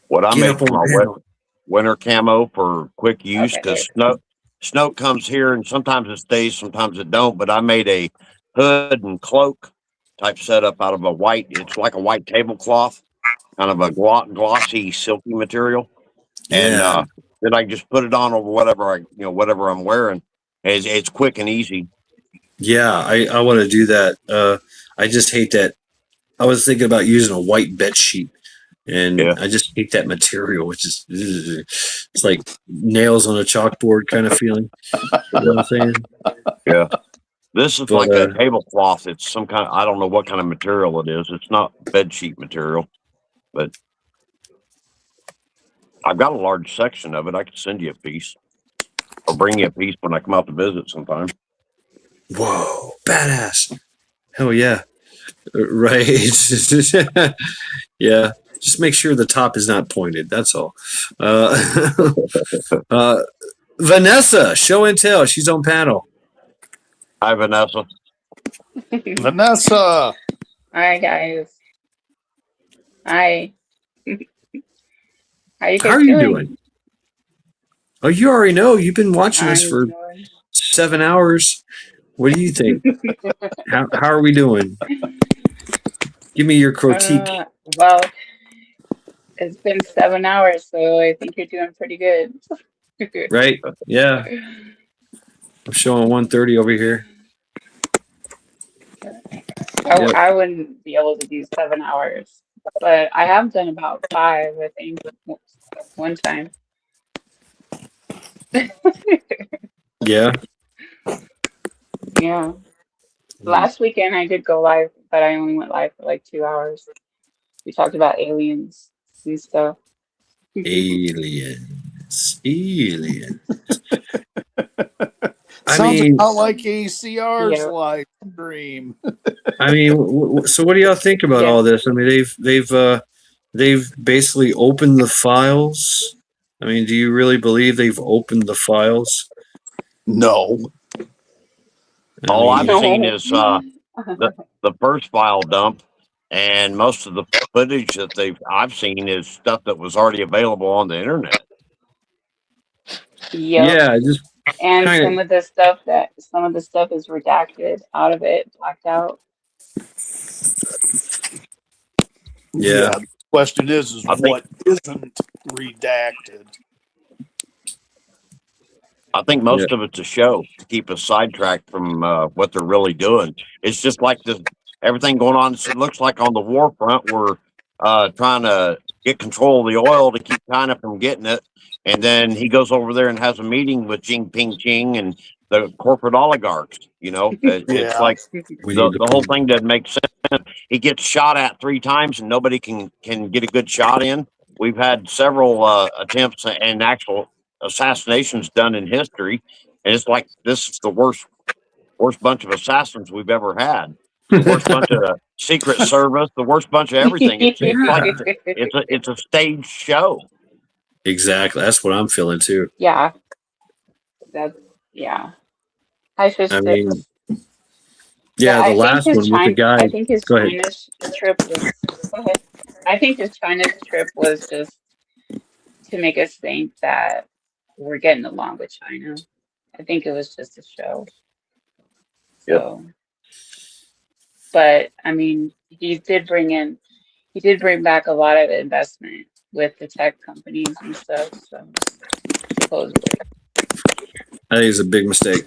Speaker 9: what I
Speaker 1: Get
Speaker 9: made
Speaker 1: up
Speaker 9: for
Speaker 1: on
Speaker 9: my
Speaker 1: panel.
Speaker 9: winter camo for quick use
Speaker 10: Okay,
Speaker 9: because
Speaker 10: good.
Speaker 9: snow comes here and sometimes it stays, sometimes it don't. But I made a hood and cloak type setup out of a white. It's like a white tablecloth, kind of a glossy, silky material, and
Speaker 1: Yeah,
Speaker 9: then I just put it on over whatever I'm wearing. It's quick and easy.
Speaker 1: yeah. I want to do that. I just hate that. I was thinking about using a white bed sheet, and
Speaker 9: Yeah.
Speaker 1: I just hate that material, which is it's like nails on a chalkboard kind of feeling. You know what I'm saying?
Speaker 9: Yeah. This is
Speaker 1: But
Speaker 9: like a tablecloth. It's some kind of, I don't know what kind of material it is. It's not bed sheet material, but I've got a large section of it. I could send you a piece or bring you a piece when I come out to visit sometime.
Speaker 1: whoa, badass! Hell yeah! Right? Yeah. Just make sure the top is not pointed. That's all. Uh, Vanessa, show and tell. She's on panel.
Speaker 9: Hi, Vanessa.
Speaker 6: Vanessa.
Speaker 10: Hi guys. Hi. How you
Speaker 1: How
Speaker 10: guys
Speaker 1: are you
Speaker 10: doing?
Speaker 1: doing? Oh, you already know. You've been watching us
Speaker 10: I'm
Speaker 1: for
Speaker 10: doing.
Speaker 1: 7 hours. What do you think? How are we doing? Give me your critique.
Speaker 10: Well, it's been 7 hours, so I think you're doing pretty good.
Speaker 1: Right? Yeah. I'm showing 130 over here. Yep.
Speaker 10: I wouldn't be able to do 7 hours, but I have done about 5, I think, one time.
Speaker 1: Yeah.
Speaker 10: Yeah. Last weekend I did go live, but I only went live for like 2 hours. We talked about aliens and stuff.
Speaker 1: Aliens. Aliens. I
Speaker 6: Sounds
Speaker 1: mean,
Speaker 6: about like ACR's
Speaker 10: Yeah.
Speaker 6: live stream.
Speaker 1: I mean, so what do y'all think about
Speaker 10: Yeah.
Speaker 1: all this? I mean, they've basically opened the files. I mean, do you really believe they've opened the files?
Speaker 6: No.
Speaker 9: All I've
Speaker 10: No.
Speaker 9: seen is the first file dump, and most of the footage that I've seen is stuff that was already available on the internet.
Speaker 10: Yep.
Speaker 1: Yeah, just
Speaker 10: And
Speaker 1: kind
Speaker 10: some of the stuff is redacted out of it, blacked out.
Speaker 1: Yeah.
Speaker 6: The question is
Speaker 9: I think
Speaker 6: what isn't redacted?
Speaker 9: I think most of it's a show to keep us sidetracked from what they're really doing. It's just like everything going on. It looks like on the war front, we're trying to get control of the oil to keep China from getting it. And then he goes over there and has a meeting with Jinping Ching and the corporate oligarchs. You know, it's like the whole thing doesn't make sense. He gets shot at 3 times and nobody can get a good shot in. We've had several attempts and actual assassinations done in history, and it's like this is the worst bunch of assassins we've ever had. The worst bunch of Secret Service, the worst bunch of everything. It's like it's a staged show.
Speaker 1: Exactly. That's what I'm feeling too.
Speaker 10: Yeah. Yeah. I just
Speaker 1: I mean,
Speaker 10: but
Speaker 1: yeah, the
Speaker 10: I think
Speaker 1: last one with the guy.
Speaker 10: his
Speaker 1: Go ahead.
Speaker 10: China's trip was go ahead. I think his China's trip was just to make us think that we're getting along with China. I think it was just a show. So, but I mean, he did bring back a lot of investment with the tech companies and stuff. So supposedly,
Speaker 1: I think it's a big mistake.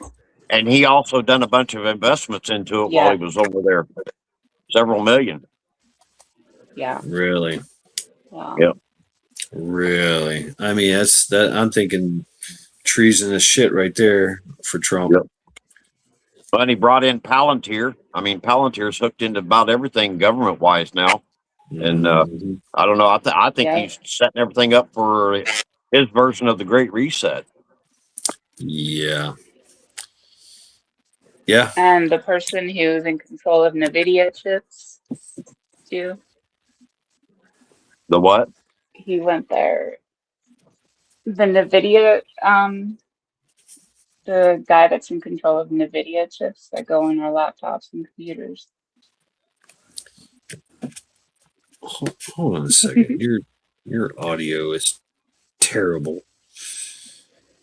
Speaker 9: And he also done a bunch of investments into it while he was over there, several million.
Speaker 10: Yeah.
Speaker 1: Really.
Speaker 10: Wow.
Speaker 9: Yep.
Speaker 1: Really. I mean, that's that. I'm thinking treasonous shit right there for Trump.
Speaker 9: Yep. But he brought in Palantir. I mean, Palantir's hooked into about everything government wise now. And I don't know. I think he's setting everything up for his version of the Great Reset.
Speaker 1: Yeah. Yeah.
Speaker 10: And the person who's in control of NVIDIA chips too,
Speaker 9: The what?
Speaker 10: he went there. The NVIDIA, the guy that's in control of NVIDIA chips that go in our laptops and computers.
Speaker 1: Hold on a second. Your audio is terrible.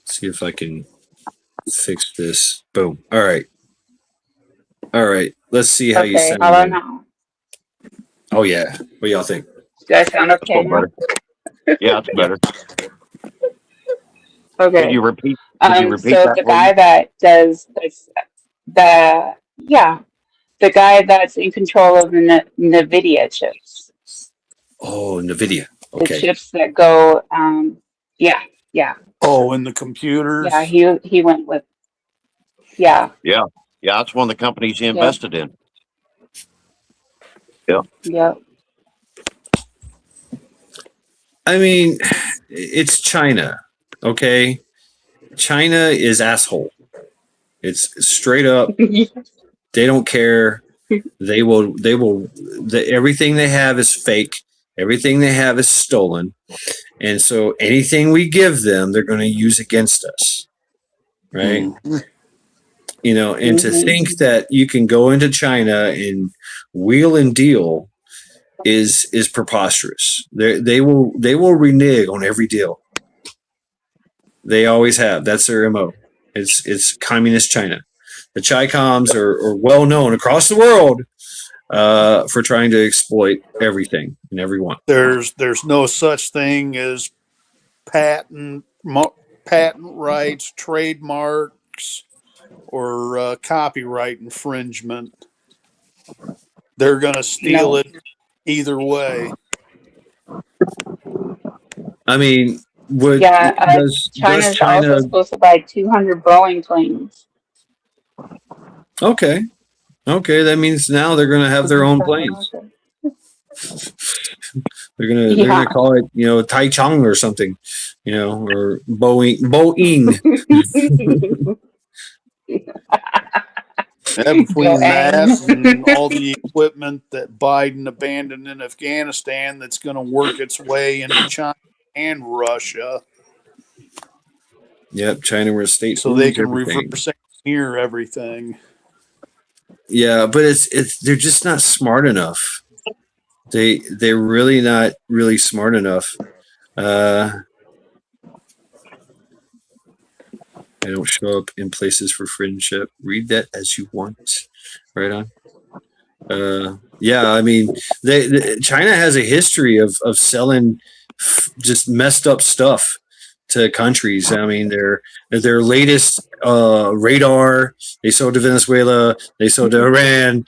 Speaker 1: See if I can fix this. Boom. All right. Let's see how you
Speaker 10: Okay,
Speaker 1: sound
Speaker 10: how about
Speaker 1: now.
Speaker 10: now?
Speaker 1: Oh yeah. What do y'all think?
Speaker 10: Do I sound
Speaker 9: That's a
Speaker 10: okay
Speaker 9: little
Speaker 10: now?
Speaker 9: better. Yeah, it's better. Could
Speaker 10: Okay.
Speaker 9: you repeat? Could you repeat
Speaker 10: So
Speaker 9: that
Speaker 10: the
Speaker 9: for me?
Speaker 10: guy that does this, the guy that's in control of the NVIDIA chips,
Speaker 1: Oh, NVIDIA.
Speaker 10: the
Speaker 1: Okay.
Speaker 10: chips that go, yeah,
Speaker 6: Oh, in the computers.
Speaker 10: he went with, yeah,
Speaker 9: Yeah, that's one of the companies he
Speaker 10: yep,
Speaker 9: invested in. Yeah,
Speaker 10: yep.
Speaker 1: I mean, it's China. Okay. China is asshole. It's straight up. They don't care. Everything they have is fake. Everything they have is stolen. And so anything we give them, they're going to use against us. Right. You know, and to think that you can go into China and wheel and deal is preposterous. They will renege on every deal. They always have. That's their MO. It's communist China. The Chi-Coms are well known across the world for trying to exploit everything and everyone.
Speaker 6: There's no such thing as patent rights, trademarks, or copyright infringement. They're going to steal it either way.
Speaker 1: I mean, does
Speaker 10: China's
Speaker 1: China?
Speaker 10: also supposed to buy 200 Boeing planes.
Speaker 1: Okay, that means now they're going to have their own planes. They're gonna call it, Taichung or something, or Boeing.
Speaker 6: Between that and all the equipment that Biden abandoned in Afghanistan, that's going to work its way into China and Russia.
Speaker 1: Yep, China where state
Speaker 6: so they can reverse engineer everything.
Speaker 1: Yeah, but they're just not smart enough. They're really not really smart enough. They don't show up in places for friendship. Read that as you want. Right on. Yeah, I mean, China has a history of selling just messed up stuff to countries. I mean, their latest radar they sold to Venezuela, they sold to Iran.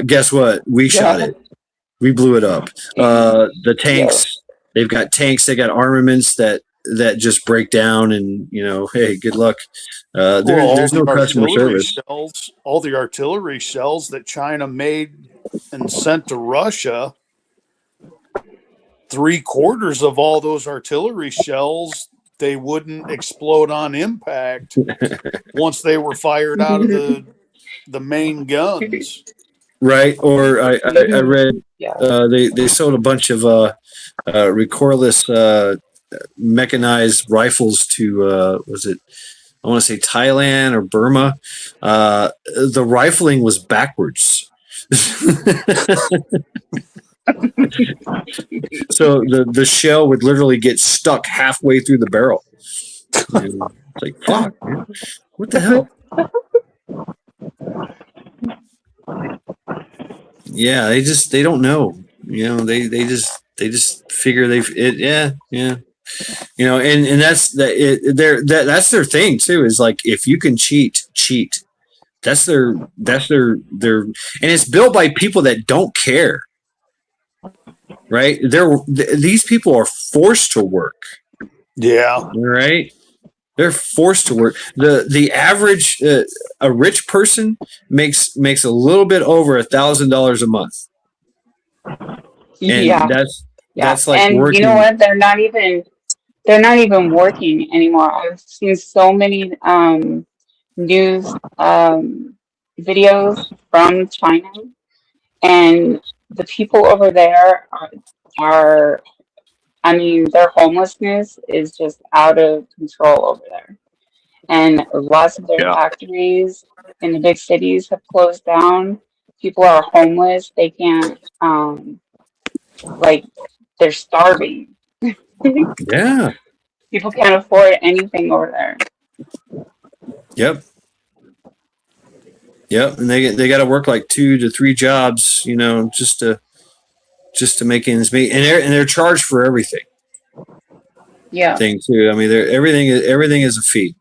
Speaker 1: Guess what? We shot it. We blew it up. The tanks, they've got tanks, they got armaments that just break down, and hey, good luck. There's no customer service.
Speaker 6: All the artillery shells that China made and sent to Russia, 3/4 of all those artillery shells, they wouldn't explode on impact once they were fired out of the main guns.
Speaker 1: Right. Or I read they sold a bunch of recoilless mechanized rifles to was it, I want to say Thailand or Burma. The rifling was backwards. So the shell would literally get stuck halfway through the barrel. It's like, fuck, man. What the hell? Yeah, they don't know. They just figure and that's that's their thing too. Is like, if you can cheat. That's their and it's built by people that don't care. Right? These people are forced to work.
Speaker 6: Yeah.
Speaker 1: Right? They're forced to work. The average a rich person makes a little bit over $1,000 a month. And that's like
Speaker 10: and
Speaker 1: working.
Speaker 10: You know what? They're not even working anymore. I've seen so many news videos from China, and the people over there are I mean, their homelessness is just out of control over there. And lots of their
Speaker 9: Yeah.
Speaker 10: factories in the big cities have closed down. People are homeless. They can't, like, they're starving.
Speaker 1: Yeah.
Speaker 10: People can't afford anything over there.
Speaker 1: Yep. Yep. And they got to work like 2 to 3 jobs, you know, just to make ends meet, and they're charged for everything.
Speaker 10: Yeah.
Speaker 1: Thing too. I mean, everything is a fee.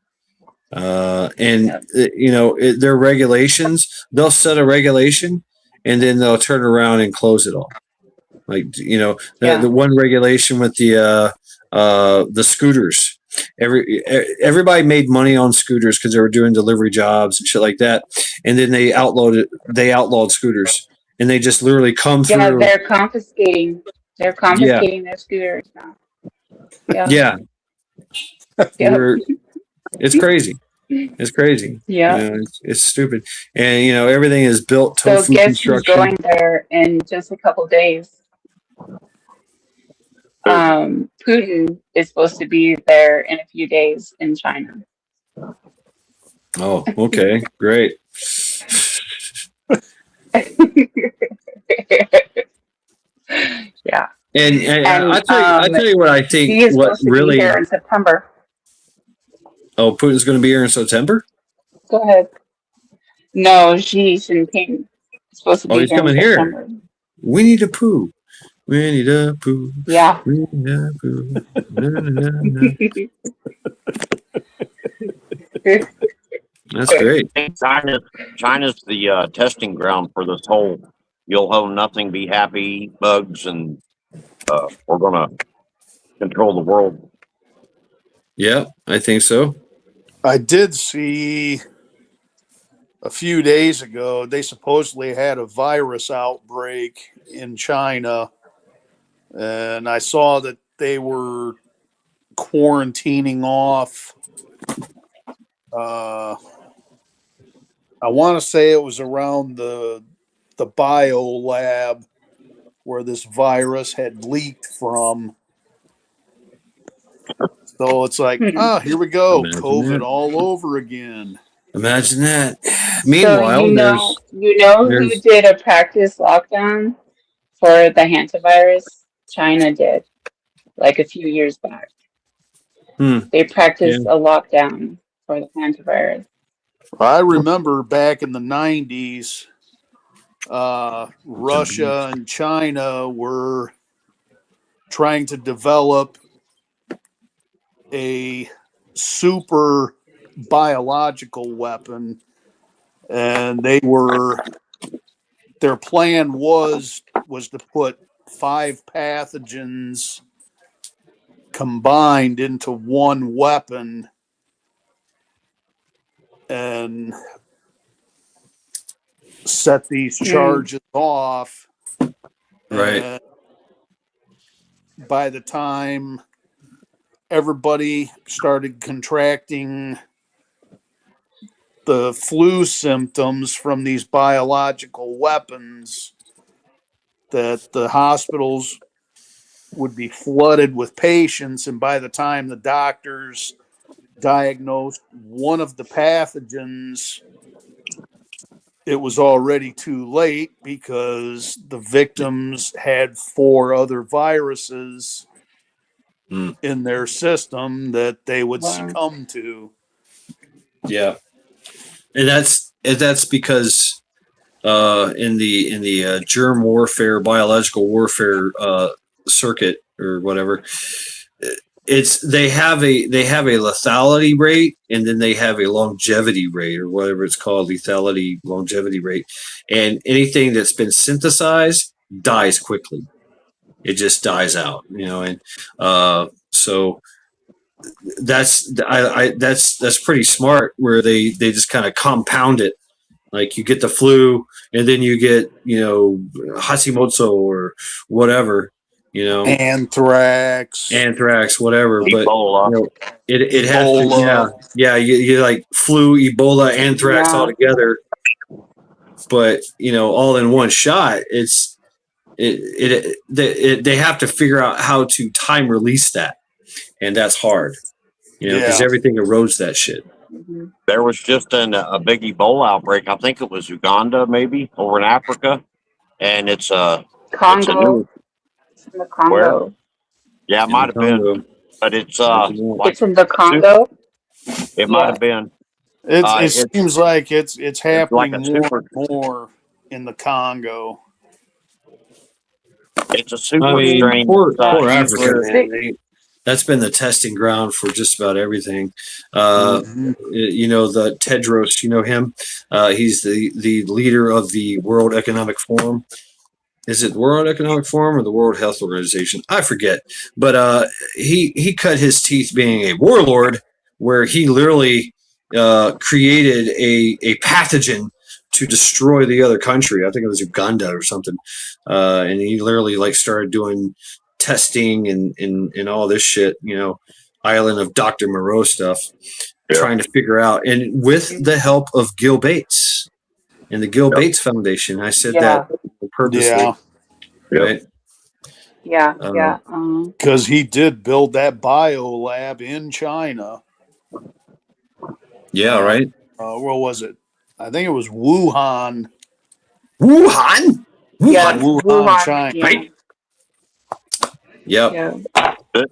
Speaker 1: And
Speaker 10: Yep.
Speaker 1: you know, their regulations, they'll set a regulation and then they'll turn around and close it all. Like, you know,
Speaker 10: Yeah.
Speaker 1: the one regulation with the scooters, everybody made money on scooters because they were doing delivery jobs and shit like that, and then they outlawed scooters, and they just literally come
Speaker 10: Yeah,
Speaker 1: through.
Speaker 10: they're confiscating. They're
Speaker 1: Yeah,
Speaker 10: confiscating their scooters now. Yeah.
Speaker 1: yeah,
Speaker 10: Yep.
Speaker 1: it's crazy. It's crazy.
Speaker 10: Yeah.
Speaker 1: You know, it's stupid. And, you know, everything is built
Speaker 10: So
Speaker 1: tofu
Speaker 10: guess who's
Speaker 1: construction.
Speaker 10: going there in just a couple days? Putin is supposed to be there in a few days in China.
Speaker 1: Oh, okay. Great.
Speaker 10: Yeah.
Speaker 1: And
Speaker 10: And
Speaker 1: I tell you what I think.
Speaker 10: he is
Speaker 1: What
Speaker 10: supposed to be
Speaker 1: really?
Speaker 10: here in September.
Speaker 1: Oh, Putin's going to be here in September.
Speaker 10: Go ahead. No, Xi Jinping is supposed to
Speaker 1: Oh,
Speaker 10: be
Speaker 1: he's
Speaker 10: here in
Speaker 1: coming here.
Speaker 10: September.
Speaker 1: We need a poo. We need a poo.
Speaker 10: Yeah.
Speaker 1: We need a poo. Na, na, na. That's great.
Speaker 9: I think China's the testing ground for this whole "you'll own nothing, be happy" bugs, and we're gonna control the world.
Speaker 1: Yeah, I think so.
Speaker 6: I did see a few days ago they supposedly had a virus outbreak in China, and I saw that they were quarantining off. I want to say it was around the bio lab where this virus had leaked from. So it's like, here we go,
Speaker 1: Imagine
Speaker 6: COVID
Speaker 1: that.
Speaker 6: all over again.
Speaker 1: Imagine that.
Speaker 10: So
Speaker 1: Meanwhile,
Speaker 10: you know who did a practice lockdown for the hantavirus? China did, like a few years back. They practiced a lockdown for the hantavirus.
Speaker 6: I remember back in the 90s, Russia and China were trying to develop a super biological weapon, and their plan was to put 5 pathogens combined into one weapon and set these charges off.
Speaker 1: right.
Speaker 6: And by the time everybody started contracting the flu symptoms from these biological weapons, that the hospitals would be flooded with patients, and by the time the doctors diagnosed one of the pathogens, it was already too late because the victims had 4 other viruses in their system that they would succumb to.
Speaker 1: Yeah, and that's because in the germ warfare, biological warfare circuit or whatever, they have a lethality rate, and then they have a longevity rate, or whatever it's called, lethality longevity rate, and anything that's been synthesized dies quickly. It just dies out, you know, and so that's that's pretty smart, where they just kind of compound it. Like, you get the flu, and then you get, you know, Hashimoto or whatever, you know,
Speaker 6: anthrax,
Speaker 1: whatever. But
Speaker 9: Ebola.
Speaker 1: you know, it has to, yeah, you like flu, Ebola, anthrax all together, but all in one shot, they have to figure out how to time release that, and that's hard, because everything erodes that shit.
Speaker 10: Mm-hmm.
Speaker 9: There was just a big Ebola outbreak. I think it was Uganda, maybe over in Africa, and it's a
Speaker 10: Congo.
Speaker 9: new
Speaker 10: It's in the
Speaker 9: where?
Speaker 10: Congo.
Speaker 9: Yeah, it
Speaker 1: In the
Speaker 9: might have been,
Speaker 1: Congo.
Speaker 9: but it's like
Speaker 10: It's in the Congo.
Speaker 9: it might have been.
Speaker 6: It seems like it's
Speaker 9: like
Speaker 6: happening
Speaker 9: a
Speaker 6: more
Speaker 9: super.
Speaker 6: and more in the Congo.
Speaker 9: It's a
Speaker 1: I
Speaker 9: super
Speaker 1: mean,
Speaker 9: strain.
Speaker 1: poor Africa,
Speaker 9: Easier.
Speaker 1: man. That's been the testing ground for just about everything.
Speaker 6: Mhm.
Speaker 1: The Tedros, him? He's the leader of the World Economic Forum. Is it the World Economic Forum or the World Health Organization? I forget. But he cut his teeth being a warlord, where he literally created a pathogen to destroy the other country. I think it was Uganda or something. And he literally started doing testing and all this shit, Island of Dr. Moreau stuff, trying to figure out, and with the help of Gil Bates and the Gil Bates Foundation. I said that purposely, right?
Speaker 10: Yeah.
Speaker 6: Because he did build that bio lab in China.
Speaker 1: Yeah, right.
Speaker 6: Where was it? I think it was Wuhan.
Speaker 1: Wuhan,
Speaker 6: Wuhan, China.
Speaker 1: right? Yep.
Speaker 10: Yeah.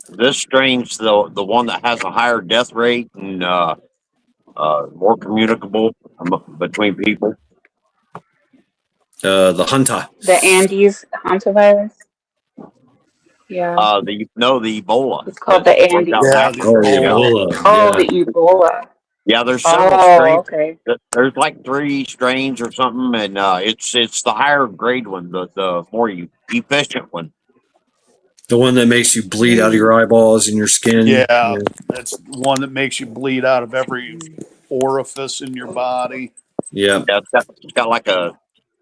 Speaker 9: This strain's the one that has a higher death rate and more communicable between people.
Speaker 1: The Hunter.
Speaker 10: The Andes hantavirus. Yeah.
Speaker 9: The Ebola.
Speaker 10: It's called the Andes.
Speaker 6: Yeah, the Ebola.
Speaker 10: Oh, the Ebola.
Speaker 9: Yeah, there's several
Speaker 10: Oh,
Speaker 9: strains.
Speaker 10: okay.
Speaker 9: There's like 3 strains or something, and it's the higher grade one, the more efficient one.
Speaker 1: The one that makes you bleed out of your eyeballs and your skin.
Speaker 6: Yeah, that's one that makes you bleed out of every orifice in your body.
Speaker 1: Yeah.
Speaker 9: Yeah, it's got like a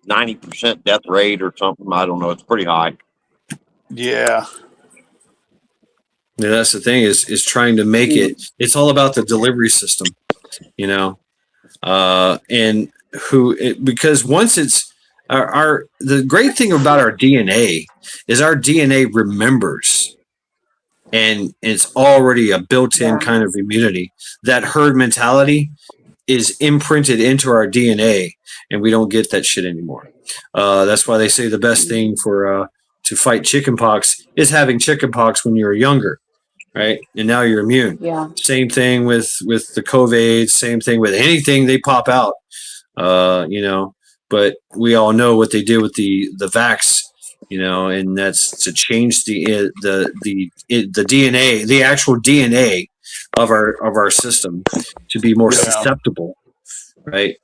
Speaker 9: 90% death rate or something. I don't know. It's pretty high.
Speaker 6: Yeah.
Speaker 1: Yeah, that's the thing is trying to make it. It's all about the delivery system, and because once it's the great thing about our DNA is our DNA remembers, and it's already a built-in kind of immunity. That herd mentality is imprinted into our DNA, and we don't get that shit anymore. That's why they say the best thing for to fight chickenpox is having chickenpox when you're younger. Right, and now you're immune.
Speaker 10: Yeah.
Speaker 1: Same thing with the COVID. Same thing with anything they pop out. But we all know what they did with the vax. And that's to change the DNA, the actual DNA of our system to be more susceptible. Right.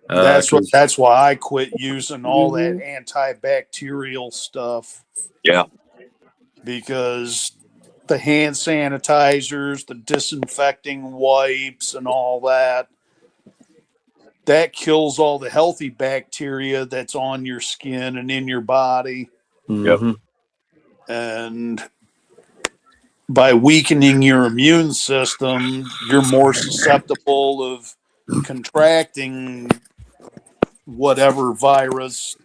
Speaker 6: That's why I quit using all that antibacterial stuff.
Speaker 9: Yeah.
Speaker 6: Because the hand sanitizers, the disinfecting wipes, and all that kills all the healthy bacteria that's on your skin and in your body.
Speaker 1: Mm-hmm.
Speaker 6: And by weakening your immune system, you're more susceptible of contracting whatever virus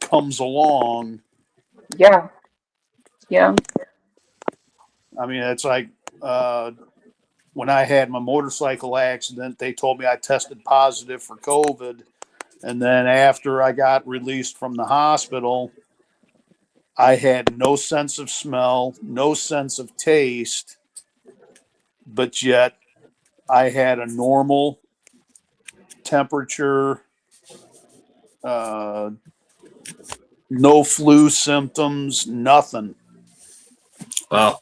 Speaker 6: comes along.
Speaker 10: Yeah. Yeah.
Speaker 6: I mean, it's like when I had my motorcycle accident, they told me I tested positive for COVID. And then after I got released from the hospital, I had no sense of smell, no sense of taste, but yet I had a normal temperature, no flu symptoms, nothing.
Speaker 1: Wow.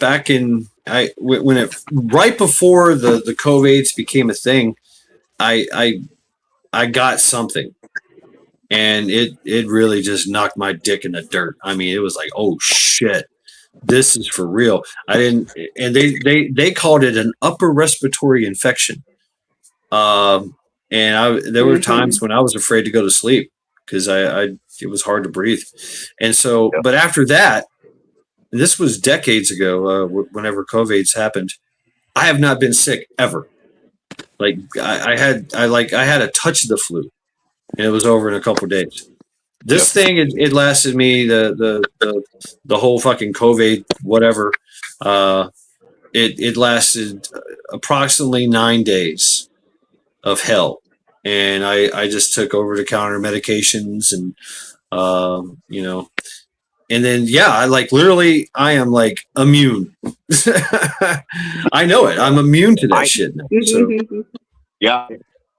Speaker 1: Back in when it right before the COVIDs became a thing, I got something, and it really just knocked my dick in the dirt. I mean, it was like, oh shit, this is for real. I didn't, and they called it an upper respiratory infection. And there were times when I was afraid to go to sleep because it was hard to breathe. And so, but after that, and this was decades ago, whenever COVID's happened, I have not been sick ever. Like I had a touch of the flu, and it was over in a couple of days. This thing, it lasted me the whole fucking COVID whatever. It lasted approximately 9 days of hell, and I just took over the counter medications and you know, and then I literally I am like immune. I know it. I'm immune to that shit now. So
Speaker 9: Yeah.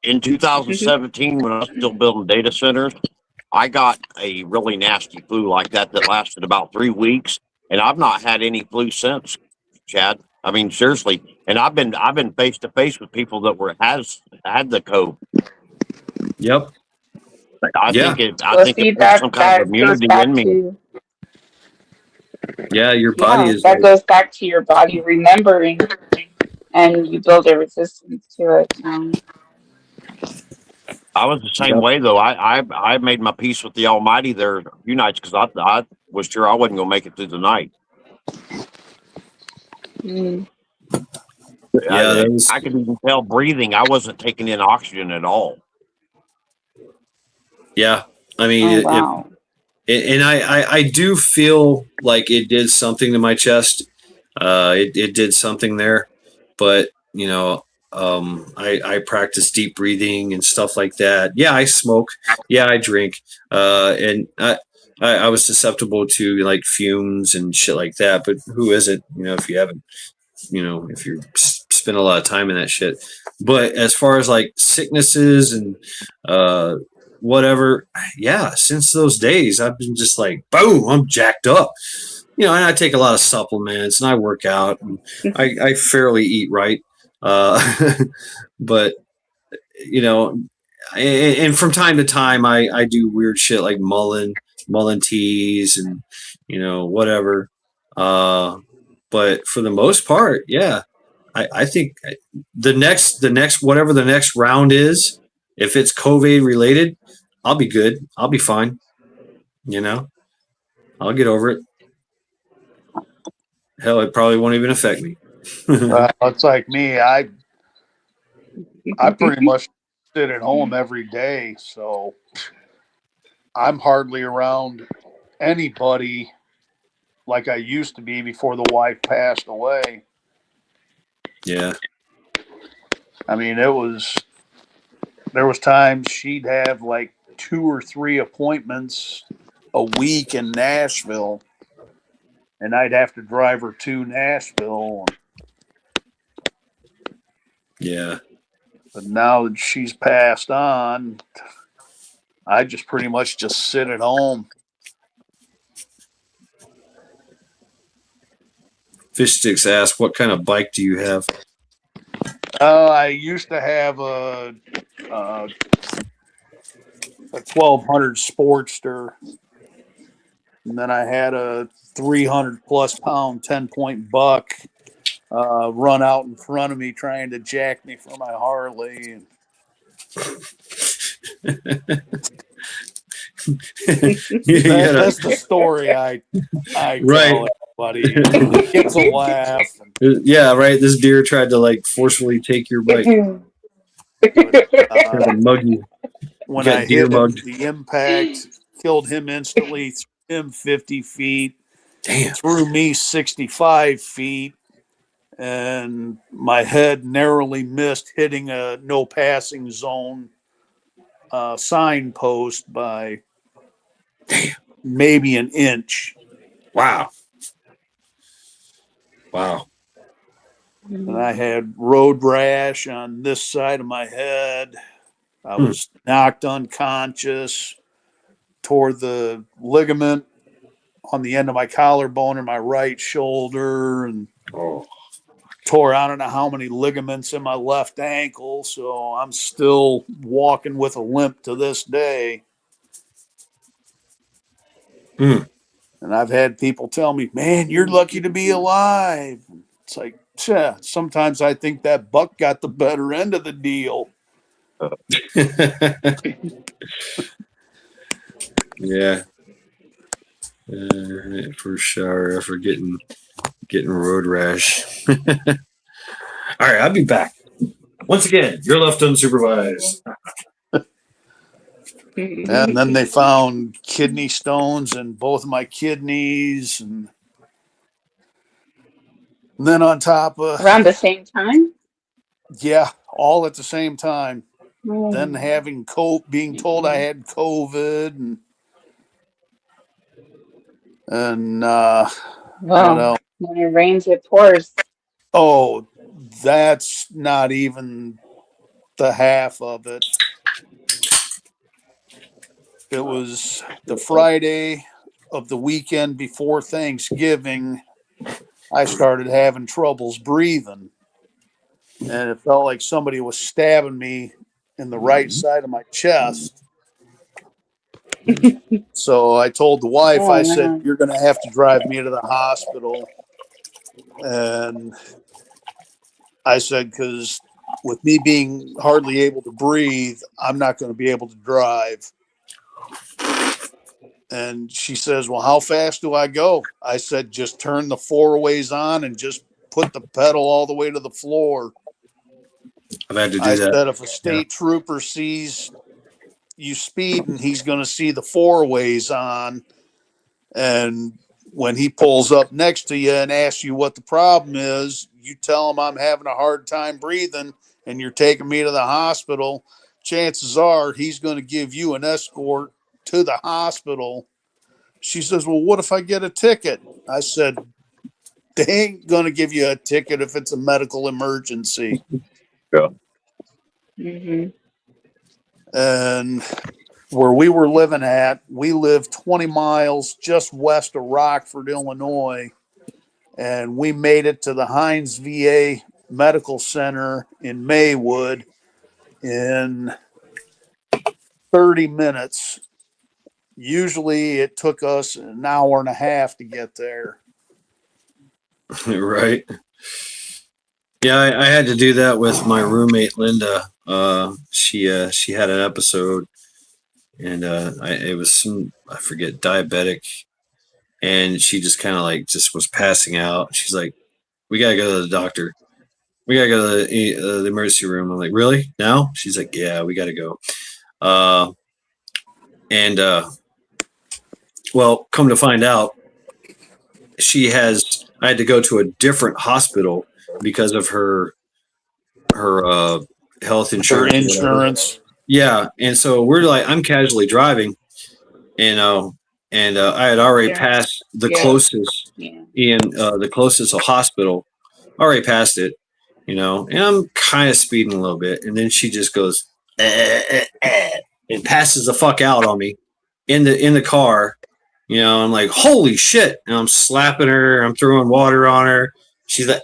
Speaker 9: In 2017, when I was still building data centers, I got a really nasty flu like that lasted about 3 weeks, and I've not had any flu since, Chad. I mean, seriously. And I've been face to face with people that had the COVID.
Speaker 1: yep.
Speaker 9: I
Speaker 1: Yeah.
Speaker 9: think
Speaker 10: Well,
Speaker 9: it
Speaker 10: see,
Speaker 9: puts some kind of
Speaker 10: that goes
Speaker 9: immunity
Speaker 10: back
Speaker 9: in me.
Speaker 10: to
Speaker 1: Yeah, your body is
Speaker 10: that
Speaker 1: like,
Speaker 10: goes back to your body remembering, and you build a resistance to it.
Speaker 9: I was the same
Speaker 1: yep.
Speaker 9: way though. I made my peace with the Almighty there a few nights because I was sure I wasn't gonna make it through the night.
Speaker 10: Mm.
Speaker 1: Yeah, that was
Speaker 9: I could even tell breathing. I wasn't taking in oxygen at all.
Speaker 1: yeah. I mean,
Speaker 10: Oh wow.
Speaker 1: and I do feel like it did something to my chest. It did something there, but I practice deep breathing and stuff like that. Yeah, I smoke. Yeah, I drink. And I was susceptible to like fumes and shit like that. But who isn't? If you haven't, if you spend a lot of time in that shit. But as far as like sicknesses and whatever, yeah, since those days, I've been just like, boom, I'm jacked up. And I take a lot of supplements and I work out and I fairly eat right. But, you know, and from time to time, I do weird shit like mullein teas and, whatever. But for the most part, yeah, I think the next whatever the next round is, if it's COVID related, I'll be good. I'll be fine. I'll get over it. Hell, it probably won't even affect me.
Speaker 6: It's like me. I pretty much sit at home every day, so I'm hardly around anybody like I used to be before the wife passed away.
Speaker 1: Yeah.
Speaker 6: I mean, there was times she'd have like 2 or 3 appointments a week in Nashville, and I'd have to drive her to Nashville.
Speaker 1: Yeah.
Speaker 6: But now that she's passed on, I just pretty much just sit at home.
Speaker 1: Fish Sticks asked, "What kind of bike do you have?"
Speaker 6: I used to have a 1200 Sportster, and then I had a 300 plus pound 10-point buck run out in front of me trying to jack me for my Harley. That's the story I
Speaker 1: right.
Speaker 6: tell everybody. It gets a laugh.
Speaker 1: Yeah, right. This deer tried to like forcefully take your bike. Tried to mug you.
Speaker 6: When
Speaker 1: Got
Speaker 6: I
Speaker 1: deer
Speaker 6: hit him,
Speaker 1: mugged.
Speaker 6: the impact killed him instantly, threw him 50 feet,
Speaker 1: Damn.
Speaker 6: threw me 65 feet, and my head narrowly missed hitting a no passing zone signpost by maybe an inch.
Speaker 1: Wow. Wow.
Speaker 6: And I had road rash on this side of my head. I was knocked unconscious, tore the ligament on the end of my collarbone in my right shoulder, and tore I don't know how many ligaments in my left ankle. So I'm still walking with a limp to this day.
Speaker 1: Mm.
Speaker 6: And I've had people tell me, "Man, you're lucky to be alive." It's like, sometimes I think that buck got the better end of the deal.
Speaker 1: Yeah. For sure. For getting road rash. All right, I'll be back. Once again, you're left unsupervised.
Speaker 6: And then they found kidney stones in both of my kidneys, and then on top of,
Speaker 10: Around the same time?
Speaker 6: yeah, all at the same time. Then
Speaker 10: Mm.
Speaker 6: having being told I had COVID, and what
Speaker 10: Well,
Speaker 6: else?
Speaker 10: when it rains, it pours.
Speaker 6: Oh, that's not even the half of it. It was the Friday of the weekend before Thanksgiving. I started having troubles breathing, and it felt like somebody was stabbing me in the right side of my chest. So I told the wife,
Speaker 10: Oh
Speaker 6: I said,
Speaker 10: no.
Speaker 6: "You're going to have to drive me to the hospital." And I said, because with me being hardly able to breathe, I'm not going to be able to drive. And she says, "Well, how fast do I go?" I said, "Just turn the four ways on and just put the pedal all the way to the floor."
Speaker 1: I've had to do
Speaker 6: I
Speaker 1: that.
Speaker 6: said, if a state trooper sees you speeding, he's going to see the four ways on. And when he pulls up next to you and asks you what the problem is, you tell him I'm having a hard time breathing and you're taking me to the hospital. Chances are he's going to give you an escort to the hospital. She says, "Well, what if I get a ticket?" I said, "They ain't going to give you a ticket if it's a medical emergency."
Speaker 10: Mm-hmm.
Speaker 6: And where we were living at, we lived 20 miles just west of Rockford, Illinois. And we made it to the Hines VA Medical Center in Maywood in 30 minutes. Usually it took us an hour and a half to get there.
Speaker 1: Right. Yeah, I had to do that with my roommate Linda. She had an episode, and it was some, I forget, diabetic, and she just kind of like just was passing out. She's like, "We gotta go to the doctor. We gotta go to the emergency room." I'm like, "Really? Now?" She's like, "Yeah, we gotta go." Uh, and well, come to find out, she has. I had to go to a different hospital because of her health
Speaker 6: Her
Speaker 1: insurance or whatever.
Speaker 6: insurance.
Speaker 1: Yeah, and so we're like, I'm casually driving, you know, and I had already
Speaker 10: Yeah.
Speaker 1: passed the
Speaker 10: Yeah.
Speaker 1: closest,
Speaker 10: Yeah.
Speaker 1: the closest hospital. Already passed it, and I'm kind of speeding a little bit, and then she just goes and passes the fuck out on me in the car. I'm like, holy shit, and I'm slapping her, I'm throwing water on her. She's like,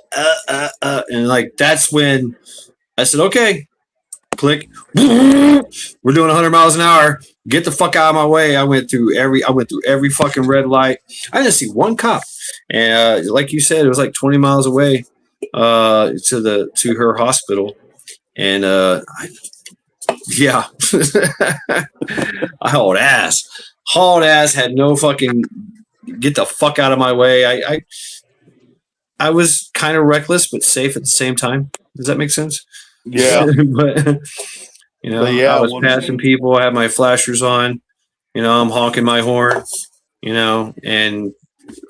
Speaker 1: and like that's when I said, okay, click. We're doing 100 miles an hour. Get the fuck out of my way. I went through every fucking red light. I didn't see one cop. And like you said, it was like 20 miles away to her hospital. And yeah, I hauled ass. Had no fucking get the fuck out of my way. I was kind of reckless but safe at the same time. Does that make sense?
Speaker 6: Yeah.
Speaker 1: But
Speaker 6: But
Speaker 1: I
Speaker 6: yeah,
Speaker 1: was passing people. I had my flashers on. I'm honking my horn. And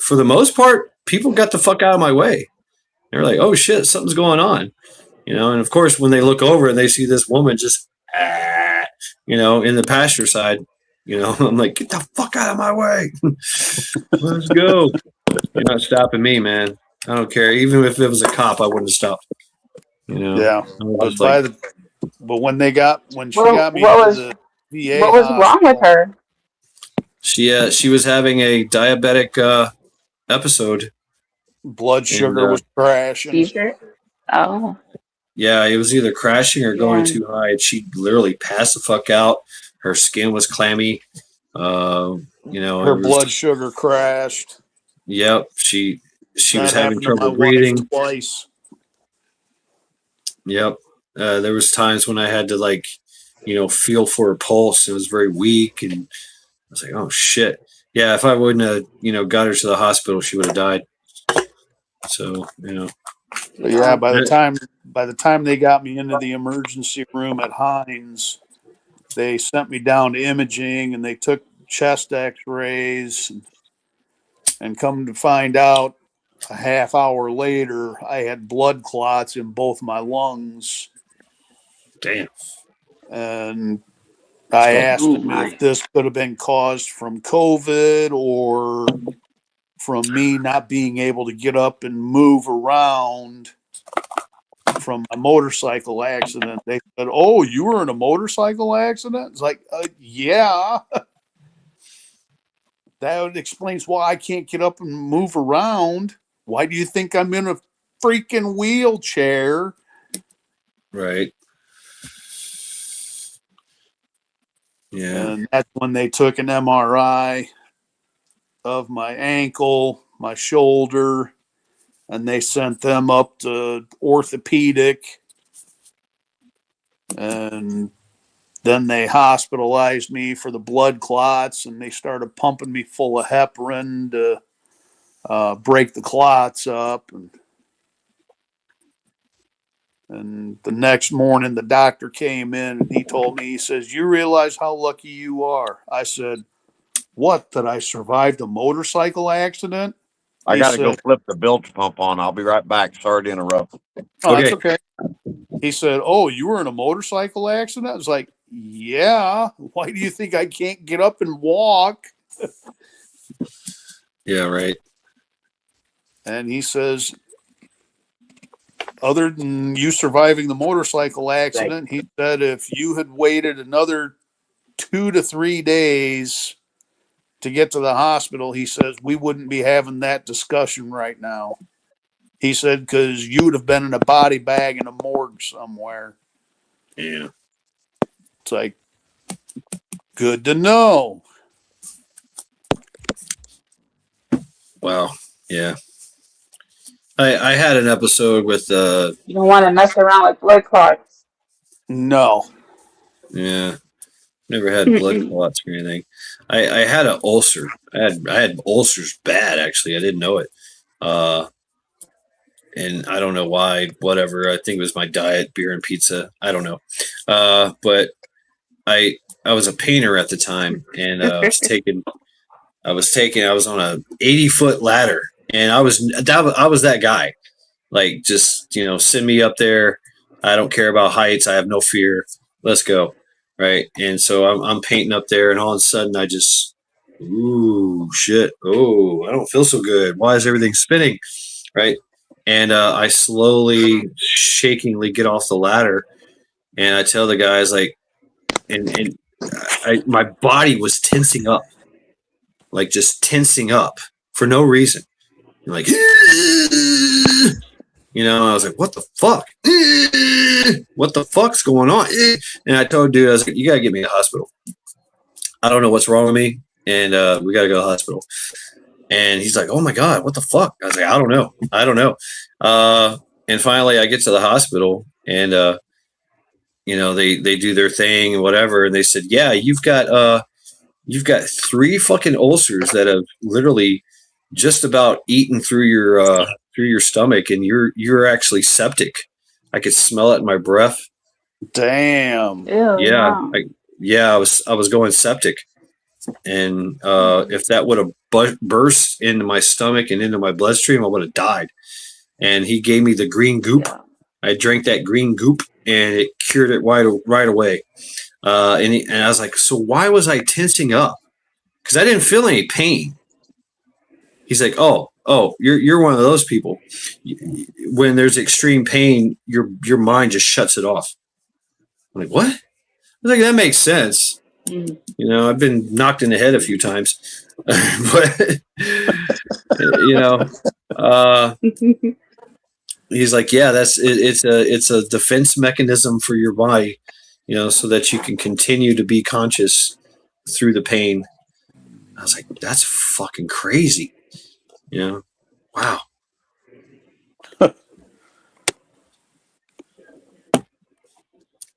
Speaker 1: for the most part, people got the fuck out of my way. They're like, "Oh shit, something's going on." And of course, when they look over and they see this woman just, in the pasture side, I'm like, "Get the fuck out of my way. Let's go." You're not stopping me, man. I don't care. Even if it was a cop, I wouldn't have stopped.
Speaker 6: yeah.
Speaker 1: I was just like,
Speaker 6: But when she got me
Speaker 10: What
Speaker 6: to
Speaker 10: was
Speaker 6: the VA
Speaker 10: what was wrong with
Speaker 6: hospital,
Speaker 10: her?
Speaker 1: she was having a diabetic episode.
Speaker 6: blood sugar was crashing.
Speaker 10: Seizure? Oh.
Speaker 1: Yeah, it was either crashing or going
Speaker 10: Yeah.
Speaker 1: too high. She literally passed the fuck out. Her skin was clammy.
Speaker 6: Her blood sugar crashed.
Speaker 1: Yep, she was
Speaker 6: That
Speaker 1: having
Speaker 6: happened to my
Speaker 1: trouble
Speaker 6: wife
Speaker 1: breathing.
Speaker 6: twice.
Speaker 1: Yep, there was times when I had to like, feel for her pulse. It was very weak, and I was like, "Oh shit." Yeah, if I wouldn't have, got her to the hospital, she would have died. So,
Speaker 6: But yeah, by the time they got me into the emergency room at Hines, they sent me down to imaging and they took chest x-rays and come to find out a half hour later I had blood clots in both my lungs.
Speaker 1: Damn.
Speaker 6: And I asked
Speaker 1: Oh
Speaker 6: him
Speaker 1: my.
Speaker 6: if this could have been caused from COVID or from me not being able to get up and move around from a motorcycle accident. They said, "Oh, you were in a motorcycle accident?" It's like, yeah. That explains why I can't get up and move around. Why do you think I'm in a freaking wheelchair?
Speaker 1: Right. Yeah.
Speaker 6: And that's when they took an MRI of my ankle, my shoulder, and they sent them up to orthopedic. And then they hospitalized me for the blood clots and they started pumping me full of heparin to break the clots up. And the next morning, the doctor came in and he told me, he says, "You realize how lucky you are?" I said, "What, that I survived a motorcycle accident?"
Speaker 9: I
Speaker 6: He
Speaker 9: got to go
Speaker 6: said,
Speaker 9: flip the bilge pump on. I'll be right back. Sorry to interrupt.
Speaker 6: "Oh, that's
Speaker 1: Okay.
Speaker 6: okay." He said, "Oh, you were in a motorcycle accident?" I was like, "Yeah. Why do you think I can't get up and walk?"
Speaker 1: Yeah, right.
Speaker 6: And he says, "Other than you surviving the motorcycle accident," he said, "if you had waited another 2 to 3 days to get to the hospital," he says, "we wouldn't be having that discussion right now." He said, "because you would have been in a body bag in a morgue somewhere."
Speaker 1: Yeah.
Speaker 6: It's like, good to know.
Speaker 1: Wow. Yeah. I had an episode with
Speaker 10: You don't want to mess around with blood clots.
Speaker 6: No.
Speaker 1: yeah. Never had blood clots or anything. I had an ulcer. I had ulcers bad actually. I didn't know it. And I don't know why, whatever. I think it was my diet, beer and pizza. I don't know. But I was a painter at the time and I was on a 80-foot ladder and I was that guy. Like, just, send me up there. I don't care about heights. I have no fear. Let's go. Right. And so I'm painting up there, and all of a sudden I just, ooh, shit. Oh, I don't feel so good. Why is everything spinning? Right. And I slowly, shakingly get off the ladder, and I tell the guys, like, and my body was tensing up, like just tensing up for no reason. Like, I was like, what the fuck? What the fuck's going on? And I told dude, I was like, you gotta get me to the hospital. I don't know what's wrong with me, and we gotta go to the hospital. And he's like, oh my God, what the fuck? I was like, I don't know. And finally I get to the hospital, and they do their thing and whatever, and they said, yeah, you've got 3 fucking ulcers that have literally just about eaten through your stomach, and you're actually septic. I could smell it in my breath.
Speaker 6: Damn.
Speaker 10: Ew,
Speaker 1: Yeah, I was going septic, and if that would have burst into my stomach and into my bloodstream, I would have died. And he gave me the green goop.
Speaker 10: Yeah.
Speaker 1: I drank that green goop, and it cured it right away. And I was like, so why was I tensing up? Because I didn't feel any pain. He's like, oh, you're one of those people. When there's extreme pain, your mind just shuts it off. I'm like, what? I was like, that makes sense. I've been knocked in the head a few times, but he's like, yeah, it's a defense mechanism for your body, so that you can continue to be conscious through the pain. I was like, that's fucking crazy. Wow.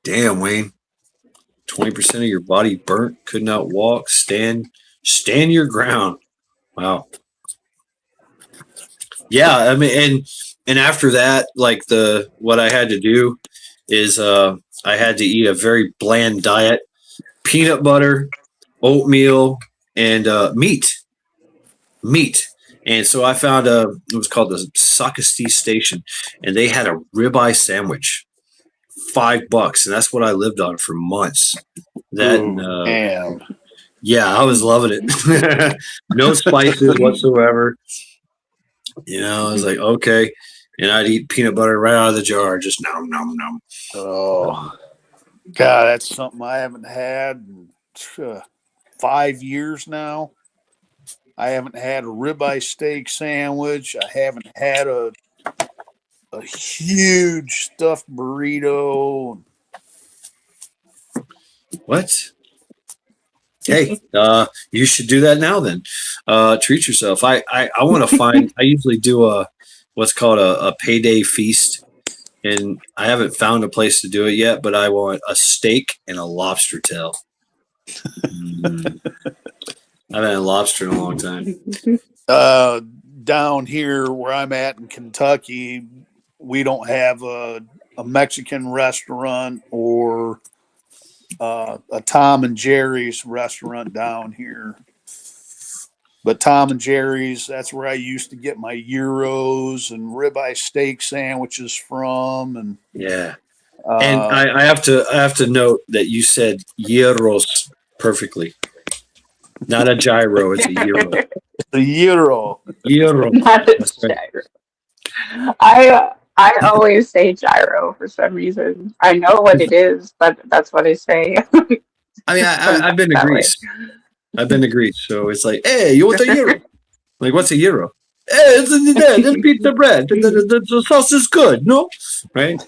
Speaker 1: Damn, Wayne. 20% of your body burnt, could not walk, stand your ground. Wow. Yeah, I mean, and after that, like what I had to do is I had to eat a very bland diet: peanut butter, oatmeal, and meat. And so I found it was called the Sacristy Station, and they had a ribeye sandwich, $5, and that's what I lived on for months. That and
Speaker 6: Damn.
Speaker 1: yeah, I was loving it. No spices whatsoever. I was like, okay. And I'd eat peanut butter right out of the jar, just nom nom nom.
Speaker 6: Oh, God, that's something I haven't had in 5 years now. I haven't had a ribeye steak sandwich. I haven't had a huge stuffed burrito.
Speaker 1: What? Hey, you should do that now. Then treat yourself. I want to find. I usually do what's called a payday feast, and I haven't found a place to do it yet. But I want a steak and a lobster tail. I haven't had lobster in a long time.
Speaker 6: Down here where I'm at in Kentucky, we don't have a Mexican restaurant or a Tom and Jerry's restaurant down here. But Tom and Jerry's, that's where I used to get my gyros and ribeye steak sandwiches from. And
Speaker 1: yeah, and I have to note that you said gyros perfectly. Not a gyro, it's a gyro.
Speaker 6: The gyro.
Speaker 1: Gyro.
Speaker 10: Not a gyro. I always say gyro for some reason. I know what it is, but that's what I say.
Speaker 1: I mean, I've been to Greece. I've been to Greece, so it's like, hey, you want a gyro? Like, what's a gyro? Hey, it's pizza bread. The sauce is good, no? Right?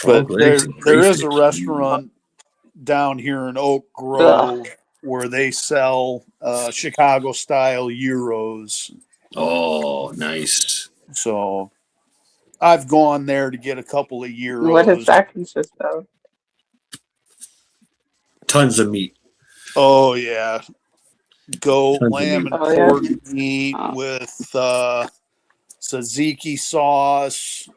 Speaker 6: But there is a restaurant down here in Oak Grove where they sell Chicago style gyros.
Speaker 1: Oh, nice.
Speaker 6: So I've gone there to get a couple of gyros.
Speaker 10: What does that consist of?
Speaker 1: Tons of meat.
Speaker 6: Oh yeah, goat,
Speaker 1: Tons
Speaker 6: lamb, and pork meat with tzatziki sauce,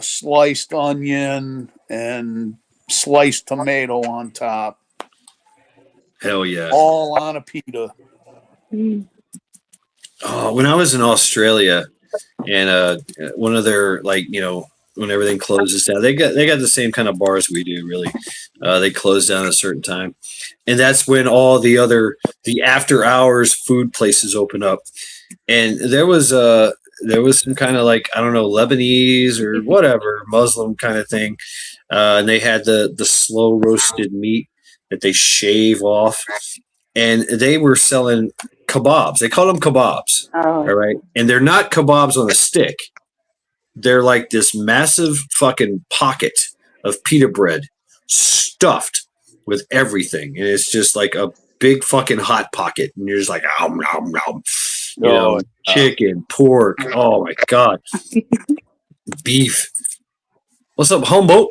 Speaker 6: sliced onion, and sliced tomato on top.
Speaker 1: Hell yeah!
Speaker 6: All on a pita.
Speaker 1: Oh, when I was in Australia, and one of their when everything closes down, they got the same kind of bars we do. Really, they close down at a certain time, and that's when all the after hours food places open up. And there was some kind of I don't know, Lebanese or whatever Muslim kind of thing, and they had the slow roasted meat that they shave off, and they were selling kebabs. They call them kebabs, all right, and they're not kebabs on a stick. They're like this massive fucking pocket of pita bread stuffed with everything, and it's just like a big fucking hot pocket, and you're just like, nom nom nom. You know, chicken, pork. Oh my god, beef. What's up, homeboat?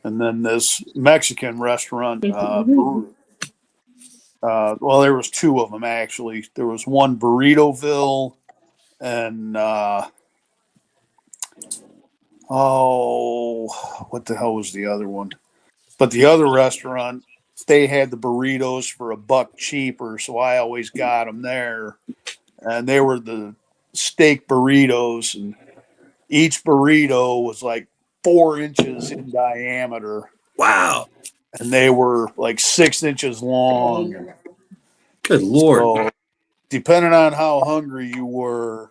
Speaker 6: And then this Mexican restaurant. Well, there was two of them actually. There was one Burritoville, and what the hell was the other one? But the other restaurant, they had the burritos for $1 cheaper, so I always got them there. And they were the steak burritos, and each burrito was like 4 inches in diameter.
Speaker 1: Wow.
Speaker 6: And they were like 6 inches long.
Speaker 1: Good Lord.
Speaker 6: So, depending on how hungry you were,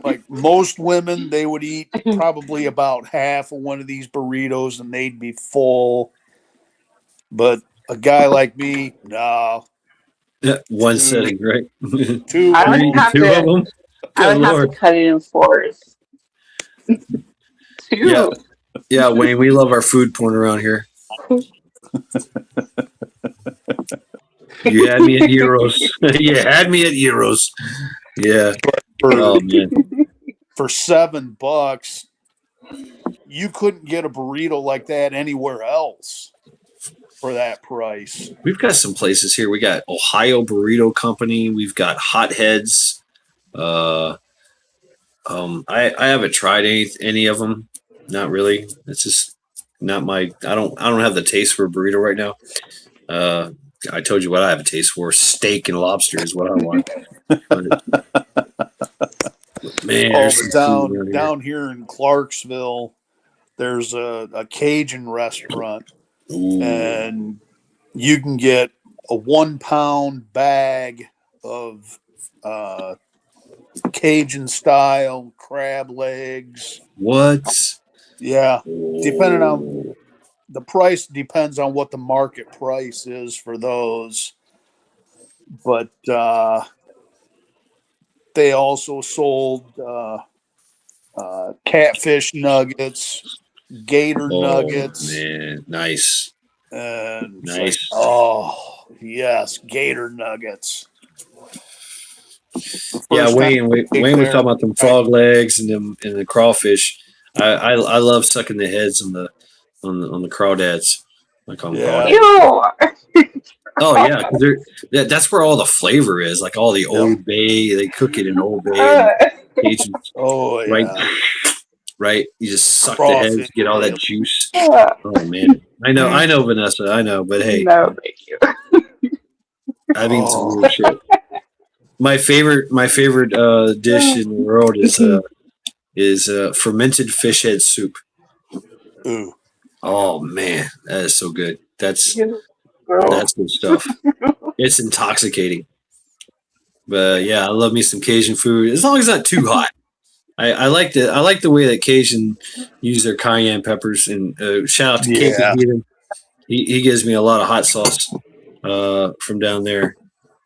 Speaker 6: like most women, they would eat probably about half of one of these burritos and they'd be full. But a guy like me, no.
Speaker 1: One setting, right?
Speaker 6: Two.
Speaker 10: I would have
Speaker 1: two of them.
Speaker 10: I would have to cut it in 4s.
Speaker 1: Yeah. Yeah, Wayne, we love our food porn around here. You had me at Euros. You had me at Euros. Yeah. Oh man.
Speaker 6: For $7, you couldn't get a burrito like that anywhere else. for that price.
Speaker 1: We've got some places here. We got Ohio Burrito Company. We've got Hotheads. I haven't tried any of them. Not really. It's just not my. I don't have the taste for a burrito right now. I told you what I have a taste for. Steak and lobster is what I want. But, man,
Speaker 6: Oh,
Speaker 1: there's
Speaker 6: but
Speaker 1: some food
Speaker 6: down here in Clarksville, there's a Cajun restaurant,
Speaker 1: Ooh.
Speaker 6: and you can get a 1 pound bag of Cajun style crab legs.
Speaker 1: What?
Speaker 6: Yeah, depending on the price, depends on what the market price is for those. But they also sold catfish nuggets, gator nuggets.
Speaker 1: Man, nice.
Speaker 6: And it's
Speaker 1: Nice.
Speaker 6: like, oh yes, gator nuggets.
Speaker 1: Yeah, Wayne was talking about them frog legs and the crawfish. I love sucking the heads on the crawdads. I call them crawdads.
Speaker 10: Ew.
Speaker 1: Oh yeah, because that's where all the flavor is. Like all the Old Bay, they cook it in Old Bay. And Cajun,
Speaker 6: Oh yeah.
Speaker 1: right, right. You just suck the
Speaker 6: Crawfish.
Speaker 1: heads, get all that juice. Oh man, I know, Vanessa, I know, but hey,
Speaker 10: No, thank you.
Speaker 1: I've eaten some weird shit. My favorite dish in the world is fermented fish head soup.
Speaker 6: Ooh.
Speaker 1: Oh man, that is so good. That's good stuff. It's intoxicating. But yeah, I love me some Cajun food as long as it's not too hot. I like the way that Cajun use their cayenne peppers, and shout out to Cajun Heathen. He gives me a lot of hot sauce from down there,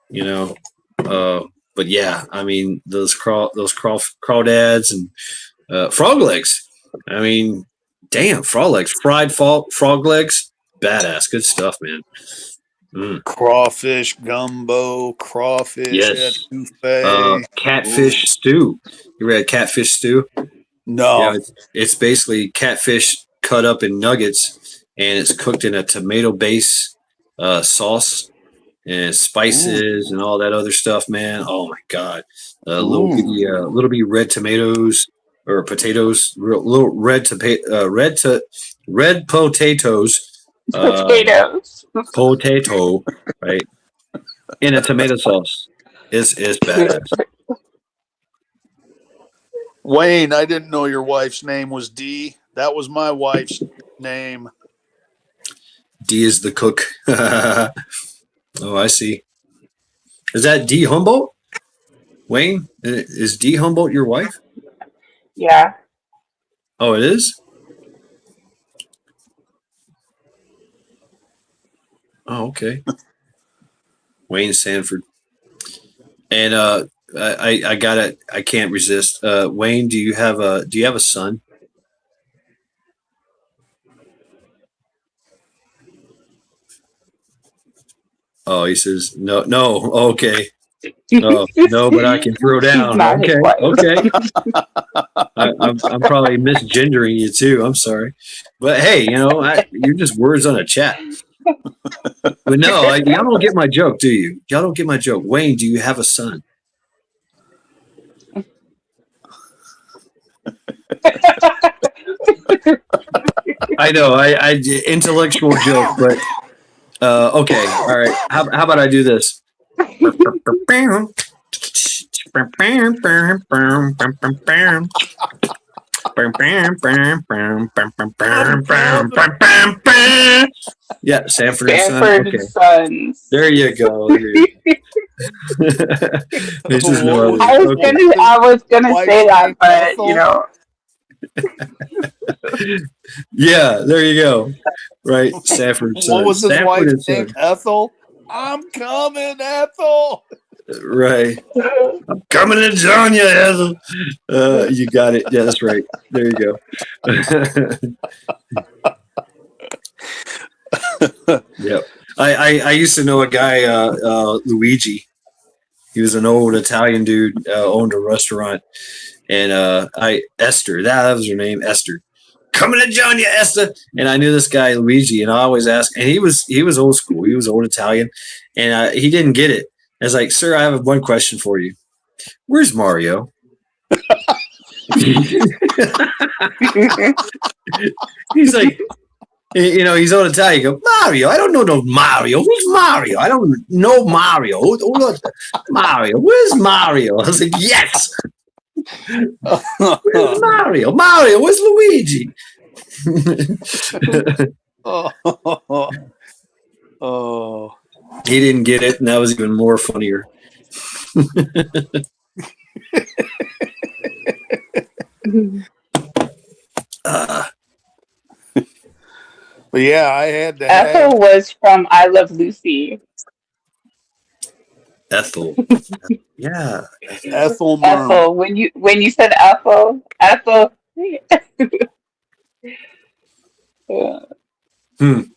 Speaker 1: you know. But yeah, I mean those crawdads and frog legs. I mean, damn, frog legs, fried frog legs, badass, good stuff, man.
Speaker 6: Crawfish gumbo, crawfish etouffee,
Speaker 1: catfish stew. You ever had catfish stew?
Speaker 6: No.
Speaker 1: Yeah, it's basically catfish cut up in nuggets, and it's cooked in a tomato base sauce and spices and all that other stuff, man. Oh my god, little bitty red tomatoes or potatoes, little red potatoes. Potato, right? In a tomato sauce. It's badass.
Speaker 6: Wayne, I didn't know your wife's name was Dee. That was my wife's name.
Speaker 1: D is the cook. Oh, I see. Is that D Humboldt? Wayne, is D Humboldt your wife?
Speaker 10: Yeah.
Speaker 1: Oh, it is? Oh, okay. Wayne Sanford. And I can't resist. Wayne, do you have a son? Oh, he says no. Okay. Oh, no, but I can throw down. Okay. I'm probably misgendering you too. I'm sorry, but hey, you're just words on a chat. But no, y'all don't get my joke, do you? Y'all don't get my joke. Wayne, do you have a son? I know, I intellectual joke, but okay, all right. How about I do this? Yeah, Sanford and Sons. There you go. There's just no other.
Speaker 10: I was gonna say that, but
Speaker 1: Yeah, there you go. Right, Sanford.
Speaker 6: What was his wife's name? Ethel. I'm coming, Ethel.
Speaker 1: Right. I'm coming to join you, Ethel. You got it. Yeah, that's right. There you go. Yep. I used to know a guy, Luigi. He was an old Italian dude, owned a restaurant, and Esther. That was her name, Esther. coming to join you, Esther. And I knew this guy, Luigi, and I always asked, and he was old school. He was old Italian, and he didn't get it. I was like, sir, I have one question for you. Where's Mario? He's like, you know, he's old Italian. You go, Mario? I don't know no Mario. Who's Mario? I don't know Mario. Mario? Where's Mario? I was like, yes. Where's Mario? Mario, where's Luigi?
Speaker 6: Oh.
Speaker 1: He didn't get it, and that was even more funnier.
Speaker 6: But yeah, I had to
Speaker 10: Ethel was from I Love Lucy.
Speaker 1: Ethel. Yeah.
Speaker 6: Ethel.
Speaker 10: Ethel. When you said Ethel.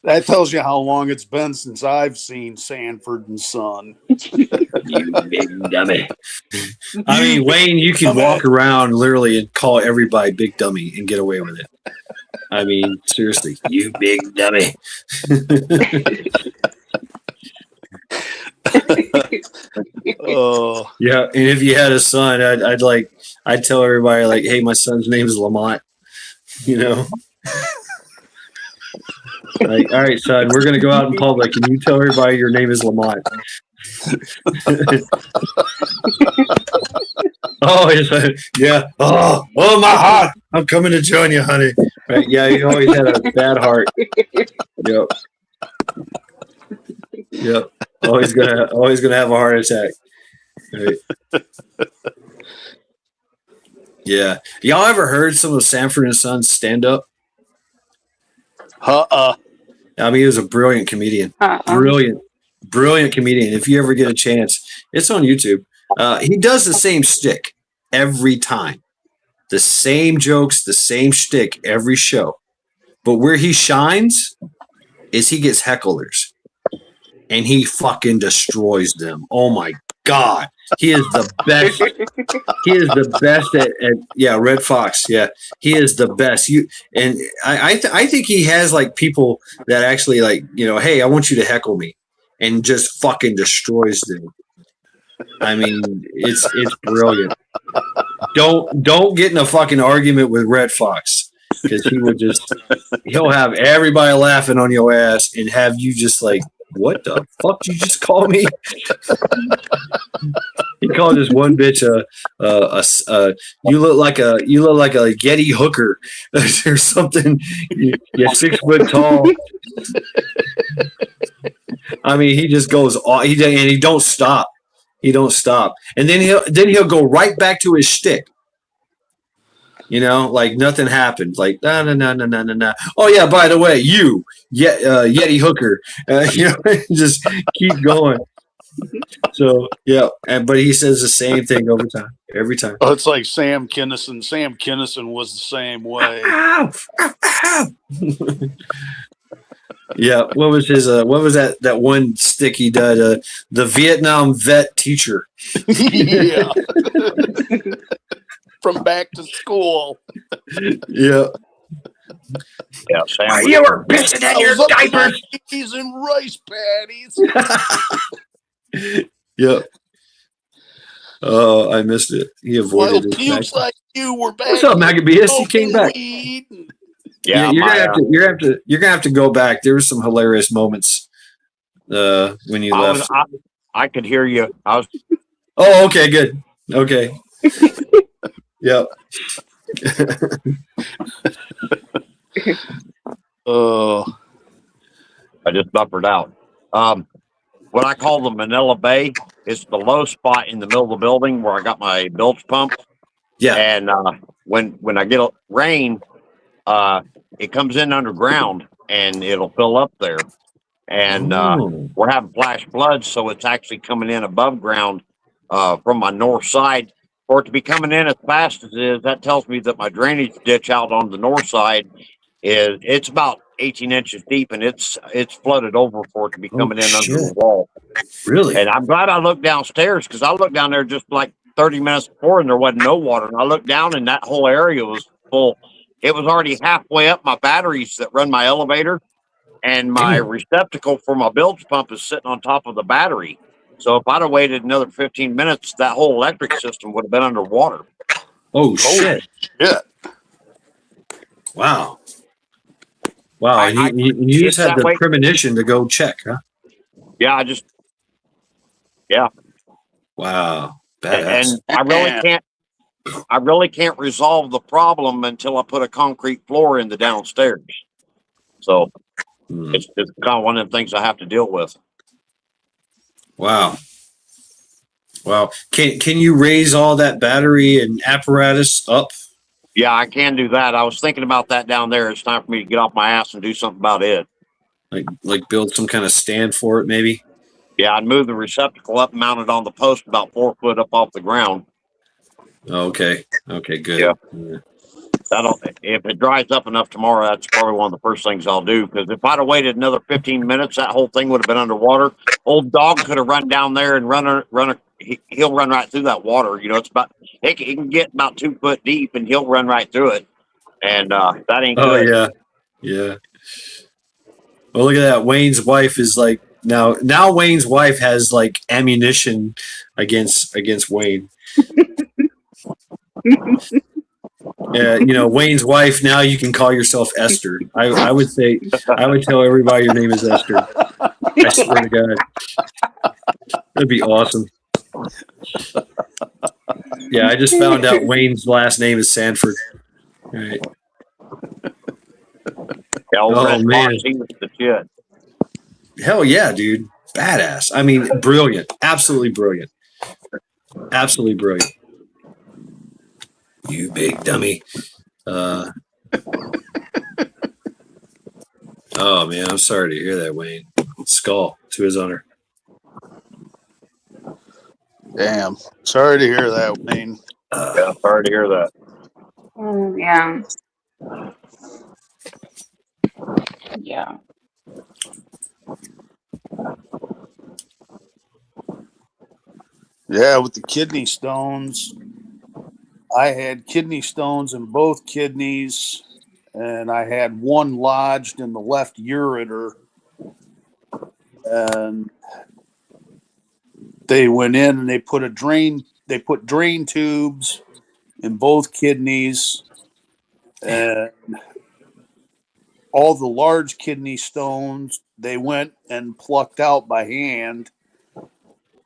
Speaker 6: That tells you how long it's been since I've seen Sanford and Son.
Speaker 1: You big dummy. I mean, Wayne, you can walk around literally and call everybody big dummy and get away with it. I mean, seriously, you big dummy.
Speaker 6: Oh.
Speaker 1: Yeah, and if you had a son, I'd tell everybody like, hey, my son's name is Lamont. You know. Like, all right, son, we're gonna go out in public, and you tell everybody your name is Lamont. Oh, yeah. Oh, my heart! I'm coming to join you, honey. Right? Yeah, he always had a bad heart. Yep. Always gonna have a heart attack. Right. Yeah. Y'all ever heard some of Sanford and Son's stand up? I mean, he was a brilliant comedian. Brilliant comedian. If you ever get a chance, it's on YouTube. He does the same shtick every time. The same jokes, the same shtick every show. But where he shines is he gets hecklers. And he fucking destroys them. Oh my God. He is the best. He is the best at Red Fox. Yeah. He is the best. I think he has like people that actually like, you know, hey, I want you to heckle me, and just fucking destroys them. I mean, it's brilliant. Don't get in a fucking argument with Red Fox, because he'll have everybody laughing on your ass and have you just like, what the fuck did you just call me? He called this one bitch you look like a Yeti hooker or something. You're 6 foot tall. I mean, he just goes off. He don't stop. He don't stop. And then he'll go right back to his shtick. You know, like nothing happened. Like, no. Oh, yeah, by the way, Yeti hooker. You know, just keep going. So, yeah. But he says the same thing every time.
Speaker 6: Oh, it's like Sam Kinison. Sam Kinison was the same way.
Speaker 1: Yeah. What was that one stick he did? The Vietnam vet teacher.
Speaker 6: Yeah. From back to school.
Speaker 1: Yeah.
Speaker 9: Yeah, Sam.
Speaker 1: You were pissing in your diapers.
Speaker 6: Cheese and rice patties.
Speaker 1: Yep. Oh, I missed it. He avoided it.
Speaker 6: Pukes like you were back.
Speaker 1: What's up, Maccabeus? He came back.
Speaker 9: Yeah,
Speaker 1: you're gonna have to go back. There were some hilarious moments when you left.
Speaker 9: I could hear you.
Speaker 1: Oh, okay, good. Okay. Yep.
Speaker 6: Oh,
Speaker 9: I just buffered out. What I call the Manila Bay is the low spot in the middle of the building where I got my bilge pump.
Speaker 1: Yeah.
Speaker 9: And when I get rain, it comes in underground and it'll fill up there. And we're having flash floods, so it's actually coming in above ground from my north side. For it to be coming in as fast as it is, that tells me that my drainage ditch out on the north side it's about 18 inches deep, and it's flooded over for it to be coming in under the wall.
Speaker 1: Really?
Speaker 9: And I'm glad I looked downstairs, because I looked down there just like 30 minutes before, and there wasn't no water. And I looked down, and that whole area was full it was already halfway up my batteries that run my elevator, and my receptacle for my bilge pump is sitting on top of the battery. So if I'd have waited another 15 minutes, that whole electric system would have been underwater.
Speaker 1: Oh shit!
Speaker 6: Yeah.
Speaker 1: Wow. Wow. And you just
Speaker 9: it's
Speaker 1: had
Speaker 9: that
Speaker 1: the
Speaker 9: way.
Speaker 1: premonition to go check, huh?
Speaker 9: Yeah,
Speaker 1: Wow. Badass.
Speaker 9: and I really can't resolve the problem until I put a concrete floor in the downstairs. So it's kind of one of the things I have to deal with.
Speaker 1: Wow. Wow. Can you raise all that battery and apparatus up?
Speaker 9: Yeah, I can do that. I was thinking about that down there. It's time for me to get off my ass and do something about it.
Speaker 1: Like build some kind of stand for it, maybe?
Speaker 9: Yeah, I'd move the receptacle up and mount it on the post about 4 foot up off the ground.
Speaker 1: Okay. Okay, good.
Speaker 9: Yeah. If it dries up enough tomorrow, that's probably one of the first things I'll do. Because if I'd have waited another 15 minutes, that whole thing would have been underwater. Old dog could have run down there and he'll run right through that water. It's about it can get about 2 foot deep, and he'll run right through it. And that ain't good.
Speaker 1: Yeah. Yeah. Well, look at that. Wayne's wife is like now Wayne's wife has like ammunition against Wayne. Yeah, Wayne's wife. Now you can call yourself Esther. I would tell everybody your name is Esther. I swear to God, that'd be awesome. Yeah, I just found out Wayne's last name is Sanford. All right.
Speaker 9: Oh man, the shit.
Speaker 1: Hell yeah, dude. Badass. I mean, brilliant. Absolutely brilliant. Absolutely brilliant. You big dummy. Oh man, I'm sorry to hear that, Wayne. Skull to his honor.
Speaker 6: Damn. Sorry to hear that, Wayne.
Speaker 9: Yeah, sorry to hear that.
Speaker 10: Yeah. Yeah.
Speaker 6: Yeah, with the kidney stones, I had kidney stones in both kidneys, and I had one lodged in the left ureter. And they went in and they put drain tubes in both kidneys, and all the large kidney stones they went and plucked out by hand,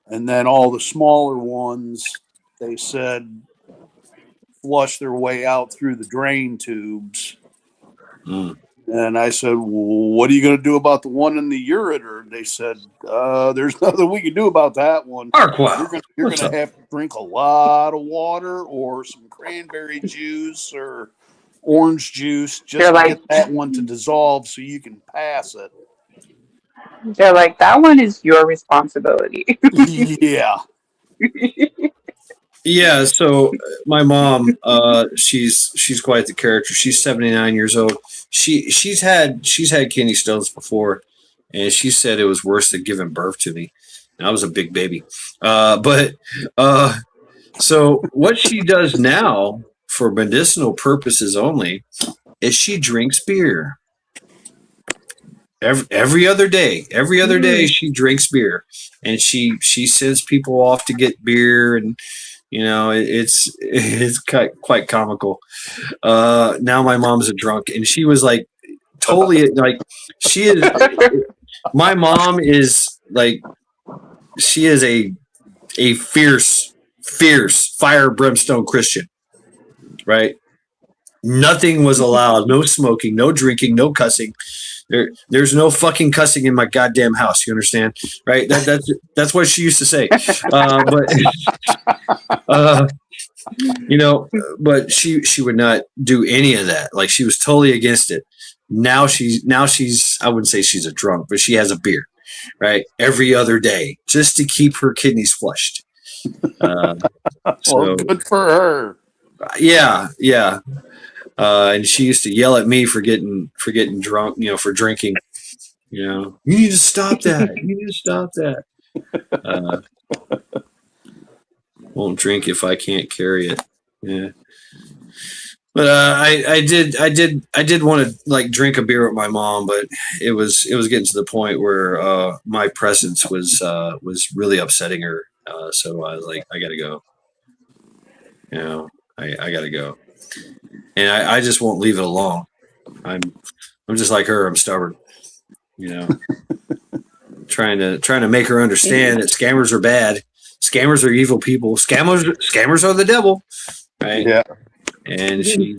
Speaker 6: and then all the smaller ones they said flush their way out through the drain tubes. And I said, well, what are you going to do about the one in the ureter? They said, there's nothing we can do about that one. You're going to have to drink a lot of water or some cranberry juice or orange juice just to get that one to dissolve so you can pass it.
Speaker 10: They're like, that one is your responsibility.
Speaker 6: Yeah.
Speaker 1: Yeah, so my mom, she's quite the character. She's 79 years old. She's had kidney stones before, and she said it was worse than giving birth to me. And I was a big baby. So what she does now for medicinal purposes only is she drinks beer. Every other day she drinks beer, and she sends people off to get beer, and it's quite comical. Now my mom's a drunk, and she was like totally like she is. My mom is like she is a fierce fire brimstone Christian, right? Nothing was allowed. No smoking, no drinking, no cussing. There's no fucking cussing in my goddamn house. You understand, right? That's what she used to say. But she would not do any of that. Like she was totally against it. Now she's I wouldn't say she's a drunk, but she has a beer, right, every other day just to keep her kidneys flushed.
Speaker 6: Well, good for her.
Speaker 1: Yeah. And she used to yell at me for getting drunk, for drinking. You need to stop that. You need to stop that. Won't drink if I can't carry it. Yeah. But I did want to like drink a beer with my mom, but it was getting to the point where my presence was really upsetting her. So I was like, I gotta go. You know, I gotta go, and I just won't leave it alone. I'm just like her. I'm stubborn. You know, trying to make her understand that scammers are bad. Scammers are evil people. Scammers are the devil, right?
Speaker 2: Yeah.
Speaker 1: And she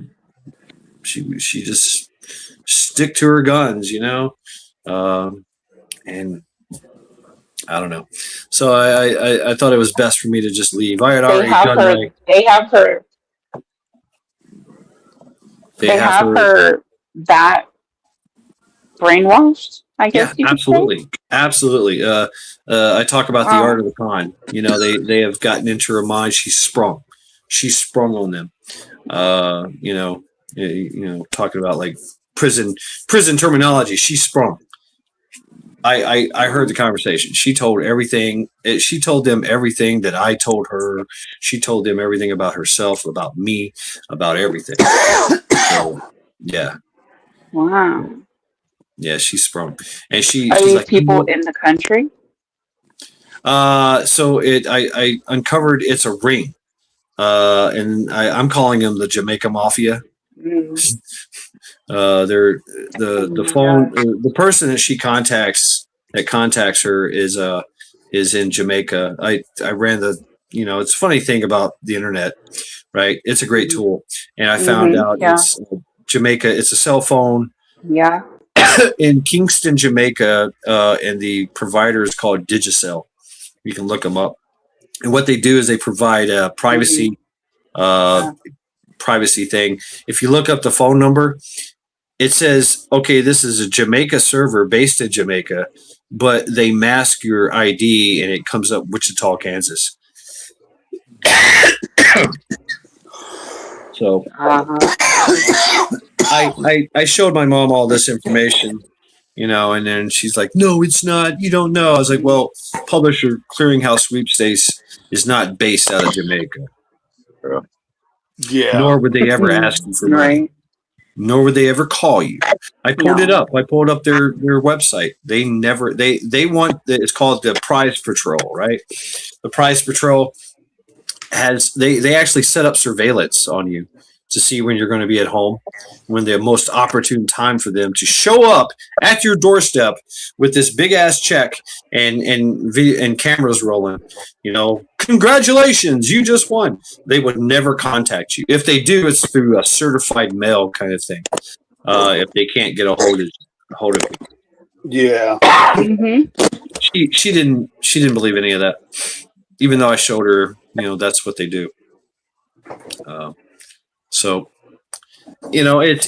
Speaker 1: just stick to her guns, you know. And I don't know. So I thought it was best for me to just leave. I had
Speaker 10: They
Speaker 1: already
Speaker 10: have
Speaker 1: done
Speaker 10: her.
Speaker 1: my.
Speaker 10: They have her.
Speaker 1: They
Speaker 10: They
Speaker 1: have
Speaker 10: have
Speaker 1: her.
Speaker 10: her that brainwashed. I
Speaker 1: Yeah,
Speaker 10: guess you could say.
Speaker 1: absolutely. I talk about the art
Speaker 10: Wow.
Speaker 1: of the con. You know, they have gotten into her mind. She's sprung on them. You know, talking about like prison terminology. She sprung. I heard the conversation. She told everything. She told them everything that I told her. She told them everything about herself, about me, about everything. So, yeah,
Speaker 10: Wow.
Speaker 1: yeah, she sprung, and
Speaker 10: Are
Speaker 1: she's
Speaker 10: these
Speaker 1: like,
Speaker 10: people in the country?
Speaker 1: so I uncovered it's a ring, and I'm calling them the Jamaica Mafia.
Speaker 10: Mm.
Speaker 1: They're
Speaker 10: Oh
Speaker 1: the
Speaker 10: my
Speaker 1: phone
Speaker 10: gosh.
Speaker 1: the person that she contacts her is in Jamaica. I ran the it's a funny thing about the internet, right? It's a great
Speaker 10: Mm-hmm.
Speaker 1: tool, and I found
Speaker 10: Mm-hmm.
Speaker 1: out
Speaker 10: Yeah.
Speaker 1: it's Jamaica. It's a cell phone
Speaker 10: Yeah.
Speaker 1: in Kingston, Jamaica, and the provider is called Digicel. You can look them up, and what they do is they provide
Speaker 10: Mm-hmm.
Speaker 1: uh,
Speaker 10: Yeah.
Speaker 1: privacy thing. If you look up the phone number, it says, okay, this is a Jamaica server based in Jamaica, but they mask your ID and it comes up Wichita, Kansas. So I showed my mom all this information, and then she's like, no, it's not. You don't know. I was like, well, Publisher Clearinghouse Sweepstakes is not based out of Jamaica.
Speaker 6: Yeah.
Speaker 1: Nor would they ever ask you for money.
Speaker 10: Right.
Speaker 1: Nor would they ever call you. I pulled it
Speaker 10: No.
Speaker 1: up. I pulled up their website. They never they want it's called the Prize Patrol, right? The Prize Patrol has they actually set up surveillance on you to see when you're going to be at home, when the most opportune time for them to show up at your doorstep with this big ass check and cameras rolling. Congratulations, you just won. They would never contact you. If they do, it's through a certified mail kind of thing. If they can't get a hold of you.
Speaker 6: Yeah.
Speaker 10: Mm-hmm.
Speaker 1: She didn't believe any of that, even though I showed her, that's what they do. So it's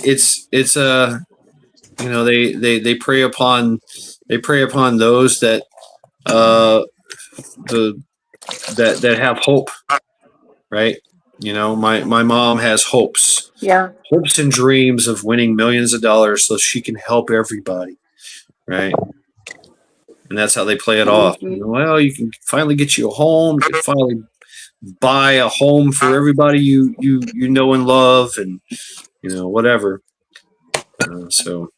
Speaker 1: they prey upon those that that have hope, right? My mom has hopes and dreams of winning millions of dollars so she can help everybody, right? And that's how they play it off. Well, you can finally get you a home. You can finally buy a home for everybody you know and love, and whatever. So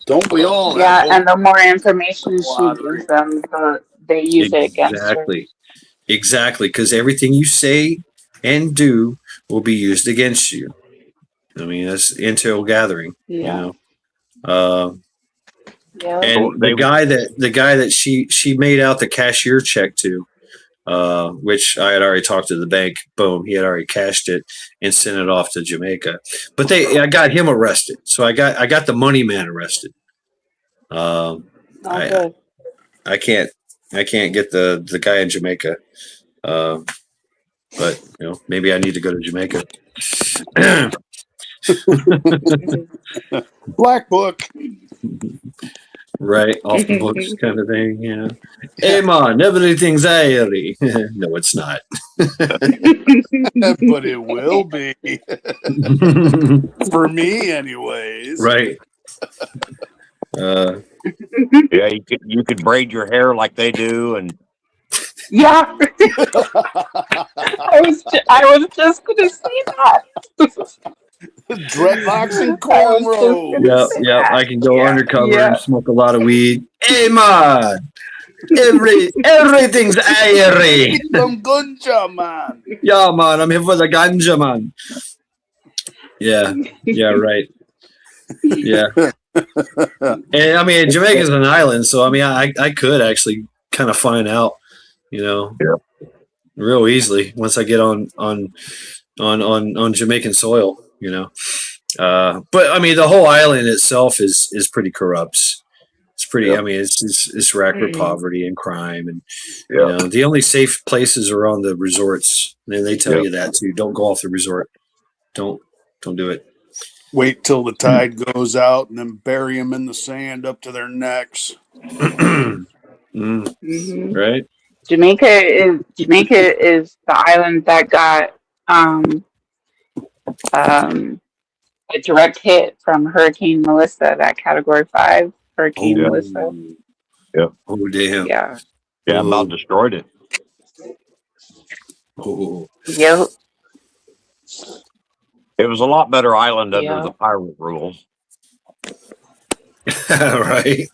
Speaker 6: don't we all?
Speaker 10: Yeah, and the more information she gives them, they use it against her.
Speaker 1: Exactly, because everything you say and do will be used against you. I mean, that's intel gathering.
Speaker 10: Yeah.
Speaker 1: Yeah. And the guy that she made out the cashier check to, which I had already talked to the bank. Boom, he had already cashed it and sent it off to Jamaica. But I got him arrested, so I got the money man arrested. I can't get the guy in Jamaica, but maybe I need to go to Jamaica.
Speaker 6: Black book.
Speaker 1: Right, off the books kind of thing. Yeah. Hey, man, everything's airy. No, it's not.
Speaker 6: But it will be. For me, anyways.
Speaker 1: Right.
Speaker 9: Yeah, you could braid your hair like they do, and
Speaker 10: yeah. I was just gonna say that.
Speaker 6: Dreadlocks and
Speaker 10: I was just gonna
Speaker 6: cornrows.
Speaker 10: say
Speaker 1: Yep.
Speaker 10: that.
Speaker 1: I can go
Speaker 10: Yeah,
Speaker 1: undercover
Speaker 10: yeah.
Speaker 1: and smoke a lot of weed. Hey, man. Everything's airy.
Speaker 6: Some gunja, man.
Speaker 1: Yeah, man. I'm here for the ganja, man. Yeah. Yeah, right. Yeah. And I mean, Jamaica's an island, so I mean, I could actually kind of find out, real easily once I get on Jamaican soil, But I mean, the whole island itself is pretty corrupt. It's pretty. I mean, it's racked with poverty and crime, and the only safe places are on the resorts. And they tell you that too. Don't go off the resort. Don't do it.
Speaker 6: Wait till the tide goes out and then bury them in the sand up to their necks.
Speaker 1: Right.
Speaker 10: Jamaica is the island that got a direct hit from Hurricane Melissa, that Category 5 Hurricane Melissa.
Speaker 9: Yep.
Speaker 1: Oh damn.
Speaker 10: Yeah.
Speaker 9: Yeah, about destroyed it.
Speaker 1: Oh.
Speaker 10: Yep.
Speaker 9: It was a lot better island under the pirate rule.
Speaker 1: Right.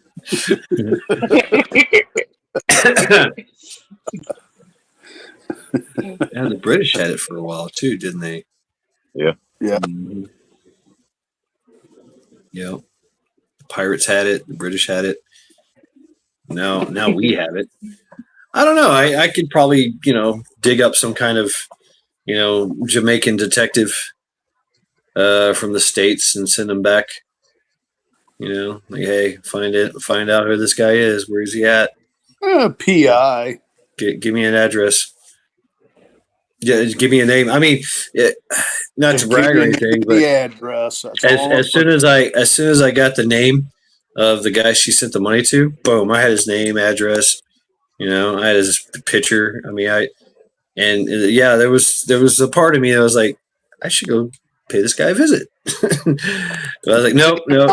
Speaker 1: Yeah, the British had it for a while too, didn't they?
Speaker 9: Yeah.
Speaker 6: Yeah.
Speaker 1: Mm-hmm. Yep. The pirates had it. The British had it. Now we have it. I don't know. I could probably, dig up some kind of, Jamaican detective from the States and send him back. Like, hey, find out who this guy is. Where's he at?
Speaker 6: PI.
Speaker 1: Give me an address. Yeah, just give me a name. I mean, not to brag or anything, but
Speaker 6: the address.
Speaker 1: As soon as I got the name of the guy she sent the money to, boom, I had his name, address. I had his picture. I mean, there was a part of me that was like, I should go pay this guy a visit. But I was like, nope, we gotta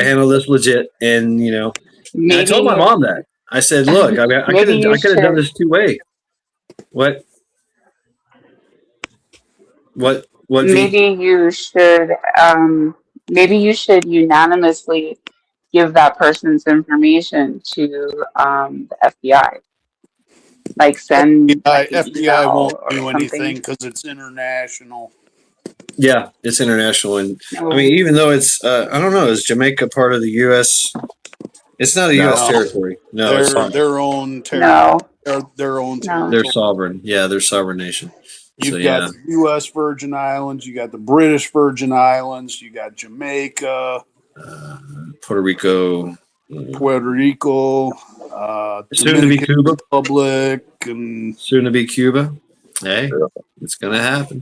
Speaker 1: handle this legit. And and I told my mom that. I said, look, I mean, I could have done this two-way. What?
Speaker 10: Maybe you should unanimously give that person's information to the FBI. Like send
Speaker 6: FBI won't do anything because it's international.
Speaker 1: Yeah, it's international, and I mean, even though it's I don't know, is Jamaica part of the U.S.? It's not a U.S. territory. No, it's not.
Speaker 6: Their own territory.
Speaker 10: No.
Speaker 6: Their own territory.
Speaker 1: They're sovereign. Yeah, they're sovereign nation.
Speaker 6: You've got the U.S. Virgin Islands. You got the British Virgin Islands. You got Jamaica,
Speaker 1: Puerto Rico,
Speaker 6: soon to be Cuba, Republic, and
Speaker 1: soon to be Cuba. Hey, it's gonna happen.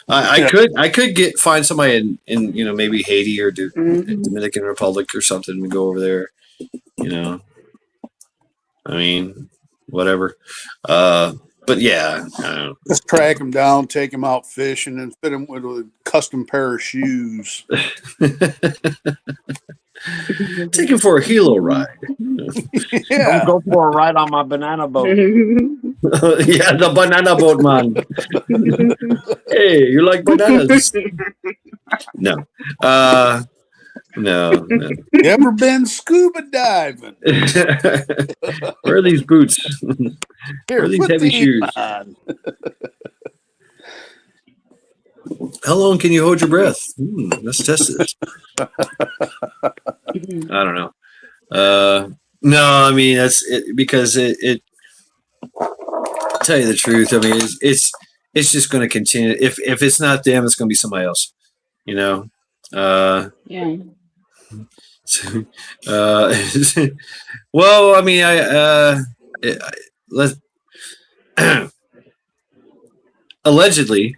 Speaker 1: I could find somebody in maybe Haiti or Dominican Republic or something and go over there. I mean, whatever. But yeah, I don't know.
Speaker 6: Just track them down, take them out fishing, and fit them with a custom pair of shoes.
Speaker 1: Take him for a helo ride.
Speaker 9: Yeah. Don't go for a ride on my banana boat.
Speaker 1: Yeah, the banana boat, man. Hey, you like bananas? No. No.
Speaker 6: You ever been scuba diving?
Speaker 1: Where are these boots? Where are these heavy shoes? How long can you hold your breath? Let's test this. I don't know. No, I mean that's it because it. Tell you the truth, I mean it's just going to continue. If it's not them, it's going to be somebody else. Yeah. Well, I mean, let's allegedly.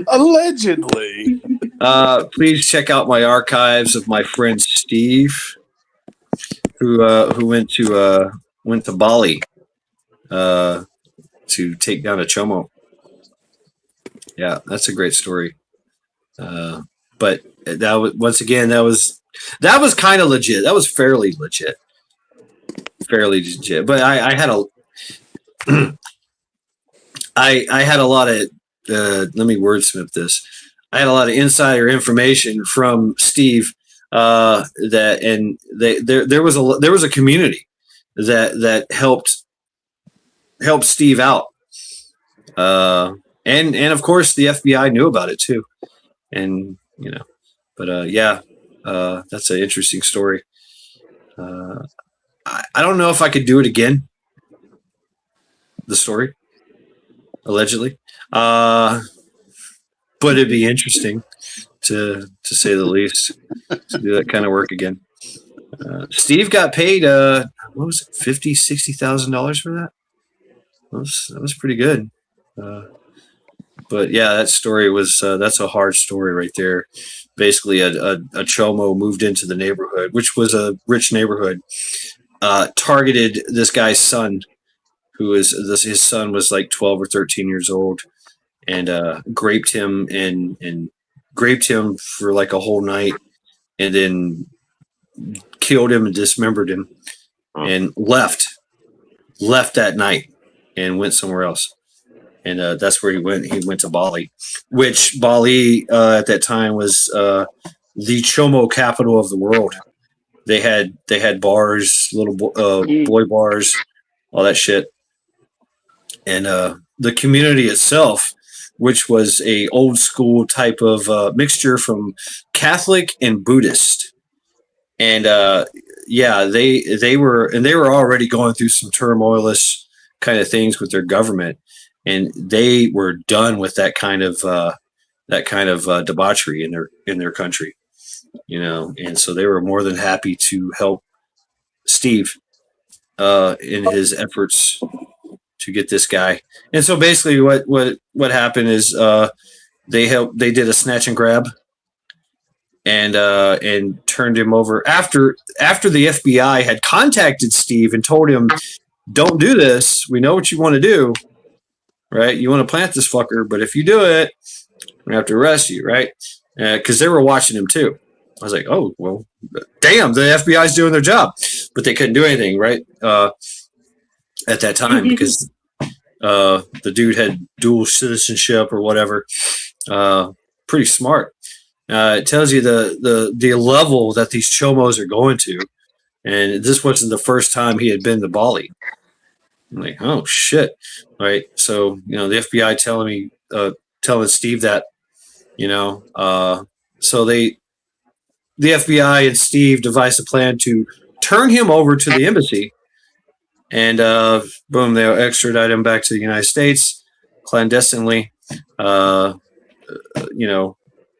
Speaker 6: Allegedly.
Speaker 1: Please check out my archives of my friend Steve, who went to Bali to take down a chomo. Yeah, that's a great story. But that was that was kind of legit. That was fairly legit. But I had I had a lot of let me wordsmith this. I had a lot of insider information from Steve that and there was a community that helped Steve out. And of course the FBI knew about it too. And but yeah, that's an interesting story. I don't know if I could do it again. The story, allegedly, but it'd be interesting to say the least to do that kind of work again. Steve got paid what was it, $50,000-$60,000 for that? That was pretty good. But yeah, that story was that's a hard story right there. Basically, a chomo moved into the neighborhood, which was a rich neighborhood, targeted this guy's son, his son was like 12 or 13 years old, and raped him and raped him for like a whole night, and then killed him and dismembered him, and left that night and went somewhere else. And that's where he went. He went to Bali, which Bali at that time was the chomo capital of the world. They had bars, little boy bars, all that shit. And the community itself, which was a old school type of mixture from Catholic and Buddhist. And yeah, they were already going through some turmoilous kind of things with their government. And they were done with that kind of debauchery in their country, and so they were more than happy to help Steve in his efforts to get this guy. And so basically, what happened is they did a snatch and grab, and turned him over after the FBI had contacted Steve and told him, "Don't do this. We know what you want to do." Right, you want to plant this fucker, but if you do it, we're gonna have to arrest you, right? Because they were watching him too. I was like, oh well, damn, the FBI's doing their job, but they couldn't do anything, right? At that time, because the dude had dual citizenship or whatever. Pretty smart. It tells you the level that these chomos are going to, and this wasn't the first time he had been to Bali. I'm like, oh shit, right? So the FBI telling Steve that, so the FBI and Steve devised a plan to turn him over to the embassy, and boom, they'll extradite him back to the United States clandestinely.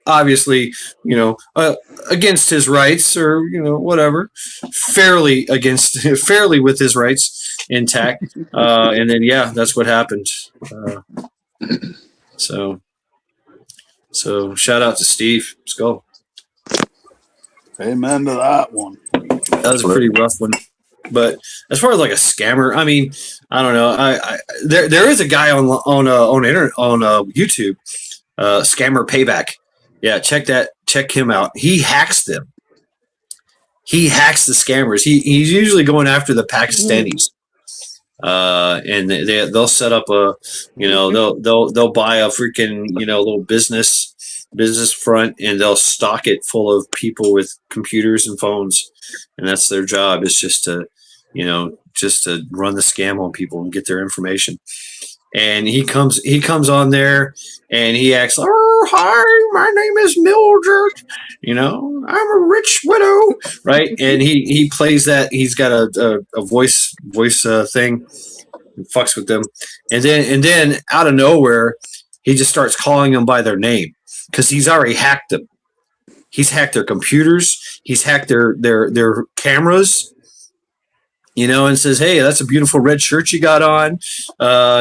Speaker 1: Obviously, against his rights, or whatever, fairly with his rights intact, and then yeah, that's what happened. So shout out to Steve Skull.
Speaker 6: Amen to that one.
Speaker 1: That was a pretty rough one. But as far as like a scammer, I mean, I don't know. There is a guy on YouTube, Scammer Payback. Yeah, check him out. He hacks them. He hacks the scammers. He's usually going after the Pakistanis. And they'll set up they'll buy a freaking little business front, and they'll stock it full of people with computers and phones, and that's their job, is just to run the scam on people and get their information. And he comes on there and he acts like, "Oh, hi, my name is Mildred. I'm a rich widow," right? And he plays that. He's got a voice thing, and fucks with them, and then out of nowhere, he just starts calling them by their name, because he's already hacked them. He's hacked their computers. He's hacked their cameras. And says, "Hey, that's a beautiful red shirt you got on.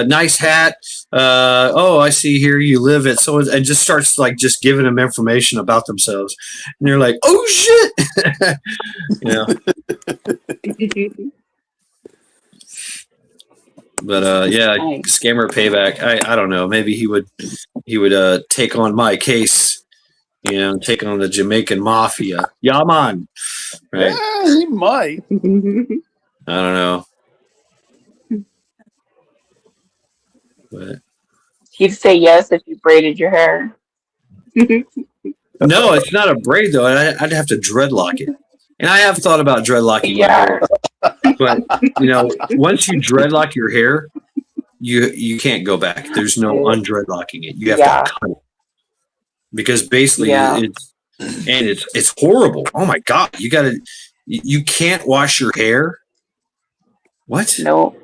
Speaker 1: Nice hat. Oh, I see here you live at so," and just starts like just giving them information about themselves. And they're like, "Oh shit," But yeah, Scammer Payback. I don't know. Maybe he would take on my case. Take on the Jamaican mafia. Yeah, man. Right?
Speaker 6: Yeah, he might.
Speaker 1: I don't know. But
Speaker 10: He'd say yes if you braided your hair.
Speaker 1: No, it's not a braid though. I'd have to dreadlock it, and I have thought about dreadlocking my hair, but once you dreadlock your hair, you can't go back. There's no undreadlocking it. You have to cut it because basically it's horrible. Oh my god, you can't wash your hair. What?
Speaker 10: No.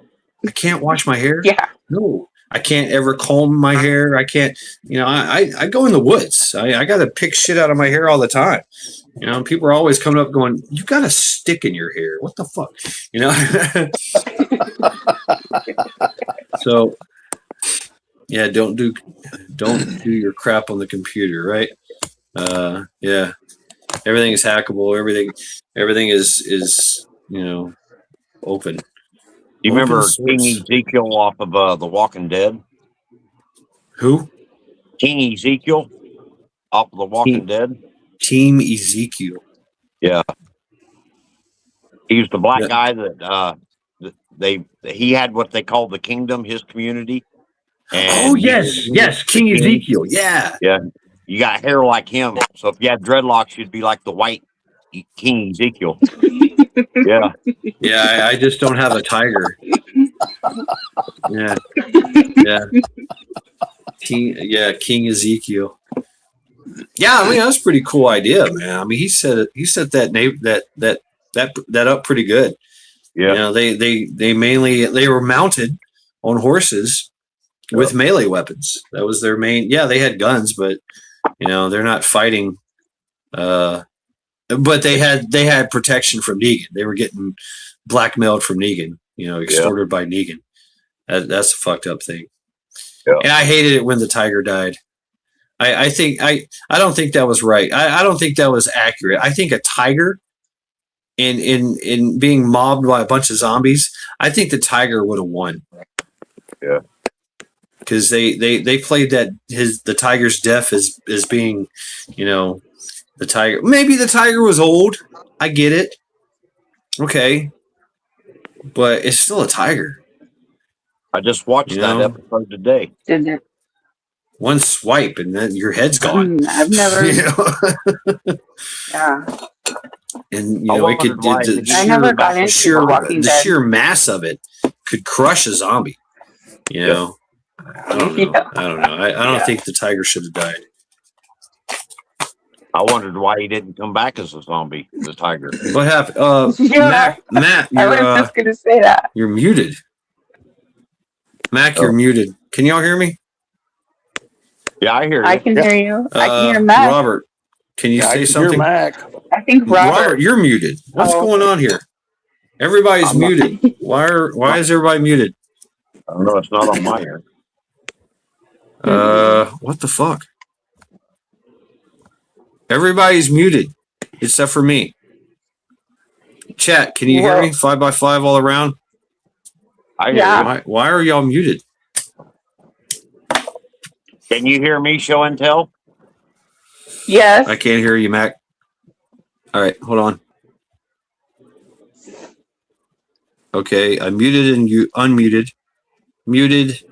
Speaker 1: I can't wash my hair?
Speaker 10: Yeah.
Speaker 1: No. I can't ever comb my hair. I can't, I go in the woods. I got to pick shit out of my hair all the time. People are always coming up going, you got a stick in your hair. What the fuck? So, yeah, don't do your crap on the computer, right? Yeah. Everything is hackable. Everything is open.
Speaker 9: Do you remember King Ezekiel off of The Walking Dead?
Speaker 1: Who?
Speaker 9: King Ezekiel off of The Walking Dead.
Speaker 1: Team Ezekiel.
Speaker 9: Yeah. He was the black guy that he had what they called the kingdom, his community. And
Speaker 1: yes, King Ezekiel. Yeah.
Speaker 9: Yeah. You got hair like him. So if you had dreadlocks, you'd be like the white King Ezekiel. Yeah.
Speaker 1: Yeah, I just don't have a tiger. Yeah. King Ezekiel. Yeah, I mean that's a pretty cool idea, man. I mean he set that up pretty good.
Speaker 9: Yeah.
Speaker 1: They were mounted on horses with melee weapons. That was their main. Yeah, they had guns, but they're not fighting. But they had protection from Negan. They were getting blackmailed from Negan. Extorted by Negan. That's a fucked up thing. Yeah. And I hated it when the tiger died. I don't think that was right. I don't think that was accurate. I think a tiger in being mobbed by a bunch of zombies, I think the tiger would have won.
Speaker 9: Yeah.
Speaker 1: Because they played the tiger's death as being, the tiger. Maybe the tiger was old. I get it. Okay. But it's still a tiger.
Speaker 9: I just watched that episode today.
Speaker 10: Did it?
Speaker 1: One swipe and then your head's gone.
Speaker 10: I've never. Yeah.
Speaker 1: And it could the sheer mass of it could crush a zombie. I don't know. I don't think the tiger should have died.
Speaker 9: I wondered why he didn't come back as a zombie, the tiger.
Speaker 1: What happened? Matt,
Speaker 10: I was just going to say that.
Speaker 1: You're muted. Mac, you're muted. Can y'all hear me?
Speaker 9: Yeah, I hear you.
Speaker 10: I can hear you. I can hear Mac.
Speaker 1: Robert, can you say something?
Speaker 6: Mac.
Speaker 10: I think
Speaker 1: Robert, you're muted. What's going on here? Everybody's muted. Why is everybody muted?
Speaker 9: I don't know. It's not on my end.
Speaker 1: What the fuck? Everybody's muted except for me. Chat, can you hear me? 5x5 all around.
Speaker 9: I hear you.
Speaker 1: Why are y'all muted?
Speaker 9: Can you hear me, show and tell?
Speaker 10: Yes.
Speaker 1: I can't hear you, Mac. All right, hold on. Okay, I muted and you unmuted. Muted,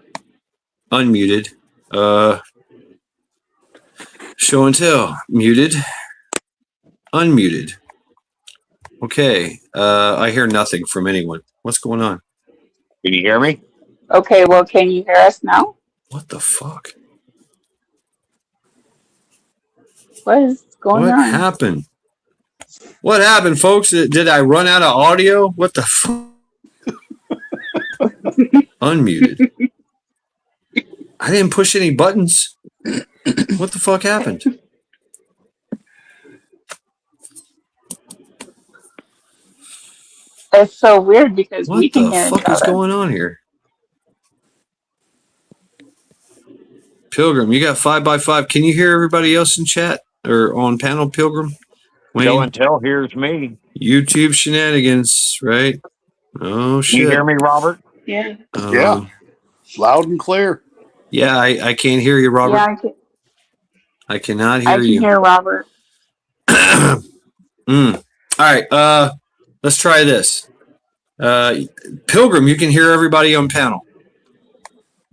Speaker 1: unmuted. Show and tell. Muted, unmuted. Okay, I hear nothing from anyone. What's going on?
Speaker 9: Can you hear me?
Speaker 10: Okay, well, can you hear us now?
Speaker 1: What the fuck?
Speaker 10: What is going on?
Speaker 1: What happened? What happened, folks? Did I run out of audio? What the fuck? Unmuted. I didn't push any buttons. What the fuck happened?
Speaker 10: It's so weird because we can hear each other.
Speaker 1: What the fuck is going on here? Pilgrim, you got 5x5. Can you hear everybody else in chat or on panel, Pilgrim? Wayne?
Speaker 9: Show and tell here's me.
Speaker 1: YouTube shenanigans, right? Oh shit!
Speaker 9: Can you hear me, Robert?
Speaker 10: Yeah.
Speaker 6: Yeah. Loud and clear.
Speaker 1: Yeah, I can't hear you, Robert.
Speaker 10: Yeah,
Speaker 1: I cannot hear
Speaker 10: I can
Speaker 1: you.
Speaker 10: hear Robert.
Speaker 1: All right. Let's try this. Pilgrim, you can hear everybody on panel.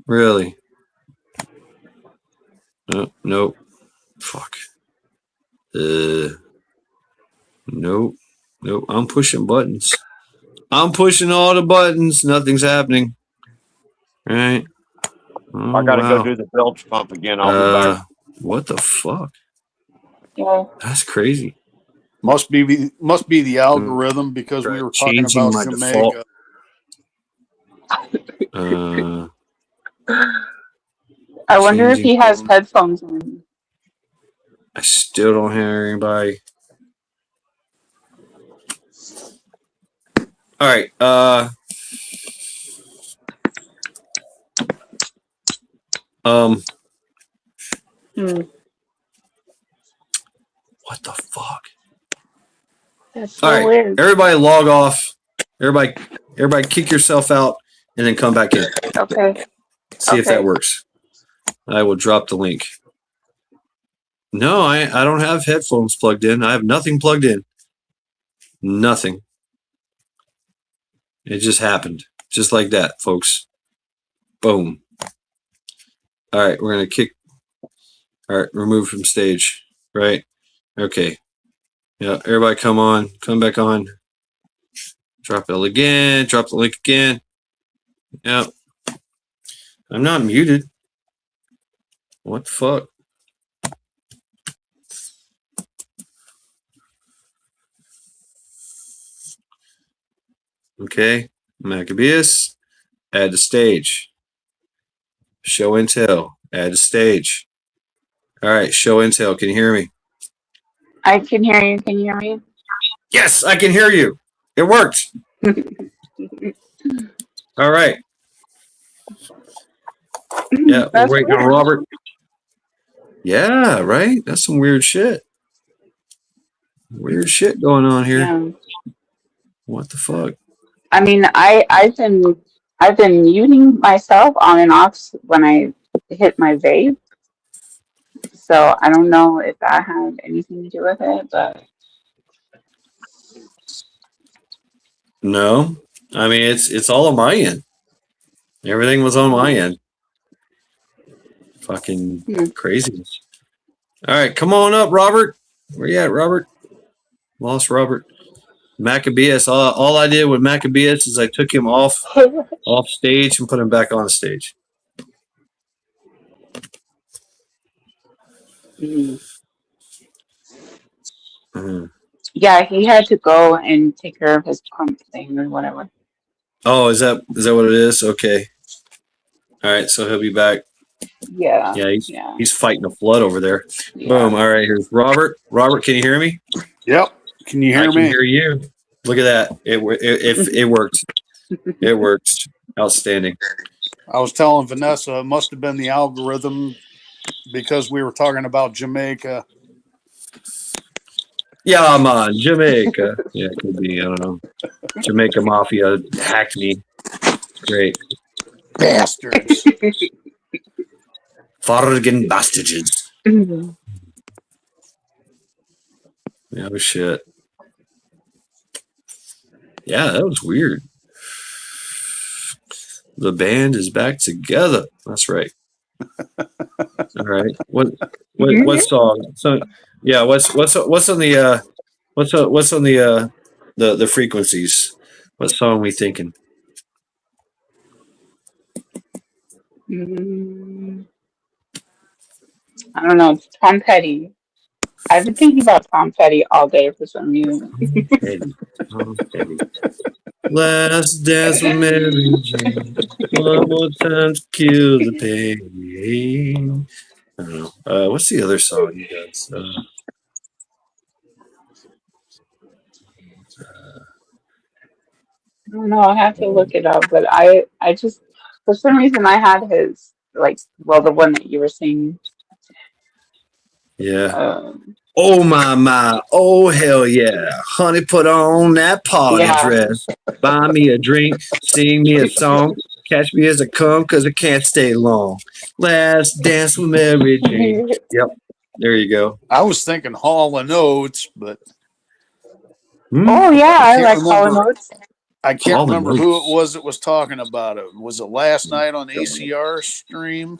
Speaker 1: Really? Nope. Fuck. Nope. Nope. I'm pushing buttons. I'm pushing all the buttons. Nothing's happening. All right. Oh,
Speaker 9: I gotta
Speaker 1: wow.
Speaker 9: go do the bilge pump again. I'll be back.
Speaker 1: What the fuck?
Speaker 10: Yeah.
Speaker 1: That's crazy.
Speaker 6: Must be the algorithm because we were talking
Speaker 1: Changing
Speaker 6: about
Speaker 1: my
Speaker 6: Jamaica.
Speaker 1: default.
Speaker 10: I wonder if
Speaker 1: Changing
Speaker 10: he has
Speaker 1: phone.
Speaker 10: headphones on.
Speaker 1: I still don't hear anybody. All right. What the fuck?
Speaker 10: That's so
Speaker 1: All right.
Speaker 10: weird.
Speaker 1: Everybody log off. Everybody kick yourself out and then come back in.
Speaker 10: Okay.
Speaker 1: See if that works. I will drop the link. No, I don't have headphones plugged in. I have nothing plugged in. Nothing. It just happened. Just like that, folks. Boom. All right, we're going to kick. All right, remove from stage. Right? Okay. Yeah, everybody come on. Come back on. Drop it again. Drop the link again. Yep. I'm not muted. What the fuck? Okay. Maccabeus. Add to stage. Show and tell. Add to stage. All right. Show and tell. Can you hear me?
Speaker 10: I can hear you. Can you hear me?
Speaker 1: Yes, I can hear you. It worked. All right. Yeah, we're waiting on Robert. Yeah, right. That's some weird shit. Weird shit going on here.
Speaker 10: Yeah.
Speaker 1: What the fuck?
Speaker 10: I mean, I've been muting myself on and off when I hit my vape. So I don't know if that had anything to do with it, but
Speaker 1: No. I mean, it's all on my end. Everything was on my end. Fucking craziness. All right, come on up, Robert. Where you at, Robert? Lost Robert. Maccabeus. All I did with Maccabeus is I took him off stage and put him back on stage.
Speaker 10: Yeah, he had to go and take care of his pump thing or whatever.
Speaker 1: Oh, is that what it is? Okay. All right, so he'll be back.
Speaker 10: Yeah.
Speaker 1: Yeah, he's fighting a flood over there.
Speaker 10: Yeah.
Speaker 1: Boom. All right, here's Robert. Robert, can you hear me?
Speaker 6: Yep. Can you hear me?
Speaker 1: I can hear you. Look at that. It worked. It worked. Outstanding.
Speaker 6: I was telling Vanessa it must have been the algorithm because we were talking about Jamaica.
Speaker 1: Yeah, man, Jamaica. Yeah, it could be. I don't know. Jamaica Mafia hacked me. Great.
Speaker 6: Bastards.
Speaker 1: Fargan bastards. Yeah, oh shit. Yeah, that was weird. The band is back together. That's right. All right. What song? So yeah, what's on the what's on the frequencies? What song are we thinking?
Speaker 10: I don't know. Tom Petty. I've been thinking about Tom Petty all day for some reason.
Speaker 1: Tom Petty. Last dance with Mary Jane. One more time to kill the pain. I don't know. What's the other song you guys?
Speaker 10: I don't know. I have to look it up, but I just for some reason I had his the one that you were singing.
Speaker 1: Yeah. Oh my, oh hell yeah. Honey, put on that party dress. Buy me a drink, sing me a song, catch me as I come, cause I can't stay long. Last dance with Mary Jane. Yep. There you go.
Speaker 6: I was thinking Hall and Oates, but
Speaker 10: oh yeah, I like Hall and Oates.
Speaker 6: I can't remember who it was that was talking about it. Was it last night on ACR stream?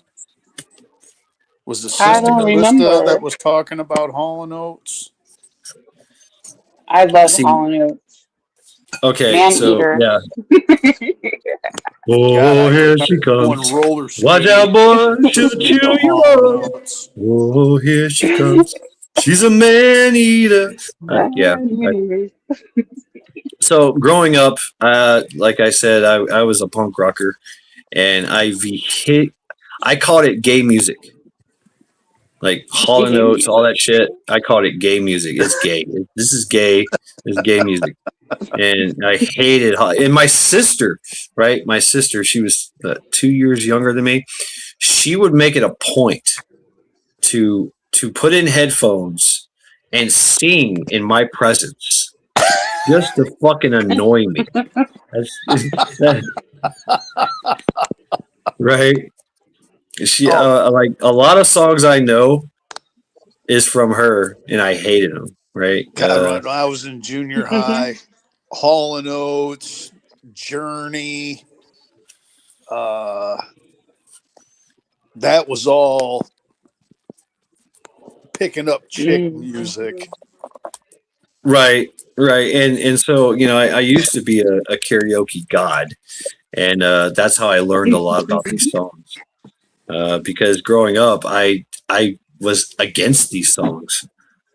Speaker 6: Was the
Speaker 10: I
Speaker 6: sister
Speaker 10: don't
Speaker 6: Calista that
Speaker 10: remember.
Speaker 6: was talking about Hall & Oates?
Speaker 10: I love
Speaker 1: See,
Speaker 10: Hall & Oates.
Speaker 1: okay,
Speaker 10: Man
Speaker 1: so
Speaker 10: Eater.
Speaker 1: yeah.
Speaker 6: God,
Speaker 1: Oh,
Speaker 6: I
Speaker 1: here
Speaker 6: remember
Speaker 1: she
Speaker 6: going
Speaker 1: comes.
Speaker 6: roller
Speaker 1: Watch
Speaker 6: skating
Speaker 1: out, boy, she'll
Speaker 6: listening
Speaker 1: chew
Speaker 6: to
Speaker 1: you
Speaker 6: Hall
Speaker 1: up.
Speaker 6: & Oates.
Speaker 1: Oh, here she comes. She's a man eater. Yeah.
Speaker 10: Man Eater.
Speaker 1: So growing up, like I said, I was a punk rocker, and I called it gay music. Like Hall and
Speaker 10: Gay
Speaker 1: Oates, all that
Speaker 10: music.
Speaker 1: shit. I called it gay music. It's gay. This is gay. It's gay music, and I hated. And my sister, right? My sister, she was 2 years younger than me. She would make it a point to put in headphones and sing in my presence, just to fucking annoy me. That's right. She like a lot of songs I know is from her, and I hated them. Right.
Speaker 6: God, when I was in junior high, Hall & Oates, Journey, that was all picking up chick music.
Speaker 1: Right. And so I used to be a karaoke god, and that's how I learned a lot about these songs. Because growing up, I was against these songs.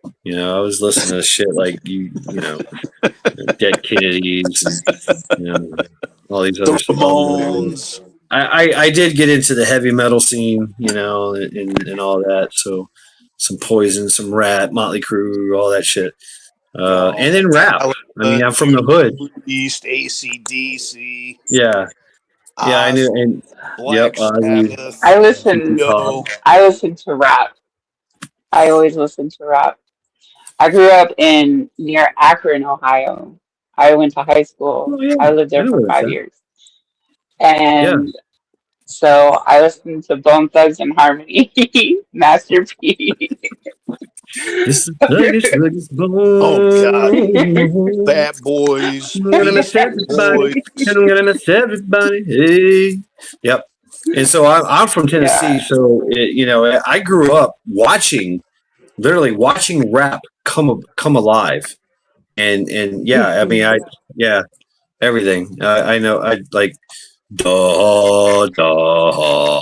Speaker 1: I was listening to shit like Dead Kennedys, and all these other
Speaker 6: The
Speaker 1: songs.
Speaker 6: Ramones.
Speaker 1: I did get into the heavy metal scene, and all that. So some Poison, some Rat, Motley Crue, all that shit. And then rap. I mean, I'm from the hood.
Speaker 6: East, AC/DC.
Speaker 1: Yeah. Yeah, I knew. And
Speaker 6: Black
Speaker 1: Ozzy.
Speaker 6: Sabbath.
Speaker 10: I listen
Speaker 6: Yo.
Speaker 10: to rap. I always listen to rap. I grew up near Akron, Ohio. I went to high school.
Speaker 1: Oh, yeah.
Speaker 10: I lived there
Speaker 1: I know
Speaker 10: for
Speaker 1: where that's
Speaker 10: 5
Speaker 1: at.
Speaker 10: years. And so I listened to Bone Thugs and Harmony, Master P.
Speaker 1: This is Thuggish Bone.
Speaker 6: Oh God, Bad Boys.
Speaker 1: I'm gonna miss everybody. I'm gonna miss everybody. Hey. Yep. And so I'm from Tennessee, so I grew up literally watching rap come alive, and yeah, I mean everything. I know I like da da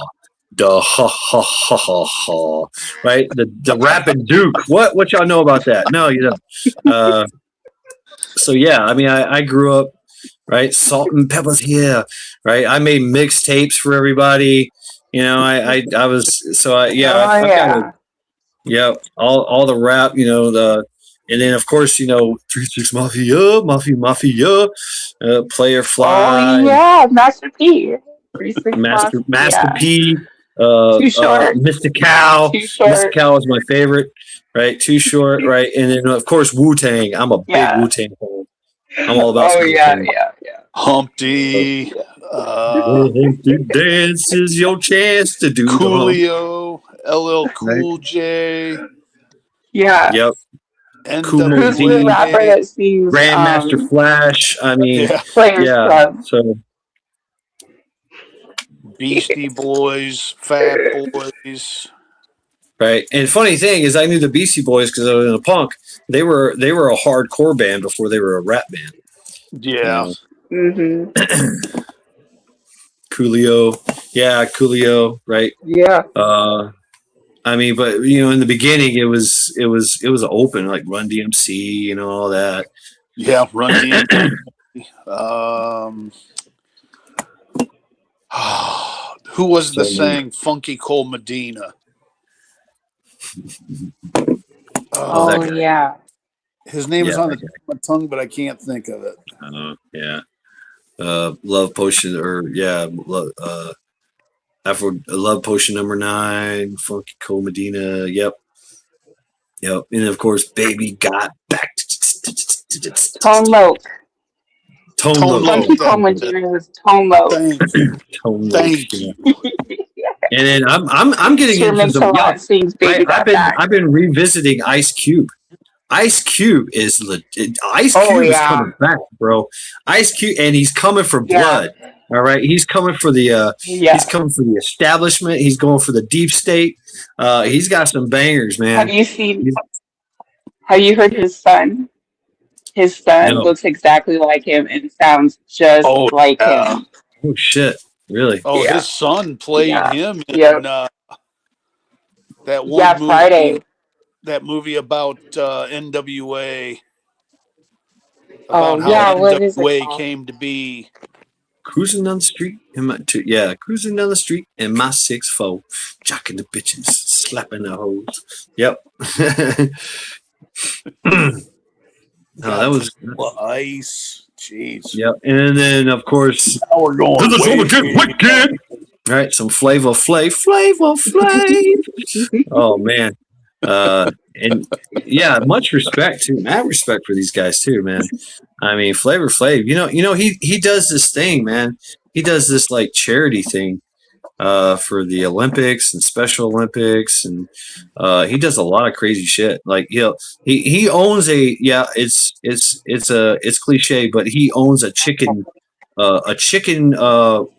Speaker 1: da ha ha ha ha ha, right? The rapping Duke. What y'all know about that? No, you don't. So yeah, I mean I grew up right, Salt and Pepper's here, right? I made mixtapes for everybody. I was so I've got a all the rap, and then of course 3-6 Mafia, Player Fly.
Speaker 10: Oh yeah, Master P. 3-6
Speaker 1: Master
Speaker 10: yeah.
Speaker 1: P,
Speaker 10: Too Short.
Speaker 1: Mr. Cow.
Speaker 10: Too Short.
Speaker 1: Mr. Cow is my favorite, right? Too Short, right? And then of course Wu-Tang. I'm a big Wu-Tang fan. I'm all about some Wu-Tang.
Speaker 6: Humpty.
Speaker 1: Humpty Dance is your chance to do
Speaker 6: Coolio, LL Cool J.
Speaker 10: Yeah.
Speaker 1: Yep.
Speaker 6: And
Speaker 10: who's the rapper that sings
Speaker 1: Grandmaster Flash? I mean,
Speaker 10: Players Club.
Speaker 1: So
Speaker 6: Beastie Boys, Fat Boys.
Speaker 1: Right. And funny thing is I knew the Beastie Boys because I was in a punk. They were a hardcore band before they were a rap band.
Speaker 6: Yeah.
Speaker 1: Coolio. Yeah, Coolio, right?
Speaker 10: Yeah.
Speaker 1: I mean, but in the beginning it was open, like Run DMC, all that.
Speaker 6: Yeah, Run DMC. Who was the saying Funky Cole Medina?
Speaker 10: Oh yeah.
Speaker 6: His name is on the tip of my tongue, but I can't think of it.
Speaker 1: Yeah. Love Potion, or Love Potion number 9, Funky Cole Medina. Yep. And of course, Baby Got Back.
Speaker 10: Tone Loc.
Speaker 1: Funky
Speaker 10: Cole Medina was Tone Loc.
Speaker 6: Thank you.
Speaker 1: And then I'm getting into some. I've been revisiting Ice Cube. Ice Cube is legit. Ice Cube is coming back, bro. Ice Cube, and he's coming for blood. All right, he's coming for the he's coming for the establishment. He's going for the deep state. He's got some bangers, man.
Speaker 10: Have you heard his son? His son
Speaker 1: No.
Speaker 10: looks exactly like him and sounds just like him.
Speaker 1: Oh shit! Really?
Speaker 6: Oh, his son played him in that one movie.
Speaker 10: Friday.
Speaker 6: That movie about NWA.
Speaker 10: About
Speaker 6: how
Speaker 10: what is it
Speaker 6: NWA
Speaker 10: called?
Speaker 6: came to be.
Speaker 1: Cruising down the street in my cruising down the street in my 6'4", jocking the bitches, slapping the hoes. Yep. That was
Speaker 6: ice. Jeez.
Speaker 1: Yep. And then of course
Speaker 6: now we're going.
Speaker 1: Wicked. Right, some Flavor Flav. Oh man. And yeah, much respect too. Mad respect for these guys too, man. I mean, Flavor Flav, he does this thing, man. He does this like charity thing for the Olympics and Special Olympics, and he does a lot of crazy shit. Like he owns it's cliche, but he owns a chicken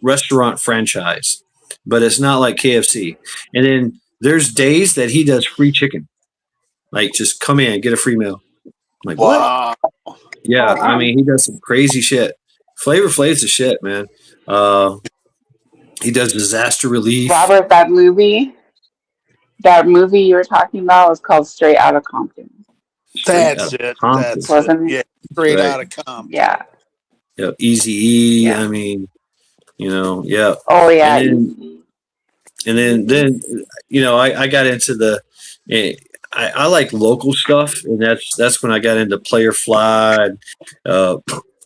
Speaker 1: restaurant franchise, but it's not like KFC. And then there's days that he does free chicken. Like, just come in, get a free meal. I'm like,
Speaker 6: wow.
Speaker 1: What? Yeah, I mean, he does some crazy shit. Flavor Flav's the shit, man. He does disaster relief.
Speaker 10: Robert, that movie you were talking about was called Straight Outta Compton.
Speaker 6: That's it.
Speaker 10: Wasn't it?
Speaker 6: Straight Outta Compton.
Speaker 10: Yeah.
Speaker 1: Yeah, Easy-E. Yeah. I mean, yeah.
Speaker 10: Oh yeah.
Speaker 1: And then I got into the. I like local stuff, and that's when I got into Player Fly, and,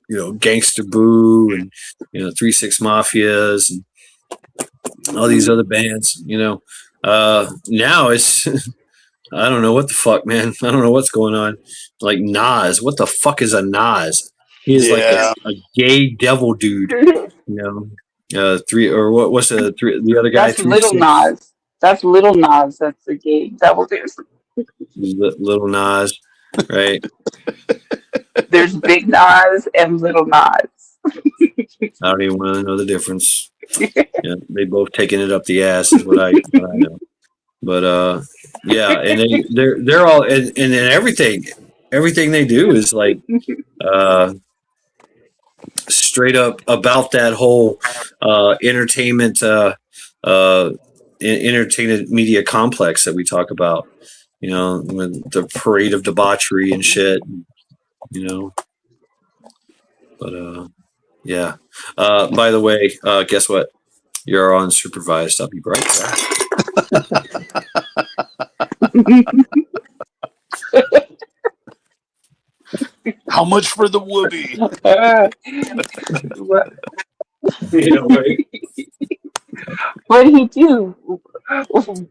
Speaker 1: Gangsta Boo, and 3-6 Mafias, and all these other bands. Now it's I don't know what the fuck, man. I don't know what's going on. Like Nas, what the fuck is a Nas? He is like a gay devil dude. What's the other guy?
Speaker 10: That's Little Nas. That's Little Nas. That's the gay devil dude.
Speaker 1: Little Nas, right?
Speaker 10: There's Big Nas and Little Nas.
Speaker 1: I don't even want to know the difference. They both taking it up the ass is what I know. But and they're all and then everything they do is like straight up about that whole entertainment media complex that we talk about. With the parade of debauchery and shit, But yeah. By the way, guess what? You're unsupervised. I'll be right
Speaker 6: back. How much for the whoopee?
Speaker 10: What did he do?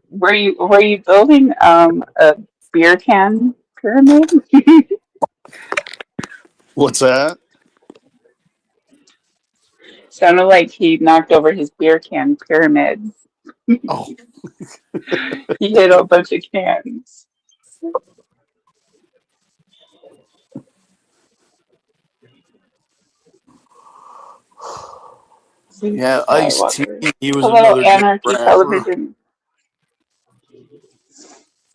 Speaker 10: Were you building a beer can pyramid?
Speaker 6: What's that?
Speaker 10: Sounded like he knocked over his beer can pyramid.
Speaker 6: Oh.
Speaker 10: He hit a bunch of cans.
Speaker 6: Yeah, Ice-T. He was
Speaker 10: Hello,
Speaker 6: another
Speaker 10: Anarchy Television.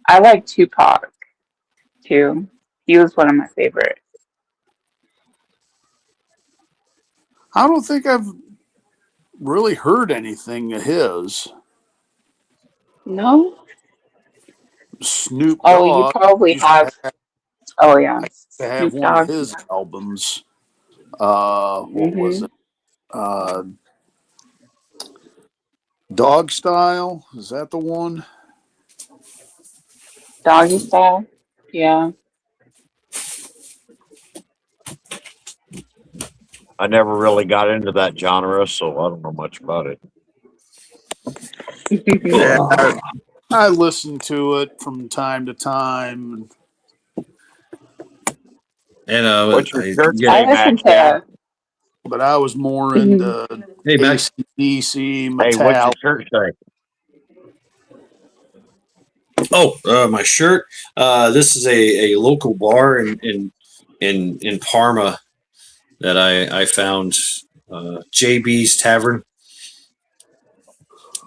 Speaker 10: I like Tupac too. He was one of my favorites.
Speaker 6: I don't think I've really heard anything of his.
Speaker 10: No.
Speaker 6: Snoop Dogg.
Speaker 10: Oh, you probably have. Oh yeah.
Speaker 6: To have one of his albums. What was it? Dog Style, is that the one?
Speaker 10: Doggy Style, yeah.
Speaker 9: I never really got into that genre, so I don't know much about it.
Speaker 6: Yeah, I listen to it from time to time.
Speaker 1: And
Speaker 9: what's your church
Speaker 10: I listen to.
Speaker 6: But I was more into AC/DC, Metallica.
Speaker 9: Hey, what's your church say?
Speaker 1: Oh, my shirt. This is a local bar in Parma that I found JB's Tavern,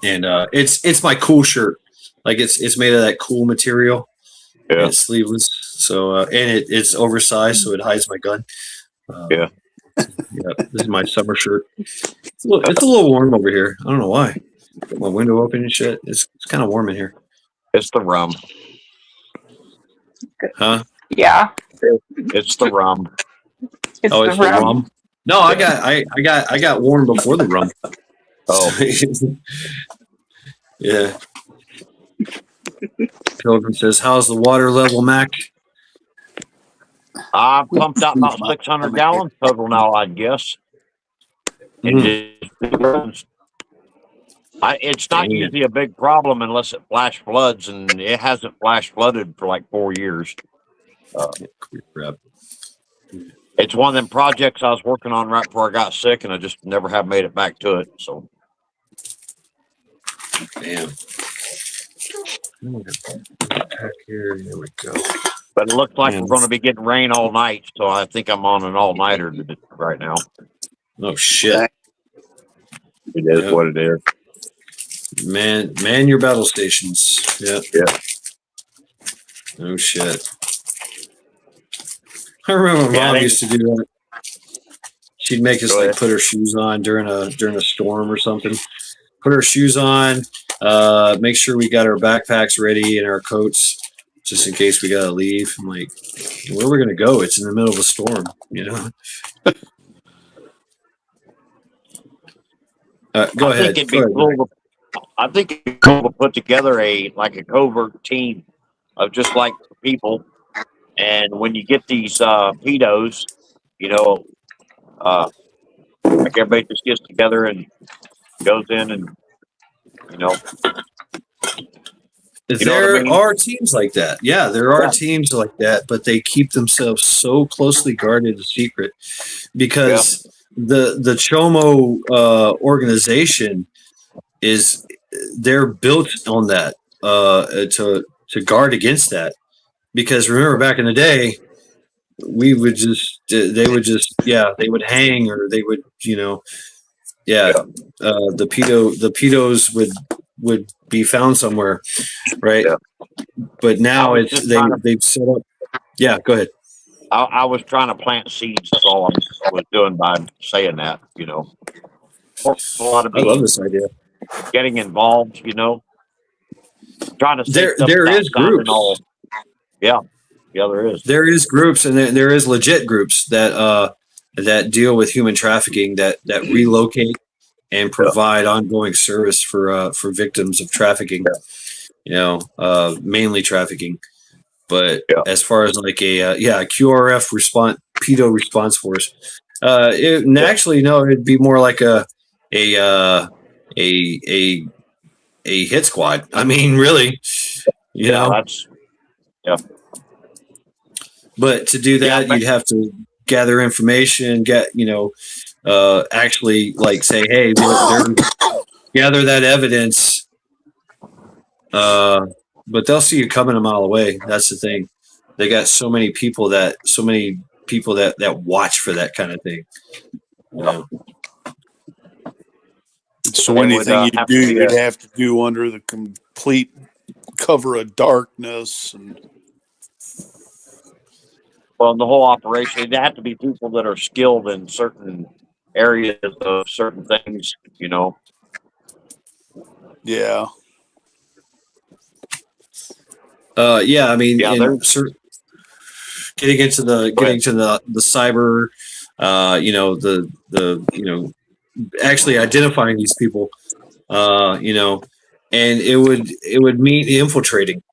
Speaker 1: and it's my cool shirt. Like it's made of that cool material.
Speaker 9: Yeah.
Speaker 1: And it's sleeveless, so and it's oversized, so it hides my gun.
Speaker 9: Yeah.
Speaker 1: Yeah, this is my summer shirt. It's a little warm over here. I don't know why. Got my window open and shit. It's kind of warm in here.
Speaker 9: It's the rum.
Speaker 1: Huh?
Speaker 10: Yeah.
Speaker 9: It's the rum.
Speaker 10: It's
Speaker 1: Oh, it's the rum. No, I got warm before the rum.
Speaker 9: Oh.
Speaker 1: Yeah. Pilgrim says, "How's the water level, Mac?"
Speaker 9: I've pumped out about 600 gallons total now, I guess. It's not usually a big problem unless it flash floods, and it hasn't flash flooded for like 4 years. It's one of them projects I was working on right before I got sick, and I just never have made it back to it. So,
Speaker 1: damn. Back here, there we go.
Speaker 9: But it looks like we're going to be getting rain all night, so I think I'm on an all-nighter right now.
Speaker 1: Oh shit!
Speaker 9: It is what it is.
Speaker 1: Man your battle stations. Yeah.
Speaker 9: Yeah.
Speaker 1: Oh shit! I remember my mom used to do that. She'd make us like put her shoes on during a storm or something. Put our shoes on. Make sure we got our backpacks ready and our coats, just in case we gotta leave. I'm like, where are we gonna go? It's in the middle of a storm, you know. Go ahead.
Speaker 9: I think it'd be cool to put together a covert team of just like people, and when you get these pedos, you know, like everybody just gets together and goes in, and you know.
Speaker 1: There are teams like that. Yeah, there are teams like that, but they keep themselves so closely guarded and secret because the Chomo organization they're built on that to guard against that. Because remember back in the day, they would hang, or they would, the pedos would be found somewhere, right?
Speaker 9: Yeah.
Speaker 1: But now they've set up. Yeah, go ahead.
Speaker 9: I was trying to plant seeds. That's all I was doing by saying that. You know,
Speaker 1: I love this idea.
Speaker 9: Getting involved. You know, trying to
Speaker 1: there is groups.
Speaker 9: Yeah, there is.
Speaker 1: There is groups, and there is legit groups that deal with human trafficking that relocate and provide ongoing service for victims of trafficking. You know, mainly trafficking. But as far as like a QRF pedo response force, actually no, it'd be more like a hit squad. I mean, really, you know. But to do that, you'd have to gather information, actually like say, hey, gather that evidence. But they'll see you coming a mile away. That's the thing. They got so many people that watch for that kind of thing. You know?
Speaker 6: So anything you do, you'd have to do under the complete cover of darkness.
Speaker 9: Well, the whole operation, it'd have to be people that are skilled in certain areas of certain things, you know.
Speaker 6: Yeah.
Speaker 1: I mean, getting into the cyber, actually identifying these people, and it would mean infiltrating.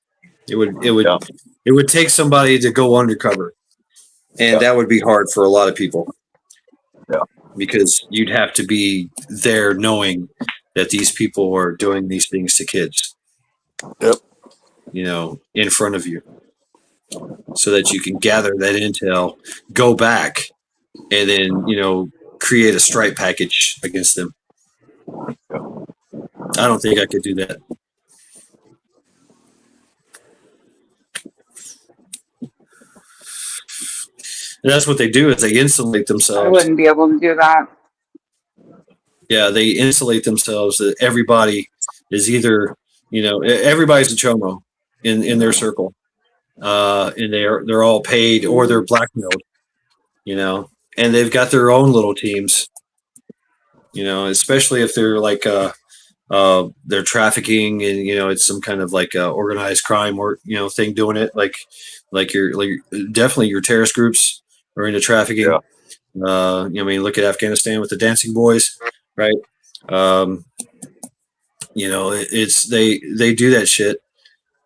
Speaker 1: It would take somebody to go undercover, and that would be hard for a lot of people.
Speaker 9: Yeah,
Speaker 1: because you'd have to be there knowing that these people are doing these things to kids.
Speaker 6: Yep.
Speaker 1: You know, in front of you, so that you can gather that intel, go back, and then create a strike package against them. I don't think I could do that. And that's what they do, is they insulate themselves.
Speaker 10: I wouldn't be able to do that.
Speaker 1: Yeah, they insulate themselves that everybody is either, everybody's a chomo in their circle, and they're all paid or they're blackmailed, and they've got their own little teams, especially if they're like they're trafficking and it's some kind of like organized crime or thing doing it, like definitely your terrorist groups are into trafficking.
Speaker 9: Yeah.
Speaker 1: I mean, look at Afghanistan with the dancing boys, right? It's they do that shit,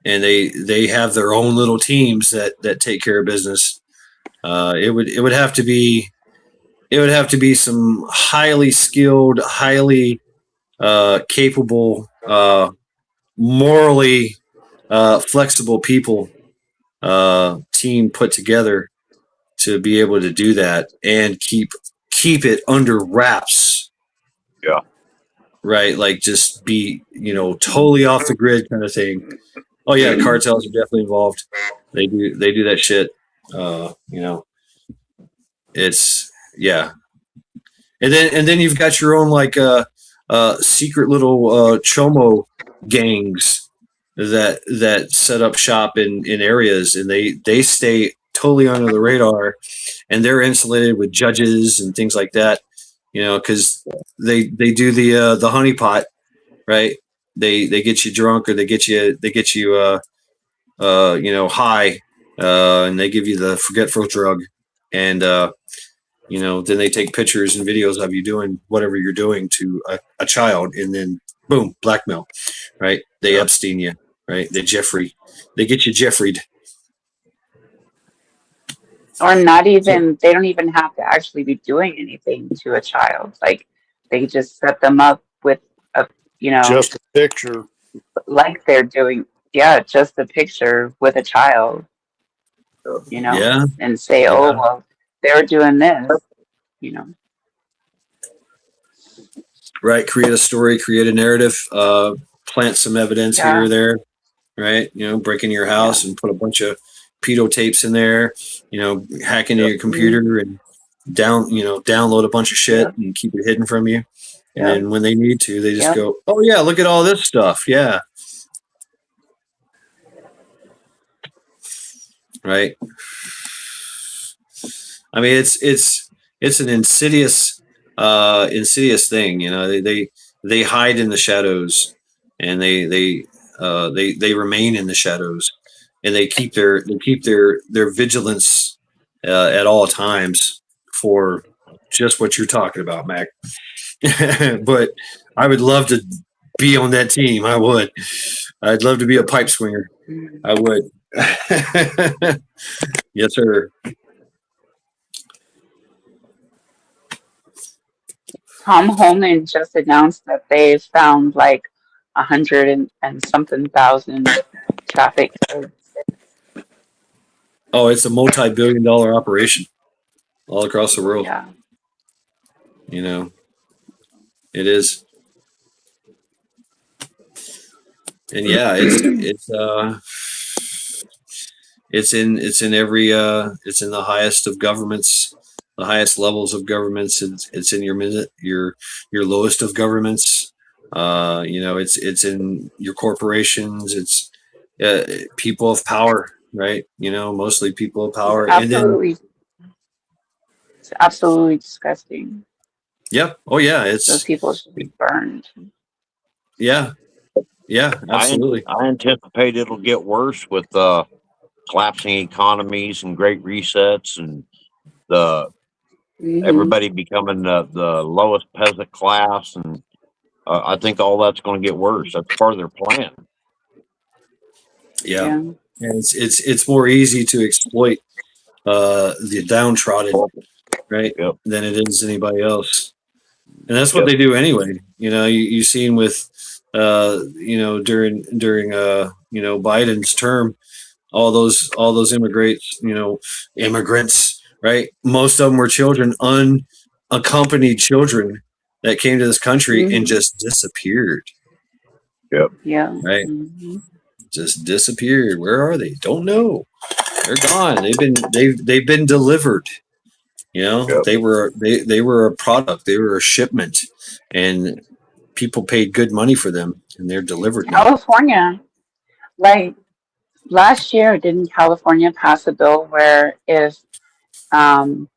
Speaker 1: and they have their own little teams that take care of business. It would have to be some highly skilled, highly capable, morally flexible people team put together to be able to do that and keep it under wraps.
Speaker 9: Yeah.
Speaker 1: Right, like just be totally off the grid kind of thing. Oh yeah, cartels are definitely involved. They do that shit. It's yeah. And then you've got your own like secret little chomo gangs that set up shop in areas, and they stay totally under the radar, and they're insulated with judges and things like that, because they do the honeypot, right? They get you drunk, or they get you high, and they give you the forgetful drug, and then they take pictures and videos of you doing whatever you're doing to a child, and then boom, blackmail, right? They Epstein you, right? They get you Jeffrey'd.
Speaker 10: Or not even, they don't even have to actually be doing anything to a child. Like they just set them up with a,
Speaker 6: just a picture,
Speaker 10: like they're doing, just a picture with a child,
Speaker 1: Yeah.
Speaker 10: and say, oh, well, they're doing this,
Speaker 1: Right. Create a story, create a narrative, plant some evidence here or there, right? Break into your house and put a bunch of pedo tapes in there, hack into your computer and download a bunch of shit and keep it hidden from you. And then when they need to, they just go, oh yeah, look at all this stuff. Yeah. Right. I mean, it's an insidious thing. They hide in the shadows, and they remain in the shadows, and they keep their vigilance at all times for just what you're talking about, Mac. But I would love to be on that team. I would. I'd love to be a pipe swinger. I would. Yes, sir.
Speaker 10: Tom Holman just announced that they found like 100 and something thousand traffic codes.
Speaker 1: Oh, it's a multi-billion-dollar operation all across the world.
Speaker 10: Yeah.
Speaker 1: It is. And yeah, it's in every it's in the highest of governments, the highest levels of governments. It's in your lowest of governments. It's in your corporations. It's people of power, right? Mostly people of power.
Speaker 10: Absolutely. It's absolutely disgusting.
Speaker 1: Yeah. Oh yeah.
Speaker 10: Those people should be burned.
Speaker 1: Yeah. Yeah, absolutely.
Speaker 9: I anticipate it'll get worse with collapsing economies and great resets and everybody becoming the lowest peasant class, and I think all that's going to get worse. That's part of their plan.
Speaker 1: Yeah. And it's more easy to exploit the downtrodden, right, than it is anybody else, and that's what they do anyway. You've seen with during Biden's term, all those immigrants, right? Most of them were children, unaccompanied children that came to this country and just disappeared.
Speaker 9: Yep.
Speaker 10: Yeah.
Speaker 1: Right. Just disappeared. Where are they? Don't know. They're gone. They've been delivered. You know,
Speaker 9: Yep.
Speaker 1: they were a product. They were a shipment, and people paid good money for them, and they're delivered now.
Speaker 10: California, like last year, didn't California pass a bill where um,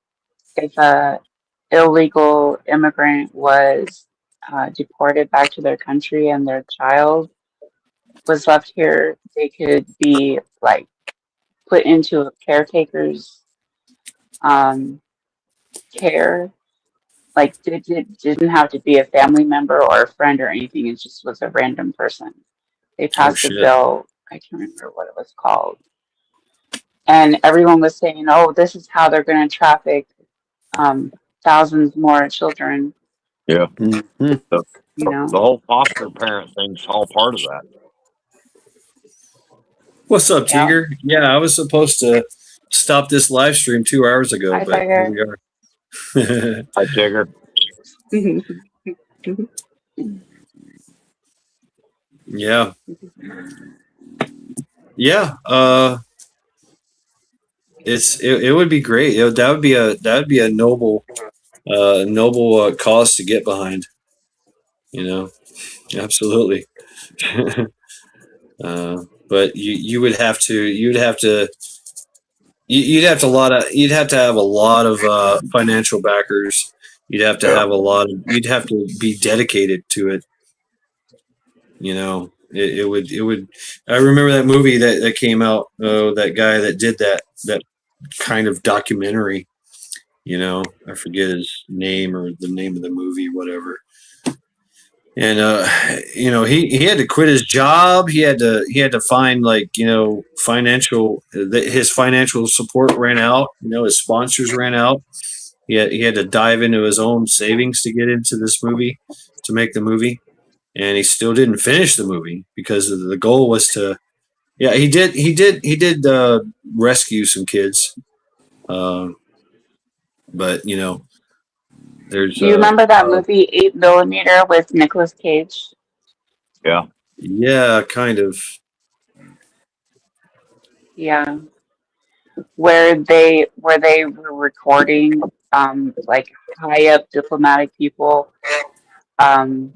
Speaker 10: if a illegal immigrant was deported back to their country and their child was left here, they could be like put into a caretaker's um, care. Like didn't have to be a family member or a friend or anything. It just was a random person. They
Speaker 1: Oh
Speaker 10: passed a
Speaker 1: shit!
Speaker 10: bill. I can't remember what it was called. And everyone was saying, "Oh, this is how they're going to traffic thousands more children."
Speaker 9: Yeah.
Speaker 2: Mm-hmm.
Speaker 9: The,
Speaker 10: You
Speaker 9: the
Speaker 10: know,
Speaker 9: whole foster parent thing's all part of that.
Speaker 1: What's up,
Speaker 10: yeah.
Speaker 1: Tiger? Yeah, I was supposed to stop this live stream 2 hours ago,
Speaker 10: Hi,
Speaker 1: but here
Speaker 10: Tiger.
Speaker 1: we are.
Speaker 9: I Tigger.
Speaker 1: Yeah, yeah. It would be great. That would be a noble cause to get behind. You know, absolutely. But you would have to you'd have to have a lot of financial backers. You'd have to
Speaker 9: Yeah.
Speaker 1: have you'd have to be dedicated to it. You know, it would. I remember that movie that came out. That guy that did that kind of documentary. You know, I forget his name or the name of the movie, whatever. And you know, he had to quit his job. He had to find like, you know, his financial support ran out. You know, his sponsors ran out. He had to dive into his own savings to get into this movie, to make the movie, and he still didn't finish the movie because the goal was to. Yeah, he did rescue some kids, uh, but you know, there's
Speaker 10: Do you remember that movie 8 mm with Nicolas Cage?
Speaker 9: Yeah.
Speaker 1: yeah, kind of.
Speaker 10: Yeah, where they were recording like high up diplomatic people, um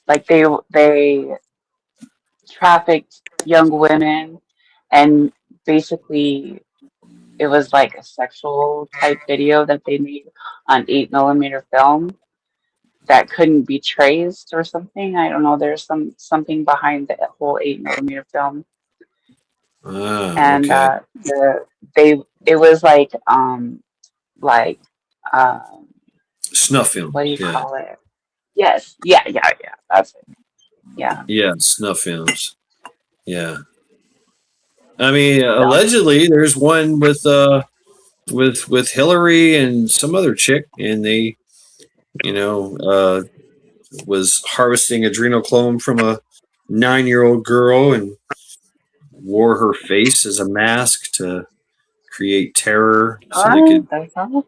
Speaker 10: like they trafficked young women, and basically it was like a sexual type video that they made on 8 mm film that couldn't be traced or something. I don't know. There's something behind the whole 8 mm film,
Speaker 1: Ah,
Speaker 10: and
Speaker 1: okay.
Speaker 10: they it was like um
Speaker 1: Snuff
Speaker 10: what do
Speaker 1: films.
Speaker 10: you
Speaker 1: Yeah.
Speaker 10: call it? Yes, yeah. That's it. Yeah.
Speaker 1: Yeah, snuff films. Yeah. I mean,
Speaker 10: Yeah.
Speaker 1: allegedly there's one with Hillary and some other chick, and they, you know, was harvesting adrenochrome from a 9-year-old girl and wore her face as a mask to create terror so they
Speaker 10: Oh,
Speaker 1: could.
Speaker 10: that's all.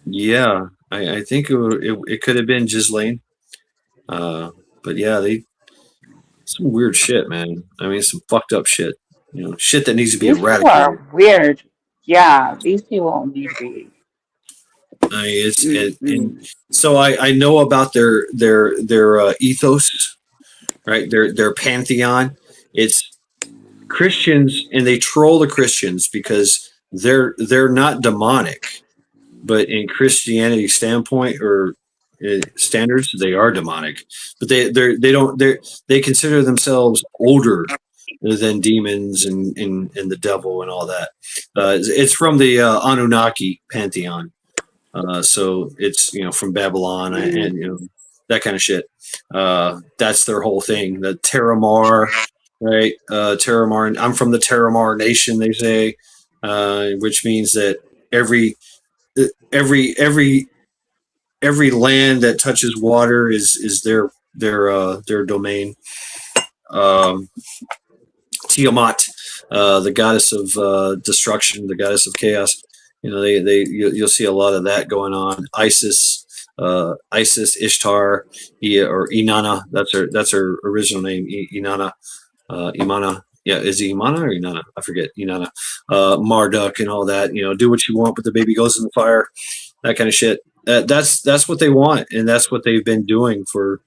Speaker 1: Yeah, I think it could have been Ghislaine. But yeah, they some weird shit, man. I mean, some fucked up shit. You know, shit that needs to be
Speaker 10: These people are
Speaker 1: eradicated.
Speaker 10: weird. Yeah, these people need to be.
Speaker 1: I mean, and
Speaker 10: Mm-mm.
Speaker 1: so I know about their ethos, right? Their pantheon. It's Christians, and they troll the Christians because they're not demonic, but in Christianity standpoint or standards, they are demonic. But they don't they consider themselves older than demons and the devil and all that. It's from the Anunnaki pantheon. So it's, you know, from Babylon
Speaker 10: Mm.
Speaker 1: and you know, that kind of shit. That's their whole thing. The Terramar, right? Terramar. I'm from the Terramar Nation. They say, which means that every every every land that touches water is their domain. Um, Tiamat, the goddess of destruction, the goddess of chaos. You know, you'll see a lot of that going on. Isis, Ishtar, or Inanna. That's her original name, Inanna, Imana. yeah, is it Imana or Inanna? I forget. Inanna, Marduk, and all that. Do what you want, but the baby goes in the fire. That kind of shit. That's what they want, and that's what they've been doing for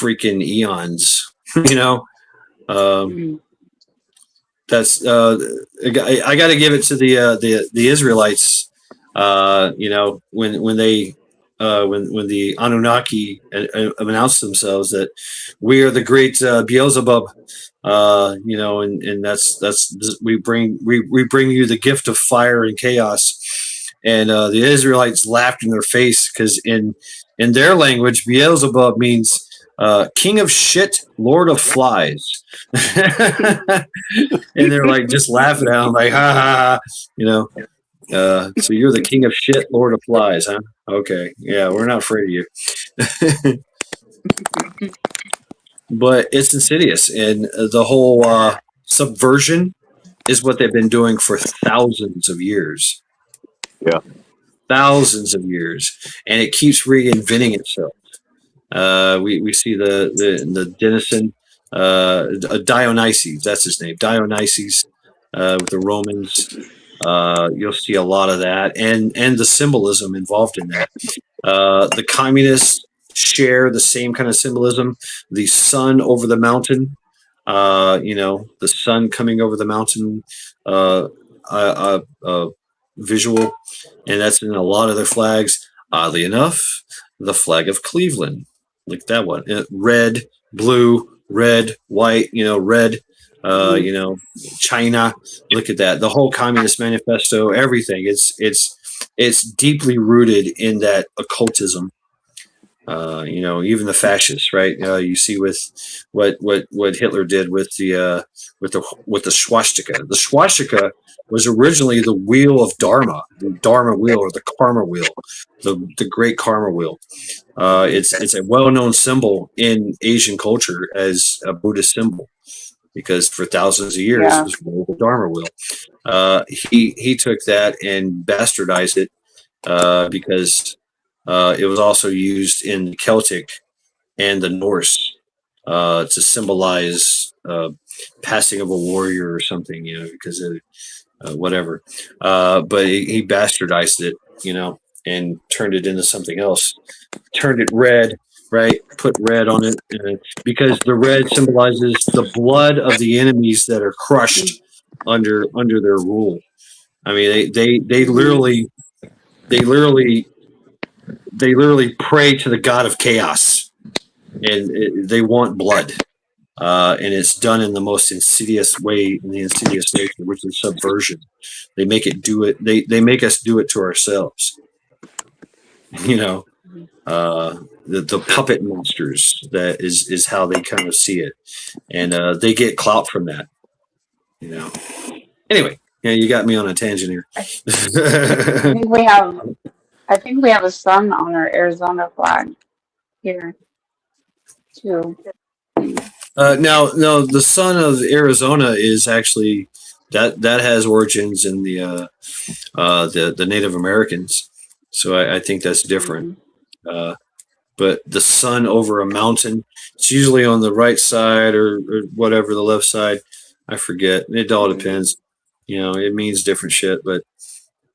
Speaker 1: freaking eons.
Speaker 10: Mm.
Speaker 1: That's I got to give it to the Israelites. When they when the Anunnaki announced themselves that we are the great Beelzebub, and that's we bring you the gift of fire and chaos, and the Israelites laughed in their face because in their language Beelzebub means king of shit, lord of flies. And they're like just laughing at him, like ha ha ha. So you're the king of shit, lord of flies, huh? Okay, yeah, we're not afraid of you. But it's insidious, and the whole subversion is what they've been doing for thousands of years.
Speaker 9: Yeah.
Speaker 1: Thousands of years, and it keeps reinventing itself. We see the Denison, Dionysus, that's his name, Dionysus, with the Romans. You'll see a lot of that, and the symbolism involved in that. The communists share the same kind of symbolism. The sun over the mountain, the sun coming over the mountain, visual, and that's in a lot of their flags. Oddly enough, the flag of Cleveland, like that one, red, blue, red, white, red, China. Look at that. The whole Communist Manifesto, everything. It's deeply rooted in that occultism. Even the fascists, right? You see with what Hitler did with the swastika. The swastika was originally the wheel of Dharma, the Dharma wheel or the karma wheel, the great karma wheel. It's a well-known symbol in Asian culture as a Buddhist symbol because for thousands of years it was the Dharma wheel. He took that and bastardized it because it was also used in the Celtic and the Norse to symbolize passing of a warrior or something, because of whatever. But he bastardized it, and turned it into something else. Turned it red, right? Put red on it because the red symbolizes the blood of the enemies that are crushed under their rule. I mean, they literally pray to the god of chaos, and they want blood, and it's done in the most insidious way, in the insidious nature, which is subversion. They make it do it. They make us do it to ourselves. The puppet monsters, that is how they kind of see it, and they get clout from that. Anyway, you got me on a tangent here.
Speaker 10: I think we have a sun on our Arizona flag here too.
Speaker 1: Now, the sun of Arizona is actually that has origins in the Native Americans, so I think that's different. But the sun over a mountain, it's usually on the right side or whatever, the left side. I forget. It all depends. It means different shit, but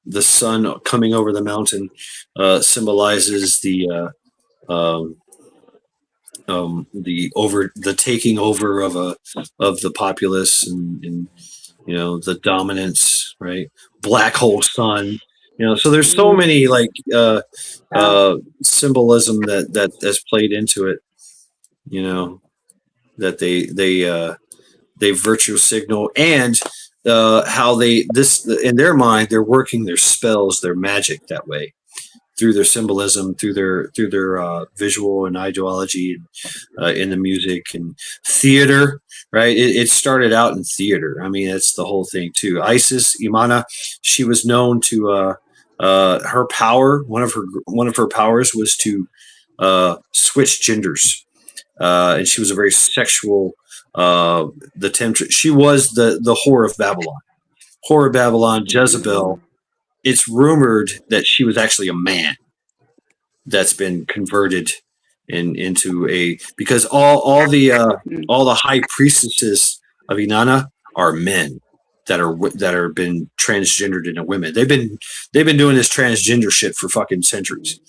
Speaker 1: the sun coming over the mountain symbolizes the taking over of the populace and the dominance, right? Black hole sun. So there's so many symbolism that's played into it. That they virtue signal, and how in their mind they're working their spells, their magic that way through their symbolism, through their visual and ideology, in the music and theater, right? It started out in theater. I mean, that's the whole thing too. Isis, Imana, she was known to her power. One of her powers was to switch genders, and she was a very sexual. She was the whore of Babylon. Whore of Babylon, Jezebel. It's rumored that she was actually a man that's been converted into because all the high priestesses of Inanna are men that are been transgendered into women. They've been doing this transgender shit for fucking centuries,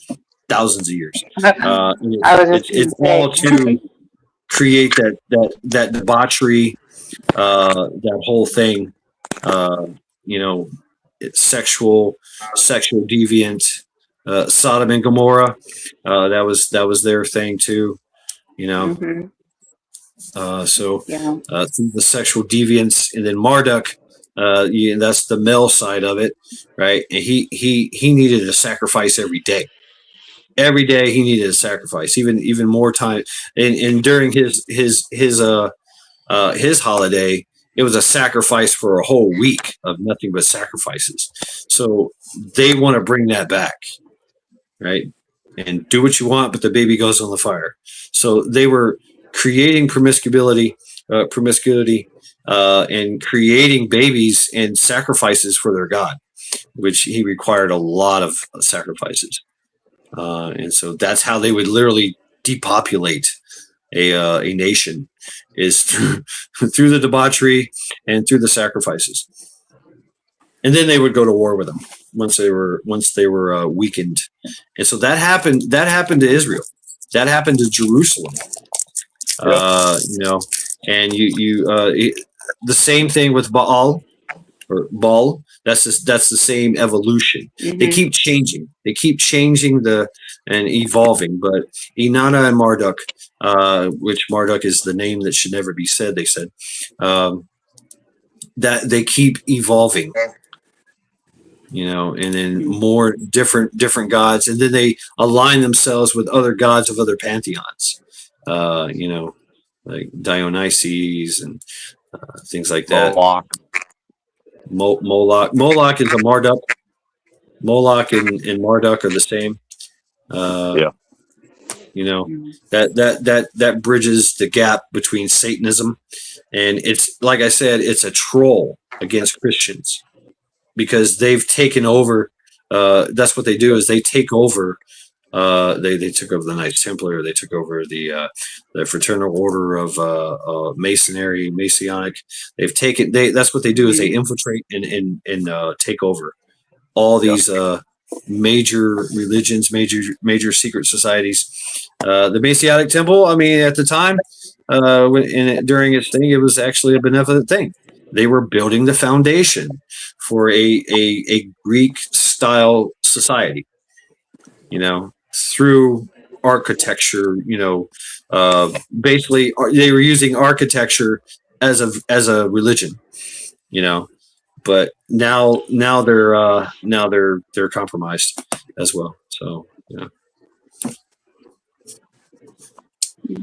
Speaker 1: thousands of years.
Speaker 10: I was just
Speaker 1: It's
Speaker 10: gonna
Speaker 1: all to create that debauchery, that whole thing. You know, it's sexual deviant. Sodom and Gomorrah, that was their thing too. You know,
Speaker 10: hmm
Speaker 1: so
Speaker 10: Yeah.
Speaker 1: through the sexual deviance, and then Marduk, that's the male side of it, right? And he needed a sacrifice every day. Every day he needed a sacrifice, even more time. And during his holiday, it was a sacrifice for a whole week of nothing but sacrifices. So they want to bring that back, right? And do what you want, but the baby goes on the fire. So they were creating promiscuity, and creating babies and sacrifices for their god, which he required a lot of sacrifices. And so that's how they would literally depopulate a nation, is through the debauchery and through the sacrifices. And then they would go to war with them once they were weakened. And so that happened to Israel. That happened to Jerusalem. You know, and the same thing with Baal or Baal. That's the same evolution. They keep changing. They keep changing and evolving. But Inanna and Marduk, which Marduk is the name that should never be said, they said, that they keep evolving. You know, and then more different gods, and then they align themselves with other gods of other pantheons. You know, like Dionysus and things like that. Moloch is a Marduk. Moloch and Marduk are the same. You know, that bridges the gap between Satanism, and it's, like I said, it's a troll against Christians, because they've taken over. That's what they do, is they take over. They took over the Knights Templar. They took over the Fraternal Order of Masonic. They've taken. That's what they do, is they infiltrate and take over all these major religions, major secret societies. The Masonic Temple, I mean, at the time, during its thing, it was actually a benevolent thing. They were building the foundation for a Greek style society, you know, through architecture. You know, basically they were using architecture as a religion, you know. But now they're compromised as well. So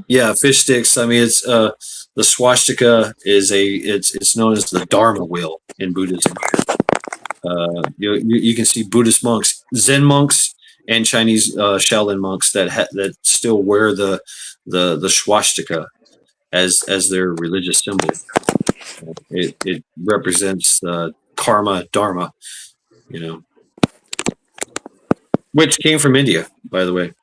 Speaker 1: yeah, fish sticks. I mean, it's the swastika is it's known as the Dharma wheel in Buddhism. You can see Buddhist monks, Zen monks, and Chinese Shaolin monks that still wear the swastika as their religious symbol. It represents karma, dharma, you know, which came from India, by the way.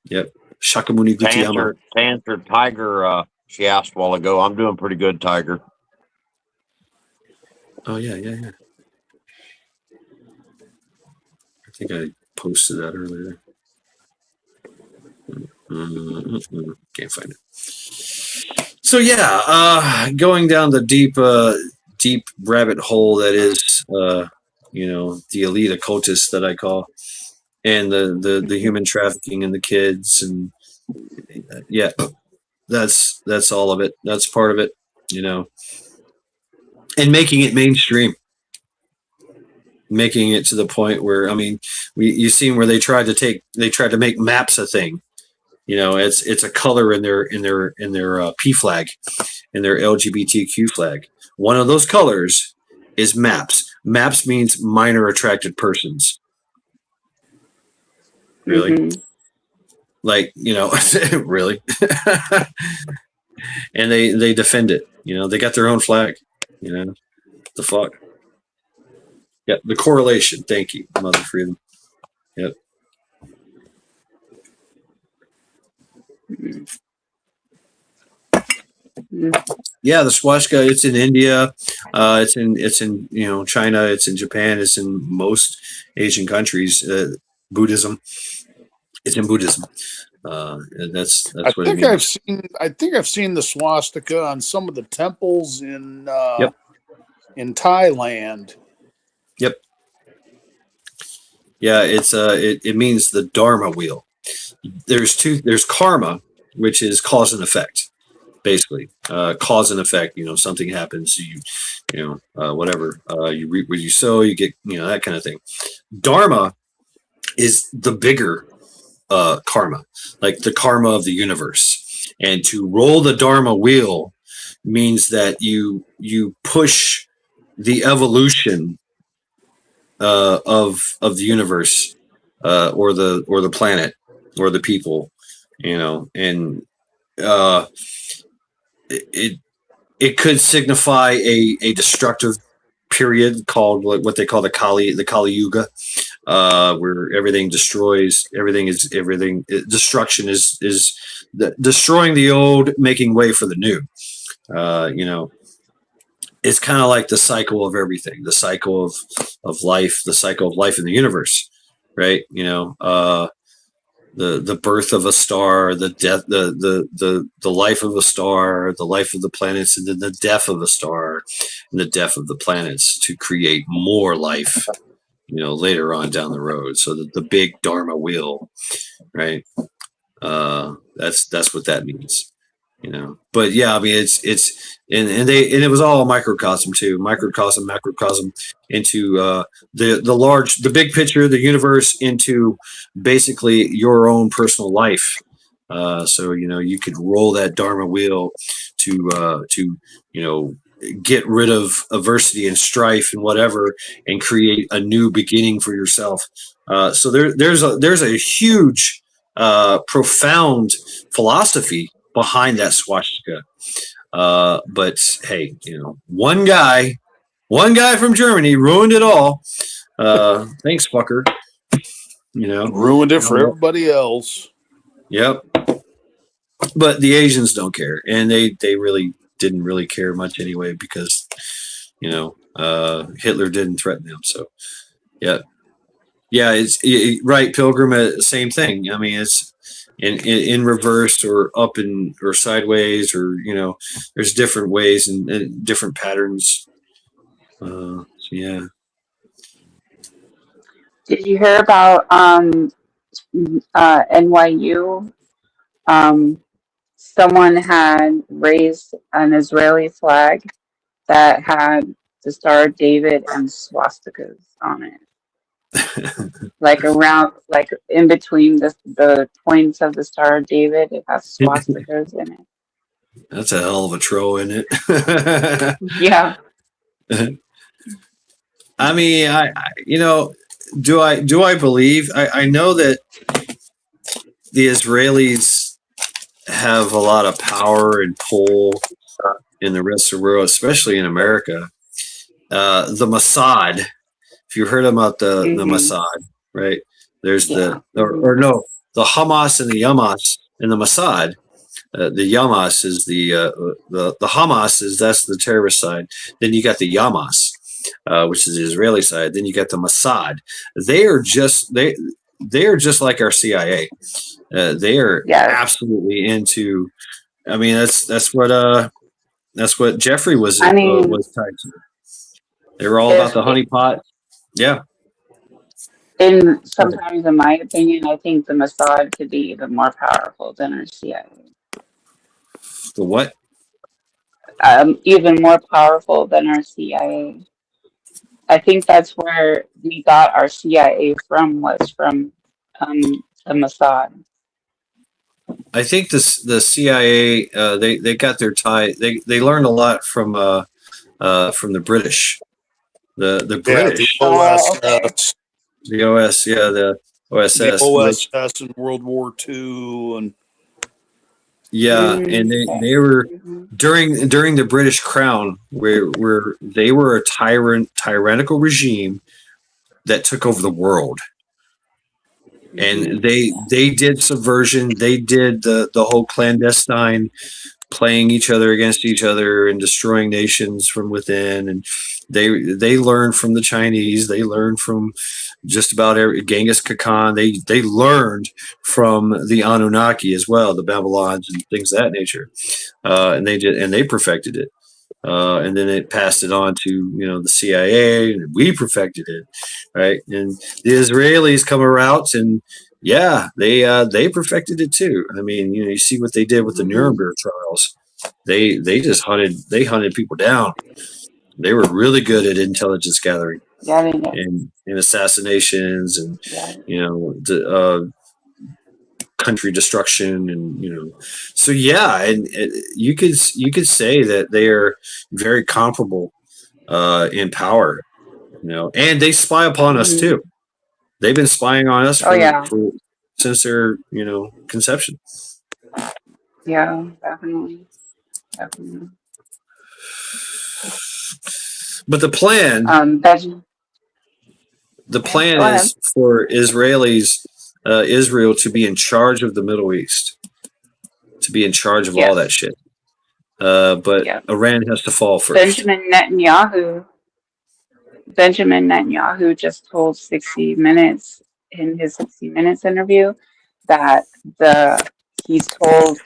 Speaker 1: Yep, Shakyamuni Gautama.
Speaker 9: To answer Tiger, she asked a while ago. I'm doing pretty good, Tiger.
Speaker 1: Oh yeah. I think I posted that earlier. Can't find it. So yeah, going down the deep rabbit hole that is, you know, the elite occultists that I call, and the human trafficking and the kids, and yeah, that's all of it. That's part of it, you know, and making it mainstream. Making it to the point where, I mean, you've seen where they tried to make maps a thing. You know, it's a color in their P flag, in their LGBTQ flag. One of those colors is MAPS. MAPS means minor attracted persons. Really? Like, you know, really? And they defend it. You know, they got their own flag. You know, the fuck. Yeah, the correlation. Thank you, Mother Freedom. Yep. Yeah, the swastika. It's in India. It's in China. It's in Japan. It's in most Asian countries. Buddhism. It's in Buddhism. And that's what it means.
Speaker 6: I think I've seen the swastika on some of the temples
Speaker 1: Yep.
Speaker 6: in Thailand.
Speaker 1: Yep. Yeah, it means the Dharma wheel. There's karma, which is cause and effect, basically. Cause and effect, something happens, whatever. You reap what you sow, you get, that kind of thing. Dharma is the bigger karma, like the karma of the universe. And to roll the Dharma wheel means that you push the evolution of the universe, or the planet, or the people, and it could signify a destructive period called what they call the Kali Yuga, where everything destroys, destruction is destroying the old, making way for the new. It's kind of like the cycle of everything, the cycle of life, the cycle of life in the universe, right? The birth of a star, the death, the life of a star, the life of the planets, and then the death of a star, and the death of the planets to create more life, later on down the road. So the big Dharma wheel, right? That's what that means. But yeah, I mean, it's and it was all a microcosm too, macrocosm into the big picture of the universe, into basically your own personal life. So you could roll that Dharma wheel to get rid of adversity and strife and whatever, and create a new beginning for yourself. So there's a huge, profound philosophy behind that swastika. But hey, one guy from Germany ruined it all. Thanks, fucker.
Speaker 6: Ruined it for everybody else.
Speaker 1: Yep. But the Asians don't care, and they really didn't really care much anyway, because Hitler didn't threaten them. So yeah, it's right, Pilgrim. Same thing. I mean, it's in reverse, or up or sideways, or there's different ways and different patterns. So yeah.
Speaker 10: Did you hear about NYU? Someone had raised an Israeli flag that had the Star of David and swastikas on it. Like in between the points of the Star of David, it has swastikas in it.
Speaker 1: That's a hell of a throw, isn't it?
Speaker 10: Yeah.
Speaker 1: I mean, do I believe? I know that the Israelis have a lot of power and pull in the rest of the world, especially in America. The Mossad, if you heard about the Mossad, right? There's the Hamas and the Yamas and the Mossad. The Yamas is the Hamas that's the terrorist side. Then you got the Yamas, which is the Israeli side. Then you got the Mossad. They are just like our CIA. They are absolutely into. I mean, that's what Jeffrey was tied to. They were all about the honeypot. Yeah.
Speaker 10: And sometimes, in my opinion, I think the Mossad could be even more powerful than our CIA.
Speaker 1: The what?
Speaker 10: Even more powerful than our CIA. I think that's where we got our CIA from, was from the Mossad.
Speaker 1: I think the CIA they got their tie. They learned a lot from the British. The British.
Speaker 6: The OSS.
Speaker 1: The OS, yeah, the OSS.
Speaker 6: The OSS in World War II, and
Speaker 1: and they were during the British Crown, where they were a tyrannical regime that took over the world, and they did subversion. They did the whole clandestine playing each other against each other and destroying nations from within. And they learn from the Chinese. They learn from just about every Genghis Khan. They learned from the Anunnaki as well, the Babylons and things of that nature. And they perfected it. And then it passed it on to the CIA, and we perfected it, right? And the Israelis come around, and they perfected it too. I mean, you see what they did with the Nuremberg trials. They hunted people down. They were really good at intelligence gathering and assassinations and country destruction, and so and you could say that they are very comparable in power, and they spy upon us too. They've been spying on us since their conception.
Speaker 10: Yeah, definitely.
Speaker 1: But the plan is for Israel to be in charge of the Middle East, to be in charge of all that shit. But Iran has to fall first.
Speaker 10: Benjamin Netanyahu just told 60 Minutes in his 60 Minutes interview that he's told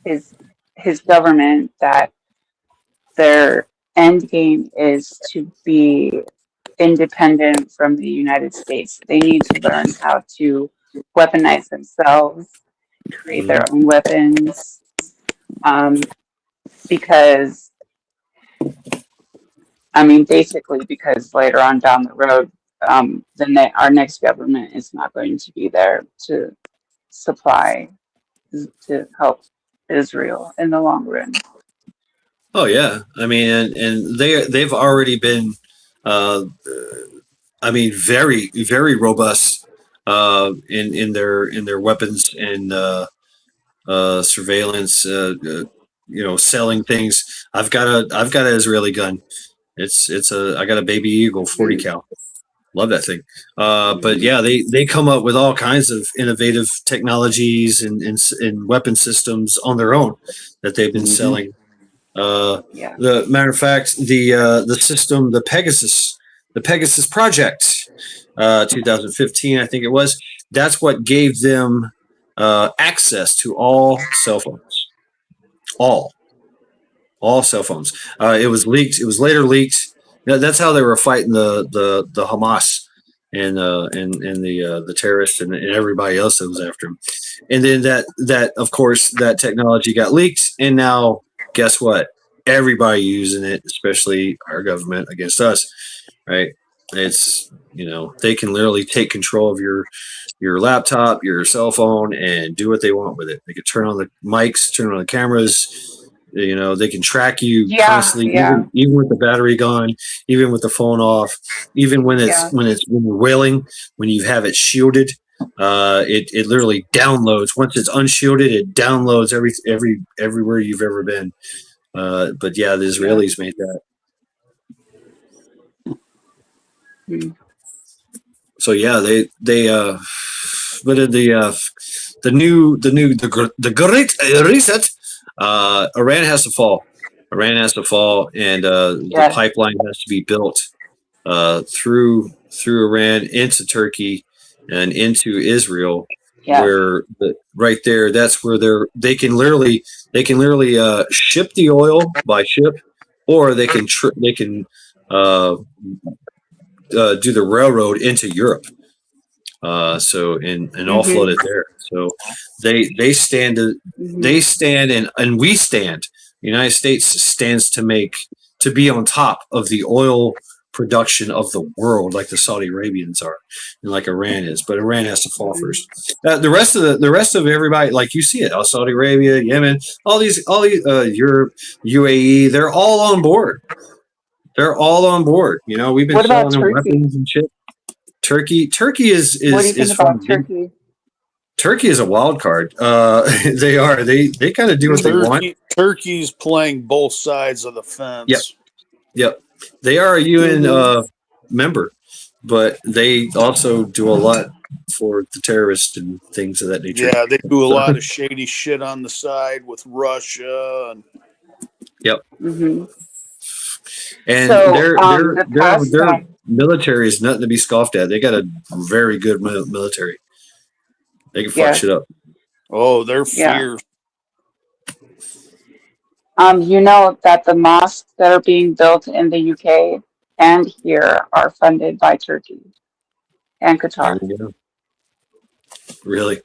Speaker 10: his government that their end game is to be independent from the United States. They need to learn how to weaponize themselves, create their own weapons, because later on down the road, our next government is not going to be there to supply, to help Israel in the long run.
Speaker 1: Oh yeah, I mean, and they've already been, very very robust in their weapons and surveillance. Selling things. I've got an Israeli gun. I got a Baby Eagle 40 cal. Love that thing. But yeah, they come up with all kinds of innovative technologies and weapon systems on their own that they've been selling. The matter of fact, the system, the Pegasus project, 2015, I think it was. That's what gave them access to all cell phones. All cell phones. It was leaked. It was later leaked. That's how they were fighting the Hamas and the terrorists and everybody else that was after them. And then that of course that technology got leaked, and now guess what? Everybody using it, especially our government against us, right? It's they can literally take control of your laptop, your cell phone, and do what they want with it. They can turn on the mics, turn on the cameras. They can track you constantly, even with the battery gone, even with the phone off, even when you're wailing, when you have it shielded. It literally downloads. Once it's unshielded, it downloads everywhere you've ever been. But yeah, the Israelis made that. So yeah, they but in the great reset, Iran has to fall. And the pipeline has to be built through Iran into Turkey and into Israel. Where right there, that's where they can literally ship the oil by ship, or they can do the railroad into Europe. So and offload it there. So they stand and we stand. The United States stands to be on top of the oil production of the world, like the Saudi Arabians are, and like Iran is. But Iran has to fall first. The rest of everybody, like you see it, Saudi Arabia, Yemen, all these Europe, UAE, they're all on board. We've been selling them weapons and shit. Turkey is
Speaker 10: what do you think about Turkey?
Speaker 1: Turkey is a wild card. They are. They kind of do what they want.
Speaker 6: Turkey's playing both sides of the fence.
Speaker 1: Yep. They are a UN member, but they also do a lot for the terrorists and things of that nature.
Speaker 6: Yeah, they do a lot of shady shit on the side with Russia. And
Speaker 1: Yep.
Speaker 10: Mm-hmm.
Speaker 1: And
Speaker 10: So,
Speaker 1: their military is nothing to be scoffed at. They got a very good military. They can fuck shit up.
Speaker 6: Oh, they're fierce.
Speaker 10: You know that the mosques that are being built in the UK and here are funded by Turkey and Qatar.
Speaker 1: There you go. Really?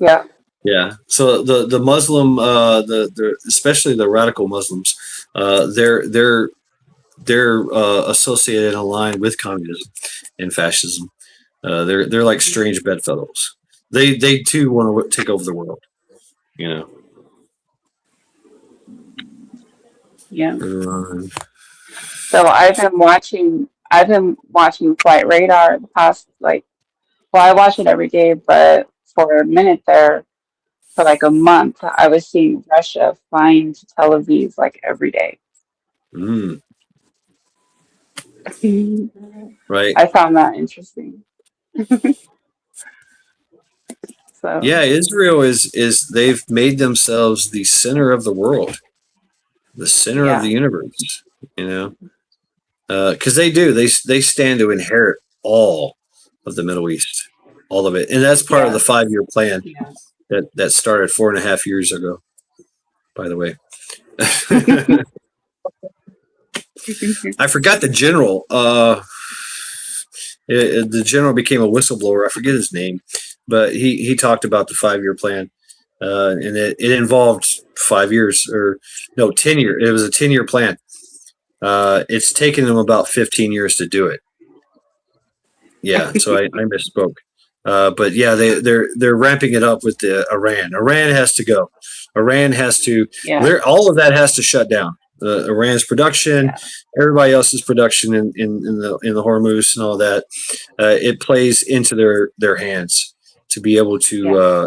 Speaker 10: Yeah.
Speaker 1: Yeah. So the Muslim, the especially the radical Muslims, they're associated and aligned with communism and fascism. They're like strange bedfellows. They too want to take over the world. You know.
Speaker 10: Yeah. So I've been watching Flight Radar the past I watch it every day, but for a minute there, for like a month, I was seeing Russia flying to Tel Aviv like every day.
Speaker 1: Mm. Right.
Speaker 10: I found that interesting. So
Speaker 1: yeah, Israel is they've made themselves the center of the world, the center of the universe. You know, because they stand to inherit all of the Middle East, all of it, and that's part of the 5-year plan that started 4.5 years ago. By the way. I forgot the general. The general became a whistleblower. I forget his name, but he talked about the 5-year plan, and it involved 5 years 10 years. It was a 10-year plan. It's taken them about 15 years to do it. Yeah, so I misspoke. But yeah, they're ramping it up with the Iran. Iran has to go. Iran has to. All of that has to shut down. Iran's production, everybody else's production in the Hormuz and all that. It plays into their hands to be able to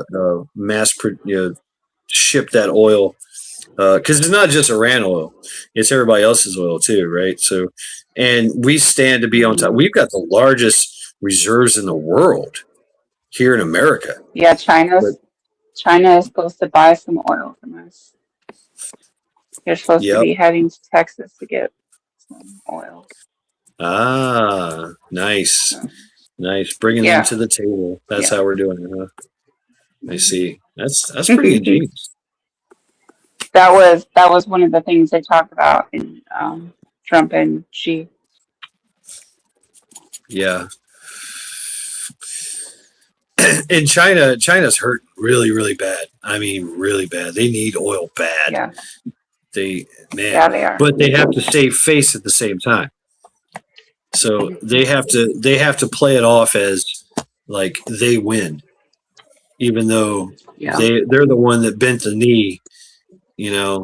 Speaker 1: ship that oil. Because it's not just Iran oil; it's everybody else's oil too, right? So, and we stand to be on top. We've got the largest reserves in the world here in America.
Speaker 10: Yeah, China is supposed to buy some oil from us. You're supposed to be heading to Texas to get some oil.
Speaker 1: Ah, nice, nice. Bringing them to the table. That's how we're doing it, huh? I see. That's pretty ingenious.
Speaker 10: That was one of the things they talked about in Trump and Xi.
Speaker 1: Yeah. And China's hurt really, really bad. I mean, really bad. They need oil bad.
Speaker 10: Yeah.
Speaker 1: They
Speaker 10: are.
Speaker 1: But they have to save face at the same time. So they have to play it off as like they win, even though they're the one that bent the knee, to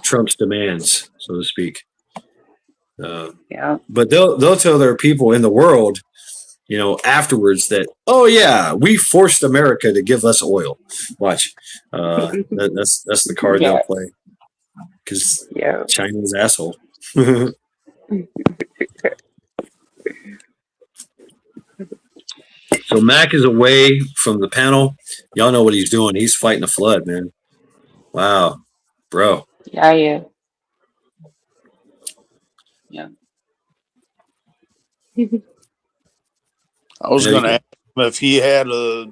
Speaker 1: Trump's demands, so to speak. But they'll tell their people in the world, afterwards that, oh yeah, we forced America to give us oil. Watch, that's the card they'll play, because China's asshole. So Mac is away from the panel. Y'all know what he's doing. He's fighting a flood, man. Wow, bro.
Speaker 10: Yeah.
Speaker 6: I was going to ask him if he had a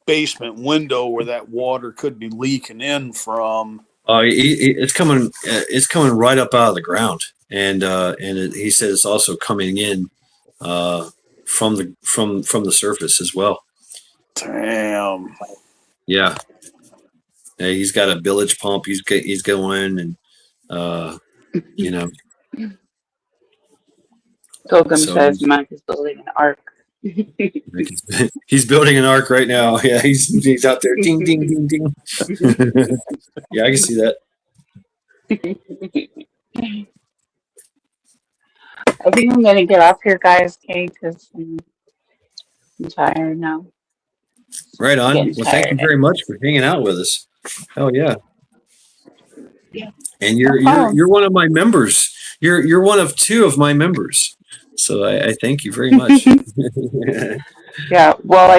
Speaker 6: basement window where that water could be leaking in from.
Speaker 1: It's coming. It's coming right up out of the ground, and he says it's also coming in from the surface as well.
Speaker 6: Damn.
Speaker 1: Yeah. He's got a village pump. He's going, and
Speaker 10: Tolkien says Mike is building an ark.
Speaker 1: He's building an ark right now. Yeah, he's out there. Ding, ding, ding, ding. Yeah, I can see that.
Speaker 10: I think I'm gonna get off here, guys. Okay, because I'm tired now.
Speaker 1: Right on. Well, thank you very much for hanging out with us. Hell yeah. And you're one of my members. You're one of two of my members. So I thank you very much.
Speaker 10: Yeah. Well,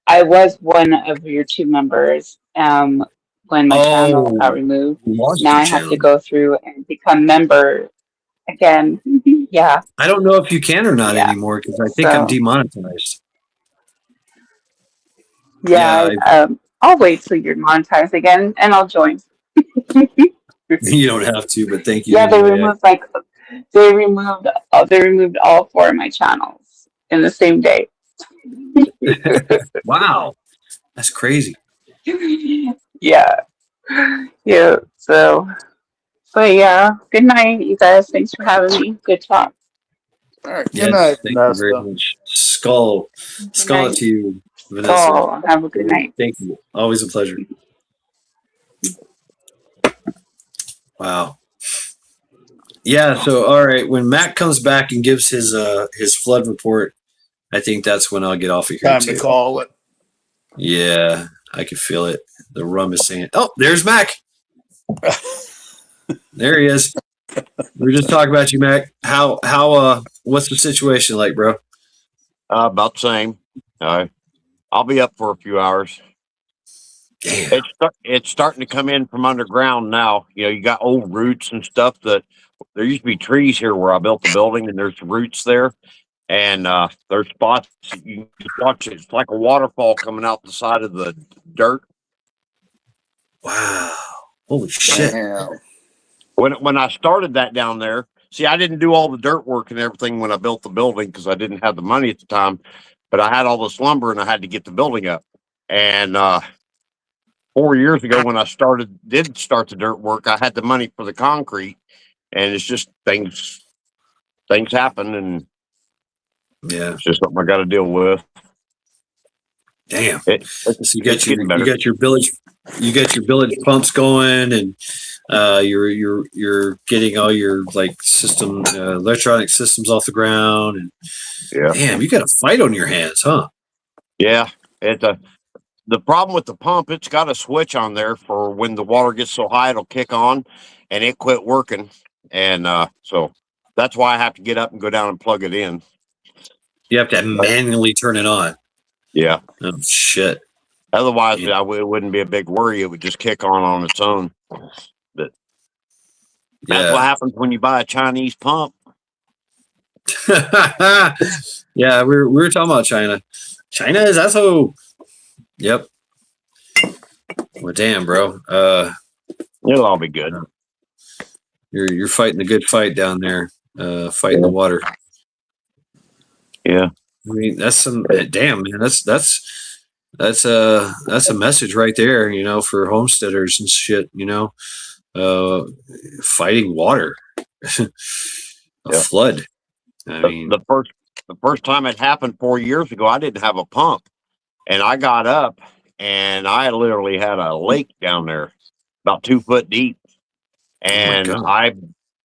Speaker 10: I was one of your two members when my channel got
Speaker 1: Oh,
Speaker 10: removed.
Speaker 1: you lost
Speaker 10: Now
Speaker 1: your
Speaker 10: I have to
Speaker 1: channel.
Speaker 10: go through and become member again. Yeah.
Speaker 1: I don't know if you can or not
Speaker 10: Yeah.
Speaker 1: anymore because I think I'm
Speaker 10: So
Speaker 1: demonetized.
Speaker 10: yeah,
Speaker 1: Yeah,
Speaker 10: I'll wait till you're monetized again and I'll join.
Speaker 1: you don't have to, but thank you
Speaker 10: Yeah,
Speaker 1: anyway.
Speaker 10: they removed all four of my channels in the same day.
Speaker 1: Wow, that's crazy.
Speaker 10: Yeah. Yeah. So but yeah. Good night, you guys. Thanks for having me. Good talk.
Speaker 6: All right. Good
Speaker 1: Yes,
Speaker 6: night,
Speaker 1: thank you very
Speaker 6: Vanessa.
Speaker 1: much. Skull,
Speaker 10: Good
Speaker 1: skull it
Speaker 10: night.
Speaker 1: to you, Vanessa.
Speaker 10: Call. Have a good night.
Speaker 1: Thank you. Always a pleasure. Wow. Yeah. So, all right. When Matt comes back and gives his flood report, I think that's when I'll get off of here
Speaker 6: Time to
Speaker 1: too.
Speaker 6: call it.
Speaker 1: Yeah, I can feel it. The rum is saying, "Oh, there's Mac. There he is." We were just talking about you, Mac. What's the situation like, bro?
Speaker 9: About the same. I'll be up for a few hours.
Speaker 1: Damn.
Speaker 9: It's starting to come in from underground now. You know, you got old roots and stuff that there used to be trees here where I built the building, and there's roots there, and there's spots you can just watch it. It's like a waterfall coming out the side of the dirt.
Speaker 1: Wow. Holy shit.
Speaker 6: Damn.
Speaker 9: When I started that down there, see, I didn't do all the dirt work and everything when I built the building because I didn't have the money at the time. But I had all this lumber and I had to get the building up. And 4 years ago, when I did start the dirt work, I had the money for the concrete, and it's just things happen, and
Speaker 1: Yeah.
Speaker 9: it's just something I got to deal with.
Speaker 1: Damn.
Speaker 9: It,
Speaker 1: So
Speaker 9: it's getting better.
Speaker 1: you got your village pumps going, and you're getting all your like system electronic systems off the ground, and
Speaker 9: Yeah,
Speaker 1: damn, you got a fight on your hands, huh?
Speaker 9: yeah. The problem with the pump, it's got a switch on there for when the water gets so high, it'll kick on, and it quit working, and so that's why I have to get up and go down and plug it in.
Speaker 1: You have to manually turn it on.
Speaker 9: Yeah.
Speaker 1: Oh shit.
Speaker 9: Otherwise,
Speaker 1: Yeah.
Speaker 9: it wouldn't be a big worry. It would just kick on its own. But that's what happens when you buy a Chinese pump.
Speaker 1: Yeah, we were talking about China. China is asshole. Yep. Well, damn, bro.
Speaker 9: It'll all be good.
Speaker 1: You're fighting the good fight down there. Fighting the water.
Speaker 9: Yeah.
Speaker 1: I mean, that's some damn man. That's a message right there. You know, for homesteaders and shit. You know, fighting water, a flood. I mean,
Speaker 9: The first time it happened 4 years ago, I didn't have a pump, and I got up and I literally had a lake down there, about 2 foot deep, and
Speaker 1: God.
Speaker 9: I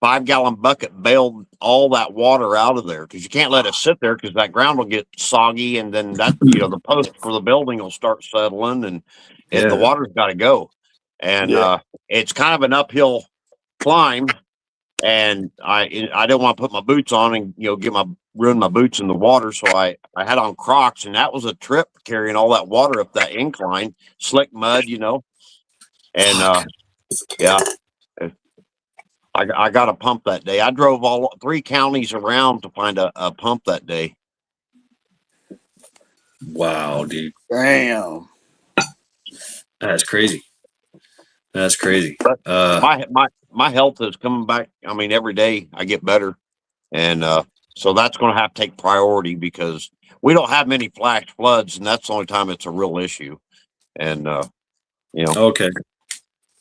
Speaker 9: 5-gallon bucket bailed all that water out of there because you can't let it sit there because that ground will get soggy, and then that the post for the building will start settling, and the water's got to go, and it's kind of an uphill climb. And I didn't want to put my boots on and ruin my boots in the water, so I had on Crocs, and that was a trip carrying all that water up that incline, slick mud, and yeah, I got a pump that day. I drove all 3 counties around to find a pump that day.
Speaker 1: Wow, dude,
Speaker 6: Damn.
Speaker 1: that's crazy. That's crazy.
Speaker 9: But my health is coming back. I mean, every day I get better, and so that's going to have to take priority because we don't have many flash floods, and that's the only time it's a real issue. And
Speaker 1: Okay.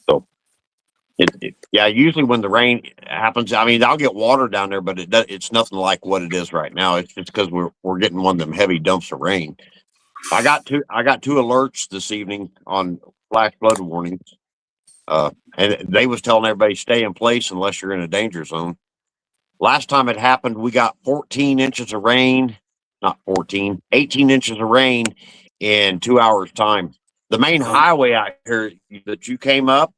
Speaker 9: so yeah, usually when the rain happens, I mean, I'll get water down there, but it's nothing like what it is right now. It's just because we're getting one of them heavy dumps of rain. I got two alerts this evening on flash flood warnings. And they was telling everybody stay in place unless you're in a danger zone. Last time it happened, we got 14 inches of rain, not 14, 18 inches of rain in 2 hours time. The main highway out here that you came up,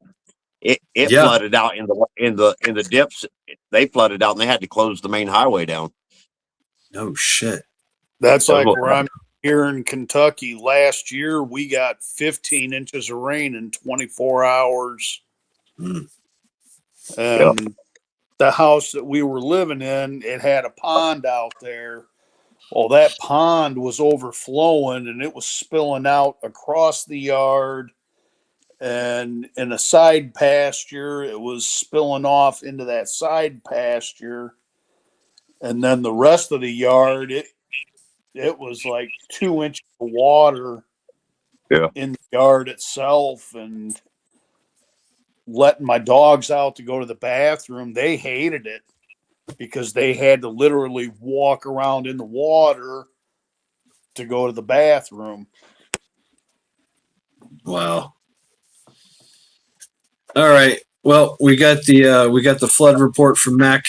Speaker 9: it
Speaker 1: Yeah.
Speaker 9: flooded out in the dips. They flooded out and they had to close the main highway down.
Speaker 1: No shit.
Speaker 6: That's like
Speaker 9: So,
Speaker 6: where I'm here in Kentucky. Last year, we got 15 inches of rain in 24 hours.
Speaker 1: Mm.
Speaker 6: And the house that we were living in, it had a pond out there. Well, that pond was overflowing and it was spilling out across the yard. And in a side pasture, it was spilling off into that side pasture. And then the rest of the yard, it was like 2 inches of water in the yard itself. And letting my dogs out to go to the bathroom, they hated it because they had to literally walk around in the water to go to the bathroom.
Speaker 1: Wow. All right. Well, we got the flood report from Mac.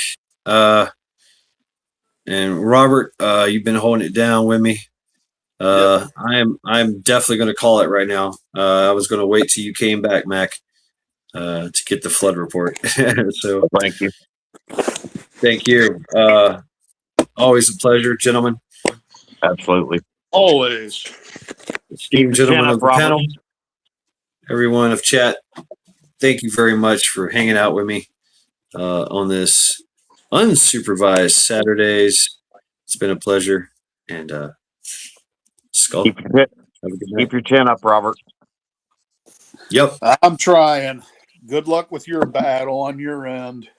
Speaker 1: And Robert, you've been holding it down with me. I'm definitely going to call it right now. I was going to wait till you came back, Mac, to get the flood report. So
Speaker 9: thank you.
Speaker 1: thank you. Always a pleasure, gentlemen.
Speaker 9: Absolutely.
Speaker 6: Always.
Speaker 1: Esteemed gentlemen of the
Speaker 9: Robert.
Speaker 1: panel, everyone of chat, thank you very much for hanging out with me on this Unsupervised Saturdays. It's been a pleasure. And Skull,
Speaker 9: Keep your chin up, Robert.
Speaker 1: Yep.
Speaker 6: I'm trying. Good luck with your battle on your end.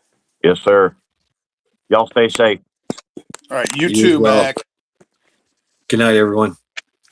Speaker 9: Yes, sir. Y'all stay safe.
Speaker 6: All right. You
Speaker 1: You
Speaker 6: too,
Speaker 1: as well.
Speaker 6: Mac.
Speaker 1: Good night, everyone.